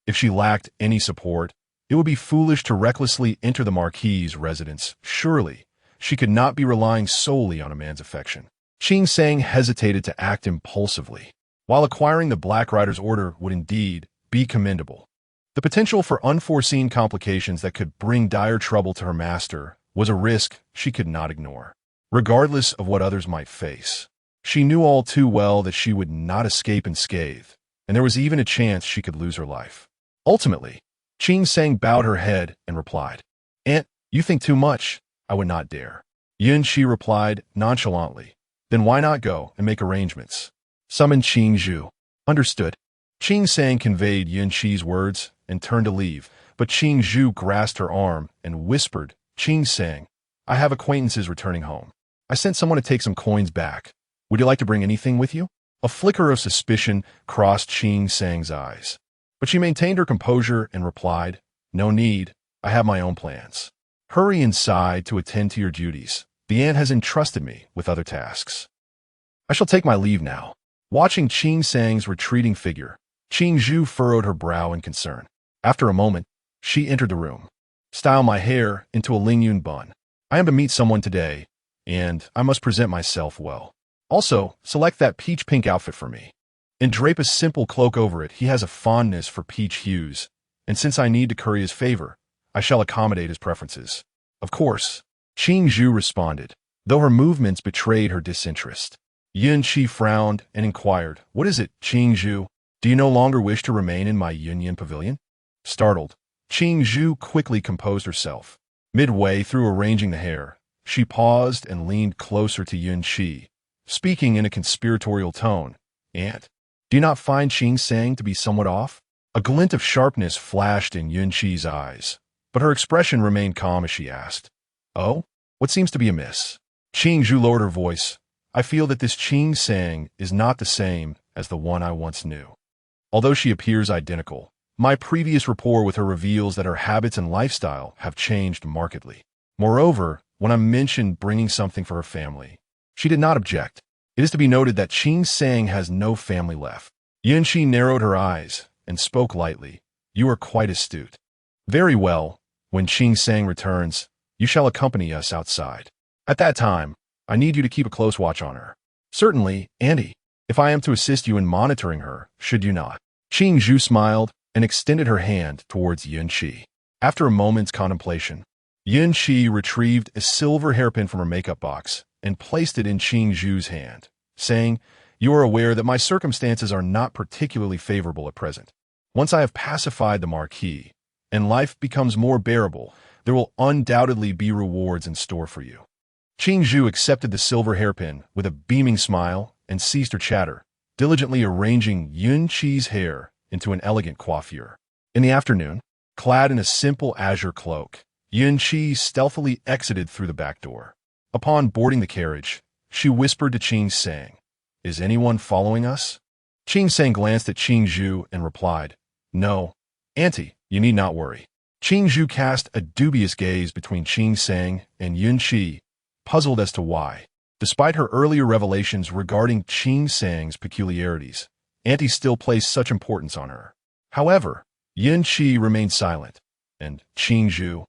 if she lacked any support, it would be foolish to recklessly enter the Marquis' residence. Surely, she could not be relying solely on a man's affection. Qing Sang hesitated to act impulsively. While acquiring the Black Rider's order would indeed be commendable, the potential for unforeseen complications that could bring dire trouble to her master was a risk she could not ignore. Regardless of what others might face, she knew all too well that she would not escape unscathed, and there was even a chance she could lose her life. Ultimately, Qing Sang bowed her head and replied, Aunt, you think too much. I would not dare. Yunqi replied nonchalantly, Then why not go and make arrangements? Summon Qing Zhu. Understood. Qing Sang conveyed Yunqi's words and turned to leave, but Qing Zhu grasped her arm and whispered, Qing Sang, I have acquaintances returning home. I sent someone to take some coins back. Would you like to bring anything with you? A flicker of suspicion crossed Qing Sang's eyes. But she maintained her composure and replied, "No need. I have my own plans. Hurry inside to attend to your duties. The aunt has entrusted me with other tasks. I shall take my leave now." Watching Qing Sang's retreating figure, Qing Zhu furrowed her brow in concern. After a moment, she entered the room. "Style my hair into a Lingyun bun. I am to meet someone today, and I must present myself well. Also, select that peach-pink outfit for me. And drape a simple cloak over it. He has a fondness for peach hues, and since I need to curry his favor, I shall accommodate his preferences." "Of course," Qing Zhu responded, though her movements betrayed her disinterest. Yun Qi frowned and inquired, "What is it, Qing Zhu? Do you no longer wish to remain in my Yunyan pavilion?" Startled, Qing Zhu quickly composed herself. Midway through arranging the hair, she paused and leaned closer to Yun Qi, speaking in a conspiratorial tone. "Aunt, do you not find Qing Sang to be somewhat off?" A glint of sharpness flashed in Yun Qi's eyes, but her expression remained calm as she asked, "Oh, what seems to be amiss?" Qing Zhu lowered her voice. "I feel that this Qing Sang is not the same as the one I once knew. Although she appears identical, my previous rapport with her reveals that her habits and lifestyle have changed markedly. Moreover, when I mentioned bringing something for her family, she did not object. It is to be noted that Qing Sang has no family left." Yun Qi narrowed her eyes and spoke lightly. "You are quite astute. Very well. When Qing Sang returns, you shall accompany us outside. At that time, I need you to keep a close watch on her." "Certainly, Auntie, if I am to assist you in monitoring her, should you not?" Qing Zhu smiled and extended her hand towards Yun Qi. After a moment's contemplation, Yun Qi retrieved a silver hairpin from her makeup box and placed it in Qing Zhu's hand, saying, "You are aware that my circumstances are not particularly favorable at present. Once I have pacified the Marquis, and life becomes more bearable, there will undoubtedly be rewards in store for you." Qing Zhu accepted the silver hairpin with a beaming smile and ceased her chatter, diligently arranging Yun Qi's hair into an elegant coiffure. In the afternoon, clad in a simple azure cloak, Yun Qi stealthily exited through the back door. Upon boarding the carriage, she whispered to Qing Sang, "Is anyone following us?" Qing Sang glanced at Qing Zhu and replied, "No, Auntie, you need not worry." Qing Zhu cast a dubious gaze between Qing Sang and Yun Qi, puzzled as to why, despite her earlier revelations regarding Qing Sang's peculiarities, Auntie still placed such importance on her. However, Yun Qi remained silent, and Qing Zhu,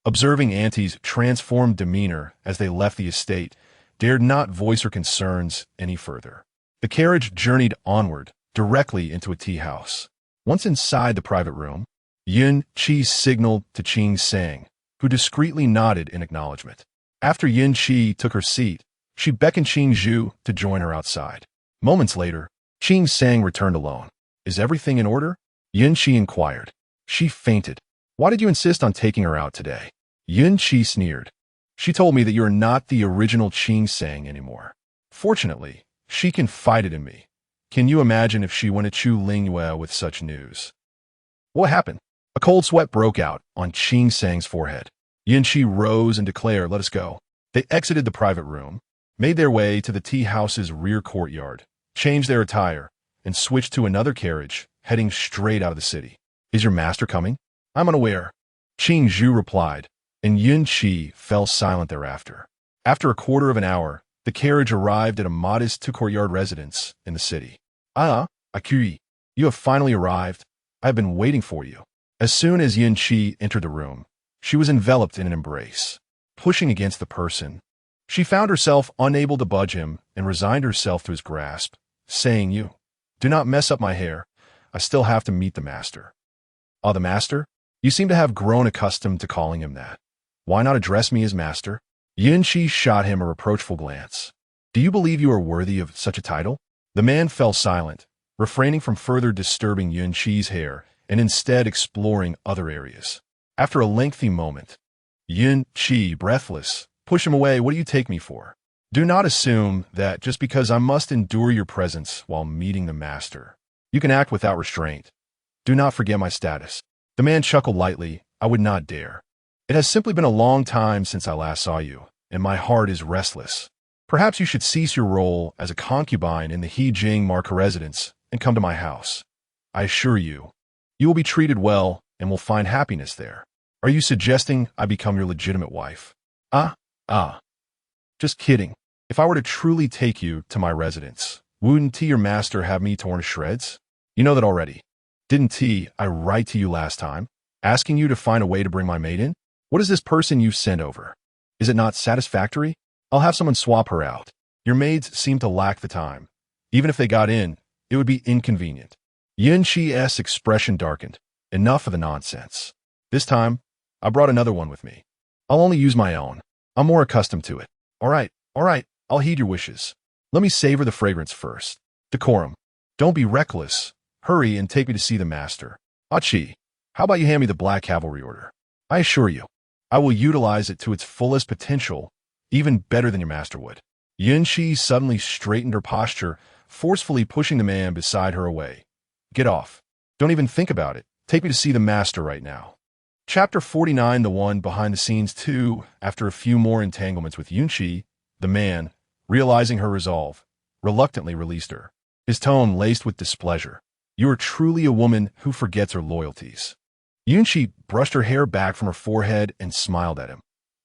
observing Auntie's transformed demeanor as they left the estate, dared not voice her concerns any further. The carriage journeyed onward, directly into a tea house. Once inside the private room, Yun Qi signaled to Qing Sang, who discreetly nodded in acknowledgement. After Yun Qi took her seat, she beckoned Qing Zhu to join her outside. Moments later, Qing Sang returned alone. "Is everything in order?" Yun Qi inquired. She fainted. "Why did you insist on taking her out today?" Yun Qi sneered. "She told me that you are not the original Qing Sang anymore. Fortunately, she confided in me. Can you imagine if she went to Chu Lingyu with such news?" "What happened?" A cold sweat broke out on Qing Sang's forehead. Yun Qi rose and declared, "Let us go." They exited the private room, made their way to the tea house's rear courtyard, changed their attire, and switched to another carriage, heading straight out of the city. "Is your master coming?" "I'm unaware," Qing Zhu replied, and Yun Qi fell silent thereafter. After a quarter of an hour, the carriage arrived at a modest two-courtyard residence in the city. "Ah, Akui, you have finally arrived. I have been waiting for you." As soon as Yun Qi entered the room, she was enveloped in an embrace. Pushing against the person, she found herself unable to budge him and resigned herself to his grasp, saying, "You, do not mess up my hair. I still have to meet the master." "Ah, the master? You seem to have grown accustomed to calling him that. Why not address me as master?" Yun Qi shot him a reproachful glance. "Do you believe you are worthy of such a title?" The man fell silent, refraining from further disturbing Yun Qi's hair and instead exploring other areas. After a lengthy moment, Yun Qi, breathless, pushed him away. "What do you take me for? Do not assume that just because I must endure your presence while meeting the master, you can act without restraint. Do not forget my status." The man chuckled lightly. "I would not dare. It has simply been a long time since I last saw you, and my heart is restless. Perhaps you should cease your role as a concubine in the He-Jing Marca residence and come to my house. I assure you, you will be treated well and will find happiness there. Are you suggesting I become your legitimate wife? Just kidding. If I were to truly take you to my residence, wouldn't your master have me torn to shreds? You know that already. Didn't I write to you last time, asking you to find a way to bring my maid in? What is this person you sent over? Is it not satisfactory? I'll have someone swap her out. Your maids seem to lack the time. Even if they got in, it would be inconvenient. Yunqi's expression darkened. Enough of the nonsense. This time, I brought another one with me. I'll only use my own. I'm more accustomed to it. All right, I'll heed your wishes. Let me savor the fragrance first. Decorum. Don't be reckless. Hurry and take me to see the master. Achi, how about you hand me the Black Cavalry order? I assure you, I will utilize it to its fullest potential, even better than your master would. Yunqi suddenly straightened her posture, forcefully pushing the man beside her away. Get off. Don't even think about it. Take me to see the master right now. Chapter 49, the one behind the scenes too. After a few more entanglements with Yunqi, the man, realizing her resolve, reluctantly released her. His tone laced with displeasure. You are truly a woman who forgets her loyalties. Yunqi brushed her hair back from her forehead and smiled at him.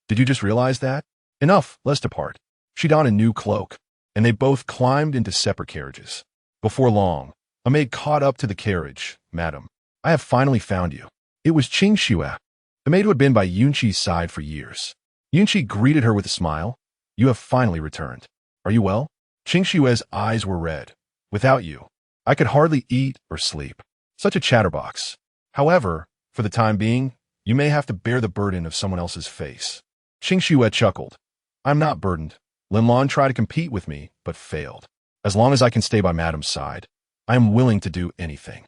Did you just realize that? Enough, let's depart. She donned a new cloak, and they both climbed into separate carriages. Before long, a maid caught up to the carriage. Madam, I have finally found you. It was Changyi, the maid who had been by Yunqi's side for years. Yunqi greeted her with a smile. You have finally returned. Are you well? Changyi's eyes were red. Without you, I could hardly eat or sleep. Such a chatterbox. However, for the time being, you may have to bear the burden of someone else's face. Changyi chuckled. I'm not burdened. Linlong tried to compete with me, but failed. As long as I can stay by Madam's side, I am willing to do anything.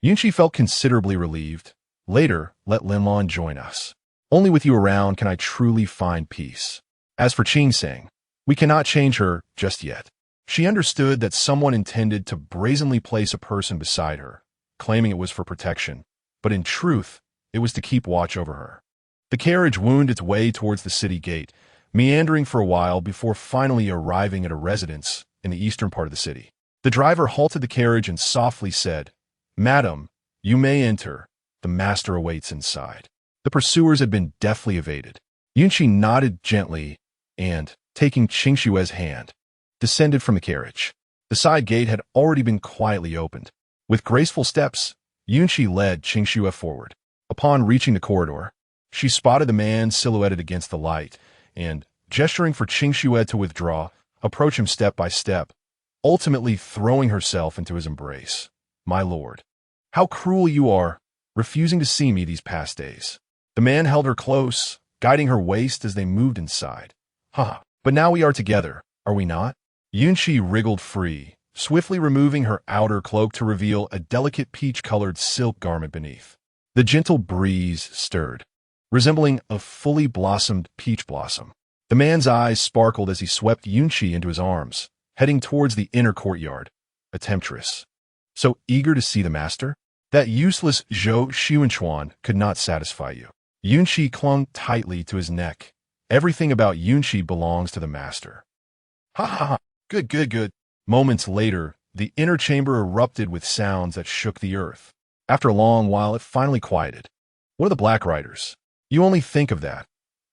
Yunqi felt considerably relieved. Later, let Linlong join us. Only with you around can I truly find peace. As for Qingsang, we cannot change her just yet. She understood that someone intended to brazenly place a person beside her, claiming it was for protection, but in truth, it was to keep watch over her. The carriage wound its way towards the city gate, meandering for a while before finally arriving at a residence in the eastern part of the city. The driver halted the carriage and softly said, Madam, you may enter. The master awaits inside. The pursuers had been deftly evaded. Yunqi nodded gently and, taking Changyi's hand, descended from the carriage. The side gate had already been quietly opened. With graceful steps, Yunqi led Changyi forward. Upon reaching the corridor, she spotted the man silhouetted against the light and, gesturing for Changyi to withdraw, approached him step by step, ultimately throwing herself into his embrace. My lord, how cruel you are, refusing to see me these past days. The man held her close, guiding her waist as they moved inside. But now we are together, are we not? Yunqi wriggled free, swiftly removing her outer cloak to reveal a delicate peach-colored silk garment beneath. The gentle breeze stirred, resembling a fully blossomed peach blossom. The man's eyes sparkled as he swept Yunqi into his arms, heading towards the inner courtyard. A temptress. So eager to see the master? That useless Zhou Taochuan could not satisfy you. Yunqi clung tightly to his neck. Everything about Yunqi belongs to the master. Good. Moments later, the inner chamber erupted with sounds that shook the earth. After a long while, it finally quieted. What are the Black Riders? You only think of that.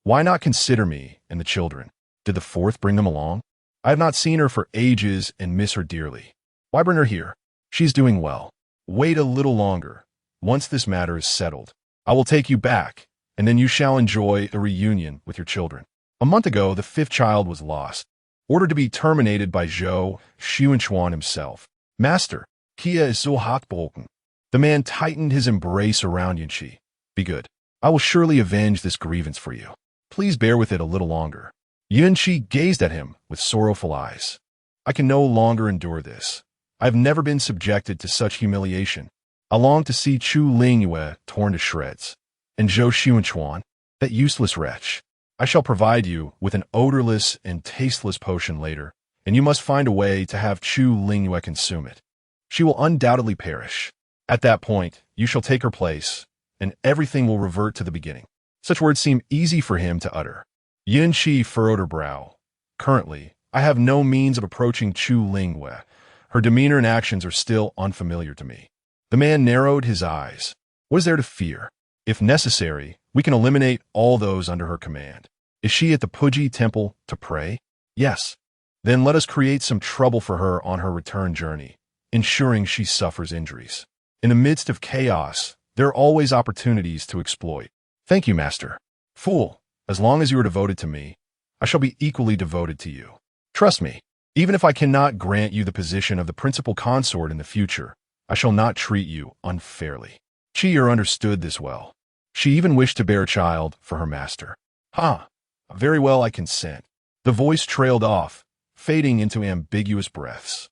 Why not consider me and the children? Did the fourth bring them along? I have not seen her for ages and miss her dearly. Why bring her here? She's doing well. Wait a little longer. Once this matter is settled, I will take you back, and then you shall enjoy a reunion with your children. A month ago, the fifth child was lost, ordered to be terminated by Zhou Taochuan himself. Master, Kia is so heartbroken. The man tightened his embrace around Yunqi. Be good. I will surely avenge this grievance for you. Please bear with it a little longer. Yunqi gazed at him with sorrowful eyes. I can no longer endure this. I have never been subjected to such humiliation. I long to see Chu Lingyu torn to shreds. And Zhou Taochuan, that useless wretch. I shall provide you with an odorless and tasteless potion later, and you must find a way to have Chu Lingyu consume it. She will undoubtedly perish. At that point, you shall take her place, and everything will revert to the beginning. Such words seem easy for him to utter. Yun Shi furrowed her brow. Currently, I have no means of approaching Chu Lingyu. Her demeanor and actions are still unfamiliar to me. The man narrowed his eyes. What is there to fear? If necessary, we can eliminate all those under her command. Is she at the Puji temple to pray? Yes. Then let us create some trouble for her on her return journey, ensuring she suffers injuries. In the midst of chaos, there are always opportunities to exploit. Thank you, Master. Fool, as long as you are devoted to me, I shall be equally devoted to you. Trust me, even if I cannot grant you the position of the principal consort in the future, I shall not treat you unfairly. Chi'er understood this well. She even wished to bear a child for her master. Very well, I consent. The voice trailed off, fading into ambiguous breaths.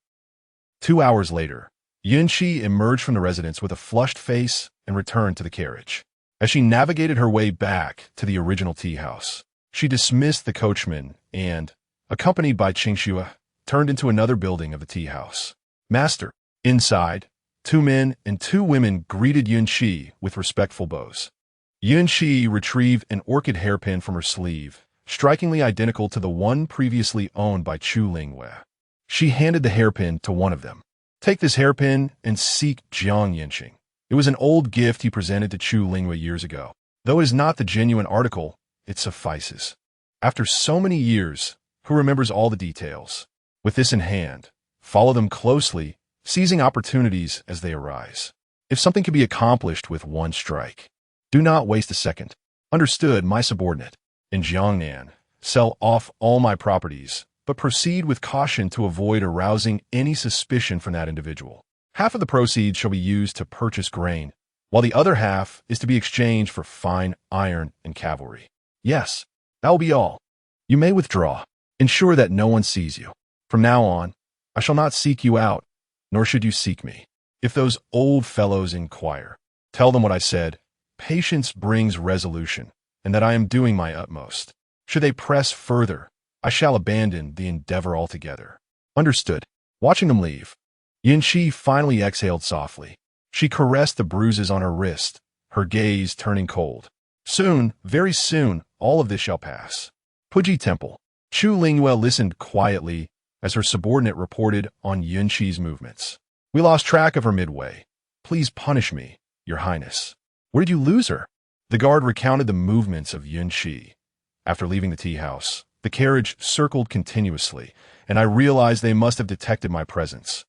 2 hours later, Yun Shi emerged from the residence with a flushed face and returned to the carriage. As she navigated her way back to the original tea house, she dismissed the coachman and, accompanied by Changyi, turned into another building of the tea house. Master. Inside, 2 men and 2 women greeted Yun Shi with respectful bows. Yun Shi retrieved an orchid hairpin from her sleeve, strikingly identical to the one previously owned by Chu Lingyu. She handed the hairpin to one of them. Take this hairpin and seek Jiang Yanqing. It was an old gift he presented to Chu Lingyu years ago. Though it is not the genuine article, it suffices. After so many years, who remembers all the details? With this in hand, follow them closely, seizing opportunities as they arise. If something can be accomplished with one strike, do not waste a second. Understood, my subordinate. In Jiangnan, sell off all my properties, but proceed with caution to avoid arousing any suspicion from that individual. Half of the proceeds shall be used to purchase grain, while the other half is to be exchanged for fine iron and cavalry. Yes, that will be all. You may withdraw. Ensure that no one sees you. From now on, I shall not seek you out, nor should you seek me. If those old fellows inquire, tell them what I said. Patience brings resolution, and that I am doing my utmost. Should they press further, I shall abandon the endeavor altogether. Understood. Watching them leave, Yun Shi finally exhaled softly. She caressed the bruises on her wrist, her gaze turning cold. Soon, very soon, all of this shall pass. Puji Temple. Chu Lingyu listened quietly as her subordinate reported on Yun Shi's movements. We lost track of her midway. Please punish me, Your Highness. Where did you lose her? The guard recounted the movements of Yun Shi. After leaving the tea house, the carriage circled continuously, and I realized they must have detected my presence.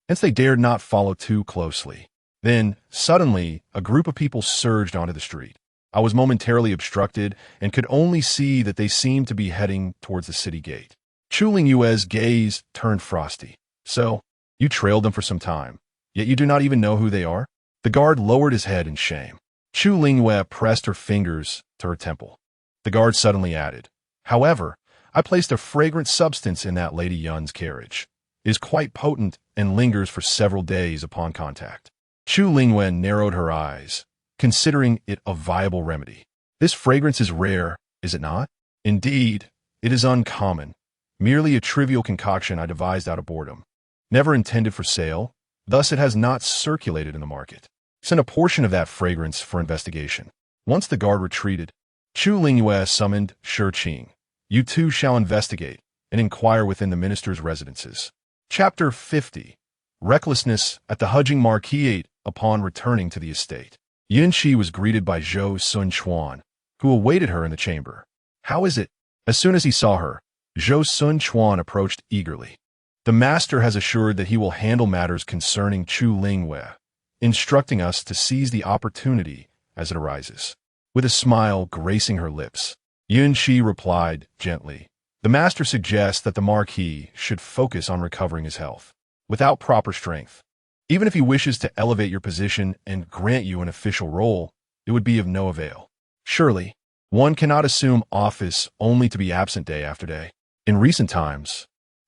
Hence they dared not follow too closely. Then, suddenly, a group of people surged onto the street. I was momentarily obstructed and could only see that they seemed to be heading towards the city gate. Chu Lingyu's gaze turned frosty. So, you trailed them for some time, yet you do not even know who they are? The guard lowered his head in shame. Chu Lingyu pressed her fingers to her temple. The guard suddenly added, However, I placed a fragrant substance in that Lady Yun's carriage. It is quite potent and lingers for several days upon contact. Chu Lingyu narrowed her eyes, considering it a viable remedy. This fragrance is rare, is it not? Indeed, it is uncommon. Merely a trivial concoction I devised out of boredom. Never intended for sale, thus it has not circulated in the market. Send a portion of that fragrance for investigation. Once the guard retreated, Chu Lingyu summoned Shi Qing. You two shall investigate and inquire within the minister's residences. Chapter 50. Recklessness at the Hujing Marquis upon returning to the estate. Yun Shi was greeted by Zhou Taochuan, who awaited her in the chamber. How is it? As soon as he saw her, Zhou Taochuan approached eagerly. The master has assured that he will handle matters concerning Chu Lingyu, instructing us to seize the opportunity as it arises. With a smile gracing her lips, Yun Shi replied gently, The master suggests that the Marquis should focus on recovering his health. Without proper strength, even if he wishes to elevate your position and grant you an official role, it would be of no avail. Surely, one cannot assume office only to be absent day after day. In recent times,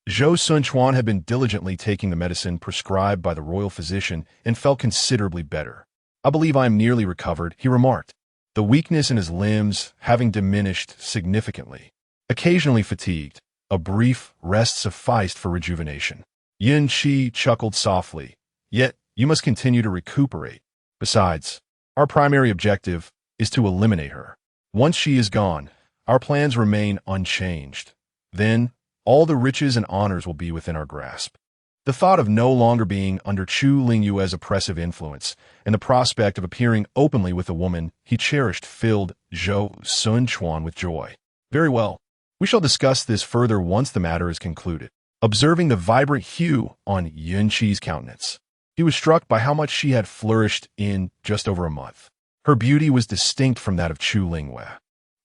Zhou Taochuan had been diligently taking the medicine prescribed by the royal physician and felt considerably better. I believe I am nearly recovered, he remarked, the weakness in his limbs having diminished significantly. Occasionally fatigued, a brief rest sufficed for rejuvenation. Yun Shi chuckled softly, Yet, you must continue to recuperate. Besides, our primary objective is to eliminate her. Once she is gone, Our plans remain unchanged. Then, all the riches and honors will be within our grasp. The thought of no longer being under Chu Lingyu's oppressive influence and the prospect of appearing openly with a woman he cherished filled Zhou Taochuan with joy. Very well. We shall discuss this further once the matter is concluded. Observing the vibrant hue on Yunqi's countenance, he was struck by how much she had flourished in just over a month. Her beauty was distinct from that of Chu Lingyu.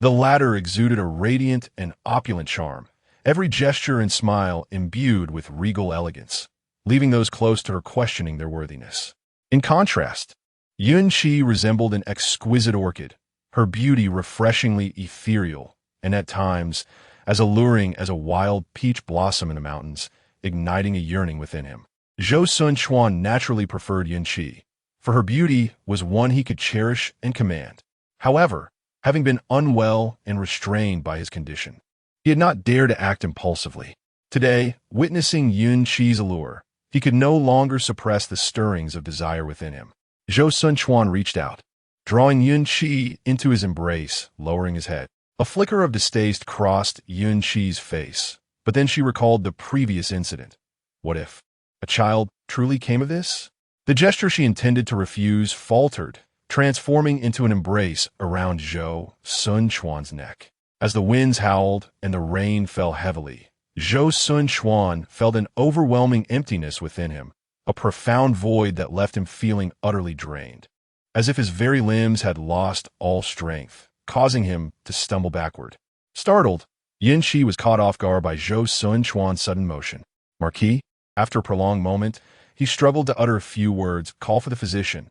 The latter exuded a radiant and opulent charm, every gesture and smile imbued with regal elegance, leaving those close to her questioning their worthiness. In contrast, Yunqi resembled an exquisite orchid, her beauty refreshingly ethereal, and at times as alluring as a wild peach blossom in the mountains, igniting a yearning within him. Zhou Taochuan naturally preferred Yunqi, for her beauty was one he could cherish and command. However, having been unwell and restrained by his condition, he had not dared to act impulsively. Today, witnessing Yunqi's allure, he could no longer suppress the stirrings of desire within him. Zhou Taochuan reached out, drawing Yunqi into his embrace, lowering his head. A flicker of distaste crossed Yunqi's face, but then she recalled the previous incident. What if a child truly came of this? The gesture she intended to refuse faltered, transforming into an embrace around Zhou Taochuan's neck. As the winds howled and the rain fell heavily, Zhou Taochuan felt an overwhelming emptiness within him, a profound void that left him feeling utterly drained, as if his very limbs had lost all strength, causing him to stumble backward. Startled, Yunqi was caught off guard by Zhou Taochuan's sudden motion. Marquis, after a prolonged moment, he struggled to utter a few words. Call for the physician.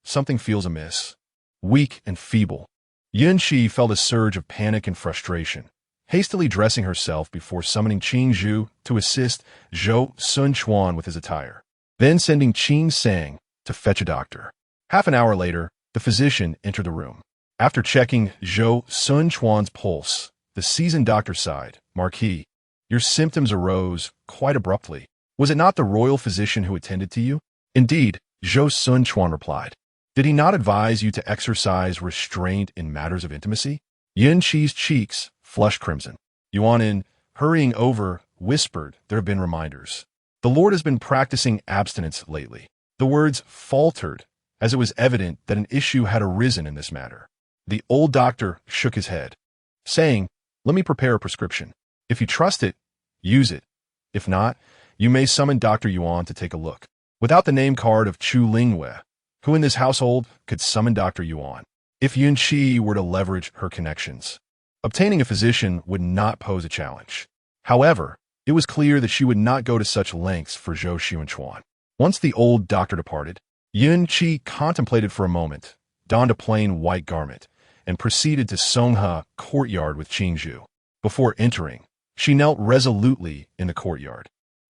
Something feels amiss. Weak and feeble. Yunqi felt a surge of panic and frustration, hastily dressing herself before summoning Changyi to assist Zhou Taochuan with his attire, then sending Qin Sang to fetch a doctor. Half an hour later, the physician entered the room. After checking Zhou Taochuan's pulse, the seasoned doctor sighed. Marquis, your symptoms arose quite abruptly. Was it not the royal physician who attended to you? Indeed, Zhou Taochuan replied. Did he not advise you to exercise restraint in matters of intimacy? Yunqi's cheeks flushed crimson. Yuanin, hurrying over, whispered, there have been reminders. The Lord has been practicing abstinence lately. The words faltered, as it was evident that an issue had arisen in this matter. The old doctor shook his head, saying, let me prepare a prescription. If you trust it, use it. If not, you may summon Dr. Yuan to take a look. Without the name card of Chu Lingyu, who in this household could summon Dr. Yuan? If Yunqi were to leverage her connections, obtaining a physician would not pose a challenge. However, it was clear that she would not go to such lengths for Zhou Taochuan. Once the old doctor departed, Yunqi contemplated for a moment, donned a plain white garment, and proceeded to Songhe courtyard with Qingzhu. Before entering, she knelt resolutely in the courtyard.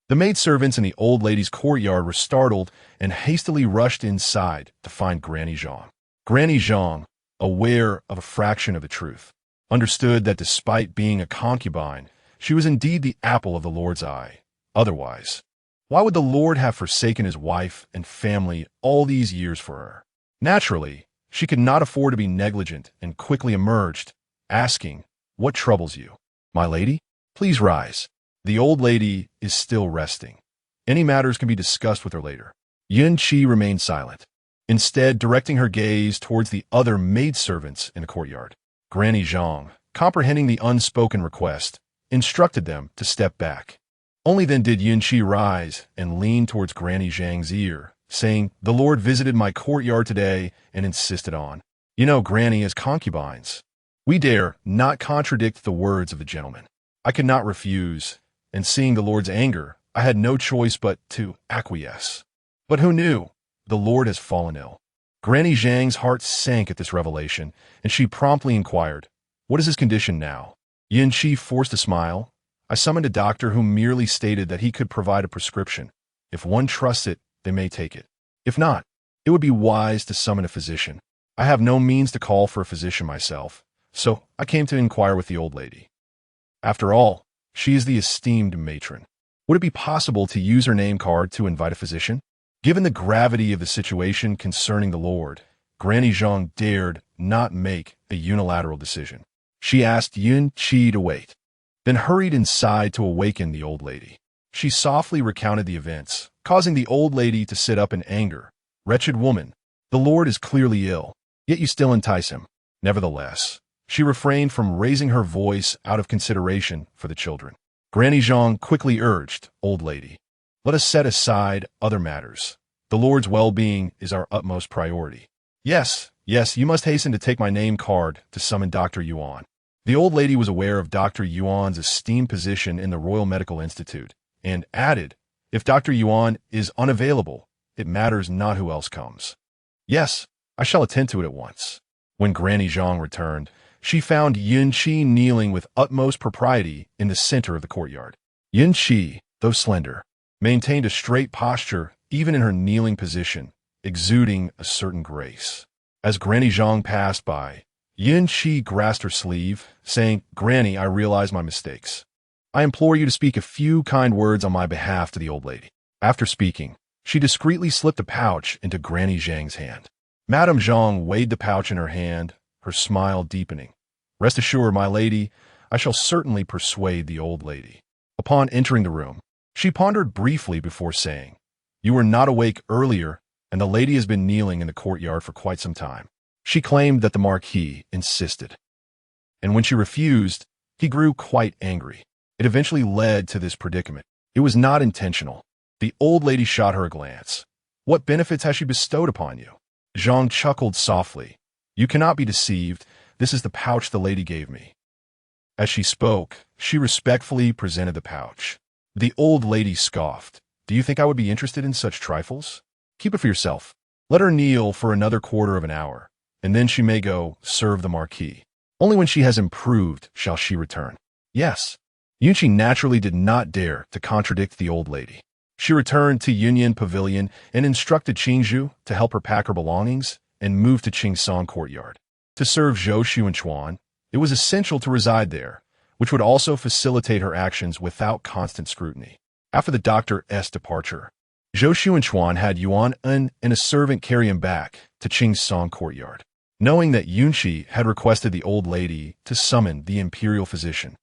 The maidservants in the old lady's courtyard were startled and hastily rushed inside to find Granny Zhang. Granny Zhang, aware of a fraction of the truth, understood that despite being a concubine, she was indeed the apple of the Lord's eye. Otherwise, why would the Lord have forsaken his wife and family all these years for her? Naturally, she could not afford to be negligent and quickly emerged, asking, what troubles you? My lady, please rise. The old lady is still resting. Any matters can be discussed with her later. Yunqi remained silent, instead directing her gaze towards the other maidservants in the courtyard. Granny Zhang, comprehending the unspoken request, instructed them to step back. Only then did Yunqi rise and lean towards Granny Zhang's ear, saying, the Lord visited my courtyard today and insisted on. You know, Granny has concubines. We dare not contradict the words of the gentleman. I could not refuse, and seeing the Lord's anger, I had no choice but to acquiesce. But who knew? The Lord has fallen ill. Granny Zhang's heart sank at this revelation, and she promptly inquired, what is his condition now? Yunqi forced a smile. I summoned a doctor who merely stated that he could provide a prescription. If one trusts it, they may take it. If not, it would be wise to summon a physician. I have no means to call for a physician myself, so I came to inquire with the old lady. After all, she is the esteemed matron. Would it be possible to use her name card to invite a physician? Given the gravity of the situation concerning the Lord, Granny Zhang dared not make a unilateral decision. She asked Yun Qi to wait, then hurried inside to awaken the old lady. She softly recounted the events, causing the old lady to sit up in anger. Wretched woman, the Lord is clearly ill, yet you still entice him. Nevertheless, she refrained from raising her voice out of consideration for the children. Granny Zhang quickly urged, Old lady, let us set aside other matters. The Lord's well-being is our utmost priority. Yes, you must hasten to take my name card to summon Dr. Yuan. The old lady was aware of Dr. Yuan's esteemed position in the Royal Medical Institute, and added, if Dr. Yuan is unavailable, it matters not who else comes. Yes, I shall attend to it at once. When Granny Zhang returned, she found Yun Qi kneeling with utmost propriety in the center of the courtyard. Yun Qi, though slender, maintained a straight posture even in her kneeling position, exuding a certain grace. As Granny Zhang passed by, Yun Qi grasped her sleeve, saying, Granny, I realize my mistakes. I implore you to speak a few kind words on my behalf to the old lady. After speaking, she discreetly slipped a pouch into Granny Zhang's hand. Madame Zhang weighed the pouch in her hand, her smile deepening. Rest assured, my lady, I shall certainly persuade the old lady. Upon entering the room, she pondered briefly before saying, You were not awake earlier, and the lady has been kneeling in the courtyard for quite some time. She claimed that the Marquis insisted. And when she refused, he grew quite angry. It eventually led to this predicament. It was not intentional. The old lady shot her a glance. What benefits has she bestowed upon you? Zhang chuckled softly. You cannot be deceived. This is the pouch the lady gave me. As she spoke, she respectfully presented the pouch. The old lady scoffed. Do you think I would be interested in such trifles? Keep it for yourself. Let her kneel for another quarter of an hour, and then she may go serve the Marquis. Only when she has improved shall she return. Yes. Yunqi naturally did not dare to contradict the old lady. She returned to Yunyan Pavilion and instructed Qingzhu to help her pack her belongings and move to Qingsong Courtyard. To serve Zhou Taochuan, it was essential to reside there, which would also facilitate her actions without constant scrutiny. After the doctor's departure, Zhou Taochuan had Yuan En and a servant carry him back to Qingsong Courtyard. Knowing that Yunqi had requested the old lady to summon the imperial physician,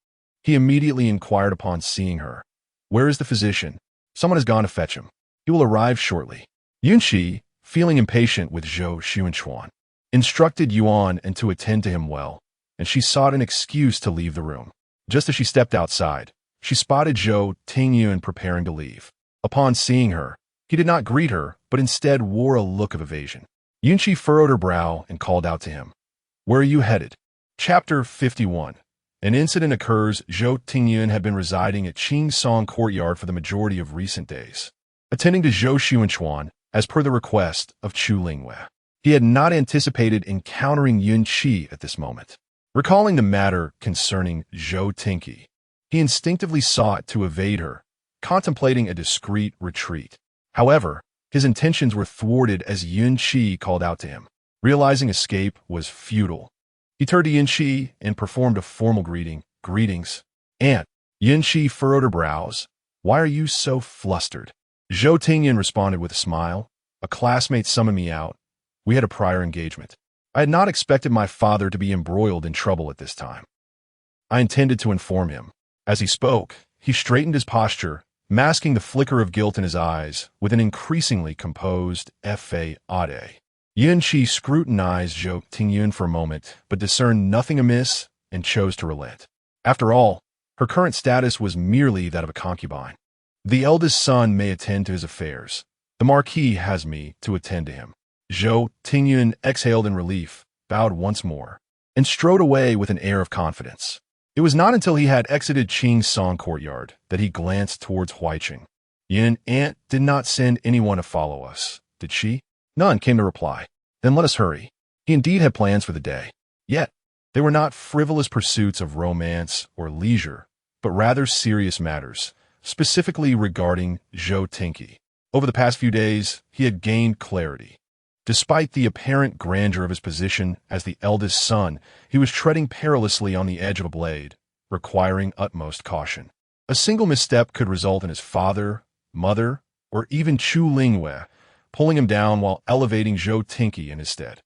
he immediately inquired upon seeing her. Where is the physician? Someone has gone to fetch him. He will arrive shortly. Yunqi, feeling impatient with Zhou Taochuan, instructed Yuan En to attend to him well, and she sought an excuse to leave the room. Just as she stepped outside, she spotted Zhou Tingyun preparing to leave. Upon seeing her, he did not greet her, but instead wore a look of evasion. Yunqi furrowed her brow and called out to him. Where are you headed? Chapter 51. An incident occurs. Zhou Tingyun had been residing at Qingsong Courtyard for the majority of recent days, attending to Zhou Taochuan as per the request of Chu Lingyu. He had not anticipated encountering Yun Qi at this moment. Recalling the matter concerning Zhou Tinky, he instinctively sought to evade her, contemplating a discreet retreat. However, his intentions were thwarted as Yun Qi called out to him. Realizing escape was futile, he turned to Yun Qi and performed a formal greeting. Greetings, Aunt. Yun Qi furrowed her brows. Why are you so flustered? Zhou Tingyun responded with a smile. A classmate summoned me out. We had a prior engagement. I had not expected my father to be embroiled in trouble at this time. I intended to inform him. As he spoke, he straightened his posture, masking the flicker of guilt in his eyes with an increasingly composed fa-ade. Yun Qi scrutinized Zhou Tingyun for a moment, but discerned nothing amiss and chose to relent. After all, her current status was merely that of a concubine. The eldest son may attend to his affairs. The Marquis has me to attend to him. Zhou Tingyun exhaled in relief, bowed once more, and strode away with an air of confidence. It was not until he had exited Qingsong Courtyard that he glanced towards Huaiqing. Yun Aunt did not send anyone to follow us, did she? None, came the reply. Then let us hurry. He indeed had plans for the day. Yet, they were not frivolous pursuits of romance or leisure, but rather serious matters, specifically regarding Zhou Tinky. Over the past few days, he had gained clarity. Despite the apparent grandeur of his position as the eldest son, he was treading perilously on the edge of a blade, requiring utmost caution. A single misstep could result in his father, mother, or even Chu Lingyu pulling him down while elevating Zhou Tinky in his stead.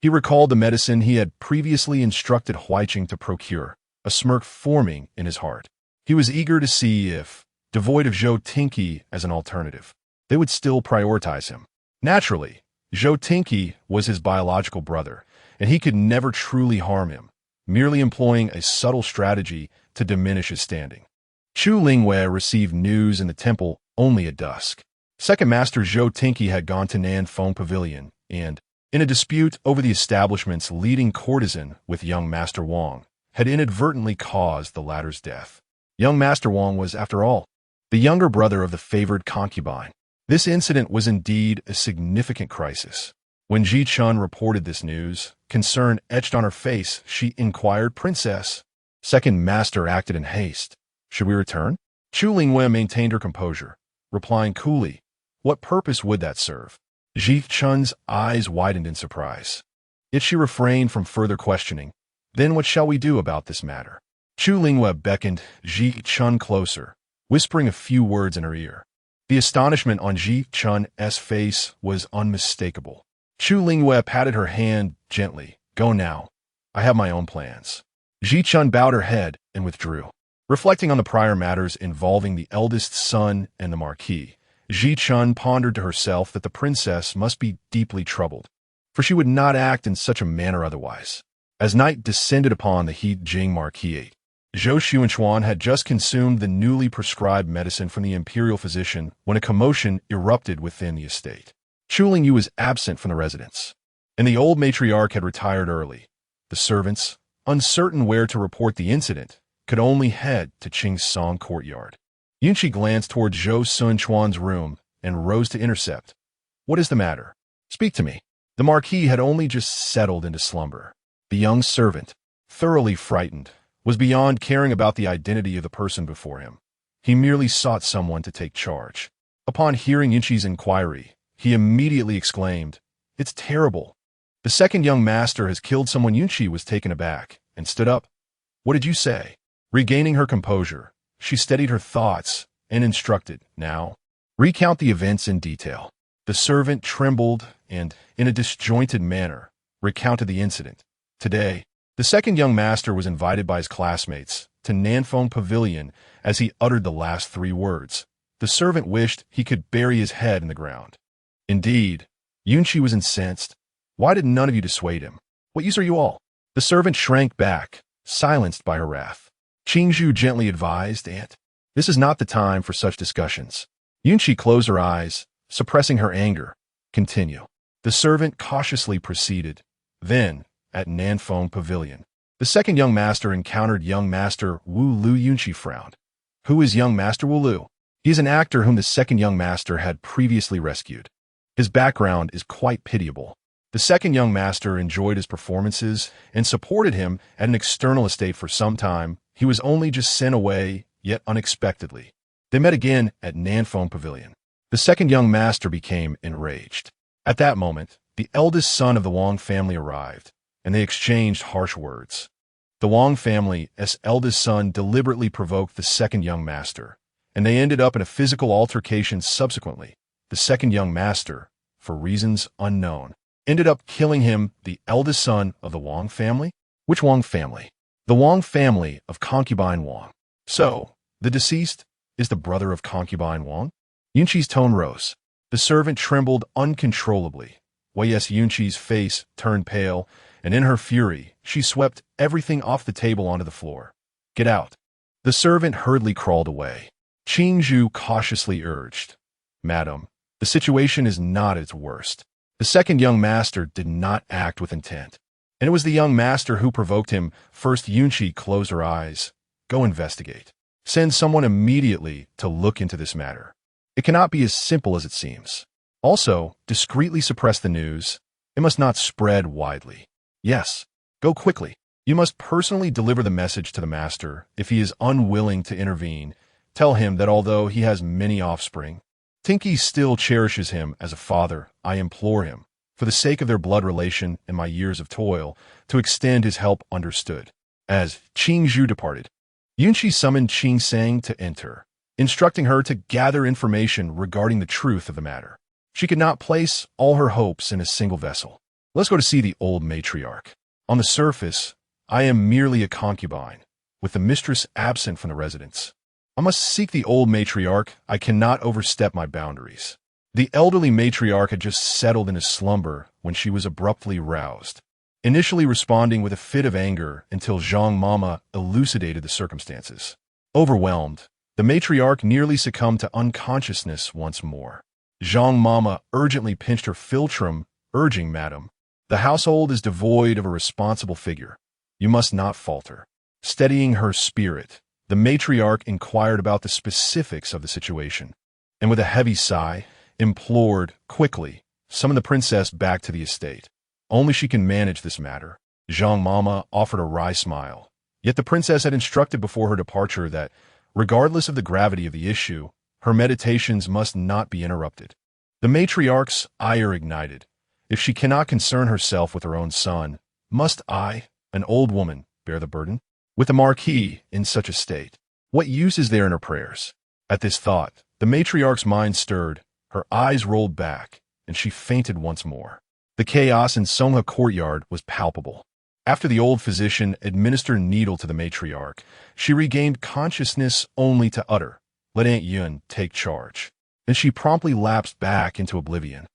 He recalled the medicine he had previously instructed Huaiqing to procure, a smirk forming in his heart. He was eager to see if, devoid of Zhou Taochuan as an alternative, they would still prioritize him. Naturally, Zhou Taochuan was his biological brother, and he could never truly harm him, merely employing a subtle strategy to diminish his standing. Chu Lingyu received news in the temple only at dusk. Second Master Zhou Taochuan had gone to Nanfeng Pavilion, and, in a dispute over the establishment's leading courtesan with young Master Wang, had inadvertently caused the latter's death. Young Master Wang was, after all, the younger brother of the favored concubine. This incident was indeed a significant crisis. When Ji Chun reported this news, concern etched on her face, she inquired, "Princess." Second Master acted in haste. "Should we return?" Chu Lingyu maintained her composure, replying coolly, "What purpose would that serve?" Ji Chun's eyes widened in surprise. Yet she refrained from further questioning. "Then what shall we do about this matter?" Chu Lingyu beckoned Ji Chun closer, whispering a few words in her ear. The astonishment on Ji Chun's face was unmistakable. Chu Lingyu patted her hand gently. "Go now. I have my own plans." Ji Chun bowed her head and withdrew. Reflecting on the prior matters involving the eldest son and the Marquis, Ji Chun pondered to herself that the princess must be deeply troubled, for she would not act in such a manner otherwise. As night descended upon the Jing Marquis, Zhou Taochuan had just consumed the newly prescribed medicine from the imperial physician when a commotion erupted within the estate. Chu Lingyu was absent from the residence, and the old matriarch had retired early. The servants, uncertain where to report the incident, could only head to Qingsong courtyard. Yunqi glanced toward Zhou Taochuan's room and rose to intercept. "What is the matter? Speak to me." The Marquis had only just settled into slumber. The young servant, thoroughly frightened, was beyond caring about the identity of the person before him. He merely sought someone to take charge. Upon hearing Yunqi's inquiry, he immediately exclaimed, "It's terrible. The second young master has killed someone." Yunqi was taken aback and stood up. "What did you say?" Regaining her composure, she steadied her thoughts and instructed, "Now, recount the events in detail." The servant trembled and, in a disjointed manner, recounted the incident. Today, the second young master was invited by his classmates to Nanfeng Pavilion. As he uttered the last three words, the servant wished he could bury his head in the ground. Indeed, Yunqi was incensed. "Why did none of you dissuade him? What use are you all?" The servant shrank back, silenced by her wrath. Qingzhu gently advised, "Aunt, this is not the time for such discussions." Yunqi closed her eyes, suppressing her anger. "Continue." The servant cautiously proceeded. Then, at Nanfeng Pavilion, the second young master encountered young Master Wu Lu. Yunqi frowned. "Who is young Master Wu Lu?" "He is an actor whom the second young master had previously rescued. His background is quite pitiable. The second young master enjoyed his performances and supported him at an external estate for some time. He was only just sent away, yet unexpectedly." They met again at Nanfeng Pavilion. The second young master became enraged. At that moment, the eldest son of the Wang family arrived, and they exchanged harsh words. The Wang family's eldest son deliberately provoked the second young master, and they ended up in a physical altercation subsequently. The second young master, for reasons unknown, ended up killing him. The eldest son of the Wang family? Which Wang family? The Wang family of concubine Wang. "So, the deceased is the brother of concubine Wang?" Yunqi's tone rose. The servant trembled uncontrollably. Well, yes, Yunqi's face turned pale, and in her fury, she swept everything off the table onto the floor. "Get out." The servant hurriedly crawled away. Qingzhu cautiously urged, "Madam, the situation is not at its worst. The second young master did not act with intent, and it was the young master who provoked him first." Yunqi closed her eyes. "Go investigate. Send someone immediately to look into this matter. It cannot be as simple as it seems. Also, discreetly suppress the news. It must not spread widely. Yes, go quickly. You must personally deliver the message to the master. If he is unwilling to intervene, tell him that although he has many offspring, Tinky still cherishes him as a father. I implore him, for the sake of their blood relation and my years of toil, to extend his help." Understood. As Qingzhu departed, Yunqi summoned Qing Sang to enter, instructing her to gather information regarding the truth of the matter. She could not place all her hopes in a single vessel. Let's go to see the old matriarch. On the surface, I am merely a concubine, with the mistress absent from the residence. I must seek the old matriarch. I cannot overstep my boundaries. The elderly matriarch had just settled in his slumber when she was abruptly roused, initially responding with a fit of anger until Zhang Mama elucidated the circumstances. Overwhelmed, the matriarch nearly succumbed to unconsciousness once more. Zhang Mama urgently pinched her philtrum, urging, "Madam, the household is devoid of a responsible figure. You must not falter." Steadying her spirit, the matriarch inquired about the specifics of the situation, and with a heavy sigh, implored, "Quickly, summon the princess back to the estate. Only she can manage this matter." Zhang Mama offered a wry smile. Yet the princess had instructed before her departure that, regardless of the gravity of the issue, her meditations must not be interrupted. The matriarch's ire ignited. If she cannot concern herself with her own son, must I, an old woman, bear the burden? With the marquis in such a state, what use is there in her prayers? At this thought, the matriarch's mind stirred, her eyes rolled back, and she fainted once more. The chaos in Songha courtyard was palpable. After the old physician administered a needle to the matriarch, she regained consciousness only to utter, "Let Aunt Yun take charge." Then she promptly lapsed back into oblivion.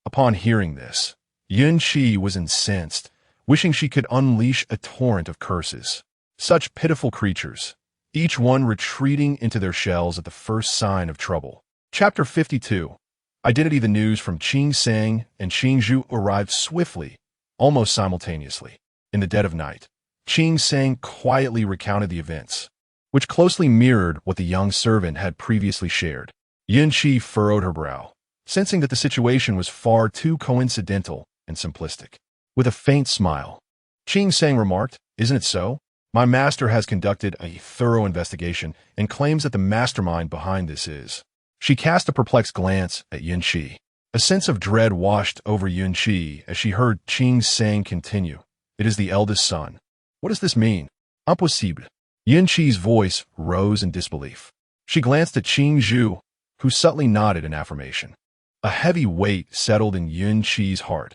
Upon hearing this, Yun Qi was incensed, wishing she could unleash a torrent of curses. Such pitiful creatures, each one retreating into their shells at the first sign of trouble. Chapter 52. Identity. The news from Qing Sang and Qing Zhu arrived swiftly, almost simultaneously. In the dead of night, Qing Sang quietly recounted the events, which closely mirrored what the young servant had previously shared. Yun Qi furrowed her brow, sensing that the situation was far too coincidental and simplistic. With a faint smile, Qing Sang remarked, "Isn't it so? My master has conducted a thorough investigation and claims that the mastermind behind this is." She cast a perplexed glance at Yun Qi. A sense of dread washed over Yun Qi as she heard Qing Sang continue, "It is the eldest son. What does this mean?" "Impossible." Yun Qi's voice rose in disbelief. She glanced at Qing Zhu, who subtly nodded in affirmation. A heavy weight settled in Yun Qi's heart.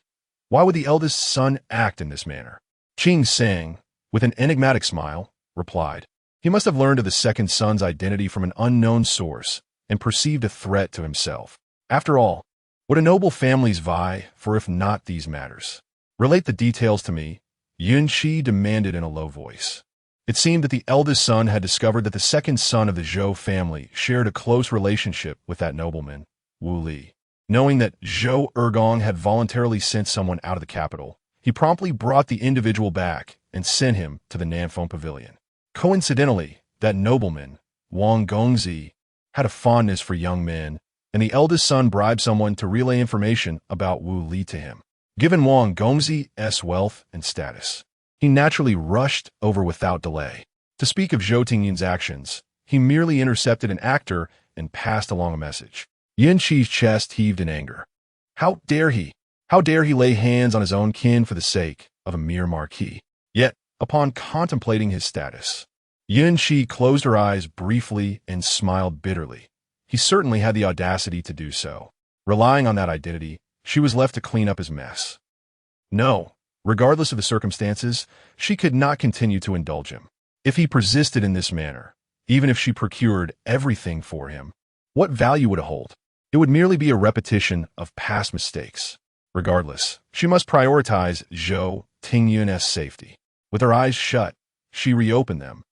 Why would the eldest son act in this manner? Qing Sang, with an enigmatic smile, replied, "He must have learned of the second son's identity from an unknown source and perceived a threat to himself. After all, what do noble families vie for if not these matters? Relate the details to me," Yun Qi demanded in a low voice. It seemed that the eldest son had discovered that the second son of the Zhou family shared a close relationship with that nobleman, Wu Li. Knowing that Zhou Ergong had voluntarily sent someone out of the capital, he promptly brought the individual back and sent him to the Nanfeng Pavilion. Coincidentally, that nobleman, Wang Gongzi, had a fondness for young men, and the eldest son bribed someone to relay information about Wu Li to him. Given Wang Gongzi's wealth and status, he naturally rushed over without delay. To speak of Zhou Tingyun's actions, he merely intercepted an actor and passed along a message. Yun Qi's chest heaved in anger. How dare he? How dare he lay hands on his own kin for the sake of a mere marquis? Yet, upon contemplating his status, Yun Qi closed her eyes briefly and smiled bitterly. He certainly had the audacity to do so. Relying on that identity, she was left to clean up his mess. No, regardless of the circumstances, she could not continue to indulge him. If he persisted in this manner, even if she procured everything for him, what value would it hold? It would merely be a repetition of past mistakes. Regardless, she must prioritize Zhou Tingyun's safety. With her eyes shut, she reopened them,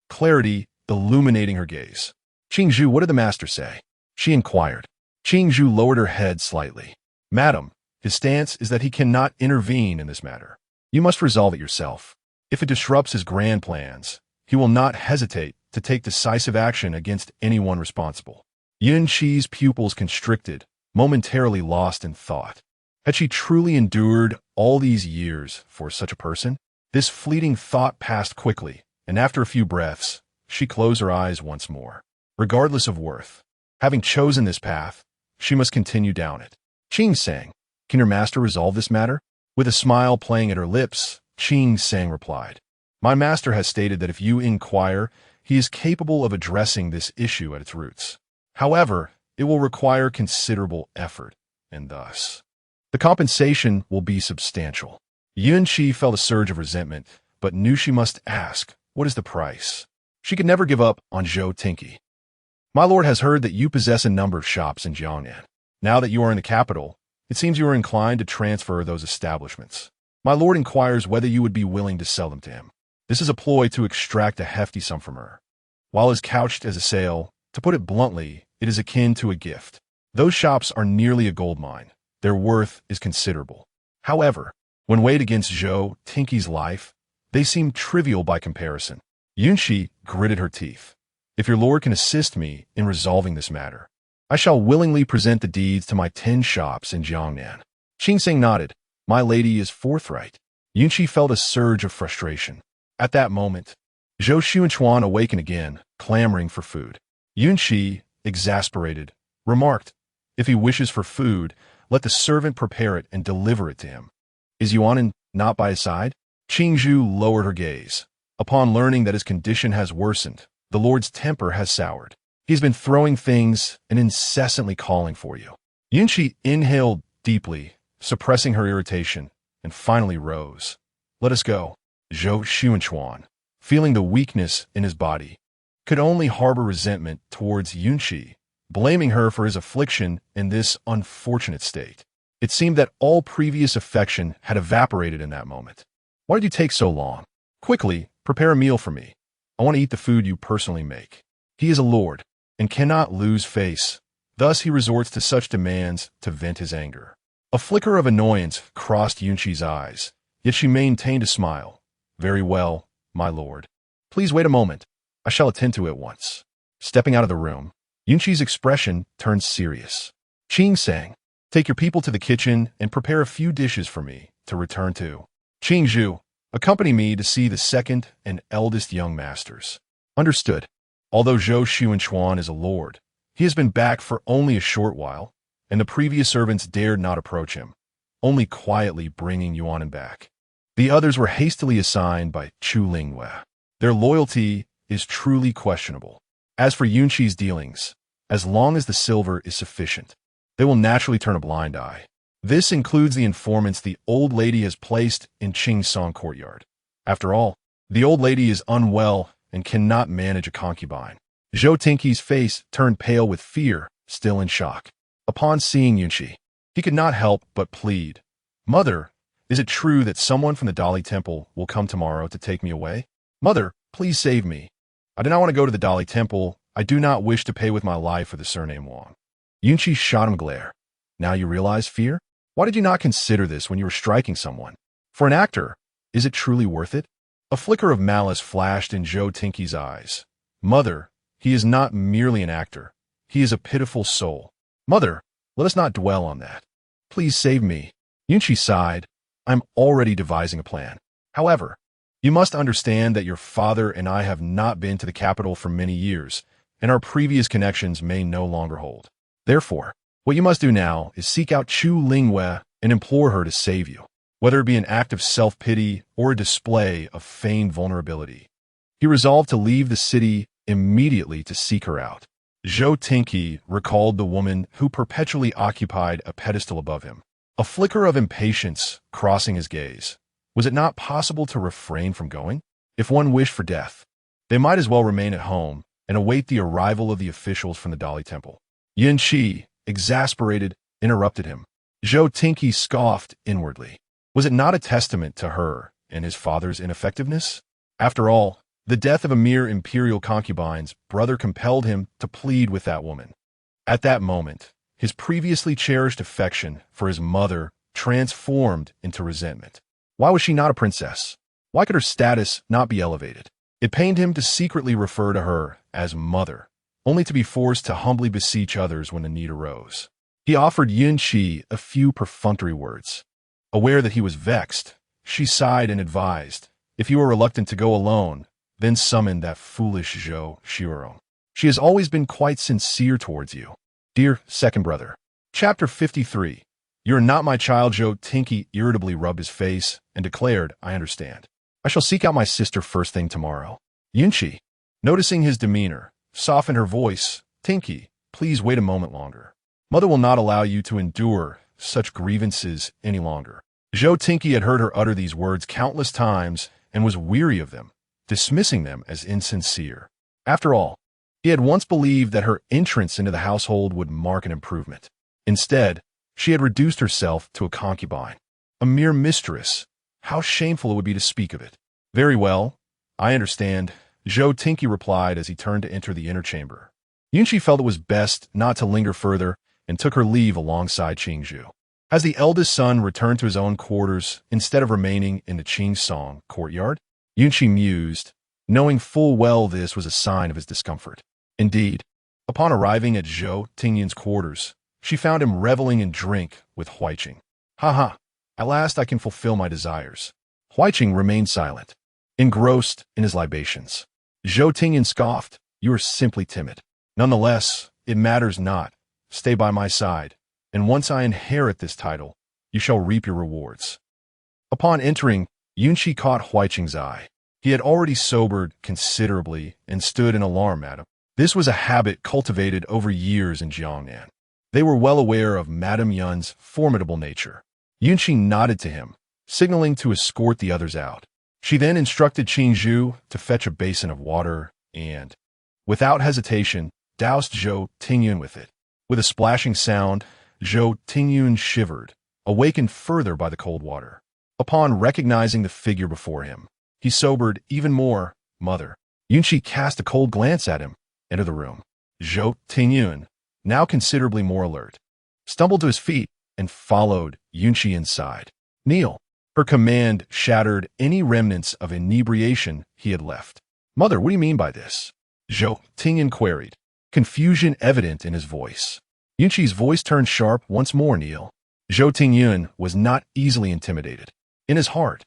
clarity illuminating her gaze. "Qing Zhu, what did the master say?" she inquired. Qing Zhu lowered her head slightly. "Madam, his stance is that he cannot intervene in this matter. You must resolve it yourself. If it disrupts his grand plans, he will not hesitate to take decisive action against anyone responsible." Yun Qi's pupils constricted, momentarily lost in thought. Had she truly endured all these years for such a person? This fleeting thought passed quickly, and after a few breaths, she closed her eyes once more. Regardless of worth, having chosen this path, she must continue down it. Qing Sang, can your master resolve this matter? With a smile playing at her lips, Qing Sang replied, "My master has stated that if you inquire, he is capable of addressing this issue at its roots. However, it will require considerable effort, and thus The compensation will be substantial. Yunqi felt a surge of resentment, but knew she must ask, what is the price? She could never give up on Zhou Taochuan. My lord has heard that you possess a number of shops in Jiangnan. Now that you are in the capital, it seems you are inclined to transfer those establishments. My lord inquires whether you would be willing to sell them to him. This is a ploy to extract a hefty sum from her. While it is couched as a sale, to put it bluntly, it is akin to a gift. Those shops are nearly a gold mine. Their worth is considerable. However, when weighed against Zhou Taochuan's life, they seem trivial by comparison. Yunqi gritted her teeth. If your lord can assist me in resolving this matter, I shall willingly present the deeds to my 10 shops in Jiangnan. Qingsing nodded. My lady is forthright. Yunqi felt a surge of frustration. At that moment, Zhou Taochuan awakened again, clamoring for food. Yunqi, exasperated, remarked, if he wishes for food, let the servant prepare it and deliver it to him. Is Yuan not by his side? Qingzhu lowered her gaze. Upon learning that his condition has worsened, the lord's temper has soured. He's been throwing things and incessantly calling for you. Yunqi inhaled deeply, suppressing her irritation, and finally rose. Let us go. Zhou Taochuan, feeling the weakness in his body, could only harbor resentment towards Yunqi, blaming her for his affliction in this unfortunate state. It seemed that all previous affection had evaporated in that moment. Why did you take so long? Quickly, prepare a meal for me. I want to eat the food you personally make. He is a lord, and cannot lose face. Thus he resorts to such demands to vent his anger. A flicker of annoyance crossed Yunqi's eyes, yet she maintained a smile. Very well, my lord. Please wait a moment. I shall attend to it at once. Stepping out of the room, Yunqi's expression turned serious. Qing sang, take your people to the kitchen and prepare a few dishes for me to return to. Qingzhu, accompany me to see the second and eldest young masters. Understood. Although Zhou Taochuan is a lord, he has been back for only a short while, and the previous servants dared not approach him, only quietly bringing Yuan back. The others were hastily assigned by Chu Lingyu. Their loyalty is truly questionable. As for Yunqi's dealings, as long as the silver is sufficient, they will naturally turn a blind eye. This includes the informants the old lady has placed in Qingsong courtyard. After all, the old lady is unwell and cannot manage a concubine. Zhou Taochuan's face turned pale with fear, still in shock. Upon seeing Yunqi, he could not help but plead, Mother, is it true that someone from the Dali Temple will come tomorrow to take me away? Mother, please save me. I do not want to go to the Dali Temple. I do not wish to pay with my life for the surname Wang. Yunqi shot him a glare. Now you realize fear? Why did you not consider this when you were striking someone? For an actor, is it truly worth it? A flicker of malice flashed in Zhou Taochuan's eyes. Mother, he is not merely an actor. He is a pitiful soul. Mother, let us not dwell on that. Please save me. Yunqi sighed. I'm already devising a plan. However, you must understand that your father and I have not been to the capital for many years, and our previous connections may no longer hold. Therefore, what you must do now is seek out Chu Lingyu and implore her to save you, whether it be an act of self-pity or a display of feigned vulnerability. He resolved to leave the city immediately to seek her out. Zhou Taochuan recalled the woman who perpetually occupied a pedestal above him. A flicker of impatience crossing his gaze. Was it not possible to refrain from going? If one wished for death, they might as well remain at home and await the arrival of the officials from the Dali Temple. Yunqi, exasperated, interrupted him. Zhou Taochuan scoffed inwardly. Was it not a testament to her and his father's ineffectiveness? After all, the death of a mere imperial concubine's brother compelled him to plead with that woman. At that moment, his previously cherished affection for his mother transformed into resentment. Why was she not a princess? Why could her status not be elevated? It pained him to secretly refer to her as mother, only to be forced to humbly beseech others when the need arose. He offered Yunqi a few perfunctory words. Aware that he was vexed, she sighed and advised, if you are reluctant to go alone, then summon that foolish Zhou Taochuan. She has always been quite sincere towards you. Dear second brother. Chapter 53. You are not my child. Zhou Taochuan irritably rubbed his face and declared, I understand. I shall seek out my sister first thing tomorrow. Yunqi, noticing his demeanor, softened her voice. Taochuan, please wait a moment longer. Mother will not allow you to endure such grievances any longer. Zhou Tinky had heard her utter these words countless times and was weary of them, dismissing them as insincere. After all, he had once believed that her entrance into the household would mark an improvement. Instead, she had reduced herself to a concubine, a mere mistress. How shameful it would be to speak of it. Very well, I understand, Zhou Tinky replied as he turned to enter the inner chamber. Yunqi felt it was best not to linger further and took her leave alongside Qingzhu. As the eldest son returned to his own quarters instead of remaining in the Qingsong courtyard, Yunqi mused, knowing full well this was a sign of his discomfort. Indeed, upon arriving at Zhou Tingyun's quarters, she found him reveling in drink with Huaiqing. Ha! At last I can fulfill my desires. Huaiqing remained silent, engrossed in his libations. Zhou Tingyun scoffed, you are simply timid. Nonetheless, it matters not. Stay by my side, and once I inherit this title, you shall reap your rewards. Upon entering, Yunqi caught Huaiqing's eye. He had already sobered considerably and stood in alarm at him. This was a habit cultivated over years in Jiangnan. They were well aware of Madame Yun's formidable nature. Yunqi nodded to him, signaling to escort the others out. She then instructed Qingzhu to fetch a basin of water and, without hesitation, doused Zhou Tingyun with it. With a splashing sound, Zhou Tingyun shivered, awakened further by the cold water. Upon recognizing the figure before him, he sobered even more. Mother. Yunqi cast a cold glance at him, entered the room. Zhou Tingyun, now considerably more alert, stumbled to his feet and followed Yunqi inside. Kneel. Her command shattered any remnants of inebriation he had left. Mother, what do you mean by this? Zhou Tingyun queried, confusion evident in his voice. Yunqi's voice turned sharp once more. Kneel. Zhou Tingyun was not easily intimidated. In his heart,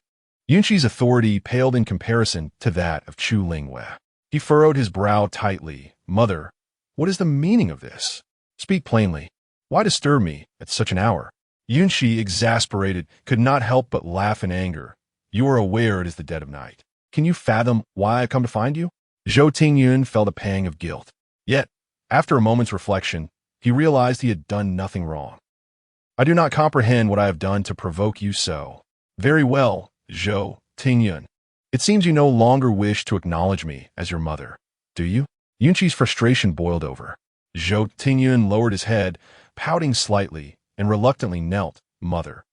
Yunqi's authority paled in comparison to that of Chu Lingyu. He furrowed his brow tightly. Mother, what is the meaning of this? Speak plainly. Why disturb me at such an hour? Yunqi, exasperated, could not help but laugh in anger. You are aware it is the dead of night. Can you fathom why I come to find you? Zhou Tingyun felt a pang of guilt. Yet, after a moment's reflection, he realized he had done nothing wrong. I do not comprehend what I have done to provoke you so. Very well, Zhou Tingyun. It seems you no longer wish to acknowledge me as your mother, do you? Yunqi's frustration boiled over. Zhou Tingyun lowered his head, pouting slightly, and reluctantly knelt. Mother,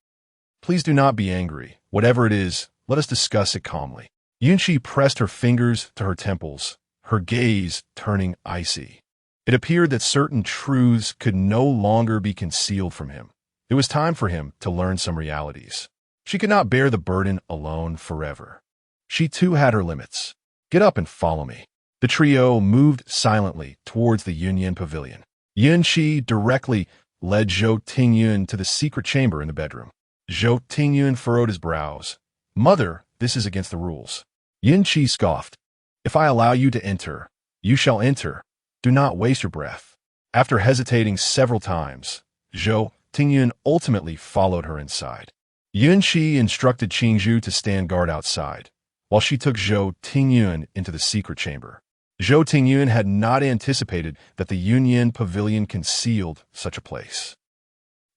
please do not be angry. Whatever it is, let us discuss it calmly. Yunqi pressed her fingers to her temples, her gaze turning icy. It appeared that certain truths could no longer be concealed from him. It was time for him to learn some realities. She could not bear the burden alone forever. She too had her limits. Get up and follow me. The trio moved silently towards the Yunyan pavilion. Yunqi directly led Zhou Tingyun to the secret chamber in the bedroom. Zhou Tingyun furrowed his brows. Mother, this is against the rules. Yunqi scoffed. If I allow you to enter, you shall enter. Do not waste your breath. After hesitating several times, Zhou Tingyun ultimately followed her inside. Yunqi instructed Qingzhu to stand guard outside, while she took Zhou Tingyun into the secret chamber. Zhou Tingyun had not anticipated that the Yunyan pavilion concealed such a place,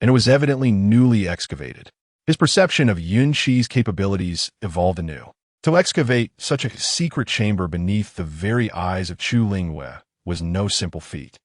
and it was evidently newly excavated. His perception of Yunqi's capabilities evolved anew. To excavate such a secret chamber beneath the very eyes of Chu Lingyu was no simple feat.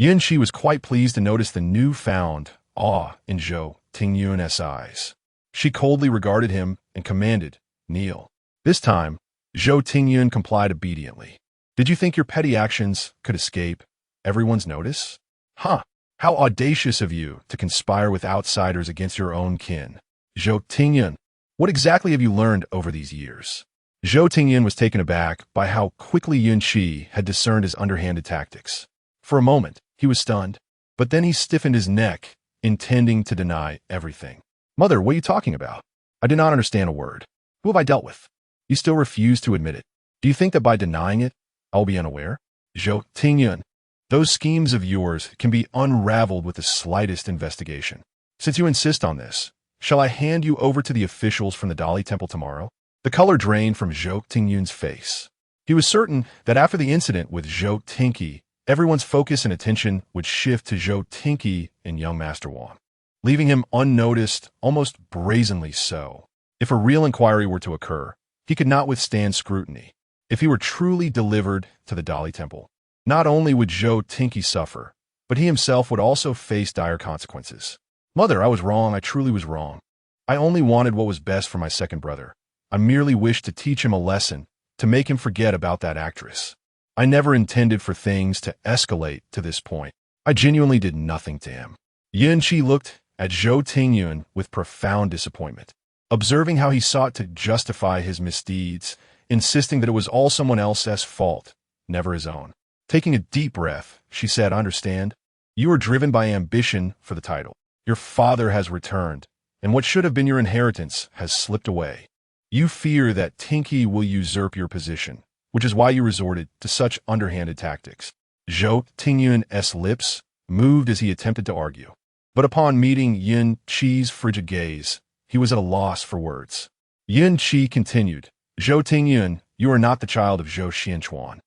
Yunqi was quite pleased to notice the newfound awe in Zhou Tingyun's eyes. She coldly regarded him and commanded, kneel. This time, Zhou Tingyun complied obediently. Did you think your petty actions could escape everyone's notice? Huh, how audacious of you to conspire with outsiders against your own kin. Zhou Tingyun, what exactly have you learned over these years? Zhou Tingyun was taken aback by how quickly Yunqi had discerned his underhanded tactics. For a moment, he was stunned, but then he stiffened his neck, intending to deny everything. Mother, what are you talking about? I do not understand a word. Who have I dealt with? You still refuse to admit it. Do you think that by denying it, I'll be unaware? Zhou Tingyun, those schemes of yours can be unraveled with the slightest investigation. Since you insist on this, shall I hand you over to the officials from the Dali Temple tomorrow? The color drained from Zhou Tingyun's face. He was certain that after the incident with Zhou Tinky, everyone's focus and attention would shift to Zhou Tinky and young Master Wang. leaving him unnoticed, almost brazenly so. If a real inquiry were to occur, he could not withstand scrutiny. If he were truly delivered to the Dali Temple, not only would Zhou Tinky suffer, but he himself would also face dire consequences. Mother, I was wrong. I truly was wrong. I only wanted what was best for my second brother. I merely wished to teach him a lesson, to make him forget about that actress. I never intended for things to escalate to this point. I genuinely did nothing to him. Yunqi looked at Zhou Tingyun with profound disappointment, observing how he sought to justify his misdeeds, insisting that it was all someone else's fault, never his own. Taking a deep breath, she said, I understand. You are driven by ambition for the title. Your father has returned, and what should have been your inheritance has slipped away. You fear that Tinky will usurp your position, which is why you resorted to such underhanded tactics. Zhou Tingyun's lips moved as he attempted to argue. But upon meeting Yun Qi's frigid gaze, he was at a loss for words. Yun Qi continued, Zhou Tingyun, you are not the child of Zhou Xianchuan.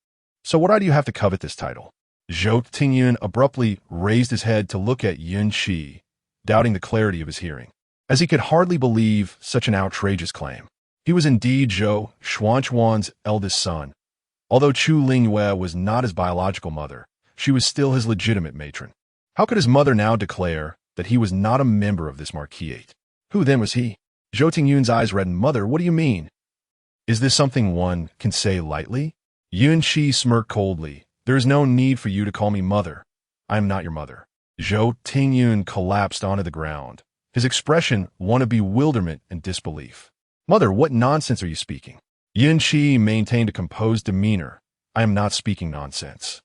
So why do you have to covet this title? Zhou Tingyun abruptly raised his head to look at Yun Qi, doubting the clarity of his hearing, as he could hardly believe such an outrageous claim. He was indeed Zhou Xianchuan's eldest son. Although Chu Lingyu was not his biological mother, she was still his legitimate matron. How could his mother now declare that he was not a member of this marquisate? Who then was he? Zhou Tingyun's eyes reddened. Mother, what do you mean? Is this something one can say lightly? Yun Qi smirked coldly. There is no need for you to call me mother. I am not your mother. Zhou Tingyun collapsed onto the ground, his expression one of bewilderment and disbelief. Mother, what nonsense are you speaking? Yun Qi maintained a composed demeanor. I am not speaking nonsense.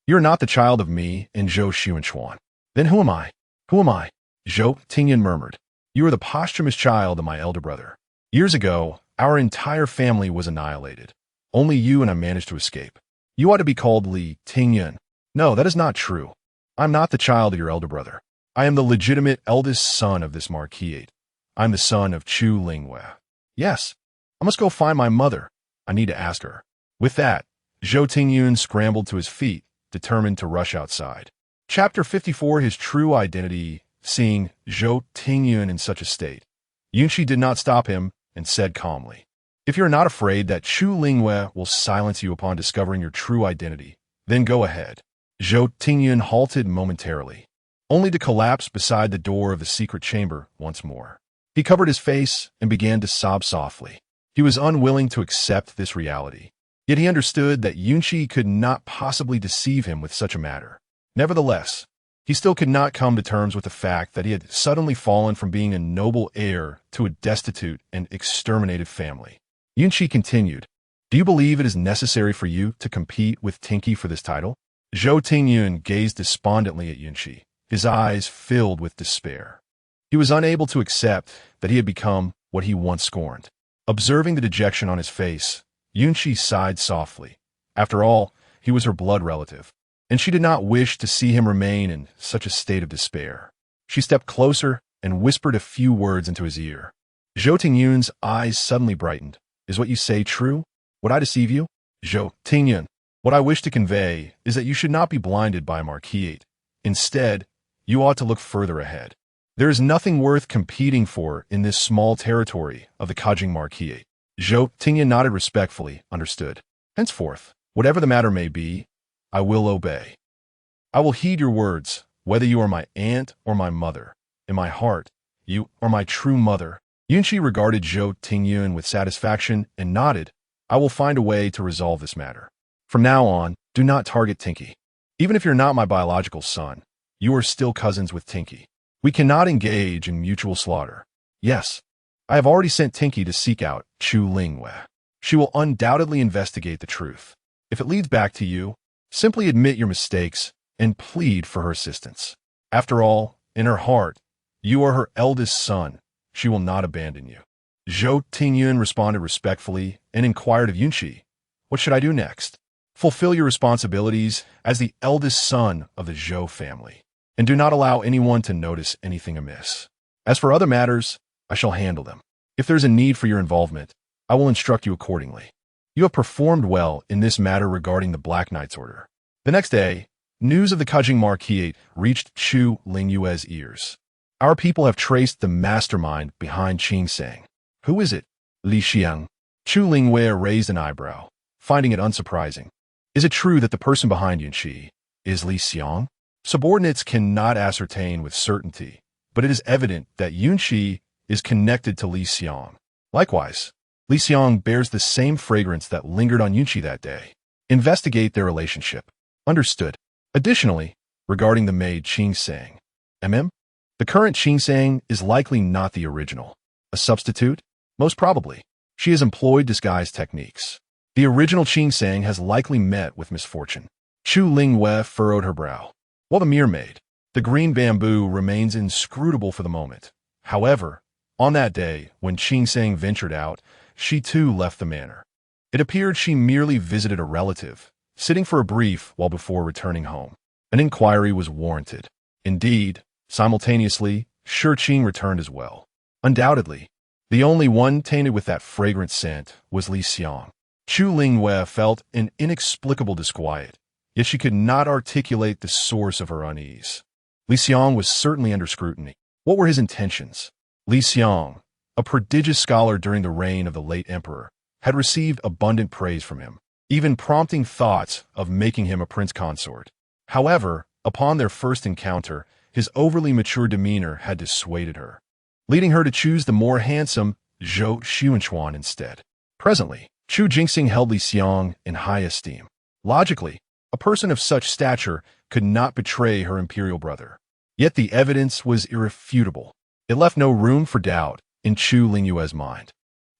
You are not the child of me and Zhou Xianchuan. Then who am I? Who am I? Zhou Tingyun murmured. You are the posthumous child of my elder brother. Years ago, our entire family was annihilated. Only you and I managed to escape. You ought to be called Li Tingyun. No, that is not true. I'm not the child of your elder brother. I am the legitimate eldest son of this marquisate. I'm the son of Chu Lingyu. Yes, I must go find my mother. I need to ask her. With that, Zhou Tingyun scrambled to his feet, determined to rush outside. Chapter 54, His True Identity. Seeing Zhou Tingyun in such a state, Yunqi did not stop him and said calmly, If you're not afraid that Chu Lingyu will silence you upon discovering your true identity, then go ahead. Zhou Tingyun halted momentarily, only to collapse beside the door of the secret chamber once more. He covered his face and began to sob softly. He was unwilling to accept this reality, yet he understood that Yunqi could not possibly deceive him with such a matter. Nevertheless, he still could not come to terms with the fact that he had suddenly fallen from being a noble heir to a destitute and exterminated family. Yunqi continued, Do you believe it is necessary for you to compete with Tinky for this title? Zhou Tingyun gazed despondently at Yunqi, his eyes filled with despair. He was unable to accept that he had become what he once scorned. Observing the dejection on his face, Yunqi sighed softly. After all, he was her blood relative, and she did not wish to see him remain in such a state of despair. She stepped closer and whispered a few words into his ear. Zhou Tingyun's eyes suddenly brightened. Is what you say true? Would I deceive you? Zhou Tingyun, what I wish to convey is that you should not be blinded by a marquisate. Instead, you ought to look further ahead. There is nothing worth competing for in this small territory of the Kajing marquisate. Zhou Tingyun nodded respectfully, understood. Henceforth, whatever the matter may be, I will obey. I will heed your words, whether you are my aunt or my mother. In my heart, you are my true mother. Yunqi regarded Zhou Tingyun with satisfaction and nodded. I will find a way to resolve this matter. From now on, do not target Tinky. Even if you're not my biological son, you are still cousins with Tinky. We cannot engage in mutual slaughter. Yes, I have already sent Tinky to seek out Chu Lingyu. She will undoubtedly investigate the truth. If it leads back to you, simply admit your mistakes and plead for her assistance. After all, in her heart, you are her eldest son. She will not abandon you. Zhou Tingyun responded respectfully and inquired of Yunqi, What should I do next? Fulfill your responsibilities as the eldest son of the Zhou family, and do not allow anyone to notice anything amiss. As for other matters, I shall handle them. If there is a need for your involvement, I will instruct you accordingly. You have performed well in this matter regarding the Black Knight's order. The next day, news of the Kajing marquisate reached Chu Lingyu's ears. Our people have traced the mastermind behind Qing Sang. Who is it? Li Xiang. Chu Lingyu raised an eyebrow, finding it unsurprising. Is it true that the person behind Yunqi is Li Xiang? Subordinates cannot ascertain with certainty, but it is evident that Yunqi is connected to Li Xiang. Likewise, Li Xiang bears the same fragrance that lingered on Yunqi that day. Investigate their relationship. Understood. Additionally, regarding the maid Qing Sang, the current Qing Sang is likely not the original. A substitute? Most probably. She has employed disguise techniques. The original Qing Sang has likely met with misfortune. Chu Lingyu furrowed her brow. While the mere maid, the green bamboo remains inscrutable for the moment. However, on that day, when Qing Sang ventured out, she too left the manor. It appeared she merely visited a relative, sitting for a brief while before returning home. An inquiry was warranted. Indeed, simultaneously, Shi Qing returned as well. Undoubtedly, the only one tainted with that fragrant scent was Li Xiang. Chu Lingyu felt an inexplicable disquiet, yet she could not articulate the source of her unease. Li Xiang was certainly under scrutiny. What were his intentions? Li Xiang, a prodigious scholar during the reign of the late emperor, had received abundant praise from him, even prompting thoughts of making him a prince consort. However, upon their first encounter, his overly mature demeanor had dissuaded her, leading her to choose the more handsome Zhou Taochuan instead. Presently, Chu Jingxing held Li Xiang in high esteem. Logically, a person of such stature could not betray her imperial brother. Yet the evidence was irrefutable. It left no room for doubt in Chu Lingyu's mind.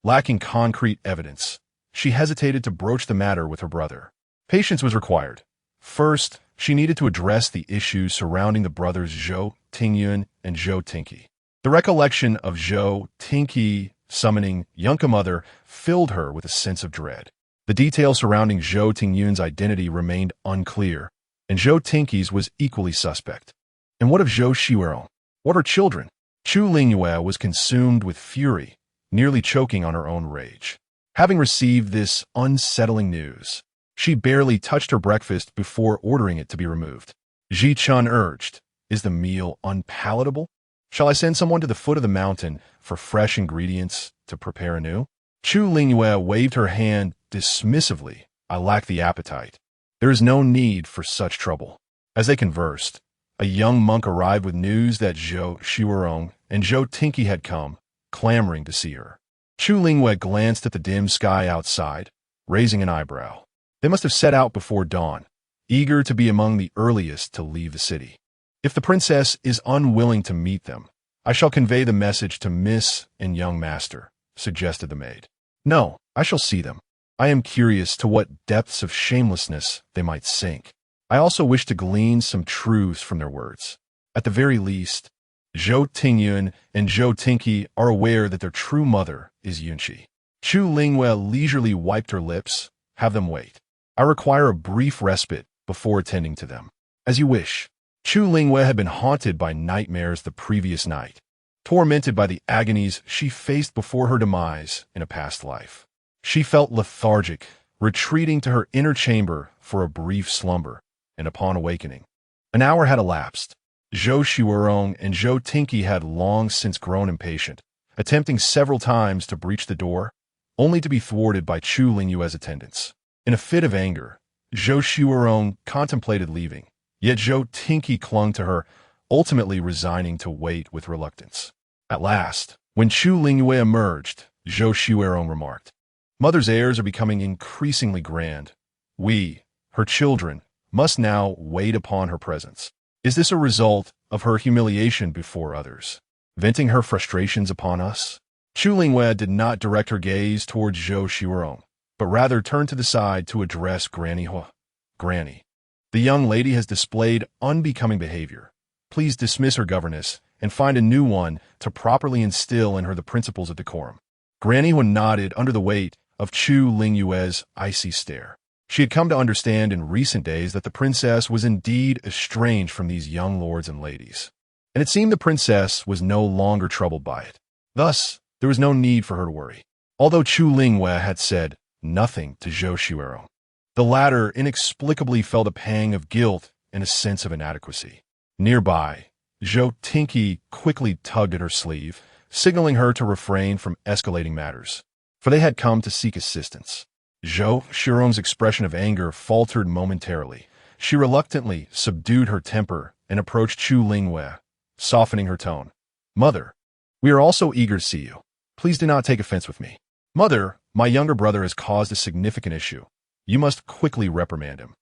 Lacking concrete evidence, she hesitated to broach the matter with her brother. Patience was required. First, she needed to address the issues surrounding the brothers Zhou Tingyun and Zhou Tinky. The recollection of Zhou Tinky summoning Yunka Mother filled her with a sense of dread. The details surrounding Zhou Tingyun's identity remained unclear, and Zhou Tinky's was equally suspect. And what of Zhou Xiwerong? What are children? Chu Lingyu was consumed with fury, nearly choking on her own rage. Having received this unsettling news, she barely touched her breakfast before ordering it to be removed. Ji Chun urged, "Is the meal unpalatable? Shall I send someone to the foot of the mountain for fresh ingredients to prepare anew?" Chu Lingyu waved her hand dismissively. "I lack the appetite. There is no need for such trouble." As they conversed, a young monk arrived with news that Zhou Xiwerong and Zhou Tinky had come, clamoring to see her. Chu Lingyu glanced at the dim sky outside, raising an eyebrow. They must have set out before dawn, eager to be among the earliest to leave the city. If the princess is unwilling to meet them, I shall convey the message to Miss and young master, suggested the maid. No, I shall see them. I am curious to what depths of shamelessness they might sink. I also wish to glean some truths from their words. At the very least, Zhou Tingyun and Zhou Tinky are aware that their true mother is Yunqi. Chu Lingyu leisurely wiped her lips. Have them wait. I require a brief respite before attending to them. As you wish. Chu Lingyu had been haunted by nightmares the previous night, tormented by the agonies she faced before her demise in a past life. She felt lethargic, retreating to her inner chamber for a brief slumber, and upon awakening, an hour had elapsed. Zhou Xiwerong and Zhou Tinky had long since grown impatient, attempting several times to breach the door, only to be thwarted by Chu Lingyu's attendants. In a fit of anger, Zhou Xiwerong contemplated leaving, yet Zhou Tinky clung to her, ultimately resigning to wait with reluctance. At last, when Chu Lingyu emerged, Zhou Xiwerong remarked, "Mother's airs are becoming increasingly grand. We, her children, must now wait upon her presence. Is this a result of her humiliation before others, venting her frustrations upon us?" Chu Lingyu did not direct her gaze towards Zhou Xiwerong, but rather turned to the side to address Granny Hua. "Granny, the young lady has displayed unbecoming behavior. Please dismiss her governess and find a new one to properly instill in her the principles of decorum." Granny Hua nodded under the weight of Chu Lingyu's icy stare. She had come to understand in recent days that the princess was indeed estranged from these young lords and ladies, and it seemed the princess was no longer troubled by it. Thus, there was no need for her to worry. Although Chu Lingyu had said nothing to Zhou Xiwerong, the latter inexplicably felt a pang of guilt and a sense of inadequacy. Nearby, Zhou Tinky quickly tugged at her sleeve, signaling her to refrain from escalating matters, for they had come to seek assistance. Zhou Shirong's expression of anger faltered momentarily. She reluctantly subdued her temper and approached Chu Lingyu, softening her tone. "Mother, we are also eager to see you. Please do not take offense with me. Mother, my younger brother has caused a significant issue. You must quickly reprimand him."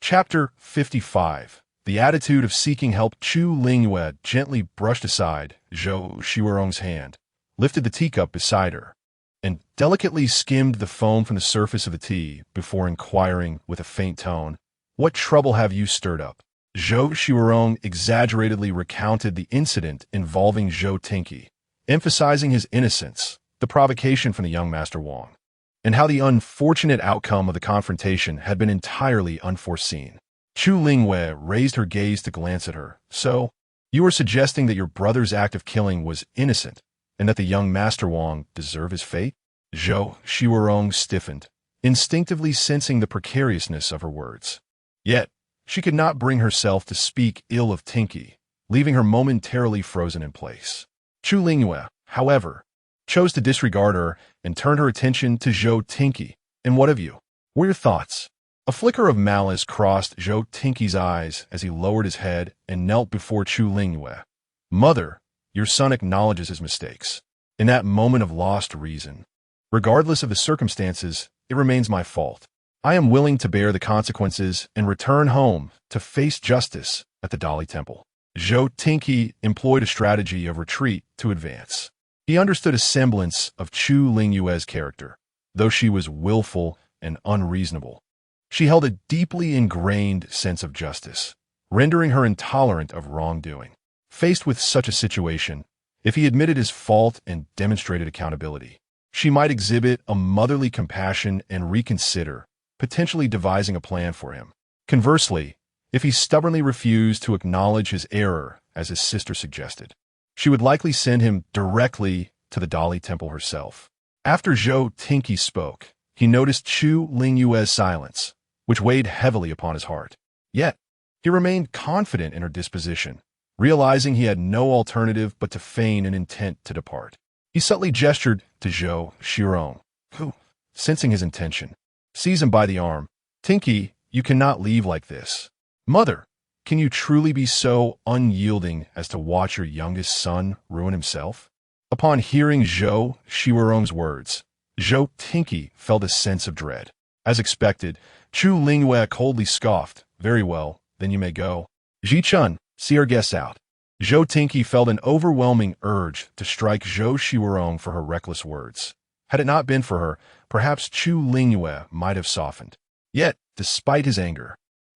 Chapter 55. The attitude of seeking help. Chu Lingyu gently brushed aside Zhou Shirong's hand, lifted the teacup beside her, and delicately skimmed the foam from the surface of the tea before inquiring with a faint tone, "What trouble have you stirred up?" Zhou Shirong exaggeratedly recounted the incident involving Zhou Tinky, emphasizing his innocence, the provocation from the young Master Wang, and how the unfortunate outcome of the confrontation had been entirely unforeseen. Chu Lingyu raised her gaze to glance at her. "So, you are suggesting that your brother's act of killing was innocent, and that the young Master Wang deserved his fate?" Zhou Shirong stiffened, instinctively sensing the precariousness of her words. Yet, she could not bring herself to speak ill of Tinky, leaving her momentarily frozen in place. Chu Lingyu, however, chose to disregard her and turn her attention to Zhou Tinky. "And what of you? What are your thoughts?" A flicker of malice crossed Zhou Tinky's eyes as he lowered his head and knelt before Chu Lingyu. "Mother, your son acknowledges his mistakes. In that moment of lost reason, regardless of the circumstances, it remains my fault. I am willing to bear the consequences and return home to face justice at the Dali Temple." Zhou Tinky employed a strategy of retreat to advance. He understood a semblance of Chu Lingyu's character, though she was willful and unreasonable. She held a deeply ingrained sense of justice, rendering her intolerant of wrongdoing. Faced with such a situation, if he admitted his fault and demonstrated accountability, she might exhibit a motherly compassion and reconsider, potentially devising a plan for him. Conversely, if he stubbornly refused to acknowledge his error, as his sister suggested, she would likely send him directly to the Dali Temple herself. After Zhou Tinky spoke, he noticed Chu Lingyu's silence, which weighed heavily upon his heart. Yet, he remained confident in her disposition, realizing he had no alternative but to feign an intent to depart. He subtly gestured to Zhou Shirong, who, sensing his intention, seized him by the arm. "Tinky, you cannot leave like this. Mother, can you truly be so unyielding as to watch your youngest son ruin himself?" Upon hearing Zhou Shirong's words, Zhou Tinky felt a sense of dread. As expected, Chu Lingyu coldly scoffed. "Very well, then you may go. Ji-chun, see our guests out." Zhou Tinky felt an overwhelming urge to strike Zhou Shirong for her reckless words. Had it not been for her, perhaps Chu Lingyu might have softened. Yet, despite his anger,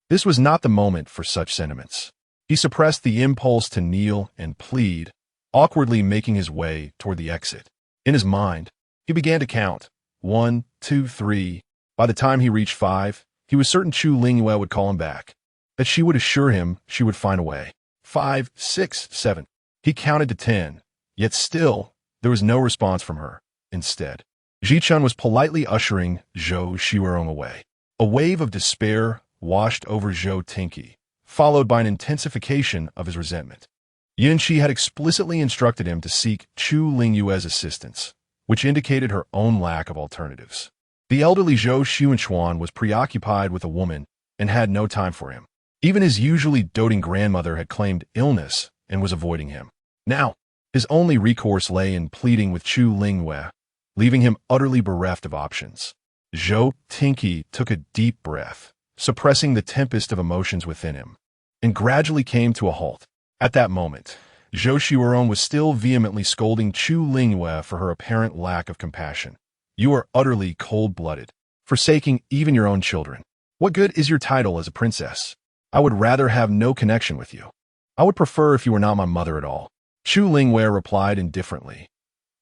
this was not the moment for such sentiments. He suppressed the impulse to kneel and plead, awkwardly making his way toward the exit. In his mind, he began to count. 1, 2, 3. By the time he reached 5, he was certain Chu Lingyu would call him back, that she would assure him she would find a way. 5, 6, 7. He counted to 10, yet still, there was no response from her. Instead, Ji-chun was politely ushering Zhou Shirong away. A wave of despair washed over Zhou Tinky, followed by an intensification of his resentment. Yunxi had explicitly instructed him to seek Chu Lingyu's assistance, which indicated her own lack of alternatives. The elderly Zhou Taochuan was preoccupied with a woman and had no time for him. Even his usually doting grandmother had claimed illness and was avoiding him. Now, his only recourse lay in pleading with Chu Lingyu, leaving him utterly bereft of options. Zhou Tinky took a deep breath, suppressing the tempest of emotions within him, and gradually came to a halt. At that moment, Zhou Shirong was still vehemently scolding Chu Lingyu for her apparent lack of compassion. "You are utterly cold-blooded, forsaking even your own children. What good is your title as a princess? I would rather have no connection with you. I would prefer if you were not my mother at all." Chu Lingyu replied indifferently.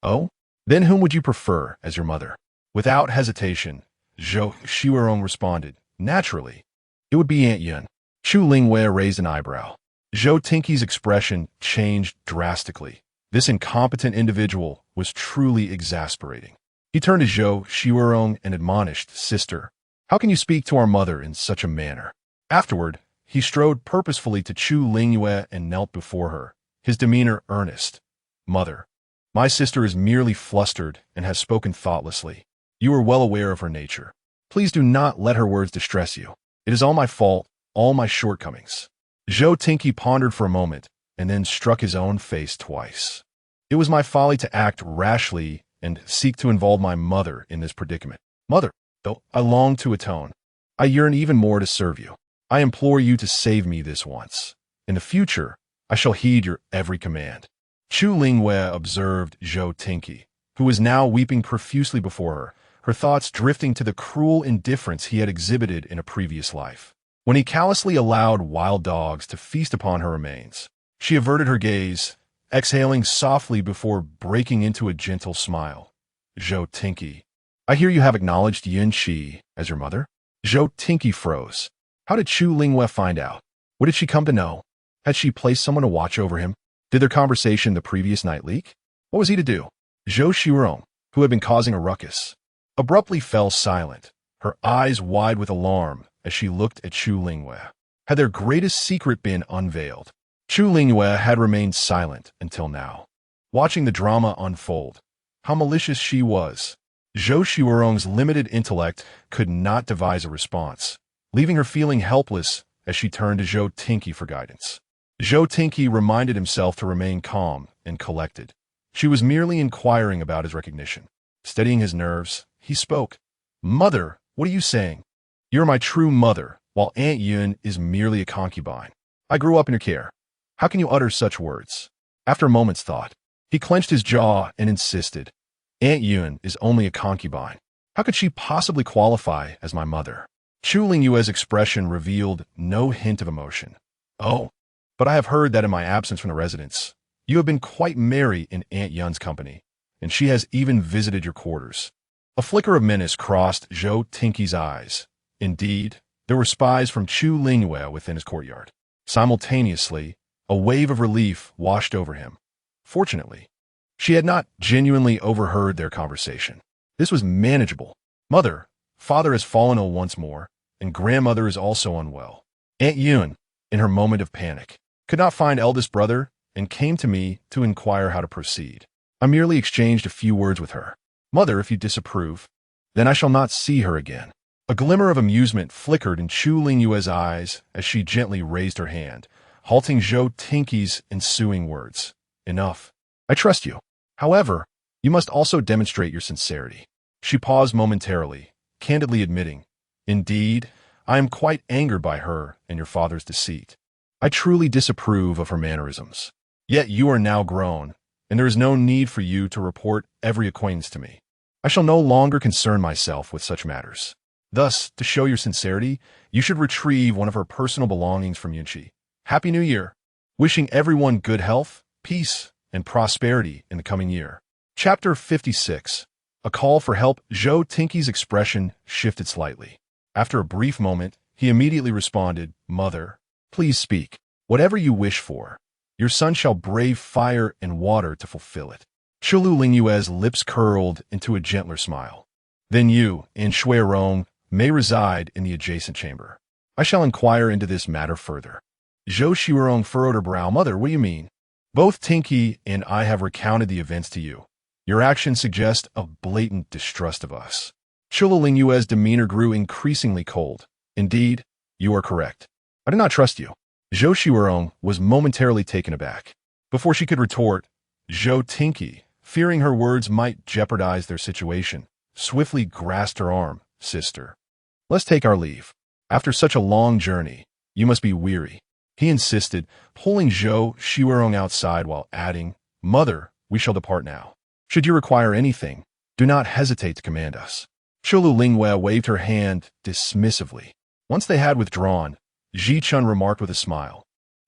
"Oh? Then whom would you prefer as your mother?" Without hesitation, Zhou Shirong responded, "Naturally, it would be Aunt Yun." Chu Lingyu raised an eyebrow. Zhou Tinky's expression changed drastically. This incompetent individual was truly exasperating. He turned to Zhou Shirong and admonished, "Sister, how can you speak to our mother in such a manner?" Afterward, he strode purposefully to Chu Lingyu and knelt before her, his demeanor earnest. "Mother, my sister is merely flustered and has spoken thoughtlessly. You are well aware of her nature. Please do not let her words distress you. It is all my fault, all my shortcomings." Zhou Taochuan pondered for a moment, and then struck his own face twice. "It was my folly to act rashly and seek to involve my mother in this predicament. Mother, though I long to atone, I yearn even more to serve you. I implore you to save me this once. In the future, I shall heed your every command." Chu Lingyu observed Zhou Taochuan, who was now weeping profusely before her thoughts drifting to the cruel indifference he had exhibited in a previous life, when he callously allowed wild dogs to feast upon her remains. She averted her gaze, exhaling softly before breaking into a gentle smile. "Zhou Taochuan, I hear you have acknowledged Yin Shi as your mother?" Zhou Taochuan froze. How did Chu Lingyu find out? What did she come to know? Had she placed someone to watch over him? Did their conversation the previous night leak? What was he to do? Zhou Xiurong, who had been causing a ruckus, abruptly fell silent, her eyes wide with alarm as she looked at Chu Lingyu. Had their greatest secret been unveiled? Chu Lingyu had remained silent until now, watching the drama unfold. How malicious she was. Zhou Xiurong's limited intellect could not devise a response, leaving her feeling helpless as she turned to Zhou Taochuan for guidance. Zhou Taochuan reminded himself to remain calm and collected. She was merely inquiring about his recognition. Steadying his nerves, he spoke. "Mother, what are you saying? You're my true mother, while Aunt Yun is merely a concubine. I grew up in your care. How can you utter such words?" After a moment's thought, he clenched his jaw and insisted. "Aunt Yun is only a concubine. How could she possibly qualify as my mother?" Chu Lingyu's expression revealed no hint of emotion. "Oh, but I have heard that in my absence from the residence, you have been quite merry in Aunt Yun's company, and she has even visited your quarters." A flicker of menace crossed Zhou Taochuan's eyes. Indeed, there were spies from Chu Lingyu within his courtyard. Simultaneously, a wave of relief washed over him. Fortunately, she had not genuinely overheard their conversation. This was manageable. "Mother, father has fallen ill once more, and grandmother is also unwell. Aunt Yun, in her moment of panic, could not find eldest brother and came to me to inquire how to proceed. I merely exchanged a few words with her. Mother, if you disapprove, then I shall not see her again." A glimmer of amusement flickered in Chu Lingyu's eyes as she gently raised her hand, halting Zhou Taochuan's ensuing words. "Enough. I trust you. However, you must also demonstrate your sincerity." She paused momentarily, candidly admitting, "Indeed, I am quite angered by her and your father's deceit. I truly disapprove of her mannerisms. Yet you are now grown, and there is no need for you to report every acquaintance to me. I shall no longer concern myself with such matters. Thus, to show your sincerity, you should retrieve one of her personal belongings from Yunchi. Happy New Year! Wishing everyone good health, peace, and prosperity in the coming year." Chapter 56. A call for help. Zhou Taochuan's expression shifted slightly. After a brief moment, he immediately responded, "Mother, please speak. Whatever you wish for, your son shall brave fire and water to fulfill it." Chu Lingyu's lips curled into a gentler smile. "Then you, in Shuirong, may reside in the adjacent chamber. I shall inquire into this matter further." Zhou Xiurong furrowed her brow. "Mother, what do you mean? Both Taochuan and I have recounted the events to you. Your actions suggest a blatant distrust of us." Chu Lingyu's demeanor grew increasingly cold. "Indeed, you are correct. I do not trust you." Zhou Xiurong was momentarily taken aback. Before she could retort, Zhou Taochuan, fearing her words might jeopardize their situation, swiftly grasped her arm. "Sister, let's take our leave. After such a long journey, you must be weary," he insisted, pulling Zhou Xiurong outside while adding, "Mother, we shall depart now. Should you require anything, do not hesitate to command us." Chu Lingyu waved her hand dismissively. Once they had withdrawn, Ji Chun remarked with a smile,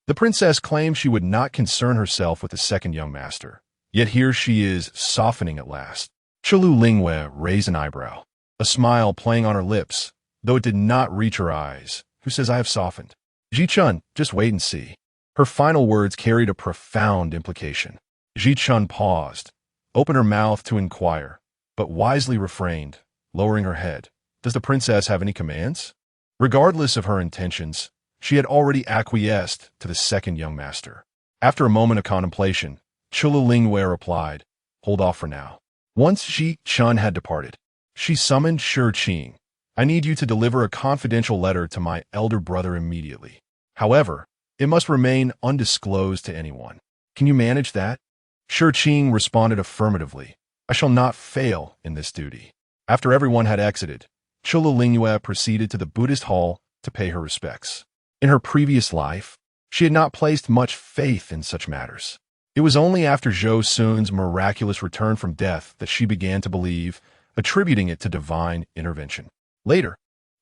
"The princess claimed she would not concern herself with the second young master, yet here she is softening at last." Chu Lingyu raised an eyebrow, a smile playing on her lips, though it did not reach her eyes. "Who says I have softened?" "Ji Chun, just wait and see." Her final words carried a profound implication. Ji Chun paused, opened her mouth to inquire, but wisely refrained, lowering her head. "Does the princess have any commands?" Regardless of her intentions, she had already acquiesced to the second young master. After a moment of contemplation, Chu Lingyu replied, "Hold off for now." Once Ji Chun had departed, she summoned Shi Qing. "I need you to deliver a confidential letter to my elder brother immediately. However, it must remain undisclosed to anyone. Can you manage that?" Shi Qing responded affirmatively. "I shall not fail in this duty." After everyone had exited, Chu Lingyu proceeded to the Buddhist hall to pay her respects. In her previous life, she had not placed much faith in such matters. It was only after Zhou Sun's miraculous return from death that she began to believe, attributing it to divine intervention. Later,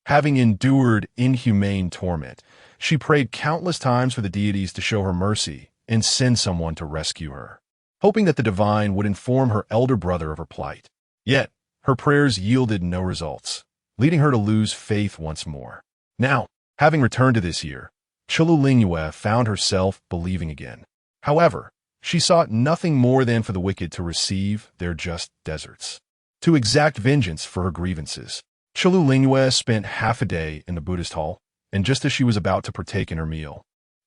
having endured inhumane torment, she prayed countless times for the deities to show her mercy and send someone to rescue her, hoping that the divine would inform her elder brother of her plight. Yet, her prayers yielded no results, leading her to lose faith once more. Now, having returned to this year, Chu Lingyu found herself believing again. However, she sought nothing more than for the wicked to receive their just deserts, to exact vengeance for her grievances. Chu Lingyu spent half a day in the Buddhist hall, and just as she was about to partake in her meal,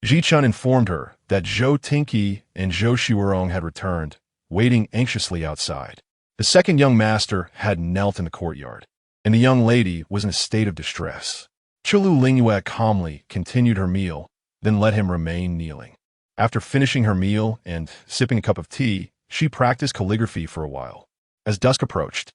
Ji Chun informed her that Zhou Taochuan and Zhou Xiurong had returned, waiting anxiously outside. The second young master had knelt in the courtyard, and the young lady was in a state of distress. Chu Lingyu calmly continued her meal, then let him remain kneeling. After finishing her meal and sipping a cup of tea, she practiced calligraphy for a while. As dusk approached,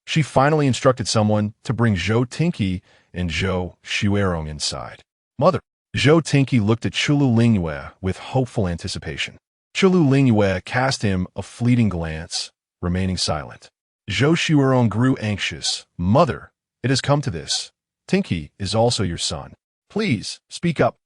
she finally instructed someone to bring Zhou Taochuan and Zhou Xiurong inside. "Mother." Zhou Taochuan looked at Chu Lingyu with hopeful anticipation. Chu Lingyu cast him a fleeting glance, remaining silent. Zhou Xiurong grew anxious. "Mother, it has come to this. Taochuan is also your son. Please, speak up.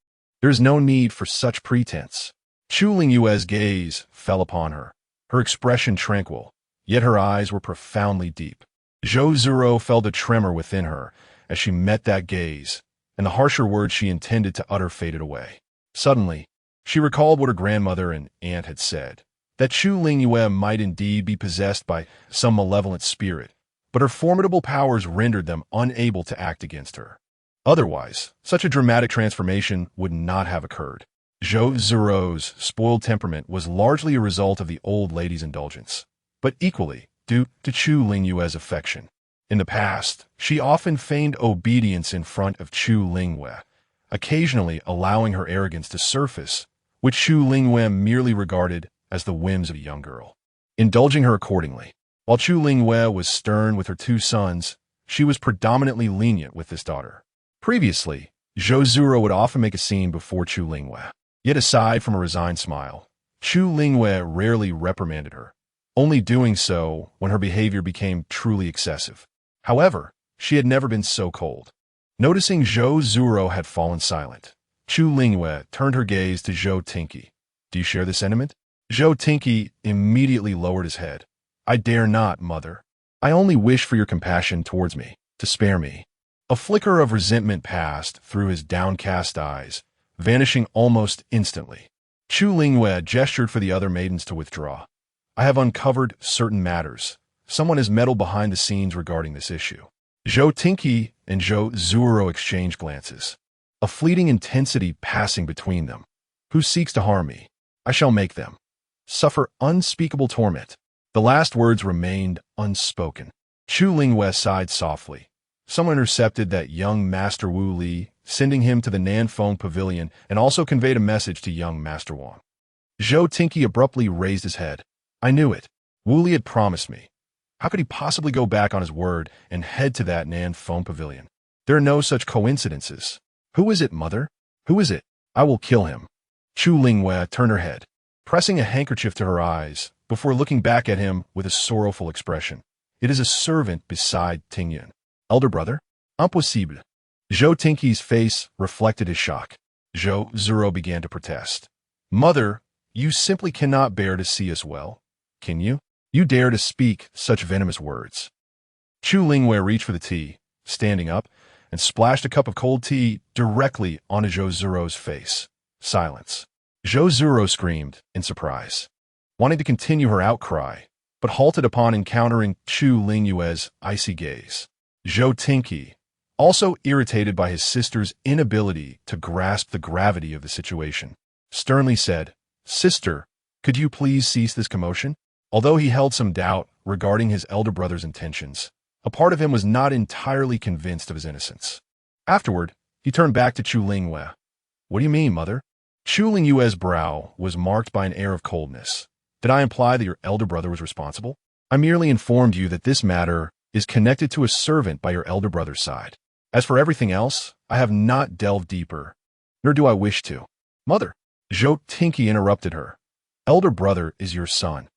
There is no need for such pretense." Chu Lingyu's gaze fell upon her, her expression tranquil, yet her eyes were profoundly deep. Zhou Zuro felt a tremor within her as she met that gaze, and the harsher words she intended to utter faded away. Suddenly, she recalled what her grandmother and aunt had said, that Chu Lingyu might indeed be possessed by some malevolent spirit, but her formidable powers rendered them unable to act against her. Otherwise, such a dramatic transformation would not have occurred. Zhou Zuro's spoiled temperament was largely a result of the old lady's indulgence, but equally due to Chu Lingyu's affection. In the past, she often feigned obedience in front of Chu Lingyu, occasionally allowing her arrogance to surface, which Chu Lingyu merely regarded as the whims of a young girl, indulging her accordingly. While Chu Lingyu was stern with her two sons, she was predominantly lenient with this daughter. Previously, Zhou Zuro would often make a scene before Chu Lingyu. Yet aside from a resigned smile, Chu Lingyu rarely reprimanded her, only doing so when her behavior became truly excessive. However, she had never been so cold. Noticing Zhou Zuro had fallen silent, Chu Lingyu turned her gaze to Zhou Taochuan. "Do you share the sentiment?" Zhou Taochuan immediately lowered his head. "I dare not, mother. I only wish for your compassion towards me, to spare me." A flicker of resentment passed through his downcast eyes, vanishing almost instantly. Chu Lingyu gestured for the other maidens to withdraw. "I have uncovered certain matters. Someone has meddled behind the scenes regarding this issue." Zhou Taochuan and Zhou Zuro exchanged glances, a fleeting intensity passing between them. "Who seeks to harm me? I shall make them suffer unspeakable torment." The last words remained unspoken. Chu Lingyu sighed softly. Someone intercepted that young Master Wu Li, sending him to the Nanfeng Pavilion, and also conveyed a message to young Master Wang. Zhou Taochuan abruptly raised his head. "I knew it. Wu Li had promised me. How could he possibly go back on his word and head to that Nanfeng Pavilion? There are no such coincidences. Who is it, mother? Who is it? I will kill him." Chu Lingyu turned her head, pressing a handkerchief to her eyes, before looking back at him with a sorrowful expression. "It is a servant beside Tingyun." "Elder brother? Impossible." Zhou Taochuan's face reflected his shock. Zhou Zuro began to protest. "Mother, you simply cannot bear to see us well, can you? You dare to speak such venomous words." Chu Lingyu reached for the tea, standing up, and splashed a cup of cold tea directly onto Zhou Zuro's face. Silence. Zhou Zuro screamed in surprise, wanting to continue her outcry, but halted upon encountering Chu Lingyu's icy gaze. Zhou Taochuan, also irritated by his sister's inability to grasp the gravity of the situation, sternly said, "Sister, could you please cease this commotion?" Although he held some doubt regarding his elder brother's intentions, a part of him was not entirely convinced of his innocence. Afterward, he turned back to Chu Lingyu. "What do you mean, mother?" Chu Lingyu's brow was marked by an air of coldness. "Did I imply that your elder brother was responsible? I merely informed you that this matter is connected to a servant by your elder brother's side. As for everything else, I have not delved deeper, nor do I wish to." "Mother," Zhou Taochuan interrupted her. "Elder brother is your son.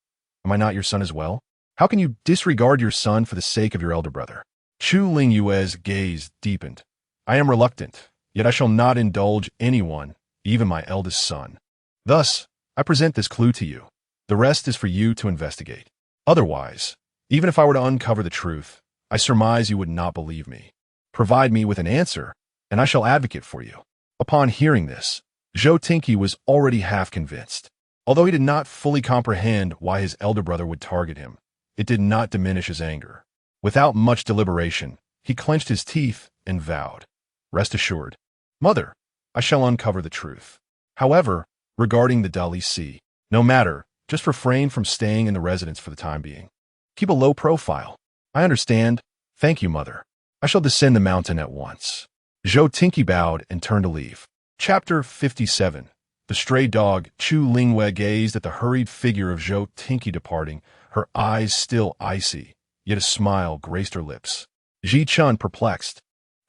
Am I not your son as well? How can you disregard your son for the sake of your elder brother?" Chu Lingyu's gaze deepened. "I am reluctant, yet I shall not indulge anyone, even my eldest son. Thus, I present this clue to you. The rest is for you to investigate. Otherwise, even if I were to uncover the truth, I surmise you would not believe me. Provide me with an answer, and I shall advocate for you." Upon hearing this, Zhou Taochuan was already half convinced. Although he did not fully comprehend why his elder brother would target him, it did not diminish his anger. Without much deliberation, he clenched his teeth and vowed, "Rest assured, mother, I shall uncover the truth. However, regarding the Dali Sea, no matter, just refrain from staying in the residence for the time being. Keep a low profile." "I understand. Thank you, mother. I shall descend the mountain at once." Zhou Taochuan bowed and turned to leave. Chapter 57. The stray dog. Chu Lingyu gazed at the hurried figure of Zhou Taochuan departing, her eyes still icy, yet a smile graced her lips. Ji Chun, perplexed,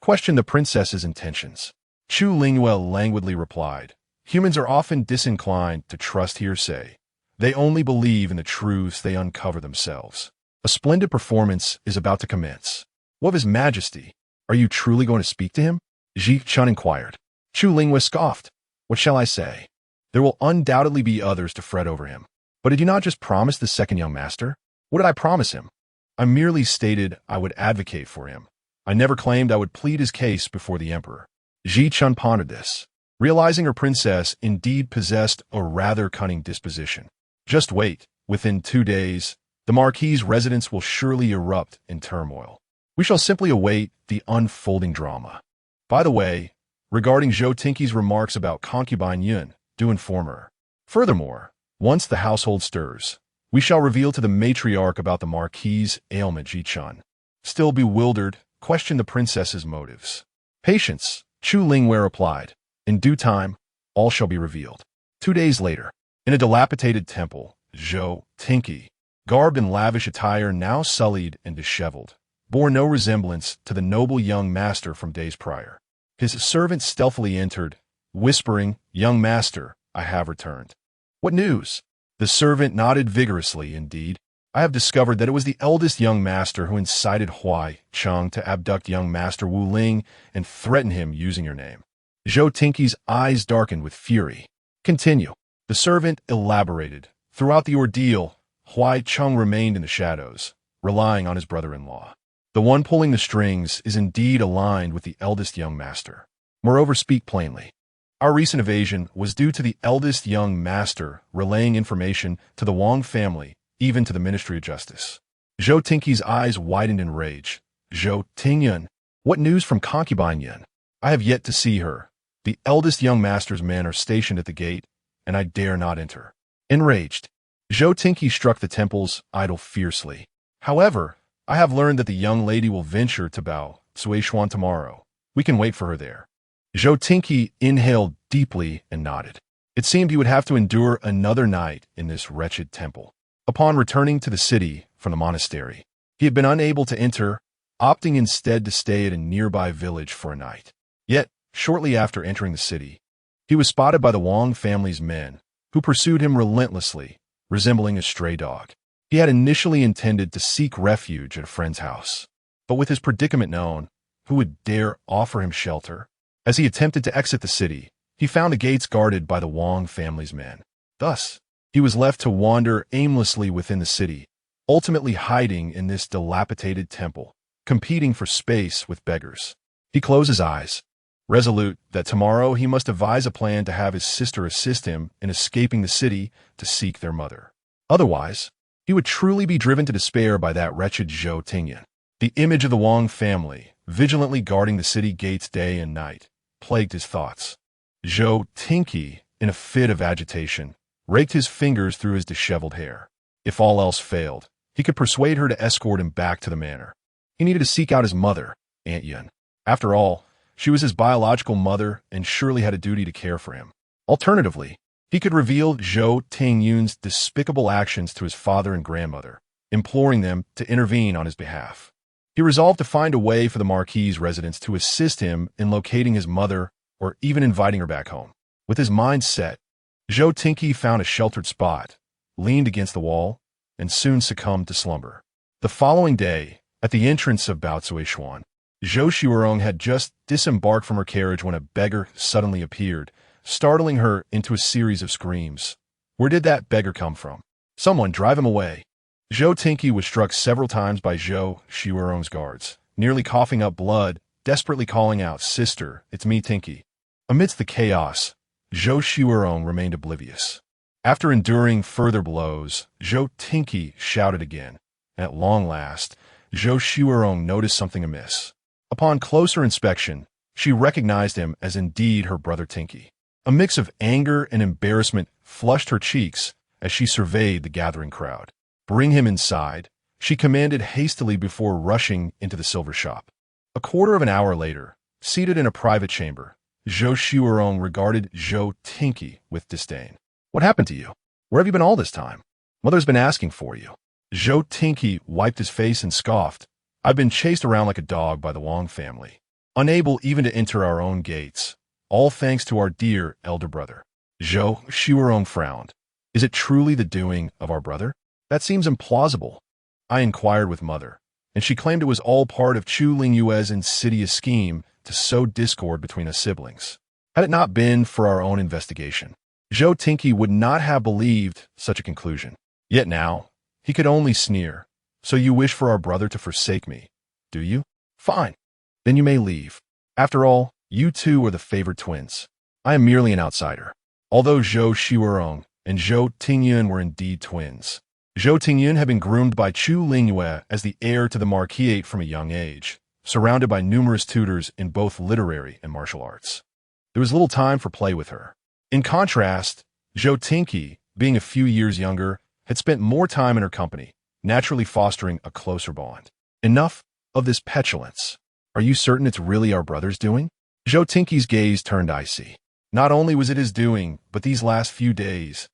questioned the princess's intentions. Chu Lingyu languidly replied, "Humans are often disinclined to trust hearsay. They only believe in the truths they uncover themselves. A splendid performance is about to commence. What of His Majesty? Are you truly going to speak to him?" Ji Chun inquired. Chu Lingyu scoffed. "What shall I say? There will undoubtedly be others to fret over him. But did you not just promise the second young master?" "What did I promise him? I merely stated I would advocate for him. I never claimed I would plead his case before the emperor." Ji Chun pondered this, realizing her princess indeed possessed a rather cunning disposition. "Just wait. Within 2 days, the Marquis's residence will surely erupt in turmoil. We shall simply await the unfolding drama. By the way, regarding Zhou Taochuan's remarks about concubine Yun, do inform her. Furthermore, once the household stirs, we shall reveal to the matriarch about the Marquis's ailment." Ji Chun, still bewildered, questioned the princess's motives. "Patience," Chu Lingyu replied. "In due time, all shall be revealed." 2 days later, in a dilapidated temple, Zhou Taochuan, garbed in lavish attire now sullied and disheveled, bore no resemblance to the noble young master from days prior. His servant stealthily entered, whispering, "Young master, I have returned." "What news?" The servant nodded vigorously. "Indeed, I have discovered that it was the eldest young master who incited Huai Cheng to abduct young master Wu Ling and threaten him using your name." Zhou Taochuan's eyes darkened with fury. "Continue." The servant elaborated. Throughout the ordeal, Huai Cheng remained in the shadows, relying on his brother-in-law. The one pulling the strings is indeed aligned with the eldest young master. Moreover, speak plainly. Our recent evasion was due to the eldest young master relaying information to the Wang family, even to the Ministry of Justice. Zhou Taochuan's eyes widened in rage. "Zhou Taochuan, what news from concubine Yun? I have yet to see her. The eldest young master's men are stationed at the gate, and I dare not enter." Enraged, Zhou Taochuan struck the temple's idol fiercely. "However, I have learned that the young lady will venture to Bao Taochuan tomorrow. We can wait for her there." Zhou Taochuan inhaled deeply and nodded. It seemed he would have to endure another night in this wretched temple. Upon returning to the city from the monastery, he had been unable to enter, opting instead to stay at a nearby village for a night. Yet, shortly after entering the city, he was spotted by the Wang family's men, who pursued him relentlessly, resembling a stray dog. He had initially intended to seek refuge at a friend's house, but with his predicament known, who would dare offer him shelter? As he attempted to exit the city, he found the gates guarded by the Wang family's men. Thus, he was left to wander aimlessly within the city, ultimately hiding in this dilapidated temple, competing for space with beggars. He closed his eyes, resolute that tomorrow he must devise a plan to have his sister assist him in escaping the city to seek their mother. Otherwise, he would truly be driven to despair by that wretched Zhou Taochuan. The image of the Wang family, vigilantly guarding the city gates day and night, plagued his thoughts. Zhou Taochuan, in a fit of agitation, raked his fingers through his disheveled hair. If all else failed, he could persuade her to escort him back to the manor. He needed to seek out his mother, Aunt Yun. After all, she was his biological mother and surely had a duty to care for him. Alternatively, he could reveal Zhou Taochuan's despicable actions to his father and grandmother, imploring them to intervene on his behalf. He resolved to find a way for the Marquis's residents to assist him in locating his mother or even inviting her back home. With his mind set, Zhou Taochuan found a sheltered spot, leaned against the wall, and soon succumbed to slumber. The following day, at the entrance of Baozuishuan, Zhou Xiurong had just disembarked from her carriage when a beggar suddenly appeared, startling her into a series of screams. Where did that beggar come from? Someone drive him away. Zhou Taochuan was struck several times by Zhou Xiurong's guards, nearly coughing up blood, desperately calling out, "Sister, it's me, Taochuan." Amidst the chaos, Zhou Xiurong remained oblivious. After enduring further blows, Zhou Taochuan shouted again. At long last, Zhou Xiurong noticed something amiss. Upon closer inspection, she recognized him as indeed her brother Taochuan. A mix of anger and embarrassment flushed her cheeks as she surveyed the gathering crowd. "Bring him inside," she commanded hastily before rushing into the silver shop. A quarter of an hour later, seated in a private chamber, Zhou Xiurong regarded Zhou Taochuan with disdain. "What happened to you? Where have you been all this time? Mother's been asking for you." Zhou Taochuan wiped his face and scoffed. "I've been chased around like a dog by the Wang family, unable even to enter our own gates, all thanks to our dear elder brother." Zhou Xiurong frowned. "Is it truly the doing of our brother? That seems implausible." I inquired with mother, and she claimed it was all part of Chu Lingyu's insidious scheme to sow discord between us siblings. Had it not been for our own investigation, Zhou Taochuan would not have believed such a conclusion. Yet now, he could only sneer. "So you wish for our brother to forsake me, do you? Fine. Then you may leave. After all, you two are the favored twins. I am merely an outsider." Although Zhou Xiurong and Zhou Taochuan were indeed twins, Zhou Taochuan had been groomed by Chu Lingyu as the heir to the marquisate from a young age, surrounded by numerous tutors in both literary and martial arts. There was little time for play with her. In contrast, Zhou Taochuan, being a few years younger, had spent more time in her company, naturally fostering a closer bond. "Enough of this petulance. Are you certain it's really our brother's doing?" Zhou Taochuan's gaze turned icy. Not only was it his doing, but these last few days,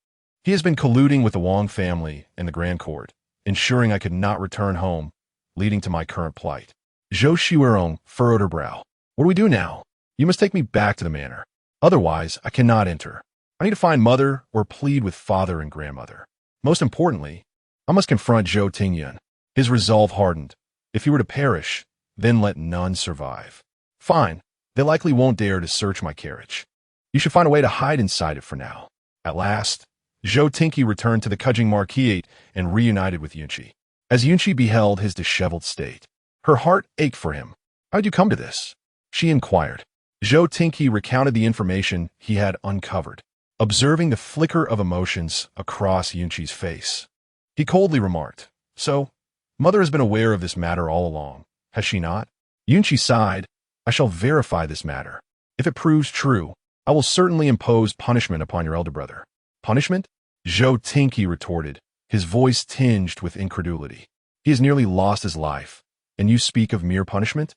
he has been colluding with the Wang family and the Grand Court, ensuring I could not return home, leading to my current plight. Zhou Xiurong furrowed her brow. "What do we do now? You must take me back to the manor. Otherwise, I cannot enter. I need to find mother or plead with father and grandmother. Most importantly, I must confront Zhou Taochuan." His resolve hardened. If he were to perish, then let none survive. "Fine. They likely won't dare to search my carriage. You should find a way to hide inside it for now." At last, Zhou Taochuan returned to the Changyi marquisate and reunited with Yunqi. As Yunqi beheld his disheveled state, her heart ached for him. "How'd you come to this?" she inquired. Zhou Taochuan recounted the information he had uncovered, observing the flicker of emotions across Yunqi's face. He coldly remarked, "So, mother has been aware of this matter all along, has she not?" Yunqi sighed. "I shall verify this matter. If it proves true, I will certainly impose punishment upon your elder brother." "Punishment?" Zhou Taochuan retorted, his voice tinged with incredulity. "He has nearly lost his life, and you speak of mere punishment?"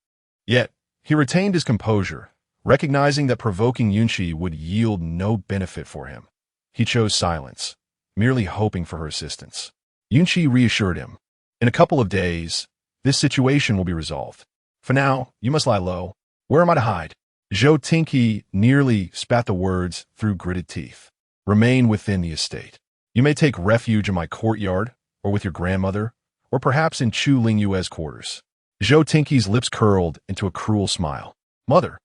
Yet, he retained his composure, recognizing that provoking Yunqi would yield no benefit for him. He chose silence, merely hoping for her assistance. Yunqi reassured him. "In a couple of days, this situation will be resolved. For now, you must lie low. Where am I to hide?" Zhou Taochuan nearly spat the words through gritted teeth. "Remain within the estate. You may take refuge in my courtyard, or with your grandmother, or perhaps in Chu Lingyu's quarters." Zhou Taochuan's lips curled into a cruel smile. "Mother,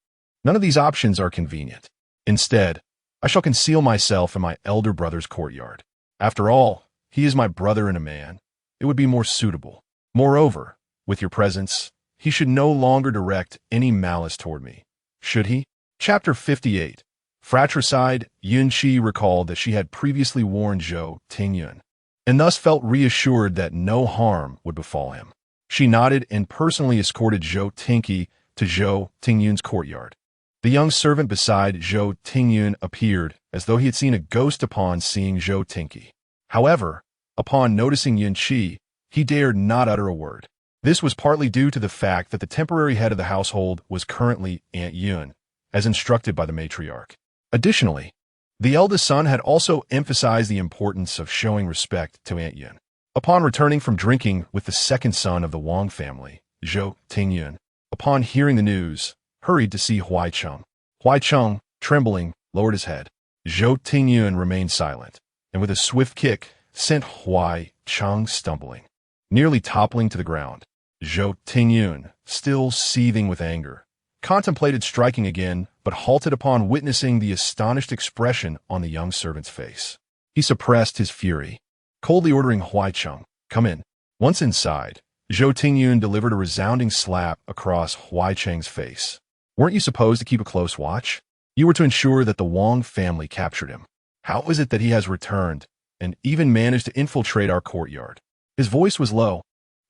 none of these options are convenient. Instead, I shall conceal myself in my elder brother's courtyard. After all, he is my brother and a man. It would be more suitable. Moreover, with your presence, he should no longer direct any malice toward me. Should he?" Chapter 58. Fratricide. Yunqi recalled that she had previously warned Zhou Taochuan, and thus felt reassured that no harm would befall him. She nodded and personally escorted Zhou Tinky to Zhou Tingyun's courtyard. The young servant beside Zhou Tingyun appeared as though he had seen a ghost upon seeing Zhou Tinky. However, upon noticing Yun Qi, he dared not utter a word. This was partly due to the fact that the temporary head of the household was currently Aunt Yun, as instructed by the matriarch. Additionally, the eldest son had also emphasized the importance of showing respect to Aunt Yun. Upon returning from drinking with the second son of the Wang family, Zhou Tingyun, upon hearing the news, hurried to see Huai Cheng. Huai Cheng, trembling, lowered his head. Zhou Tingyun remained silent, and with a swift kick, sent Huai Cheng stumbling, nearly toppling to the ground. Zhou Tingyun, still seething with anger, contemplated striking again, but halted upon witnessing the astonished expression on the young servant's face. He suppressed his fury, coldly ordering Huai Cheng, "Come in." Once inside, Zhou Tingyun delivered a resounding slap across Huai Cheng's face. "Weren't you supposed to keep a close watch? You were to ensure that the Wang family captured him. How is it that he has returned and even managed to infiltrate our courtyard?" His voice was low,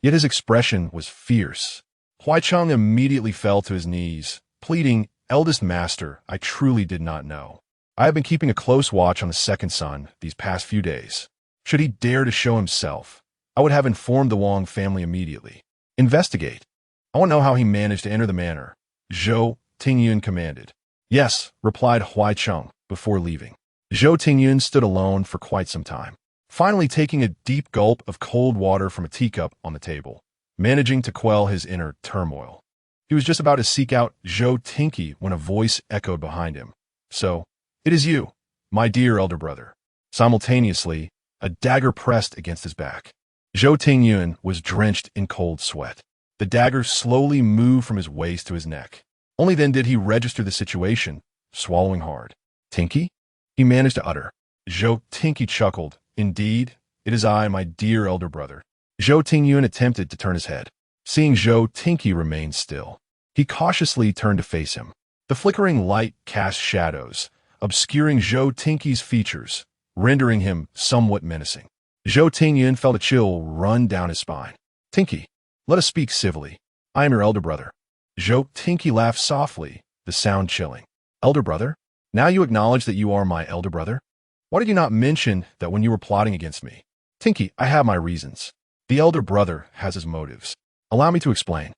yet his expression was fierce. Huai Cheng immediately fell to his knees, pleading, "Eldest master, I truly did not know. I have been keeping a close watch on the second son these past few days. Should he dare to show himself, I would have informed the Wang family immediately. Investigate. I want to know how he managed to enter the manor." Zhou Tingyun commanded. "Yes," replied Huai Cheng before leaving. Zhou Tingyun stood alone for quite some time, finally taking a deep gulp of cold water from a teacup on the table, managing to quell his inner turmoil. He was just about to seek out Zhou Tinky when a voice echoed behind him. "So, it is you, my dear elder brother." Simultaneously, a dagger pressed against his back. Zhou Tingyun was drenched in cold sweat. The dagger slowly moved from his waist to his neck. Only then did he register the situation, swallowing hard. "Tinky?" he managed to utter. Zhou Tinky chuckled. "Indeed, it is I, my dear elder brother." Zhou Tingyun attempted to turn his head. Seeing Zhou Tinky remain still, he cautiously turned to face him. The flickering light cast shadows, obscuring Zhou Tinky's features, rendering him somewhat menacing. Zhou Tingyun felt a chill run down his spine. "Tinky, let us speak civilly. I am your elder brother." Zhou Tinky laughed softly, the sound chilling. "Elder brother? Now you acknowledge that you are my elder brother? Why did you not mention that when you were plotting against me?" "Tinky, I have my reasons. The elder brother has his motives. Allow me to explain."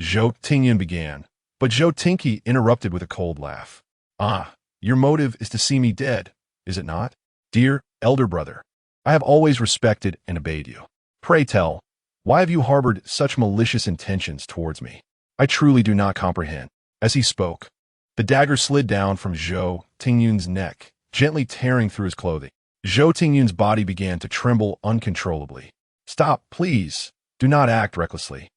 Zhou Tingyun began, but Zhou Tinky interrupted with a cold laugh. "Ah, your motive is to see me dead, is it not? Dear elder brother, I have always respected and obeyed you. Pray tell, why have you harbored such malicious intentions towards me? I truly do not comprehend." As he spoke, the dagger slid down from Zhou Tingyun's neck, gently tearing through his clothing. Zhou Tingyun's body began to tremble uncontrollably. "Stop, please. Do not act recklessly.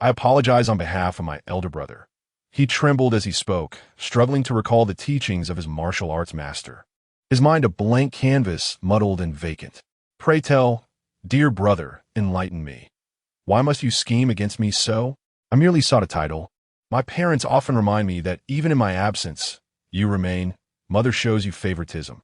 I apologize on behalf of my elder brother." He trembled as he spoke, struggling to recall the teachings of his martial arts master. His mind a blank canvas, muddled and vacant. "Pray tell, dear brother, enlighten me. Why must you scheme against me so? I merely sought a title. My parents often remind me that even in my absence, you remain. Mother shows you favoritism.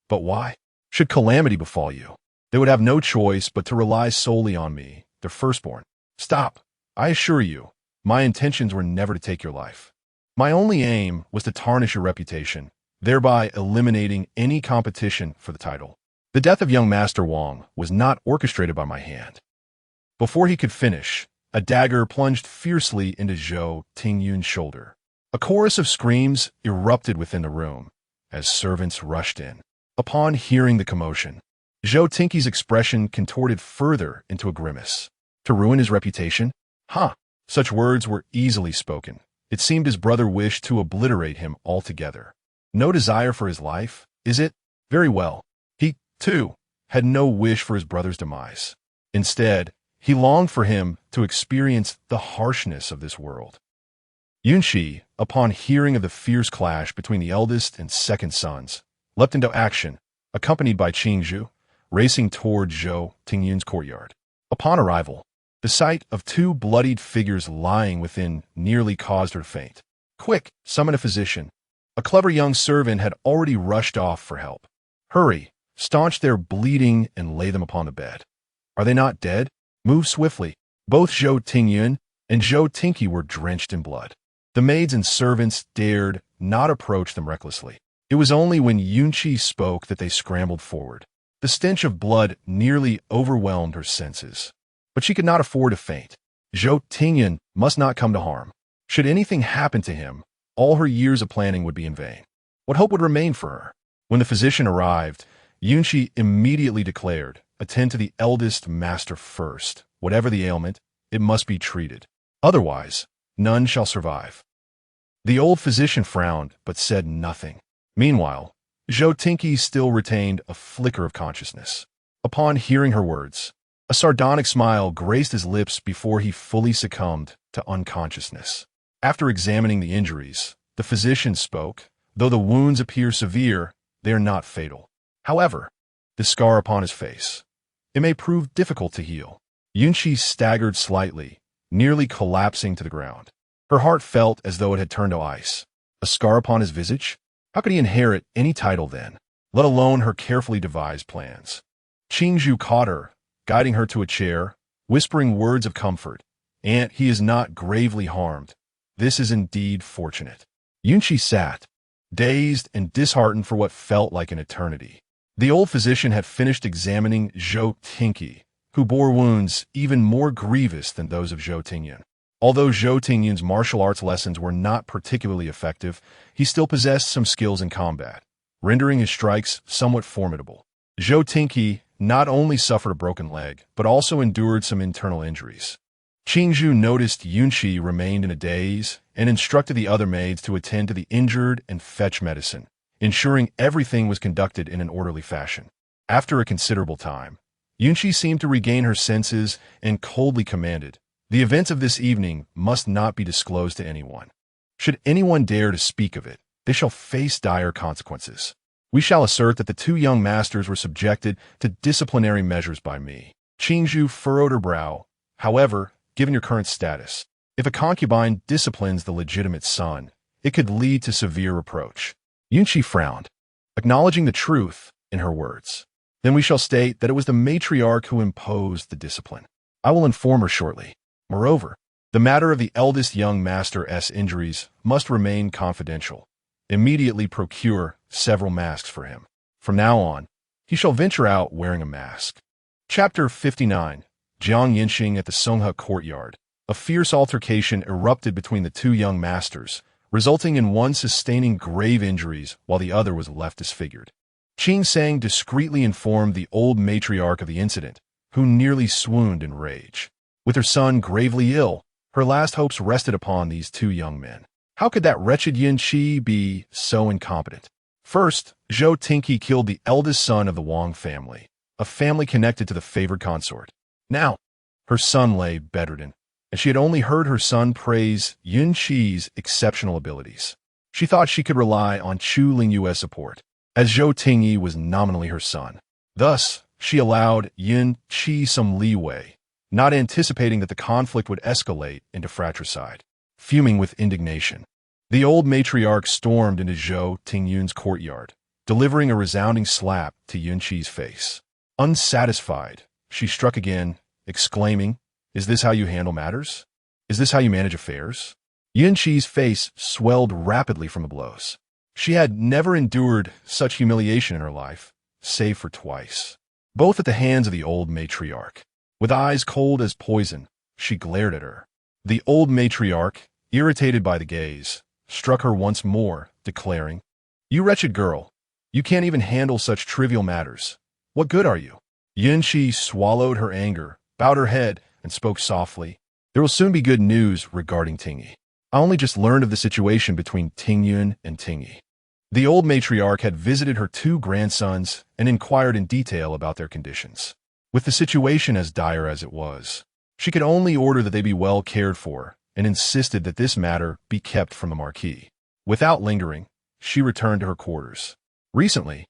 But why? Should calamity befall you, they would have no choice but to rely solely on me, their firstborn. Stop. I assure you, my intentions were never to take your life. My only aim was to tarnish your reputation, thereby eliminating any competition for the title. The death of young Master Wang was not orchestrated by my hand." Before he could finish, a dagger plunged fiercely into Zhou Tingyun's shoulder. A chorus of screams erupted within the room as servants rushed in. Upon hearing the commotion, Zhou Tinky's expression contorted further into a grimace. To ruin his reputation? Huh! Such words were easily spoken. It seemed his brother wished to obliterate him altogether. No desire for his life, is it? Very well. He, too, had no wish for his brother's demise. Instead, he longed for him to experience the harshness of this world. Yunqi, upon hearing of the fierce clash between the eldest and second sons, leapt into action, accompanied by Qingzhu, racing toward Zhou Tingyun's courtyard. Upon arrival, the sight of two bloodied figures lying within nearly caused her to faint. "Quick, summon a physician." A clever young servant had already rushed off for help. "Hurry, staunch their bleeding and lay them upon the bed. Are they not dead? Move swiftly." Both Zhou Tingyun and Zhou Tinky were drenched in blood. The maids and servants dared not approach them recklessly. It was only when Yunqi spoke that they scrambled forward. The stench of blood nearly overwhelmed her senses. But she could not afford to faint. Zhou Tingyun must not come to harm. Should anything happen to him, all her years of planning would be in vain. What hope would remain for her? When the physician arrived, Yunqi immediately declared, "Attend to the eldest master first. Whatever the ailment, it must be treated. Otherwise, none shall survive." The old physician frowned, but said nothing. Meanwhile, Zhou Tinky still retained a flicker of consciousness. Upon hearing her words, a sardonic smile graced his lips before he fully succumbed to unconsciousness. After examining the injuries, the physician spoke. "Though the wounds appear severe, they are not fatal. However, the scar upon his face, it may prove difficult to heal." Yunqi staggered slightly, nearly collapsing to the ground. Her heart felt as though it had turned to ice. A scar upon his visage? How could he inherit any title then, let alone her carefully devised plans? Changyi caught her, guiding her to a chair, whispering words of comfort. "Aunt, he is not gravely harmed. This is indeed fortunate." Yunqi sat, dazed and disheartened for what felt like an eternity. The old physician had finished examining Zhou Tinky, who bore wounds even more grievous than those of Zhou Tingyun. Although Zhou Tingyun's martial arts lessons were not particularly effective, he still possessed some skills in combat, rendering his strikes somewhat formidable. Zhou Tinky not only suffered a broken leg, but also endured some internal injuries. Changyi noticed Yunqi remained in a daze and instructed the other maids to attend to the injured and fetch medicine, ensuring everything was conducted in an orderly fashion. After a considerable time, Yunqi seemed to regain her senses and coldly commanded, "The events of this evening must not be disclosed to anyone. Should anyone dare to speak of it, they shall face dire consequences. We shall assert that the two young masters were subjected to disciplinary measures by me." Changyi furrowed her brow. "However, given your current status, if a concubine disciplines the legitimate son, it could lead to severe reproach." Yunqi frowned, acknowledging the truth in her words. "Then we shall state that it was the matriarch who imposed the discipline. I will inform her shortly. Moreover, the matter of the eldest young master's injuries must remain confidential. Immediately procure several masks for him. From now on, he shall venture out wearing a mask." Chapter 59. Jiang Yinxing at the Songhe courtyard. A fierce altercation erupted between the two young masters, resulting in one sustaining grave injuries while the other was left disfigured. Qing Sang discreetly informed the old matriarch of the incident, who nearly swooned in rage. With her son gravely ill, her last hopes rested upon these two young men. How could that wretched Yunqi be so incompetent? First, Zhou Tinky killed the eldest son of the Wang family, a family connected to the favored consort. Now, her son lay bedridden, and she had only heard her son praise Yunqi's exceptional abilities. She thought she could rely on Chu Lingyu's support, as Zhou Tingyi was nominally her son. Thus, she allowed Yunqi some leeway, not anticipating that the conflict would escalate into fratricide. Fuming with indignation, the old matriarch stormed into Zhou Tingyun's courtyard, delivering a resounding slap to Yunqi's face. Unsatisfied, she struck again, exclaiming, "Is this how you handle matters? Is this how you manage affairs?" Yunqi's face swelled rapidly from the blows. She had never endured such humiliation in her life, save for twice, both at the hands of the old matriarch. With eyes cold as poison, she glared at her. The old matriarch, irritated by the gaze, struck her once more, declaring, "You wretched girl, you can't even handle such trivial matters. What good are you?" Yunqi swallowed her anger, bowed her head, and spoke softly, "There will soon be good news regarding Tingyi. I only just learned of the situation between Tingyun and Tingyi." The old matriarch had visited her two grandsons and inquired in detail about their conditions. With the situation as dire as it was, she could only order that they be well cared for and insisted that this matter be kept from the marquis. Without lingering, she returned to her quarters. Recently,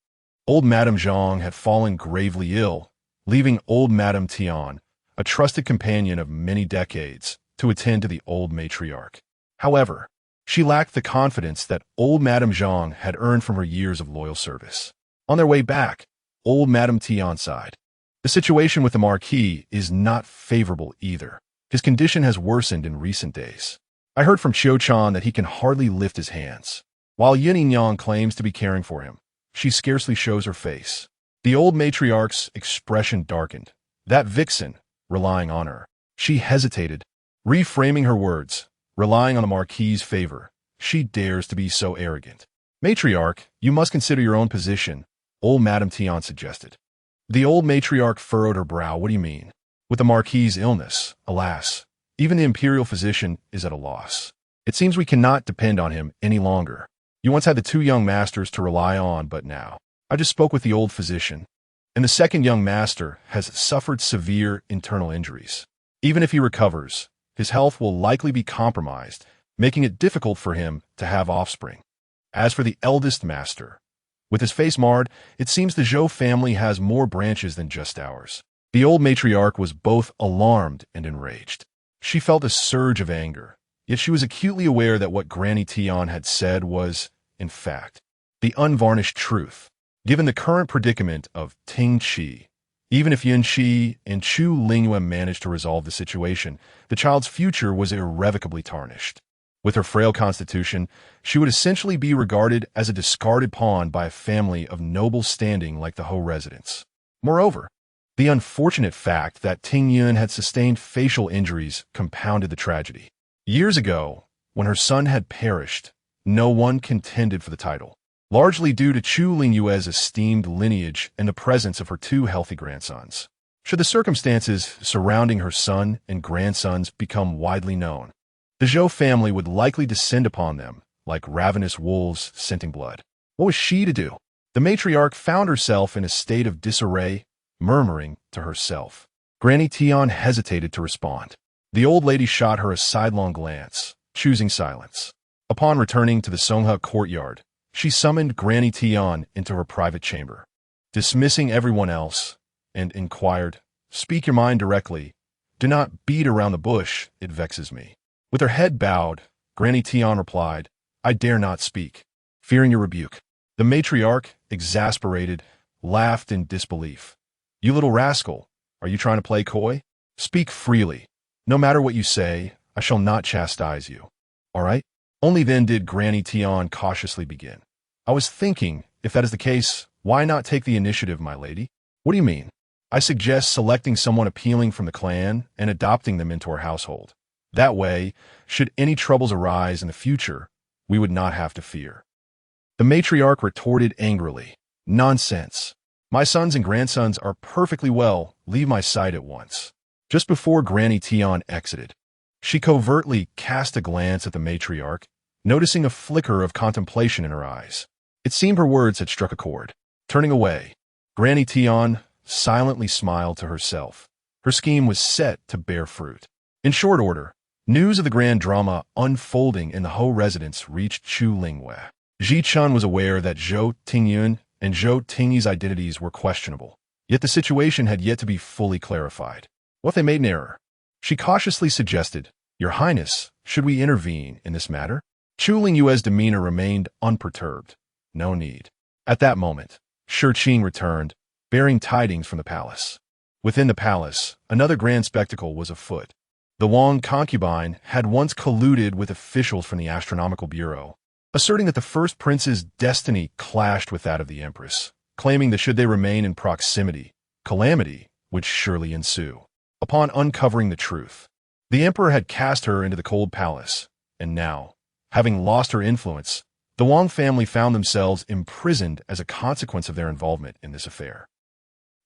old Madame Zhang had fallen gravely ill, leaving old Madame Tian, a trusted companion of many decades, to attend to the old matriarch. However, she lacked the confidence that old Madame Zhang had earned from her years of loyal service. On their way back, old Madame Tian sighed. "The situation with the marquis is not favorable either. His condition has worsened in recent days. I heard from Qiuchuan that he can hardly lift his hands. While Yin claims to be caring for him, she scarcely shows her face. The old matriarch's expression darkened. That vixen, relying on her. She hesitated, reframing her words, relying on the Marquis's favor. She dares to be so arrogant. Matriarch, you must consider your own position, old Madame Tian suggested. The old matriarch furrowed her brow. What do you mean? With the Marquis's illness, alas, even the imperial physician is at a loss. It seems we cannot depend on him any longer. You once had the two young masters to rely on, but now. I just spoke with the old physician, and the second young master has suffered severe internal injuries. Even if he recovers, his health will likely be compromised, making it difficult for him to have offspring. As for the eldest master, with his face marred, it seems the Zhou family has more branches than just ours. The old matriarch was both alarmed and enraged. She felt a surge of anger, yet she was acutely aware that what Granny Tian had said was, in fact, the unvarnished truth. Given the current predicament of Ting Qi, even if Yin Qi and Chu Lingyu managed to resolve the situation, the child's future was irrevocably tarnished. With her frail constitution, she would essentially be regarded as a discarded pawn by a family of noble standing like the Ho residents. Moreover, the unfortunate fact that Ting Yun had sustained facial injuries compounded the tragedy. Years ago, when her son had perished, no one contended for the title, largely due to Chu Lingyu's esteemed lineage and the presence of her two healthy grandsons. Should the circumstances surrounding her son and grandsons become widely known, the Zhou family would likely descend upon them like ravenous wolves scenting blood. What was she to do? The matriarch found herself in a state of disarray, murmuring to herself. Granny Tian hesitated to respond. The old lady shot her a sidelong glance, choosing silence. Upon returning to the Songhe courtyard, she summoned Granny Tian into her private chamber, dismissing everyone else, and inquired, "Speak your mind directly. Do not beat around the bush, it vexes me." With her head bowed, Granny Tian replied, "I dare not speak, fearing your rebuke." The matriarch, exasperated, laughed in disbelief. "You little rascal, are you trying to play coy? Speak freely. No matter what you say, I shall not chastise you. All right?" Only then did Granny Tian cautiously begin. "I was thinking, if that is the case, why not take the initiative, my lady?" "What do you mean?" "I suggest selecting someone appealing from the clan and adopting them into our household. That way, should any troubles arise in the future, we would not have to fear." The matriarch retorted angrily, "Nonsense. My sons and grandsons are perfectly well. Leave my sight at once." Just before Granny Tian exited, she covertly cast a glance at the matriarch, noticing a flicker of contemplation in her eyes. It seemed her words had struck a chord. Turning away, Granny Tian silently smiled to herself. Her scheme was set to bear fruit. In short order, news of the grand drama unfolding in the Ho residence reached Chu Lingyu. Ji Chun was aware that Zhou Tingyun and Zhou Tingyi's identities were questionable, yet the situation had yet to be fully clarified. What if they made an error? She cautiously suggested, "Your Highness, should we intervene in this matter?" Chu Lingyu's demeanor remained unperturbed. No need. At that moment, Shi Qing returned, bearing tidings from the palace. Within the palace, another grand spectacle was afoot. The Wang concubine had once colluded with officials from the Astronomical Bureau, asserting that the first prince's destiny clashed with that of the empress, claiming that should they remain in proximity, calamity would surely ensue. Upon uncovering the truth, the emperor had cast her into the cold palace, and now, having lost her influence, the Wang family found themselves imprisoned as a consequence of their involvement in this affair.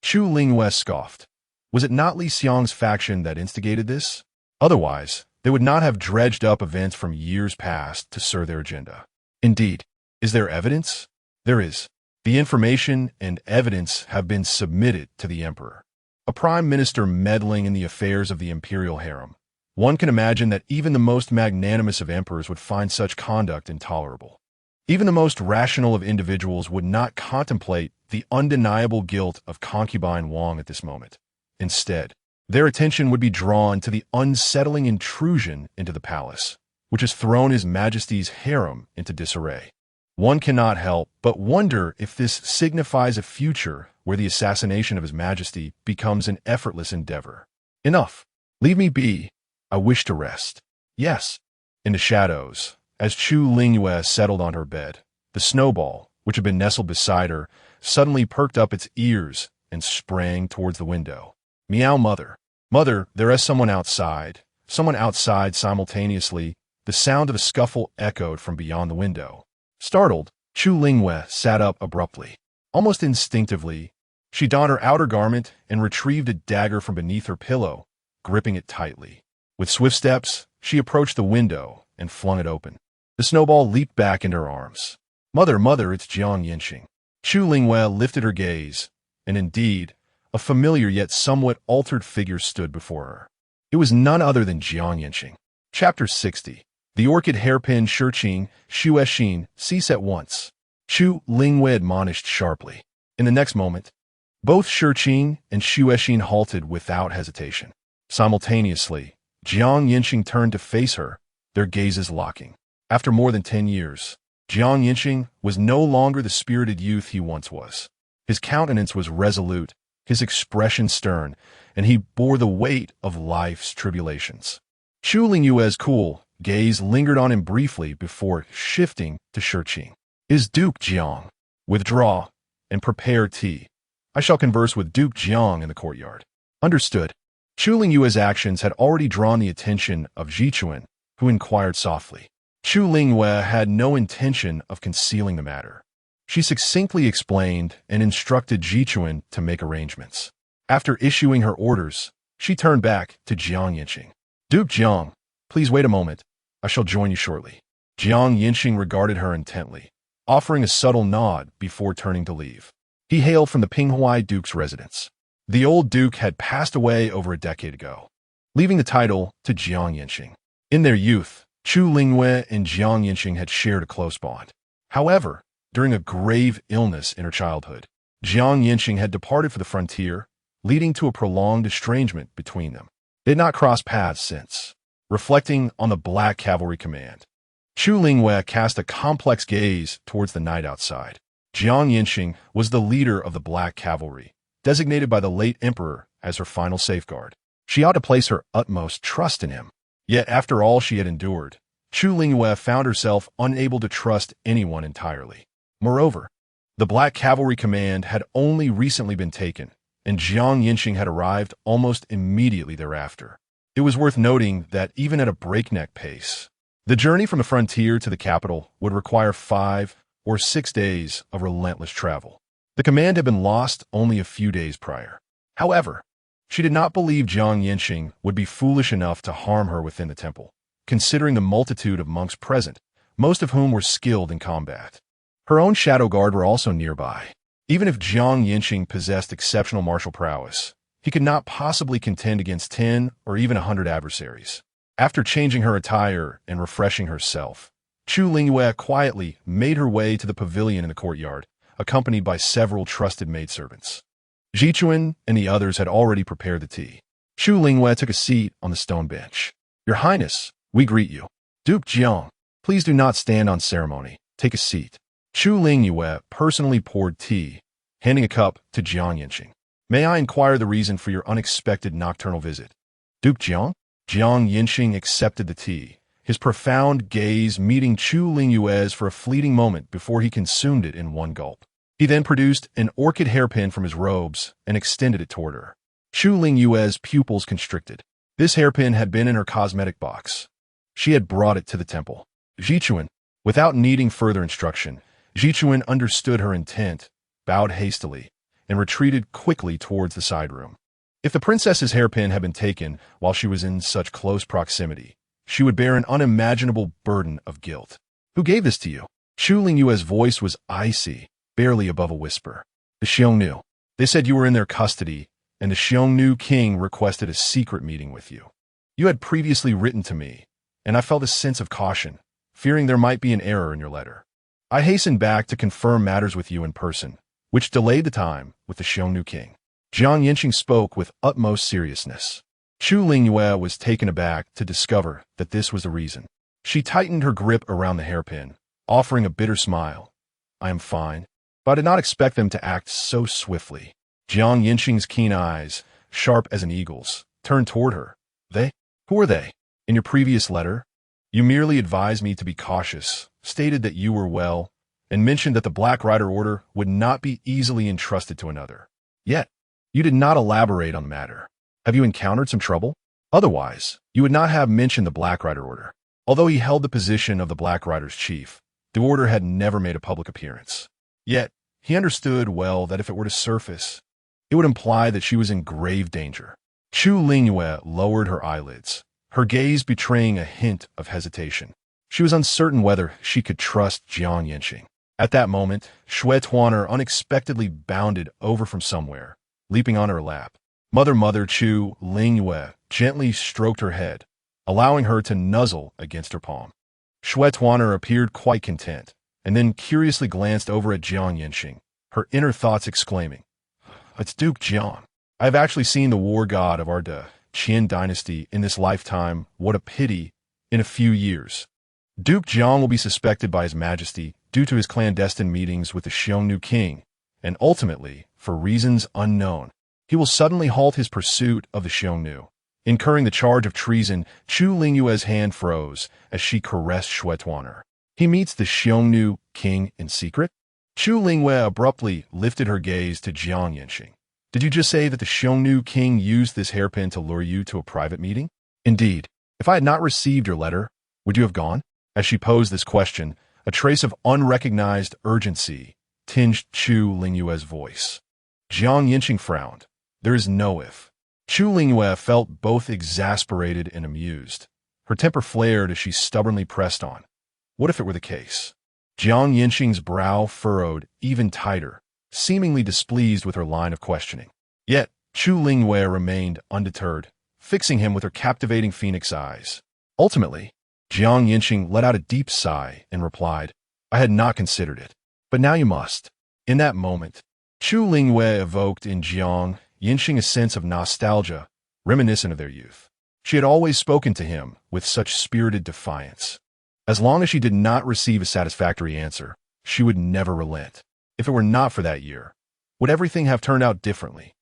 Chu Lingyu scoffed. Was it not Li Xiang's faction that instigated this? Otherwise, they would not have dredged up events from years past to serve their agenda. Indeed, is there evidence? There is. The information and evidence have been submitted to the emperor. A prime minister meddling in the affairs of the imperial harem. One can imagine that even the most magnanimous of emperors would find such conduct intolerable. Even the most rational of individuals would not contemplate the undeniable guilt of concubine Wang at this moment. Instead, their attention would be drawn to the unsettling intrusion into the palace, which has thrown His Majesty's harem into disarray. One cannot help but wonder if this signifies a future where the assassination of His Majesty becomes an effortless endeavor. Enough. Leave me be. I wish to rest. Yes. In the shadows, as Chu Lingyu settled on her bed, the snowball, which had been nestled beside her, suddenly perked up its ears and sprang towards the window. Meow, mother. Mother, there is someone outside. Someone outside. Simultaneously, the sound of a scuffle echoed from beyond the window. Startled, Chu Lingyu sat up abruptly. Almost instinctively, she donned her outer garment and retrieved a dagger from beneath her pillow, gripping it tightly. With swift steps, she approached the window and flung it open. The snowball leaped back into her arms. Mother, mother, it's Jiang Yinxing. Chu Lingyu lifted her gaze, and indeed, a familiar yet somewhat altered figure stood before her. It was none other than Jiang Yinxing. Chapter 60. The orchid hairpin Shiqing, Shueshin, cease at once. Chu Lingyu admonished sharply. In the next moment, both Shiqing and Shueshin halted without hesitation. Simultaneously, Jiang Yinxing turned to face her, their gazes locking. After more than 10 years, Jiang Yinxing was no longer the spirited youth he once was. His countenance was resolute, his expression stern, and he bore the weight of life's tribulations. Chu Lingyu's cool gaze lingered on him briefly before shifting to Shiqing. Is Duke Jiang? Withdraw and prepare tea. I shall converse with Duke Jiang in the courtyard. Understood. Chu Lingyu's actions had already drawn the attention of Zhichuan, who inquired softly. Chu Lingyu had no intention of concealing the matter. She succinctly explained and instructed Zhichuan to make arrangements. After issuing her orders, she turned back to Jiang Yinxing. Duke Jiang, please wait a moment. I shall join you shortly. Jiang Yinxing regarded her intently, offering a subtle nod before turning to leave. He hailed from the Pinghuai Duke's residence. The old duke had passed away over a decade ago, leaving the title to Jiang Yinxing. In their youth, Chu Lingyu and Jiang Yinxing had shared a close bond. However, during a grave illness in her childhood, Jiang Yinxing had departed for the frontier, leading to a prolonged estrangement between them. They had not crossed paths since. Reflecting on the Black Cavalry Command, Chu Lingyu cast a complex gaze towards the night outside. Jiang Yinxing was the leader of the Black Cavalry, designated by the late emperor as her final safeguard. She ought to place her utmost trust in him. Yet after all she had endured, Chu Lingyu found herself unable to trust anyone entirely. Moreover, the Black Cavalry Command had only recently been taken, and Jiang Yinxing had arrived almost immediately thereafter. It was worth noting that even at a breakneck pace, the journey from the frontier to the capital would require 5 or 6 days of relentless travel. The command had been lost only a few days prior. However, she did not believe Jiang Yinxing would be foolish enough to harm her within the temple, considering the multitude of monks present, most of whom were skilled in combat. Her own shadow guard were also nearby. Even if Jiang Yinxing possessed exceptional martial prowess, he could not possibly contend against 10 or even 100 adversaries. After changing her attire and refreshing herself, Chu Lingyu quietly made her way to the pavilion in the courtyard, accompanied by several trusted maidservants. Zhichuan and the others had already prepared the tea. Chu Lingyu took a seat on the stone bench. Your Highness, we greet you. Duke Jiang, please do not stand on ceremony. Take a seat. Chu Lingyu personally poured tea, handing a cup to Jiang Yinxing. May I inquire the reason for your unexpected nocturnal visit? Duke Jiang? Jiang Yinxing accepted the tea, his profound gaze meeting Chu Lingyu's for a fleeting moment before he consumed it in one gulp. He then produced an orchid hairpin from his robes and extended it toward her. Chu Lingyu's pupils constricted. This hairpin had been in her cosmetic box. She had brought it to the temple. Zhichuan, without needing further instruction, Zhichuan understood her intent, bowed hastily, and retreated quickly towards the side room. If the princess's hairpin had been taken while she was in such close proximity, she would bear an unimaginable burden of guilt. Who gave this to you? Chu Lingyu's voice was icy, barely above a whisper. The Xiongnu. They said you were in their custody, and the Xiongnu king requested a secret meeting with you. You had previously written to me, and I felt a sense of caution, fearing there might be an error in your letter. I hastened back to confirm matters with you in person, which delayed the time with the Xiongnu king. Jiang Yinxing spoke with utmost seriousness. Chu Lingyu was taken aback to discover that this was the reason. She tightened her grip around the hairpin, offering a bitter smile. I am fine, but I did not expect them to act so swiftly. Jiang Yinxing's keen eyes, sharp as an eagle's, turned toward her. They? Who are they? In your previous letter, you merely advised me to be cautious, stated that you were well, and mentioned that the Black Rider Order would not be easily entrusted to another. Yet, you did not elaborate on the matter. Have you encountered some trouble? Otherwise, you would not have mentioned the Black Rider Order. Although he held the position of the Black Rider's chief, the order had never made a public appearance. Yet, he understood well that if it were to surface, it would imply that she was in grave danger. Chu Lingyu lowered her eyelids, her gaze betraying a hint of hesitation. She was uncertain whether she could trust Jiang Yanqing. At that moment, Zhou Taochuan unexpectedly bounded over from somewhere, leaping on her lap. Mother Chu Lingyu gently stroked her head, allowing her to nuzzle against her palm. Zhou Taochuan appeared quite content, and then curiously glanced over at Jiang Yanqing, her inner thoughts exclaiming, "It's Duke Jiang. I have actually seen the war god of our Qin dynasty in this lifetime. What a pity, in a few years. Duke Jiang will be suspected by His Majesty due to his clandestine meetings with the Xiongnu king, and ultimately, for reasons unknown, he will suddenly halt his pursuit of the Xiongnu, incurring the charge of treason." Chu Lingyu's hand froze as she caressed Zhou Taochuan. He meets the Xiongnu king in secret? Chu Lingyu abruptly lifted her gaze to Jiang Yanqing. Did you just say that the Xiongnu king used this hairpin to lure you to a private meeting? Indeed. If I had not received your letter, would you have gone? As she posed this question, a trace of unrecognized urgency tinged Chu Lingyu's voice. Jiang Yanqing frowned. There is no if. Chu Lingyu felt both exasperated and amused. Her temper flared as she stubbornly pressed on. What if it were the case? Jiang Yanqing's brow furrowed even tighter, seemingly displeased with her line of questioning. Yet, Chu Lingyu remained undeterred, fixing him with her captivating phoenix eyes. Ultimately, Jiang Yanqing let out a deep sigh and replied, "I had not considered it, but now you must." In that moment, Chu Lingyu evoked in Jiang Yanqing a sense of nostalgia, reminiscent of their youth. She had always spoken to him with such spirited defiance. As long as she did not receive a satisfactory answer, she would never relent. If it were not for that year, would everything have turned out differently?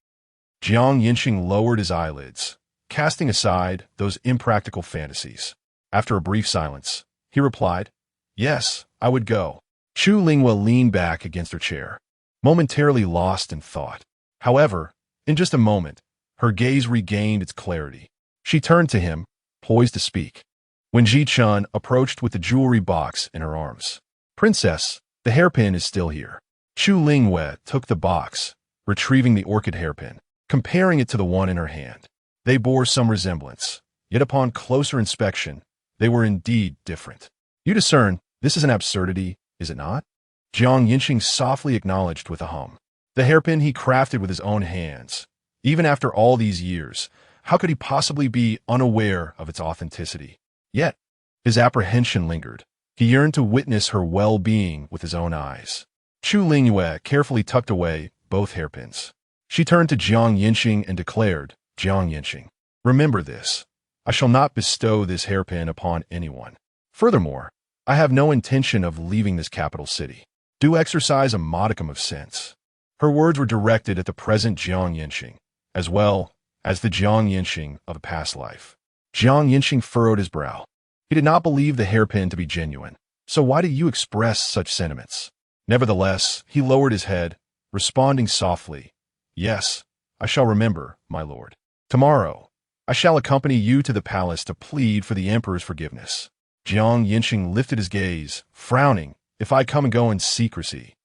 Jiang Yanqing lowered his eyelids, casting aside those impractical fantasies. After a brief silence, he replied, "Yes, I would go." Chu Lingyu leaned back against her chair, momentarily lost in thought. However, in just a moment, her gaze regained its clarity. She turned to him, poised to speak, when Ji Chun approached with the jewelry box in her arms. "Princess, the hairpin is still here." Chu Lingyu took the box, retrieving the orchid hairpin, comparing it to the one in her hand. They bore some resemblance, yet upon closer inspection, they were indeed different. "You discern, this is an absurdity, is it not?" Jiang Yanqing softly acknowledged with a hum. The hairpin he crafted with his own hands. Even after all these years, how could he possibly be unaware of its authenticity? Yet, his apprehension lingered. He yearned to witness her well-being with his own eyes. Chu Lingyu carefully tucked away both hairpins. She turned to Jiang Yanqing and declared, "Jiang Yanqing, remember this. I shall not bestow this hairpin upon anyone. Furthermore, I have no intention of leaving this capital city. Do exercise a modicum of sense." Her words were directed at the present Jiang Yanqing, as well as the Jiang Yanqing of a past life. Jiang Yanqing furrowed his brow. He did not believe the hairpin to be genuine. "So why do you express such sentiments?" Nevertheless, he lowered his head, responding softly, "Yes, I shall remember, my lord. Tomorrow, I shall accompany you to the palace to plead for the emperor's forgiveness." Jiang Yanqing lifted his gaze, frowning, "If I come and go in secrecy,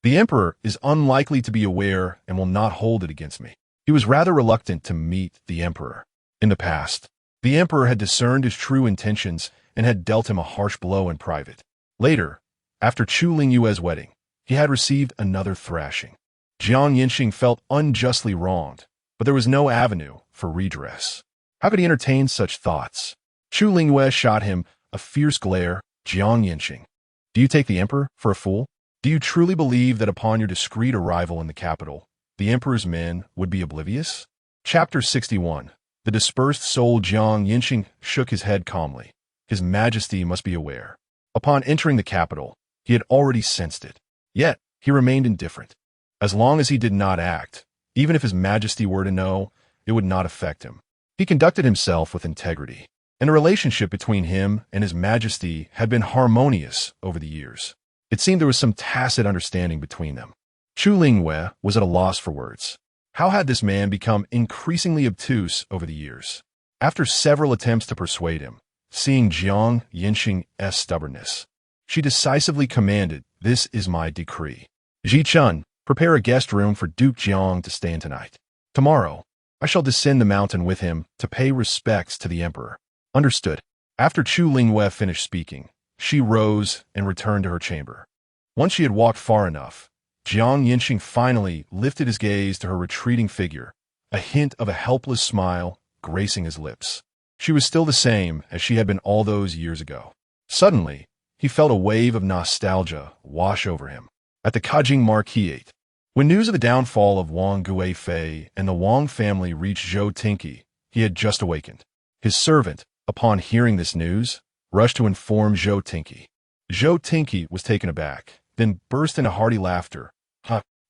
the emperor is unlikely to be aware and will not hold it against me." He was rather reluctant to meet the emperor. In the past, the emperor had discerned his true intentions and had dealt him a harsh blow in private. Later, after Chu Lingyu's wedding, he had received another thrashing. Jiang Yanqing felt unjustly wronged, but there was no avenue for redress. How could he entertain such thoughts? Chu Lingyu shot him a fierce glare. "Jiang Yanqing, do you take the emperor for a fool? Do you truly believe that upon your discreet arrival in the capital, the emperor's men would be oblivious?" Chapter 61. The dispersed soul. Jiang Yanqing shook his head calmly. His Majesty must be aware. Upon entering the capital, he had already sensed it. Yet, he remained indifferent. As long as he did not act, even if His Majesty were to know, it would not affect him. He conducted himself with integrity, and the relationship between him and His Majesty had been harmonious over the years. It seemed there was some tacit understanding between them. Chu Lingyu was at a loss for words. How had this man become increasingly obtuse over the years? After several attempts to persuade him, seeing Jiang Yinxing's stubbornness, she decisively commanded, "This is my decree. Ji Chun, prepare a guest room for Duke Jiang to stay in tonight. Tomorrow, I shall descend the mountain with him to pay respects to the emperor." Understood. After Chu Lingyu finished speaking, she rose and returned to her chamber. Once she had walked far enough, Jiang Yinxing finally lifted his gaze to her retreating figure, a hint of a helpless smile gracing his lips. She was still the same as she had been all those years ago. Suddenly, he felt a wave of nostalgia wash over him. At the Kajing Marquis, when news of the downfall of Wang Guifei and the Wang family reached Zhou Taochuan, he had just awakened. His servant, upon hearing this news, rushed to inform Zhou Taochuan. Zhou Taochuan was taken aback, then burst into hearty laughter.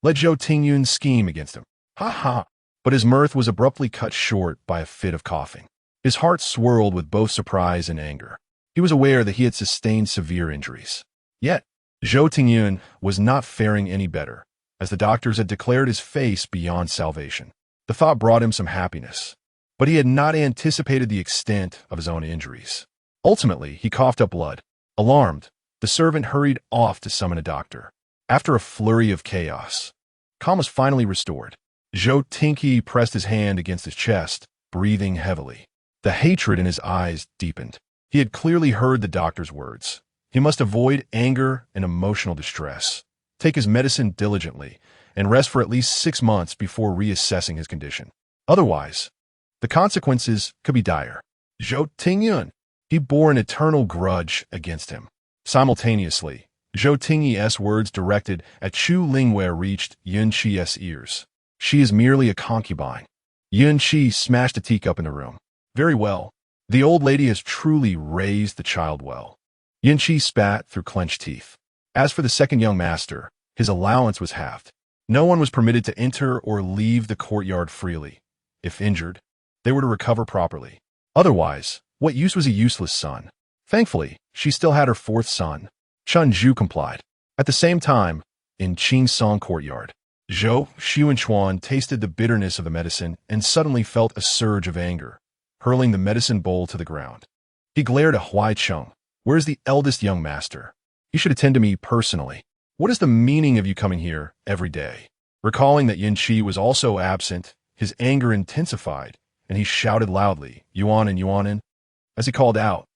Let Zhou Taochuan scheme against him. Ha ha! But his mirth was abruptly cut short by a fit of coughing. His heart swirled with both surprise and anger. He was aware that he had sustained severe injuries. Yet, Zhou Taochuan was not faring any better, as the doctors had declared his face beyond salvation. The thought brought him some happiness, but he had not anticipated the extent of his own injuries. Ultimately, he coughed up blood. Alarmed, the servant hurried off to summon a doctor. After a flurry of chaos, calm was finally restored. Zhou Taochuan pressed his hand against his chest, breathing heavily. The hatred in his eyes deepened. He had clearly heard the doctor's words. He must avoid anger and emotional distress, take his medicine diligently, and rest for at least 6 months before reassessing his condition. Otherwise, the consequences could be dire. Zhou Taochuan, he bore an eternal grudge against him. Simultaneously, Zhou Taochuan's words directed at Chu Lingyu reached Yun Qi's ears. She is merely a concubine. Yun Qi smashed a teacup in the room. Very well. The old lady has truly raised the child well. Yun Qi spat through clenched teeth. As for the second young master, his allowance was halved. No one was permitted to enter or leave the courtyard freely. If injured, they were to recover properly. Otherwise, what use was a useless son? Thankfully, she still had her 4th son. Changyi complied. At the same time, in Qingsong courtyard, Zhou Taochuan tasted the bitterness of the medicine and suddenly felt a surge of anger, hurling the medicine bowl to the ground. He glared at Huai Cheng. "Where is the eldest young master? You should attend to me personally. What is the meaning of you coming here every day?" Recalling that Yin Qi was also absent, his anger intensified, and he shouted loudly, "Yuanin, Yuanin." As he called out,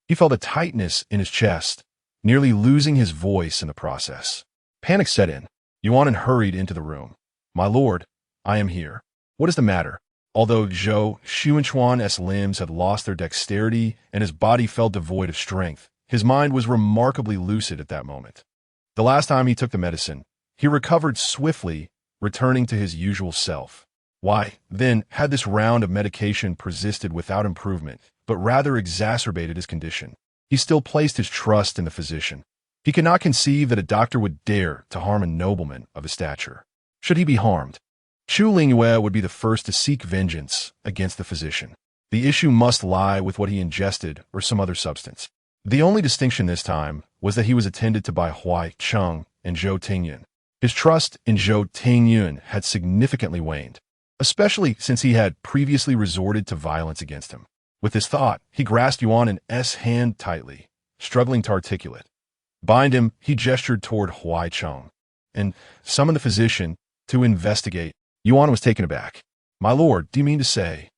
he felt a tightness in his chest, nearly losing his voice in the process. Panic set in. Yuanin hurried into the room. "My lord, I am here. What is the matter?" Although Zhou Taochuan's limbs had lost their dexterity and his body felt devoid of strength, his mind was remarkably lucid at that moment. The last time he took the medicine, he recovered swiftly, returning to his usual self. Why, then, had this round of medication persisted without improvement, but rather exacerbated his condition? He still placed his trust in the physician. He could not conceive that a doctor would dare to harm a nobleman of his stature. Should he be harmed, Chu Lingyu would be the first to seek vengeance against the physician. The issue must lie with what he ingested or some other substance. The only distinction this time was that he was attended to by Huai Cheng and Zhou Taochuan. His trust in Zhou Taochuan had significantly waned, especially since he had previously resorted to violence against him. With this thought, he grasped Yuanin's hand tightly, struggling to articulate. Bind him, he gestured toward Huai Cheng, and summoned the physician to investigate. Yuan was taken aback. "My lord, do you mean to say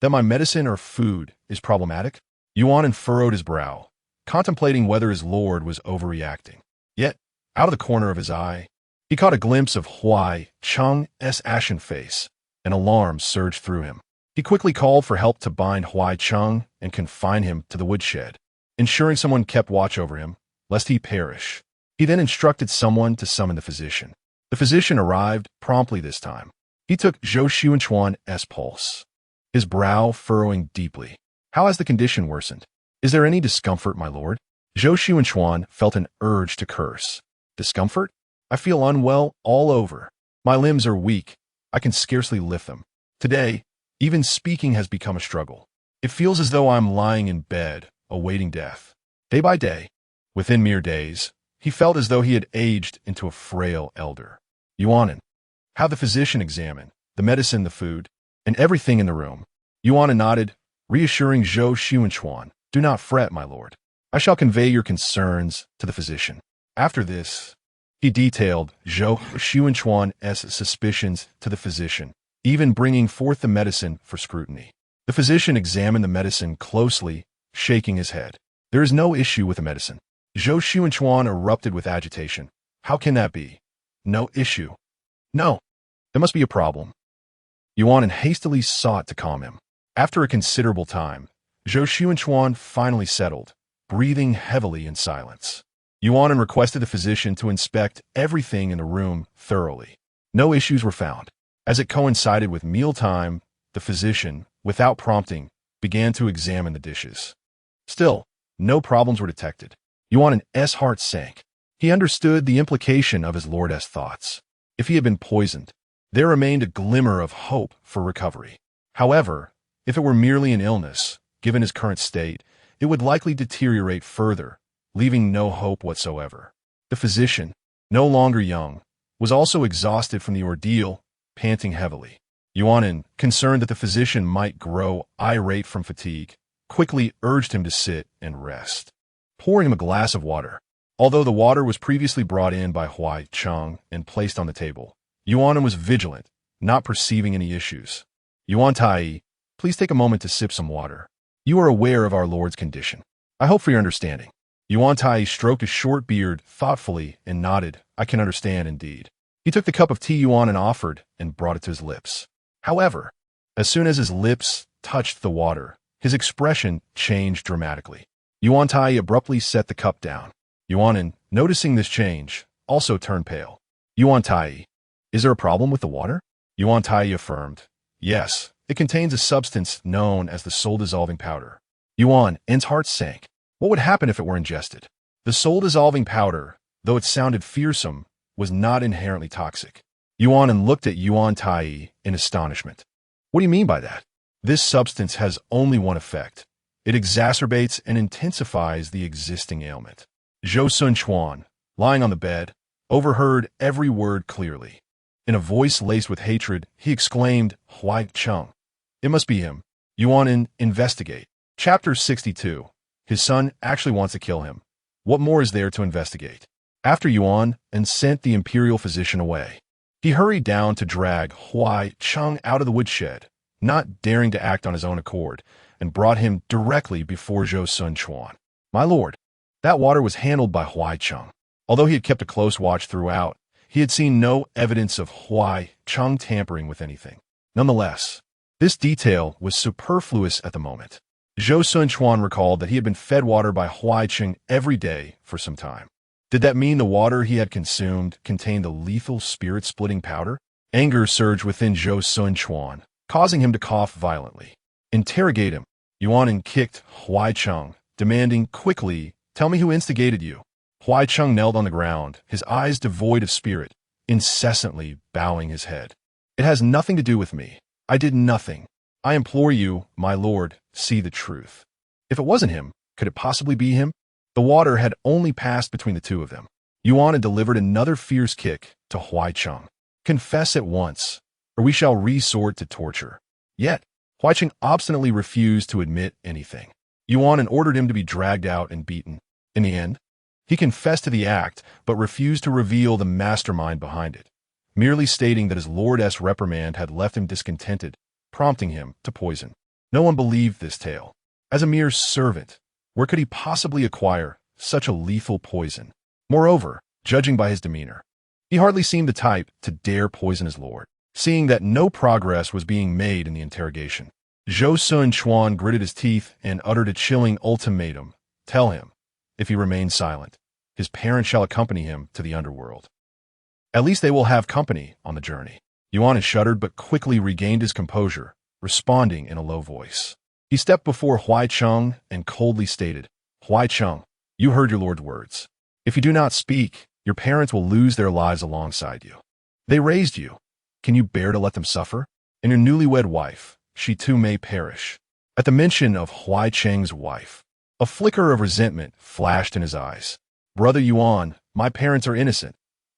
that my medicine or food is problematic?" Yuan furrowed his brow, contemplating whether his lord was overreacting. Yet, out of the corner of his eye, he caught a glimpse of Huai Cheng's ashen face, and alarm surged through him. He quickly called for help to bind Huai Cheng and confine him to the woodshed, ensuring someone kept watch over him, lest he perish. He then instructed someone to summon the physician. The physician arrived promptly this time. He took Zhou Taochuan's pulse, his brow furrowing deeply. "How has the condition worsened? Is there any discomfort, my lord?" Zhou Taochuan felt an urge to curse. "Discomfort? I feel unwell all over. My limbs are weak. I can scarcely lift them. Today, Even speaking has become a struggle. It feels as though I'm lying in bed, awaiting death. Day by day, within mere days, he felt as though he had aged into a frail elder. Yuanan. How the physician examined the medicine, the food, and everything in the room. Yuanan nodded, reassuring Zhou Taochuan, "Do not fret, my lord. I shall convey your concerns to the physician." After this, he detailed Zhou Taochuan's suspicions to the physician, even bringing forth the medicine for scrutiny. The physician examined the medicine closely, shaking his head. "There is no issue with the medicine." Zhou Taochuan erupted with agitation. "How can that be? No issue? No. There must be a problem." Yuanan hastily sought to calm him. After a considerable time, Zhou Taochuan finally settled, breathing heavily in silence. Yuanan requested the physician to inspect everything in the room thoroughly. No issues were found. As it coincided with mealtime, the physician, without prompting, began to examine the dishes. Still, no problems were detected. Yuanan's heart sank. He understood the implication of his lord's thoughts. If he had been poisoned, there remained a glimmer of hope for recovery. However, if it were merely an illness, given his current state, it would likely deteriorate further, leaving no hope whatsoever. The physician, no longer young, was also exhausted from the ordeal, panting heavily. Yuanan, concerned that the physician might grow irate from fatigue, quickly urged him to sit and rest, pouring him a glass of water. Although the water was previously brought in by Huai Cheng and placed on the table, Yuanan was vigilant, not perceiving any issues. "Yuan Tai, please take a moment to sip some water. You are aware of our Lord's condition. I hope for your understanding." Yuan Tai stroked his short beard thoughtfully and nodded. "I can understand indeed." He took the cup of tea Yuanan offered and brought it to his lips. However, as soon as his lips touched the water, his expression changed dramatically. Yuan Tai abruptly set the cup down. Yuanan, noticing this change, also turned pale. "Yuan Tai, is there a problem with the water?" Yuan Tai affirmed, "Yes, it contains a substance known as the soul-dissolving powder." Yuan's heart sank. What would happen if it were ingested? The soul-dissolving powder, though it sounded fearsome, was not inherently toxic. Yuanan looked at Yuan Tai in astonishment. "What do you mean by that?" "This substance has only one effect. It exacerbates and intensifies the existing ailment." Zhou Taochuan, lying on the bed, overheard every word clearly. In a voice laced with hatred, he exclaimed, "Huai Cheng! It must be him. Yuanan, investigate." Chapter 62. His son actually wants to kill him. What more is there to investigate? After Yuan sent the imperial physician away, he hurried down to drag Huai Cheng out of the woodshed, not daring to act on his own accord, and brought him directly before Zhou Taochuan. "My lord, that water was handled by Huai Cheng." Although he had kept a close watch throughout, he had seen no evidence of Huai Cheng tampering with anything. Nonetheless, this detail was superfluous at the moment. Zhou Taochuan recalled that he had been fed water by Huai Cheng every day for some time. Did that mean the water he had consumed contained a lethal spirit-splitting powder? Anger surged within Zhou Taochuan, causing him to cough violently. "Interrogate him." Yuanan kicked Huai Cheng, demanding quickly, "Tell me who instigated you." Huai Cheng knelt on the ground, his eyes devoid of spirit, incessantly bowing his head. "It has nothing to do with me. I did nothing. I implore you, my lord, see the truth." If it wasn't him, could it possibly be him? The water had only passed between the two of them. Yuan delivered another fierce kick to Huai Cheng. "Confess at once, or we shall resort to torture." Yet, Huai Cheng obstinately refused to admit anything. Yuan ordered him to be dragged out and beaten. In the end, he confessed to the act, but refused to reveal the mastermind behind it, merely stating that his lord's reprimand had left him discontented, prompting him to poison. No one believed this tale. As a mere servant, where could he possibly acquire such a lethal poison? Moreover, judging by his demeanor, he hardly seemed the type to dare poison his lord. Seeing that no progress was being made in the interrogation, Zhou Taochuan gritted his teeth and uttered a chilling ultimatum. "Tell him, if he remains silent, his parents shall accompany him to the underworld. At least they will have company on the journey." Yuan shuddered but quickly regained his composure, responding in a low voice. He stepped before Huai Cheng and coldly stated, "Huai Cheng, you heard your lord's words. If you do not speak, your parents will lose their lives alongside you. They raised you. Can you bear to let them suffer? And your newlywed wife, she too may perish. At the mention of Huai Cheng's wife, a flicker of resentment flashed in his eyes. Brother Yuan, my parents are innocent.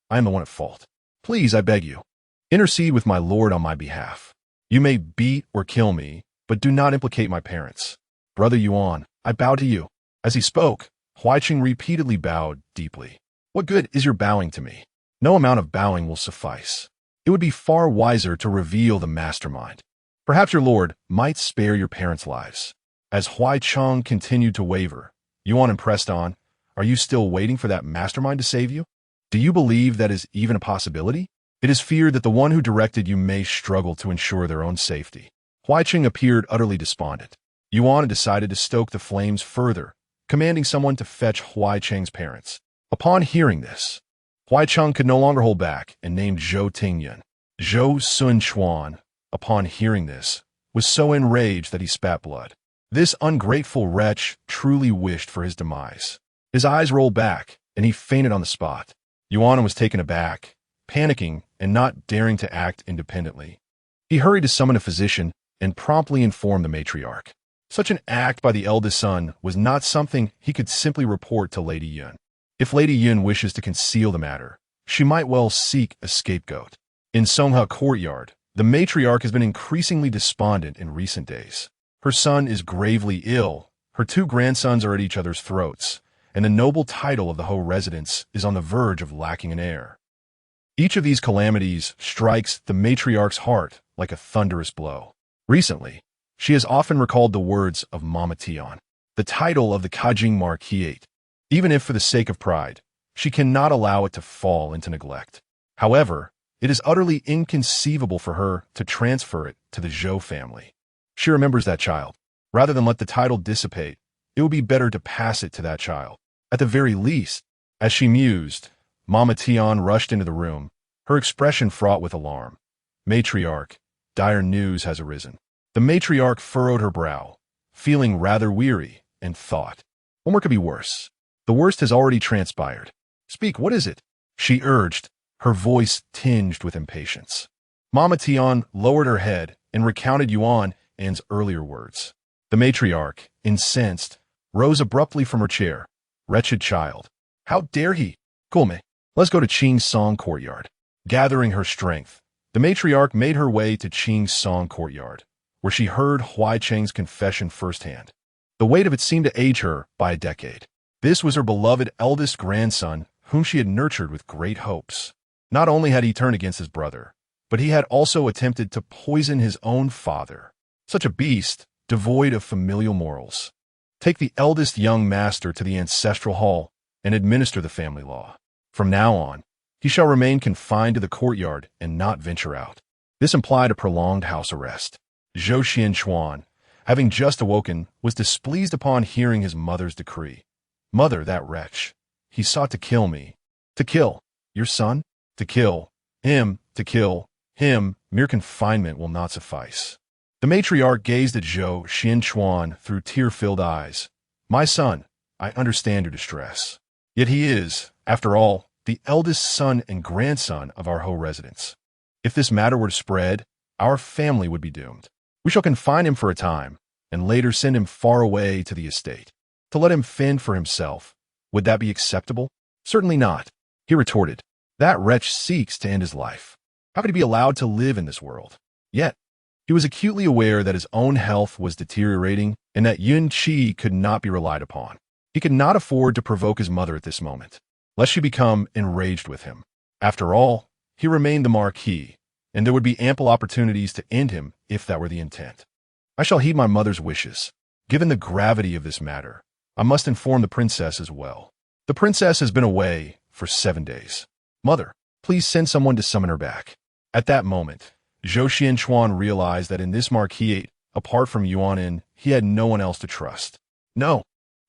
I am the one at fault. Please, I beg you, intercede with my lord on my behalf. You may beat or kill me, but do not implicate my parents. Brother Yuan, I bow to you. As he spoke, Huai Cheng repeatedly bowed deeply. What good is your bowing to me? No amount of bowing will suffice. It would be far wiser to reveal the mastermind. Perhaps your lord might spare your parents' lives. As Huai Cheng continued to waver, Yuan pressed on, are you still waiting for that mastermind to save you? Do you believe that is even a possibility? It is feared that the one who directed you may struggle to ensure their own safety. Huai Cheng appeared utterly despondent. Yuan decided to stoke the flames further, commanding someone to fetch Huai Cheng's parents. Upon hearing this, Huai Cheng could no longer hold back and named Zhou Taochuan. Zhou Taochuan, upon hearing this, was so enraged that he spat blood. This ungrateful wretch truly wished for his demise. His eyes rolled back, and he fainted on the spot. Yuan was taken aback, panicking and not daring to act independently. He hurried to summon a physician and promptly informed the matriarch. Such an act by the eldest son was not something he could simply report to Lady Yun. If Lady Yun wishes to conceal the matter, she might well seek a scapegoat. In Songha Courtyard, the matriarch has been increasingly despondent in recent days. Her son is gravely ill, her two grandsons are at each other's throats, and the noble title of the Ho residence is on the verge of lacking an heir. Each of these calamities strikes the matriarch's heart like a thunderous blow. Recently, she has often recalled the words of Mama Tian, the title of the Kajing Marquisate. Even if for the sake of pride, she cannot allow it to fall into neglect. However, it is utterly inconceivable for her to transfer it to the Zhou family. She remembers that child. Rather than let the title dissipate, it would be better to pass it to that child. At the very least, as she mused, Mama Tian rushed into the room, her expression fraught with alarm. Matriarch, dire news has arisen. The matriarch furrowed her brow, feeling rather weary, and thought, what more could be worse? The worst has already transpired. Speak, what is it? She urged, her voice tinged with impatience. Mama Tian lowered her head and recounted Yuan An's earlier words. The matriarch, incensed, rose abruptly from her chair. Wretched child. How dare he? Gulme, let's go to Qing's Song Courtyard. Gathering her strength, the matriarch made her way to Qing's Song Courtyard, where she heard Huai Cheng's confession firsthand. The weight of it seemed to age her by a decade. This was her beloved eldest grandson, whom she had nurtured with great hopes. Not only had he turned against his brother, but he had also attempted to poison his own father. Such a beast, devoid of familial morals. Take the eldest young master to the ancestral hall and administer the family law. From now on, he shall remain confined to the courtyard and not venture out. This implied a prolonged house arrest. Zhou Taochuan, having just awoken, was displeased upon hearing his mother's decree. Mother, that wretch. He sought to kill me. To kill your son? To kill him. Mere confinement will not suffice. The matriarch gazed at Zhou Taochuan through tear-filled eyes. My son, I understand your distress. Yet he is, after all, the eldest son and grandson of our Ho residence. If this matter were to spread, our family would be doomed. We shall confine him for a time, and later send him far away to the estate. To let him fend for himself, would that be acceptable? Certainly not, he retorted. That wretch seeks to end his life. How could he be allowed to live in this world? Yet, he was acutely aware that his own health was deteriorating and that Yun Qi could not be relied upon. He could not afford to provoke his mother at this moment, lest she become enraged with him. After all, he remained the Marquis, and there would be ample opportunities to end him if that were the intent. I shall heed my mother's wishes. Given the gravity of this matter, I must inform the princess as well. The princess has been away for 7 days. Mother, please send someone to summon her back. At that moment, Zhou Taochuan realized that in this marquisate, apart from Yuan, he had no one else to trust. No,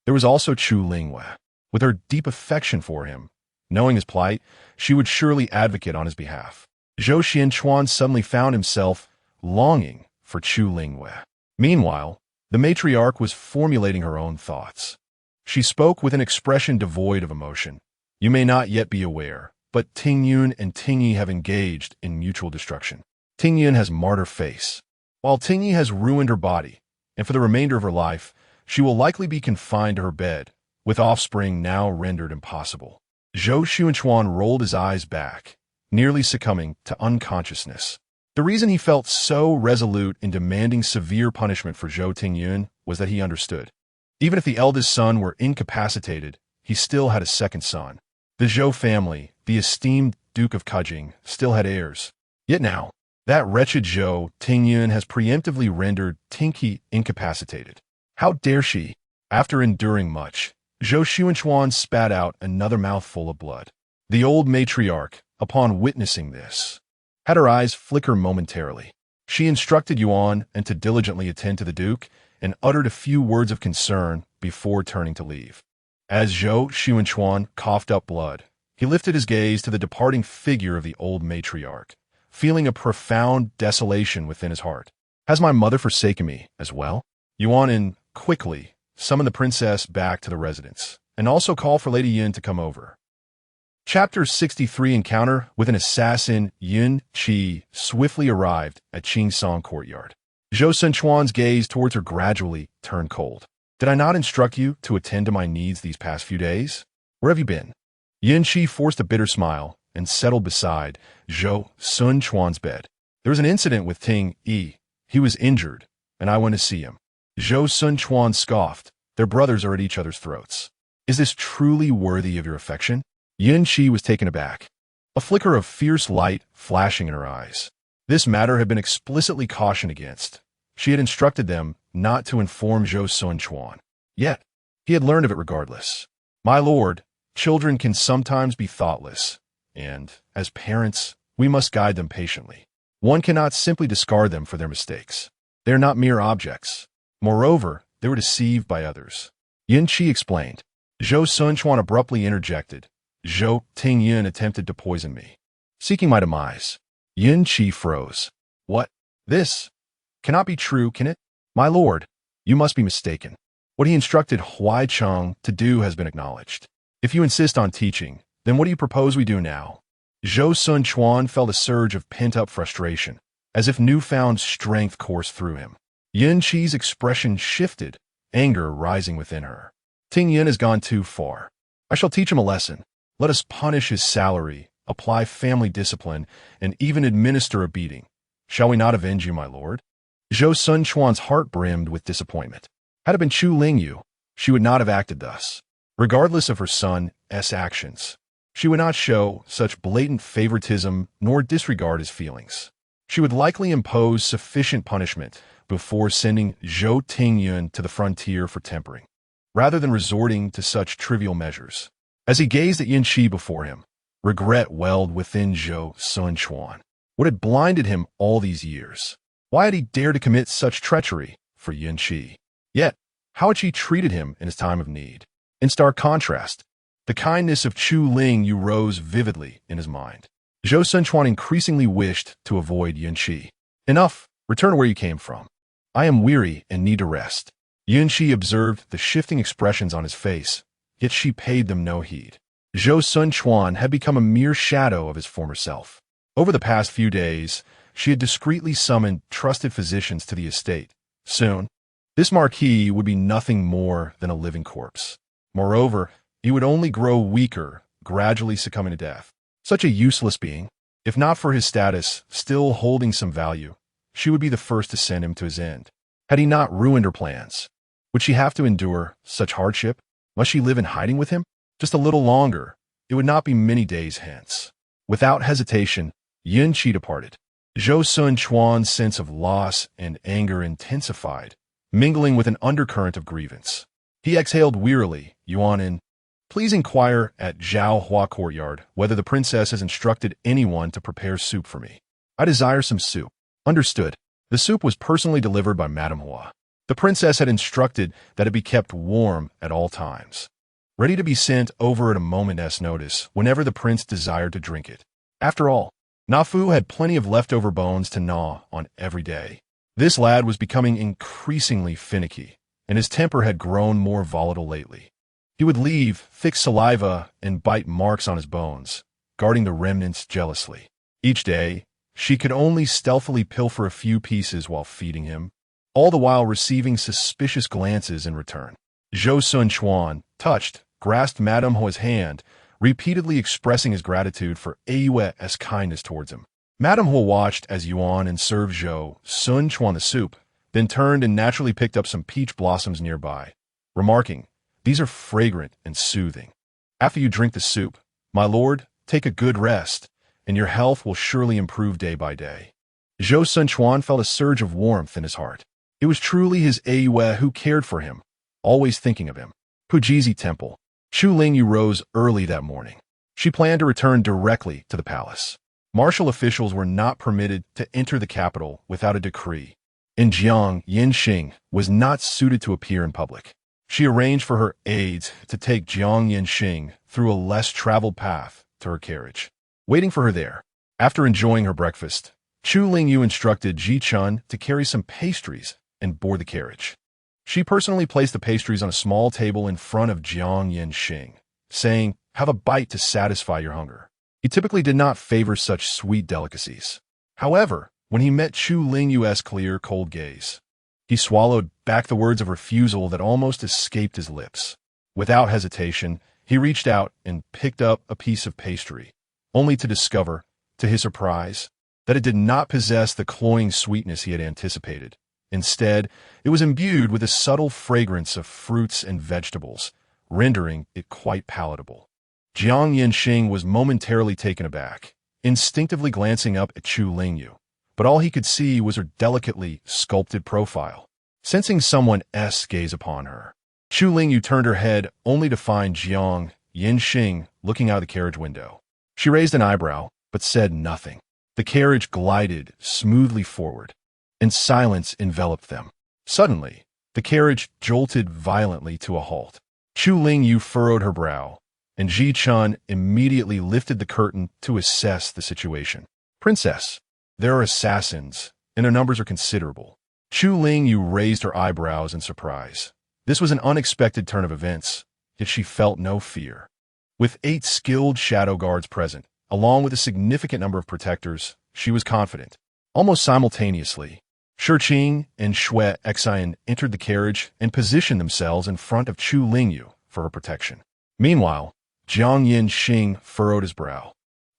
there was also Chu Lingyu. With her deep affection for him, knowing his plight, she would surely advocate on his behalf. Zhou Taochuan suddenly found himself longing for Chu Lingyu. Meanwhile, the matriarch was formulating her own thoughts. She spoke with an expression devoid of emotion. You may not yet be aware, but Tingyun and Tingyi have engaged in mutual destruction. Tingyun has martyr face. While Tingyi has ruined her body, and for the remainder of her life, she will likely be confined to her bed, with offspring now rendered impossible. Zhou Taochuan rolled his eyes back, nearly succumbing to unconsciousness. The reason he felt so resolute in demanding severe punishment for Zhou Tingyun was that he understood. Even if the eldest son were incapacitated, he still had a second son. The Zhou family, the esteemed Duke of Kajing, still had heirs. Yet now, that wretched Zhou Tingyun has preemptively rendered Tingyi incapacitated. How dare she? After enduring much, Zhou Taochuan spat out another mouthful of blood. The old matriarch, upon witnessing this, had her eyes flicker momentarily. She instructed Yuan and to diligently attend to the Duke and uttered a few words of concern before turning to leave. As Zhou Taochuan coughed up blood, he lifted his gaze to the departing figure of the old matriarch, feeling a profound desolation within his heart. Has my mother forsaken me as well? Yuan quickly summoned the princess back to the residence, and also called for Lady Yin to come over. Chapter 63 Encounter with an assassin. Yin Qi swiftly arrived at Qingsong courtyard. Zhou Taochuan's gaze towards her gradually turned cold. Did I not instruct you to attend to my needs these past few days? Where have you been? Yin Qi forced a bitter smile and settled beside Zhou Taochuan's bed. There was an incident with Ting Yi. He was injured, and I went to see him. Zhou Taochuan scoffed. Their brothers are at each other's throats. Is this truly worthy of your affection? Yin Qi was taken aback, a flicker of fierce light flashing in her eyes. This matter had been explicitly cautioned against. She had instructed them not to inform Zhou Taochuan. Yet, he had learned of it regardless. My lord, children can sometimes be thoughtless, and, as parents, we must guide them patiently. One cannot simply discard them for their mistakes. They are not mere objects. Moreover, they were deceived by others. Yin Qi explained. Zhou Taochuan abruptly interjected. Zhou Tingyun attempted to poison me, seeking my demise. Yin Qi froze. What? This cannot be true, can it? My lord, you must be mistaken. What he instructed Huaicheng to do has been acknowledged. If you insist on teaching, then what do you propose we do now? Zhou Taochuan felt a surge of pent-up frustration, as if newfound strength coursed through him. Yin Qi's expression shifted, anger rising within her. Tingyun has gone too far. I shall teach him a lesson. Let us punish his salary, apply family discipline, and even administer a beating. Shall we not avenge you, my lord? Zhou Taochuan's heart brimmed with disappointment. Had it been Chu Lingyu, she would not have acted thus. Regardless of her son's actions, she would not show such blatant favoritism nor disregard his feelings. She would likely impose sufficient punishment before sending Zhou Tingyun to the frontier for tempering, rather than resorting to such trivial measures. As he gazed at Yin Qi before him, regret welled within Zhou Taochuan. What had blinded him all these years? Why had he dared to commit such treachery for Yin Qi? Yet, how had she treated him in his time of need? In stark contrast, the kindness of Chu Lingyu rose vividly in his mind. Zhou Taochuan increasingly wished to avoid Yin Qi. Enough, return where you came from. I am weary and need to rest. Yin Qi observed the shifting expressions on his face, yet she paid them no heed. Zhou Taochuan had become a mere shadow of his former self. Over the past few days, she had discreetly summoned trusted physicians to the estate. Soon, this marquis would be nothing more than a living corpse. Moreover, he would only grow weaker, gradually succumbing to death. Such a useless being, if not for his status still holding some value, she would be the first to send him to his end. Had he not ruined her plans? Would she have to endure such hardship? Must she live in hiding with him? Just a little longer. It would not be many days hence. Without hesitation, Yin Qi departed. Zhou Taochuan's sense of loss and anger intensified, mingling with an undercurrent of grievance. He exhaled wearily. Yuan, please inquire at Zhao Hua courtyard whether the princess has instructed anyone to prepare soup for me. I desire some soup. Understood. The soup was personally delivered by Madame Hua. The princess had instructed that it be kept warm at all times, ready to be sent over at a moment's notice whenever the prince desired to drink it. After all, Nafu had plenty of leftover bones to gnaw on every day. This lad was becoming increasingly finicky, and his temper had grown more volatile lately. He would leave thick saliva and bite marks on his bones, guarding the remnants jealously. Each day, she could only stealthily pilfer a few pieces while feeding him, all the while receiving suspicious glances in return. Zhou Taochuan, touched, grasped Madame Hua's hand, repeatedly expressing his gratitude for Yue's kindness towards him. Madame Hua watched as Yuan and served Zhou Taochuan the soup, then turned and naturally picked up some peach blossoms nearby, remarking, "These are fragrant and soothing. After you drink the soup, my lord, take a good rest, and your health will surely improve day by day." Zhou Taochuan felt a surge of warmth in his heart. It was truly his Yue who cared for him, always thinking of him. Pujizi Temple. Chu Lingyu rose early that morning. She planned to return directly to the palace. Martial officials were not permitted to enter the capital without a decree, and Jiang Yanxing was not suited to appear in public. She arranged for her aides to take Jiang Yanxing through a less traveled path to her carriage. Waiting for her there, after enjoying her breakfast, Chu Lingyu instructed Ji Chun to carry some pastries and board the carriage. She personally placed the pastries on a small table in front of Jiang Yanxing, saying, "Have a bite to satisfy your hunger." He typically did not favor such sweet delicacies. However, when he met Chu Lingyu's clear, cold gaze, he swallowed back the words of refusal that almost escaped his lips. Without hesitation, he reached out and picked up a piece of pastry, only to discover, to his surprise, that it did not possess the cloying sweetness he had anticipated. Instead, it was imbued with a subtle fragrance of fruits and vegetables, rendering it quite palatable. Jiang Yanxing was momentarily taken aback, instinctively glancing up at Chu Lingyu, but all he could see was her delicately sculpted profile. Sensing someone's gaze upon her, Chu Lingyu turned her head only to find Jiang Yanxing looking out of the carriage window. She raised an eyebrow, but said nothing. The carriage glided smoothly forward, and silence enveloped them. Suddenly, the carriage jolted violently to a halt. Chu Lingyu furrowed her brow, and Ji Chun immediately lifted the curtain to assess the situation. "Princess, there are assassins, and their numbers are considerable." Chu Lingyu raised her eyebrows in surprise. This was an unexpected turn of events, yet she felt no fear. With 8 skilled shadow guards present, along with a significant number of protectors, she was confident. Almost simultaneously, Shiqing and Shui Xian entered the carriage and positioned themselves in front of Chu Lingyu for her protection. Meanwhile, Jiang Yanxing furrowed his brow,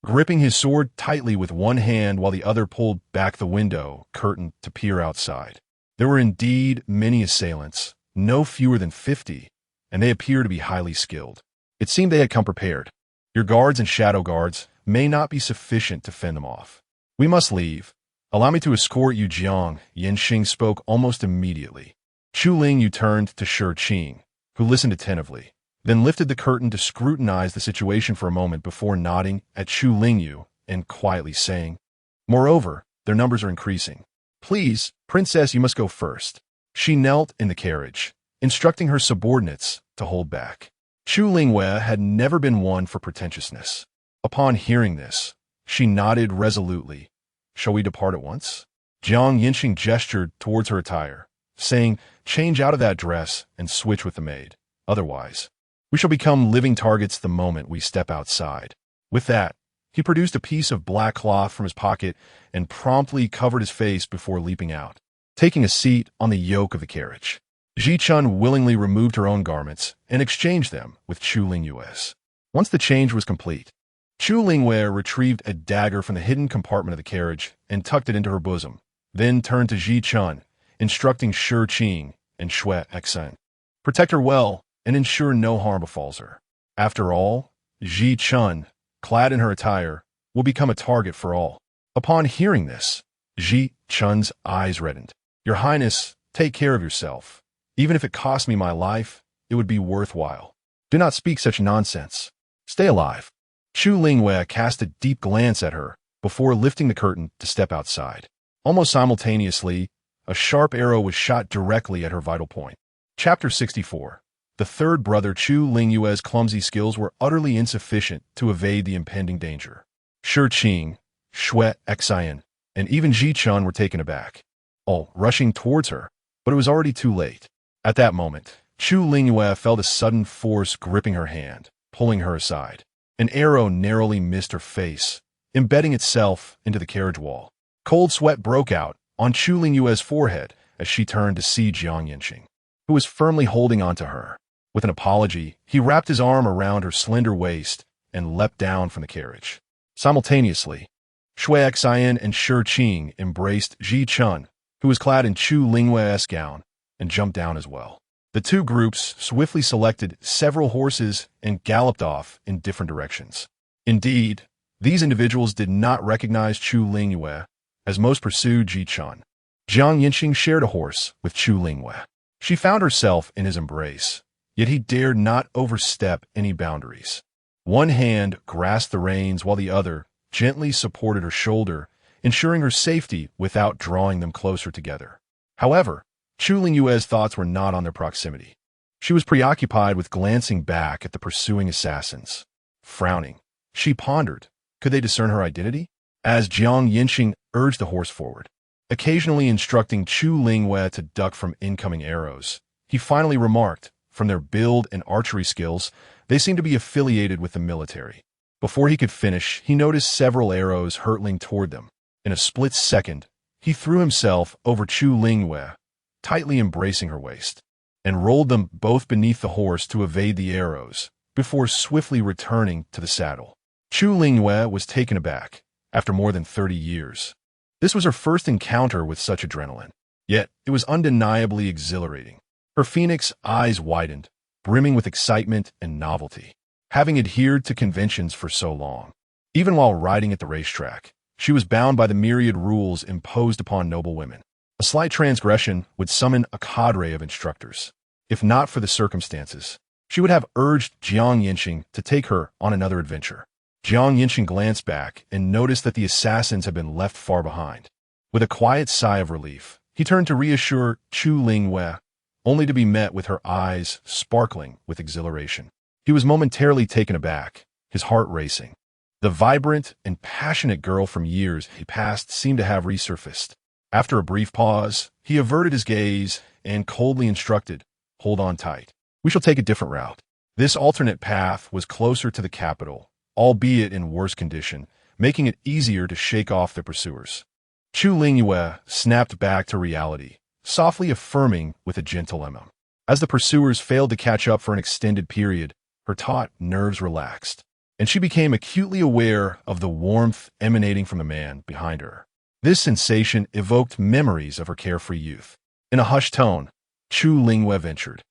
gripping his sword tightly with one hand while the other pulled back the window curtain to peer outside. There were indeed many assailants, no fewer than 50, and they appeared to be highly skilled. It seemed they had come prepared. "Your guards and shadow guards may not be sufficient to fend them off. We must leave. Allow me to escort you." Jiang Yanxing spoke almost immediately. Chu Lingyu turned to Shiqing, who listened attentively, then lifted the curtain to scrutinize the situation for a moment before nodding at Chu Lingyu and quietly saying, "Moreover, their numbers are increasing. Please, princess, you must go first." She knelt in the carriage, instructing her subordinates to hold back. Chu Lingyu had never been one for pretentiousness. Upon hearing this, she nodded resolutely. "Shall we depart at once?" Jiang Yanxing gestured towards her attire, saying, "Change out of that dress and switch with the maid. Otherwise, we shall become living targets the moment we step outside." With that, he produced a piece of black cloth from his pocket and promptly covered his face before leaping out, taking a seat on the yoke of the carriage. Ji Chun willingly removed her own garments and exchanged them with Chu Lingyu's. Once the change was complete, Chu Lingyu retrieved a dagger from the hidden compartment of the carriage and tucked it into her bosom, then turned to Ji Chun, instructing Shiqing and Shui Xian, "Protect her well and ensure no harm befalls her." After all, Ji Chun, clad in her attire, will become a target for all. Upon hearing this, Ji Chun's eyes reddened. "Your Highness, take care of yourself. Even if it cost me my life, it would be worthwhile. Do not speak such nonsense. Stay alive." Chu Lingyu cast a deep glance at her before lifting the curtain to step outside. Almost simultaneously, a sharp arrow was shot directly at her vital point. Chapter 64. The third brother Chu Lingyu's clumsy skills were utterly insufficient to evade the impending danger. Shiqing, Shui Xian, and even Ji Chun were taken aback, all rushing towards her, but it was already too late. At that moment, Chu Lingyu felt a sudden force gripping her hand, pulling her aside. An arrow narrowly missed her face, embedding itself into the carriage wall. Cold sweat broke out on Chu Lingyue's forehead as she turned to see Jiang Yinxing, who was firmly holding onto her. With an apology, he wrapped his arm around her slender waist and leapt down from the carriage. Simultaneously, Shui Xian and Shi Qing embraced Ji Chun, who was clad in Chu Lingyue's gown, and jumped down as well. The two groups swiftly selected several horses and galloped off in different directions. Indeed, these individuals did not recognize Chu Lingyue, as most pursued Ji Chun. Jiang Yinxing shared a horse with Chu Lingyue. She found herself in his embrace, yet he dared not overstep any boundaries. One hand grasped the reins while the other gently supported her shoulder, ensuring her safety without drawing them closer together. However, Chu Lingyue's thoughts were not on their proximity. She was preoccupied with glancing back at the pursuing assassins. Frowning, she pondered, could they discern her identity? As Jiang Yinxing urged the horse forward, occasionally instructing Chu Lingyue to duck from incoming arrows, he finally remarked, from their build and archery skills, they seemed to be affiliated with the military. Before he could finish, he noticed several arrows hurtling toward them. In a split second, he threw himself over Chu Lingyue, tightly embracing her waist, and rolled them both beneath the horse to evade the arrows, before swiftly returning to the saddle. Chu Lingyue was taken aback. After more than 30 years, this was her first encounter with such adrenaline. Yet, it was undeniably exhilarating. Her phoenix eyes widened, brimming with excitement and novelty. Having adhered to conventions for so long, even while riding at the racetrack, she was bound by the myriad rules imposed upon noble women. A slight transgression would summon a cadre of instructors. If not for the circumstances, she would have urged Jiang Yinxing to take her on another adventure. Jiang Yinxing glanced back and noticed that the assassins had been left far behind. With a quiet sigh of relief, he turned to reassure Chu Lingyue, only to be met with her eyes sparkling with exhilaration. He was momentarily taken aback, his heart racing. The vibrant and passionate girl from years past seemed to have resurfaced. After a brief pause, he averted his gaze and coldly instructed, "Hold on tight. We shall take a different route." This alternate path was closer to the capital, albeit in worse condition, making it easier to shake off their pursuers. Chu Lingyue snapped back to reality, softly affirming with a gentle emma. As the pursuers failed to catch up for an extended period, her taut nerves relaxed, and she became acutely aware of the warmth emanating from the man behind her. This sensation evoked memories of her carefree youth. In a hushed tone, Chu Lingyue ventured,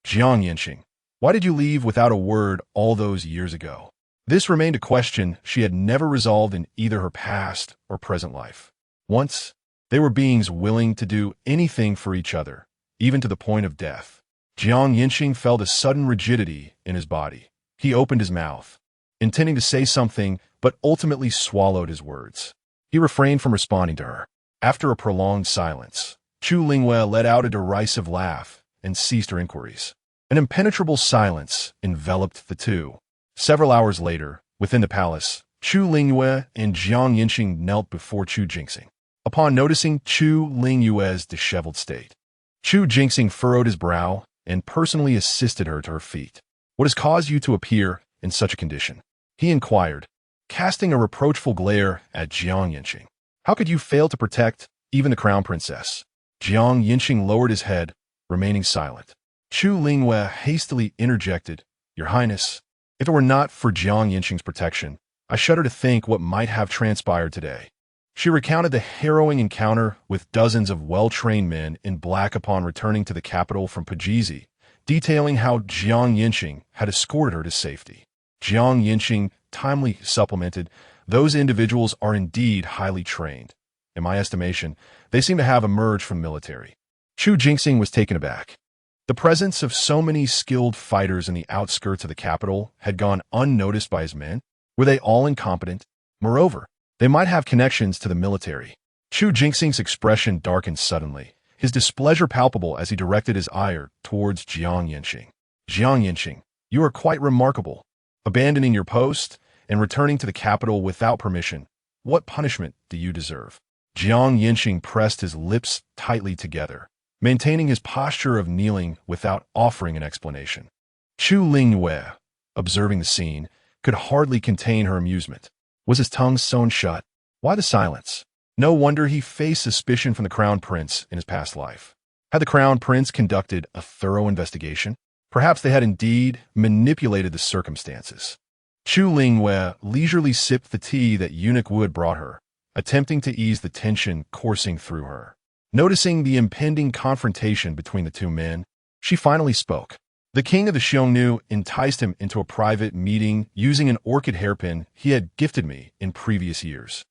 "Jiang Yinxing, why did you leave without a word all those years ago?" This remained a question she had never resolved in either her past or present life. Once, they were beings willing to do anything for each other, even to the point of death. Jiang Yinxing felt a sudden rigidity in his body. He opened his mouth, intending to say something, but ultimately swallowed his words. He refrained from responding to her. After a prolonged silence, Chu Lingyue let out a derisive laugh and ceased her inquiries. An impenetrable silence enveloped the two. Several hours later, within the palace, Chu Lingyue and Jiang Yinxing knelt before Chu Jingxing. Upon noticing Chu Lingyue's disheveled state, Chu Jingxing furrowed his brow and personally assisted her to her feet. "What has caused you to appear in such a condition?" he inquired, casting a reproachful glare at Jiang Yinxing. "How could you fail to protect even the crown princess?" Jiang Yinxing lowered his head, remaining silent. Chu Lingyue hastily interjected, "Your Highness, if it were not for Jiang Yinxing's protection, I shudder to think what might have transpired today." She recounted the harrowing encounter with dozens of well-trained men in black upon returning to the capital from Pajizi, detailing how Jiang Yinxing had escorted her to safety. Jiang Yinxing timely supplemented, "Those individuals are indeed highly trained. In my estimation, they seem to have emerged from the military." Chu Jingxing was taken aback. The presence of so many skilled fighters in the outskirts of the capital had gone unnoticed by his men. Were they all incompetent? Moreover, they might have connections to the military. Chu Jingxing's expression darkened suddenly, his displeasure palpable as he directed his ire towards Jiang Yinxing. "Jiang Yinxing, you are quite remarkable. Abandoning your post and returning to the capital without permission, what punishment do you deserve?" Jiang Yinxing pressed his lips tightly together, maintaining his posture of kneeling without offering an explanation. Chu Lingyue, observing the scene, could hardly contain her amusement. Was his tongue sewn shut? Why the silence? No wonder he faced suspicion from the crown prince in his past life. Had the crown prince conducted a thorough investigation? Perhaps they had indeed manipulated the circumstances. Chu Lingyu leisurely sipped the tea that eunuch Wood brought her, attempting to ease the tension coursing through her. Noticing the impending confrontation between the two men, she finally spoke. The king of the Xiongnu enticed him into a private meeting using an orchid hairpin he had gifted me in previous years.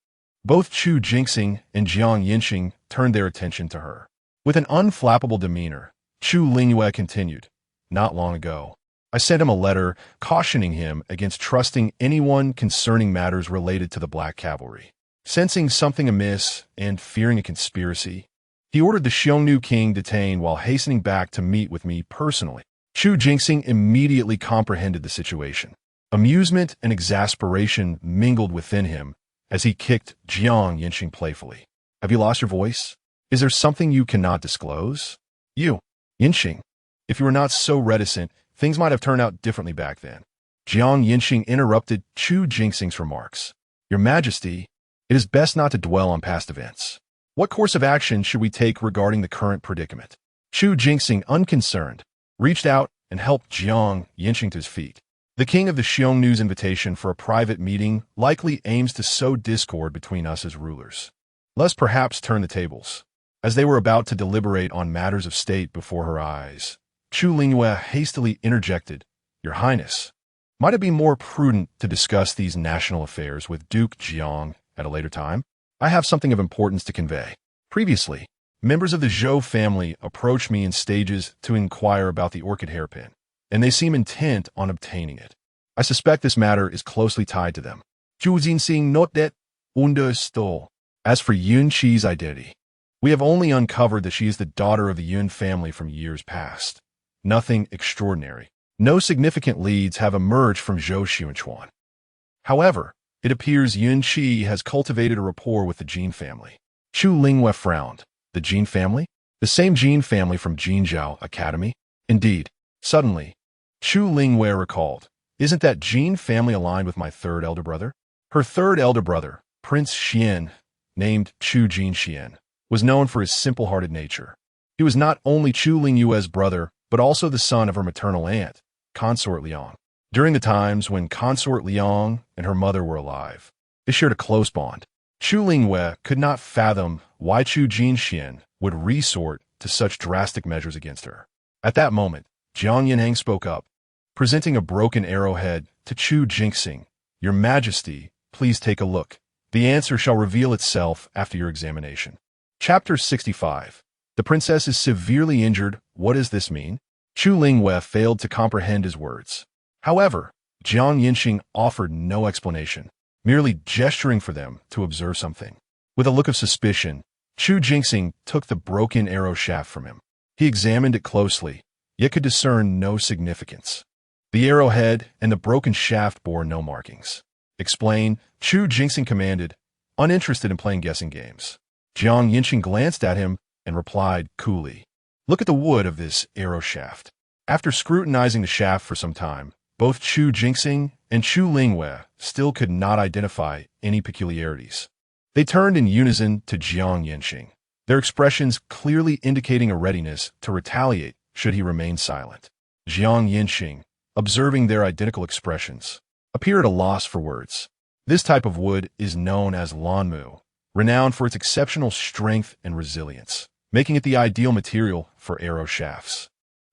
Both Chu Jingxing and Jiang Yinxing turned their attention to her. With an unflappable demeanor, Chu Lingyu continued, "Not long ago, I sent him a letter cautioning him against trusting anyone concerning matters related to the Black Cavalry. Sensing something amiss and fearing a conspiracy, he ordered the Xiongnu king detained while hastening back to meet with me personally." Chu Jingxing immediately comprehended the situation. Amusement and exasperation mingled within him as he kicked Jiang Yinxing playfully. "Have you lost your voice? Is there something you cannot disclose?" "You, Yinxing, if you were not so reticent, things might have turned out differently back then." Jiang Yinxing interrupted Chu Jingxing's remarks. "Your Majesty, it is best not to dwell on past events. What course of action should we take regarding the current predicament?" Chu Jingxing, unconcerned, reached out and helped Jiang Yinxing to his feet. "The king of the Xiongnu's invitation for a private meeting likely aims to sow discord between us as rulers. Let's perhaps turn the tables." As they were about to deliberate on matters of state before her eyes, Chu Lingyu hastily interjected, "Your Highness, might it be more prudent to discuss these national affairs with Duke Jiang at a later time? I have something of importance to convey. Previously, members of the Zhou family approached me in stages to inquire about the orchid hairpin, and they seem intent on obtaining it. I suspect this matter is closely tied to them." Zhu Jinxing noted understood. As for Yun Qi's identity, we have only uncovered that she is the daughter of the Yun family from years past. Nothing extraordinary. No significant leads have emerged from Zhou Taochuan. However, it appears Yun Qi has cultivated a rapport with the Jin family. Chu Lingyu frowned. The Jin family? The same Jin family from Jinzhou Academy? Indeed. Suddenly, Chu Lingyu recalled, "Isn't that Jin family aligned with my third elder brother?" Her third elder brother, Prince Xian, named Chu Jinxian, was known for his simple-hearted nature. He was not only Chu Lingyu's brother, but also the son of her maternal aunt, Consort Liang. During the times when Consort Liang and her mother were alive, they shared a close bond. Chu Lingyu could not fathom why Chu Jinxian would resort to such drastic measures against her. At that moment, Jiang Yinhang spoke up, presenting a broken arrowhead to Chu Jingxing. "Your Majesty, please take a look. The answer shall reveal itself after your examination." Chapter 65. The princess is severely injured. What does this mean? Chu Lingyu failed to comprehend his words. However, Jiang Yinxing offered no explanation, merely gesturing for them to observe something. With a look of suspicion, Chu Jingxing took the broken arrow shaft from him. He examined it closely, yet could discern no significance. The arrowhead and the broken shaft bore no markings. "Explain," Chu Jingxing commanded, uninterested in playing guessing games. Jiang Yinxing glanced at him and replied coolly, "Look at the wood of this arrow shaft." After scrutinizing the shaft for some time, both Chu Jingxing and Chu Lingyu still could not identify any peculiarities. They turned in unison to Jiang Yinxing, their expressions clearly indicating a readiness to retaliate should he remain silent. Jiang Yinxing, observing their identical expressions, appeared at a loss for words. This type of wood is known as lanmu, renowned for its exceptional strength and resilience, making it the ideal material for arrow shafts.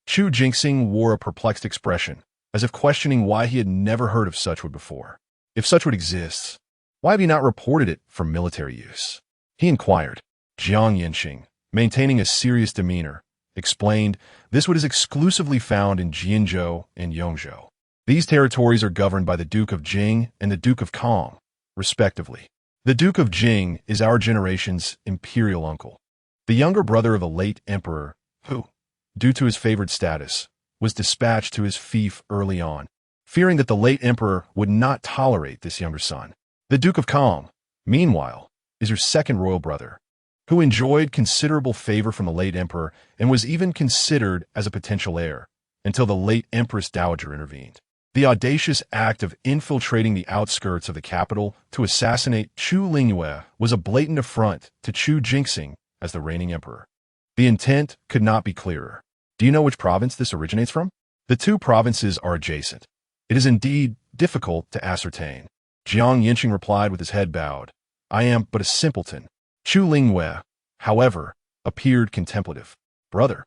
Chu Jingxing wore a perplexed expression, as if questioning why he had never heard of such wood before. If such wood exists, why have you not reported it for military use? He inquired. Jiang Yinxing, maintaining a serious demeanor, explained, "This wood is exclusively found in Jianzhou and Yongzhou. These territories are governed by the Duke of Jing and the Duke of Kong, respectively. The Duke of Jing is our generation's imperial uncle, the younger brother of the late emperor, who, due to his favored status, was dispatched to his fief early on, fearing that the late emperor would not tolerate this younger son. The Duke of Kong, meanwhile, is your second royal brother, who enjoyed considerable favor from the late emperor and was even considered as a potential heir, until the late Empress Dowager intervened. The audacious act of infiltrating the outskirts of the capital to assassinate Chu Lingyu was a blatant affront to Chu Jingxing as the reigning emperor. The intent could not be clearer. Do you know which province this originates from? The two provinces are adjacent. It is indeed difficult to ascertain. Jiang Yinqing replied with his head bowed. I am but a simpleton. Chu Lingyu, however, appeared contemplative. Brother,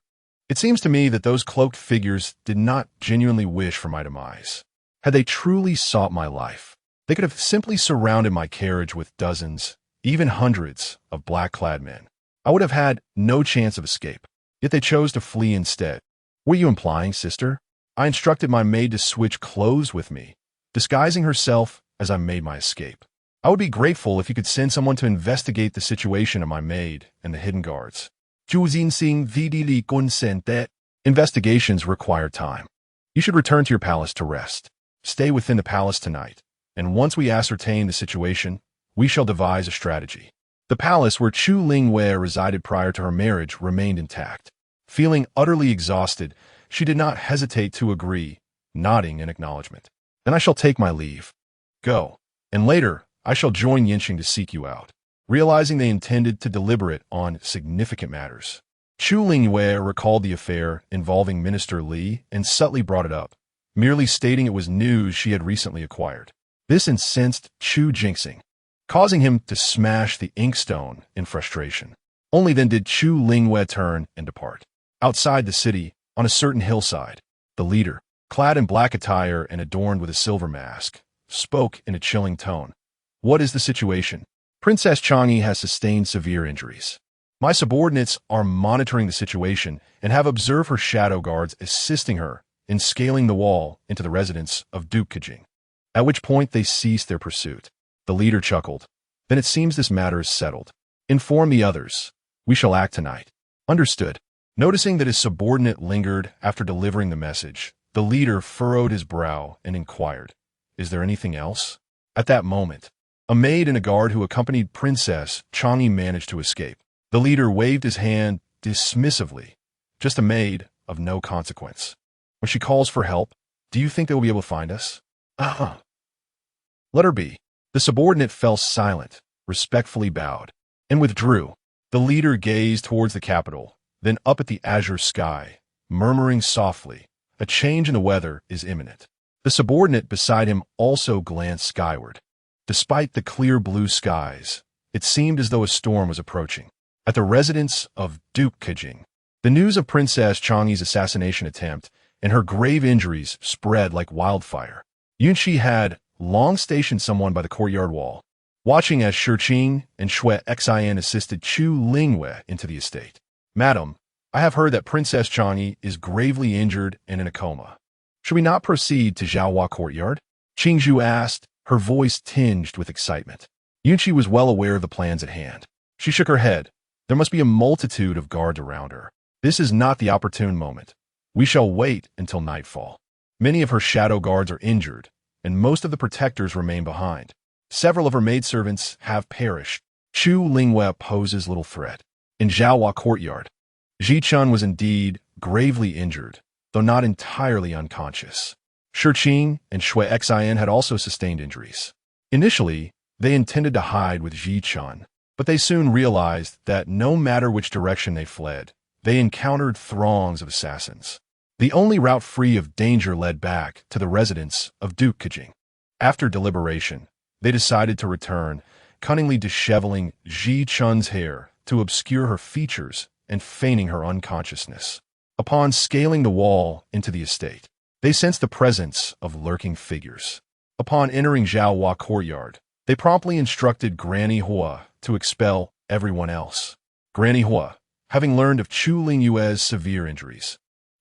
it seems to me that those cloaked figures did not genuinely wish for my demise. Had they truly sought my life, they could have simply surrounded my carriage with dozens, even hundreds, of black-clad men. I would have had no chance of escape, yet they chose to flee instead. Were you implying, sister? I instructed my maid to switch clothes with me, disguising herself as I made my escape. I would be grateful if you could send someone to investigate the situation of my maid and the hidden guards. Investigations require time. You should return to your palace to rest. Stay within the palace tonight, and once we ascertain the situation, we shall devise a strategy. The palace where Chu Lingyu resided prior to her marriage remained intact. Feeling utterly exhausted, she did not hesitate to agree, nodding in acknowledgement. Then I shall take my leave. Go, and later I shall join Yinqing to seek you out. Realizing they intended to deliberate on significant matters, Chu Lingyu recalled the affair involving Minister Li and subtly brought it up, merely stating it was news she had recently acquired. This incensed Chu Jingxing, causing him to smash the inkstone in frustration. Only then did Chu Lingyu turn and depart. Outside the city, on a certain hillside, the leader, clad in black attire and adorned with a silver mask, spoke in a chilling tone. What is the situation? Princess Changyi has sustained severe injuries. My subordinates are monitoring the situation and have observed her shadow guards assisting her in scaling the wall into the residence of Duke Kajing, at which point they ceased their pursuit. The leader chuckled. Then it seems this matter is settled. Inform the others. We shall act tonight. Understood. Noticing that his subordinate lingered after delivering the message, the leader furrowed his brow and inquired, Is there anything else? At that moment, a maid and a guard who accompanied Princess Changyi managed to escape. The leader waved his hand dismissively. Just a maid of no consequence. When she calls for help, do you think they will be able to find us? Let her be. The subordinate fell silent, respectfully bowed, and withdrew. The leader gazed towards the capital, then up at the azure sky, murmuring softly, a change in the weather is imminent. The subordinate beside him also glanced skyward. Despite the clear blue skies, it seemed as though a storm was approaching. At the residence of Duke Kajing, the news of Princess Changyi's assassination attempt and her grave injuries spread like wildfire. Yunqi had long stationed someone by the courtyard wall, watching as Shiqing and Shui Xian assisted Chu Lingyu into the estate. Madam, I have heard that Princess Changyi is gravely injured and in a coma. Should we not proceed to Zhaohua courtyard? Qingzhu asked, her voice tinged with excitement. Yunqi was well aware of the plans at hand. She shook her head. There must be a multitude of guards around her. This is not the opportune moment. We shall wait until nightfall. Many of her shadow guards are injured, and most of the protectors remain behind. Several of her maidservants have perished. Chu Lingyu poses little threat. In Zhaohua courtyard, Ji Chun was indeed gravely injured, though not entirely unconscious. Shiqing and Shui Xian had also sustained injuries. Initially, they intended to hide with Ji Chun, but they soon realized that no matter which direction they fled, they encountered throngs of assassins. The only route free of danger led back to the residence of Duke Kajing. After deliberation, they decided to return, cunningly disheveling Ji Chun's hair to obscure her features and feigning her unconsciousness. Upon scaling the wall into the estate, they sensed the presence of lurking figures. Upon entering Zhaohua courtyard, they promptly instructed Granny Hua to expel everyone else. Granny Hua, having learned of Chu Lingyu's severe injuries,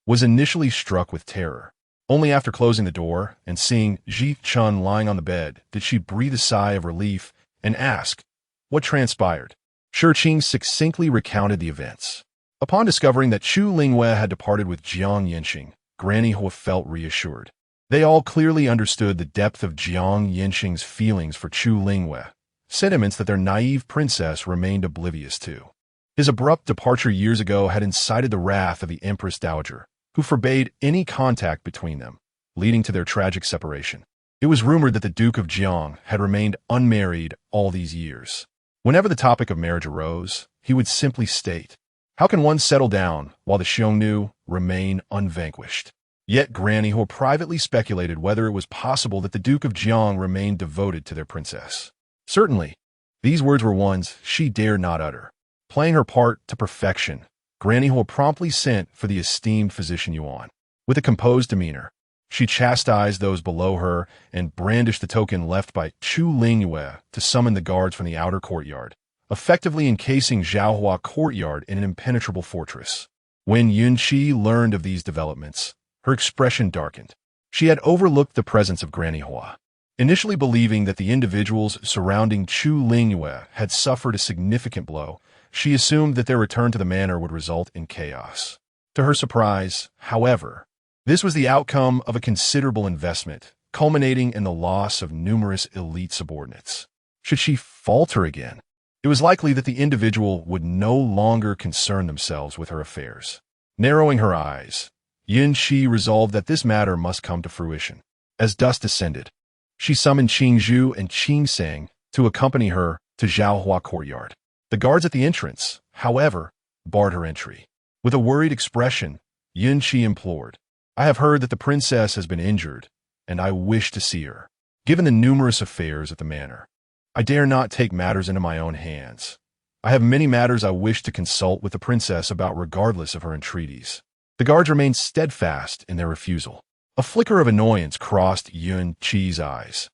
was initially struck with terror. Only after closing the door and seeing Ji Chun lying on the bed did she breathe a sigh of relief and ask, what transpired? Shiqing succinctly recounted the events. Upon discovering that Chu Lingyu had departed with Jiang Yinqing, Granny Hua felt reassured. They all clearly understood the depth of Jiang Yinqing's feelings for Chu Lingyu, sentiments that their naive princess remained oblivious to. His abrupt departure years ago had incited the wrath of the Empress Dowager, who forbade any contact between them, leading to their tragic separation. It was rumored that the Duke of Jiang had remained unmarried all these years. Whenever the topic of marriage arose, he would simply state, "How can one settle down while the Xiongnu remain unvanquished?" Yet Granny Hua privately speculated whether it was possible that the Duke of Jiang remained devoted to their princess. Certainly, these words were ones she dared not utter. Playing her part to perfection, Granny Hua promptly sent for the esteemed physician Yuan. With a composed demeanor, she chastised those below her and brandished the token left by Chu Lingyu to summon the guards from the outer courtyard, effectively encasing Zhaohua courtyard in an impenetrable fortress. When Yunqi learned of these developments, her expression darkened. She had overlooked the presence of Granny Hua. Initially believing that the individuals surrounding Chu Lingyu had suffered a significant blow, she assumed that their return to the manor would result in chaos. To her surprise, however, this was the outcome of a considerable investment, culminating in the loss of numerous elite subordinates. Should she falter again, it was likely that the individual would no longer concern themselves with her affairs. Narrowing her eyes, Yunqi resolved that this matter must come to fruition. As dusk descended, she summoned Qingzhu and Qingsang to accompany her to Zhaohua courtyard. The guards at the entrance, however, barred her entry. With a worried expression, Yunqi implored, "I have heard that the princess has been injured, and I wish to see her. Given the numerous affairs at the manor, I dare not take matters into my own hands. I have many matters I wish to consult with the princess about regardless of her entreaties." The guards remained steadfast in their refusal. A flicker of annoyance crossed Yunqi's eyes,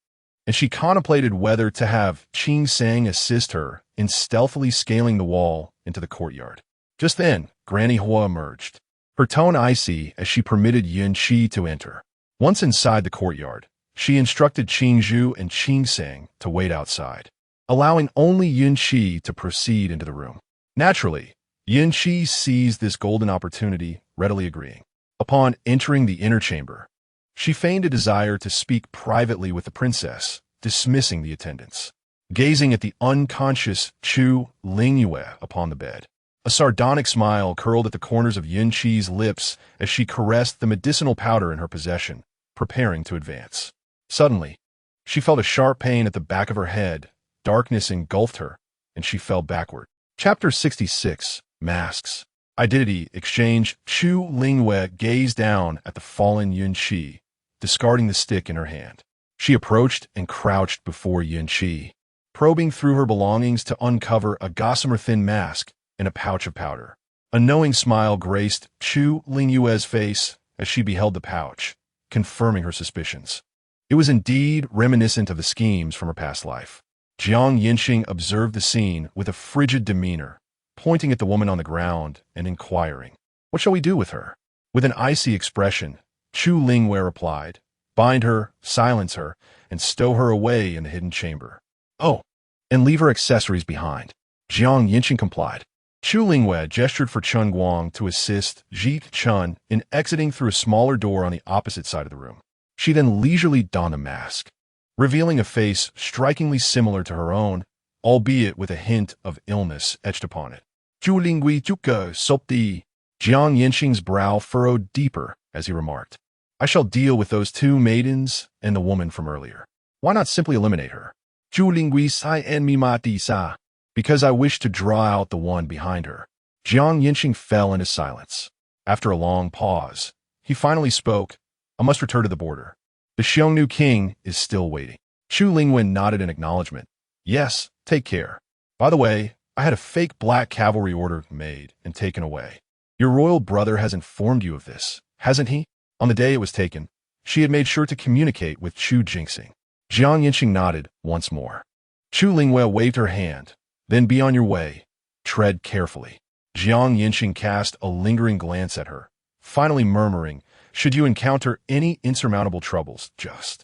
and she contemplated whether to have Qingsang assist her in stealthily scaling the wall into the courtyard. Just then, Granny Hua emerged, her tone icy as she permitted Yunqi to enter. Once inside the courtyard, she instructed Qingzhu and Qingsang to wait outside, allowing only Yunqi to proceed into the room. Naturally, Yunqi seized this golden opportunity, readily agreeing. Upon entering the inner chamber, she feigned a desire to speak privately with the princess, dismissing the attendants. Gazing at the unconscious Chu Lingyu upon the bed, a sardonic smile curled at the corners of Yunqi's lips as she caressed the medicinal powder in her possession, preparing to advance. Suddenly, she felt a sharp pain at the back of her head, darkness engulfed her, and she fell backward. Chapter 66, Masks. Identity Exchange. Chu Lingyu gazed down at the fallen Yunqi, discarding the stick in her hand. She approached and crouched before Yunqi, probing through her belongings to uncover a gossamer-thin mask and a pouch of powder. A knowing smile graced Chu Lingyu's face as she beheld the pouch, confirming her suspicions. It was indeed reminiscent of the schemes from her past life. Jiang Yinxing observed the scene with a frigid demeanor, pointing at the woman on the ground and inquiring, "What shall we do with her?" With an icy expression, Chu Lingyu replied, "Bind her, silence her, and stow her away in the hidden chamber. Oh, and leave her accessories behind." Jiang Yinxing complied. Chu Lingyu gestured for Chen Guang to assist Jit Chun in exiting through a smaller door on the opposite side of the room. She then leisurely donned a mask, revealing a face strikingly similar to her own, albeit with a hint of illness etched upon it. "Chu Lingyu Chuka Sopti." Jiang Yinxing's brow furrowed deeper as he remarked, "I shall deal with those two maidens and the woman from earlier. Why not simply eliminate her?" "Chu Lingyu Sai En Mimati Sa." "Because I wish to draw out the one behind her." Jiang Yinxing fell into silence. After a long pause, he finally spoke, "I must return to the border. The Xiongnu king is still waiting." Chu Lingyu nodded in acknowledgement. "Yes, take care. By the way, I had a fake black cavalry order made and taken away. Your royal brother has informed you of this, hasn't he?" On the day it was taken, she had made sure to communicate with Chu Jingxing. Jiang Yinxing nodded once more. Chu Lingyu waved her hand. "Then be on your way. Tread carefully." Jiang Yinxing cast a lingering glance at her, finally murmuring, "Should you encounter any insurmountable troubles, just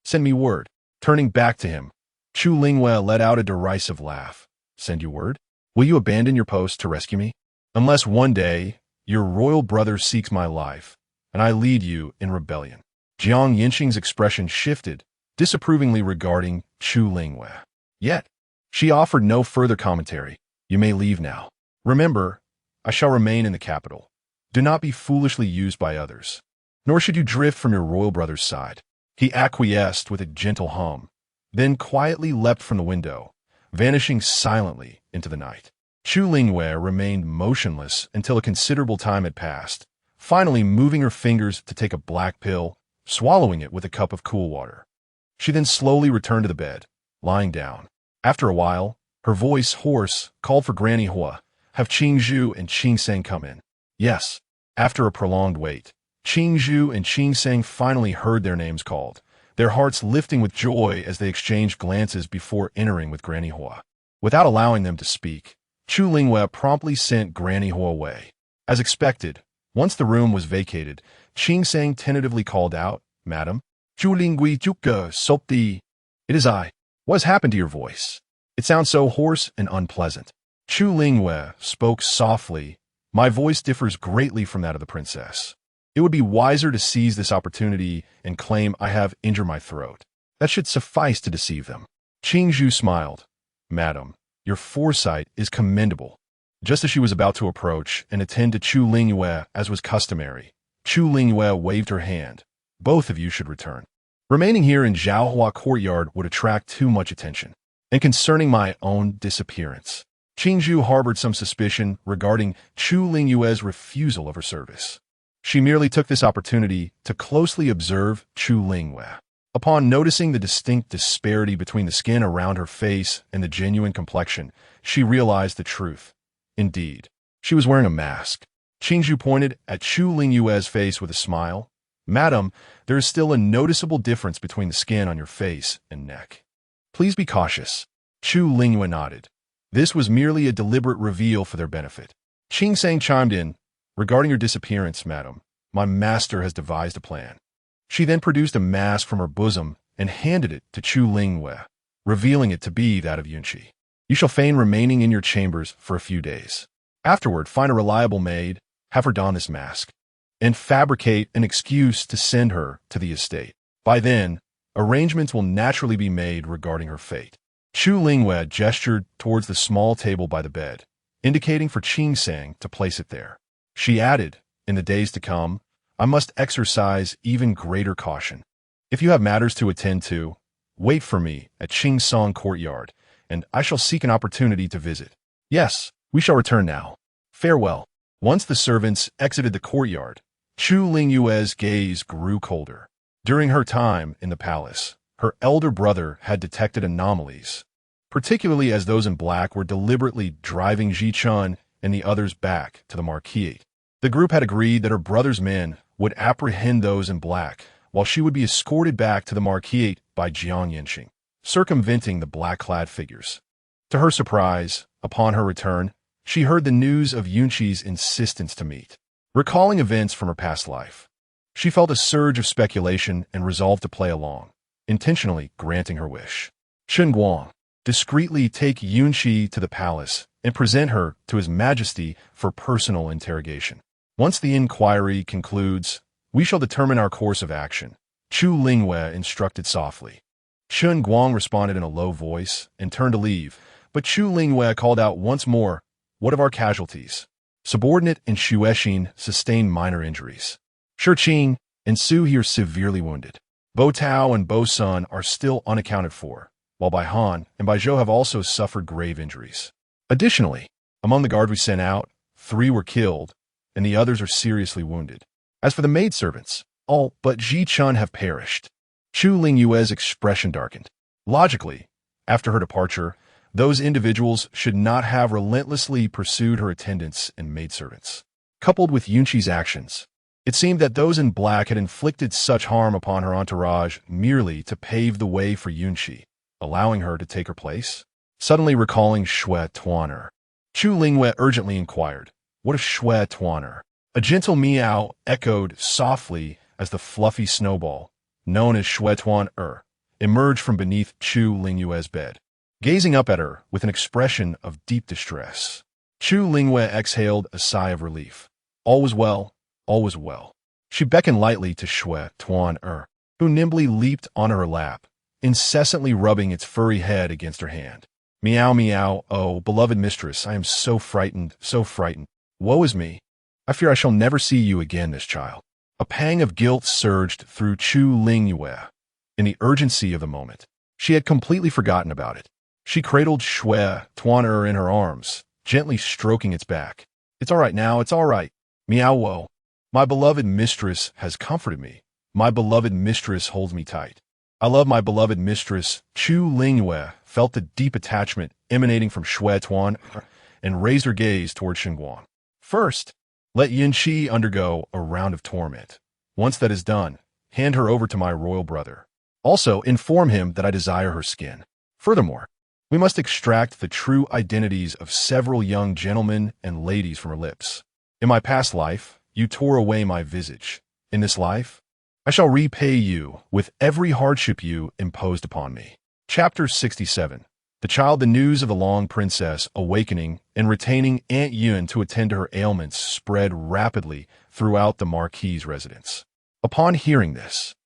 send me word." Turning back to him, Chu Lingyu let out a derisive laugh. "Send you word? Will you abandon your post to rescue me? Unless one day your royal brother seeks my life, and I lead you in rebellion." Jiang Yinxing's expression shifted, disapprovingly regarding Chu Lingyu. Yet, she offered no further commentary. "You may leave now. Remember, I shall remain in the capital. Do not be foolishly used by others." nor should you drift from your royal brother's side. He acquiesced with a gentle hum, then quietly leapt from the window, vanishing silently into the night. Chu Lingyu remained motionless until a considerable time had passed, finally moving her fingers to take a black pill, swallowing it with a cup of cool water. She then slowly returned to the bed, lying down. After a while, her voice, hoarse, called for Granny Hua. Have Qingzhu and Qingsang come in? Yes. After a prolonged wait, Qingzhu and Qingsang finally heard their names called, their hearts lifting with joy as they exchanged glances before entering with Granny Hua. Without allowing them to speak, Chu Lingyu promptly sent Granny Hua away. As expected, once the room was vacated, Qingsang tentatively called out, Madam, Chu Lingyu Juke Sopti. It is I. What has happened to your voice? It sounds so hoarse and unpleasant. Chu Lingyu spoke softly. My voice differs greatly from that of the princess. It would be wiser to seize this opportunity and claim I have injured my throat. That should suffice to deceive them. Qingzhu smiled. Madam, your foresight is commendable. Just as she was about to approach and attend to Chu Lingyu as was customary, Chu Lingyu waved her hand. Both of you should return. Remaining here in Zhaohua courtyard would attract too much attention. And concerning my own disappearance, Qingzhu harbored some suspicion regarding Chu Lingyu's refusal of her service. She merely took this opportunity to closely observe Chu Lingyu. Upon noticing the distinct disparity between the skin around her face and the genuine complexion, she realized the truth. Indeed, she was wearing a mask. Qingzhu pointed at Chu Lingyu's face with a smile. Madam, there is still a noticeable difference between the skin on your face and neck. Please be cautious. Chu Lingyu nodded. This was merely a deliberate reveal for their benefit. Qingsang chimed in. Regarding your disappearance, madam, my master has devised a plan. She then produced a mask from her bosom and handed it to Chu Lingyu, revealing it to be that of Yunqi. You shall feign remaining in your chambers for a few days. Afterward, find a reliable maid, have her don this mask, and fabricate an excuse to send her to the estate. By then, arrangements will naturally be made regarding her fate. Chu Lingyu gestured towards the small table by the bed, indicating for Qingsang to place it there. She added, in the days to come, I must exercise even greater caution. If you have matters to attend to, wait for me at Qingsong courtyard, and I shall seek an opportunity to visit. Yes, we shall return now. Farewell. Once the servants exited the courtyard, Chu Lingyu's gaze grew colder. During her time in the palace, her elder brother had detected anomalies, particularly as those in black were deliberately driving Ji Chun and the others back to the Marquis. The group had agreed that her brother's men would apprehend those in black, while she would be escorted back to the Marquis by Jiang Yanqing, circumventing the black-clad figures. To her surprise, upon her return, she heard the news of Yunqi's insistence to meet. Recalling events from her past life, she felt a surge of speculation and resolved to play along, intentionally granting her wish. Chen Guang, discreetly take Yunqi to the palace and present her to His Majesty for personal interrogation. Once the inquiry concludes, we shall determine our course of action, Chu Lingyu instructed softly. Chen Guang responded in a low voice and turned to leave, but Chu Lingyu called out once more, what of our casualties? Subordinate and Xuexin sustained minor injuries. Shiqing and Su He are severely wounded. Bo Tao and Bo Sun are still unaccounted for, while Bai Han and Bai Zhou have also suffered grave injuries. Additionally, among the guard we sent out, 3 were killed, and the others are seriously wounded. As for the maidservants, all but Ji Chun have perished. Chu Lingyu's expression darkened. Logically, after her departure, those individuals should not have relentlessly pursued her attendants and maidservants. Coupled with Yunqi's actions, it seemed that those in black had inflicted such harm upon her entourage merely to pave the way for Yunqi, allowing her to take her place. Suddenly recalling Shui Tuaner, Chu Lingyu urgently inquired, what of Shui Tuaner? A gentle meow echoed softly as the fluffy snowball, known as Shui Tuan emerged from beneath Chu Lingyu's bed. Gazing up at her with an expression of deep distress, Chu Lingyu exhaled a sigh of relief. All was well, all was well. She beckoned lightly to Shui Tuan who nimbly leaped onto her lap, incessantly rubbing its furry head against her hand. Meow, meow, oh, beloved mistress, I am so frightened, so frightened. Woe is me. I fear I shall never see you again, this child. A pang of guilt surged through Chu Lingyu. In the urgency of the moment, she had completely forgotten about it. She cradled Zhou Taochuan in her arms, gently stroking its back. "It's all right now, it's all right. Meow. My beloved mistress has comforted me. My beloved mistress holds me tight. I love my beloved mistress." Chu Lingyu felt the deep attachment emanating from Zhou Taochuan and raised her gaze toward Shengguang. "First, let Yunqi undergo a round of torment. Once that is done, hand her over to my royal brother. Also, inform him that I desire her skin. Furthermore, we must extract the true identities of several young gentlemen and ladies from her lips. In my past life, you tore away my visage. In this life, I shall repay you with every hardship you imposed upon me." Chapter 67. The child. The news of the Long Princess awakening and retaining Aunt Yun to attend to her ailments spread rapidly throughout the Marquis's residence. Upon hearing this,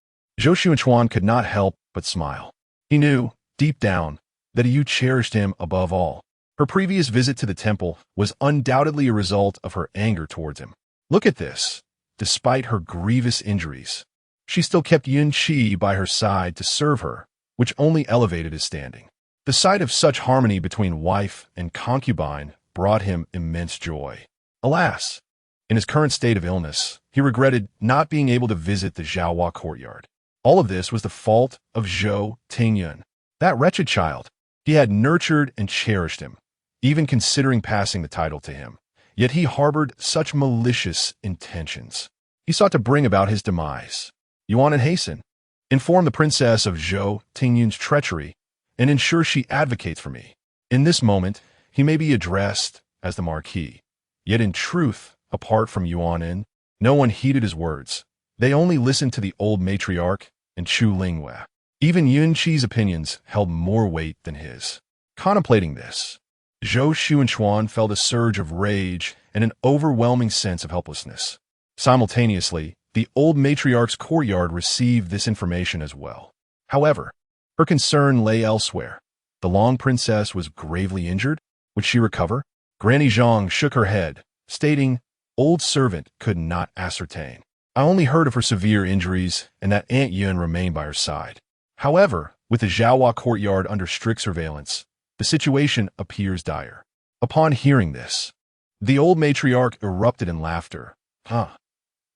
Zhou Taochuan could not help but smile. He knew, deep down, that Yu cherished him above all. Her previous visit to the temple was undoubtedly a result of her anger towards him. Look at this. Despite her grievous injuries, she still kept Yunqi by her side to serve her, which only elevated his standing. The sight of such harmony between wife and concubine brought him immense joy. Alas, in his current state of illness, he regretted not being able to visit the Zhaohua courtyard. All of this was the fault of Zhou Taochuan. That wretched child. He had nurtured and cherished him, even considering passing the title to him. Yet he harbored such malicious intentions. He sought to bring about his demise. Yuan and hasten. Inform the princess of Zhou Taochuan's treachery and ensure she advocates for me. In this moment, he may be addressed as the Marquis. Yet in truth, apart from Yuan, no one heeded his words. They only listened to the old matriarch and Chu Lingyu. Even Yunqi's opinions held more weight than his. Contemplating this, Zhou Taochuan felt a surge of rage and an overwhelming sense of helplessness. Simultaneously, the old matriarch's courtyard received this information as well. However, her concern lay elsewhere. The Long Princess was gravely injured. Would she recover? Granny Zhang shook her head, stating, "Old servant could not ascertain. I only heard of her severe injuries and that Aunt Yun remained by her side. However, with the Zhaohua courtyard under strict surveillance, the situation appears dire." Upon hearing this, the old matriarch erupted in laughter.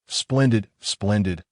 Splendid, splendid.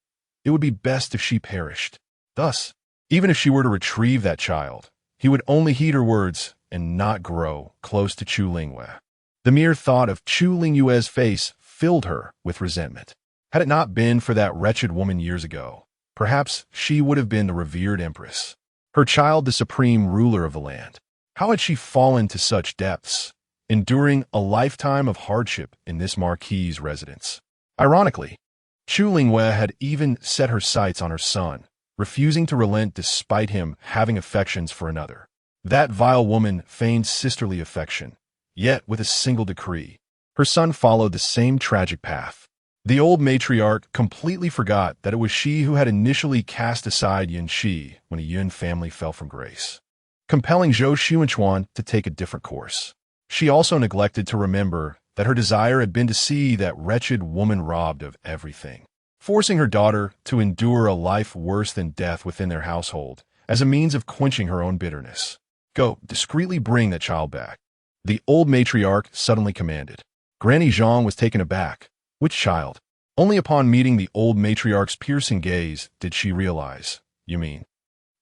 It would be best if she perished. Thus, even if she were to retrieve that child, he would only heed her words and not grow close to Chu Lingyu. The mere thought of Chu Lingyu's face filled her with resentment. Had it not been for that wretched woman years ago, perhaps she would have been the revered empress, her child the supreme ruler of the land. How had she fallen to such depths, enduring a lifetime of hardship in this Marquis's residence? Ironically, Chu Lingyu had even set her sights on her son, refusing to relent despite him having affections for another. That vile woman feigned sisterly affection, yet with a single decree, her son followed the same tragic path. The old matriarch completely forgot that it was she who had initially cast aside Yunqi when the Yun family fell from grace, compelling Zhou Taochuan to take a different course. She also neglected to remember that her desire had been to see that wretched woman robbed of everything, forcing her daughter to endure a life worse than death within their household as a means of quenching her own bitterness. "Go, discreetly bring that child back," the old matriarch suddenly commanded. Granny Zhang was taken aback. Which child? Only upon meeting the old matriarch's piercing gaze did she realize. "You mean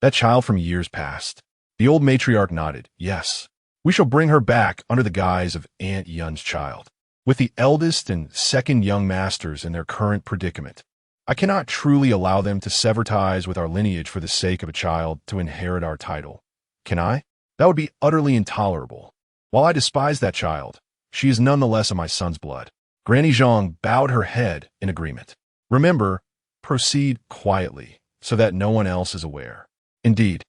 that child from years past?" The old matriarch nodded. "Yes. We shall bring her back under the guise of Aunt Yun's child. With the eldest and second young masters in their current predicament, I cannot truly allow them to sever ties with our lineage for the sake of a child to inherit our title. Can I? That would be utterly intolerable. While I despise that child, she is nonetheless of my son's blood." Granny Zhang bowed her head in agreement. "Remember, proceed quietly, so that no one else is aware." Indeed,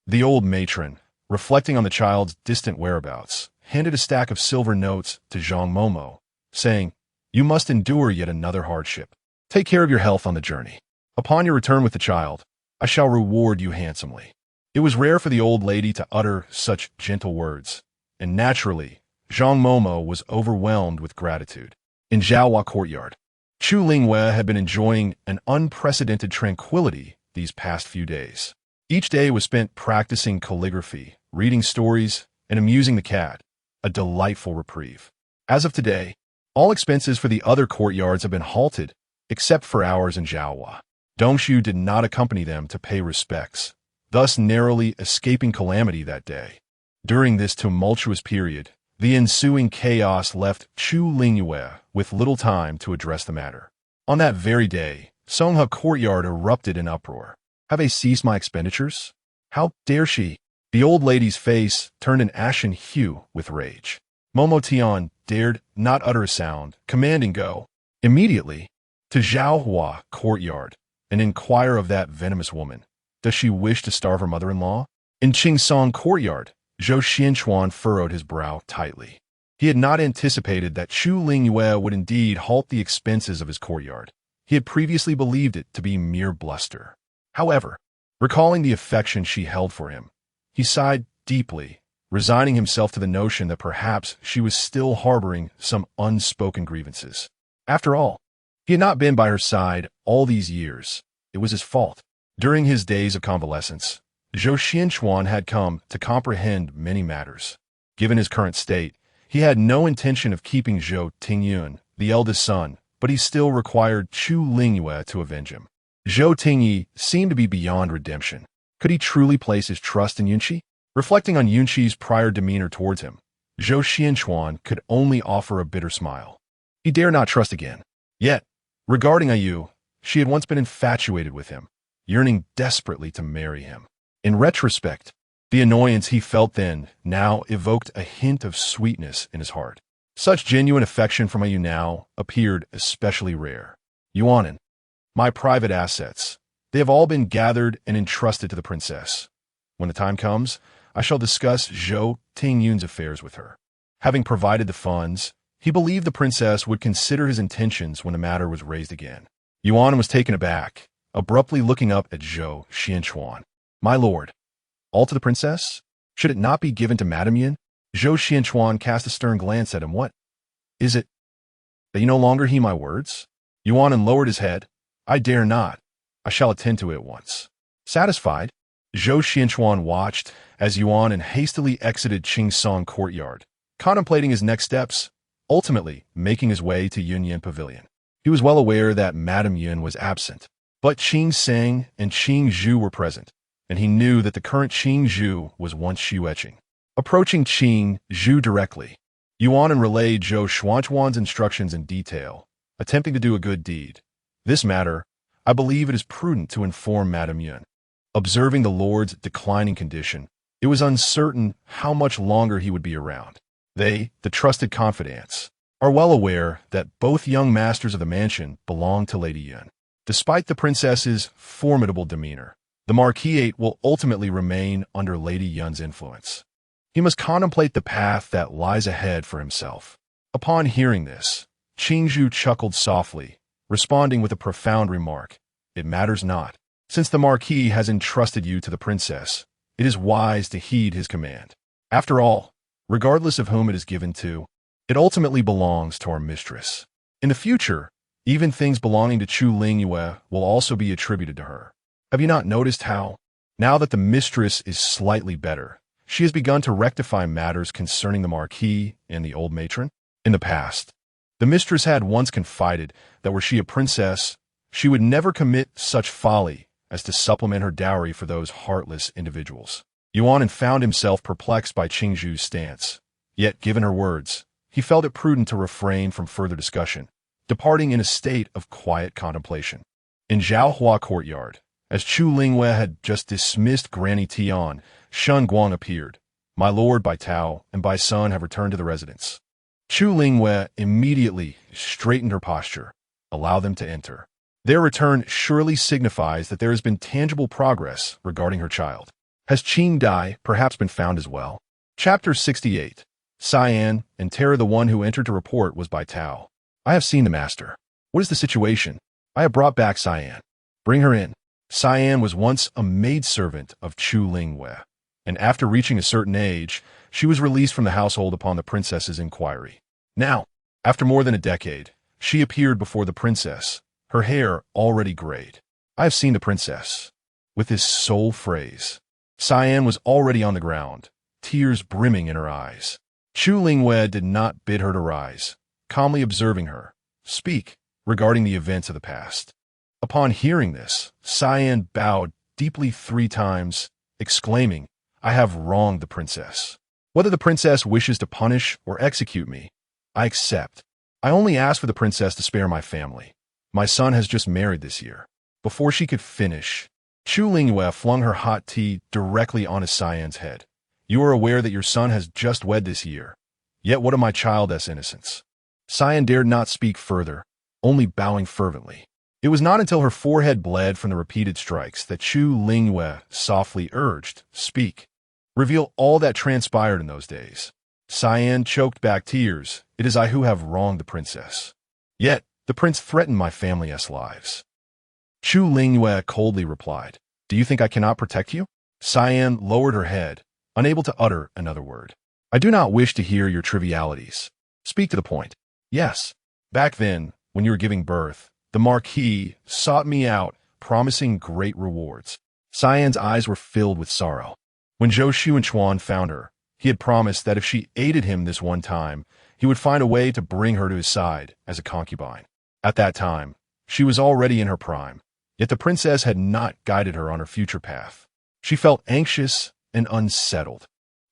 the old matron, reflecting on the child's distant whereabouts, handed a stack of silver notes to Zhang Momo, saying, "You must endure yet another hardship. Take care of your health on the journey. Upon your return with the child, I shall reward you handsomely." It was rare for the old lady to utter such gentle words, and naturally, Zhang Momo was overwhelmed with gratitude. In Zhaohua courtyard, Chu Lingyu had been enjoying an unprecedented tranquility these past few days. Each day was spent practicing calligraphy, reading stories, and amusing the cat, a delightful reprieve. As of today, all expenses for the other courtyards have been halted, except for ours in Zhaohua. Dongshu did not accompany them to pay respects, thus narrowly escaping calamity that day. During this tumultuous period, the ensuing chaos left Chu Lingyu with little time to address the matter. On that very day, Songhe Courtyard erupted in uproar. Have I ceased my expenditures? How dare she? The old lady's face turned an ashen hue with rage. Momo Tian dared not utter a sound, commanding go immediately to Zhaohua Courtyard and inquire of that venomous woman. Does she wish to starve her mother-in-law? In Qingsong Courtyard, Zhou Taochuan furrowed his brow tightly. He had not anticipated that Chu Lingyu would indeed halt the expenses of his courtyard. He had previously believed it to be mere bluster. However, recalling the affection she held for him, he sighed deeply, resigning himself to the notion that perhaps she was still harboring some unspoken grievances. After all, he had not been by her side all these years. It was his fault. During his days of convalescence, Zhou Taochuan had come to comprehend many matters. Given his current state, he had no intention of keeping Zhou Tingyun, the eldest son, but he still required Chu Lingyu to avenge him. Zhou Tingyi seemed to be beyond redemption. Could he truly place his trust in Yunqi? Reflecting on Yunqi's prior demeanor towards him, Zhou Taochuan could only offer a bitter smile. He dare not trust again. Yet, regarding Ayu, she had once been infatuated with him, yearning desperately to marry him. In retrospect, the annoyance he felt then now evoked a hint of sweetness in his heart. Such genuine affection from Ayu now appeared especially rare. Yuanin, my private assets, they have all been gathered and entrusted to the princess. When the time comes, I shall discuss Zhou Tingyun's affairs with her. Having provided the funds, he believed the princess would consider his intentions when the matter was raised again. Yuan was taken aback, abruptly looking up at Zhou Taochuan. My lord, all to the princess? Should it not be given to Madame Yun? Zhou Taochuan cast a stern glance at him. What? Is it that you no longer heed my words? Yuan lowered his head. I dare not. I shall attend to it at once. Satisfied, Zhou Taochuan watched as Yuan hastily exited Qingsong Courtyard, contemplating his next steps, ultimately making his way to Yunyan Pavilion. He was well aware that Madame Yun was absent, but Qing Seng and Qing Zhu were present, and he knew that the current Qing Zhu was once Xu Etching. Approaching Qing Zhu directly, Yuan relayed Zhou Taochuan's instructions in detail, attempting to do a good deed. This matter, I believe it is prudent to inform Madame Yun. Observing the lord's declining condition, it was uncertain how much longer he would be around. They, the trusted confidants, are well aware that both young masters of the mansion belong to Lady Yun. Despite the princess's formidable demeanor, the marquisate will ultimately remain under Lady Yun's influence. He must contemplate the path that lies ahead for himself. Upon hearing this, Qingzhu chuckled softly, responding with a profound remark. It matters not. Since the marquis has entrusted you to the princess, it is wise to heed his command. After all, regardless of whom it is given to, it ultimately belongs to our mistress. In the future, even things belonging to Chu Lingyu will also be attributed to her. Have you not noticed how, now that the mistress is slightly better, she has begun to rectify matters concerning the marquis and the old matron? In the past, the mistress had once confided that were she a princess, she would never commit such folly as to supplement her dowry for those heartless individuals. Yuan found himself perplexed by Qingzhu's stance. Yet, given her words, he felt it prudent to refrain from further discussion, departing in a state of quiet contemplation. In Zhaohua Courtyard, as Chu Lingyu had just dismissed Granny Tian, Shun Guang appeared. My lord Bai Tao and Bai Sun have returned to the residence. Chu Lingyu immediately straightened her posture. Allow them to enter. Their return surely signifies that there has been tangible progress regarding her child. Has Qing Dai perhaps been found as well? Chapter 68. Cyan and Terra. The one who entered to report was Bai Tao. I have seen the master. What is the situation? I have brought back Cyan. Bring her in. Cyan was once a maidservant of Chu Lingyu, and after reaching a certain age, she was released from the household upon the princess's inquiry. Now, after more than a decade, She appeared before the princess, her hair already grayed. "I have seen the princess." With this sole phrase, Cyan was already on the ground, tears brimming in her eyes. Chu Lingyu did not bid her to rise, calmly observing her speak regarding the events of the past. Upon hearing this, Cyan bowed deeply 3 times, exclaiming, "I have wronged the princess. Whether the princess wishes to punish or execute me, I accept. I only ask for the princess to spare my family. My son has just married this year." Before she could finish, Chu Lingyu flung her hot tea directly onto Cyan's head. "You are aware that your son has just wed this year. Yet what of my child's innocence?" Cyan dared not speak further, only bowing fervently. It was not until her forehead bled from the repeated strikes that Chu Lingyu softly urged, "Speak. Reveal all that transpired in those days." Cyan choked back tears. "It is I who have wronged the princess. Yet the prince threatened my family's lives." Chu Lingyu coldly replied, "Do you think I cannot protect you?" Cyan lowered her head, unable to utter another word. "I do not wish to hear your trivialities. Speak to the point." "Yes. Back then, when you were giving birth, the Marquis sought me out, promising great rewards." Cyan's eyes were filled with sorrow. When Zhou Taochuan found her, he had promised that if she aided him this one time, he would find a way to bring her to his side as a concubine. At that time, she was already in her prime, yet the princess had not guided her on her future path. She felt anxious and unsettled,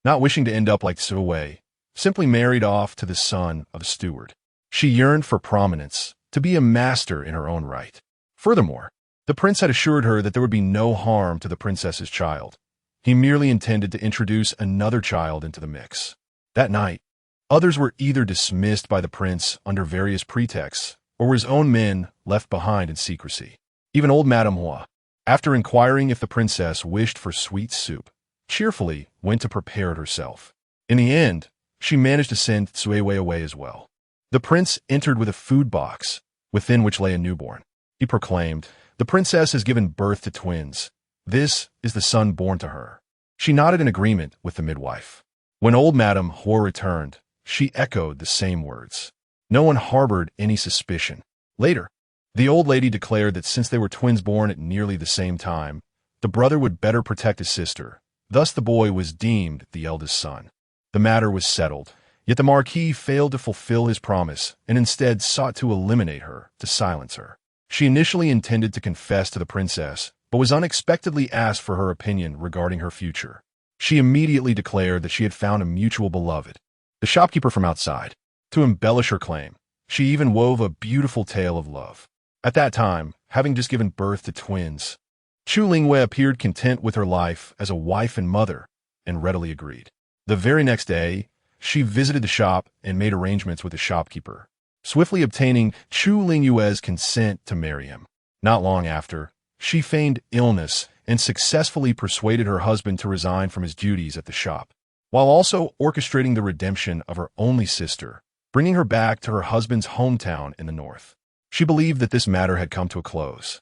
not wishing to end up like Zhou Wei, simply married off to the son of a steward. She yearned for prominence, to be a master in her own right. Furthermore, the prince had assured her that there would be no harm to the princess's child. He merely intended to introduce another child into the mix. That night, others were either dismissed by the prince under various pretexts, or were his own men left behind in secrecy. Even old Madame Hua, after inquiring if the princess wished for sweet soup, cheerfully went to prepare it herself. In the end, she managed to send Zhou Wei away as well. The prince entered with a food box, within which lay a newborn. He proclaimed, "The princess has given birth to twins. This is the son born to her." She nodded in agreement with the midwife. When old Madame Hua returned, she echoed the same words. No one harbored any suspicion. Later, the old lady declared that since they were twins born at nearly the same time, the brother would better protect his sister. Thus the boy was deemed the eldest son. The matter was settled. Yet the Marquis failed to fulfill his promise and instead sought to eliminate her, to silence her. She initially intended to confess to the princess, but was unexpectedly asked for her opinion regarding her future. She immediately declared that she had found a mutual beloved, the shopkeeper from outside. To embellish her claim, she even wove a beautiful tale of love. At that time, having just given birth to twins, Chu Lingyu appeared content with her life as a wife and mother, and readily agreed. The very next day, she visited the shop and made arrangements with the shopkeeper, swiftly obtaining Chu Lingyu's consent to marry him. Not long after, she feigned illness and successfully persuaded her husband to resign from his duties at the shop, while also orchestrating the redemption of her only sister, bringing her back to her husband's hometown in the north. She believed that this matter had come to a close.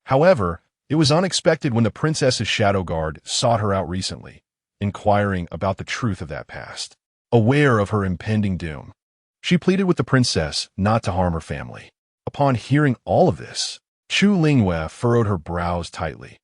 However, it was unexpected when the princess's shadow guard sought her out recently, inquiring about the truth of that past. Aware of her impending doom, she pleaded with the princess not to harm her family. Upon hearing all of this, Chu Lingyu furrowed her brows tightly.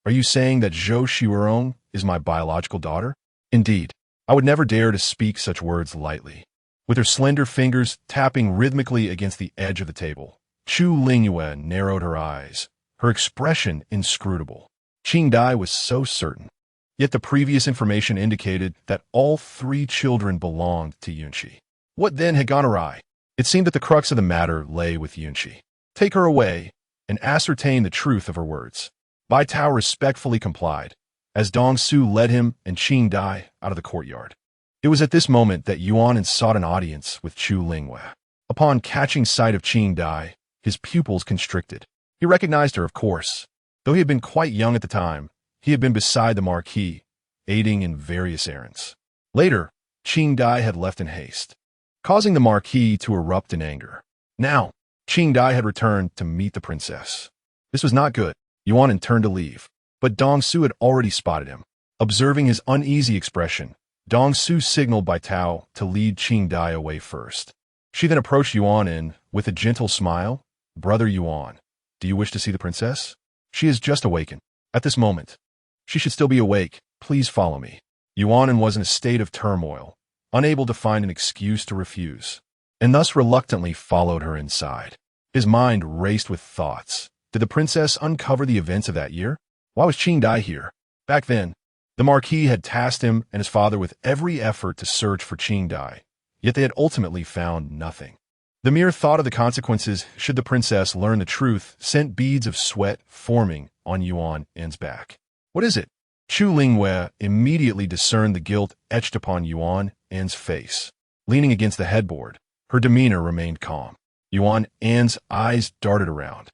"Are you saying that Zhou Taochuan is my biological daughter?" "Indeed, I would never dare to speak such words lightly." With her slender fingers tapping rhythmically against the edge of the table, Chu Lingyu narrowed her eyes, her expression inscrutable. Qingdai was so certain. Yet the previous information indicated that all 3 children belonged to Yunqi. What then had gone awry? It seemed that the crux of the matter lay with Yunqi. Take her away and ascertain the truth of her words. Bai Tao respectfully complied, as Dong Su led him and Qingdai out of the courtyard. It was at this moment that Yuan sought an audience with Chu Lingyu. Upon catching sight of Qingdai, his pupils constricted. He recognized her, of course. Though he had been quite young at the time, he had been beside the Marquis, aiding in various errands. Later, Qingdai had left in haste, causing the Marquis to erupt in anger. Now, Qingdai had returned to meet the princess. This was not good. Yuan turned to leave, but Dong Su had already spotted him. Observing his uneasy expression, Dong Su signaled Bai Tao to lead Qingdai away first. She then approached Yuan and, with a gentle smile, "Brother Yuan, do you wish to see the princess? She has just awakened. At this moment, she should still be awake. Please follow me." Yuan was in a state of turmoil, unable to find an excuse to refuse, and thus reluctantly followed her inside. His mind raced with thoughts. Did the princess uncover the events of that year? Why was Qingdai here? Back then, the Marquis had tasked him and his father with every effort to search for Qingdai, yet they had ultimately found nothing. The mere thought of the consequences should the princess learn the truth sent beads of sweat forming on Yuan's back. "What is it?" Chu Lingyu immediately discerned the guilt etched upon Yuan's face. Leaning against the headboard, her demeanor remained calm. Yuan's eyes darted around,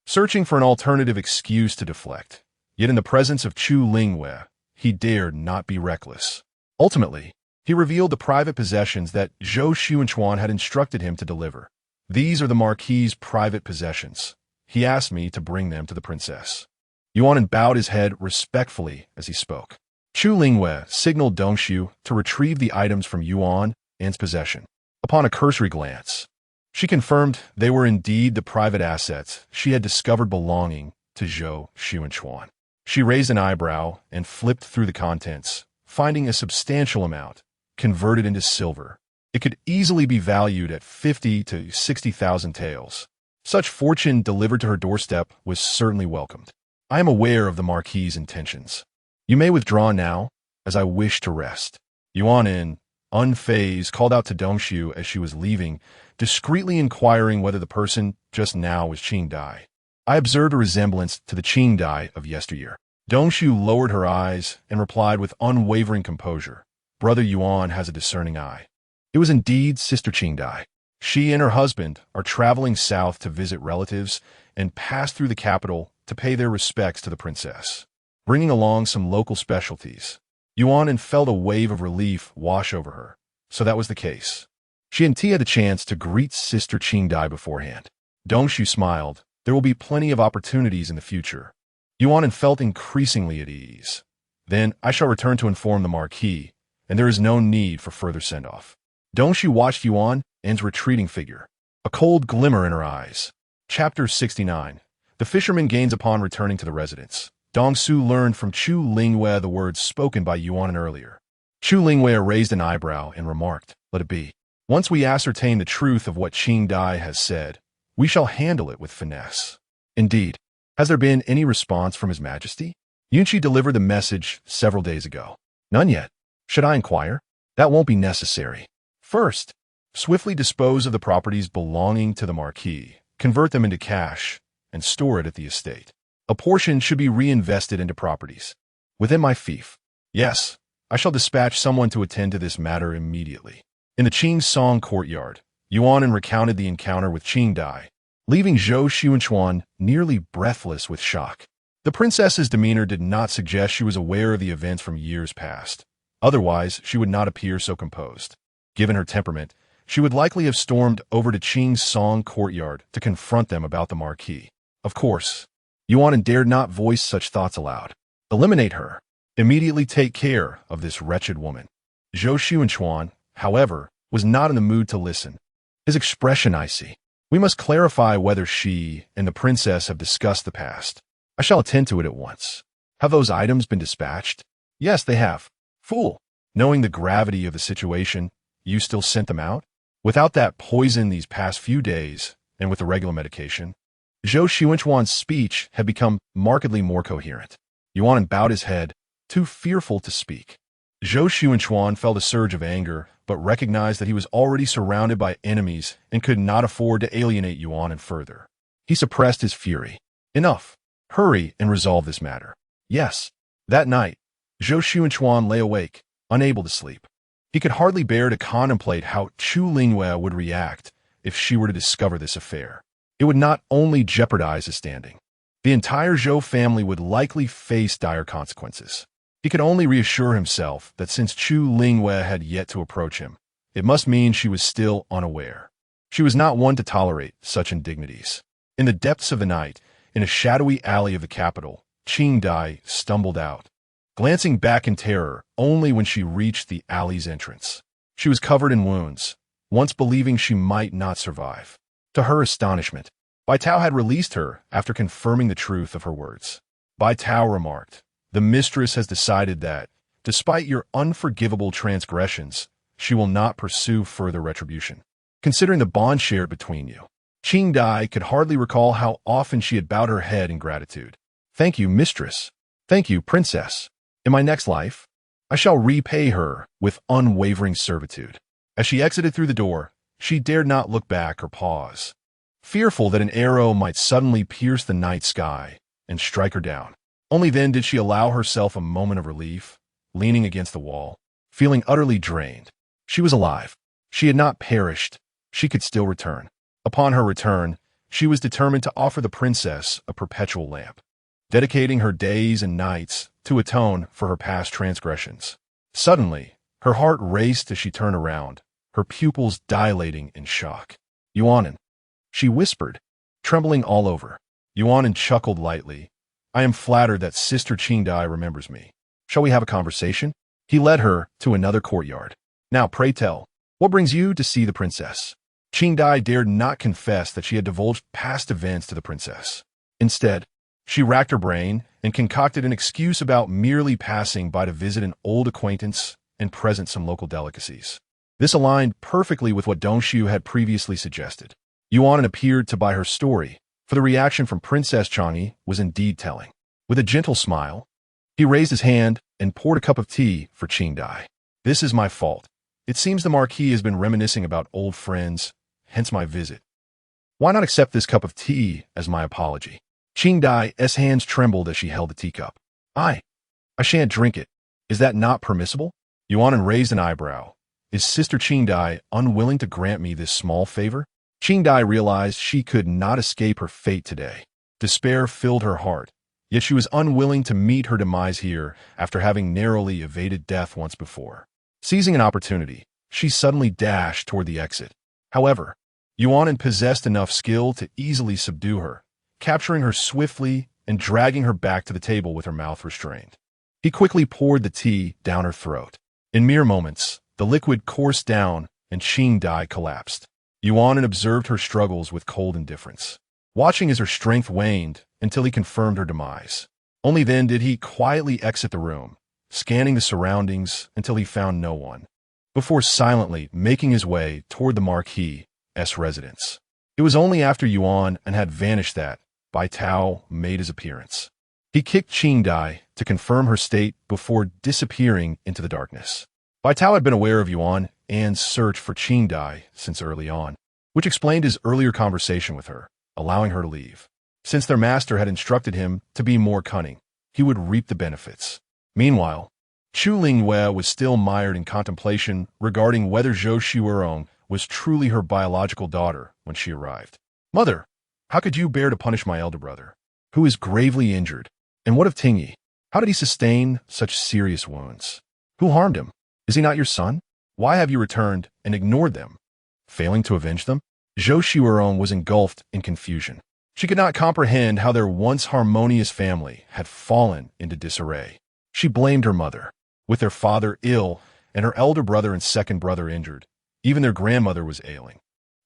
searching for an alternative excuse to deflect. Yet in the presence of Chu Lingyu, he dared not be reckless. Ultimately, he revealed the private possessions that Zhou Taochuan had instructed him to deliver. "These are the Marquis's private possessions. He asked me to bring them to the princess." Yuan bowed his head respectfully as he spoke. Chu Lingyu signaled Dongshu to retrieve the items from Yuan's possession. Upon a cursory glance, she confirmed they were indeed the private assets she had discovered belonging to Zhou Taochuan. She raised an eyebrow and flipped through the contents, finding a substantial amount, converted into silver. It could easily be valued at 50 to 60,000 taels. Such fortune delivered to her doorstep was certainly welcomed. "I am aware of the Marquis's intentions. You may withdraw now, as I wish to rest." Yuan, unfazed, called out to Dongshu as she was leaving, discreetly inquiring whether the person just now was Qingdai. "I observed a resemblance to the Qingdai of yesteryear." Dongshu lowered her eyes and replied with unwavering composure, "Brother Yuan has a discerning eye. It was indeed Sister Qingdai. She and her husband are traveling south to visit relatives and pass through the capital to pay their respects to the princess, bringing along some local specialties." Yuan felt a wave of relief wash over her. So that was the case. She and T had the chance to greet Sister Qingdai beforehand. Dongshu smiled. There will be plenty of opportunities in the future. Yuan felt increasingly at ease. "Then I shall return to inform the Marquis, and there is no need for further send-off." Dongshu watched Yuan's retreating figure, a cold glimmer in her eyes. Chapter 69. The fisherman gains upon returning to the residence. Dongsu learned from Chu Lingyu the words spoken by Yuan earlier. Chu Lingyu raised an eyebrow and remarked, "Let it be. Once we ascertain the truth of what Qingdai has said, we shall handle it with finesse." "Indeed. Has there been any response from His Majesty?" Yunqi delivered the message several days ago. "None yet. Should I inquire?" "That won't be necessary. First, swiftly dispose of the properties belonging to the Marquis, convert them into cash, and store it at the estate. A portion should be reinvested into properties. Within my fief. Yes, I shall dispatch someone to attend to this matter immediately." In the Qing Song courtyard, Yuan recounted the encounter with Qingdai, leaving Zhou Taochuan nearly breathless with shock. The princess's demeanor did not suggest she was aware of the events from years past. Otherwise, she would not appear so composed. Given her temperament, she would likely have stormed over to Qing's Song courtyard to confront them about the Marquis. Of course, Yuan dared not voice such thoughts aloud. Eliminate her. Immediately take care of this wretched woman. Zhou Taochuan, however, was not in the mood to listen. His expression icy. "We must clarify whether she and the princess have discussed the past. I shall attend to it at once." "Have those items been dispatched?" "Yes, they have." "Fool. Knowing the gravity of the situation, you still sent them out? Without that poison these past few days, and with the regular medication?" Zhou Taochuan's speech had become markedly more coherent. Yuan bowed his head, too fearful to speak. Zhou Taochuan felt a surge of anger, but recognized that he was already surrounded by enemies and could not afford to alienate Yuan further. He suppressed his fury. "Enough. Hurry and resolve this matter." Yes. That night, Zhou Taochuan lay awake, unable to sleep. He could hardly bear to contemplate how Chu Lingyu would react if she were to discover this affair. It would not only jeopardize his standing. The entire Zhou family would likely face dire consequences. He could only reassure himself that since Chu Lingyu had yet to approach him, it must mean she was still unaware. She was not one to tolerate such indignities. In the depths of the night, in a shadowy alley of the capital, Qingdai stumbled out, glancing back in terror only when she reached the alley's entrance. She was covered in wounds, once believing she might not survive. To her astonishment, Bai Tao had released her after confirming the truth of her words. Bai Tao remarked, "The mistress has decided that, despite your unforgivable transgressions, she will not pursue further retribution. Considering the bond shared between you." Qing Dai could hardly recall how often she had bowed her head in gratitude. "Thank you, mistress. Thank you, princess. In my next life, I shall repay her with unwavering servitude." As she exited through the door, she dared not look back or pause, fearful that an arrow might suddenly pierce the night sky and strike her down. Only then did she allow herself a moment of relief, leaning against the wall, feeling utterly drained. She was alive. She had not perished. She could still return. Upon her return, she was determined to offer the princess a perpetual lamp, dedicating her days and nights to atone for her past transgressions. Suddenly, her heart raced as she turned around, her pupils dilating in shock. "Yuanan," she whispered, trembling all over. Yuanan chuckled lightly. "I am flattered that Sister Qingdai remembers me. Shall we have a conversation?" He led her to another courtyard. "Now, pray tell, what brings you to see the princess?" Qingdai dared not confess that she had divulged past events to the princess. Instead, she racked her brain and concocted an excuse about merely passing by to visit an old acquaintance and present some local delicacies. This aligned perfectly with what Dongxiu had previously suggested. Yuan appeared to buy her story, for the reaction from Princess Changyi was indeed telling. With a gentle smile, he raised his hand and poured a cup of tea for Qingdai. "This is my fault. It seems the Marquis has been reminiscing about old friends, hence my visit. Why not accept this cup of tea as my apology?" Qingdai's hands trembled as she held the teacup. I shan't drink it. Is that not permissible?" Yuan raised an eyebrow. "Is Sister Qingdai unwilling to grant me this small favor?" Qingdai realized she could not escape her fate today. Despair filled her heart, yet she was unwilling to meet her demise here after having narrowly evaded death once before. Seizing an opportunity, she suddenly dashed toward the exit. However, Yuan possessed enough skill to easily subdue her, capturing her swiftly and dragging her back to the table with her mouth restrained. He quickly poured the tea down her throat. In mere moments, the liquid coursed down and Qingdai collapsed. Yuan observed her struggles with cold indifference, watching as her strength waned until he confirmed her demise. Only then did he quietly exit the room, scanning the surroundings until he found no one, before silently making his way toward the Marquis' residence. It was only after Yuan had vanished that Bai Tao made his appearance. He kicked Qingdai to confirm her state before disappearing into the darkness. Bai Tao had been aware of Yuan and search for Qingdai since early on, which explained his earlier conversation with her, allowing her to leave. Since their master had instructed him to be more cunning, he would reap the benefits. Meanwhile, Chu Lingyu was still mired in contemplation regarding whether Zhou Taochuan was truly her biological daughter when she arrived. "Mother, how could you bear to punish my elder brother, who is gravely injured? And what of Tingyi? How did he sustain such serious wounds? Who harmed him? Is he not your son? Why have you returned and ignored them, failing to avenge them?" Zhou Taochuan was engulfed in confusion. She could not comprehend how their once harmonious family had fallen into disarray. She blamed her mother. With their father ill and her elder brother and second brother injured, even their grandmother was ailing.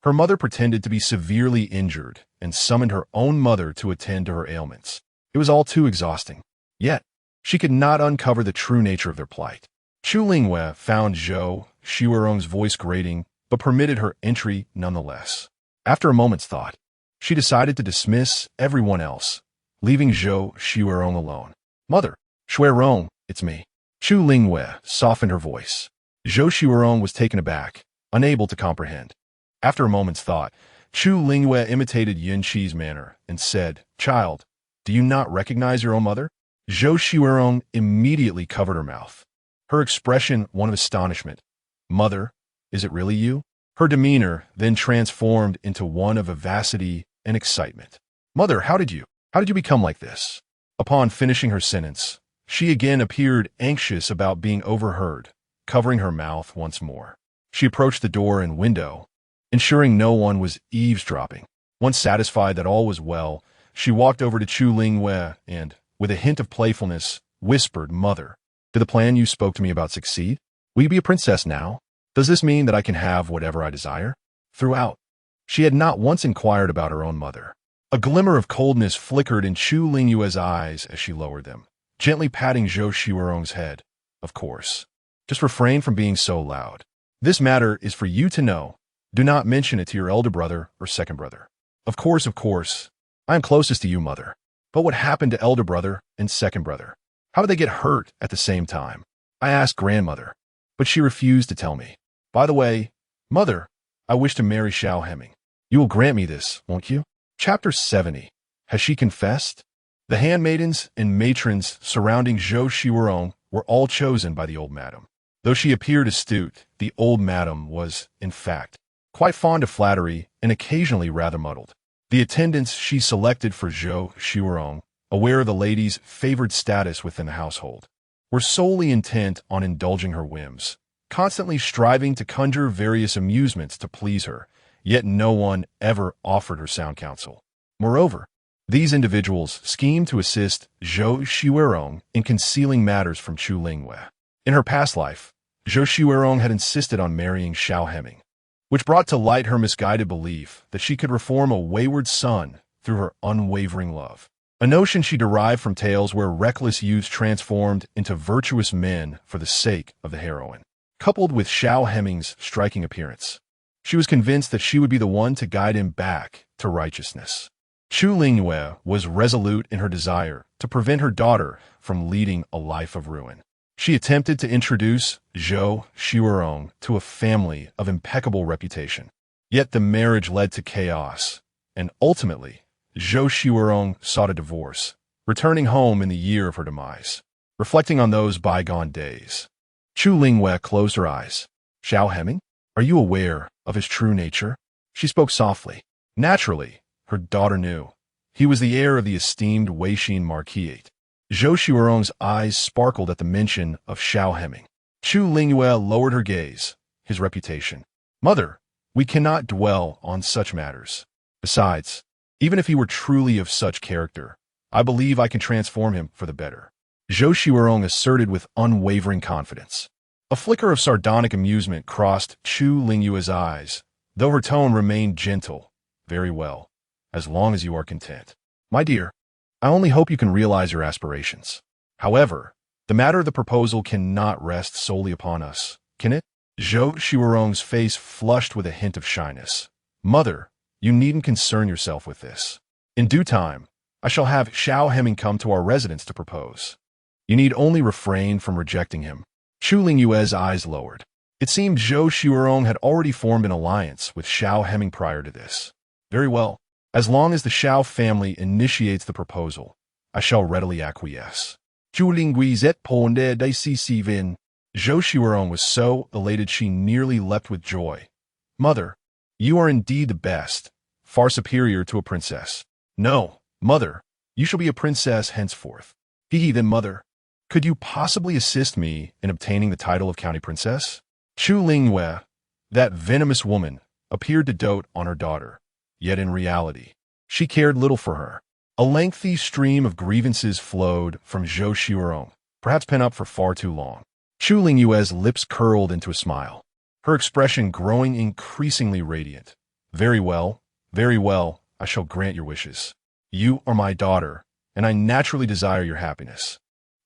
Her mother pretended to be severely injured and summoned her own mother to attend to her ailments. It was all too exhausting. Yet, she could not uncover the true nature of their plight. Chu Lingyu found Zhou Taochuan's voice grating, but permitted her entry nonetheless. After a moment's thought, she decided to dismiss everyone else, leaving Zhou Taochuan alone. "Mother, Shuirong, it's me." Chu Lingyu softened her voice. Zhou Taochuan was taken aback, unable to comprehend. After a moment's thought, Chu Lingyu imitated Yin Qi's manner and said, "Child, do you not recognize your own mother?" Zhou Taochuan immediately covered her mouth, her expression one of astonishment. "Mother, is it really you?" Her demeanor then transformed into one of vivacity and excitement. "Mother, how did you become like this?" Upon finishing her sentence, she again appeared anxious about being overheard, covering her mouth once more. She approached the door and window, ensuring no one was eavesdropping. Once satisfied that all was well, she walked over to Chu Lingyu and, with a hint of playfulness, whispered, "Mother, did the plan you spoke to me about succeed? Will you be a princess now?" Does this mean that I can have whatever I desire? Throughout, she had not once inquired about her own mother. A glimmer of coldness flickered in Chu Lingyue's eyes as she lowered them, gently patting Zhou Xiwerong's head. Of course. Just refrain from being so loud. This matter is for you to know. Do not mention it to your elder brother or second brother. Of course. I am closest to you, mother. But what happened to elder brother and second brother? How did they get hurt at the same time? I asked grandmother, but she refused to tell me. By the way, mother, I wish to marry Xiao Heming. You will grant me this, won't you? Chapter 70. Has she confessed? The handmaidens and matrons surrounding Zhou Xiwerong were all chosen by the old madam. Though she appeared astute, the old madam was, in fact, quite fond of flattery and occasionally rather muddled. The attendants she selected for Zhou Xiwerong, aware of the lady's favored status within the household, were solely intent on indulging her whims, constantly striving to conjure various amusements to please her, yet no one ever offered her sound counsel. Moreover, these individuals schemed to assist Zhou Xiwerong in concealing matters from Chu Lingyu. In her past life, Zhou Xiwerong had insisted on marrying Xiao Heming, which brought to light her misguided belief that she could reform a wayward son through her unwavering love. A notion she derived from tales where reckless youths transformed into virtuous men for the sake of the heroine. Coupled with Xiao Heming's striking appearance, she was convinced that she would be the one to guide him back to righteousness. Chu Lingyu was resolute in her desire to prevent her daughter from leading a life of ruin. She attempted to introduce Zhou Xiwerong to a family of impeccable reputation. Yet the marriage led to chaos, and ultimately, Zhou Xiwerong sought a divorce, returning home in the year of her demise. Reflecting on those bygone days, Chu Lingyu closed her eyes. Xiao Heming, are you aware of his true nature? She spoke softly. Naturally, her daughter knew. He was the heir of the esteemed Weixin Marquisate. Zhou Xiwerong's eyes sparkled at the mention of Xiao Heming. Chu Lingyu lowered her gaze. His reputation. Mother, we cannot dwell on such matters. Besides, even if he were truly of such character, I believe I can transform him for the better. Zhou Xiwerong asserted with unwavering confidence. A flicker of sardonic amusement crossed Chu Lingyue's eyes, though her tone remained gentle. Very well, as long as you are content. My dear, I only hope you can realize your aspirations. However, the matter of the proposal cannot rest solely upon us, can it? Zhou Xiwerong's face flushed with a hint of shyness. Mother, you needn't concern yourself with this. In due time, I shall have Xiao Heming come to our residence to propose. You need only refrain from rejecting him. Chu Lingyue's eyes lowered. It seemed Zhou Xiwerong had already formed an alliance with Xiao Heming prior to this. Very well. As long as the Xiao family initiates the proposal, I shall readily acquiesce. Chu Lingyu et ponde de si vin. Zhou Xiwerong was so elated she nearly leapt with joy. Mother, you are indeed the best, far superior to a princess. No, mother, you shall be a princess henceforth. Then, mother, could you possibly assist me in obtaining the title of county princess? Chu Lingyu, that venomous woman, appeared to dote on her daughter. Yet in reality, she cared little for her. A lengthy stream of grievances flowed from Zhou Xiwerong, perhaps pent up for far too long. Chu Lingyue's lips curled into a smile, her expression growing increasingly radiant. Very well, I shall grant your wishes. You are my daughter, and I naturally desire your happiness.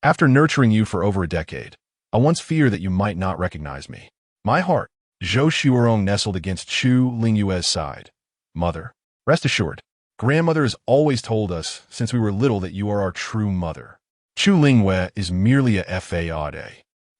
After nurturing you for over a decade, I once feared that you might not recognize me. My heart. Zhou Xiwerong nestled against Chu Lingyue's side. Mother, rest assured, grandmother has always told us since we were little that you are our true mother. Chu Lingyu is merely a fade.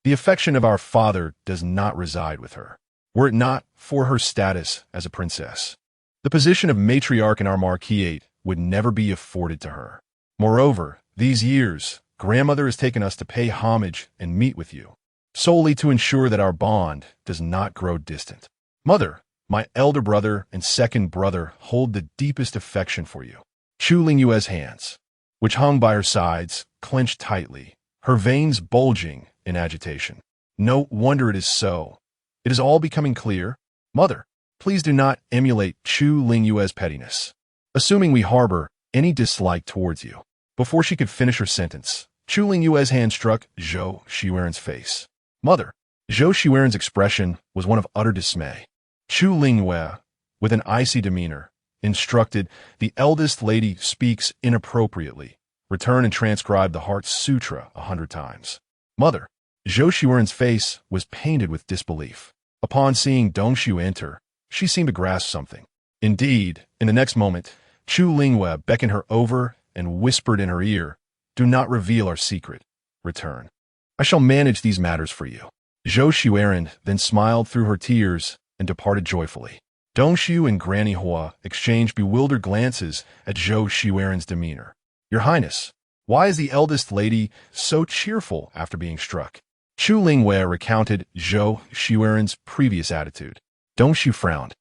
The affection of our father does not reside with her. Were it not for her status as a princess, the position of matriarch in our marquisate would never be afforded to her. Moreover, these years, grandmother has taken us to pay homage and meet with you, solely to ensure that our bond does not grow distant. Mother, my elder brother and second brother hold the deepest affection for you. Chu Lingyue's hands, which hung by her sides, clenched tightly, her veins bulging in agitation. No wonder it is so. It is all becoming clear. Mother, please do not emulate Chu Lingyue's pettiness, assuming we harbor any dislike towards you. Before she could finish her sentence, Chu Lingyue's hand struck Zhou Xiwerong's face. Mother, Zhou Taochuan's expression was one of utter dismay. Chu Lingyu, with an icy demeanor, instructed, "The eldest lady speaks inappropriately. Return and transcribe the Heart Sutra 100 times." Mother. Zhou Taochuan's face was painted with disbelief. Upon seeing Dongshu enter, she seemed to grasp something. Indeed, in the next moment, Chu Lingyu beckoned her over and whispered in her ear, "Do not reveal our secret. Return. I shall manage these matters for you." Zhou Taochuan then smiled through her tears and departed joyfully. Dongshu and Granny Hua exchanged bewildered glances at Zhou Taochuan's demeanor. "Your Highness, why is the eldest lady so cheerful after being struck?" Chu Lingyu recounted Zhou Taochuan's previous attitude. Dongshu frowned.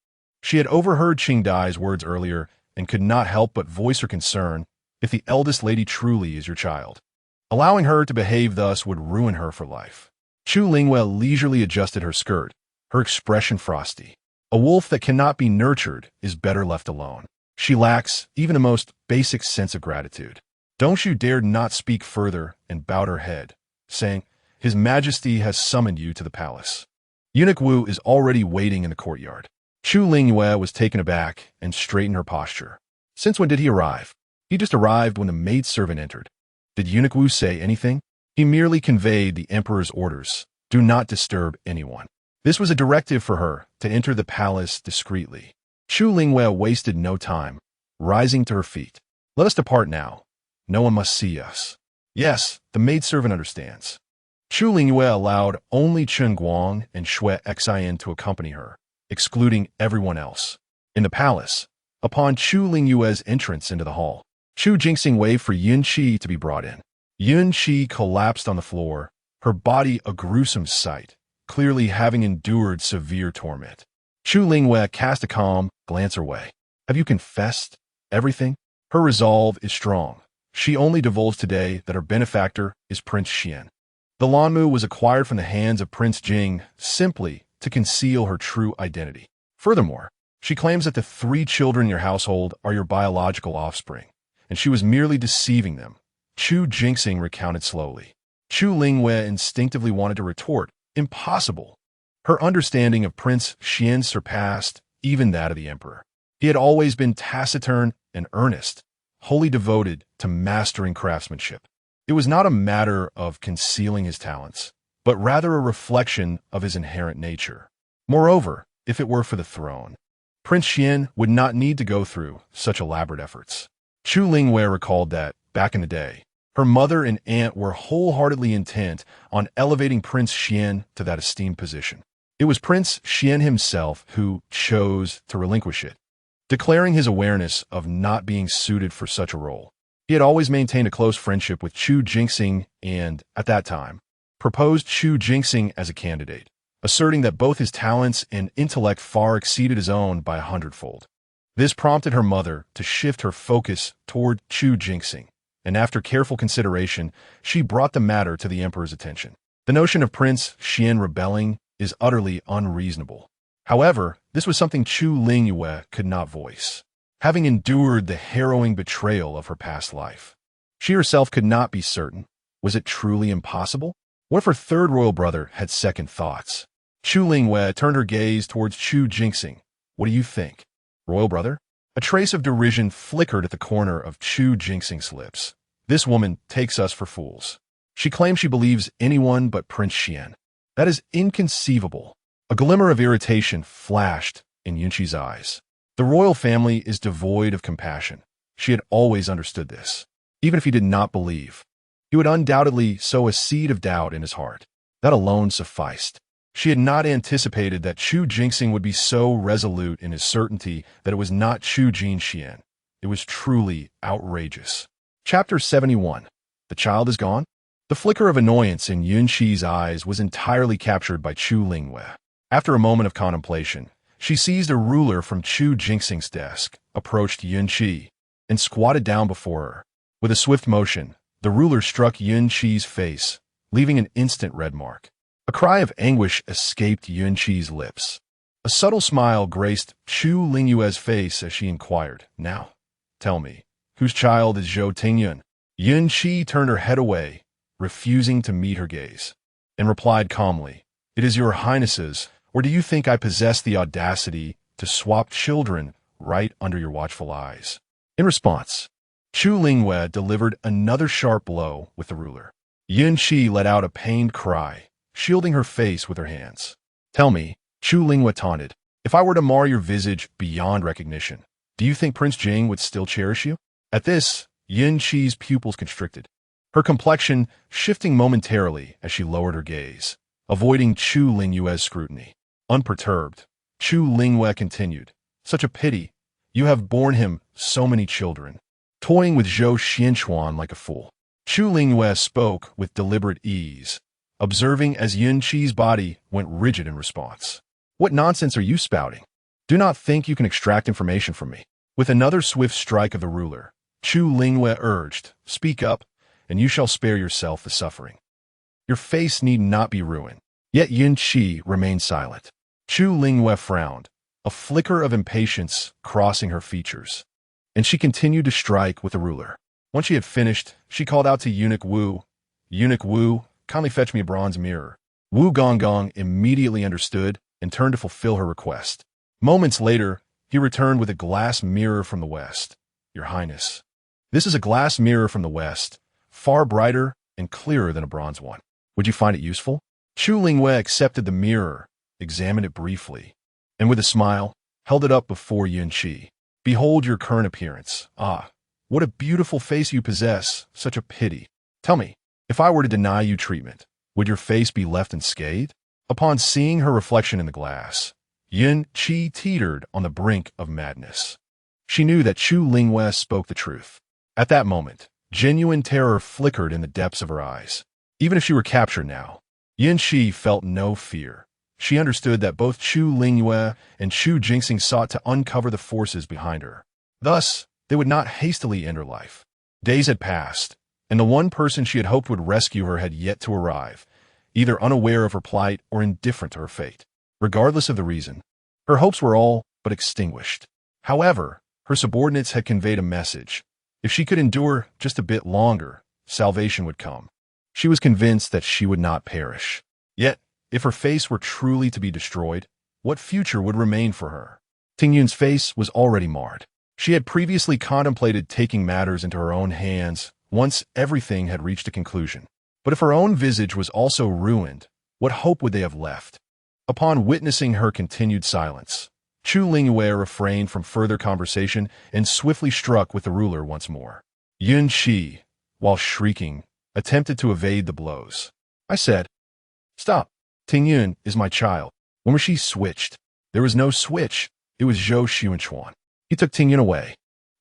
She had overheard Qingdai's words earlier and could not help but voice her concern. If the eldest lady truly is your child, allowing her to behave thus would ruin her for life. Chu Lingyu leisurely adjusted her skirt, her expression frosty. A wolf that cannot be nurtured is better left alone. She lacks even the most basic sense of gratitude. Dongshu dared not speak further and bowed her head, saying, "His Majesty has summoned you to the palace. Eunuch Wu is already waiting in the courtyard." Chu Lingyu was taken aback and straightened her posture. Since when did he arrive? He just arrived when the maidservant entered. Did Eunuch Wu say anything? He merely conveyed the emperor's orders. Do not disturb anyone. This was a directive for her to enter the palace discreetly. Chu Lingyu wasted no time, rising to her feet. "Let us depart now. No one must see us." "Yes, the maidservant understands." Chu Lingyu allowed only Chen Guang and Xue Xian to accompany her, excluding everyone else. In the palace, upon Chu Lingyu's entrance into the hall, Chu Jingxing waved for Yun Qi to be brought in. Yun Qi collapsed on the floor, her body a gruesome sight, clearly having endured severe torment. Chu Lingyu cast a calm glance her way. "Have you confessed everything?" Her resolve is strong. She only divulged today that her benefactor is Prince Xian. The Lanmu was acquired from the hands of Prince Jing simply to conceal her true identity. Furthermore, she claims that the 3 children in your household are your biological offspring, and she was merely deceiving them. Chu Jingxing recounted slowly. Chu Lingyu instinctively wanted to retort, "Impossible." Her understanding of Prince Xian surpassed even that of the emperor. He had always been taciturn and earnest, wholly devoted to mastering craftsmanship. It was not a matter of concealing his talents, but rather a reflection of his inherent nature. Moreover, if it were for the throne, Prince Xian would not need to go through such elaborate efforts. Chu Lingyu recalled that, back in the day, her mother and aunt were wholeheartedly intent on elevating Prince Xian to that esteemed position. It was Prince Xian himself who chose to relinquish it, declaring his awareness of not being suited for such a role. He had always maintained a close friendship with Chu Jingxing and, at that time, proposed Chu Jingxing as a candidate, asserting that both his talents and intellect far exceeded his own by 100-fold. This prompted her mother to shift her focus toward Chu Jingxing, and after careful consideration, she brought the matter to the emperor's attention. The notion of Prince Xian rebelling is utterly unreasonable. However, this was something Chu Lingyu could not voice, having endured the harrowing betrayal of her past life. She herself could not be certain. Was it truly impossible? What if her third royal brother had second thoughts? Chu Lingyu turned her gaze towards Chu Jingxing. "What do you think, royal brother?" A trace of derision flickered at the corner of Chu Jingxing's lips. "This woman takes us for fools. She claims she believes anyone but Prince Xian. That is inconceivable." A glimmer of irritation flashed in Yunqi's eyes. The royal family is devoid of compassion. She had always understood this. Even if he did not believe, he would undoubtedly sow a seed of doubt in his heart. That alone sufficed. She had not anticipated that Chu Jingxing would be so resolute in his certainty that it was not Chu Jinxian. It was truly outrageous. Chapter 71. The child is gone? The flicker of annoyance in Yun Qi's eyes was entirely captured by Chu Lingyu. After a moment of contemplation, she seized a ruler from Chu Jingxing's desk, approached Yun Qi, and squatted down before her. With a swift motion, the ruler struck Yun Qi's face, leaving an instant red mark. A cry of anguish escaped Yun Qi's lips. A subtle smile graced Chu Lingyu's face as she inquired, "Now, tell me, whose child is Zhou Taochuan?" Yun Qi turned her head away, refusing to meet her gaze, and replied calmly, It is your highnesses, or do you think I possess the audacity to swap children right under your watchful eyes? In response, Chu Lingyu delivered another sharp blow with the ruler. Yun Qi let out a pained cry, shielding her face with her hands. Tell me, Chu Lingyu taunted, if I were to mar your visage beyond recognition, do you think Prince Jing would still cherish you? At this, Yun Qi's pupils constricted, her complexion shifting momentarily as she lowered her gaze, avoiding Chu Lingyu's scrutiny. Unperturbed, Chu Lingyu continued, such a pity, you have borne him so many children, toying with Zhou Taochuan like a fool. Chu Lingyu spoke with deliberate ease, observing as Yun Qi's body went rigid in response. What nonsense are you spouting? Do not think you can extract information from me. With another swift strike of the ruler, Chu Lingyu urged, speak up, and you shall spare yourself the suffering. Your face need not be ruined. Yet Yun Qi remained silent. Chu Lingyu frowned, a flicker of impatience crossing her features, and she continued to strike with the ruler. Once she had finished, she called out to Eunuch Wu, Eunuch Wu, kindly fetch me a bronze mirror. Wu Gonggong immediately understood and turned to fulfill her request. Moments later, he returned with a glass mirror from the west. Your Highness, this is a glass mirror from the west, far brighter and clearer than a bronze one. Would you find it useful? Chu Lingyu accepted the mirror, examined it briefly, and with a smile, held it up before Yun Qi. Behold your current appearance. Ah, what a beautiful face you possess, such a pity. Tell me, if I were to deny you treatment, would your face be left unscathed? Upon seeing her reflection in the glass, Yun Qi teetered on the brink of madness. She knew that Chu Lingyu spoke the truth. At that moment, genuine terror flickered in the depths of her eyes. Even if she were captured now, Yun Qi felt no fear. She understood that both Chu Lingyu and Chu Jingxing sought to uncover the forces behind her. Thus, they would not hastily end her life. Days had passed, and the one person she had hoped would rescue her had yet to arrive, either unaware of her plight or indifferent to her fate. Regardless of the reason, her hopes were all but extinguished. However, her subordinates had conveyed a message. If she could endure just a bit longer, salvation would come. She was convinced that she would not perish. Yet, if her face were truly to be destroyed, what future would remain for her? Tingyun's face was already marred. She had previously contemplated taking matters into her own hands once everything had reached a conclusion. But if her own visage was also ruined, what hope would they have left? Upon witnessing her continued silence, Chu Lingyu refrained from further conversation and swiftly struck with the ruler once more. Yun Qi, while shrieking, attempted to evade the blows. I said, stop. Tingyun is my child. When was she switched? There was no switch. It was Zhou Taochuan. He took Tingyun away,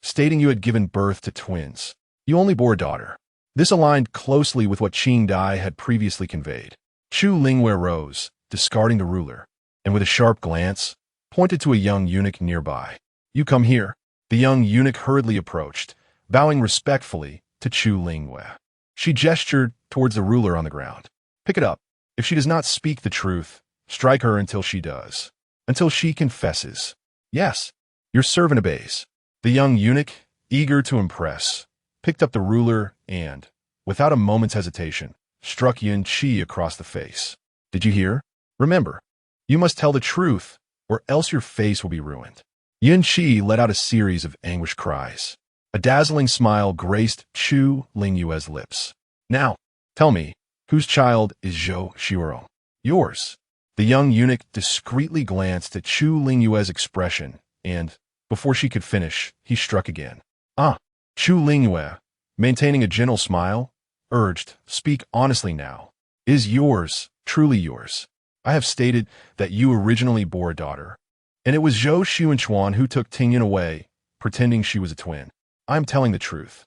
stating you had given birth to twins. You only bore a daughter. This aligned closely with what Qing Dai had previously conveyed. Chu Lingyu rose, discarding the ruler, and with a sharp glance, pointed to a young eunuch nearby. You come here. The young eunuch hurriedly approached, bowing respectfully to Chu Lingyu. She gestured towards the ruler on the ground. Pick it up. If she does not speak the truth, strike her until she does. Until she confesses. Yes, your servant obeys. The young eunuch, eager to impress, picked up the ruler and, without a moment's hesitation, struck Yun Qi across the face. Did you hear? Remember, you must tell the truth, or else your face will be ruined. Yun Qi let out a series of anguished cries. A dazzling smile graced Chu Lingyu's lips. Now, tell me, whose child is Zhou Taochuan? Yours. The young eunuch discreetly glanced at Chu Lingyu's expression, and, before she could finish, he struck again. Ah, Chu Lingyu, maintaining a gentle smile, urged, speak honestly now. Is yours, truly yours? I have stated that you originally bore a daughter, and it was Zhou Taochuan who took Tingyun away, pretending she was a twin. I am telling the truth.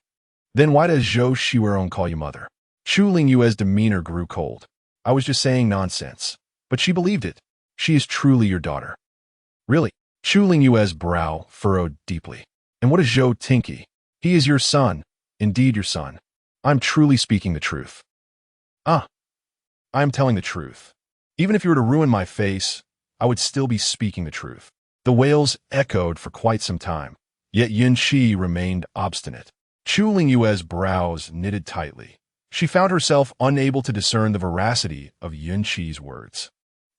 Then why does Zhou Taochuan call you mother? Chu Lingyu's demeanor grew cold. I was just saying nonsense. But she believed it. She is truly your daughter. Really? Chu Lingyu's brow furrowed deeply. And what is Zhou Tinky? He is your son. Indeed your son. I'm truly speaking the truth. Ah, I am telling the truth. Even if you were to ruin my face, I would still be speaking the truth. The wails echoed for quite some time. Yet Yun Qi remained obstinate. Chu Lingyu's brows knitted tightly. She found herself unable to discern the veracity of Yun Qi's words.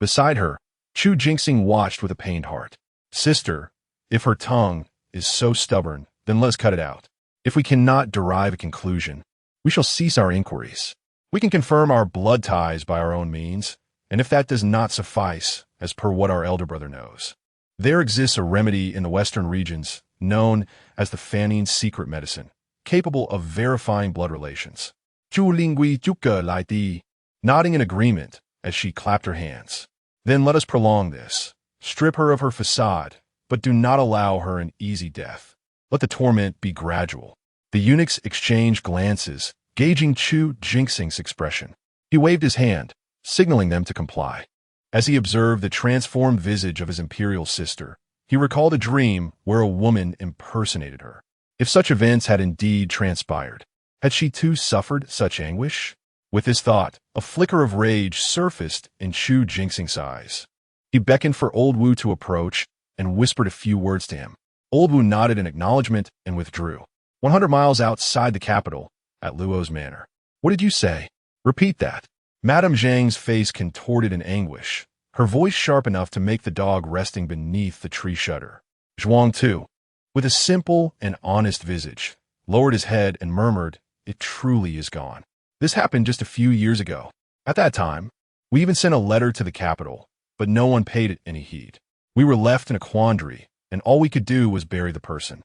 Beside her, Chu Jingxing watched with a pained heart. Sister, if her tongue is so stubborn, then let us cut it out. If we cannot derive a conclusion, we shall cease our inquiries. We can confirm our blood ties by our own means, and if that does not suffice, as per what our elder brother knows, there exists a remedy in the western regions known as the Fanning secret medicine, capable of verifying blood relations. Chu Lingyu juke lai di, nodding in agreement as she clapped her hands. Then let us prolong this. Strip her of her facade, but do not allow her an easy death. Let the torment be gradual. The eunuchs exchanged glances, gauging Chu Jingxing's expression. He waved his hand, signaling them to comply. As he observed the transformed visage of his imperial sister, he recalled a dream where a woman impersonated her. If such events had indeed transpired, had she too suffered such anguish? With this thought, a flicker of rage surfaced in Chu Jingxing's eyes. He beckoned for Old Wu to approach and whispered a few words to him. Old Wu nodded in acknowledgement and withdrew. 100 miles outside the capital, at Luo's manor. What did you say? Repeat that. Madame Zhang's face contorted in anguish, her voice sharp enough to make the dog resting beneath the tree shudder. Zhuang, too, with a simple and honest visage, lowered his head and murmured, "It truly is gone." This happened just a few years ago. At that time, we even sent a letter to the capital, but no one paid it any heed. We were left in a quandary, and all we could do was bury the person.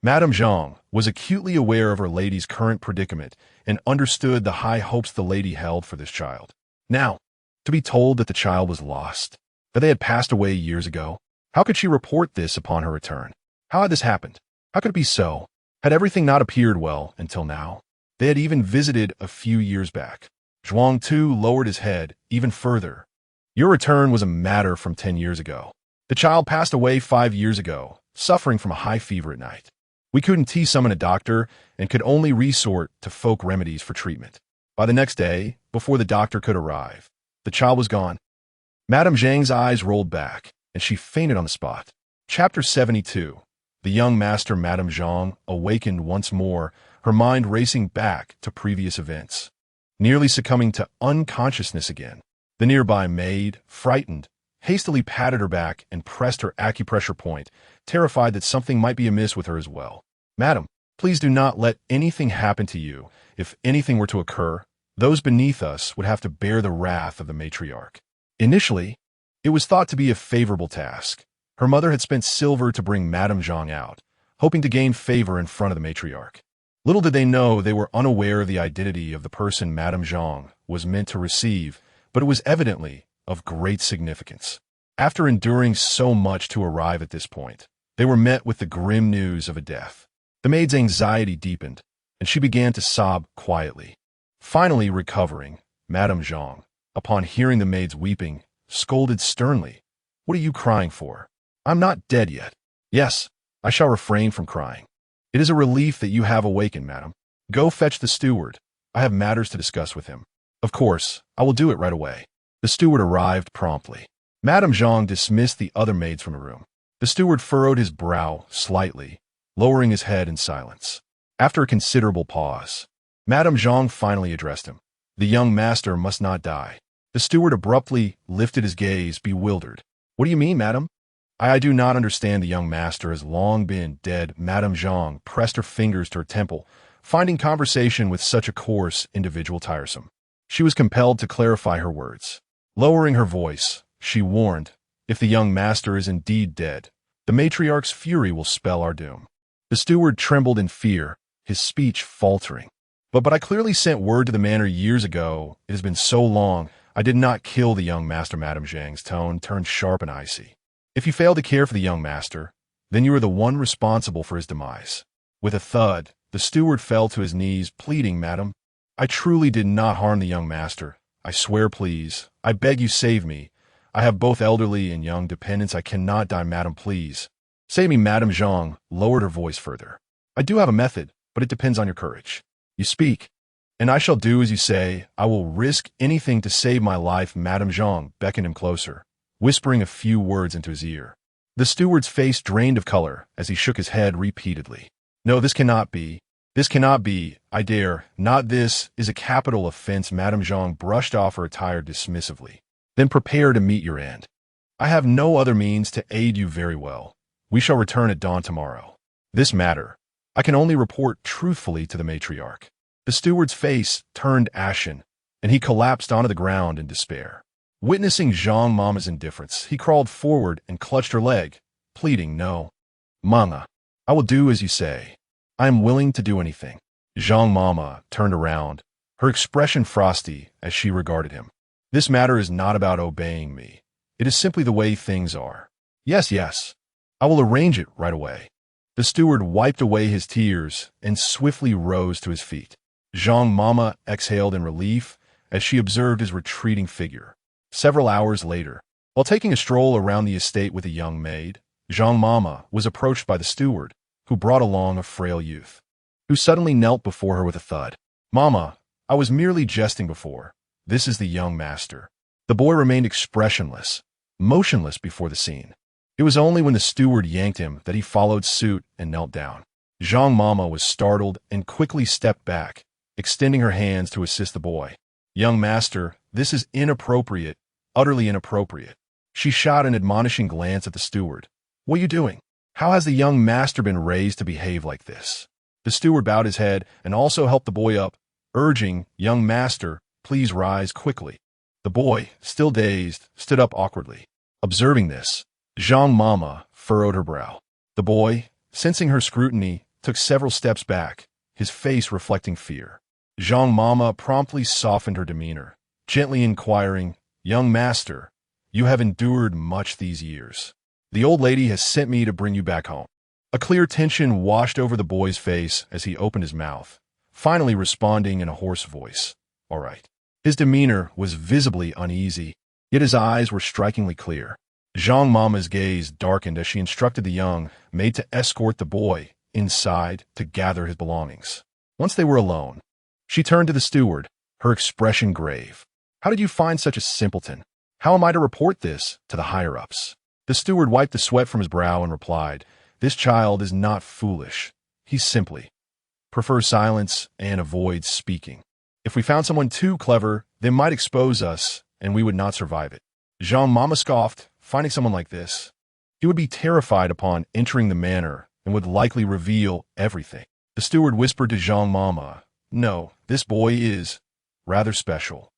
Madame Zhang was acutely aware of her lady's current predicament and understood the high hopes the lady held for this child. Now, to be told that the child was lost, that they had passed away years ago, how could she report this upon her return? How had this happened? How could it be so? Had everything not appeared well until now? They had even visited a few years back. Zhuang too lowered his head even further. Your return was a matter from 10 years ago. The child passed away 5 years ago, suffering from a high fever at night. We couldn't summon a doctor and could only resort to folk remedies for treatment. By the next day, before the doctor could arrive, the child was gone. Madame Zhang's eyes rolled back, and she fainted on the spot. Chapter 72. The young master Madame Zhang awakened once more, her mind racing back to previous events. Nearly succumbing to unconsciousness again, the nearby maid, frightened, hastily patted her back and pressed her acupressure point, terrified that something might be amiss with her as well. Madam, please do not let anything happen to you. If anything were to occur, those beneath us would have to bear the wrath of the matriarch. Initially, it was thought to be a favorable task. Her mother had spent silver to bring Madame Zhang out, hoping to gain favor in front of the matriarch. Little did they know they were unaware of the identity of the person Madame Zhang was meant to receive, but it was evidently of great significance. After enduring so much to arrive at this point, they were met with the grim news of a death. The maid's anxiety deepened, and she began to sob quietly. Finally recovering, Madame Zhang, upon hearing the maid's weeping, scolded sternly, "What are you crying for? I'm not dead yet." "Yes, I shall refrain from crying. It is a relief that you have awakened, madam. Go fetch the steward. I have matters to discuss with him." "Of course, I will do it right away." The steward arrived promptly. Madame Zhang dismissed the other maids from the room. The steward furrowed his brow slightly, lowering his head in silence. After a considerable pause, Madame Zhang finally addressed him. "The young master must not die." The steward abruptly lifted his gaze, bewildered. "What do you mean, madam?" I do not understand. The young master has long been dead." Madame Zhang pressed her fingers to her temple, finding conversation with such a coarse individual tiresome. She was compelled to clarify her words. Lowering her voice, she warned, "If the young master is indeed dead, the matriarch's fury will spell our doom." The steward trembled in fear, his speech faltering. But I clearly sent word to the manor years ago. It has been so long. I did not kill the young master." Madame Zhang's tone turned sharp and icy. "If you fail to care for the young master, then you are the one responsible for his demise." With a thud, the steward fell to his knees, pleading, "Madam, I truly did not harm the young master. I swear, please. I beg you, save me. I have both elderly and young dependents. I cannot die, madam, please. Save me." Madame Zhang lowered her voice further. "I do have a method, but it depends on your courage. You speak, and I shall do as you say. I will risk anything to save my life." Madame Zhang beckoned him closer, whispering a few words into his ear. The steward's face drained of color as he shook his head repeatedly. "No, this cannot be. This cannot be. I dare not. This is a capital offense." Madame Zhang brushed off her attire dismissively. Then prepare to meet your end. I have no other means to aid you very well. We shall return at dawn tomorrow. This matter, I can only report truthfully to the matriarch. The steward's face turned ashen, and he collapsed onto the ground in despair. Witnessing Zhang Mama's indifference, he crawled forward and clutched her leg, pleading, "No, Mama, I will do as you say. I am willing to do anything." Zhang Mama turned around, her expression frosty as she regarded him. "This matter is not about obeying me. It is simply the way things are. Yes, I will arrange it right away." The steward wiped away his tears and swiftly rose to his feet. Zhang Mama exhaled in relief as she observed his retreating figure. Several hours later, while taking a stroll around the estate with a young maid, Zhang Mama was approached by the steward, who brought along a frail youth, who suddenly knelt before her with a thud. "Mama, I was merely jesting before. This is the young master." The boy remained expressionless, motionless before the scene. It was only when the steward yanked him that he followed suit and knelt down. Zhang Mama was startled and quickly stepped back, extending her hands to assist the boy. "Young master, this is inappropriate, utterly inappropriate." She shot an admonishing glance at the steward. "What are you doing? How has the young master been raised to behave like this?" The steward bowed his head and also helped the boy up, urging, "Young master, please rise quickly." The boy, still dazed, stood up awkwardly. Observing this, Zhang Mama furrowed her brow. The boy, sensing her scrutiny, took several steps back, his face reflecting fear. Zhang Mama promptly softened her demeanor, gently inquiring, "Young master, you have endured much these years. The old lady has sent me to bring you back home." A clear tension washed over the boy's face as he opened his mouth, finally responding in a hoarse voice, "All right." His demeanor was visibly uneasy, yet his eyes were strikingly clear. Zhang Mama's gaze darkened as she instructed the young maid to escort the boy inside to gather his belongings. Once they were alone, she turned to the steward, her expression grave. "How did you find such a simpleton? How am I to report this to the higher-ups?" The steward wiped the sweat from his brow and replied, "This child is not foolish. He simply prefers silence and avoids speaking. If we found someone too clever, they might expose us, and we would not survive it." Zhang Mama scoffed, finding someone like this. He would be terrified upon entering the manor and would likely reveal everything. The steward whispered to Zhang Mama, "No, this boy is rather special."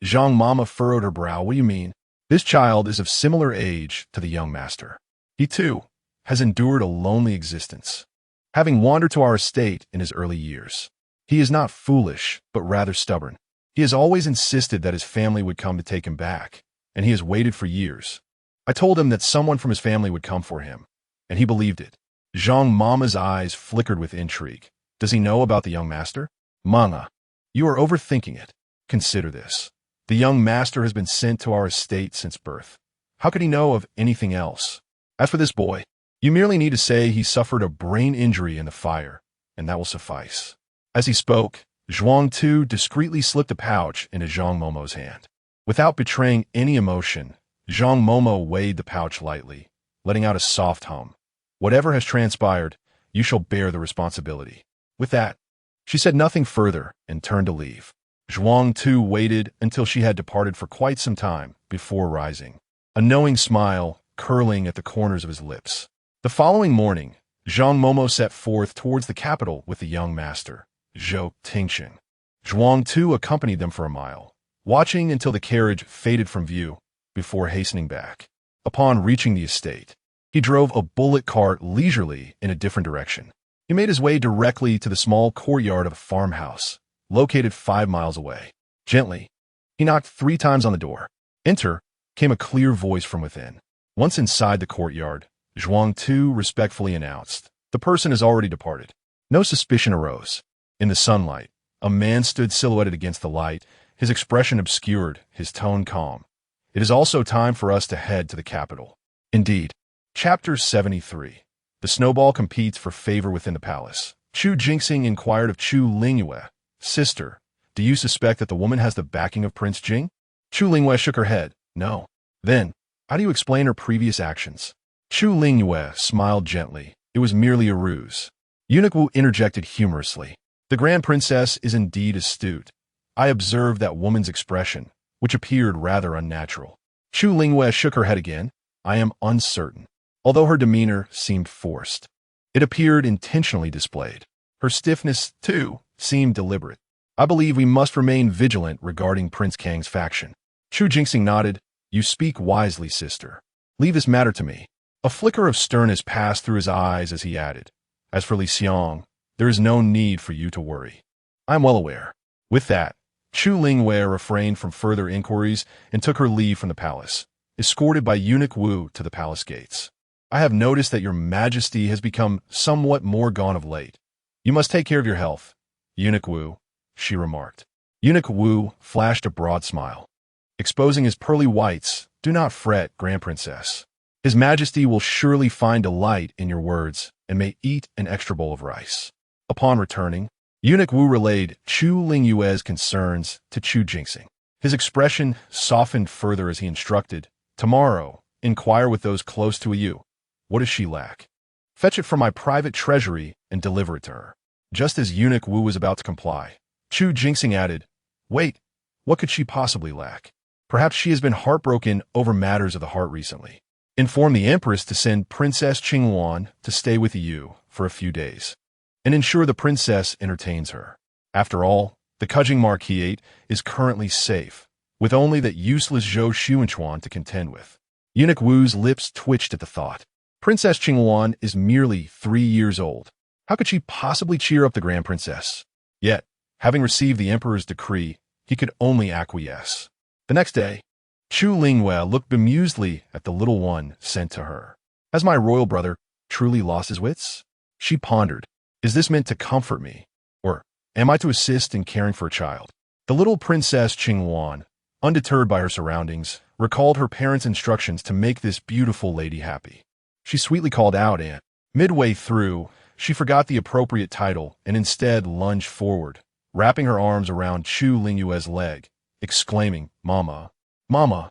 Zhang Mama furrowed her brow. "What do you mean?" "This child is of similar age to the young master. He, too, has endured a lonely existence, having wandered to our estate in his early years. He is not foolish, but rather stubborn. He has always insisted that his family would come to take him back, and he has waited for years. I told him that someone from his family would come for him, and he believed it." Zhang Mama's eyes flickered with intrigue. "Does he know about the young master?" "Mama, you are overthinking it. Consider this. The young master has been sent to our estate since birth. How could he know of anything else? As for this boy, you merely need to say he suffered a brain injury in the fire, and that will suffice." As he spoke, Zhuang Tu discreetly slipped a pouch into Zhang Momo's hand. Without betraying any emotion, Zhang Momo weighed the pouch lightly, letting out a soft hum. "Whatever has transpired, you shall bear the responsibility." With that, she said nothing further and turned to leave. Zhuang Tu waited until she had departed for quite some time before rising, a knowing smile curling at the corners of his lips. The following morning, Zhang Momo set forth towards the capital with the young master, Zhou Taochuan. Zhuang Tu accompanied them for a mile, watching until the carriage faded from view before hastening back. Upon reaching the estate, he drove a bullock cart leisurely in a different direction. He made his way directly to the small courtyard of a farmhouse, located 5 miles away. Gently, he knocked 3 times on the door. "Enter," came a clear voice from within. Once inside the courtyard, Zhuang Tu respectfully announced, "The person has already departed." No suspicion arose. In the sunlight, a man stood silhouetted against the light, his expression obscured, his tone calm. "It is also time for us to head to the capital." Indeed. Chapter 73. The snowball competes for favor within the palace. Chu Jingxing inquired of Chu Lingyu, "Sister, do you suspect that the woman has the backing of Prince Jing?" Chu Lingyu shook her head. "No." "Then, how do you explain her previous actions?" Chu Lingyu smiled gently. "It was merely a ruse." Eunuch Wu interjected humorously. "The Grand Princess is indeed astute. I observed that woman's expression, which appeared rather unnatural. Chu Lingyu shook her head again. I am uncertain. Although her demeanor seemed forced, it appeared intentionally displayed. Her stiffness, too, seemed deliberate. I believe we must remain vigilant regarding Prince Kang's faction. Chu Jingxing nodded. You speak wisely, sister. Leave this matter to me. A flicker of sternness passed through his eyes as he added, As for Li Xiong, there is no need for you to worry. I am well aware. With that, Chu Lingyu refrained from further inquiries and took her leave from the palace, escorted by Eunuch Wu to the palace gates. I have noticed that your majesty has become somewhat more gone of late. You must take care of your health, Eunuch Wu, she remarked. Eunuch Wu flashed a broad smile, exposing his pearly whites. Do not fret, Grand Princess. His Majesty will surely find delight in your words and may eat an extra bowl of rice. Upon returning, Eunuch Wu relayed Chu Lingyu's concerns to Chu Jingxing. His expression softened further as he instructed, Tomorrow, inquire with those close to you. What does she lack? Fetch it from my private treasury and deliver it to her. Just as Eunuch Wu was about to comply, Chu Jingxing added, Wait, what could she possibly lack? Perhaps she has been heartbroken over matters of the heart recently. Inform the Empress to send Princess Qingwan to stay with you for a few days, and ensure the princess entertains her. After all, the Kujing Marquisate is currently safe, with only that useless Zhou Taochuan to contend with. Eunuch Wu's lips twitched at the thought. Princess Qingwan is merely 3 years old. How could she possibly cheer up the Grand Princess? Yet, having received the Emperor's decree, he could only acquiesce. The next day, Chu Lingyu looked bemusedly at the little one sent to her. Has my royal brother truly lost his wits? She pondered. Is this meant to comfort me? Or am I to assist in caring for a child? The little Princess Qingwan, undeterred by her surroundings, recalled her parents' instructions to make this beautiful lady happy. She sweetly called out and, midway through, she forgot the appropriate title and instead lunged forward, wrapping her arms around Chu Lingyu's leg, exclaiming, Mama, Mama.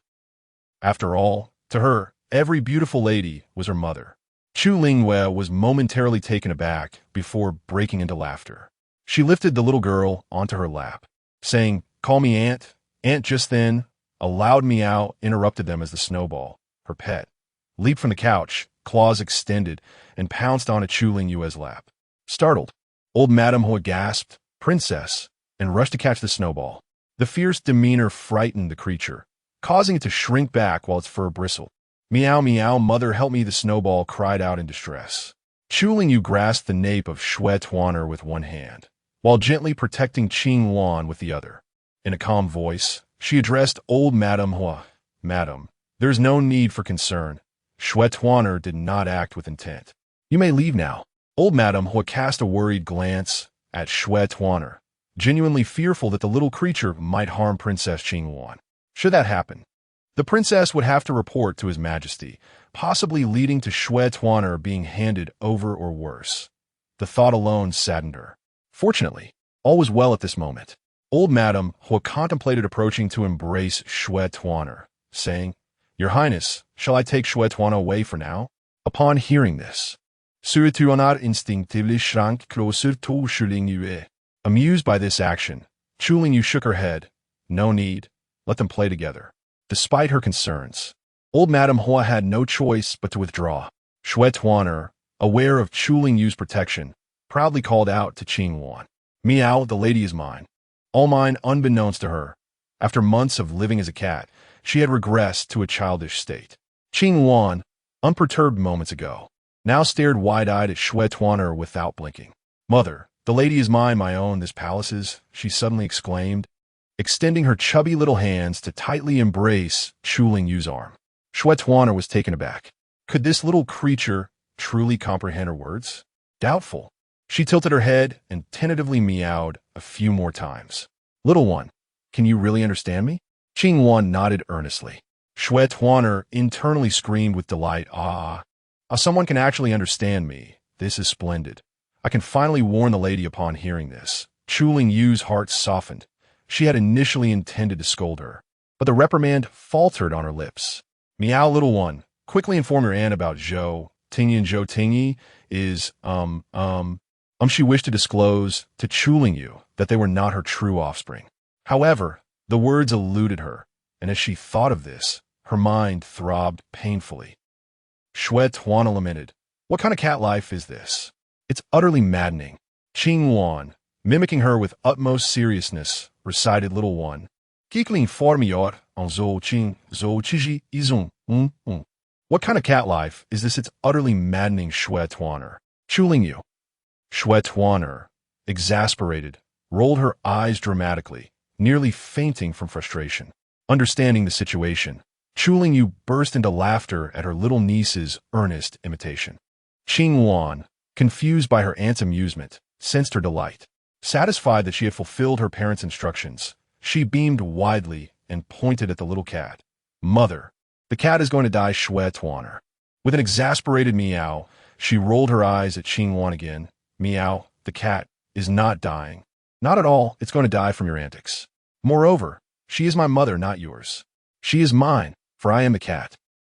After all, to her, every beautiful lady was her mother. Chu Lingyu was momentarily taken aback before breaking into laughter. She lifted the little girl onto her lap, saying, Call me Aunt. Aunt. Just then, a loud meow interrupted them as the snowball, her pet, leaped from the couch, claws extended, and pounced onto Chu Lingyu's lap. Startled, old Madame Hua gasped, Princess, and rushed to catch the snowball. The fierce demeanor frightened the creature, causing it to shrink back while its fur bristled. Meow, meow, mother, help me, the snowball cried out in distress. Chu Lingyu grasped the nape of Zhou Taochuan with one hand, while gently protecting Qingwan with the other. In a calm voice, she addressed old Madame Hua. Madam, there is no need for concern. Zhou Taochuan did not act with intent. You may leave now. Old Madame Hua cast a worried glance at Zhou Taochuan, genuinely fearful that the little creature might harm Princess Qingwan. Should that happen, the princess would have to report to His Majesty, possibly leading to Zhou Taochuan being handed over or worse. The thought alone saddened her. Fortunately, all was well at this moment. Old Madame Hua contemplated approaching to embrace Zhou Taochuan, saying, Your Highness, shall I take Zhou Taochuan away for now? Upon hearing this, Zhou Taochuan instinctively shrank closer to Chu Lingyu. Amused by this action, Chu Lingyu shook her head. No need. Let them play together. Despite her concerns, old Madame Hua had no choice but to withdraw. Zhou Taochuan, aware of Chu Lingyu's protection, proudly called out to Qingwan, Meow, the lady is mine. All mine unbeknownst to her. After months of living as a cat, she had regressed to a childish state. Qingwan, unperturbed moments ago, now stared wide-eyed at Zhou Taochuan without blinking. Mother, the lady is mine, my own, this palace is, she suddenly exclaimed, extending her chubby little hands to tightly embrace Chu Lingyu's arm. Zhou Taochuan was taken aback. Could this little creature truly comprehend her words? Doubtful. She tilted her head and tentatively meowed a few more times. Little one, can you really understand me? Qingwan nodded earnestly. Zhou Taochuan internally screamed with delight, someone can actually understand me. This is splendid. I can finally warn the lady upon hearing this. Chu Lingyu's heart softened. She had initially intended to scold her, but the reprimand faltered on her lips. Meow, little one, quickly inform your aunt about Zhou Tingyi and Zhou Tingyi is, she wished to disclose to Chu Lingyu that they were not her true offspring. However, the words eluded her, and as she thought of this, her mind throbbed painfully. Zhou Taochuan lamented, "What kind of cat life is this? It's utterly maddening." Qing Yuan, mimicking her with utmost seriousness, recited Little One. Kikling formior en zhou qing zhou chiji izung. What kind of cat life is this? It's utterly maddening, Zhou Taochuan. Chu Lingyu. Zhou Taochuan, exasperated, rolled her eyes dramatically, nearly fainting from frustration. Understanding the situation, Chu Lingyu burst into laughter at her little niece's earnest imitation. Qing Yuan, confused by her aunt's amusement, sensed her delight. Satisfied that she had fulfilled her parents' instructions, she beamed widely and pointed at the little cat. "Mother, the cat is going to die," Zhou Taochuan. With an exasperated meow, she rolled her eyes at Qing Yuan again. "Meow, the cat is not dying. Not at all, it's going to die from your antics. Moreover, she is my mother, not yours. She is mine, for I am the cat."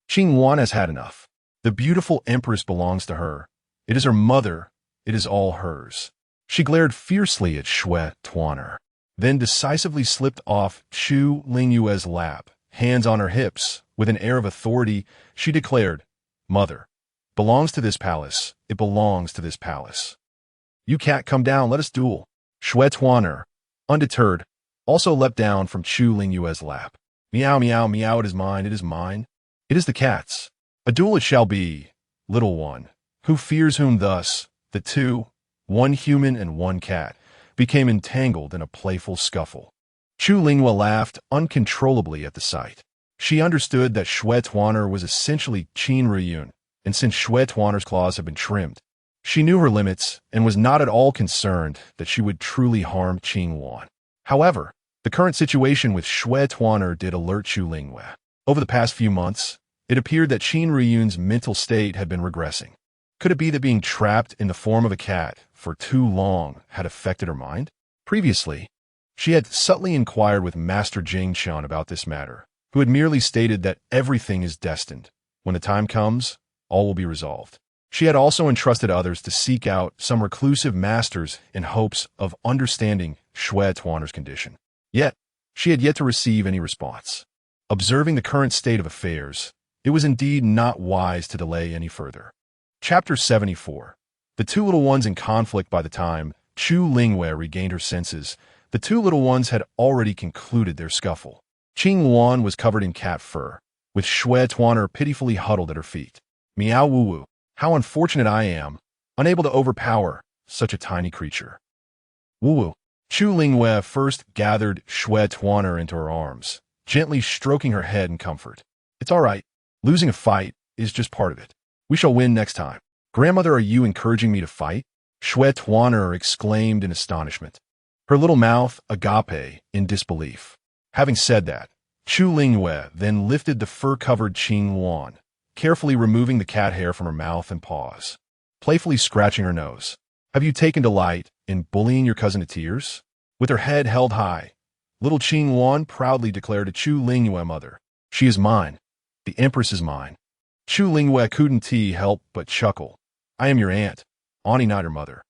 Qing Yuan has had enough. The beautiful empress belongs to her. It is her mother. It is all hers. She glared fiercely at Zhou Taochuan, then decisively slipped off Chu Lingyu's lap, hands on her hips. With an air of authority, she declared, "Mother, belongs to this palace. It belongs to this palace. You cat, come down, let us duel." Zhou Taochuan, undeterred, also leapt down from Chu Lingyu's lap. "Meow, meow, meow, it is mine, it is mine. It is the cat's. A duel it shall be, Little One." Who fears whom thus? The two, one human and one cat, became entangled in a playful scuffle. Chu Lingyu laughed uncontrollably at the sight. She understood that Zhou Taochuan was essentially Qin Riyun, and since Zhou Taochuan's claws had been trimmed, she knew her limits and was not at all concerned that she would truly harm Qing Yuan. However, the current situation with Zhou Taochuan did alert Chu Lingyu. Over the past few months, it appeared that Qin Riyun's mental state had been regressing. Could it be that being trapped in the form of a cat for too long had affected her mind? Previously, she had subtly inquired with Master Jing Chun about this matter, who had merely stated that everything is destined. When the time comes, all will be resolved. She had also entrusted others to seek out some reclusive masters in hopes of understanding Zhou Taochuan's condition. Yet, she had yet to receive any response. Observing the current state of affairs, it was indeed not wise to delay any further. Chapter 74. The two little ones in conflict. By the time Chu Lingyu regained her senses, the two little ones had already concluded their scuffle. Qing Yuan was covered in cat fur, with Zhou Taochuan pitifully huddled at her feet. "Meow woo woo, how unfortunate I am, unable to overpower such a tiny creature." "Woo woo." Chu Lingyu first gathered Zhou Taochuan into her arms, gently stroking her head in comfort. "It's all right. Losing a fight is just part of it. We shall win next time." "Grandmother, are you encouraging me to fight?" Zhou Taochuan exclaimed in astonishment, her little mouth agape in disbelief. Having said that, Chu Lingyu then lifted the fur-covered Qing Yuan, carefully removing the cat hair from her mouth and paws, playfully scratching her nose. "Have you taken delight in bullying your cousin to tears?" With her head held high, little Qing Yuan proudly declared to Chu Lingyu, "Mother, she is mine. The empress is mine." Chu Lingyu couldn't help but chuckle. "I am your aunt, auntie, not your mother.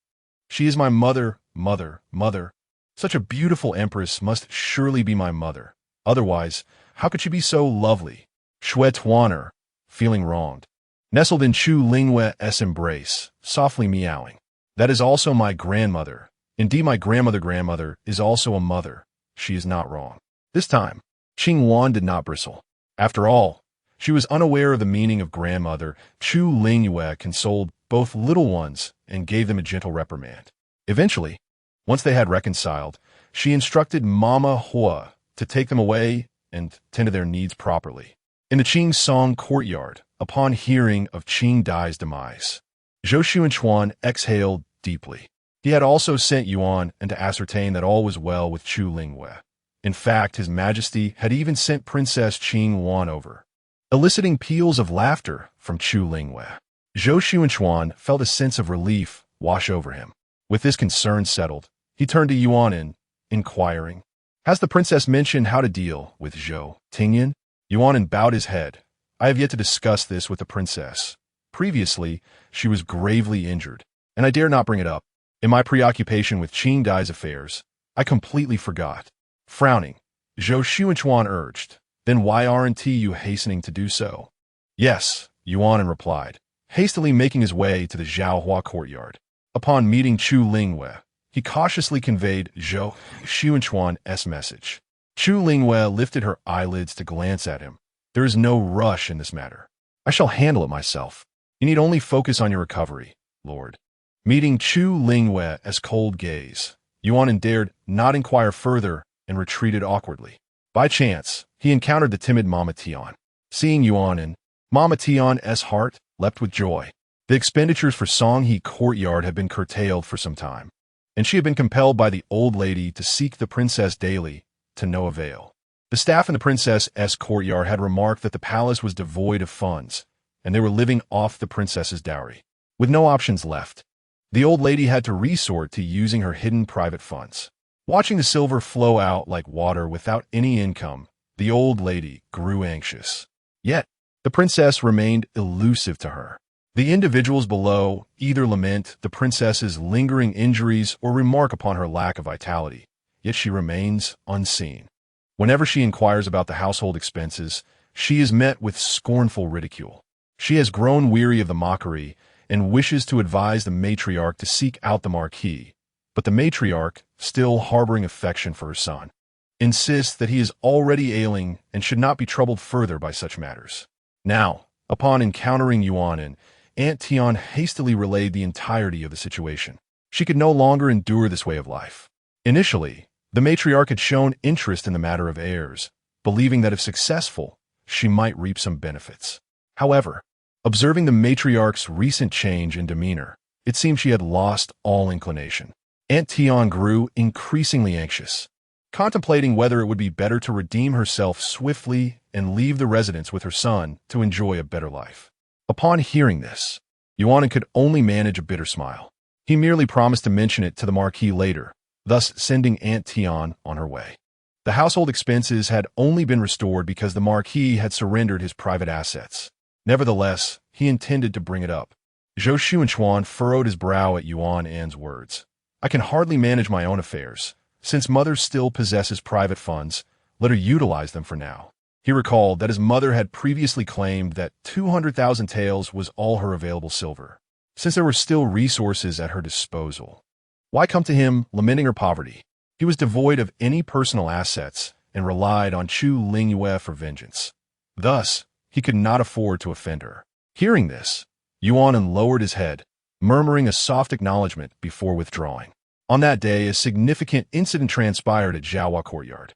She is my mother, mother, mother. Such a beautiful empress must surely be my mother. Otherwise, how could she be so lovely?" Zhou Taochuan, feeling wronged, nestled in Chu Lingyu's embrace, softly meowing. "That is also my grandmother. Indeed, my grandmother is also a mother. She is not wrong." This time, Qing Yuan did not bristle. After all, she was unaware of the meaning of grandmother. Chu Lingyu consoled both little ones and gave them a gentle reprimand. Eventually, once they had reconciled, she instructed Mama Hua to take them away and tend to their needs properly. In the Qing Song courtyard, upon hearing of Qing Dai's demise, Zhou Taochuan exhaled deeply. He had also sent Yuan and to ascertain that all was well with Chu Lingyu. In fact, His Majesty had even sent Princess Qing Yuan over, eliciting peals of laughter from Chu Lingyu. Zhou Taochuan felt a sense of relief wash over him. With this concern settled, he turned to Yuan inquiring, "Has the princess mentioned how to deal with Zhou Tingyan?" Yuan bowed his head. "I have yet to discuss this with the princess. Previously, she was gravely injured, and I dare not bring it up. In my preoccupation with Qing Dai's affairs, I completely forgot." Frowning, Zhou Taochuan urged, Then why aren't you hastening to do so? Yes, Yuan replied, hastily making his way to the Zhaohua courtyard. Upon meeting Chu Lingyu, he cautiously conveyed Zhou Taochuan's message. Chu Lingyu lifted her eyelids to glance at him. There is no rush in this matter. I shall handle it myself. You need only focus on your recovery, Lord. Meeting Chu Lingyu's cold gaze, Yuan dared not inquire further and retreated awkwardly. By chance, he encountered the timid Mama Tian. Seeing Yuan, Mama Tian's heart leapt with joy. The expenditures for Changyi courtyard had been curtailed for some time, and she had been compelled by the old lady to seek the princess daily, to no avail. The staff in the princess's courtyard had remarked that the palace was devoid of funds, and they were living off the princess's dowry. With no options left, the old lady had to resort to using her hidden private funds. Watching the silver flow out like water without any income, the old lady grew anxious. Yet, the princess remained elusive to her. The individuals below either lament the princess's lingering injuries or remark upon her lack of vitality, yet she remains unseen. Whenever she inquires about the household expenses, she is met with scornful ridicule. She has grown weary of the mockery and wishes to advise the matriarch to seek out the marquis, but the matriarch, still harboring affection for her son, insists that he is already ailing and should not be troubled further by such matters. Now, upon encountering Yuan, Aunt Tian hastily relayed the entirety of the situation. She could no longer endure this way of life. Initially, the matriarch had shown interest in the matter of heirs, believing that if successful, she might reap some benefits. However, observing the matriarch's recent change in demeanor, it seemed she had lost all inclination. Aunt Tian grew increasingly anxious, contemplating whether it would be better to redeem herself swiftly and leave the residence with her son to enjoy a better life. Upon hearing this, Yuan could only manage a bitter smile. He merely promised to mention it to the marquis later, thus sending Aunt Tian on her way. The household expenses had only been restored because the marquis had surrendered his private assets. Nevertheless, he intended to bring it up. Zhou Taochuan furrowed his brow at Yuan's words. I can hardly manage my own affairs. Since mother still possesses private funds, let her utilize them for now. He recalled that his mother had previously claimed that 200,000 taels was all her available silver, since there were still resources at her disposal. Why come to him lamenting her poverty? He was devoid of any personal assets and relied on Chu Lingyu for vengeance. Thus, he could not afford to offend her. Hearing this, Yuan lowered his head, murmuring a soft acknowledgement before withdrawing. On that day, a significant incident transpired at Zhaohua courtyard.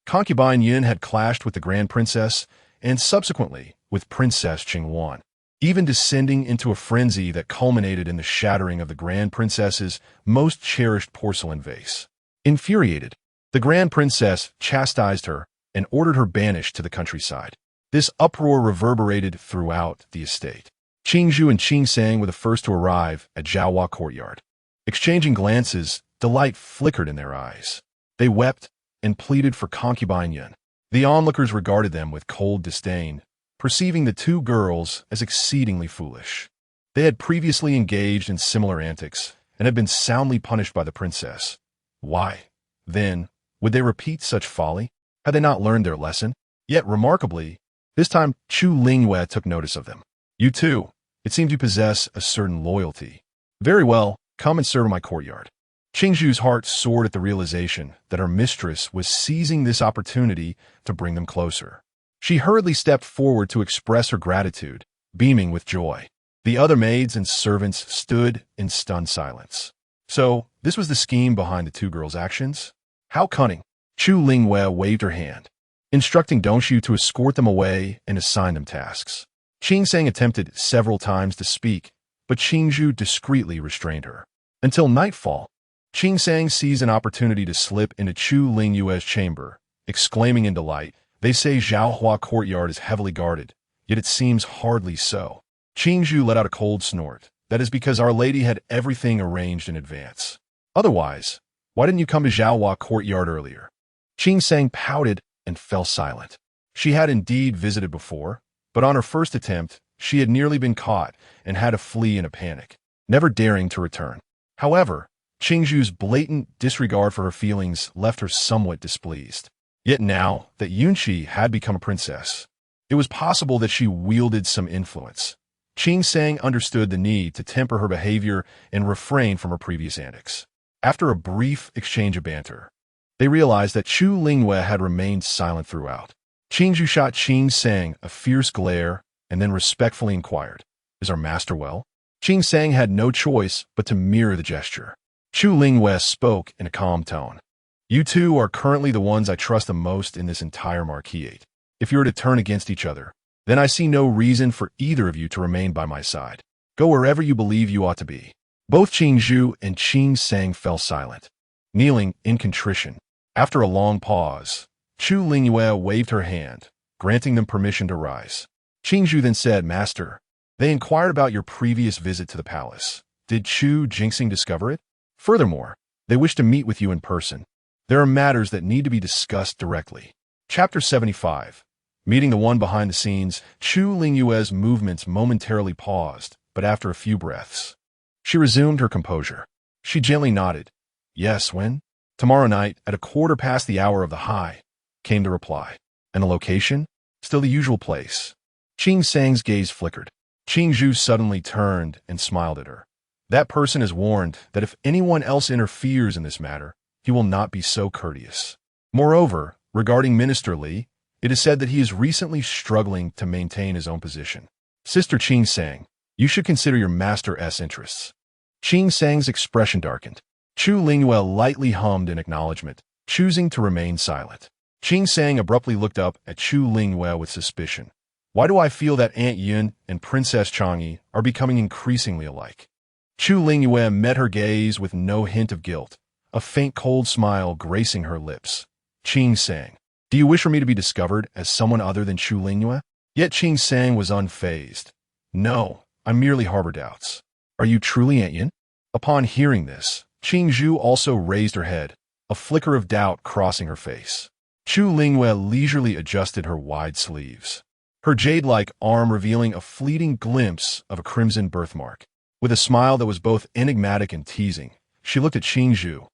Concubine Yin had clashed with the Grand Princess and subsequently with Princess Chingwan, even descending into a frenzy that culminated in the shattering of the Grand Princess's most cherished porcelain vase. Infuriated, the Grand Princess chastised her and ordered her banished to the countryside. This uproar reverberated throughout the estate. Qingzhu and Qingsang were the first to arrive at Zhaohua courtyard. Exchanging glances, delight flickered in their eyes. They wept and pleaded for concubine Yin. The onlookers regarded them with cold disdain, perceiving the two girls as exceedingly foolish. They had previously engaged in similar antics and had been soundly punished by the princess. Why, then, would they repeat such folly? Had they not learned their lesson? Yet, remarkably, this time Chu Lingyu took notice of them. You too, it seems you possess a certain loyalty. Very well, come and serve in my courtyard. Qingzhu's heart soared at the realization that her mistress was seizing this opportunity to bring them closer. She hurriedly stepped forward to express her gratitude, beaming with joy. The other maids and servants stood in stunned silence. So, this was the scheme behind the two girls' actions? How cunning! Chu Lingyu waved her hand, instructing Dongxu to escort them away and assign them tasks. Qingsang attempted several times to speak, but Qingzhu discreetly restrained her. Until nightfall, Qingsang seized an opportunity to slip into Chu Lingyu's chamber, exclaiming in delight, "They say Zhaohua courtyard is heavily guarded, yet it seems hardly so." Qingzhu let out a cold snort. That is because Our Lady had everything arranged in advance. Otherwise, why didn't you come to Zhaohua courtyard earlier? Qingsang pouted and fell silent. She had indeed visited before, but on her first attempt, she had nearly been caught and had to flee in a panic, never daring to return. However, Qingzhu's blatant disregard for her feelings left her somewhat displeased. Yet now that Yunqi had become a princess, it was possible that she wielded some influence. Qing Sang understood the need to temper her behavior and refrain from her previous antics. After a brief exchange of banter, they realized that Chu Lingyu had remained silent throughout. Qingzhu shot Qing Sang a fierce glare and then respectfully inquired, "Is our master well?" Qing Sang had no choice but to mirror the gesture. Chu Lingyu spoke in a calm tone. "You two are currently the ones I trust the most in this entire marquisate. If you are to turn against each other, then I see no reason for either of you to remain by my side. Go wherever you believe you ought to be." Both Qingzhu and Qing Sang fell silent, kneeling in contrition. After a long pause, Chu Lingyu waved her hand, granting them permission to rise. Qingzhu then said, "Master, they inquired about your previous visit to the palace. Did Chu Jingxing discover it? Furthermore, they wish to meet with you in person. There are matters that need to be discussed directly." Chapter 75. Meeting the one behind the scenes, Chu Lingyue's movements momentarily paused, but after a few breaths, she resumed her composure. She gently nodded. "Yes, when?" "Tomorrow night, at 1/4 past the hour of the high," came the reply. "And the location?" "Still the usual place." Qing Sang's gaze flickered. Qingzhu suddenly turned and smiled at her. "That person is warned that if anyone else interferes in this matter, he will not be so courteous. Moreover, regarding Minister Li, it is said that he is recently struggling to maintain his own position. Sister Qing Sang, you should consider your master's interests." Qing Sang's expression darkened. Chu Lingyu lightly hummed in acknowledgement, choosing to remain silent. Qing Sang abruptly looked up at Chu Lingyu with suspicion. "Why do I feel that Aunt Yun and Princess Changyi are becoming increasingly alike?" Chu Lingyu met her gaze with no hint of guilt, a faint cold smile gracing her lips. Qing Sang, "Do you wish for me to be discovered as someone other than Chu Lingyu?" Yet Qing Sang was unfazed. "No, I merely harbor doubts." "Are you truly Aunt Yun?" Upon hearing this, Qingzhu also raised her head, a flicker of doubt crossing her face. Chu Lingyu leisurely adjusted her wide sleeves, her jade-like arm revealing a fleeting glimpse of a crimson birthmark. With a smile that was both enigmatic and teasing, she looked at Qingzhu.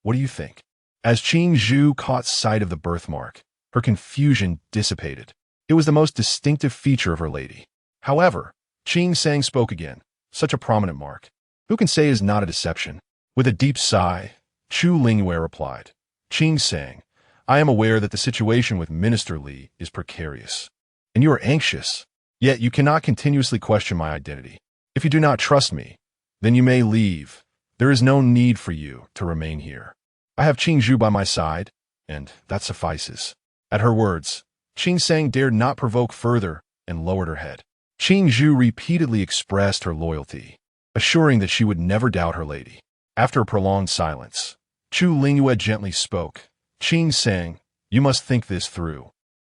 "What do you think?" As Qingzhu caught sight of the birthmark, her confusion dissipated. It was the most distinctive feature of her lady. However, Qing Sang spoke again. "Such a prominent mark. Who can say is not a deception?" With a deep sigh, Chu Lingyu replied, "Qing Sang, I am aware that the situation with Minister Li is precarious, and you are anxious. Yet you cannot continuously question my identity. If you do not trust me, then you may leave. There is no need for you to remain here. I have Qingzhu by my side, and that suffices." At her words, Qing Sang dared not provoke further and lowered her head. Qingzhu repeatedly expressed her loyalty, assuring that she would never doubt her lady. After a prolonged silence, Chu Lingyu gently spoke. "Qing Sang, you must think this through.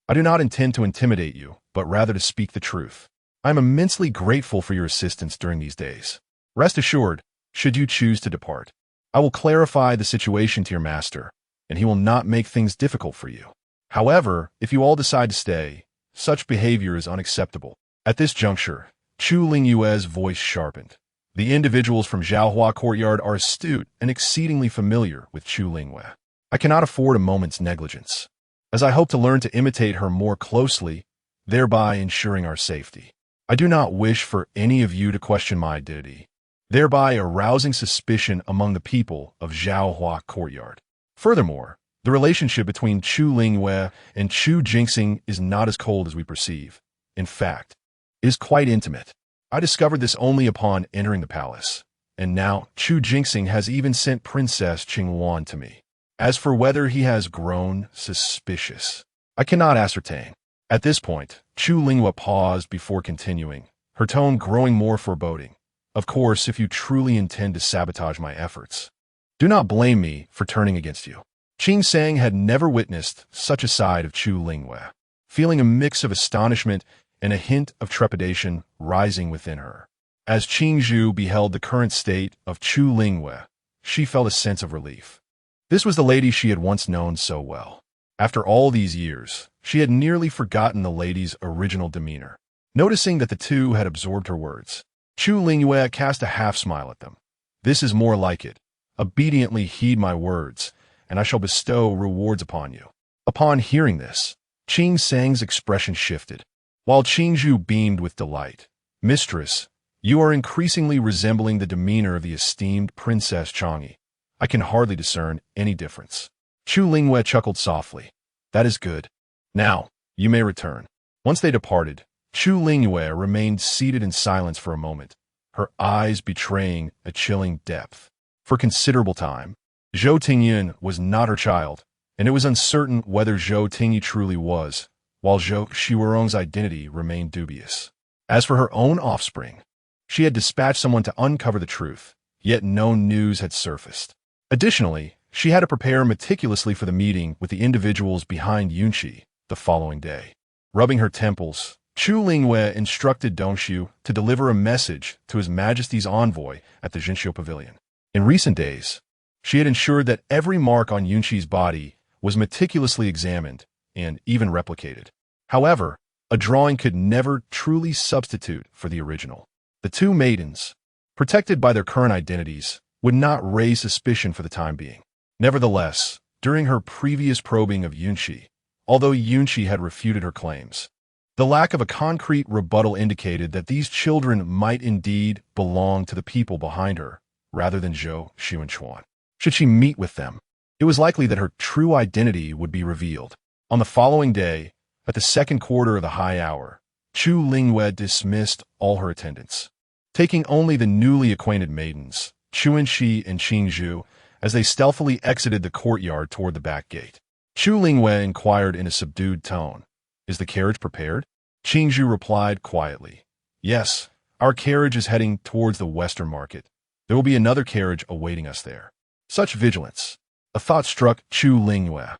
I do not intend to intimidate you, but rather to speak the truth. I am immensely grateful for your assistance during these days. Rest assured, should you choose to depart, I will clarify the situation to your master, and he will not make things difficult for you. However, if you all decide to stay, such behavior is unacceptable." At this juncture, Chu Lingyue's voice sharpened. The individuals from Zhaohua Courtyard are astute and exceedingly familiar with Chu Lingyu. I cannot afford a moment's negligence, as I hope to learn to imitate her more closely, thereby ensuring our safety. I do not wish for any of you to question my identity, thereby arousing suspicion among the people of Zhaohua Courtyard. Furthermore, the relationship between Chu Lingyu and Chu Jingxing is not as cold as we perceive. In fact, it is quite intimate. I discovered this only upon entering the palace, and now Chu Jingxing has even sent Princess Qingwan to me. As for whether he has grown suspicious, I cannot ascertain. At this point, Chu Lingyu paused before continuing, her tone growing more foreboding. "Of course, if you truly intend to sabotage my efforts, do not blame me for turning against you." Qing Sang had never witnessed such a side of Chu Lingyu, feeling a mix of astonishment and a hint of trepidation rising within her. As Qingzhu beheld the current state of Chu Lingyu, she felt a sense of relief. This was the lady she had once known so well. After all these years, she had nearly forgotten the lady's original demeanor. Noticing that the two had absorbed her words, Chu Lingyu cast a half-smile at them. "This is more like it. Obediently heed my words, and I shall bestow rewards upon you." Upon hearing this, Qing Sang's expression shifted. While Qingzhu beamed with delight, "Mistress, you are increasingly resembling the demeanor of the esteemed Princess Changyi. I can hardly discern any difference." Chu Lingyu chuckled softly. "That is good. Now, you may return." Once they departed, Chu Lingyu remained seated in silence for a moment, her eyes betraying a chilling depth. For considerable time, Zhou Tingyun was not her child, and it was uncertain whether Zhou Tingyi truly was, while Zhou Xiwerong's identity remained dubious. As for her own offspring, she had dispatched someone to uncover the truth, yet no news had surfaced. Additionally, she had to prepare meticulously for the meeting with the individuals behind Yunqi the following day. Rubbing her temples, Chu Lingyu instructed Dongxiu to deliver a message to His Majesty's envoy at the Jinxiu Pavilion. In recent days, she had ensured that every mark on Yunqi's body was meticulously examined and even replicated. However, a drawing could never truly substitute for the original. The two maidens, protected by their current identities, would not raise suspicion for the time being. Nevertheless, during her previous probing of Yunqi, although Yunqi had refuted her claims, the lack of a concrete rebuttal indicated that these children might indeed belong to the people behind her, rather than Zhou Taochuan. Should she meet with them, it was likely that her true identity would be revealed. On the following day, at the second quarter of the high hour, Chu Lingyu dismissed all her attendants, taking only the newly acquainted maidens, Chuanxi and Qingzhu, as they stealthily exited the courtyard toward the back gate. Chu Lingyu inquired in a subdued tone, "Is the carriage prepared?" Qingzhu replied quietly, "Yes, our carriage is heading towards the Western Market. There will be another carriage awaiting us there." Such vigilance. A thought struck Chu Lingyu,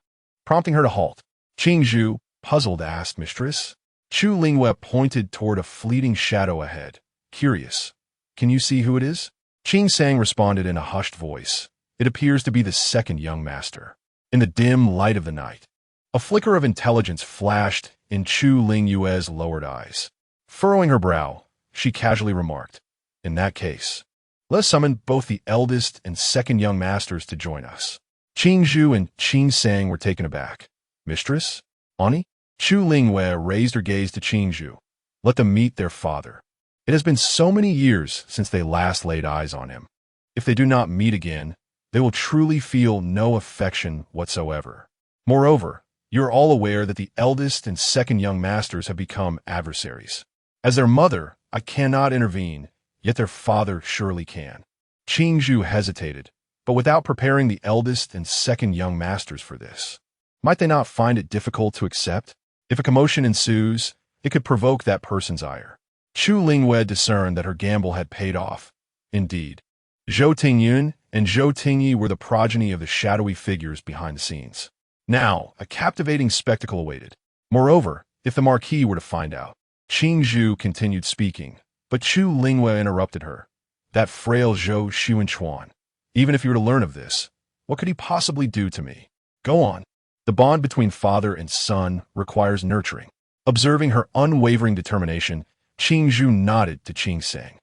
prompting her to halt. Qingzhu, puzzled, asked, "Mistress?" Chu Lingyu pointed toward a fleeting shadow ahead, curious. "Can you see who it is?" Qing Sang responded in a hushed voice, "It appears to be the second young master." In the dim light of the night, a flicker of intelligence flashed in Chu Lingyu's lowered eyes. Furrowing her brow, she casually remarked, "In that case, let us summon both the eldest and second young masters to join us." Qingzhu and Qing Sang were taken aback. "Mistress? Ani?" Chu Lingyu raised her gaze to Qingzhu. "Let them meet their father. It has been so many years since they last laid eyes on him. If they do not meet again, they will truly feel no affection whatsoever. Moreover, you are all aware that the eldest and second young masters have become adversaries. As their mother, I cannot intervene, yet their father surely can." Qingzhu hesitated, but without preparing the eldest and second young masters for this. Might they not find it difficult to accept? If a commotion ensues, it could provoke that person's ire. Chu Lingyu discerned that her gamble had paid off. Indeed, Zhou Tingyun and Zhou Tingyi were the progeny of the shadowy figures behind the scenes. Now, a captivating spectacle awaited. Moreover, if the Marquis were to find out. Qingzhu continued speaking, but Chu Lingyu interrupted her. "That frail Zhou Xiwenchuan. Even if you were to learn of this, what could he possibly do to me? Go on." The bond between father and son requires nurturing. Observing her unwavering determination, Qingzhu nodded to Qing Sang.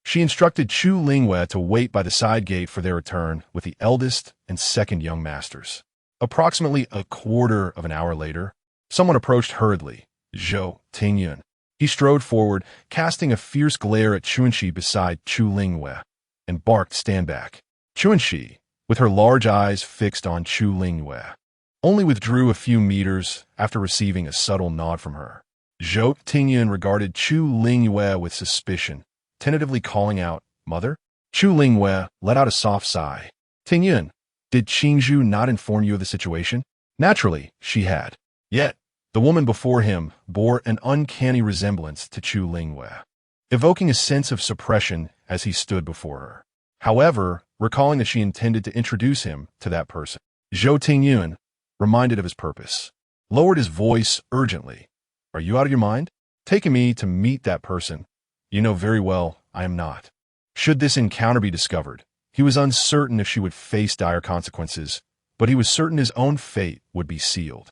She instructed Chu Lingyu to wait by the side gate for their return with the eldest and second young masters. Approximately a quarter of an hour later, someone approached hurriedly, Zhou Tingyun. He strode forward, casting a fierce glare at Chuanxi beside Chu Lingyu, and barked, "Stand back." Chuanxi, with her large eyes fixed on Chu Lingyu, only withdrew a few meters after receiving a subtle nod from her. Zhou Tingyun regarded Chu Lingyu with suspicion, tentatively calling out, "Mother?" Chu Lingyu let out a soft sigh. "Tingyun, did Qingzhu not inform you of the situation?" Naturally, she had. Yet, the woman before him bore an uncanny resemblance to Chu Lingyu, evoking a sense of suppression as he stood before her. However, recalling that she intended to introduce him to that person, Zhou Tingyun, reminded of his purpose, lowered his voice urgently. "Are you out of your mind? Taking me to meet that person? You know very well I am not." Should this encounter be discovered, he was uncertain if she would face dire consequences, but he was certain his own fate would be sealed.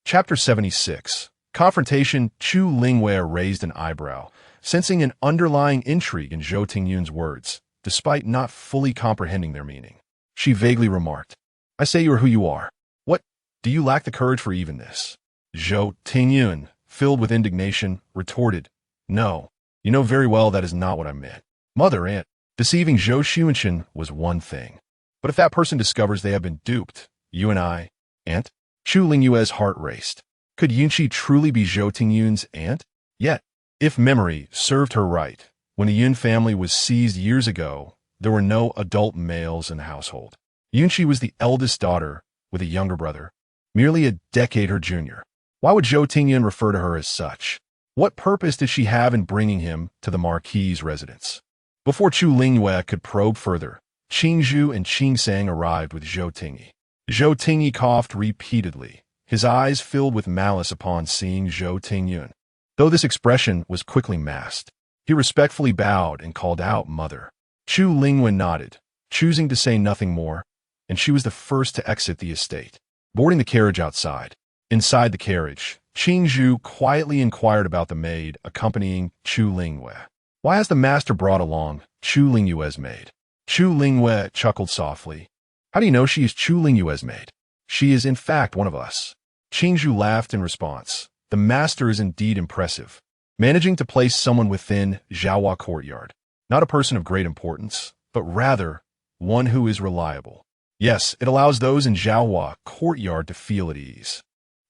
Chapter 76. Confrontation. Chu Lingyu raised an eyebrow, sensing an underlying intrigue in Zhou Tingyun's words, despite not fully comprehending their meaning. She vaguely remarked, "I say you are who you are. What Do you lack the courage for even this? Zhou Taochuan, filled with indignation, retorted, No, you know very well that is not what I meant. Mother, aunt, deceiving Zhou Taochuan was one thing. But if that person discovers they have been duped, you and I, aunt? Chu Lingyu's heart raced. Could Yunqi truly be Zhou Tingyun's aunt? Yet, if memory served her right, when the Yun family was seized years ago, there were no adult males in the household. Yunqi was the eldest daughter with a younger brother, merely a decade her junior. Why would Zhou Tingyun refer to her as such? What purpose did she have in bringing him to the Marquis's residence? Before Chu Lingyu could probe further, Qingzhu and Qingsang arrived with Zhou Tingyi. Zhou Tingyi coughed repeatedly, his eyes filled with malice upon seeing Zhou Tingyun. Though this expression was quickly masked, he respectfully bowed and called out, Mother. Chu Lingyu nodded, choosing to say nothing more, and she was the first to exit the estate. Boarding the carriage outside. Inside the carriage, Qingzhu quietly inquired about the maid accompanying Chu Lingyu. Why has the master brought along Chu Lingyu's maid? Chu Lingyu chuckled softly. How do you know she is Chu Lingyu's maid? She is in fact one of us. Qingzhu laughed in response. The master is indeed impressive, managing to place someone within Zhaohua courtyard. Not a person of great importance, but rather one who is reliable. Yes, it allows those in Zhaohua courtyard to feel at ease.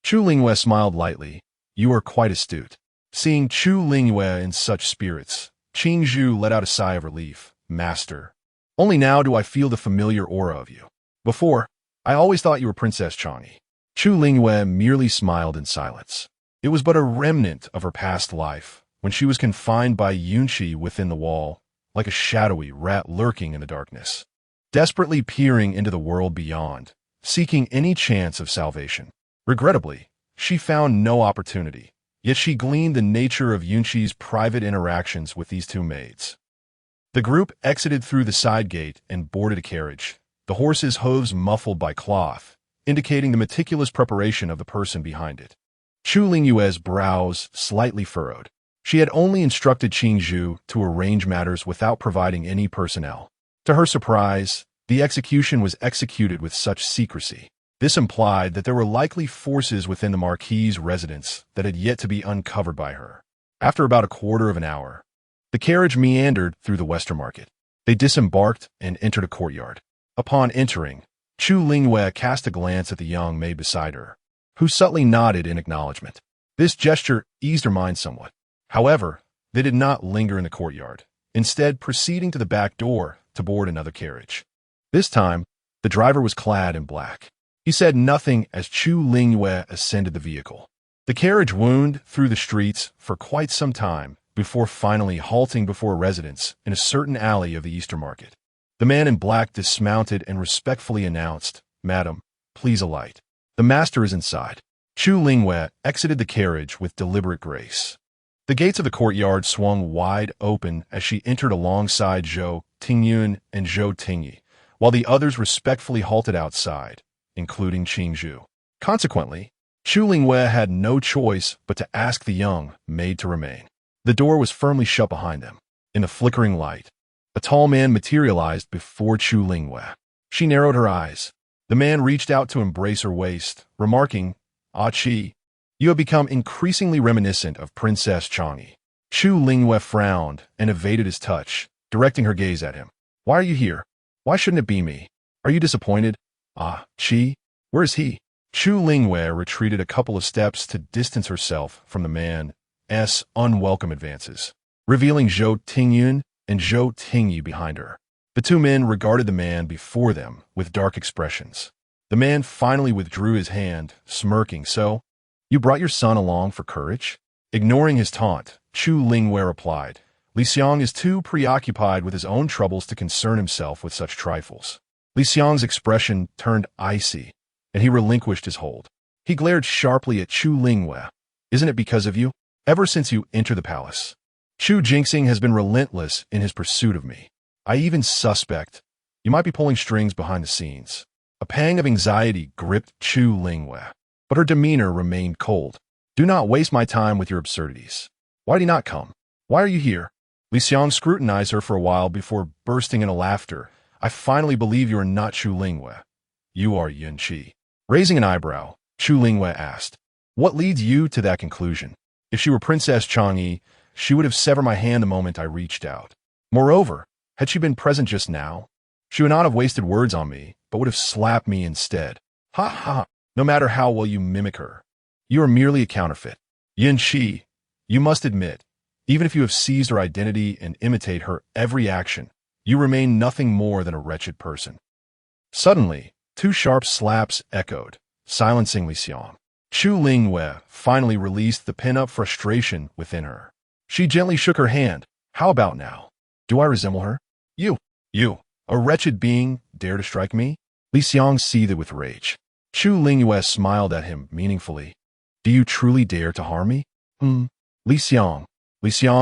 Chu Lingyu smiled lightly. You are quite astute. Seeing Chu Lingyu in such spirits, Qingzhu let out a sigh of relief. Master, only now do I feel the familiar aura of you. Before, I always thought you were Princess Changyi. Chu Lingyu merely smiled in silence. It was but a remnant of her past life, when she was confined by Yunqi within the wall, like a shadowy rat lurking in the darkness, desperately peering into the world beyond, seeking any chance of salvation. Regrettably, she found no opportunity, yet she gleaned the nature of Yunqi's private interactions with these two maids. The group exited through the side gate and boarded a carriage, the horse's hooves muffled by cloth, indicating the meticulous preparation of the person behind it. Chu Lingyu's brows slightly furrowed. She had only instructed Qingzhu to arrange matters without providing any personnel. To her surprise, the execution was executed with such secrecy. This implied that there were likely forces within the Marquis's residence that had yet to be uncovered by her. After about a quarter of an hour, the carriage meandered through the Western Market. They disembarked and entered a courtyard. Upon entering, Chu Lingyu cast a glance at the young maid beside her, who subtly nodded in acknowledgement. This gesture eased her mind somewhat. However, they did not linger in the courtyard, instead proceeding to the back door to board another carriage. This time, the driver was clad in black. He said nothing as Chu Lingyu ascended the vehicle. The carriage wound through the streets for quite some time before finally halting before a residence in a certain alley of the Eastern Market. The man in black dismounted and respectfully announced, Madam, please alight. The master is inside. Chu Lingyu exited the carriage with deliberate grace. The gates of the courtyard swung wide open as she entered alongside Zhou Tingyun and Zhou Tingyi, while the others respectfully halted outside, including Qingzhu. Consequently, Chu Lingyu had no choice but to ask the young maid to remain. The door was firmly shut behind them. In the flickering light, a tall man materialized before Chu Lingyu. She narrowed her eyes. The man reached out to embrace her waist, remarking, Ah Chi, you have become increasingly reminiscent of Princess Changyi. Chu Lingyu frowned and evaded his touch, directing her gaze at him. Why are you here? Why shouldn't it be me? Are you disappointed? Ah Chi, where is he? Chu Lingyu retreated a couple of steps to distance herself from the man's unwelcome advances, revealing Zhou Tingyun and Zhou Tingyi behind her. The two men regarded the man before them with dark expressions. The man finally withdrew his hand, smirking. So, you brought your son along for courage? Ignoring his taunt, Chu Lingyu replied, Li Xiang is too preoccupied with his own troubles to concern himself with such trifles. Li Xiang's expression turned icy, and he relinquished his hold. He glared sharply at Chu Lingyu. Isn't it because of you? Ever since you entered the palace, Chu Jingxing has been relentless in his pursuit of me. I even suspect you might be pulling strings behind the scenes. A pang of anxiety gripped Chu Lingyu, but her demeanor remained cold. Do not waste my time with your absurdities. Why do you not come? Why are you here? Li Xiang scrutinized her for a while before bursting into laughter. I finally believe you are not Chu Lingyu. You are Yunqi. Raising an eyebrow, Chu Lingyu asked. What leads you to that conclusion? If she were Princess Changyi, she would have severed my hand the moment I reached out. Moreover, had she been present just now, she would not have wasted words on me, but would have slapped me instead. Ha ha! No matter how well you mimic her, you are merely a counterfeit. Yin Shi, you must admit, even if you have seized her identity and imitate her every action, you remain nothing more than a wretched person. Suddenly, two sharp slaps echoed, silencing Li Xiang. Chu Lingyu finally released the pent-up frustration within her. She gently shook her hand. How about now? Do I resemble her? You, a wretched being, dare to strike me? Li Xiang seethed with rage. Chu Lingyu smiled at him meaningfully. Do you truly dare to harm me? Li Xiang,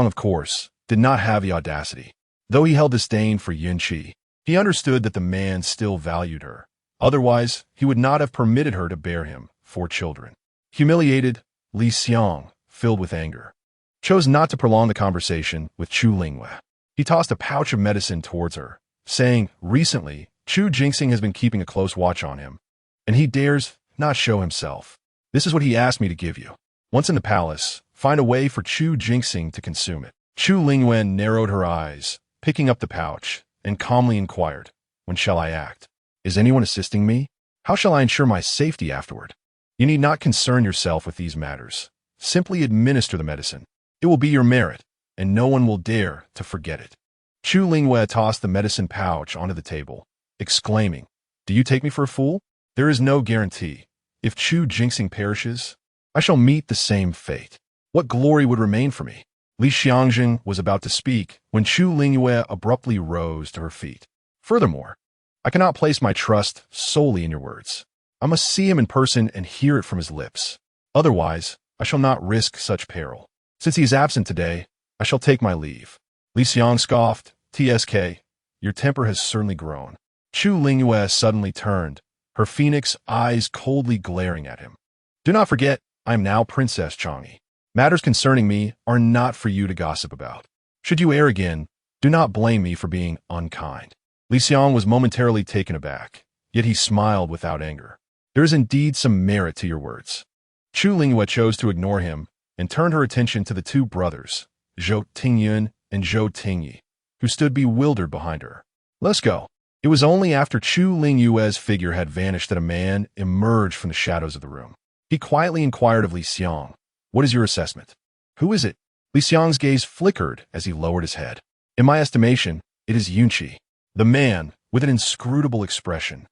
of course, did not have the audacity. Though he held disdain for Yin Qi, he understood that the man still valued her. Otherwise, he would not have permitted her to bear him 4 children. Humiliated, Li Xiang, filled with anger, chose not to prolong the conversation with Chu Lingyu. He tossed a pouch of medicine towards her, saying, recently, Chu Jinxing has been keeping a close watch on him, and he dares not show himself. This is what he asked me to give you. Once in the palace, find a way for Chu Jinxing to consume it. Chu Lingyu narrowed her eyes, picking up the pouch, and calmly inquired, when shall I act? Is anyone assisting me? How shall I ensure my safety afterward? You need not concern yourself with these matters. Simply administer the medicine. It will be your merit, and no one will dare to forget it. Chu Lingyu tossed the medicine pouch onto the table, exclaiming, Do you take me for a fool? There is no guarantee. If Chu Jinxing perishes, I shall meet the same fate. What glory would remain for me? Li Xiangjin was about to speak when Chu Lingyu abruptly rose to her feet. Furthermore, I cannot place my trust solely in your words. I must see him in person and hear it from his lips. Otherwise, I shall not risk such peril. Since he is absent today, I shall take my leave. Li Xiang scoffed, TSK, your temper has certainly grown. Chu Lingyu suddenly turned, her phoenix eyes coldly glaring at him. Do not forget, I am now Princess Changyi. Matters concerning me are not for you to gossip about. Should you err again, do not blame me for being unkind. Li Xiang was momentarily taken aback, yet he smiled without anger. There is indeed some merit to your words. Chu Lingyu chose to ignore him and turned her attention to the 2 brothers, Zhou Taochuan and Zhou Tingyi, who stood bewildered behind her. Let's go. It was only after Chu Lingyu's figure had vanished that a man emerged from the shadows of the room. He quietly inquired of Li Xiang, What is your assessment? Who is it? Li Xiang's gaze flickered as he lowered his head. In my estimation, it is Yunqi, the man with an inscrutable expression,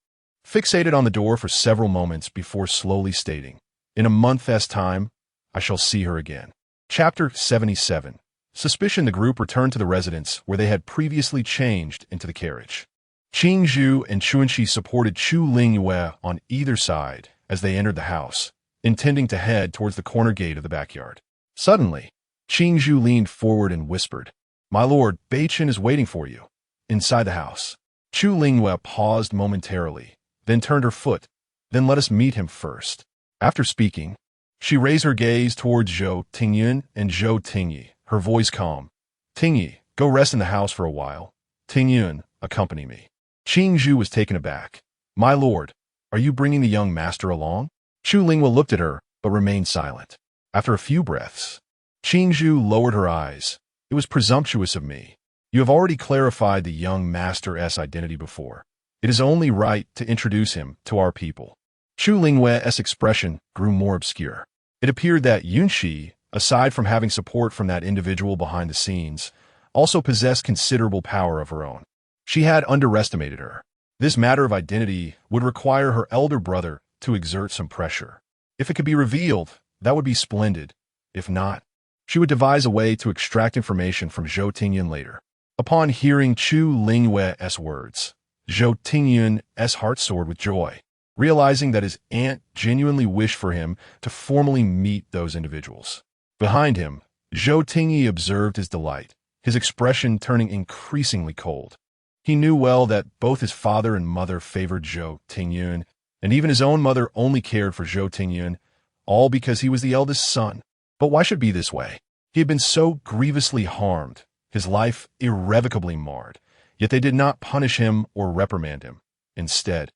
fixated on the door for several moments before slowly stating, In a month's time, I shall see her again. Chapter 77. Suspicion. The group returned to the residence where they had previously changed into the carriage. Qingzhu and Chuanxi supported Chu Lingyu on either side as they entered the house, intending to head towards the corner gate of the backyard. Suddenly, Qingzhu leaned forward and whispered, My lord, Beichen is waiting for you. Inside the house. Chu Lingyu paused momentarily, then turned her foot. Then let us meet him first. After speaking, she raised her gaze towards Zhou Taochuan and Zhou Tingyi, her voice calm. Tingyi, go rest in the house for a while. Taochuan, accompany me. Qingzhu was taken aback. My lord, are you bringing the young master along? Chu Lingyu looked at her, but remained silent. After a few breaths, Qingzhu lowered her eyes. It was presumptuous of me. You have already clarified the young master's identity before. It is only right to introduce him to our people. Chu Lingyu's expression grew more obscure. It appeared that Yunqi, aside from having support from that individual behind the scenes, also possessed considerable power of her own. She had underestimated her. This matter of identity would require her elder brother to exert some pressure. If it could be revealed, that would be splendid. If not, she would devise a way to extract information from Zhou Taochuan later. Upon hearing Chu Lingyu's words, Zhou Taochuan's heart soared with joy, realizing that his aunt genuinely wished for him to formally meet those individuals. Behind him, Zhou Tingyi observed his delight, his expression turning increasingly cold. He knew well that both his father and mother favored Zhou Taochuan, and even his own mother only cared for Zhou Taochuan, all because he was the eldest son. But why should it be this way? He had been so grievously harmed, his life irrevocably marred, yet they did not punish him or reprimand him. Instead,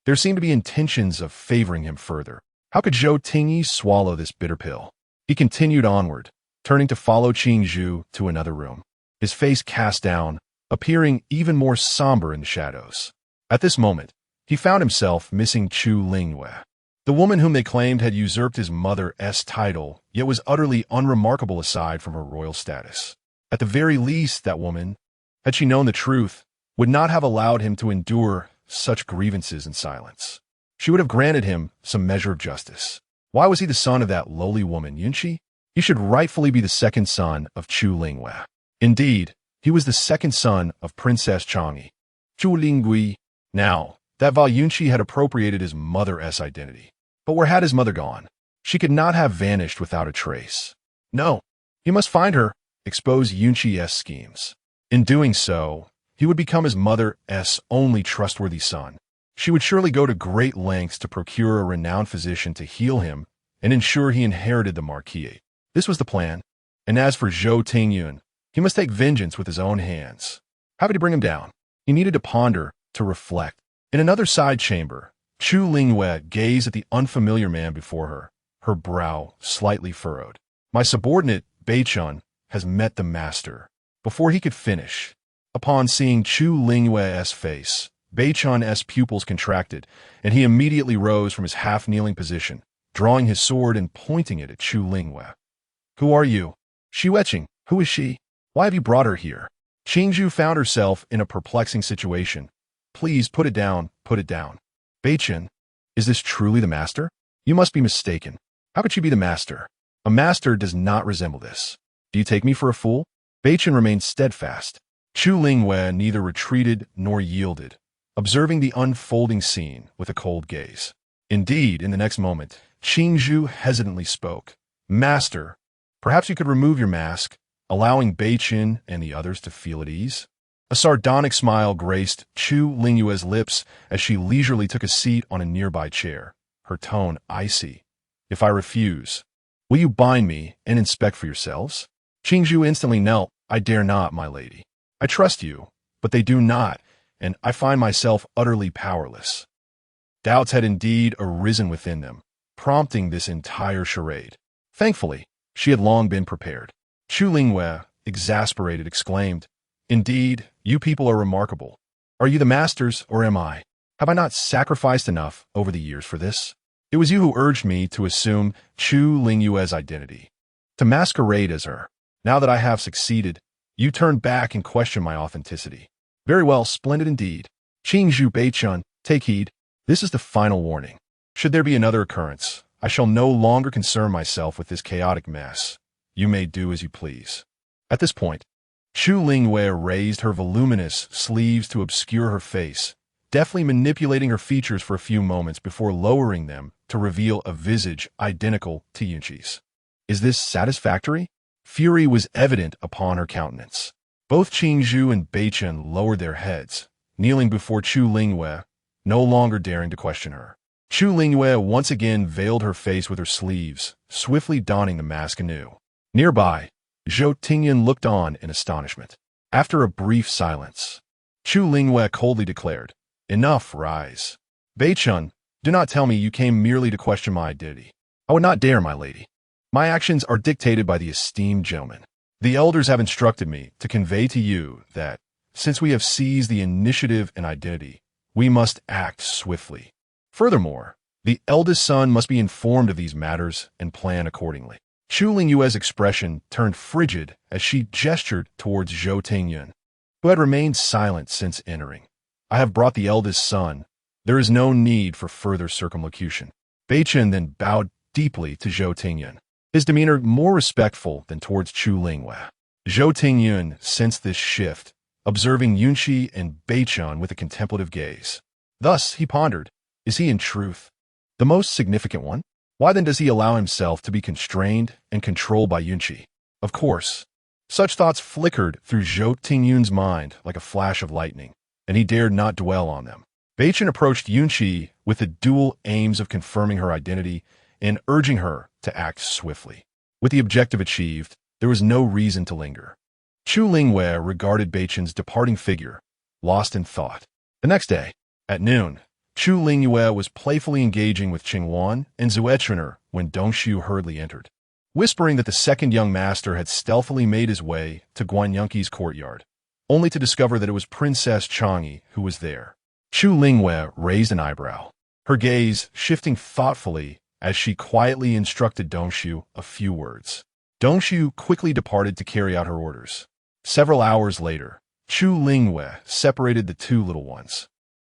there seemed to be intentions of favoring him further. How could Zhou Tingyi swallow this bitter pill? He continued onward, turning to follow Qingzhu to another room, his face cast down, appearing even more somber in the shadows. At this moment, he found himself missing Chu Lingyu, the woman whom they claimed had usurped his mother's title, yet was utterly unremarkable aside from her royal status. At the very least, that woman, had she known the truth, would not have allowed him to endure such grievances in silence. She would have granted him some measure of justice. Why was he the son of that lowly woman, Yunqi? He should rightfully be the second son of Chu Lingyu. Indeed, he was the second son of Princess Changyi. Chu Lingyu. Now, that Val Yunqi had appropriated his mother's identity. But where had his mother gone? She could not have vanished without a trace. No, he must find her, expose Yunqi's schemes. In doing so, he would become his mother's only trustworthy son. She would surely go to great lengths to procure a renowned physician to heal him and ensure he inherited the marquisate. This was the plan. And as for Zhou Tingyu, he must take vengeance with his own hands. How could he bring him down? He needed to ponder, to reflect. In another side chamber, Chu Lingyu gazed at the unfamiliar man before her, her brow slightly furrowed. My subordinate, Beichun, has met the master. Before he could finish, upon seeing Chu Lingyu's face, Beichun's pupils contracted, and he immediately rose from his half-kneeling position, drawing his sword and pointing it at Chu Lingyu. Who are you? Xueqing, who is she? Why have you brought her here? Qingzhu found herself in a perplexing situation. Please put it down, put it down. Beichun, is this truly the master? You must be mistaken. How could she be the master? A master does not resemble this. Do you take me for a fool? Beichun remained steadfast. Chu Lingyu neither retreated nor yielded, observing the unfolding scene with a cold gaze. Indeed, in the next moment, Qingzhu hesitantly spoke. Master, perhaps you could remove your mask, allowing Beichun and the others to feel at ease? A sardonic smile graced Chu Lingyu's lips as she leisurely took a seat on a nearby chair, her tone icy. If I refuse, will you bind me and inspect for yourselves? Qingzhu instantly knelt. I dare not, my lady. I trust you, but they do not, and I find myself utterly powerless. Doubts had indeed arisen within them, prompting this entire charade. Thankfully, she had long been prepared. Chu Lingyu, exasperated, exclaimed, Indeed, you people are remarkable. Are you the masters, or am I? Have I not sacrificed enough over the years for this? It was you who urged me to assume Chu Lingyu's identity, to masquerade as her. Now that I have succeeded, you turn back and question my authenticity. Very well, splendid indeed. Qingzhu Beichun, take heed. This is the final warning. Should there be another occurrence, I shall no longer concern myself with this chaotic mess. You may do as you please. At this point, Chu Lingyu raised her voluminous sleeves to obscure her face, deftly manipulating her features for a few moments before lowering them to reveal a visage identical to Yunqi's. Is this satisfactory? Fury was evident upon her countenance. Both Qingzhu and Beichun lowered their heads, kneeling before Chu Lingyu, no longer daring to question her. Chu Lingyu once again veiled her face with her sleeves, swiftly donning the mask anew. Nearby, Zhou Tingyan looked on in astonishment. After a brief silence, Chu Lingyu coldly declared, Enough, rise. Beichun, do not tell me you came merely to question my identity. I would not dare, my lady. My actions are dictated by the esteemed gentleman. The elders have instructed me to convey to you that, since we have seized the initiative and identity, we must act swiftly. Furthermore, the eldest son must be informed of these matters and plan accordingly. Chu Lingyu's expression turned frigid as she gestured towards Zhou Tingyan, who had remained silent since entering. I have brought the eldest son. There is no need for further circumlocution. Beichun then bowed deeply to Zhou Tingyan, his demeanor more respectful than towards Chu Lingyu. Zhou Tingyan sensed this shift, observing Yunqi and Beichun with a contemplative gaze. Thus, he pondered, is he in truth the most significant one? Why then does he allow himself to be constrained and controlled by Yunqi? Of course, such thoughts flickered through Zhou Tingyan's mind like a flash of lightning, and he dared not dwell on them. Beichun approached Yunqi with the dual aims of confirming her identity and urging her to act swiftly. With the objective achieved, there was no reason to linger. Chu Lingyu regarded Beichun's departing figure, lost in thought. The next day, at noon, Chu Lingyu was playfully engaging with Qingwan and Zuetriner when Dongshu hurriedly entered, whispering that the second young master had stealthily made his way to Guanyunki's courtyard, only to discover that it was Princess Changyi who was there. Chu Lingyu raised an eyebrow, her gaze shifting thoughtfully as she quietly instructed Dongshu a few words. Dongshu quickly departed to carry out her orders. Several hours later, Chu Lingyu separated the two little ones,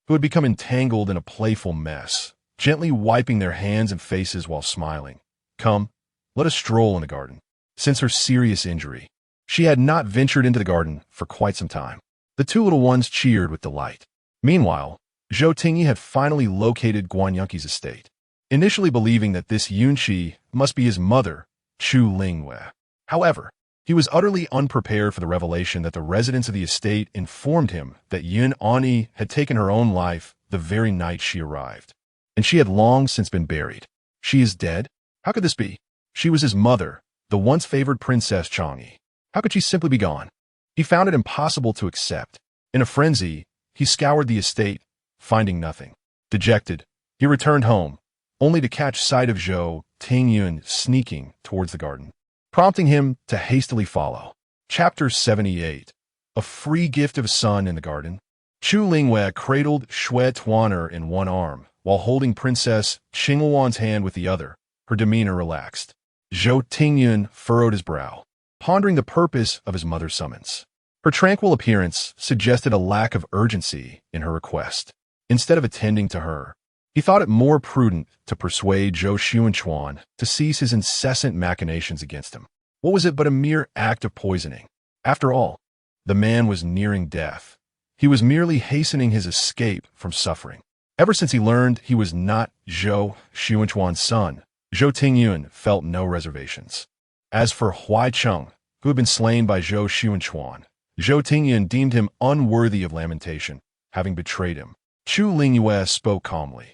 who had become entangled in a playful mess, gently wiping their hands and faces while smiling. Come, let us stroll in the garden. Since her serious injury, she had not ventured into the garden for quite some time. The two little ones cheered with delight. Meanwhile, Zhou Taochuan had finally located Guanyunki's estate, initially believing that this Yunqi must be his mother, Chu Lingyu. However, he was utterly unprepared for the revelation that the residents of the estate informed him that Yun Ani had taken her own life the very night she arrived, and she had long since been buried. She is dead? How could this be? She was his mother, the once favored Princess Changyi. How could she simply be gone? He found it impossible to accept. In a frenzy, he scoured the estate, finding nothing. Dejected, he returned home, only to catch sight of Zhou Taochuan sneaking towards the garden, prompting him to hastily follow. Chapter 78. A free gift of a son in the garden. Chu Lingyu cradled Zhou Taochuan in one arm, while holding Princess Qingwan's hand with the other, her demeanor relaxed. Zhou Taochuan furrowed his brow, pondering the purpose of his mother's summons. Her tranquil appearance suggested a lack of urgency in her request. Instead of attending to her, he thought it more prudent to persuade Zhou Taochuan to cease his incessant machinations against him. What was it but a mere act of poisoning? After all, the man was nearing death. He was merely hastening his escape from suffering. Ever since he learned he was not Zhou Taochuan's son, Zhou Taochuan felt no reservations. As for Huai Cheng, who had been slain by Zhou Taochuan, Zhou Taochuan deemed him unworthy of lamentation, having betrayed him. Chu Lingyu spoke calmly.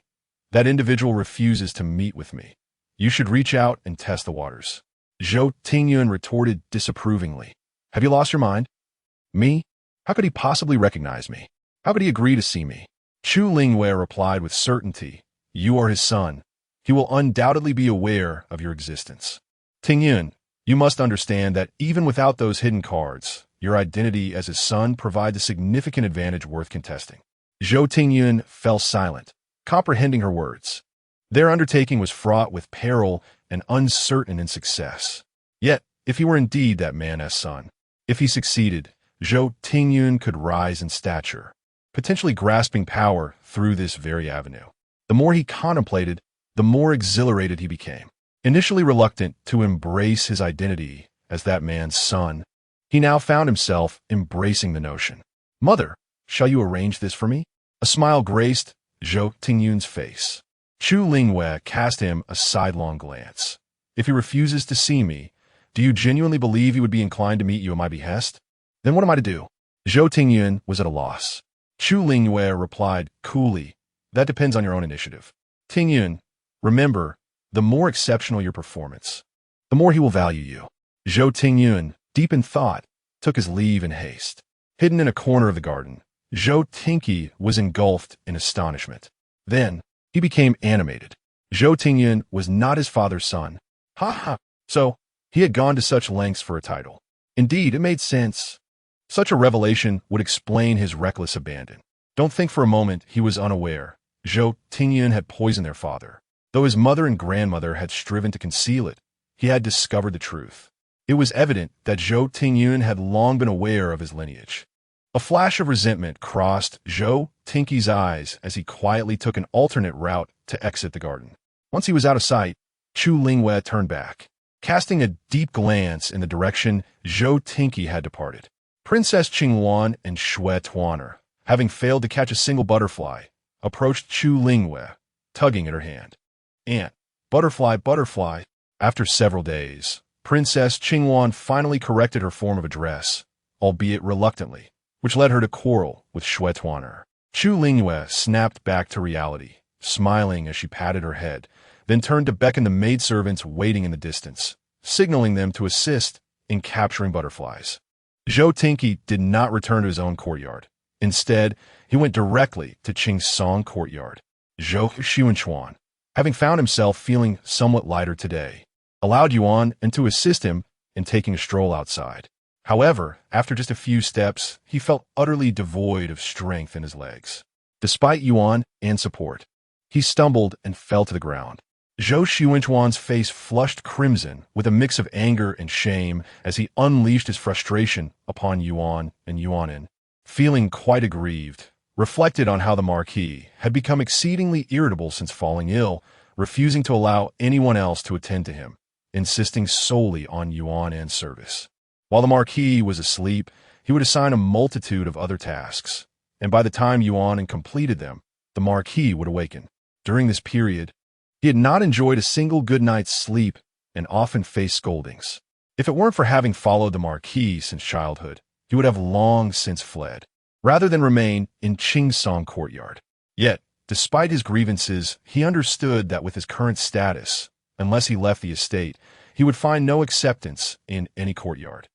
That individual refuses to meet with me. You should reach out and test the waters. Zhou Taochuan retorted disapprovingly. Have you lost your mind? Me? How could he possibly recognize me? How could he agree to see me? Chu Lingyu replied with certainty. You are his son. He will undoubtedly be aware of your existence. Taochuan, you must understand that even without those hidden cards, your identity as his son provides a significant advantage worth contesting. Zhou Taochuan fell silent, comprehending her words. Their undertaking was fraught with peril and uncertain in success. Yet, if he were indeed that man's son, if he succeeded, Zhou Taochuan could rise in stature, potentially grasping power through this very avenue. The more he contemplated, the more exhilarated he became. Initially reluctant to embrace his identity as that man's son, he now found himself embracing the notion. Mother, shall you arrange this for me? A smile graced Zhou Taochuan's face. Chu Lingyu cast him a sidelong glance. If he refuses to see me, do you genuinely believe he would be inclined to meet you at my behest? Then what am I to do? Zhou Taochuan was at a loss. Chu Lingyu replied coolly, that depends on your own initiative. Taochuan, remember, the more exceptional your performance, the more he will value you. Zhou Taochuan, deep in thought, took his leave in haste. Hidden in a corner of the garden, Zhou Taochuan was engulfed in astonishment. Then, he became animated. Zhou Taochuan was not his father's son. Ha ha! So, he had gone to such lengths for a title. Indeed, it made sense. Such a revelation would explain his reckless abandon. Don't think for a moment he was unaware. Zhou Taochuan had poisoned their father. Though his mother and grandmother had striven to conceal it, he had discovered the truth. It was evident that Zhou Taochuan had long been aware of his lineage. A flash of resentment crossed Zhou Taochuan's eyes as he quietly took an alternate route to exit the garden. Once he was out of sight, Chu Lingyu turned back, casting a deep glance in the direction Zhou Taochuan had departed. Princess Qingwan and Zhou Taochuan, having failed to catch a single butterfly, approached Chu Lingyu, tugging at her hand. Aunt, butterfly, butterfly. After several days, Princess Qingwan finally corrected her form of address, albeit reluctantly, which led her to quarrel with Zhou Taochuan. Chu Lingyu snapped back to reality, smiling as she patted her head, then turned to beckon the maidservants waiting in the distance, signaling them to assist in capturing butterflies. Zhou Taochuan did not return to his own courtyard. Instead, he went directly to Qing's Song courtyard. Zhou Taochuan, having found himself feeling somewhat lighter today, allowed Yuan and to assist him in taking a stroll outside. However, after just a few steps, he felt utterly devoid of strength in his legs. Despite Yuan and support, he stumbled and fell to the ground. Zhou Taochuan's face flushed crimson with a mix of anger and shame as he unleashed his frustration upon Yuan and Yuanin. Feeling quite aggrieved, reflected on how the Marquis had become exceedingly irritable since falling ill, refusing to allow anyone else to attend to him, insisting solely on Yuan and service. While the Marquis was asleep, he would assign a multitude of other tasks, and by the time Yuan had completed them, the Marquis would awaken. During this period, he had not enjoyed a single good night's sleep and often faced scoldings. If it weren't for having followed the Marquis since childhood, he would have long since fled, rather than remain in Qingsong courtyard. Yet, despite his grievances, he understood that with his current status, unless he left the estate, he would find no acceptance in any courtyard.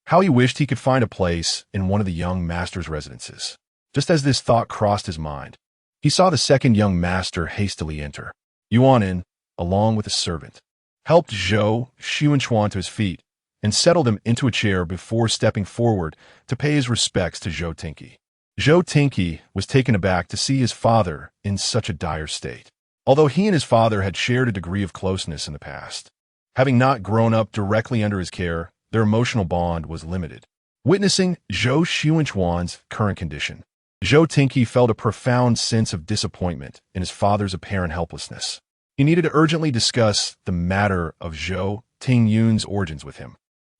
How he wished he could find a place in one of the young master's residences. Just as this thought crossed his mind, he saw the second young master hastily enter. Yuanin, along with a servant, helped Zhou Taochuan to his feet and settled him into a chair before stepping forward to pay his respects to Zhou Tinky. Zhou Tinky was taken aback to see his father in such a dire state. Although he and his father had shared a degree of closeness in the past, having not grown up directly under his care, their emotional bond was limited. Witnessing Zhou Taochuan's current condition, Zhou Tinky felt a profound sense of disappointment in his father's apparent helplessness. He needed to urgently discuss the matter of Zhou Tingyun's origins with him,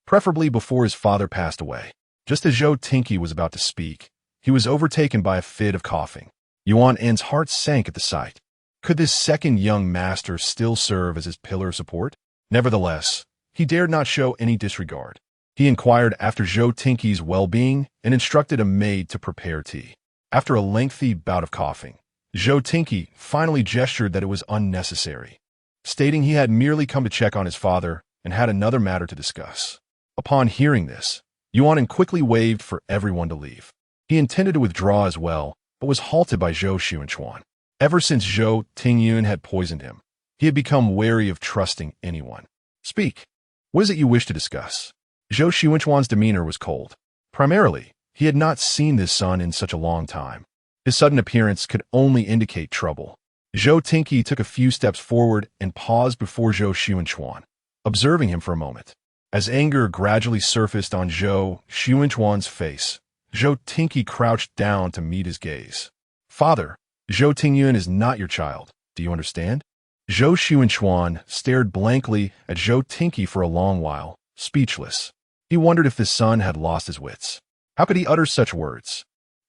preferably before his father passed away. Just as Zhou Tinky was about to speak, he was overtaken by a fit of coughing. Yuan's heart sank at the sight. Could this second young master still serve as his pillar of support? Nevertheless, he dared not show any disregard. He inquired after Zhou Tinky's well-being and instructed a maid to prepare tea. After a lengthy bout of coughing, Zhou Tinky finally gestured that it was unnecessary, stating he had merely come to check on his father and had another matter to discuss. Upon hearing this, Yuan quickly waved for everyone to leave. He intended to withdraw as well, but was halted by Zhou Taochuan. Ever since Zhou Tingyun had poisoned him, he had become wary of trusting anyone. Speak. What is it you wish to discuss? Zhou Taochuan's demeanor was cold. Primarily, he had not seen this son in such a long time. His sudden appearance could only indicate trouble. Zhou Tinky took a few steps forward and paused before Zhou Taochuan, observing him for a moment. As anger gradually surfaced on Zhou Taochuan's face, Zhou Tinky crouched down to meet his gaze. Father, Zhou Tingyun is not your child. Do you understand? Zhou Taochuan stared blankly at Zhou Tinky for a long while, speechless. He wondered if this son had lost his wits. How could he utter such words?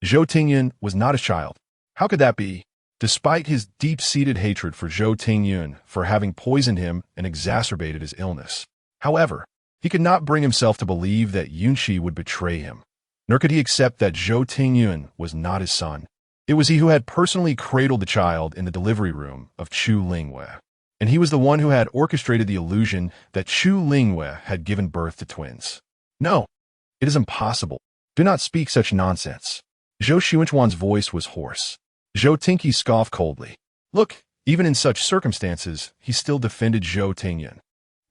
Zhou Tingyun was not a child. How could that be? Despite his deep-seated hatred for Zhou Tingyun for having poisoned him and exacerbated his illness. However, he could not bring himself to believe that Yunxi would betray him, nor could he accept that Zhou Tingyun was not his son. It was he who had personally cradled the child in the delivery room of Chu Lingyu, and he was the one who had orchestrated the illusion that Chu Lingyu had given birth to twins. No, it is impossible. Do not speak such nonsense. Zhou Taochuan's voice was hoarse. Zhou Tinky scoffed coldly. Look, even in such circumstances, he still defended Zhou Tingyun.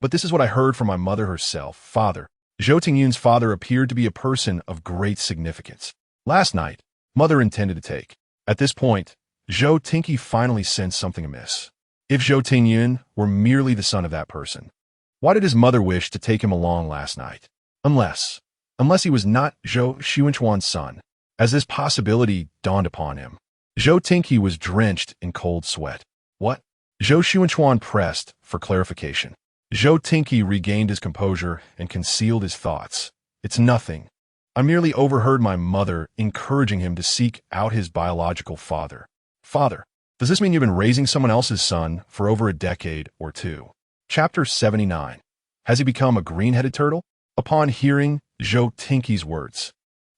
But this is what I heard from my mother herself. Father. Zhou Tingyun's father appeared to be a person of great significance. Last night, mother intended to take. At this point, Zhou Tinky finally sensed something amiss. If Zhou Tingyun were merely the son of that person, why did his mother wish to take him along last night? Unless he was not Zhou Taochuan's son, as this possibility dawned upon him. Zhou Tinky was drenched in cold sweat. What? Zhou Taochuan pressed for clarification. Zhou Tinky regained his composure and concealed his thoughts. It's nothing. I merely overheard my mother encouraging him to seek out his biological father. Father, does this mean you've been raising someone else's son for over a decade or two? Chapter 79. Has he become a green-headed turtle? Upon hearing Zhou Tinky's words,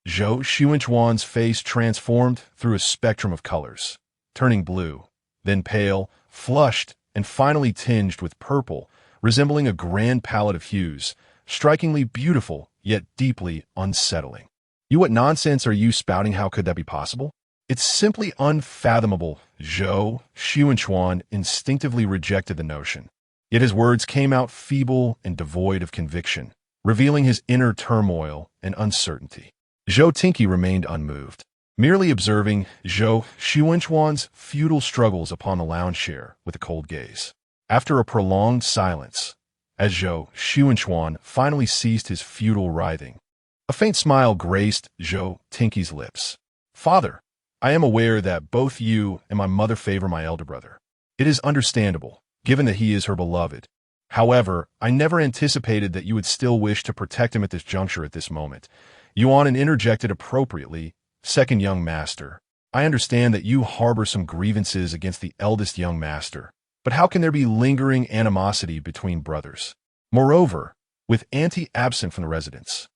Zhou Taochuan's face transformed through a spectrum of colors, turning blue, then pale, flushed, and finally tinged with purple, resembling a grand palette of hues, strikingly beautiful, yet deeply unsettling. What nonsense are you spouting? How could that be possible? It's simply unfathomable. Zhou Taochuan instinctively rejected the notion. Yet his words came out feeble and devoid of conviction, revealing his inner turmoil and uncertainty. Zhou Tinky remained unmoved, merely observing Zhou Taochuan's futile struggles upon the lounge chair with a cold gaze. After a prolonged silence, as Zhou Taochuan finally ceased his futile writhing, a faint smile graced Zhou Tinky's lips. "Father, I am aware that both you and my mother favor my elder brother. It is understandable, given that he is her beloved. However, I never anticipated that you would still wish to protect him at this juncture at this moment." Yuan interjected appropriately, "Second young master, I understand that you harbor some grievances against the eldest young master, but how can there be lingering animosity between brothers? Moreover, with auntie absent from the residence,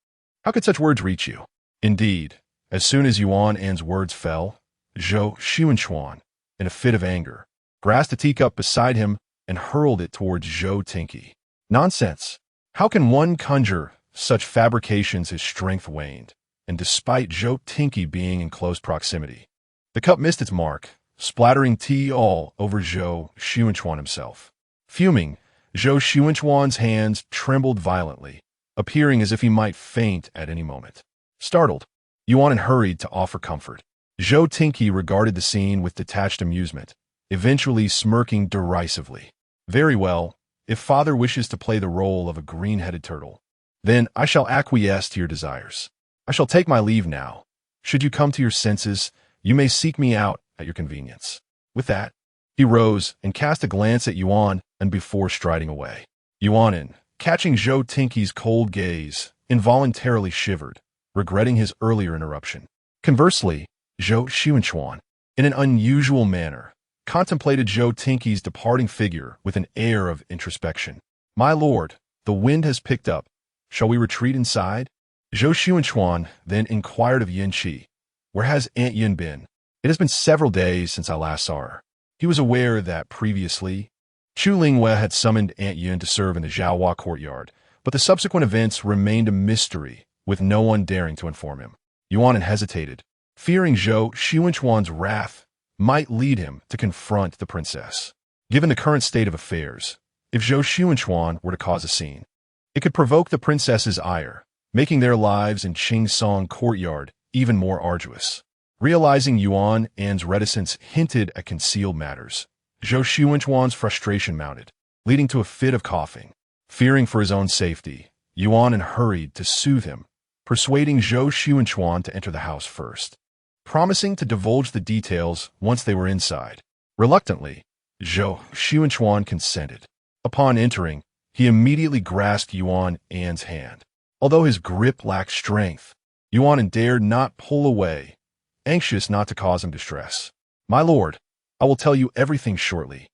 how could such words reach you?" Indeed, as soon as Yuan An's words fell, Zhou Taochuan, in a fit of anger, grasped a teacup beside him and hurled it towards Zhou Tinky. "Nonsense! How can one conjure such fabrications?" His strength waned, and despite Zhou Tinky being in close proximity, the cup missed its mark, splattering tea all over Zhou Taochuan himself. Fuming, Zhou Taochuan's hands trembled violently, appearing as if he might faint at any moment. Startled, Yuan hurried to offer comfort. Zhou Tinky regarded the scene with detached amusement, eventually smirking derisively. "Very well, if father wishes to play the role of a green-headed turtle, then I shall acquiesce to your desires. I shall take my leave now. Should you come to your senses, you may seek me out at your convenience." With that, he rose and cast a glance at Yuan and before striding away. Yuan, catching Zhou Tinky's cold gaze, involuntarily shivered, regretting his earlier interruption. Conversely, Zhou Taochuan, in an unusual manner, contemplated Zhou Tinky's departing figure with an air of introspection. "My lord, the wind has picked up. Shall we retreat inside?" Zhou Taochuan then inquired of Yin Qi, "Where has Aunt Yin been? It has been several days since I last saw her." He was aware that previously, Chu Lingyu had summoned Aunt Yin to serve in the Zhaohua courtyard, but the subsequent events remained a mystery, with no one daring to inform him. Yuan hesitated, fearing Zhou Taochuan's wrath might lead him to confront the princess. Given the current state of affairs, if Zhou Taochuan were to cause a scene, it could provoke the princess's ire, making their lives in Qingsong courtyard even more arduous. Realizing Yuan An's reticence hinted at concealed matters, Zhou Taochuan's frustration mounted, leading to a fit of coughing. Fearing for his own safety, Yuan hurried to soothe him, persuading Zhou Taochuan to enter the house first, promising to divulge the details once they were inside. Reluctantly, Zhou Taochuan consented. Upon entering, he immediately grasped Yuan An's hand. Although his grip lacked strength, Yuan dared not pull away, anxious not to cause him distress. "My lord, I will tell you everything shortly,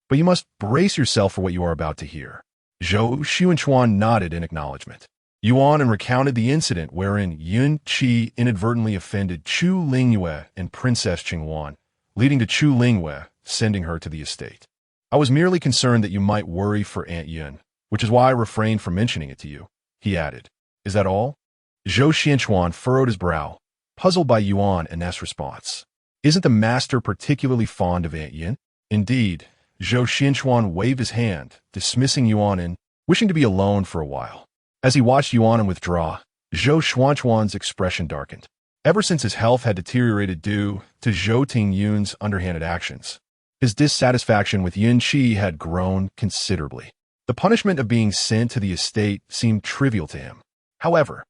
but you must brace yourself for what you are about to hear." Zhou Taochuan nodded in acknowledgement. Yuan recounted the incident wherein Yin Qi inadvertently offended Chu Lingyu and Princess Qingwan, leading to Chu Lingyu sending her to the estate. "I was merely concerned that you might worry for Aunt Yin, which is why I refrained from mentioning it to you," he added. "Is that all?" Zhou Taochuan furrowed his brow, puzzled by Yuan and Ness' response. "Isn't the master particularly fond of Aunt Yin?" Indeed, Zhou Taochuan waved his hand, dismissing Yuan, wishing to be alone for a while. As he watched Yuan withdraw, Zhou Taochuan's expression darkened. Ever since his health had deteriorated due to Zhou Tingyun's underhanded actions, his dissatisfaction with Yin Qi had grown considerably. The punishment of being sent to the estate seemed trivial to him. However,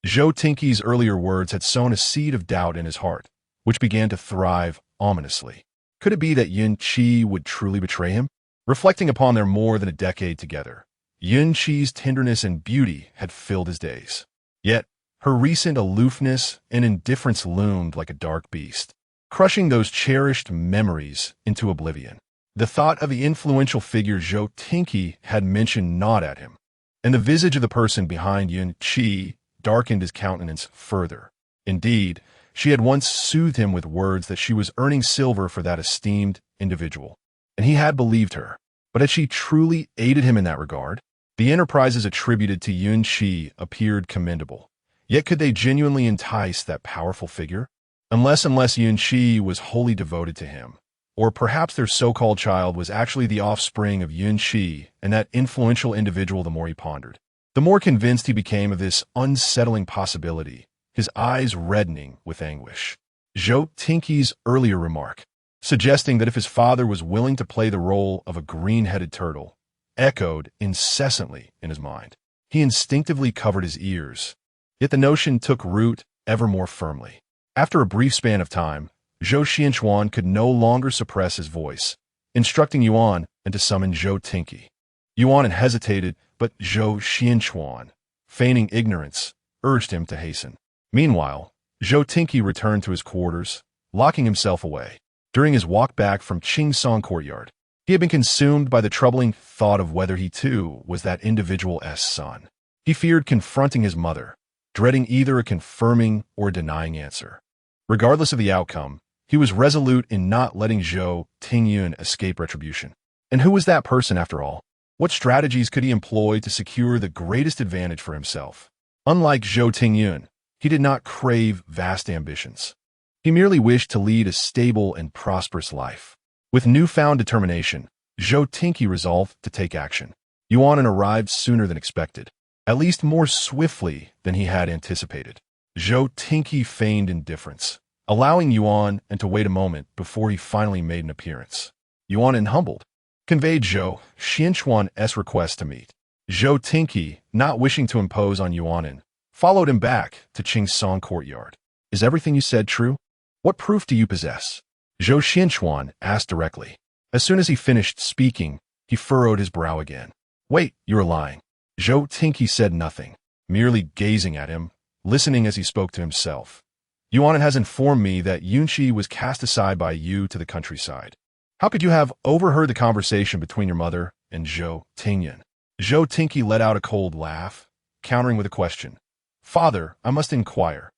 Zhou Tinky's earlier words had sown a seed of doubt in his heart, which began to thrive ominously. Could it be that Yin Qi would truly betray him? Reflecting upon their more than a decade together, Yin Qi's tenderness and beauty had filled his days. Yet, her recent aloofness and indifference loomed like a dark beast, crushing those cherished memories into oblivion. The thought of the influential figure Zhou Tinky had mentioned gnawed at him, and the visage of the person behind Yin Qi darkened his countenance further. Indeed, she had once soothed him with words that she was earning silver for that esteemed individual, and he had believed her. But had she truly aided him in that regard? The enterprises attributed to Yin Qi appeared commendable, yet could they genuinely entice that powerful figure? unless Yunqi was wholly devoted to him. Or perhaps their so-called child was actually the offspring of Yunqi and that influential individual. The more he pondered, the more convinced he became of this unsettling possibility, his eyes reddening with anguish. Zhou Taochuan's earlier remark, suggesting that if his father was willing to play the role of a green-headed turtle, echoed incessantly in his mind. He instinctively covered his ears, yet the notion took root ever more firmly. After a brief span of time, Zhou Taochuan could no longer suppress his voice, instructing Yuan and to summon Zhou Taochuan. Yuan hesitated, but Zhou Taochuan, feigning ignorance, urged him to hasten. Meanwhile, Zhou Taochuan returned to his quarters, locking himself away. During his walk back from Qingsong courtyard, he had been consumed by the troubling thought of whether he too was that individual's son. He feared confronting his mother, dreading either a confirming or denying answer. Regardless of the outcome, he was resolute in not letting Zhou Taochuan escape retribution. And who was that person after all? What strategies could he employ to secure the greatest advantage for himself? Unlike Zhou Taochuan, he did not crave vast ambitions. He merely wished to lead a stable and prosperous life. With newfound determination, Zhou Taochuan resolved to take action. Yuan arrived sooner than expected, at least more swiftly than he had anticipated. Zhou Taochuan feigned indifference, allowing Yuan to wait a moment before he finally made an appearance. Yuan, humbled, conveyed Zhou Taochuan's request to meet. Zhou Taochuan, not wishing to impose on Yuan, followed him back to Qingsong courtyard. Is everything you said true? What proof do you possess? Zhou Taochuan asked directly. As soon as he finished speaking, he furrowed his brow again. Wait, you are lying. Zhou Taochuan said nothing, merely gazing at him, listening as he spoke to himself. Yuan has informed me that Yunqi was cast aside by you to the countryside. How could you have overheard the conversation between your mother and Zhou Taochuan? Zhou Taochuan let out a cold laugh, countering with a question. Father, I must inquire.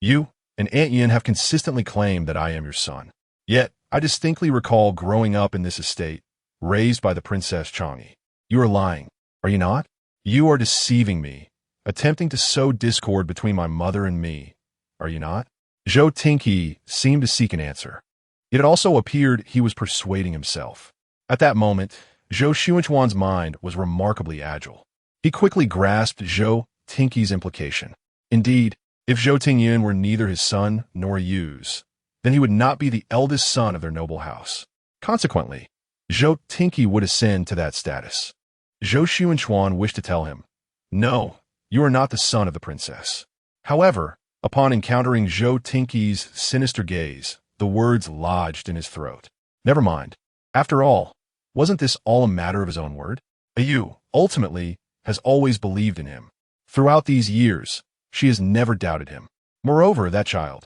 You and Aunt Yin have consistently claimed that I am your son. Yet, I distinctly recall growing up in this estate, raised by the Princess Changyi. You are lying, are you not? You are deceiving me, attempting to sow discord between my mother and me, are you not? Zhou Taochuan seemed to seek an answer. It also appeared he was persuading himself. At that moment, Zhou Taochuan's mind was remarkably agile. He quickly grasped Zhou Taochuan's implication. Indeed, if Zhou Taochuan were neither his son nor Yu's, then he would not be the eldest son of their noble house. Consequently, Zhou Taochuan would ascend to that status. Zhou Taochuan wished to tell him, no, you are not the son of the princess. However, upon encountering Zhou Taochuan's sinister gaze, the words lodged in his throat. Never mind. After all, wasn't this all a matter of his own word? Yu, ultimately, has always believed in him. Throughout these years, she has never doubted him. Moreover, that child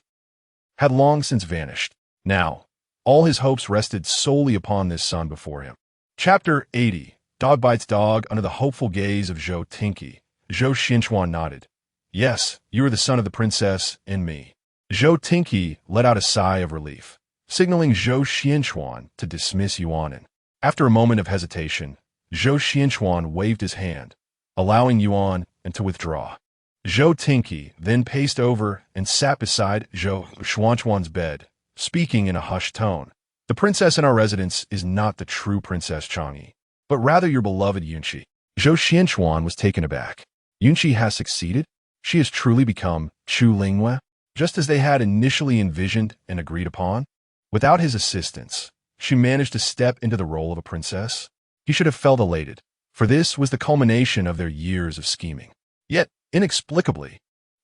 had long since vanished. Now, all his hopes rested solely upon this son before him. Chapter 80. Dog bites dog. Under the hopeful gaze of Zhou Taochuan, Zhou Taochuan nodded. Yes, you are the son of the princess and me. Zhou Taochuan let out a sigh of relief, signaling Zhou Taochuan to dismiss Yuan. After a moment of hesitation, Zhou Taochuan waved his hand, allowing Yuan to withdraw. Zhou Taochuan then paced over and sat beside Zhou Taochuan's bed, speaking in a hushed tone. The princess in our residence is not the true Princess Changyi, but rather your beloved Yunqi. Zhou Taochuan was taken aback. Yunqi has succeeded? She has truly become Chu Lingyu, just as they had initially envisioned and agreed upon? Without his assistance, she managed to step into the role of a princess? He should have felt elated, for this was the culmination of their years of scheming. Yet, inexplicably,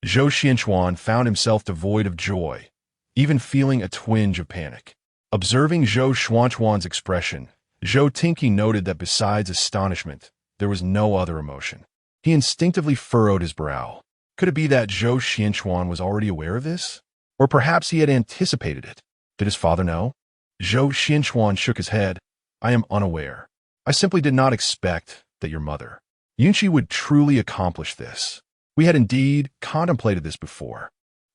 Zhou Taochuan found himself devoid of joy, even feeling a twinge of panic. Observing Zhou Taochuan's expression, Zhou Taochuan noted that besides astonishment, there was no other emotion. He instinctively furrowed his brow. Could it be that Zhou Taochuan was already aware of this? Or perhaps he had anticipated it? Did his father know? Zhou Taochuan shook his head. I am unaware. I simply did not expect that your mother, Yunqi, would truly accomplish this. We had indeed contemplated this before.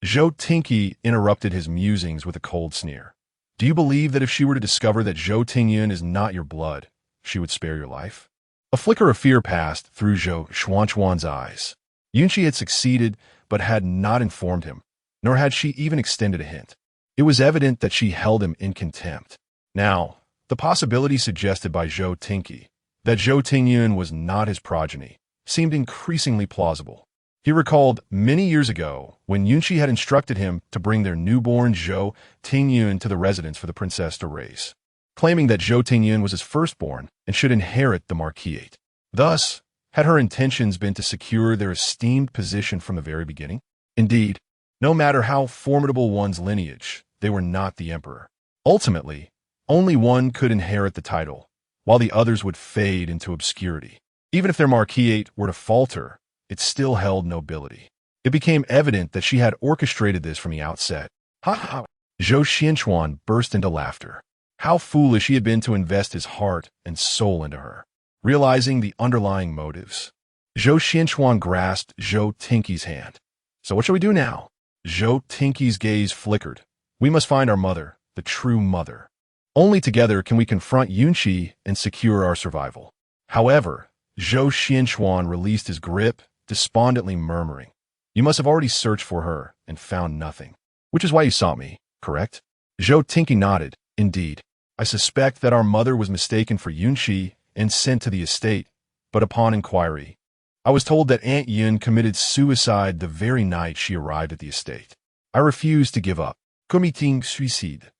Zhou Taochuan interrupted his musings with a cold sneer. Do you believe that if she were to discover that Zhou Taochuan is not your blood, she would spare your life? A flicker of fear passed through Zhou Taochuan's eyes. Yunqi had succeeded, but had not informed him, nor had she even extended a hint. It was evident that she held him in contempt. Now, the possibility suggested by Zhou Tinky, that Zhou Tingyun was not his progeny, seemed increasingly plausible. He recalled many years ago when Yunqi had instructed him to bring their newborn Zhou Tingyun to the residence for the princess to raise, claiming that Zhou Tingyun was his firstborn and should inherit the marquisate. Thus, had her intentions been to secure their esteemed position from the very beginning? Indeed, no matter how formidable one's lineage, they were not the emperor. Ultimately, only one could inherit the title, while the others would fade into obscurity. Even if their marquisate were to falter, it still held nobility. It became evident that she had orchestrated this from the outset. Ha ha! Zhou Taochuan burst into laughter. How foolish he had been to invest his heart and soul into her. Realizing the underlying motives, Zhou Taochuan grasped Zhou Tinky's hand. So what shall we do now? Zhou Tinky's gaze flickered. We must find our mother, the true mother. Only together can we confront Yunqi and secure our survival. However, Zhou Taochuan released his grip, despondently murmuring, "You must have already searched for her and found nothing. Which is why you sought me, correct?" Zhou Tinky nodded. Indeed, I suspect that our mother was mistaken for Yunqi and sent to the estate, but upon inquiry, I was told that Aunt Yun committed suicide the very night she arrived at the estate. I refused to give up. Committing suicide.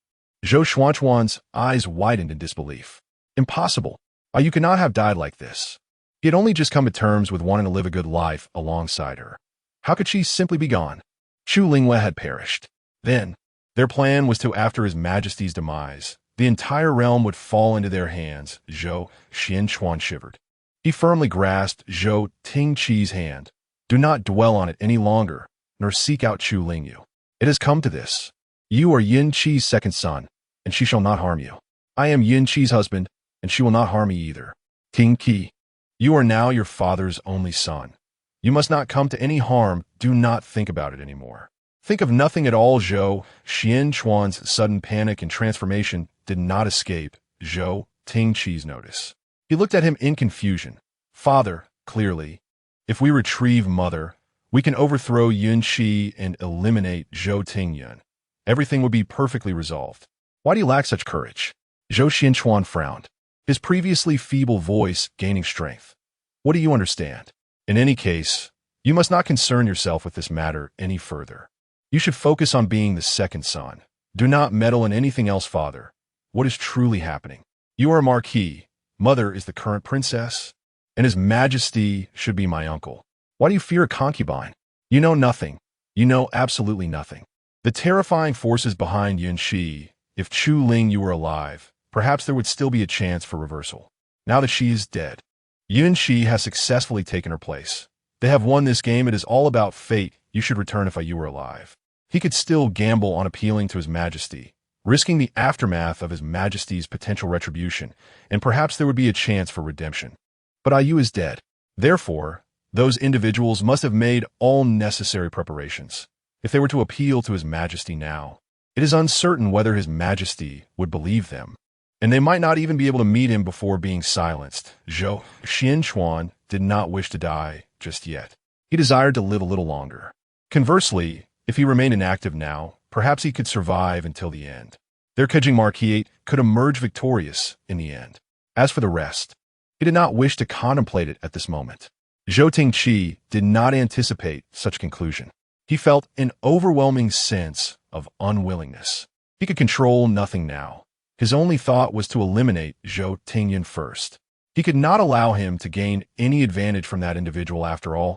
Zhou Taochuan's eyes widened in disbelief. Impossible. You could not have died like this. He had only just come to terms with wanting to live a good life alongside her. How could she simply be gone? Chu Lingyu had perished. Then, their plan was to, after His Majesty's demise, the entire realm would fall into their hands. Zhou Taochuan shivered. He firmly grasped Zhou Tingqi's hand. Do not dwell on it any longer, nor seek out Chu Lingyu. It has come to this. You are Yunqi's second son, and she shall not harm you. I am Yunqi's husband, and she will not harm me either. Tingqi, you are now your father's only son. You must not come to any harm. Do not think about it anymore. Think of nothing at all. Zhou Taochuan's sudden panic and transformation did not escape Zhou Tingqi's notice. He looked at him in confusion. Father, clearly, if we retrieve mother, we can overthrow Yunqi and eliminate Zhou Tingyun. Everything would be perfectly resolved. Why do you lack such courage? Zhou Taochuan frowned, his previously feeble voice gaining strength. What do you understand? In any case, you must not concern yourself with this matter any further. You should focus on being the second son. Do not meddle in anything else, father. What is truly happening? You are a marquis. Mother is the current princess, and His Majesty should be my uncle. Why do you fear a concubine? You know nothing. You know absolutely nothing. The terrifying forces behind Yunqi, if Chu Lingyu were alive, perhaps there would still be a chance for reversal. Now that she is dead, Yunqi has successfully taken her place. They have won this game. It is all about fate. You should return if you were alive. He could still gamble on appealing to His Majesty, risking the aftermath of His Majesty's potential retribution, and perhaps there would be a chance for redemption. But Ayu is dead. Therefore, those individuals must have made all necessary preparations. If they were to appeal to His Majesty now, it is uncertain whether His Majesty would believe them, and they might not even be able to meet him before being silenced. Zhou Taochuan did not wish to die just yet. He desired to live a little longer. Conversely, if he remained inactive now, perhaps he could survive until the end. Their Kejing Marquisate could emerge victorious in the end. As for the rest, he did not wish to contemplate it at this moment. Zhou Tingqi did not anticipate such conclusion. He felt an overwhelming sense of unwillingness. He could control nothing now. His only thought was to eliminate Zhou Tingyun first. He could not allow him to gain any advantage from that individual after all.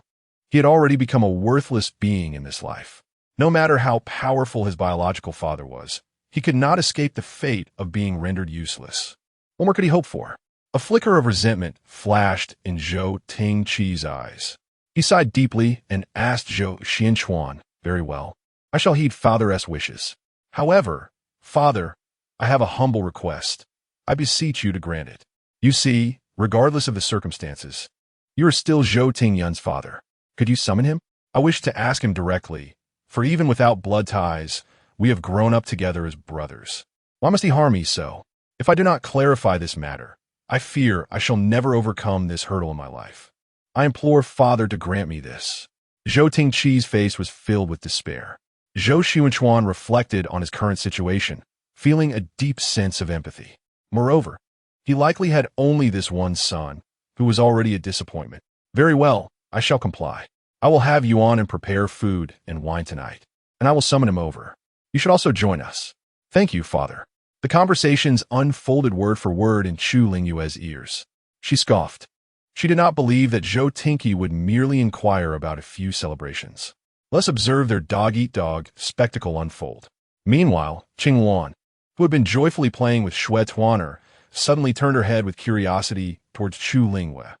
He had already become a worthless being in this life. No matter how powerful his biological father was, he could not escape the fate of being rendered useless. What more could he hope for? A flicker of resentment flashed in Zhou Tingqi's eyes. He sighed deeply and asked Zhou Taochuan, "Very well. I shall heed Father's wishes. However, Father, I have a humble request. I beseech you to grant it. You see, regardless of the circumstances, you are still Zhou Tingyun's father. Could you summon him? I wish to ask him directly, for even without blood ties, we have grown up together as brothers. Why must he harm me so? If I do not clarify this matter, I fear I shall never overcome this hurdle in my life. I implore Father to grant me this." Zhou Tingqi's face was filled with despair. Zhou Taochuan reflected on his current situation, feeling a deep sense of empathy. Moreover, he likely had only this one son, who was already a disappointment. Very well, I shall comply. I will have Yuan and prepare food and wine tonight, and I will summon him over. You should also join us. Thank you, father. The conversations unfolded word for word in Chu Lingyu's ears. She scoffed. She did not believe that Zhou Tinky would merely inquire about a few celebrations. Let's observe their dog-eat-dog spectacle unfold. Meanwhile, Qingwan, who had been joyfully playing with Shui Tuaner, suddenly turned her head with curiosity towards Chu Lingyu.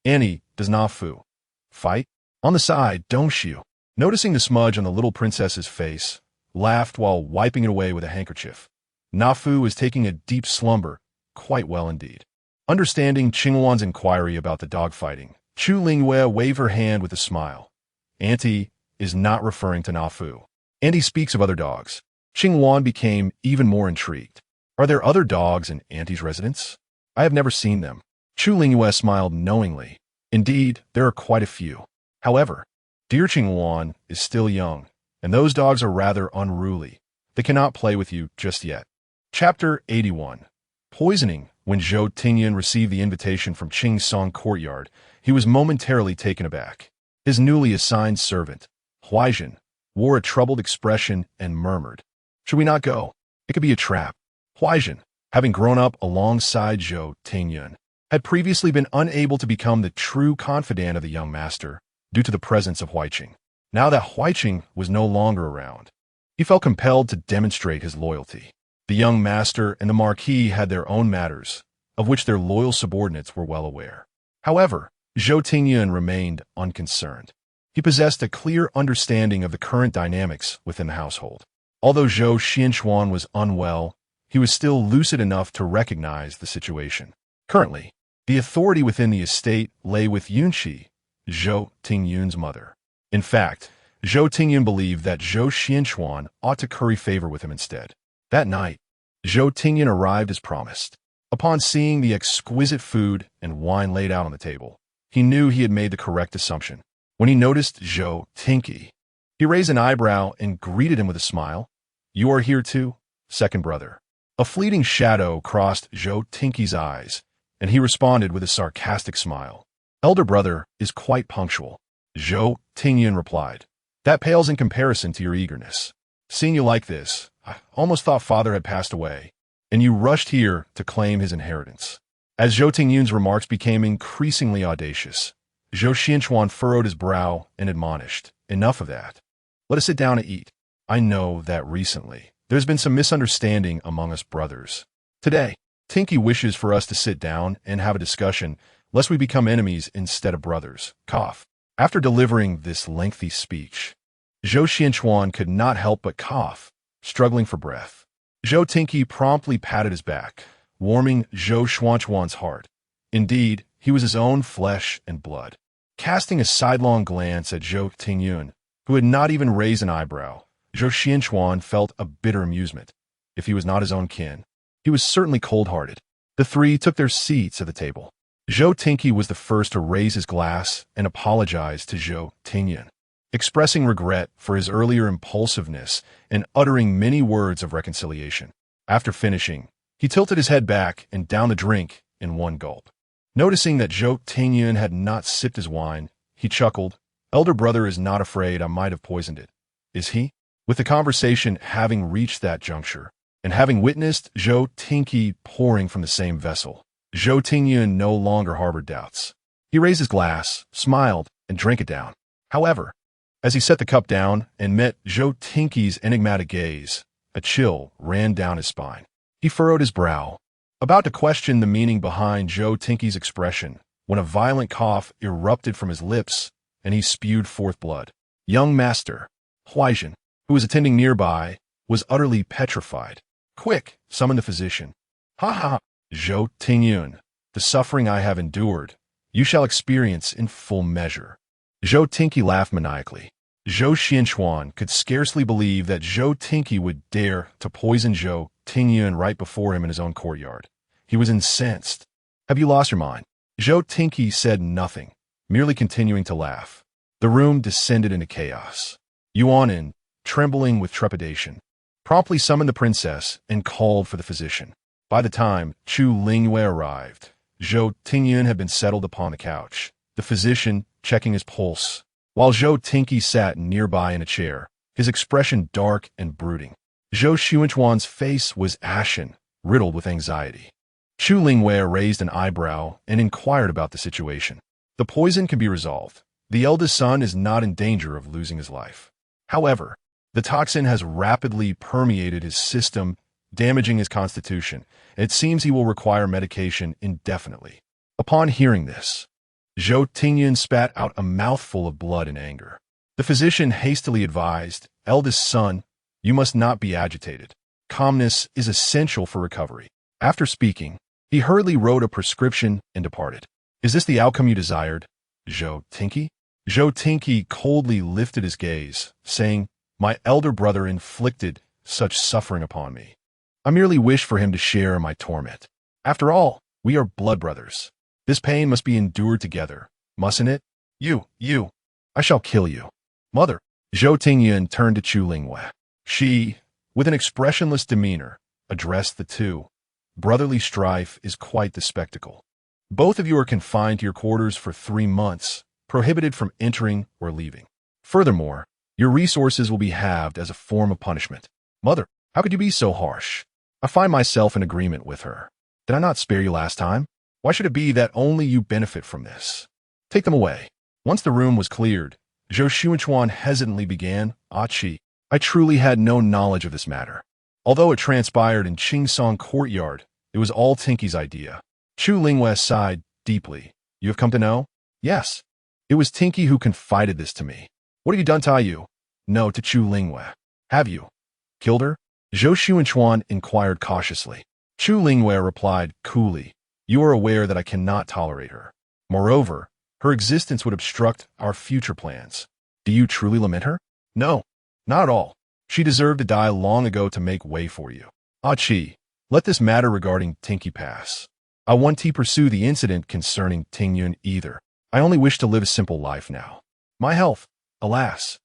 Annie, does Na Fu fight? On the side, don't you? Noticing the smudge on the little princess's face, laughed while wiping it away with a handkerchief. Na Fu is taking a deep slumber, quite well indeed. Understanding Qingwan's inquiry about the dogfighting, Chu Lingyu waved her hand with a smile. Auntie is not referring to Na Fu. Auntie speaks of other dogs. Qingwan became even more intrigued. Are there other dogs in Auntie's residence? I have never seen them. Chu Lingyu smiled knowingly. Indeed, there are quite a few. However, dear Qingwan is still young, and those dogs are rather unruly. They cannot play with you just yet. Chapter 81. Poisoning. When Zhou Tingyun received the invitation from Qing Song courtyard, he was momentarily taken aback. His newly assigned servant, Huaijin, wore a troubled expression and murmured, "Should we not go? It could be a trap." Huaijin, having grown up alongside Zhou Tingyun, had previously been unable to become the true confidant of the young master due to the presence of Huaiqing. Now that Huaiqing was no longer around, he felt compelled to demonstrate his loyalty. The young master and the marquis had their own matters, of which their loyal subordinates were well aware. However, Zhou Tingyun remained unconcerned. He possessed a clear understanding of the current dynamics within the household. Although Zhou Xianquan was unwell, he was still lucid enough to recognize the situation. Currently, the authority within the estate lay with Yunqi, Zhou Tingyun's mother. In fact, Zhou Tingyun believed that Zhou Xianquan ought to curry favor with him instead. That night, Zhou Tingyun arrived as promised. Upon seeing the exquisite food and wine laid out on the table, he knew he had made the correct assumption. When he noticed Zhou Tinky, he raised an eyebrow and greeted him with a smile. "You are here too, second brother." A fleeting shadow crossed Zhou Tinky's eyes, and he responded with a sarcastic smile. "Elder brother is quite punctual," Zhou Tingyun replied. "That pales in comparison to your eagerness. Seeing you like this, I almost thought father had passed away, and you rushed here to claim his inheritance." As Zhou Tingyun's remarks became increasingly audacious, Zhou Xianquan furrowed his brow and admonished, "Enough of that. Let us sit down and eat. I know that recently there's been some misunderstanding among us brothers. Today, Tinky wishes for us to sit down and have a discussion, lest we become enemies instead of brothers." Cough. After delivering this lengthy speech, Zhou Xianquan could not help but cough, struggling for breath. Zhou Tinky promptly patted his back, warming Zhou Xianquan's heart. Indeed, he was his own flesh and blood. Casting a sidelong glance at Zhou Tingyun, who had not even raised an eyebrow, Zhou Xianquan felt a bitter amusement. If he was not his own kin, he was certainly cold-hearted. The three took their seats at the table. Zhou Tinky was the first to raise his glass and apologize to Zhou Tingyun, expressing regret for his earlier impulsiveness and uttering many words of reconciliation. After finishing, he tilted his head back and downed the drink in one gulp. Noticing that Zhou Tingyun had not sipped his wine, he chuckled. "Elder brother is not afraid I might have poisoned it, is he?" With the conversation having reached that juncture, and having witnessed Zhou Tinky pouring from the same vessel, Zhou Tingyun no longer harbored doubts. He raised his glass, smiled, and drank it down. However, as he set the cup down and met Zhou Tinky's enigmatic gaze, a chill ran down his spine. He furrowed his brow, about to question the meaning behind Zhou Tinky's expression, when a violent cough erupted from his lips and he spewed forth blood. Young master, Huaijin, who was attending nearby, was utterly petrified. "Quick, summon the physician." "Ha ha, Zhou Tingyun, the suffering I have endured, you shall experience in full measure." Zhou Tinky laughed maniacally. Zhou Xianquan could scarcely believe that Zhou Tinky would dare to poison Zhou Tingyun right before him in his own courtyard. He was incensed. "Have you lost your mind?" Zhou Tinky said nothing, merely continuing to laugh. The room descended into chaos. Yuan and trembling with trepidation, promptly summoned the princess and called for the physician. By the time Chu Lingyu arrived, Zhou Taochuan had been settled upon the couch, the physician checking his pulse, while Zhou Taochuan sat nearby in a chair, his expression dark and brooding. Zhou Taochuan's face was ashen, riddled with anxiety. Chu Lingyu raised an eyebrow and inquired about the situation. The poison can be resolved. The eldest son is not in danger of losing his life. However, the toxin has rapidly permeated his system, damaging his constitution, and it seems he will require medication indefinitely. Upon hearing this, Zhou Taochuan spat out a mouthful of blood in anger. The physician hastily advised, "Eldest son, you must not be agitated. Calmness is essential for recovery." After speaking, he hurriedly wrote a prescription and departed. "Is this the outcome you desired, Zhou Taochuan?" Zhou Taochuan coldly lifted his gaze, saying, "My elder brother inflicted such suffering upon me. I merely wish for him to share my torment. After all, we are blood brothers. This pain must be endured together, mustn't it? You, I shall kill you." "Mother." Zhou Taochuan turned to Chu Lingyu. She, with an expressionless demeanor, addressed the two. "Brotherly strife is quite the spectacle. Both of you are confined to your quarters for 3 months, prohibited from entering or leaving. Furthermore, your resources will be halved as a form of punishment." "Mother, how could you be so harsh? I find myself in agreement with her. Did I not spare you last time? Why should it be that only you benefit from this? Take them away." Once the room was cleared, Zhou Taochuan hesitantly began, "Chi, I truly had no knowledge of this matter. Although it transpired in Qingsong courtyard, it was all Tinky's idea." Chu Lingyu sighed deeply. "You have come to know?" "Yes. It was Tinky who confided this to me." "What have you done, Taiyu?" "No," to Chu Lingyu. "Have you killed her?" Zhou Taochuan inquired cautiously. Chu Lingyu replied coolly, "You are aware that I cannot tolerate her. Moreover, her existence would obstruct our future plans. Do you truly lament her?" "No, not at all. She deserved to die long ago to make way for you. Chi, let this matter regarding Tinky pass. I won't pursue the incident concerning Tingyun either. I only wish to live a simple life now. My health, alas,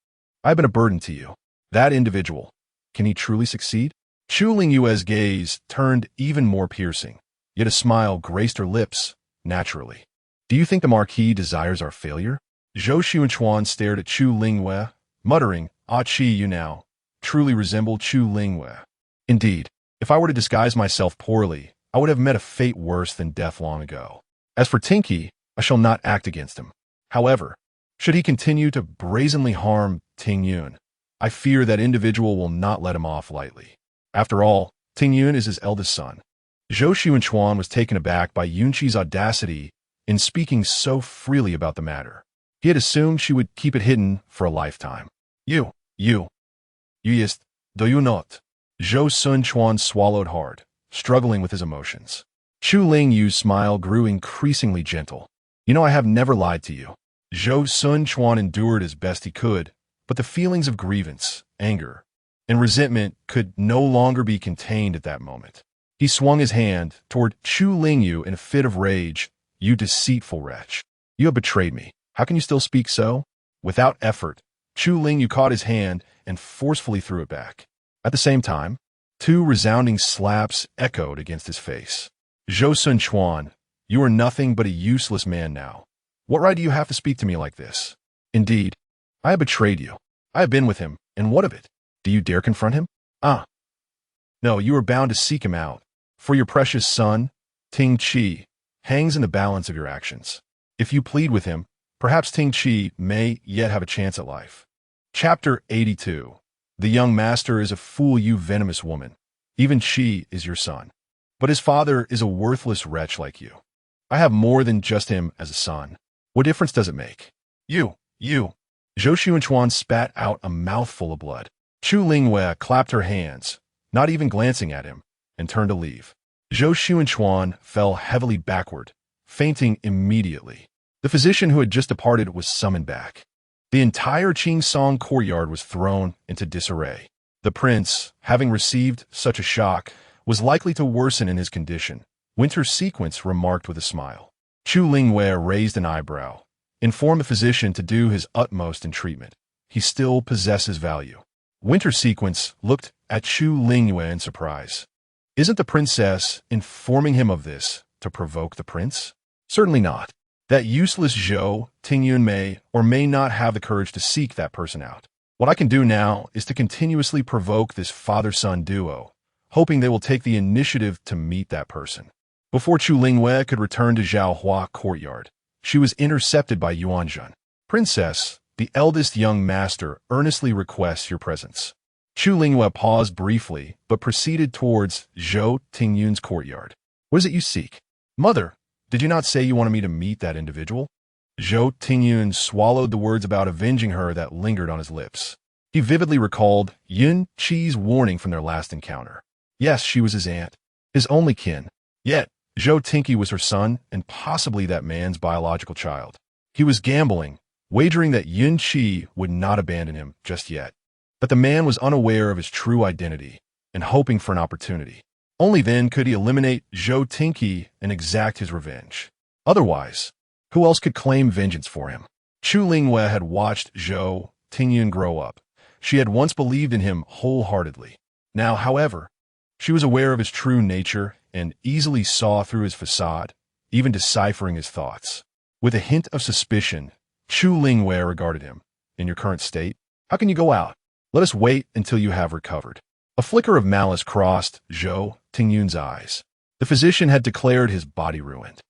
I have been a burden to you. That individual, can he truly succeed?" Chu Lingyu's gaze turned even more piercing, yet a smile graced her lips, naturally. "Do you think the Marquis desires our failure?" Zhou Taochuan stared at Chu Lingyu, muttering, Chi, you now truly resemble Chu Lingyu. Indeed, if I were to disguise myself poorly, I would have met a fate worse than death long ago. As for Tinky, I shall not act against him. However, should he continue to brazenly harm Tingyun, I fear that individual will not let him off lightly. After all, Tingyun is his eldest son. Zhou Taochuan was taken aback by Yunqi's audacity in speaking so freely about the matter. He had assumed she would keep it hidden for a lifetime. You yes, do you not? Zhou Taochuan swallowed hard, struggling with his emotions. Chu Lingyu's smile grew increasingly gentle. "You know I have never lied to you." Zhou Taochuan endured as best he could, but the feelings of grievance, anger, and resentment could no longer be contained at that moment. He swung his hand toward Chu Lingyu in a fit of rage. "You deceitful wretch. You have betrayed me. How can you still speak so?" Without effort, Chu Lingyu caught his hand and forcefully threw it back. At the same time, 2 resounding slaps echoed against his face. "Zhou Taochuan, you are nothing but a useless man now. What right do you have to speak to me like this? Indeed, I have betrayed you. I have been with him, and what of it? Do you dare confront him? No, you are bound to seek him out, for your precious son, Ting Chi, hangs in the balance of your actions. If you plead with him, perhaps Ting Chi may yet have a chance at life." Chapter 82. The young master is a fool, you venomous woman. Even Chi is your son. But his father is a worthless wretch like you. I have more than just him as a son. What difference does it make? You. Zhou Taochuan spat out a mouthful of blood. Chu Lingyu clapped her hands, not even glancing at him, and turned to leave. Zhou Taochuan fell heavily backward, fainting immediately. The physician who had just departed was summoned back. The entire Qingsong courtyard was thrown into disarray. The prince, having received such a shock, was likely to worsen in his condition. Winter Sequence remarked with a smile. Chu Lingyu raised an eyebrow, informed the physician to do his utmost in treatment. He still possesses value. Winter Sequence looked at Chu Lingyu in surprise. Isn't the princess informing him of this to provoke the prince? Certainly not. That useless Zhou Taochuan may or may not have the courage to seek that person out. What I can do now is to continuously provoke this father-son duo, hoping they will take the initiative to meet that person. Before Chu Lingyu could return to Zhaohua courtyard, she was intercepted by Yuanzhen. Princess, the eldest young master earnestly requests your presence. Chu Lingyu paused briefly, but proceeded towards Zhou Taochuan's courtyard. What is it you seek? Mother, did you not say you wanted me to meet that individual? Zhou Taochuan swallowed the words about avenging her that lingered on his lips. He vividly recalled Yun Qi's warning from their last encounter. Yes, she was his aunt, his only kin. Yet, Zhou Taochuan was her son and possibly that man's biological child. He was gambling, wagering that Yun Qi would not abandon him just yet. But the man was unaware of his true identity and hoping for an opportunity. Only then could he eliminate Zhou Taochuan and exact his revenge. Otherwise, who else could claim vengeance for him? Chu Lingyu had watched Zhou Taochuan grow up. She had once believed in him wholeheartedly. Now, however, she was aware of his true nature and easily saw through his facade, even deciphering his thoughts. With a hint of suspicion, Chu Lingyu regarded him. In your current state, how can you go out? Let us wait until you have recovered. A flicker of malice crossed Zhou Taochuan's eyes. The physician had declared his body ruined.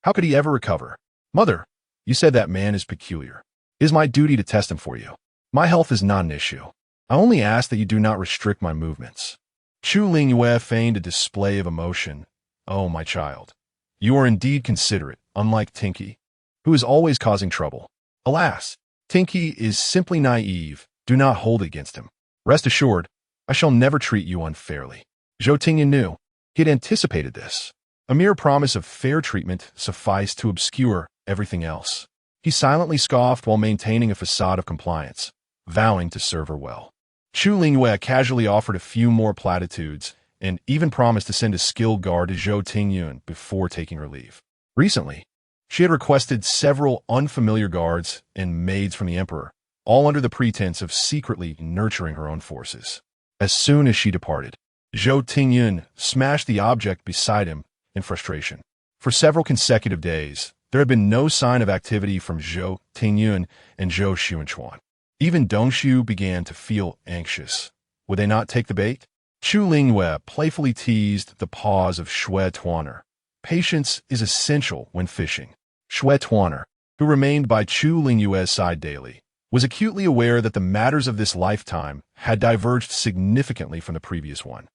How could he ever recover? Mother, you said that man is peculiar. It is my duty to test him for you. My health is not an issue. I only ask that you do not restrict my movements. Chu Lingyu feigned a display of emotion. Oh, my child, you are indeed considerate, unlike Tinky, who is always causing trouble. Alas, Tinky is simply naive. Do not hold it against him. Rest assured, I shall never treat you unfairly. Zhou Taochuan knew. He had anticipated this. A mere promise of fair treatment sufficed to obscure everything else. He silently scoffed while maintaining a facade of compliance, vowing to serve her well. Chu Lingyu casually offered a few more platitudes and even promised to send a skilled guard to Zhou Taochuan before taking her leave. Recently, she had requested several unfamiliar guards and maids from the emperor, all under the pretense of secretly nurturing her own forces. As soon as she departed, Zhou Taochuan smashed the object beside him in frustration. For several consecutive days, there had been no sign of activity from Zhou Taochuan and Zhou Xuanchuan. Even Dongxiu began to feel anxious. Would they not take the bait? Chu Lingyu playfully teased the pause of Shui Tuaner. Patience is essential when fishing. Shui Tuaner, who remained by Chu Lingyu's side daily, was acutely aware that the matters of this lifetime had diverged significantly from the previous one.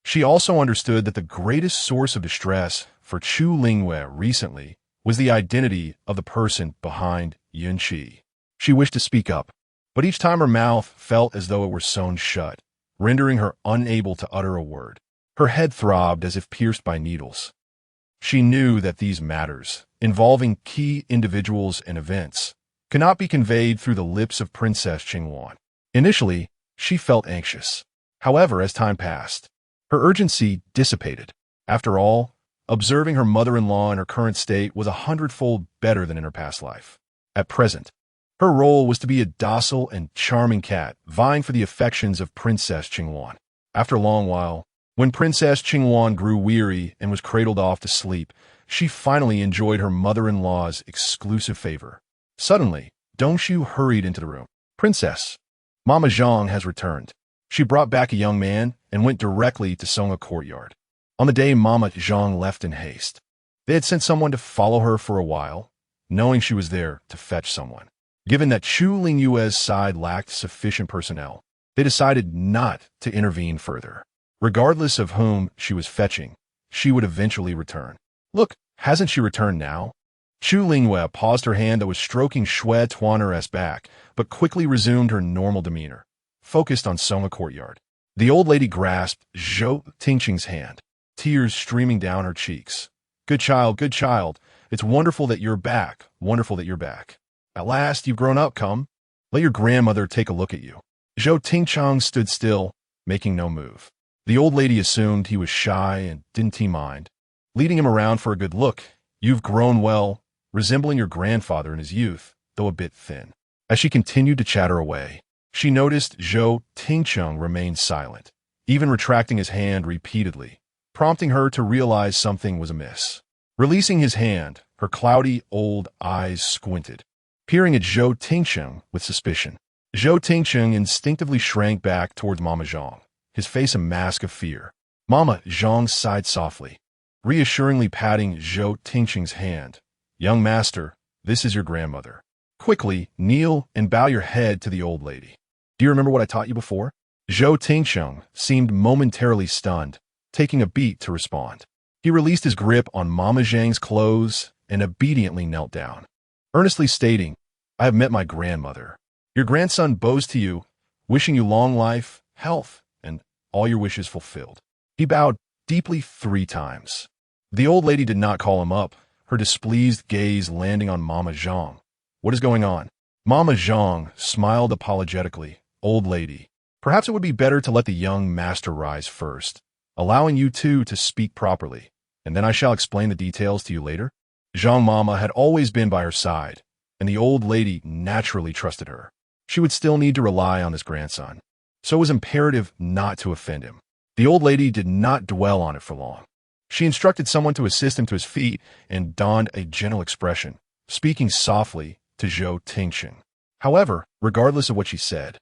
She also understood that the greatest source of distress for Chu Lingyu recently was the identity of the person behind Yun Qi. She wished to speak up, but each time her mouth felt as though it were sewn shut, rendering her unable to utter a word. Her head throbbed as if pierced by needles. She knew that these matters, involving key individuals and events, cannot be conveyed through the lips of Princess Qingwan. Initially, she felt anxious. However, as time passed, her urgency dissipated. After all, observing her mother-in-law in her current state was 100-fold better than in her past life. At present, her role was to be a docile and charming cat, vying for the affections of Princess Qingwan. After a long while, when Princess Qingwan grew weary and was cradled off to sleep, she finally enjoyed her mother-in-law's exclusive favor. Suddenly, Dongxiu hurried into the room. Princess, Mama Zhang has returned. She brought back a young man and went directly to Songa courtyard. On the day Mama Zhang left in haste, they had sent someone to follow her for a while, knowing she was there to fetch someone. Given that Chu Lingyu's side lacked sufficient personnel, they decided not to intervene further. Regardless of whom she was fetching, she would eventually return. Look, hasn't she returned now? Chu Lingyu paused her hand that was stroking Shui Tuaner's back, but quickly resumed her normal demeanor, focused on Soma courtyard. The old lady grasped Zhou Tingqing's hand, tears streaming down her cheeks. Good child, it's wonderful that you're back, wonderful that you're back. At last, you've grown up, come. Let your grandmother take a look at you. Zhou Tingqing stood still, making no move. The old lady assumed he was shy and didn't he mind. Leading him around for a good look, you've grown well, resembling your grandfather in his youth, though a bit thin. As she continued to chatter away, She noticed Zhou Taochuan remained silent, even retracting his hand repeatedly, prompting her to realize something was amiss. Releasing his hand, her cloudy old eyes squinted, peering at Zhou Taochuan with suspicion. Zhou Taochuan instinctively shrank back towards Mama Zhang, his face a mask of fear. Mama Zhang sighed softly, reassuringly patting Zhou Taochuan's hand. "Young master, this is your grandmother. Quickly, kneel and bow your head to the old lady. Do you remember what I taught you before?" Zhou Taochuan seemed momentarily stunned, taking a beat to respond. He released his grip on Mama Zhang's clothes and obediently knelt down, earnestly stating, "I have met my grandmother. Your grandson bows to you, wishing you long life, health, and all your wishes fulfilled." He bowed deeply 3 times. The old lady did not call him up, her displeased gaze landing on Mama Zhang. "What is going on?" Mama Zhang smiled apologetically. "Old lady, perhaps it would be better to let the young master rise first, allowing you two to speak properly, and then I shall explain the details to you later." Zhang Mama had always been by her side, and the old lady naturally trusted her. She would still need to rely on this grandson, so it was imperative not to offend him. The old lady did not dwell on it for long. She instructed someone to assist him to his feet and donned a gentle expression, speaking softly to Zhou Taochuan. However, regardless of what she said,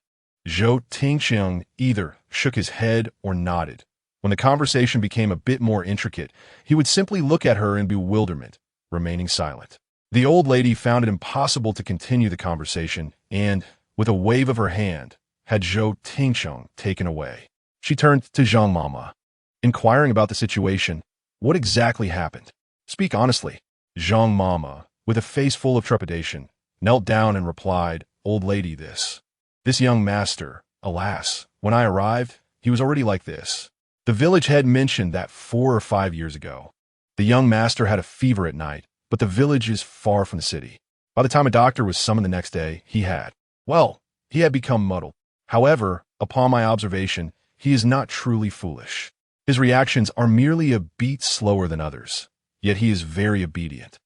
Zhou Taochuan either shook his head or nodded. When the conversation became a bit more intricate, he would simply look at her in bewilderment, remaining silent. The old lady found it impossible to continue the conversation and, with a wave of her hand, had Zhou Taochuan taken away. She turned to Zhang Mama, inquiring about the situation. "What exactly happened? Speak honestly." Zhang Mama, with a face full of trepidation, knelt down and replied, "Old lady, this young master, alas, when I arrived, he was already like this. The village head mentioned that 4 or 5 years ago. The young master had a fever at night, but the village is far from the city. By the time a doctor was summoned the next day, he had become muddled. However, upon my observation, he is not truly foolish. His reactions are merely a beat slower than others, yet he is very obedient.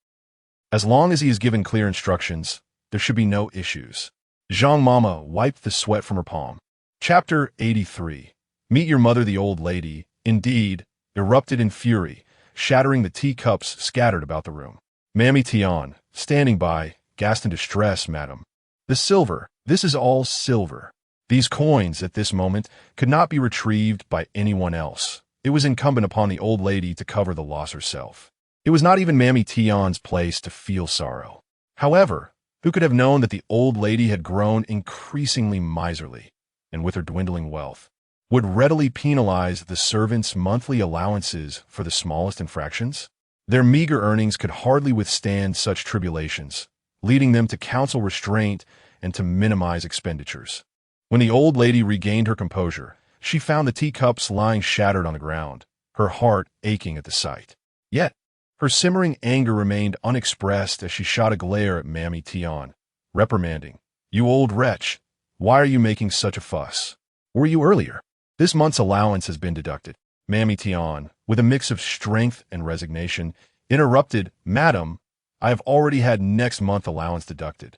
As long as he is given clear instructions, there should be no issues." Zhang Mama wiped the sweat from her palm. Chapter 83. Meet your mother. The old lady, indeed, erupted in fury, shattering the teacups scattered about the room. Mammy Tian, standing by, gasped in distress, "Madam, the silver, this is all silver." These coins, at this moment, could not be retrieved by anyone else. It was incumbent upon the old lady to cover the loss herself. It was not even Mammy Tian's place to feel sorrow. However, who could have known that the old lady had grown increasingly miserly, and with her dwindling wealth, would readily penalize the servants' monthly allowances for the smallest infractions? Their meager earnings could hardly withstand such tribulations, leading them to counsel restraint and to minimize expenditures. When the old lady regained her composure, she found the teacups lying shattered on the ground, her heart aching at the sight. Yet, her simmering anger remained unexpressed as she shot a glare at Mammy Tian, reprimanding, "You old wretch, why are you making such a fuss? Were you earlier? This month's allowance has been deducted." Mammy Tian, with a mix of strength and resignation, interrupted, "Madam, I have already had next month's allowance deducted."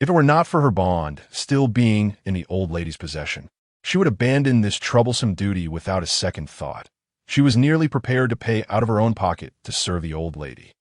If it were not for her bond still being in the old lady's possession, she would abandon this troublesome duty without a second thought. She was nearly prepared to pay out of her own pocket to serve the old lady.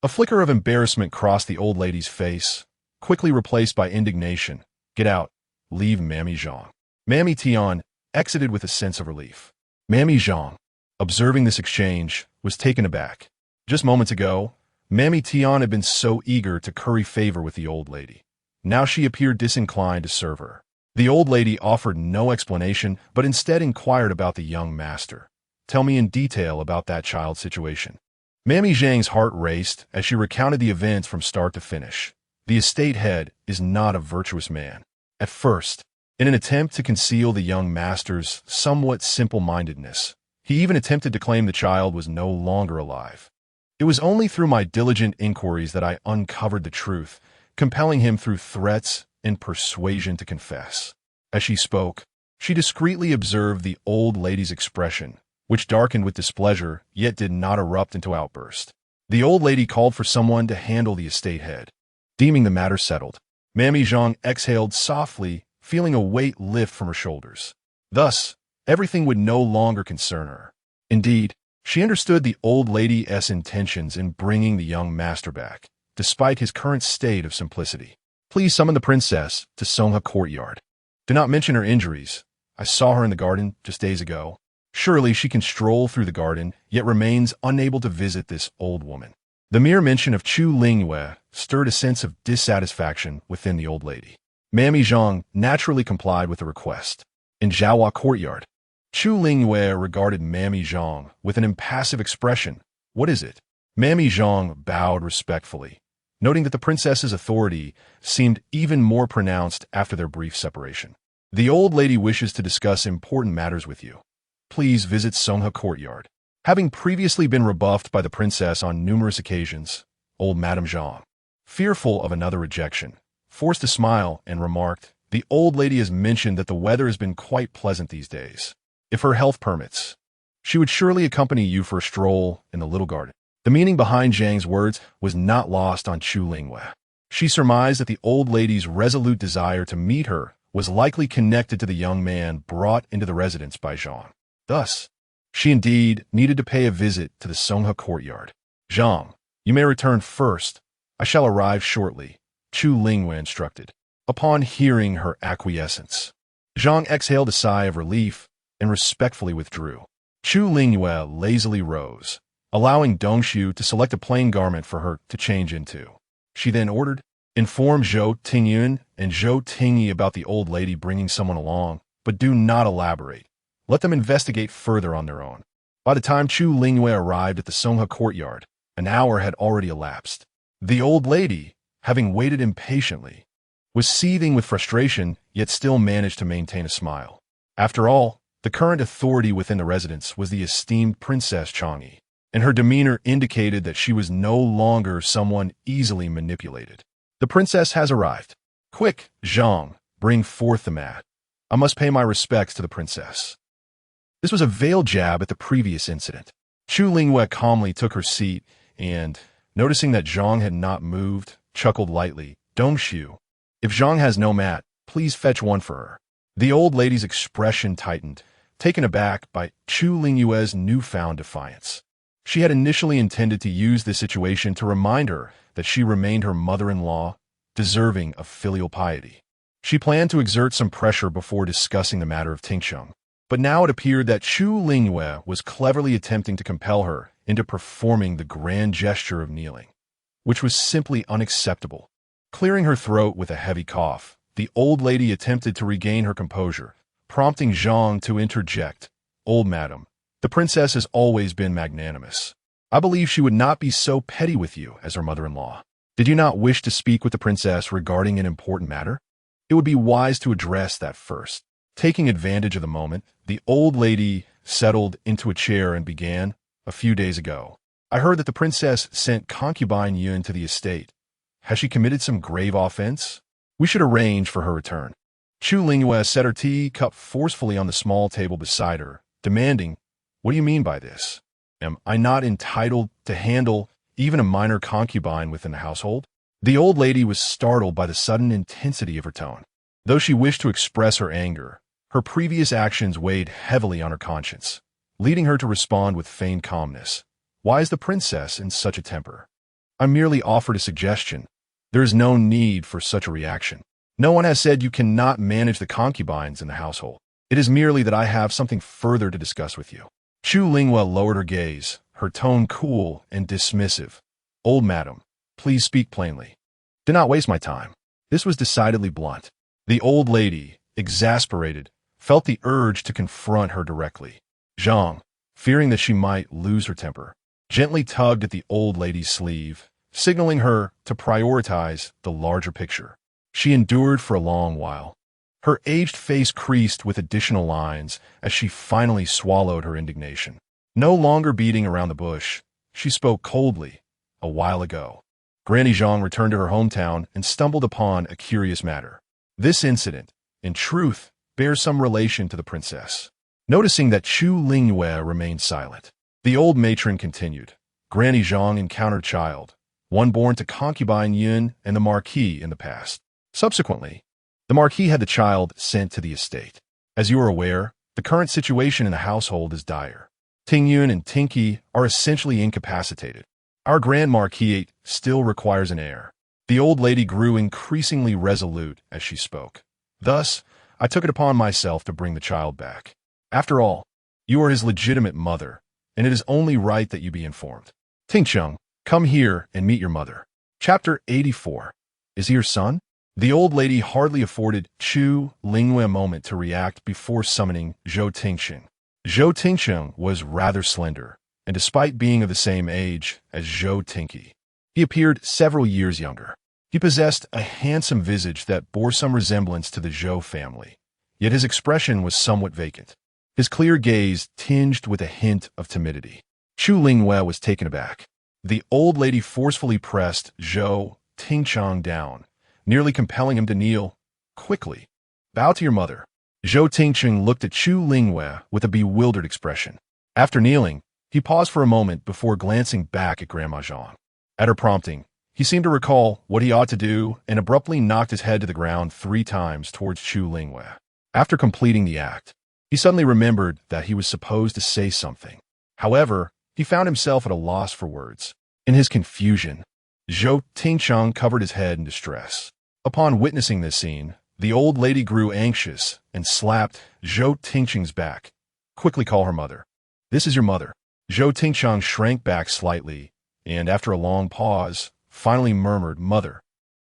A flicker of embarrassment crossed the old lady's face, quickly replaced by indignation. "Get out. Leave Mammy Zhang." Mammy Tian exited with a sense of relief. Mammy Zhang, observing this exchange, was taken aback. Just moments ago, Mammy Tian had been so eager to curry favor with the old lady. Now she appeared disinclined to serve her. The old lady offered no explanation, but instead inquired about the young master. "Tell me in detail about that child's situation." Mammy Zhang's heart raced as she recounted the events from start to finish. The estate head is not a virtuous man. At first, in an attempt to conceal the young master's somewhat simple-mindedness, he even attempted to claim the child was no longer alive. "It was only through my diligent inquiries that I uncovered the truth, compelling him through threats and persuasion to confess." As she spoke, she discreetly observed the old lady's expression, which darkened with displeasure, yet did not erupt into outburst. The old lady called for someone to handle the estate head. Deeming the matter settled, Mammy Zhang exhaled softly, feeling a weight lift from her shoulders. Thus, everything would no longer concern her. Indeed, she understood the old lady's intentions in bringing the young master back, despite his current state of simplicity. Please summon the princess to Songha courtyard. Do not mention her injuries. I saw her in the garden just days ago. Surely she can stroll through the garden, yet remains unable to visit this old woman. The mere mention of Chu Lingyu stirred a sense of dissatisfaction within the old lady. Mammy Zhang naturally complied with the request. In Zhaohua courtyard, Chu Lingyu regarded Mammy Zhang with an impassive expression. What is it? Mammy Zhang bowed respectfully, noting that the princess's authority seemed even more pronounced after their brief separation. The old lady wishes to discuss important matters with you. Please visit Songha courtyard. Having previously been rebuffed by the princess on numerous occasions, old Madame Zhang, fearful of another rejection, forced a smile and remarked, the old lady has mentioned that the weather has been quite pleasant these days. If her health permits, she would surely accompany you for a stroll in the little garden. The meaning behind Zhang's words was not lost on Chu Lingyu. She surmised that the old lady's resolute desire to meet her was likely connected to the young man brought into the residence by Zhang. Thus, she indeed needed to pay a visit to the Songha courtyard. Zhang, you may return first. I shall arrive shortly, Chu Lingyu instructed. Upon hearing her acquiescence, Zhang exhaled a sigh of relief and respectfully withdrew. Chu Lingyu lazily rose, allowing Dongshu to select a plain garment for her to change into. She then ordered, inform Zhou Tingyun and Zhou Tingyi about the old lady bringing someone along, but do not elaborate. Let them investigate further on their own. By the time Chu Lingyu arrived at the Songha courtyard, an hour had already elapsed. The old lady, having waited impatiently, was seething with frustration, yet still managed to maintain a smile. After all, the current authority within the residence was the esteemed Princess Changyi, and her demeanor indicated that she was no longer someone easily manipulated. The princess has arrived. Quick, Zhang, bring forth the mat. I must pay my respects to the princess. This was a veiled jab at the previous incident. Chu Lingyu calmly took her seat and, noticing that Zhang had not moved, chuckled lightly. Dongshu, if Zhang has no mat, please fetch one for her. The old lady's expression tightened, taken aback by Chu Lingyu's newfound defiance. She had initially intended to use this situation to remind her that she remained her mother-in-law, deserving of filial piety. She planned to exert some pressure before discussing the matter of Tingsheng. But now it appeared that Chu Lingyu was cleverly attempting to compel her into performing the grand gesture of kneeling, which was simply unacceptable. Clearing her throat with a heavy cough, the old lady attempted to regain her composure, prompting Zhang to interject. Old madam, the princess has always been magnanimous. I believe she would not be so petty with you as her mother-in-law. Did you not wish to speak with the princess regarding an important matter? It would be wise to address that first. Taking advantage of the moment, the old lady settled into a chair and began, a few days ago. I heard that the princess sent concubine Yun to the estate. Has she committed some grave offense? We should arrange for her return. Chu Lingyu set her tea cup forcefully on the small table beside her, demanding, what do you mean by this? Am I not entitled to handle even a minor concubine within the household? The old lady was startled by the sudden intensity of her tone. Though she wished to express her anger, her previous actions weighed heavily on her conscience, leading her to respond with feigned calmness. Why is the princess in such a temper? I merely offered a suggestion. There is no need for such a reaction. No one has said you cannot manage the concubines in the household. It is merely that I have something further to discuss with you. Chu Lingyu lowered her gaze, her tone cool and dismissive. Old madam, please speak plainly. Do not waste my time. This was decidedly blunt. The old lady, exasperated, felt the urge to confront her directly. Zhang, fearing that she might lose her temper, gently tugged at the old lady's sleeve, signaling her to prioritize the larger picture. She endured for a long while. Her aged face creased with additional lines as she finally swallowed her indignation. No longer beating around the bush, she spoke coldly. A while ago, Granny Zhang returned to her hometown and stumbled upon a curious matter. This incident, in truth, bears some relation to the princess. Noticing that Chu Lingyu remained silent, the old matron continued. Granny Zhang encountered a child, one born to concubine Yun and the Marquis in the past. Subsequently, The Marquis had the child sent to the estate. As you are aware, the current situation in the household is dire. Tingyun and Tinky are essentially incapacitated. Our Grand Marquis still requires an heir. The old lady grew increasingly resolute as she spoke. Thus, I took it upon myself to bring the child back. After all, you are his legitimate mother, and it is only right that you be informed. Tingcheng, come here and meet your mother. Chapter 84. Is he your son? The old lady hardly afforded Chu Lingyu a moment to react before summoning Zhou Taochuan. Zhou Taochuan was rather slender, and despite being of the same age as Zhou Tinky, he appeared several years younger. He possessed a handsome visage that bore some resemblance to the Zhou family, yet his expression was somewhat vacant, his clear gaze tinged with a hint of timidity. Chu Lingyu was taken aback. The old lady forcefully pressed Zhou Taochuan down, nearly compelling him to kneel. Quickly, bow to your mother. Zhou Taochuan looked at Chu Lingyu with a bewildered expression. After kneeling, he paused for a moment before glancing back at Grandma Zhang. At her prompting, he seemed to recall what he ought to do and abruptly knocked his head to the ground 3 times towards Chu Lingyu. After completing the act, he suddenly remembered that he was supposed to say something. However, he found himself at a loss for words. In his confusion, Zhou Taochuan covered his head in distress. Upon witnessing this scene, the old lady grew anxious and slapped Zhou Taochuan's back. Quickly call her mother. This is your mother. Zhou Taochuan shrank back slightly, and after a long pause, finally murmured, Mother.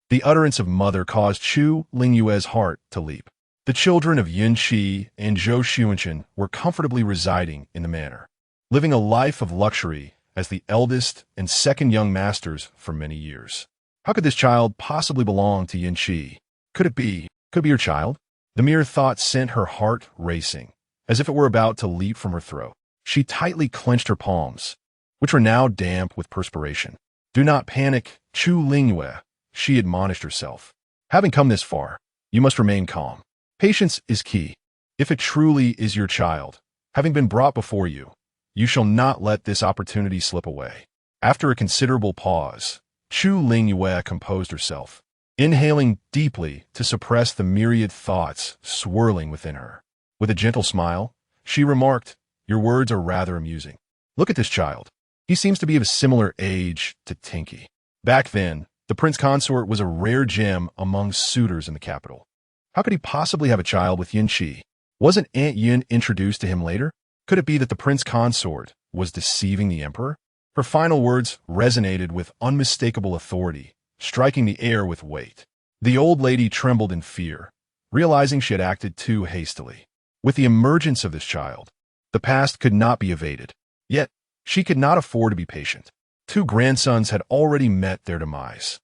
The utterance of mother caused Chu Lingyu's heart to leap. The children of Yun Shi and Zhou Xuanchen were comfortably residing in the manor, living a life of luxury as the eldest and second young masters for many years. How could this child possibly belong to Yun Shi? Could it be your child? The mere thought sent her heart racing, as if it were about to leap from her throat. She tightly clenched her palms, which were now damp with perspiration. Do not panic, Chu Lingyu, she admonished herself. Having come this far, you must remain calm. Patience is key. If it truly is your child, having been brought before you, you shall not let this opportunity slip away. After a considerable pause, Chu Lingyu composed herself, inhaling deeply to suppress the myriad thoughts swirling within her. With a gentle smile, she remarked, Your words are rather amusing. Look at this child. He seems to be of a similar age to Tinky. Back then, the prince consort was a rare gem among suitors in the capital. How could he possibly have a child with Yun Shi? Wasn't Aunt Yun introduced to him later? Could it be that the prince consort was deceiving the emperor? Her final words resonated with unmistakable authority, striking the air with weight. The old lady trembled in fear, realizing she had acted too hastily. With the emergence of this child, the past could not be evaded. Yet, she could not afford to be patient. 2 grandsons had already met their demise,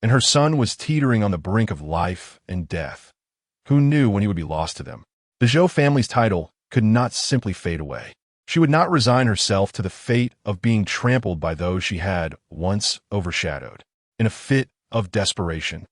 and her son was teetering on the brink of life and death. Who knew when he would be lost to them? The Zhou family's title could not simply fade away. She would not resign herself to the fate of being trampled by those she had once overshadowed. In a fit of desperation,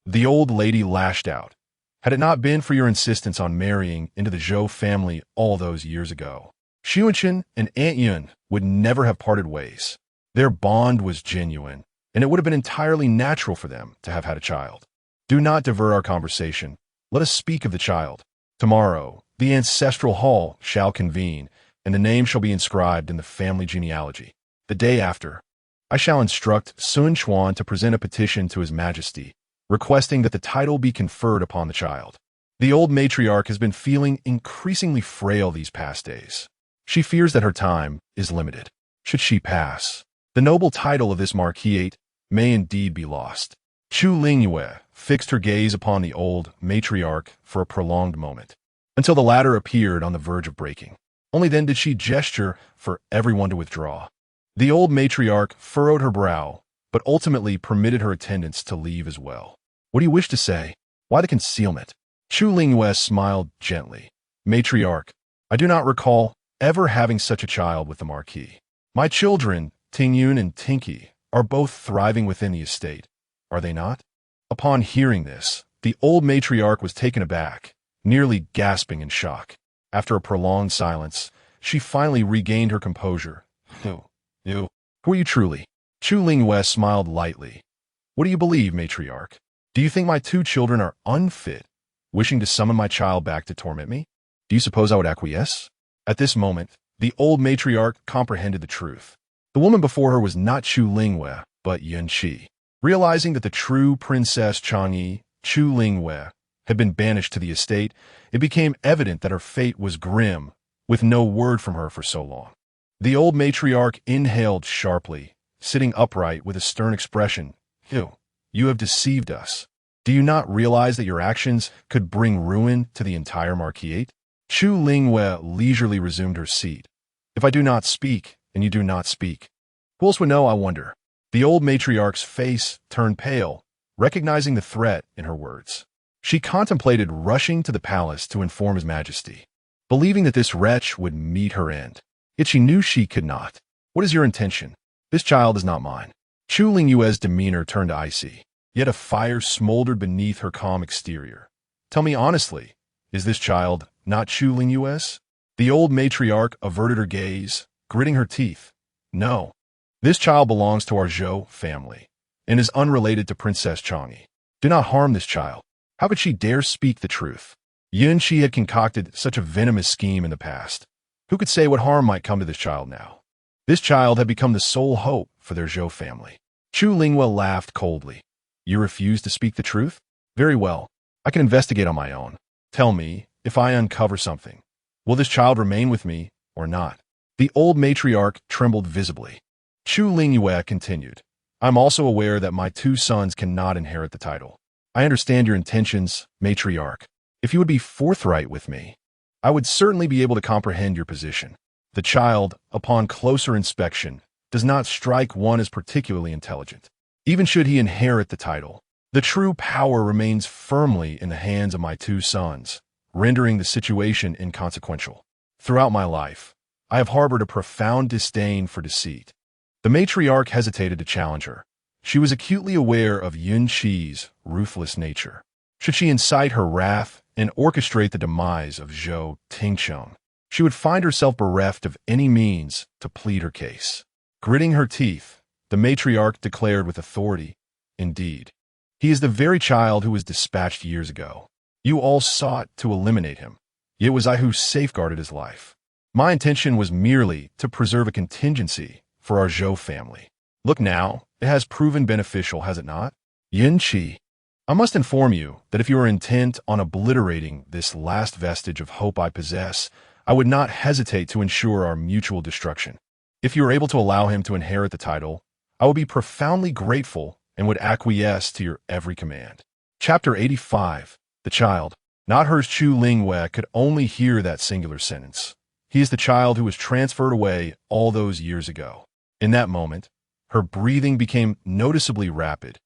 the old lady lashed out. Had it not been for your insistence on marrying into the Zhou family all those years ago, Xuanchen and Aunt Yun would never have parted ways. Their bond was genuine, and it would have been entirely natural for them to have had a child. Do not divert our conversation. Let us speak of the child. Tomorrow, the ancestral hall shall convene, and the name shall be inscribed in the family genealogy. The day after, I shall instruct Sun Quan to present a petition to His Majesty, requesting that the title be conferred upon the child. The old matriarch has been feeling increasingly frail these past days. She fears that her time is limited. Should she pass, the noble title of this marquisate may indeed be lost. Chu Lingyu fixed her gaze upon the old matriarch for a prolonged moment, until the latter appeared on the verge of breaking. Only then did she gesture for everyone to withdraw. The old matriarch furrowed her brow, but ultimately permitted her attendants to leave as well. What do you wish to say? Why the concealment? Chu Lingyu smiled gently. Matriarch, I do not recall ever having such a child with the Marquis. My children, Tingyun and Tinky, are both thriving within the estate, are they not? Upon hearing this, the old matriarch was taken aback, nearly gasping in shock. After a prolonged silence, she finally regained her composure. Who are you truly? Chu Lingyu smiled lightly. What do you believe, matriarch? Do you think my 2 children are unfit wishing to summon my child back to torment me? Do you suppose I would acquiesce? At this moment, the old matriarch comprehended the truth. The woman before her was not Chu Lingyu, but Yun Qi. Realizing that the true Princess Changyi, Chu Lingyu, had been banished to the estate, it became evident that her fate was grim, with no word from her for so long. The old matriarch inhaled sharply, sitting upright with a stern expression. You have deceived us. Do you not realize that your actions could bring ruin to the entire marquisate? Chu Lingyu leisurely resumed her seat. If I do not speak, and you do not speak, who else would know, I wonder? The old matriarch's face turned pale, recognizing the threat in her words. She contemplated rushing to the palace to inform His Majesty, believing that this wretch would meet her end. Yet she knew she could not. What is your intention? This child is not mine. Chu Lingyu's demeanor turned icy, yet a fire smoldered beneath her calm exterior. Tell me honestly, is this child not Chu Lingyu's? The old matriarch averted her gaze, gritting her teeth. No. This child belongs to our Zhou family, and is unrelated to Princess Changyi. Do not harm this child. How could she dare speak the truth? Yun Qi had concocted such a venomous scheme in the past. Who could say what harm might come to this child now? This child had become the sole hope for their Zhou family. Chu Lingyu laughed coldly. You refuse to speak the truth? Very well. I can investigate on my own. Tell me, if I uncover something, will this child remain with me or not? The old matriarch trembled visibly. Chu Lingyu continued. I'm also aware that my two sons cannot inherit the title. I understand your intentions, matriarch. If you would be forthright with me, I would certainly be able to comprehend your position. The child, upon closer inspection, does not strike one as particularly intelligent. Even should he inherit the title, the true power remains firmly in the hands of my two sons, rendering the situation inconsequential. Throughout my life, I have harbored a profound disdain for deceit. The matriarch hesitated to challenge her. She was acutely aware of Yun Qi's ruthless nature. Should she incite her wrath and orchestrate the demise of Zhou Taochuan, she would find herself bereft of any means to plead her case. Gritting her teeth, the matriarch declared with authority, Indeed, he is the very child who was dispatched years ago. You all sought to eliminate him, yet it was I who safeguarded his life. My intention was merely to preserve a contingency for our Zhou family. Look now, it has proven beneficial, has it not? Yun Qi, I must inform you that if you are intent on obliterating this last vestige of hope I possess, I would not hesitate to ensure our mutual destruction. If you are able to allow him to inherit the title, I will be profoundly grateful and would acquiesce to your every command. Chapter 85. The child. Not hers. Chu Lingyu could only hear that singular sentence. He is the child who was transferred away all those years ago. In that moment, her breathing became noticeably rapid,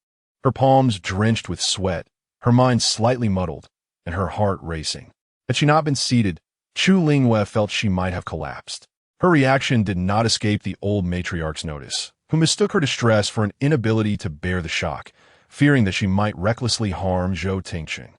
her palms drenched with sweat, her mind slightly muddled, and her heart racing. Had she not been seated, Chu Lingyu felt she might have collapsed. Her reaction did not escape the old matriarch's notice, who mistook her distress for an inability to bear the shock, fearing that she might recklessly harm Zhou Taochuan.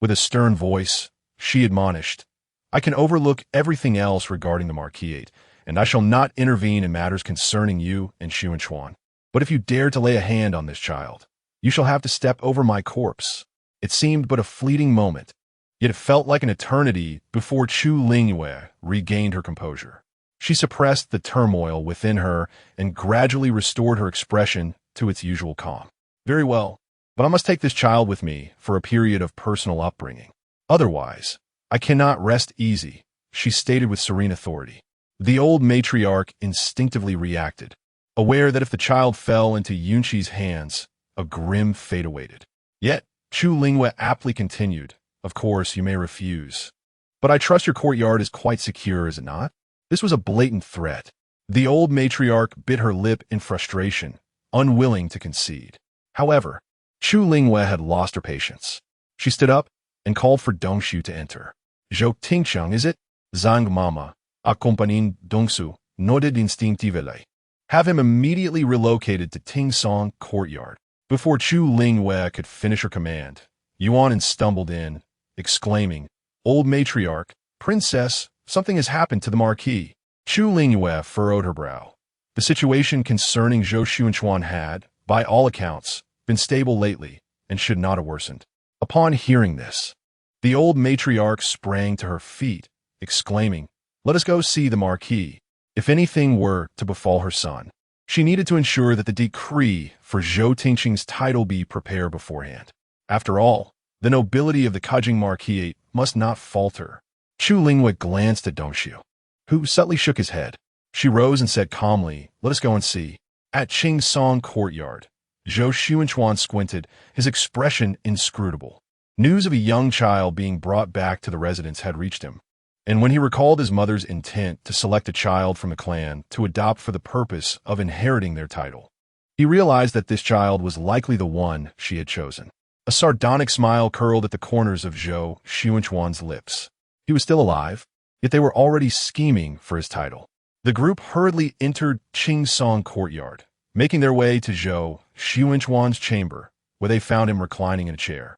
With a stern voice, she admonished, I can overlook everything else regarding the marquisate, and I shall not intervene in matters concerning you and Xuanchuan. But if you dare to lay a hand on this child, you shall have to step over my corpse. It seemed but a fleeting moment, yet it felt like an eternity before Chu Lingyu regained her composure. She suppressed the turmoil within her and gradually restored her expression to its usual calm. Very well, but I must take this child with me for a period of personal upbringing. Otherwise, I cannot rest easy, she stated with serene authority. The old matriarch instinctively reacted, aware that if the child fell into Yun Qi's hands, a grim fate awaited. Yet, Chu Lingyu aptly continued, Of course, you may refuse. But I trust your courtyard is quite secure, is it not? This was a blatant threat. The old matriarch bit her lip in frustration, unwilling to concede. However, Chu Lingyu had lost her patience. She stood up and called for Dongshu to enter. Zhou Taochuan, is it? Zhang Mama, accompagning Dongsu, nodded instinctively. Have him immediately relocated to Tingsong courtyard. Before Chu Lingyu could finish her command, Yuan stumbled in, exclaiming, Old matriarch, princess, something has happened to the marquis. Chu Lingyu furrowed her brow. The situation concerning Zhou Xuanchuan had, by all accounts, been stable lately and should not have worsened. Upon hearing this, The old matriarch sprang to her feet, exclaiming, "Let us go see the marquis." If anything were to befall her son, she needed to ensure that the decree for Zhou Tingqing's title be prepared beforehand. After all, the nobility of the Kajing Marquisate must not falter. Chu Lingyu glanced at Dongxiu, who subtly shook his head. She rose and said calmly, "Let us go and see." At Song courtyard, Zhou Taochuan squinted, his expression inscrutable. News of a young child being brought back to the residence had reached him, and when he recalled his mother's intent to select a child from the clan to adopt for the purpose of inheriting their title, he realized that this child was likely the one she had chosen. A sardonic smile curled at the corners of Zhou Taochuan's lips. He was still alive, yet they were already scheming for his title. The group hurriedly entered Song courtyard, making their way to Zhou Taochuan's chamber, where they found him reclining in a chair.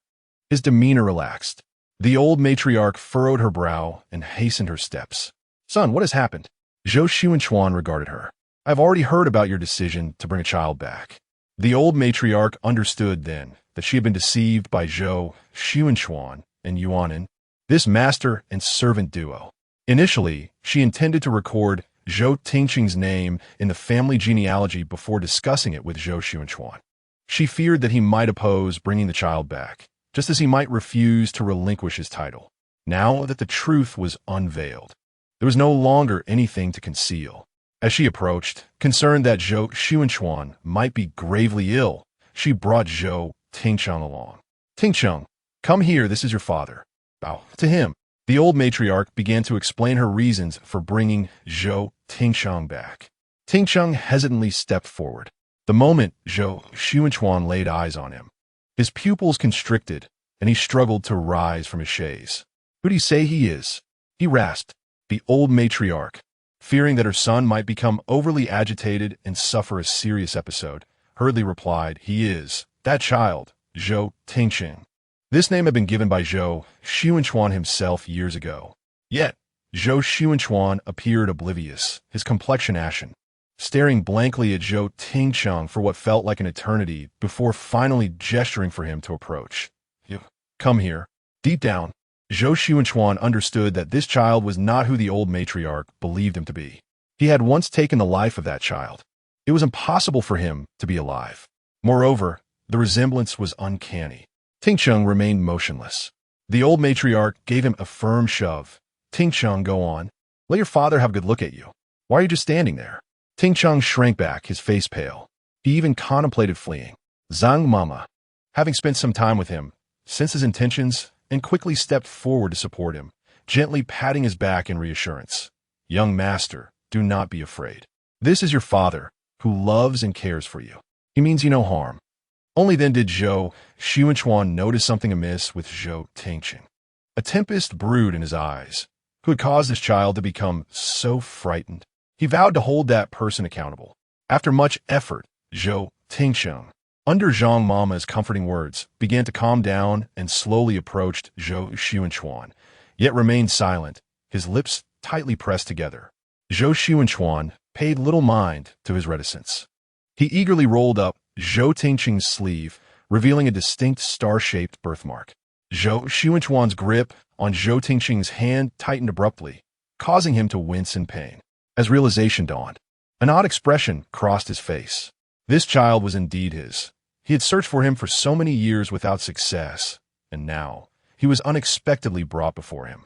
His demeanor relaxed. The old matriarch furrowed her brow and hastened her steps. "Son, what has happened?" Zhou Taochuan regarded her. "I've already heard about your decision to bring a child back." The old matriarch understood then that she had been deceived by Zhou Taochuan and Yuanin, this master and servant duo. Initially, she intended to record Zhou Tingqing's name in the family genealogy before discussing it with Zhou Taochuan. She feared that he might oppose bringing the child back, just as he might refuse to relinquish his title. Now that the truth was unveiled, there was no longer anything to conceal. As she approached, concerned that Zhou Taochuan might be gravely ill, she brought Zhou Tingqing along. "Tingqing, come here, this is your father." Bow to him. The old matriarch began to explain her reasons for bringing Zhou Tingqing back. Tingqing hesitantly stepped forward. The moment Zhou Taochuan laid eyes on him, his pupils constricted, and he struggled to rise from his chaise. "Who do you say he is?" he rasped. The old matriarch, fearing that her son might become overly agitated and suffer a serious episode, hurriedly replied, "He is that child, Zhou Tingqing." This name had been given by Zhou Taochuan himself years ago. Yet, Zhou Taochuan appeared oblivious, his complexion ashen, staring blankly at Zhou Tingqing for what felt like an eternity before finally gesturing for him to approach. "You, come here." Deep down, Zhou Taochuan understood that this child was not who the old matriarch believed him to be. He had once taken the life of that child. It was impossible for him to be alive. Moreover, the resemblance was uncanny. Tingqing remained motionless. The old matriarch gave him a firm shove. "Tingqing, go on. Let your father have a good look at you. Why are you just standing there?" Tingqing shrank back, his face pale. He even contemplated fleeing. Zhang Mama, having spent some time with him, sensed his intentions and quickly stepped forward to support him, gently patting his back in reassurance. "Young master, do not be afraid. This is your father, who loves and cares for you. He means you no harm." Only then did Zhou Taochuan notice something amiss with Zhou Tingqing. A tempest brewed in his eyes. Who had caused this child to become so frightened? He vowed to hold that person accountable. After much effort, Zhou Tingqing, under Zhang Mama's comforting words, began to calm down and slowly approached Zhou Taochuan, yet remained silent, his lips tightly pressed together. Zhou Taochuan paid little mind to his reticence. He eagerly rolled up Zhou Tingqing's sleeve, revealing a distinct star-shaped birthmark. Zhou Taochuan's grip on Zhou Tingqing's hand tightened abruptly, causing him to wince in pain. As realization dawned, an odd expression crossed his face. This child was indeed his. He had searched for him for so many years without success, and now he was unexpectedly brought before him.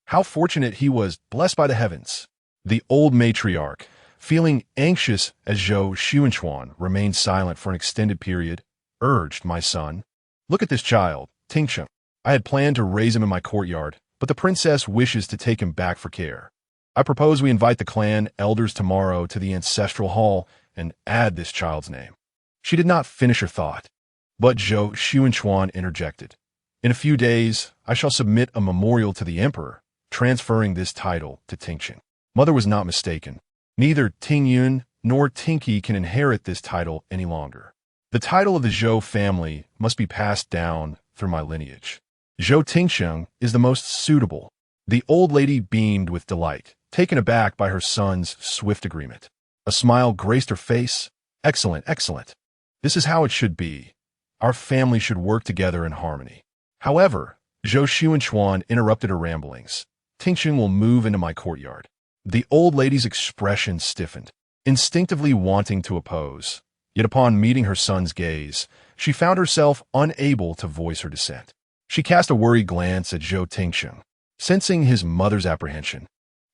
How fortunate he was, blessed by the heavens. The old matriarch, feeling anxious as Zhou Taochuan remained silent for an extended period, urged, "My son, look at this child, Tingqing. I had planned to raise him in my courtyard, but the princess wishes to take him back for care. I propose we invite the clan elders tomorrow to the ancestral hall and add this child's name." She did not finish her thought, but Zhou Taochuan interjected. "In a few days, I shall submit a memorial to the emperor, transferring this title to Tingqing." Mother was not mistaken. Neither Tingyun nor Tinky can inherit this title any longer. The title of the Zhou family must be passed down through my lineage. Zhou Tingqing is the most suitable. The old lady beamed with delight, taken aback by her son's swift agreement. A smile graced her face. "Excellent, excellent. This is how it should be. Our family should work together in harmony. However, Zhou Taochuan interrupted her ramblings. Tingxing will move into my courtyard. The old lady's expression stiffened, instinctively wanting to oppose. Yet upon meeting her son's gaze, she found herself unable to voice her dissent. She cast a worried glance at Zhou Tingxing. Sensing his mother's apprehension,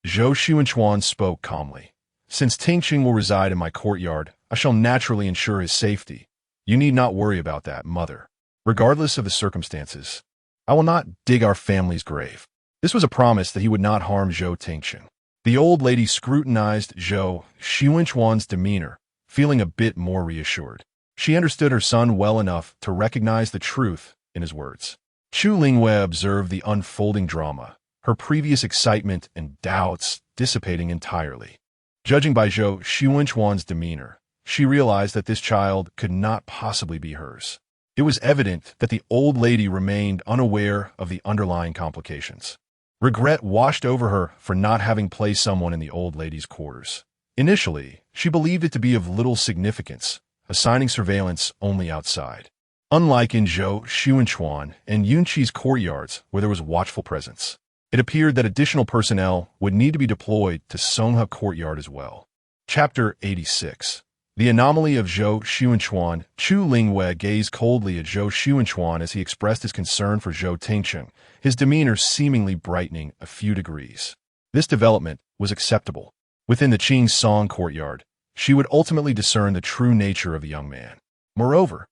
Zhou Taochuan spoke calmly. Since Tingxing will reside in my courtyard, I shall naturally ensure his safety. You need not worry about that, mother. Regardless of the circumstances, I will not dig our family's grave. This was a promise that he would not harm Zhou Tingxing. The old lady scrutinized Zhou Taochuan's demeanor, feeling a bit more reassured. She understood her son well enough to recognize the truth in his words. Chu Lingyu observed the unfolding drama, her previous excitement and doubts dissipating entirely. Judging by Zhou Taochuan's demeanor, she realized that this child could not possibly be hers. It was evident that the old lady remained unaware of the underlying complications. Regret washed over her for not having placed someone in the old lady's quarters. Initially, she believed it to be of little significance, assigning surveillance only outside. Unlike in Zhou Taochuan and Yunqi's courtyards where there was watchful presence, it appeared that additional personnel would need to be deployed to Songhe courtyard as well. Chapter 86. The anomaly of Zhou Taochuan. Chu Lingyu gazed coldly at Zhou Taochuan as he expressed his concern for Zhou Tingxing, his demeanor seemingly brightening a few degrees. This development was acceptable. Within the Qing Song courtyard, she would ultimately discern the true nature of the young man. Moreover,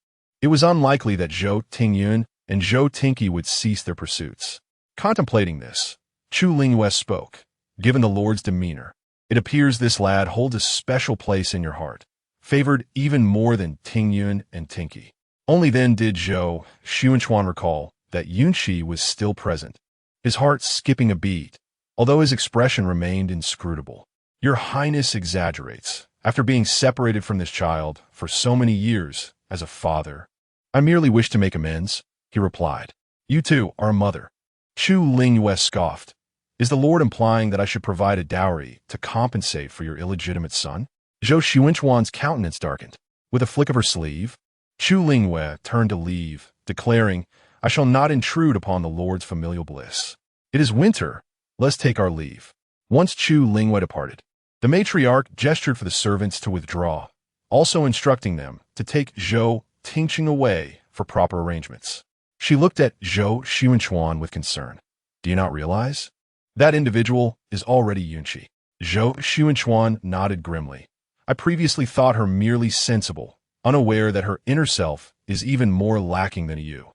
it was unlikely that Zhou Tingyun and Zhou Tinky would cease their pursuits. Contemplating this, Chu Lingyu spoke. Given the Lord's demeanor, it appears this lad holds a special place in your heart, favored even more than Tingyun and Tinky. Only then did Zhou Taochuan recall that Yunqi was still present, his heart skipping a beat, although his expression remained inscrutable. Your Highness exaggerates. After being separated from this child for so many years as a father, I merely wish to make amends, he replied. You too are a mother. Chu Lingyu scoffed. Is the Lord implying that I should provide a dowry to compensate for your illegitimate son? Zhou Taochuan's countenance darkened. With a flick of her sleeve, Chu Lingyu turned to leave, declaring, I shall not intrude upon the Lord's familial bliss. It is winter. Let's take our leave. Once Chu Lingyu departed, the matriarch gestured for the servants to withdraw, also instructing them to take Zhou Tingxing away for proper arrangements. She looked at Zhou Taochuan with concern. Do you not realize? That individual is already Yunqi. Zhou Taochuan nodded grimly. I previously thought her merely sensible, unaware that her inner self is even more lacking than you.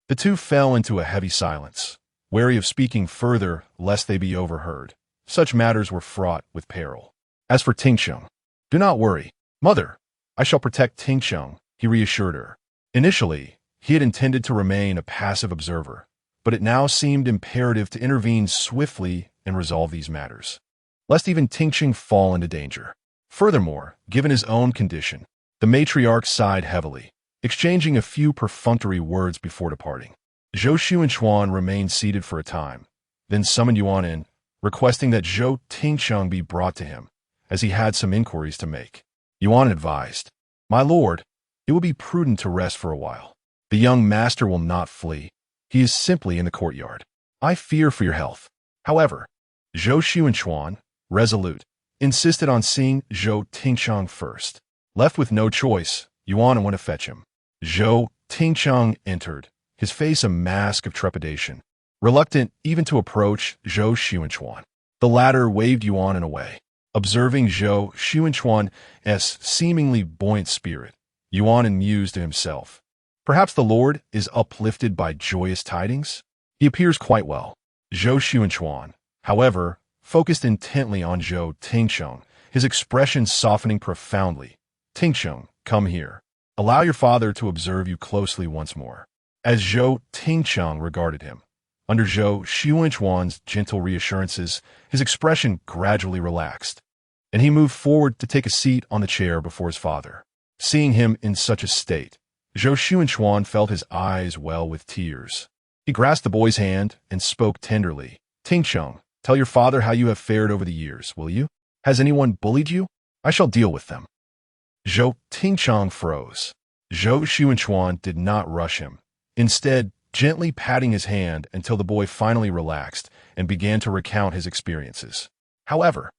The two fell into a heavy silence, wary of speaking further lest they be overheard. Such matters were fraught with peril. As for Tingxing, do not worry, mother. I shall protect Tingxing, he reassured her. Initially, he had intended to remain a passive observer, but it now seemed imperative to intervene swiftly and resolve these matters, lest even Tingxing fall into danger. Furthermore, given his own condition, the matriarch sighed heavily, exchanging a few perfunctory words before departing. Zhou Taochuan remained seated for a time, then summoned Yuan in, requesting that Zhou Tingxing be brought to him, as he had some inquiries to make. Yuan advised, My lord, it will be prudent to rest for a while. The young master will not flee. He is simply in the courtyard. I fear for your health. However, Zhou Taochuan, resolute, insisted on seeing Zhou Tingxing first. Left with no choice, Yuan went to fetch him. Zhou Tingxing entered, his face a mask of trepidation, reluctant even to approach Zhou Taochuan. The latter waved Yuan away. Observing Zhou Taochuan's seemingly buoyant spirit, Yuan mused to himself. Perhaps the Lord is uplifted by joyous tidings? He appears quite well. Zhou Taochuan, however, focused intently on Zhou Tingxing, his expression softening profoundly. Tingxing, come here. Allow your father to observe you closely once more. As Zhou Tingxing regarded him, under Zhou Taochuan's gentle reassurances, his expression gradually relaxed, and he moved forward to take a seat on the chair before his father. Seeing him in such a state, Zhou Taochuan felt his eyes well with tears. He grasped the boy's hand and spoke tenderly. Tingxing, tell your father how you have fared over the years, will you? Has anyone bullied you? I shall deal with them. Zhou Tingxing froze. Zhou Taochuan did not rush him. Instead, gently patting his hand until the boy finally relaxed and began to recount his experiences. However,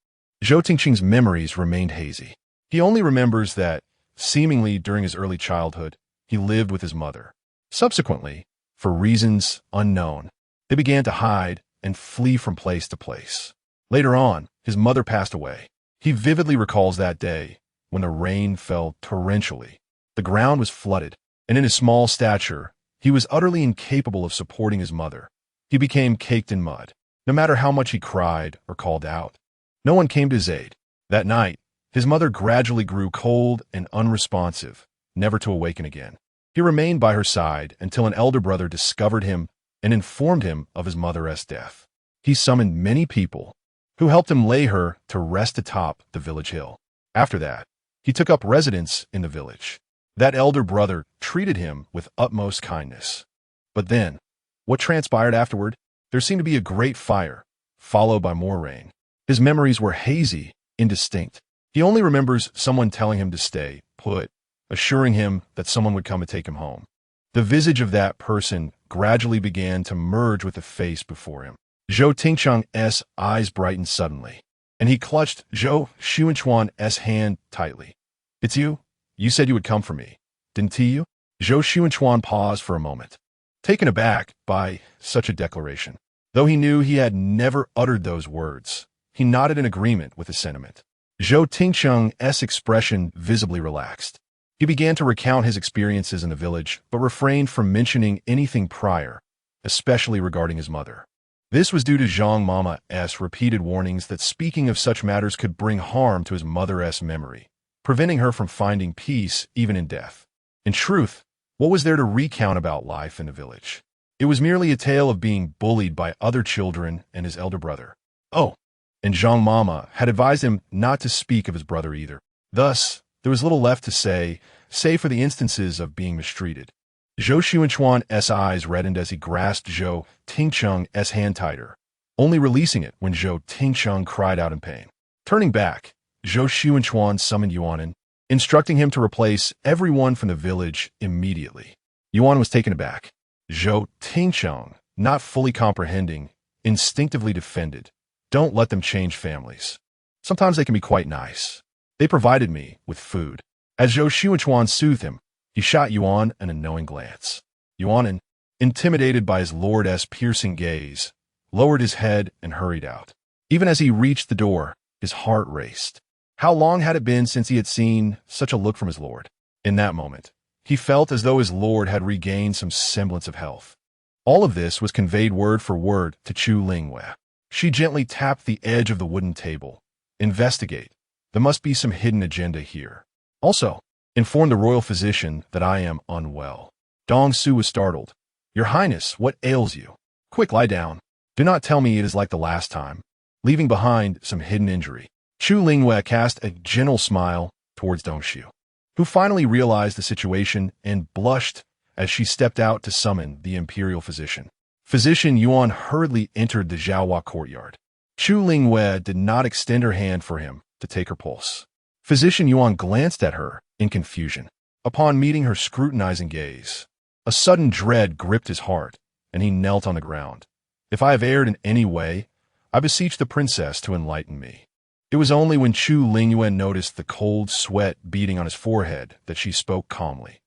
Zhou Tingqing's memories remained hazy. He only remembers that, seemingly during his early childhood, he lived with his mother. Subsequently, for reasons unknown, they began to hide and flee from place to place. Later on, his mother passed away. He vividly recalls that day when the rain fell torrentially. The ground was flooded, and in his small stature, he was utterly incapable of supporting his mother. He became caked in mud. No matter how much he cried or called out, no one came to his aid. That night, his mother gradually grew cold and unresponsive, never to awaken again. He remained by her side until an elder brother discovered him and informed him of his mother's death. He summoned many people, who helped him lay her to rest atop the village hill. After that, he took up residence in the village. That elder brother treated him with utmost kindness. But then, what transpired afterward? There seemed to be a great fire, followed by more rain. His memories were hazy, indistinct. He only remembers someone telling him to stay put, assuring him that someone would come and take him home. The visage of that person gradually began to merge with the face before him. Zhou Tingqiang's eyes brightened suddenly, and he clutched Zhou Taochuan's hand tightly. "It's you? You said you would come for me, didn't you?" Zhou Taochuan paused for a moment, taken aback by such a declaration. Though he knew he had never uttered those words, he nodded in agreement with the sentiment. Zhou Tingqiang's expression visibly relaxed. He began to recount his experiences in the village, but refrained from mentioning anything prior, especially regarding his mother. This was due to Zhang Mama's repeated warnings that speaking of such matters could bring harm to his mother's memory, preventing her from finding peace even in death. In truth, what was there to recount about life in the village? It was merely a tale of being bullied by other children and his elder brother. Oh, and Zhang Mama had advised him not to speak of his brother either. Thus, there was little left to say, save for the instances of being mistreated. Zhou Taochuan's eyes reddened as he grasped Zhou Tingqiang's hand tighter, only releasing it when Zhou Tingqiang cried out in pain. Turning back, Zhou Taochuan summoned Yuanin, instructing him to replace everyone from the village immediately. Yuan was taken aback. Zhou Tingqiang, not fully comprehending, instinctively defended, "Don't let them change families. Sometimes they can be quite nice. They provided me with food." As Zhou Taochuan soothed him, he shot Yuan an knowing glance. Yuan, intimidated by his lord's piercing gaze, lowered his head and hurried out. Even as he reached the door, his heart raced. How long had it been since he had seen such a look from his lord? In that moment, he felt as though his lord had regained some semblance of health. All of this was conveyed word for word to Chu Lingyu. She gently tapped the edge of the wooden table. "Investigate. There must be some hidden agenda here. Also, inform the royal physician that I am unwell." Dong Su was startled. "Your Highness, what ails you? Quick, lie down. Do not tell me it is like the last time, leaving behind some hidden injury." Chu Lingyu cast a gentle smile towards Dong Su, who finally realized the situation and blushed as she stepped out to summon the imperial physician. Physician Yuan hurriedly entered the Zhaohua courtyard. Chu Lingyu did not extend her hand for him to take her pulse. Physician Yuan glanced at her in confusion. Upon meeting her scrutinizing gaze, a sudden dread gripped his heart, and he knelt on the ground. "If I have erred in any way, I beseech the princess to enlighten me." It was only when Chu Lingyu noticed the cold sweat beating on his forehead that she spoke calmly.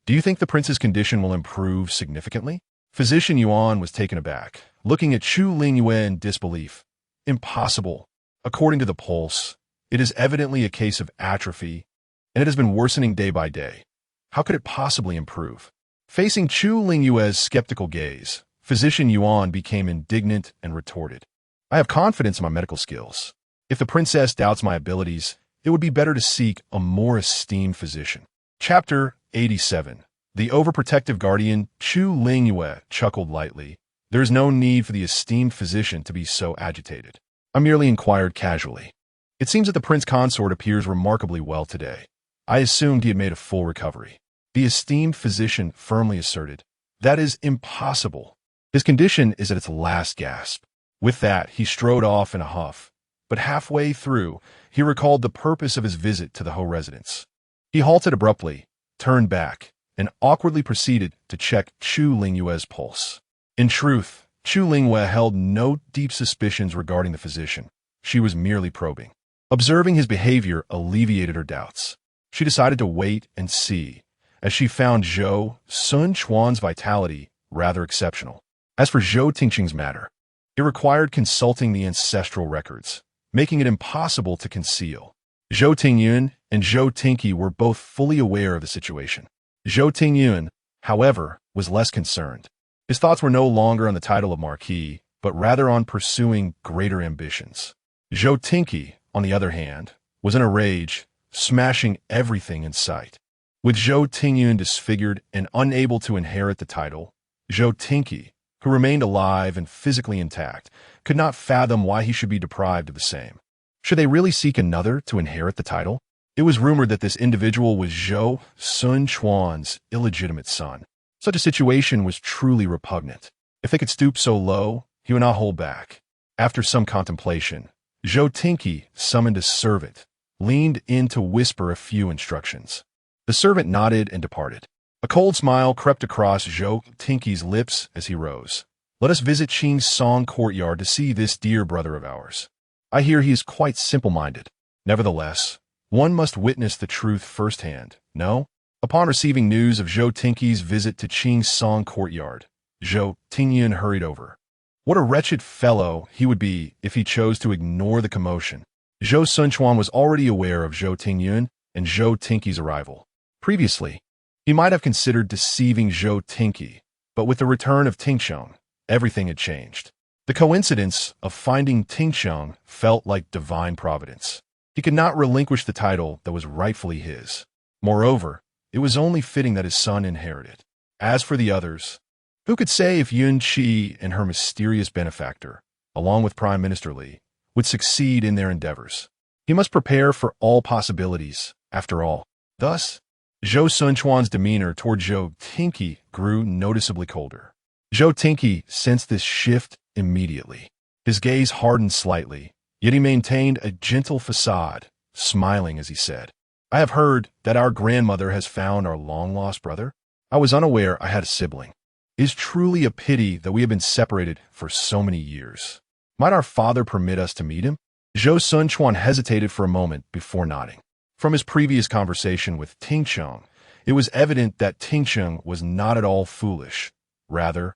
"Do you think the prince's condition will improve significantly?" Physician Yuan was taken aback, looking at Chu Lingyu in disbelief. "Impossible. According to the pulse, it is evidently a case of atrophy, and it has been worsening day by day. How could it possibly improve?" Facing Chu Lingyu's skeptical gaze, Physician Yuan became indignant and retorted, "I have confidence in my medical skills. If the princess doubts my abilities, it would be better to seek a more esteemed physician." Chapter 87. The overprotective guardian. Chu Lingyu chuckled lightly. "There is no need for the esteemed physician to be so agitated. I merely inquired casually. It seems that the prince consort appears remarkably well today. I assumed he had made a full recovery." The esteemed physician firmly asserted, "That is impossible. His condition is at its last gasp." With that, he strode off in a huff, but halfway through, he recalled the purpose of his visit to the Ho residence. He halted abruptly, turned back, and awkwardly proceeded to check Chu Lingyu's pulse. In truth, Chu Lingyu held no deep suspicions regarding the physician. She was merely probing. Observing his behavior alleviated her doubts. She decided to wait and see, as she found Zhou Taochuan's vitality rather exceptional. As for Zhou Tingqing's matter, it required consulting the ancestral records, making it impossible to conceal. Zhou Tingyun and Zhou Tingqi were both fully aware of the situation. Zhou Tingyun, however, was less concerned. His thoughts were no longer on the title of Marquis, but rather on pursuing greater ambitions. Zhou Tingqi, on the other hand, was in a rage, smashing everything in sight. With Zhou Tingyun disfigured and unable to inherit the title, Zhou Tingqi, who remained alive and physically intact, could not fathom why he should be deprived of the same. Should they really seek another to inherit the title? It was rumored that this individual was Zhou Taochuan's illegitimate son. Such a situation was truly repugnant. If they could stoop so low, he would not hold back. After some contemplation, Zhou Tingqi summoned a servant, leaned in to whisper a few instructions. The servant nodded and departed. A cold smile crept across Zhou Tingqi's lips as he rose. Let us visit Qing's Song courtyard to see this dear brother of ours. I hear he is quite simple-minded. Nevertheless, one must witness the truth firsthand, no? Upon receiving news of Zhou Tingqi's visit to Qing's Song courtyard, Zhou Tingyun hurried over. What a wretched fellow he would be if he chose to ignore the commotion. Zhou Taochuan was already aware of Zhou Tingyun and Zhou Tingqi's arrival. Previously, he might have considered deceiving Zhou Tingqi, but with the return of Tingsheng, everything had changed. The coincidence of finding Tingsheng felt like divine providence. He could not relinquish the title that was rightfully his. Moreover, it was only fitting that his son inherit it. As for the others, who could say if Yun Qi and her mysterious benefactor, along with Prime Minister Li, would succeed in their endeavors? He must prepare for all possibilities, after all. Thus, Zhou Taochuan's demeanor toward Zhou Tingqi grew noticeably colder. Zhou Tingqi sensed this shift immediately. His gaze hardened slightly, yet he maintained a gentle facade, smiling as he said, I have heard that our grandmother has found our long-lost brother. I was unaware I had a sibling. It is truly a pity that we have been separated for so many years. Might our father permit us to meet him? Zhou Taochuan hesitated for a moment before nodding. From his previous conversation with Tingsheng, it was evident that Tingsheng was not at all foolish. Rather,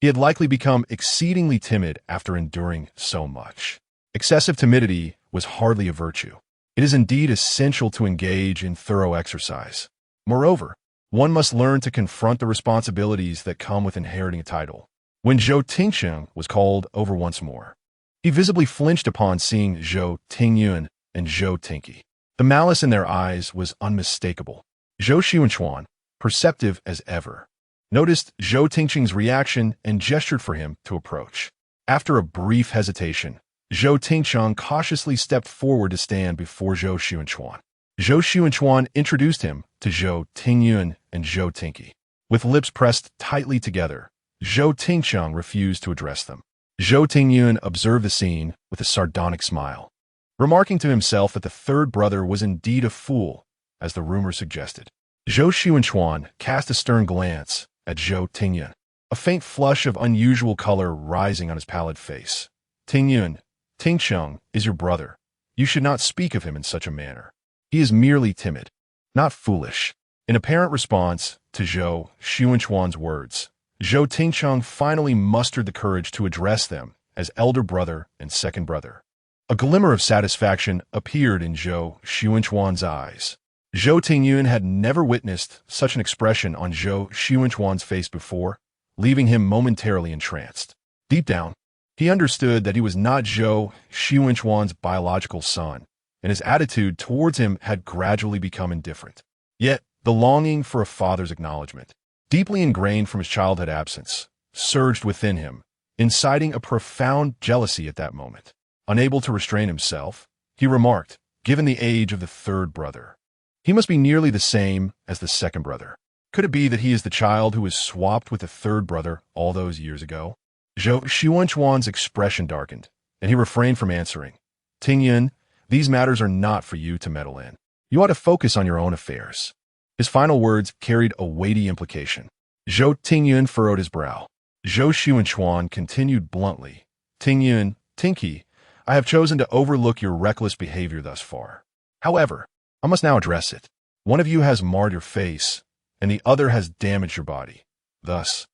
he had likely become exceedingly timid after enduring so much. Excessive timidity was hardly a virtue. It is indeed essential to engage in thorough exercise. Moreover, one must learn to confront the responsibilities that come with inheriting a title. When Zhou Tingsheng was called over once more, he visibly flinched upon seeing Zhou Tingyun and Zhou Tingqi. The malice in their eyes was unmistakable. Zhou Taochuan, perceptive as ever, noticed Zhou Tingqing's reaction and gestured for him to approach. After a brief hesitation, Zhou Tingsheng cautiously stepped forward to stand before Zhou Taochuan. Zhou Taochuan introduced him to Zhou Tingyun and Zhou Tingqi. With lips pressed tightly together, Zhou Tingsheng refused to address them. Zhou Tingyun observed the scene with a sardonic smile, remarking to himself that the third brother was indeed a fool, as the rumor suggested. Zhou Taochuan cast a stern glance at Zhou Tingyun, a faint flush of unusual color rising on his pallid face. Tingyun, Tingsheng is your brother. You should not speak of him in such a manner. He is merely timid, not foolish. In apparent response to Zhou Taochuan's words, Zhou Tingsheng finally mustered the courage to address them as elder brother and second brother. A glimmer of satisfaction appeared in Zhou Taochuan's eyes. Zhou Tingyun had never witnessed such an expression on Zhou Taochuan's face before, leaving him momentarily entranced. Deep down, he understood that he was not Zhou Taochuan's biological son, and his attitude towards him had gradually become indifferent. Yet, the longing for a father's acknowledgement, deeply ingrained from his childhood absence, surged within him, inciting a profound jealousy at that moment. Unable to restrain himself, he remarked, given the age of the third brother, he must be nearly the same as the second brother. Could it be that he is the child who was swapped with the third brother all those years ago? Zhou Taochuan's expression darkened, and he refrained from answering. Tingyun, these matters are not for you to meddle in. You ought to focus on your own affairs. His final words carried a weighty implication. Zhou Tingyun furrowed his brow. Zhou Taochuan continued bluntly, Tingyun, Tinky, I have chosen to overlook your reckless behavior thus far. However, I must now address it. One of you has marred your face, and the other has damaged your body. Thus,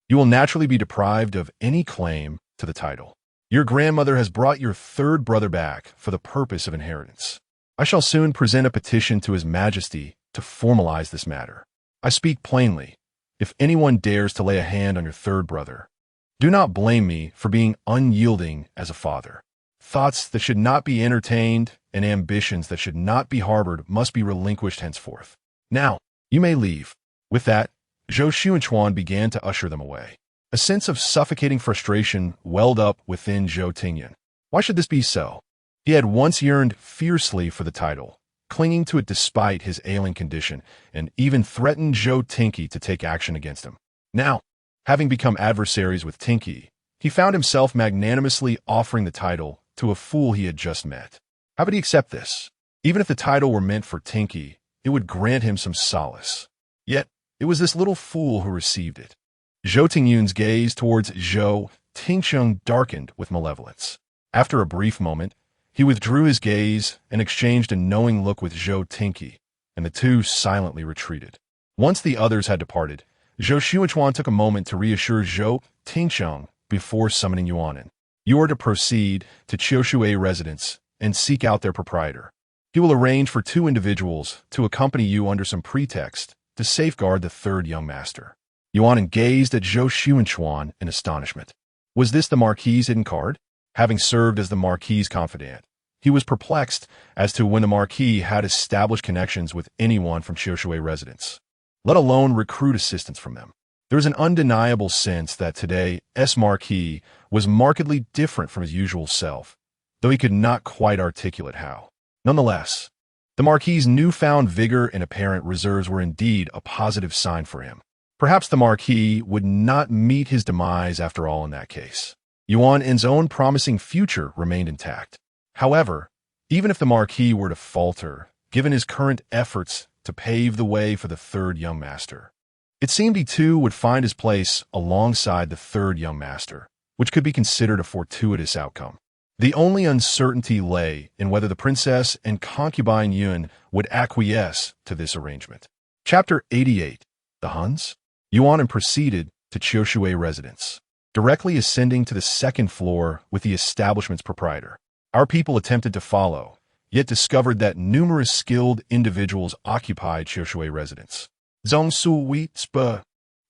you will naturally be deprived of any claim to the title. Your grandmother has brought your third brother back for the purpose of inheritance. I shall soon present a petition to His Majesty to formalize this matter. I speak plainly. If anyone dares to lay a hand on your third brother, do not blame me for being unyielding as a father. Thoughts that should not be entertained and ambitions that should not be harbored must be relinquished henceforth. Now, you may leave. With that, Zhou Taochuan began to usher them away. A sense of suffocating frustration welled up within Zhou Tingyun. Why should this be so? He had once yearned fiercely for the title, clinging to it despite his ailing condition, and even threatened Zhou Tinky to take action against him. Now, having become adversaries with Tinky, he found himself magnanimously offering the title to a fool he had just met. How would he accept this? Even if the title were meant for Tinky, it would grant him some solace. Yet, it was this little fool who received it. Zhou Tingyun's gaze towards Zhou Taochuan darkened with malevolence. After a brief moment, he withdrew his gaze and exchanged a knowing look with Zhou Tinky, and the two silently retreated. Once the others had departed, Zhou Taochuan took a moment to reassure Zhou Taochuan before summoning Yuanin. You are to proceed to Qiushui residence and seek out their proprietor. He will arrange for 2 individuals to accompany you under some pretext to safeguard the third young master. Yuanin gazed at Zhou Taochuan in astonishment. Was this the Marquis's hidden card? Having served as the Marquis's confidant, he was perplexed as to when the Marquis had established connections with anyone from Qiushui residence, let alone recruit assistance from them. There was an undeniable sense that today S. Marquis was markedly different from his usual self, though he could not quite articulate how. Nonetheless, the Marquis's newfound vigor and apparent reserves were indeed a positive sign for him. Perhaps the Marquis would not meet his demise after all in that case. Yuanin's own promising future remained intact. However, even if the Marquis were to falter, given his current efforts to pave the way for the third young master, it seemed he too would find his place alongside the third young master, which could be considered a fortuitous outcome. The only uncertainty lay in whether the princess and concubine Yun would acquiesce to this arrangement. Chapter 88. The Huns? Yuanin proceeded to Qiushui residence, directly ascending to the 2nd floor with the establishment's proprietor. Our people attempted to follow, yet discovered that numerous skilled individuals occupied Qiushui residence. Zhong Su Wei Spa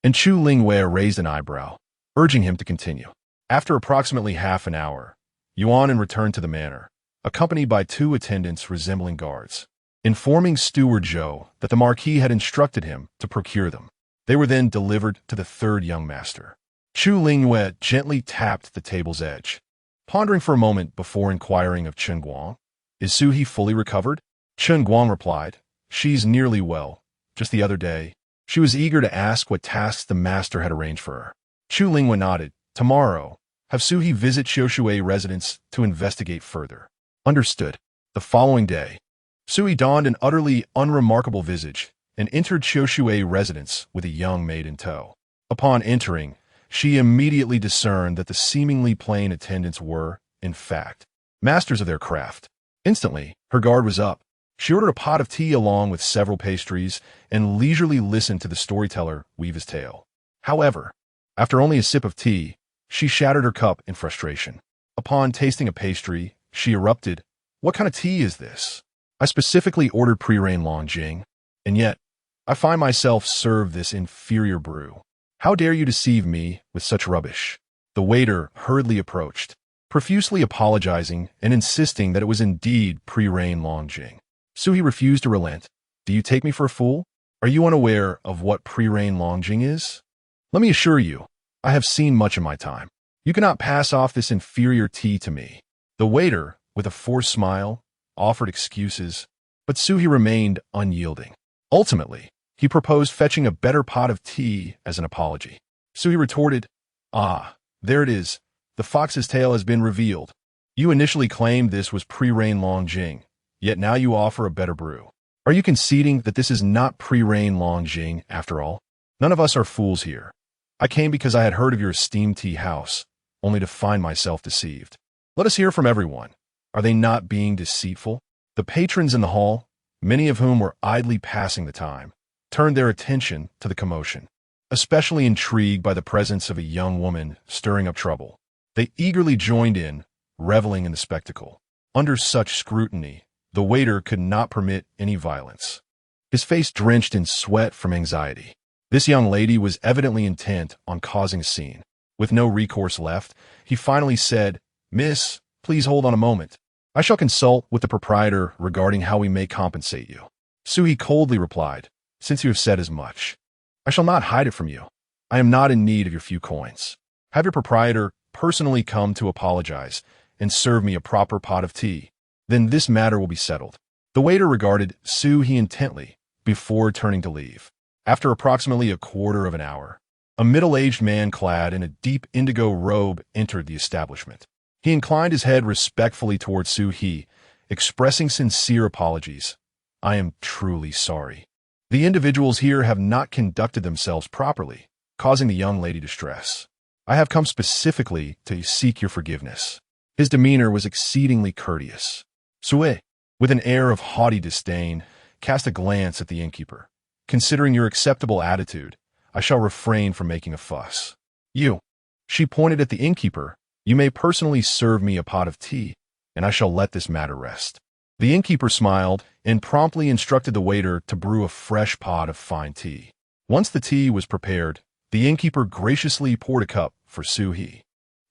and Chu Lingyu raised an eyebrow, urging him to continue. After approximately half an hour, Yuanin returned to the manor, accompanied by 2 attendants resembling guards, informing Steward Zhou that the Marquis had instructed him to procure them. They were then delivered to the third young master. Chu Lingyu gently tapped the table's edge, pondering for a moment before inquiring of Chen Guang. Is Suhi fully recovered? Chen Guang replied, She's nearly well. Just the other day, she was eager to ask what tasks the master had arranged for her. Chu Lingyu nodded. Tomorrow, have Suhi visit Qiushui residence to investigate further. Understood. The following day, Suhi donned an utterly unremarkable visage and entered Qiushui residence with a young maid in tow. Upon entering, she immediately discerned that the seemingly plain attendants were, in fact, masters of their craft. Instantly, her guard was up. She ordered a pot of tea along with several pastries and leisurely listened to the storyteller weave his tale. However, after only a sip of tea, she shattered her cup in frustration. Upon tasting a pastry, she erupted, What kind of tea is this? I specifically ordered pre-rain Longjing, and yet, I find myself served this inferior brew. How dare you deceive me with such rubbish? The waiter hurriedly approached, profusely apologizing and insisting that it was indeed pre-rain Longjing. Suhi refused to relent. Do you take me for a fool? Are you unaware of what pre-rain Longjing is? Let me assure you, I have seen much in my time. You cannot pass off this inferior tea to me. The waiter, with a forced smile, offered excuses, but Suhi remained unyielding. Ultimately, he proposed fetching a better pot of tea as an apology. Suhi retorted, there it is. The fox's tail has been revealed. You initially claimed this was pre-rain Longjing, yet now you offer a better brew. Are you conceding that this is not pre-rain Longjing after all? None of us are fools here. I came because I had heard of your esteemed tea house, only to find myself deceived. Let us hear from everyone. Are they not being deceitful? The patrons in the hall, many of whom were idly passing the time, turned their attention to the commotion, especially intrigued by the presence of a young woman stirring up trouble. They eagerly joined in, reveling in the spectacle. Under such scrutiny, the waiter could not permit any violence. His face drenched in sweat from anxiety. This young lady was evidently intent on causing a scene. With no recourse left, he finally said, "Miss, please hold on a moment. I shall consult with the proprietor regarding how we may compensate you." Suhi coldly replied, "Since you have said as much, I shall not hide it from you. I am not in need of your few coins. Have your proprietor personally come to apologize and serve me a proper pot of tea. Then this matter will be settled." The waiter regarded Suhi intently before turning to leave. After approximately a quarter of an hour, a middle-aged man clad in a deep indigo robe entered the establishment. He inclined his head respectfully toward Suhi, expressing sincere apologies. "I am truly sorry. The individuals here have not conducted themselves properly, causing the young lady distress. I have come specifically to seek your forgiveness." His demeanor was exceedingly courteous. Sue, with an air of haughty disdain, cast a glance at the innkeeper. "Considering your acceptable attitude, I shall refrain from making a fuss. You," she pointed at the innkeeper, "you may personally serve me a pot of tea, and I shall let this matter rest." The innkeeper smiled and promptly instructed the waiter to brew a fresh pot of fine tea. Once the tea was prepared, the innkeeper graciously poured a cup for Suhi.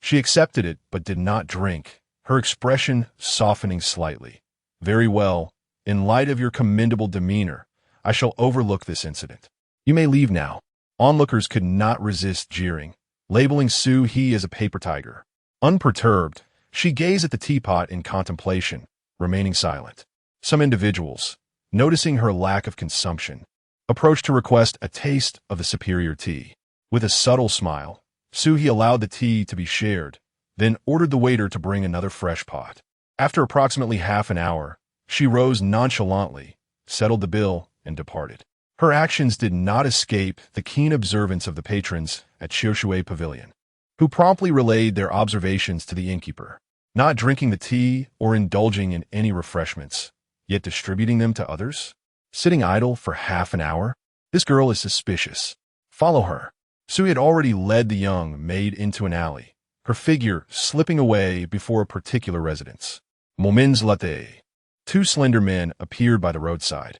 She accepted it but did not drink, her expression softening slightly. "Very well. In light of your commendable demeanor, I shall overlook this incident. You may leave now." Onlookers could not resist jeering, labeling Suhi as a paper tiger. Unperturbed, she gazed at the teapot in contemplation, remaining silent. Some individuals, noticing her lack of consumption, approached to request a taste of the superior tea. With a subtle smile, Suhi allowed the tea to be shared, then ordered the waiter to bring another fresh pot. After approximately half an hour, she rose nonchalantly, settled the bill, and departed. Her actions did not escape the keen observance of the patrons at Qiushui Pavilion, who promptly relayed their observations to the innkeeper. Not drinking the tea or indulging in any refreshments, yet distributing them to others? Sitting idle for half an hour? This girl is suspicious. Follow her. Sui had already led the young maid into an alley, her figure slipping away before a particular residence. Moments later, two slender men appeared by the roadside.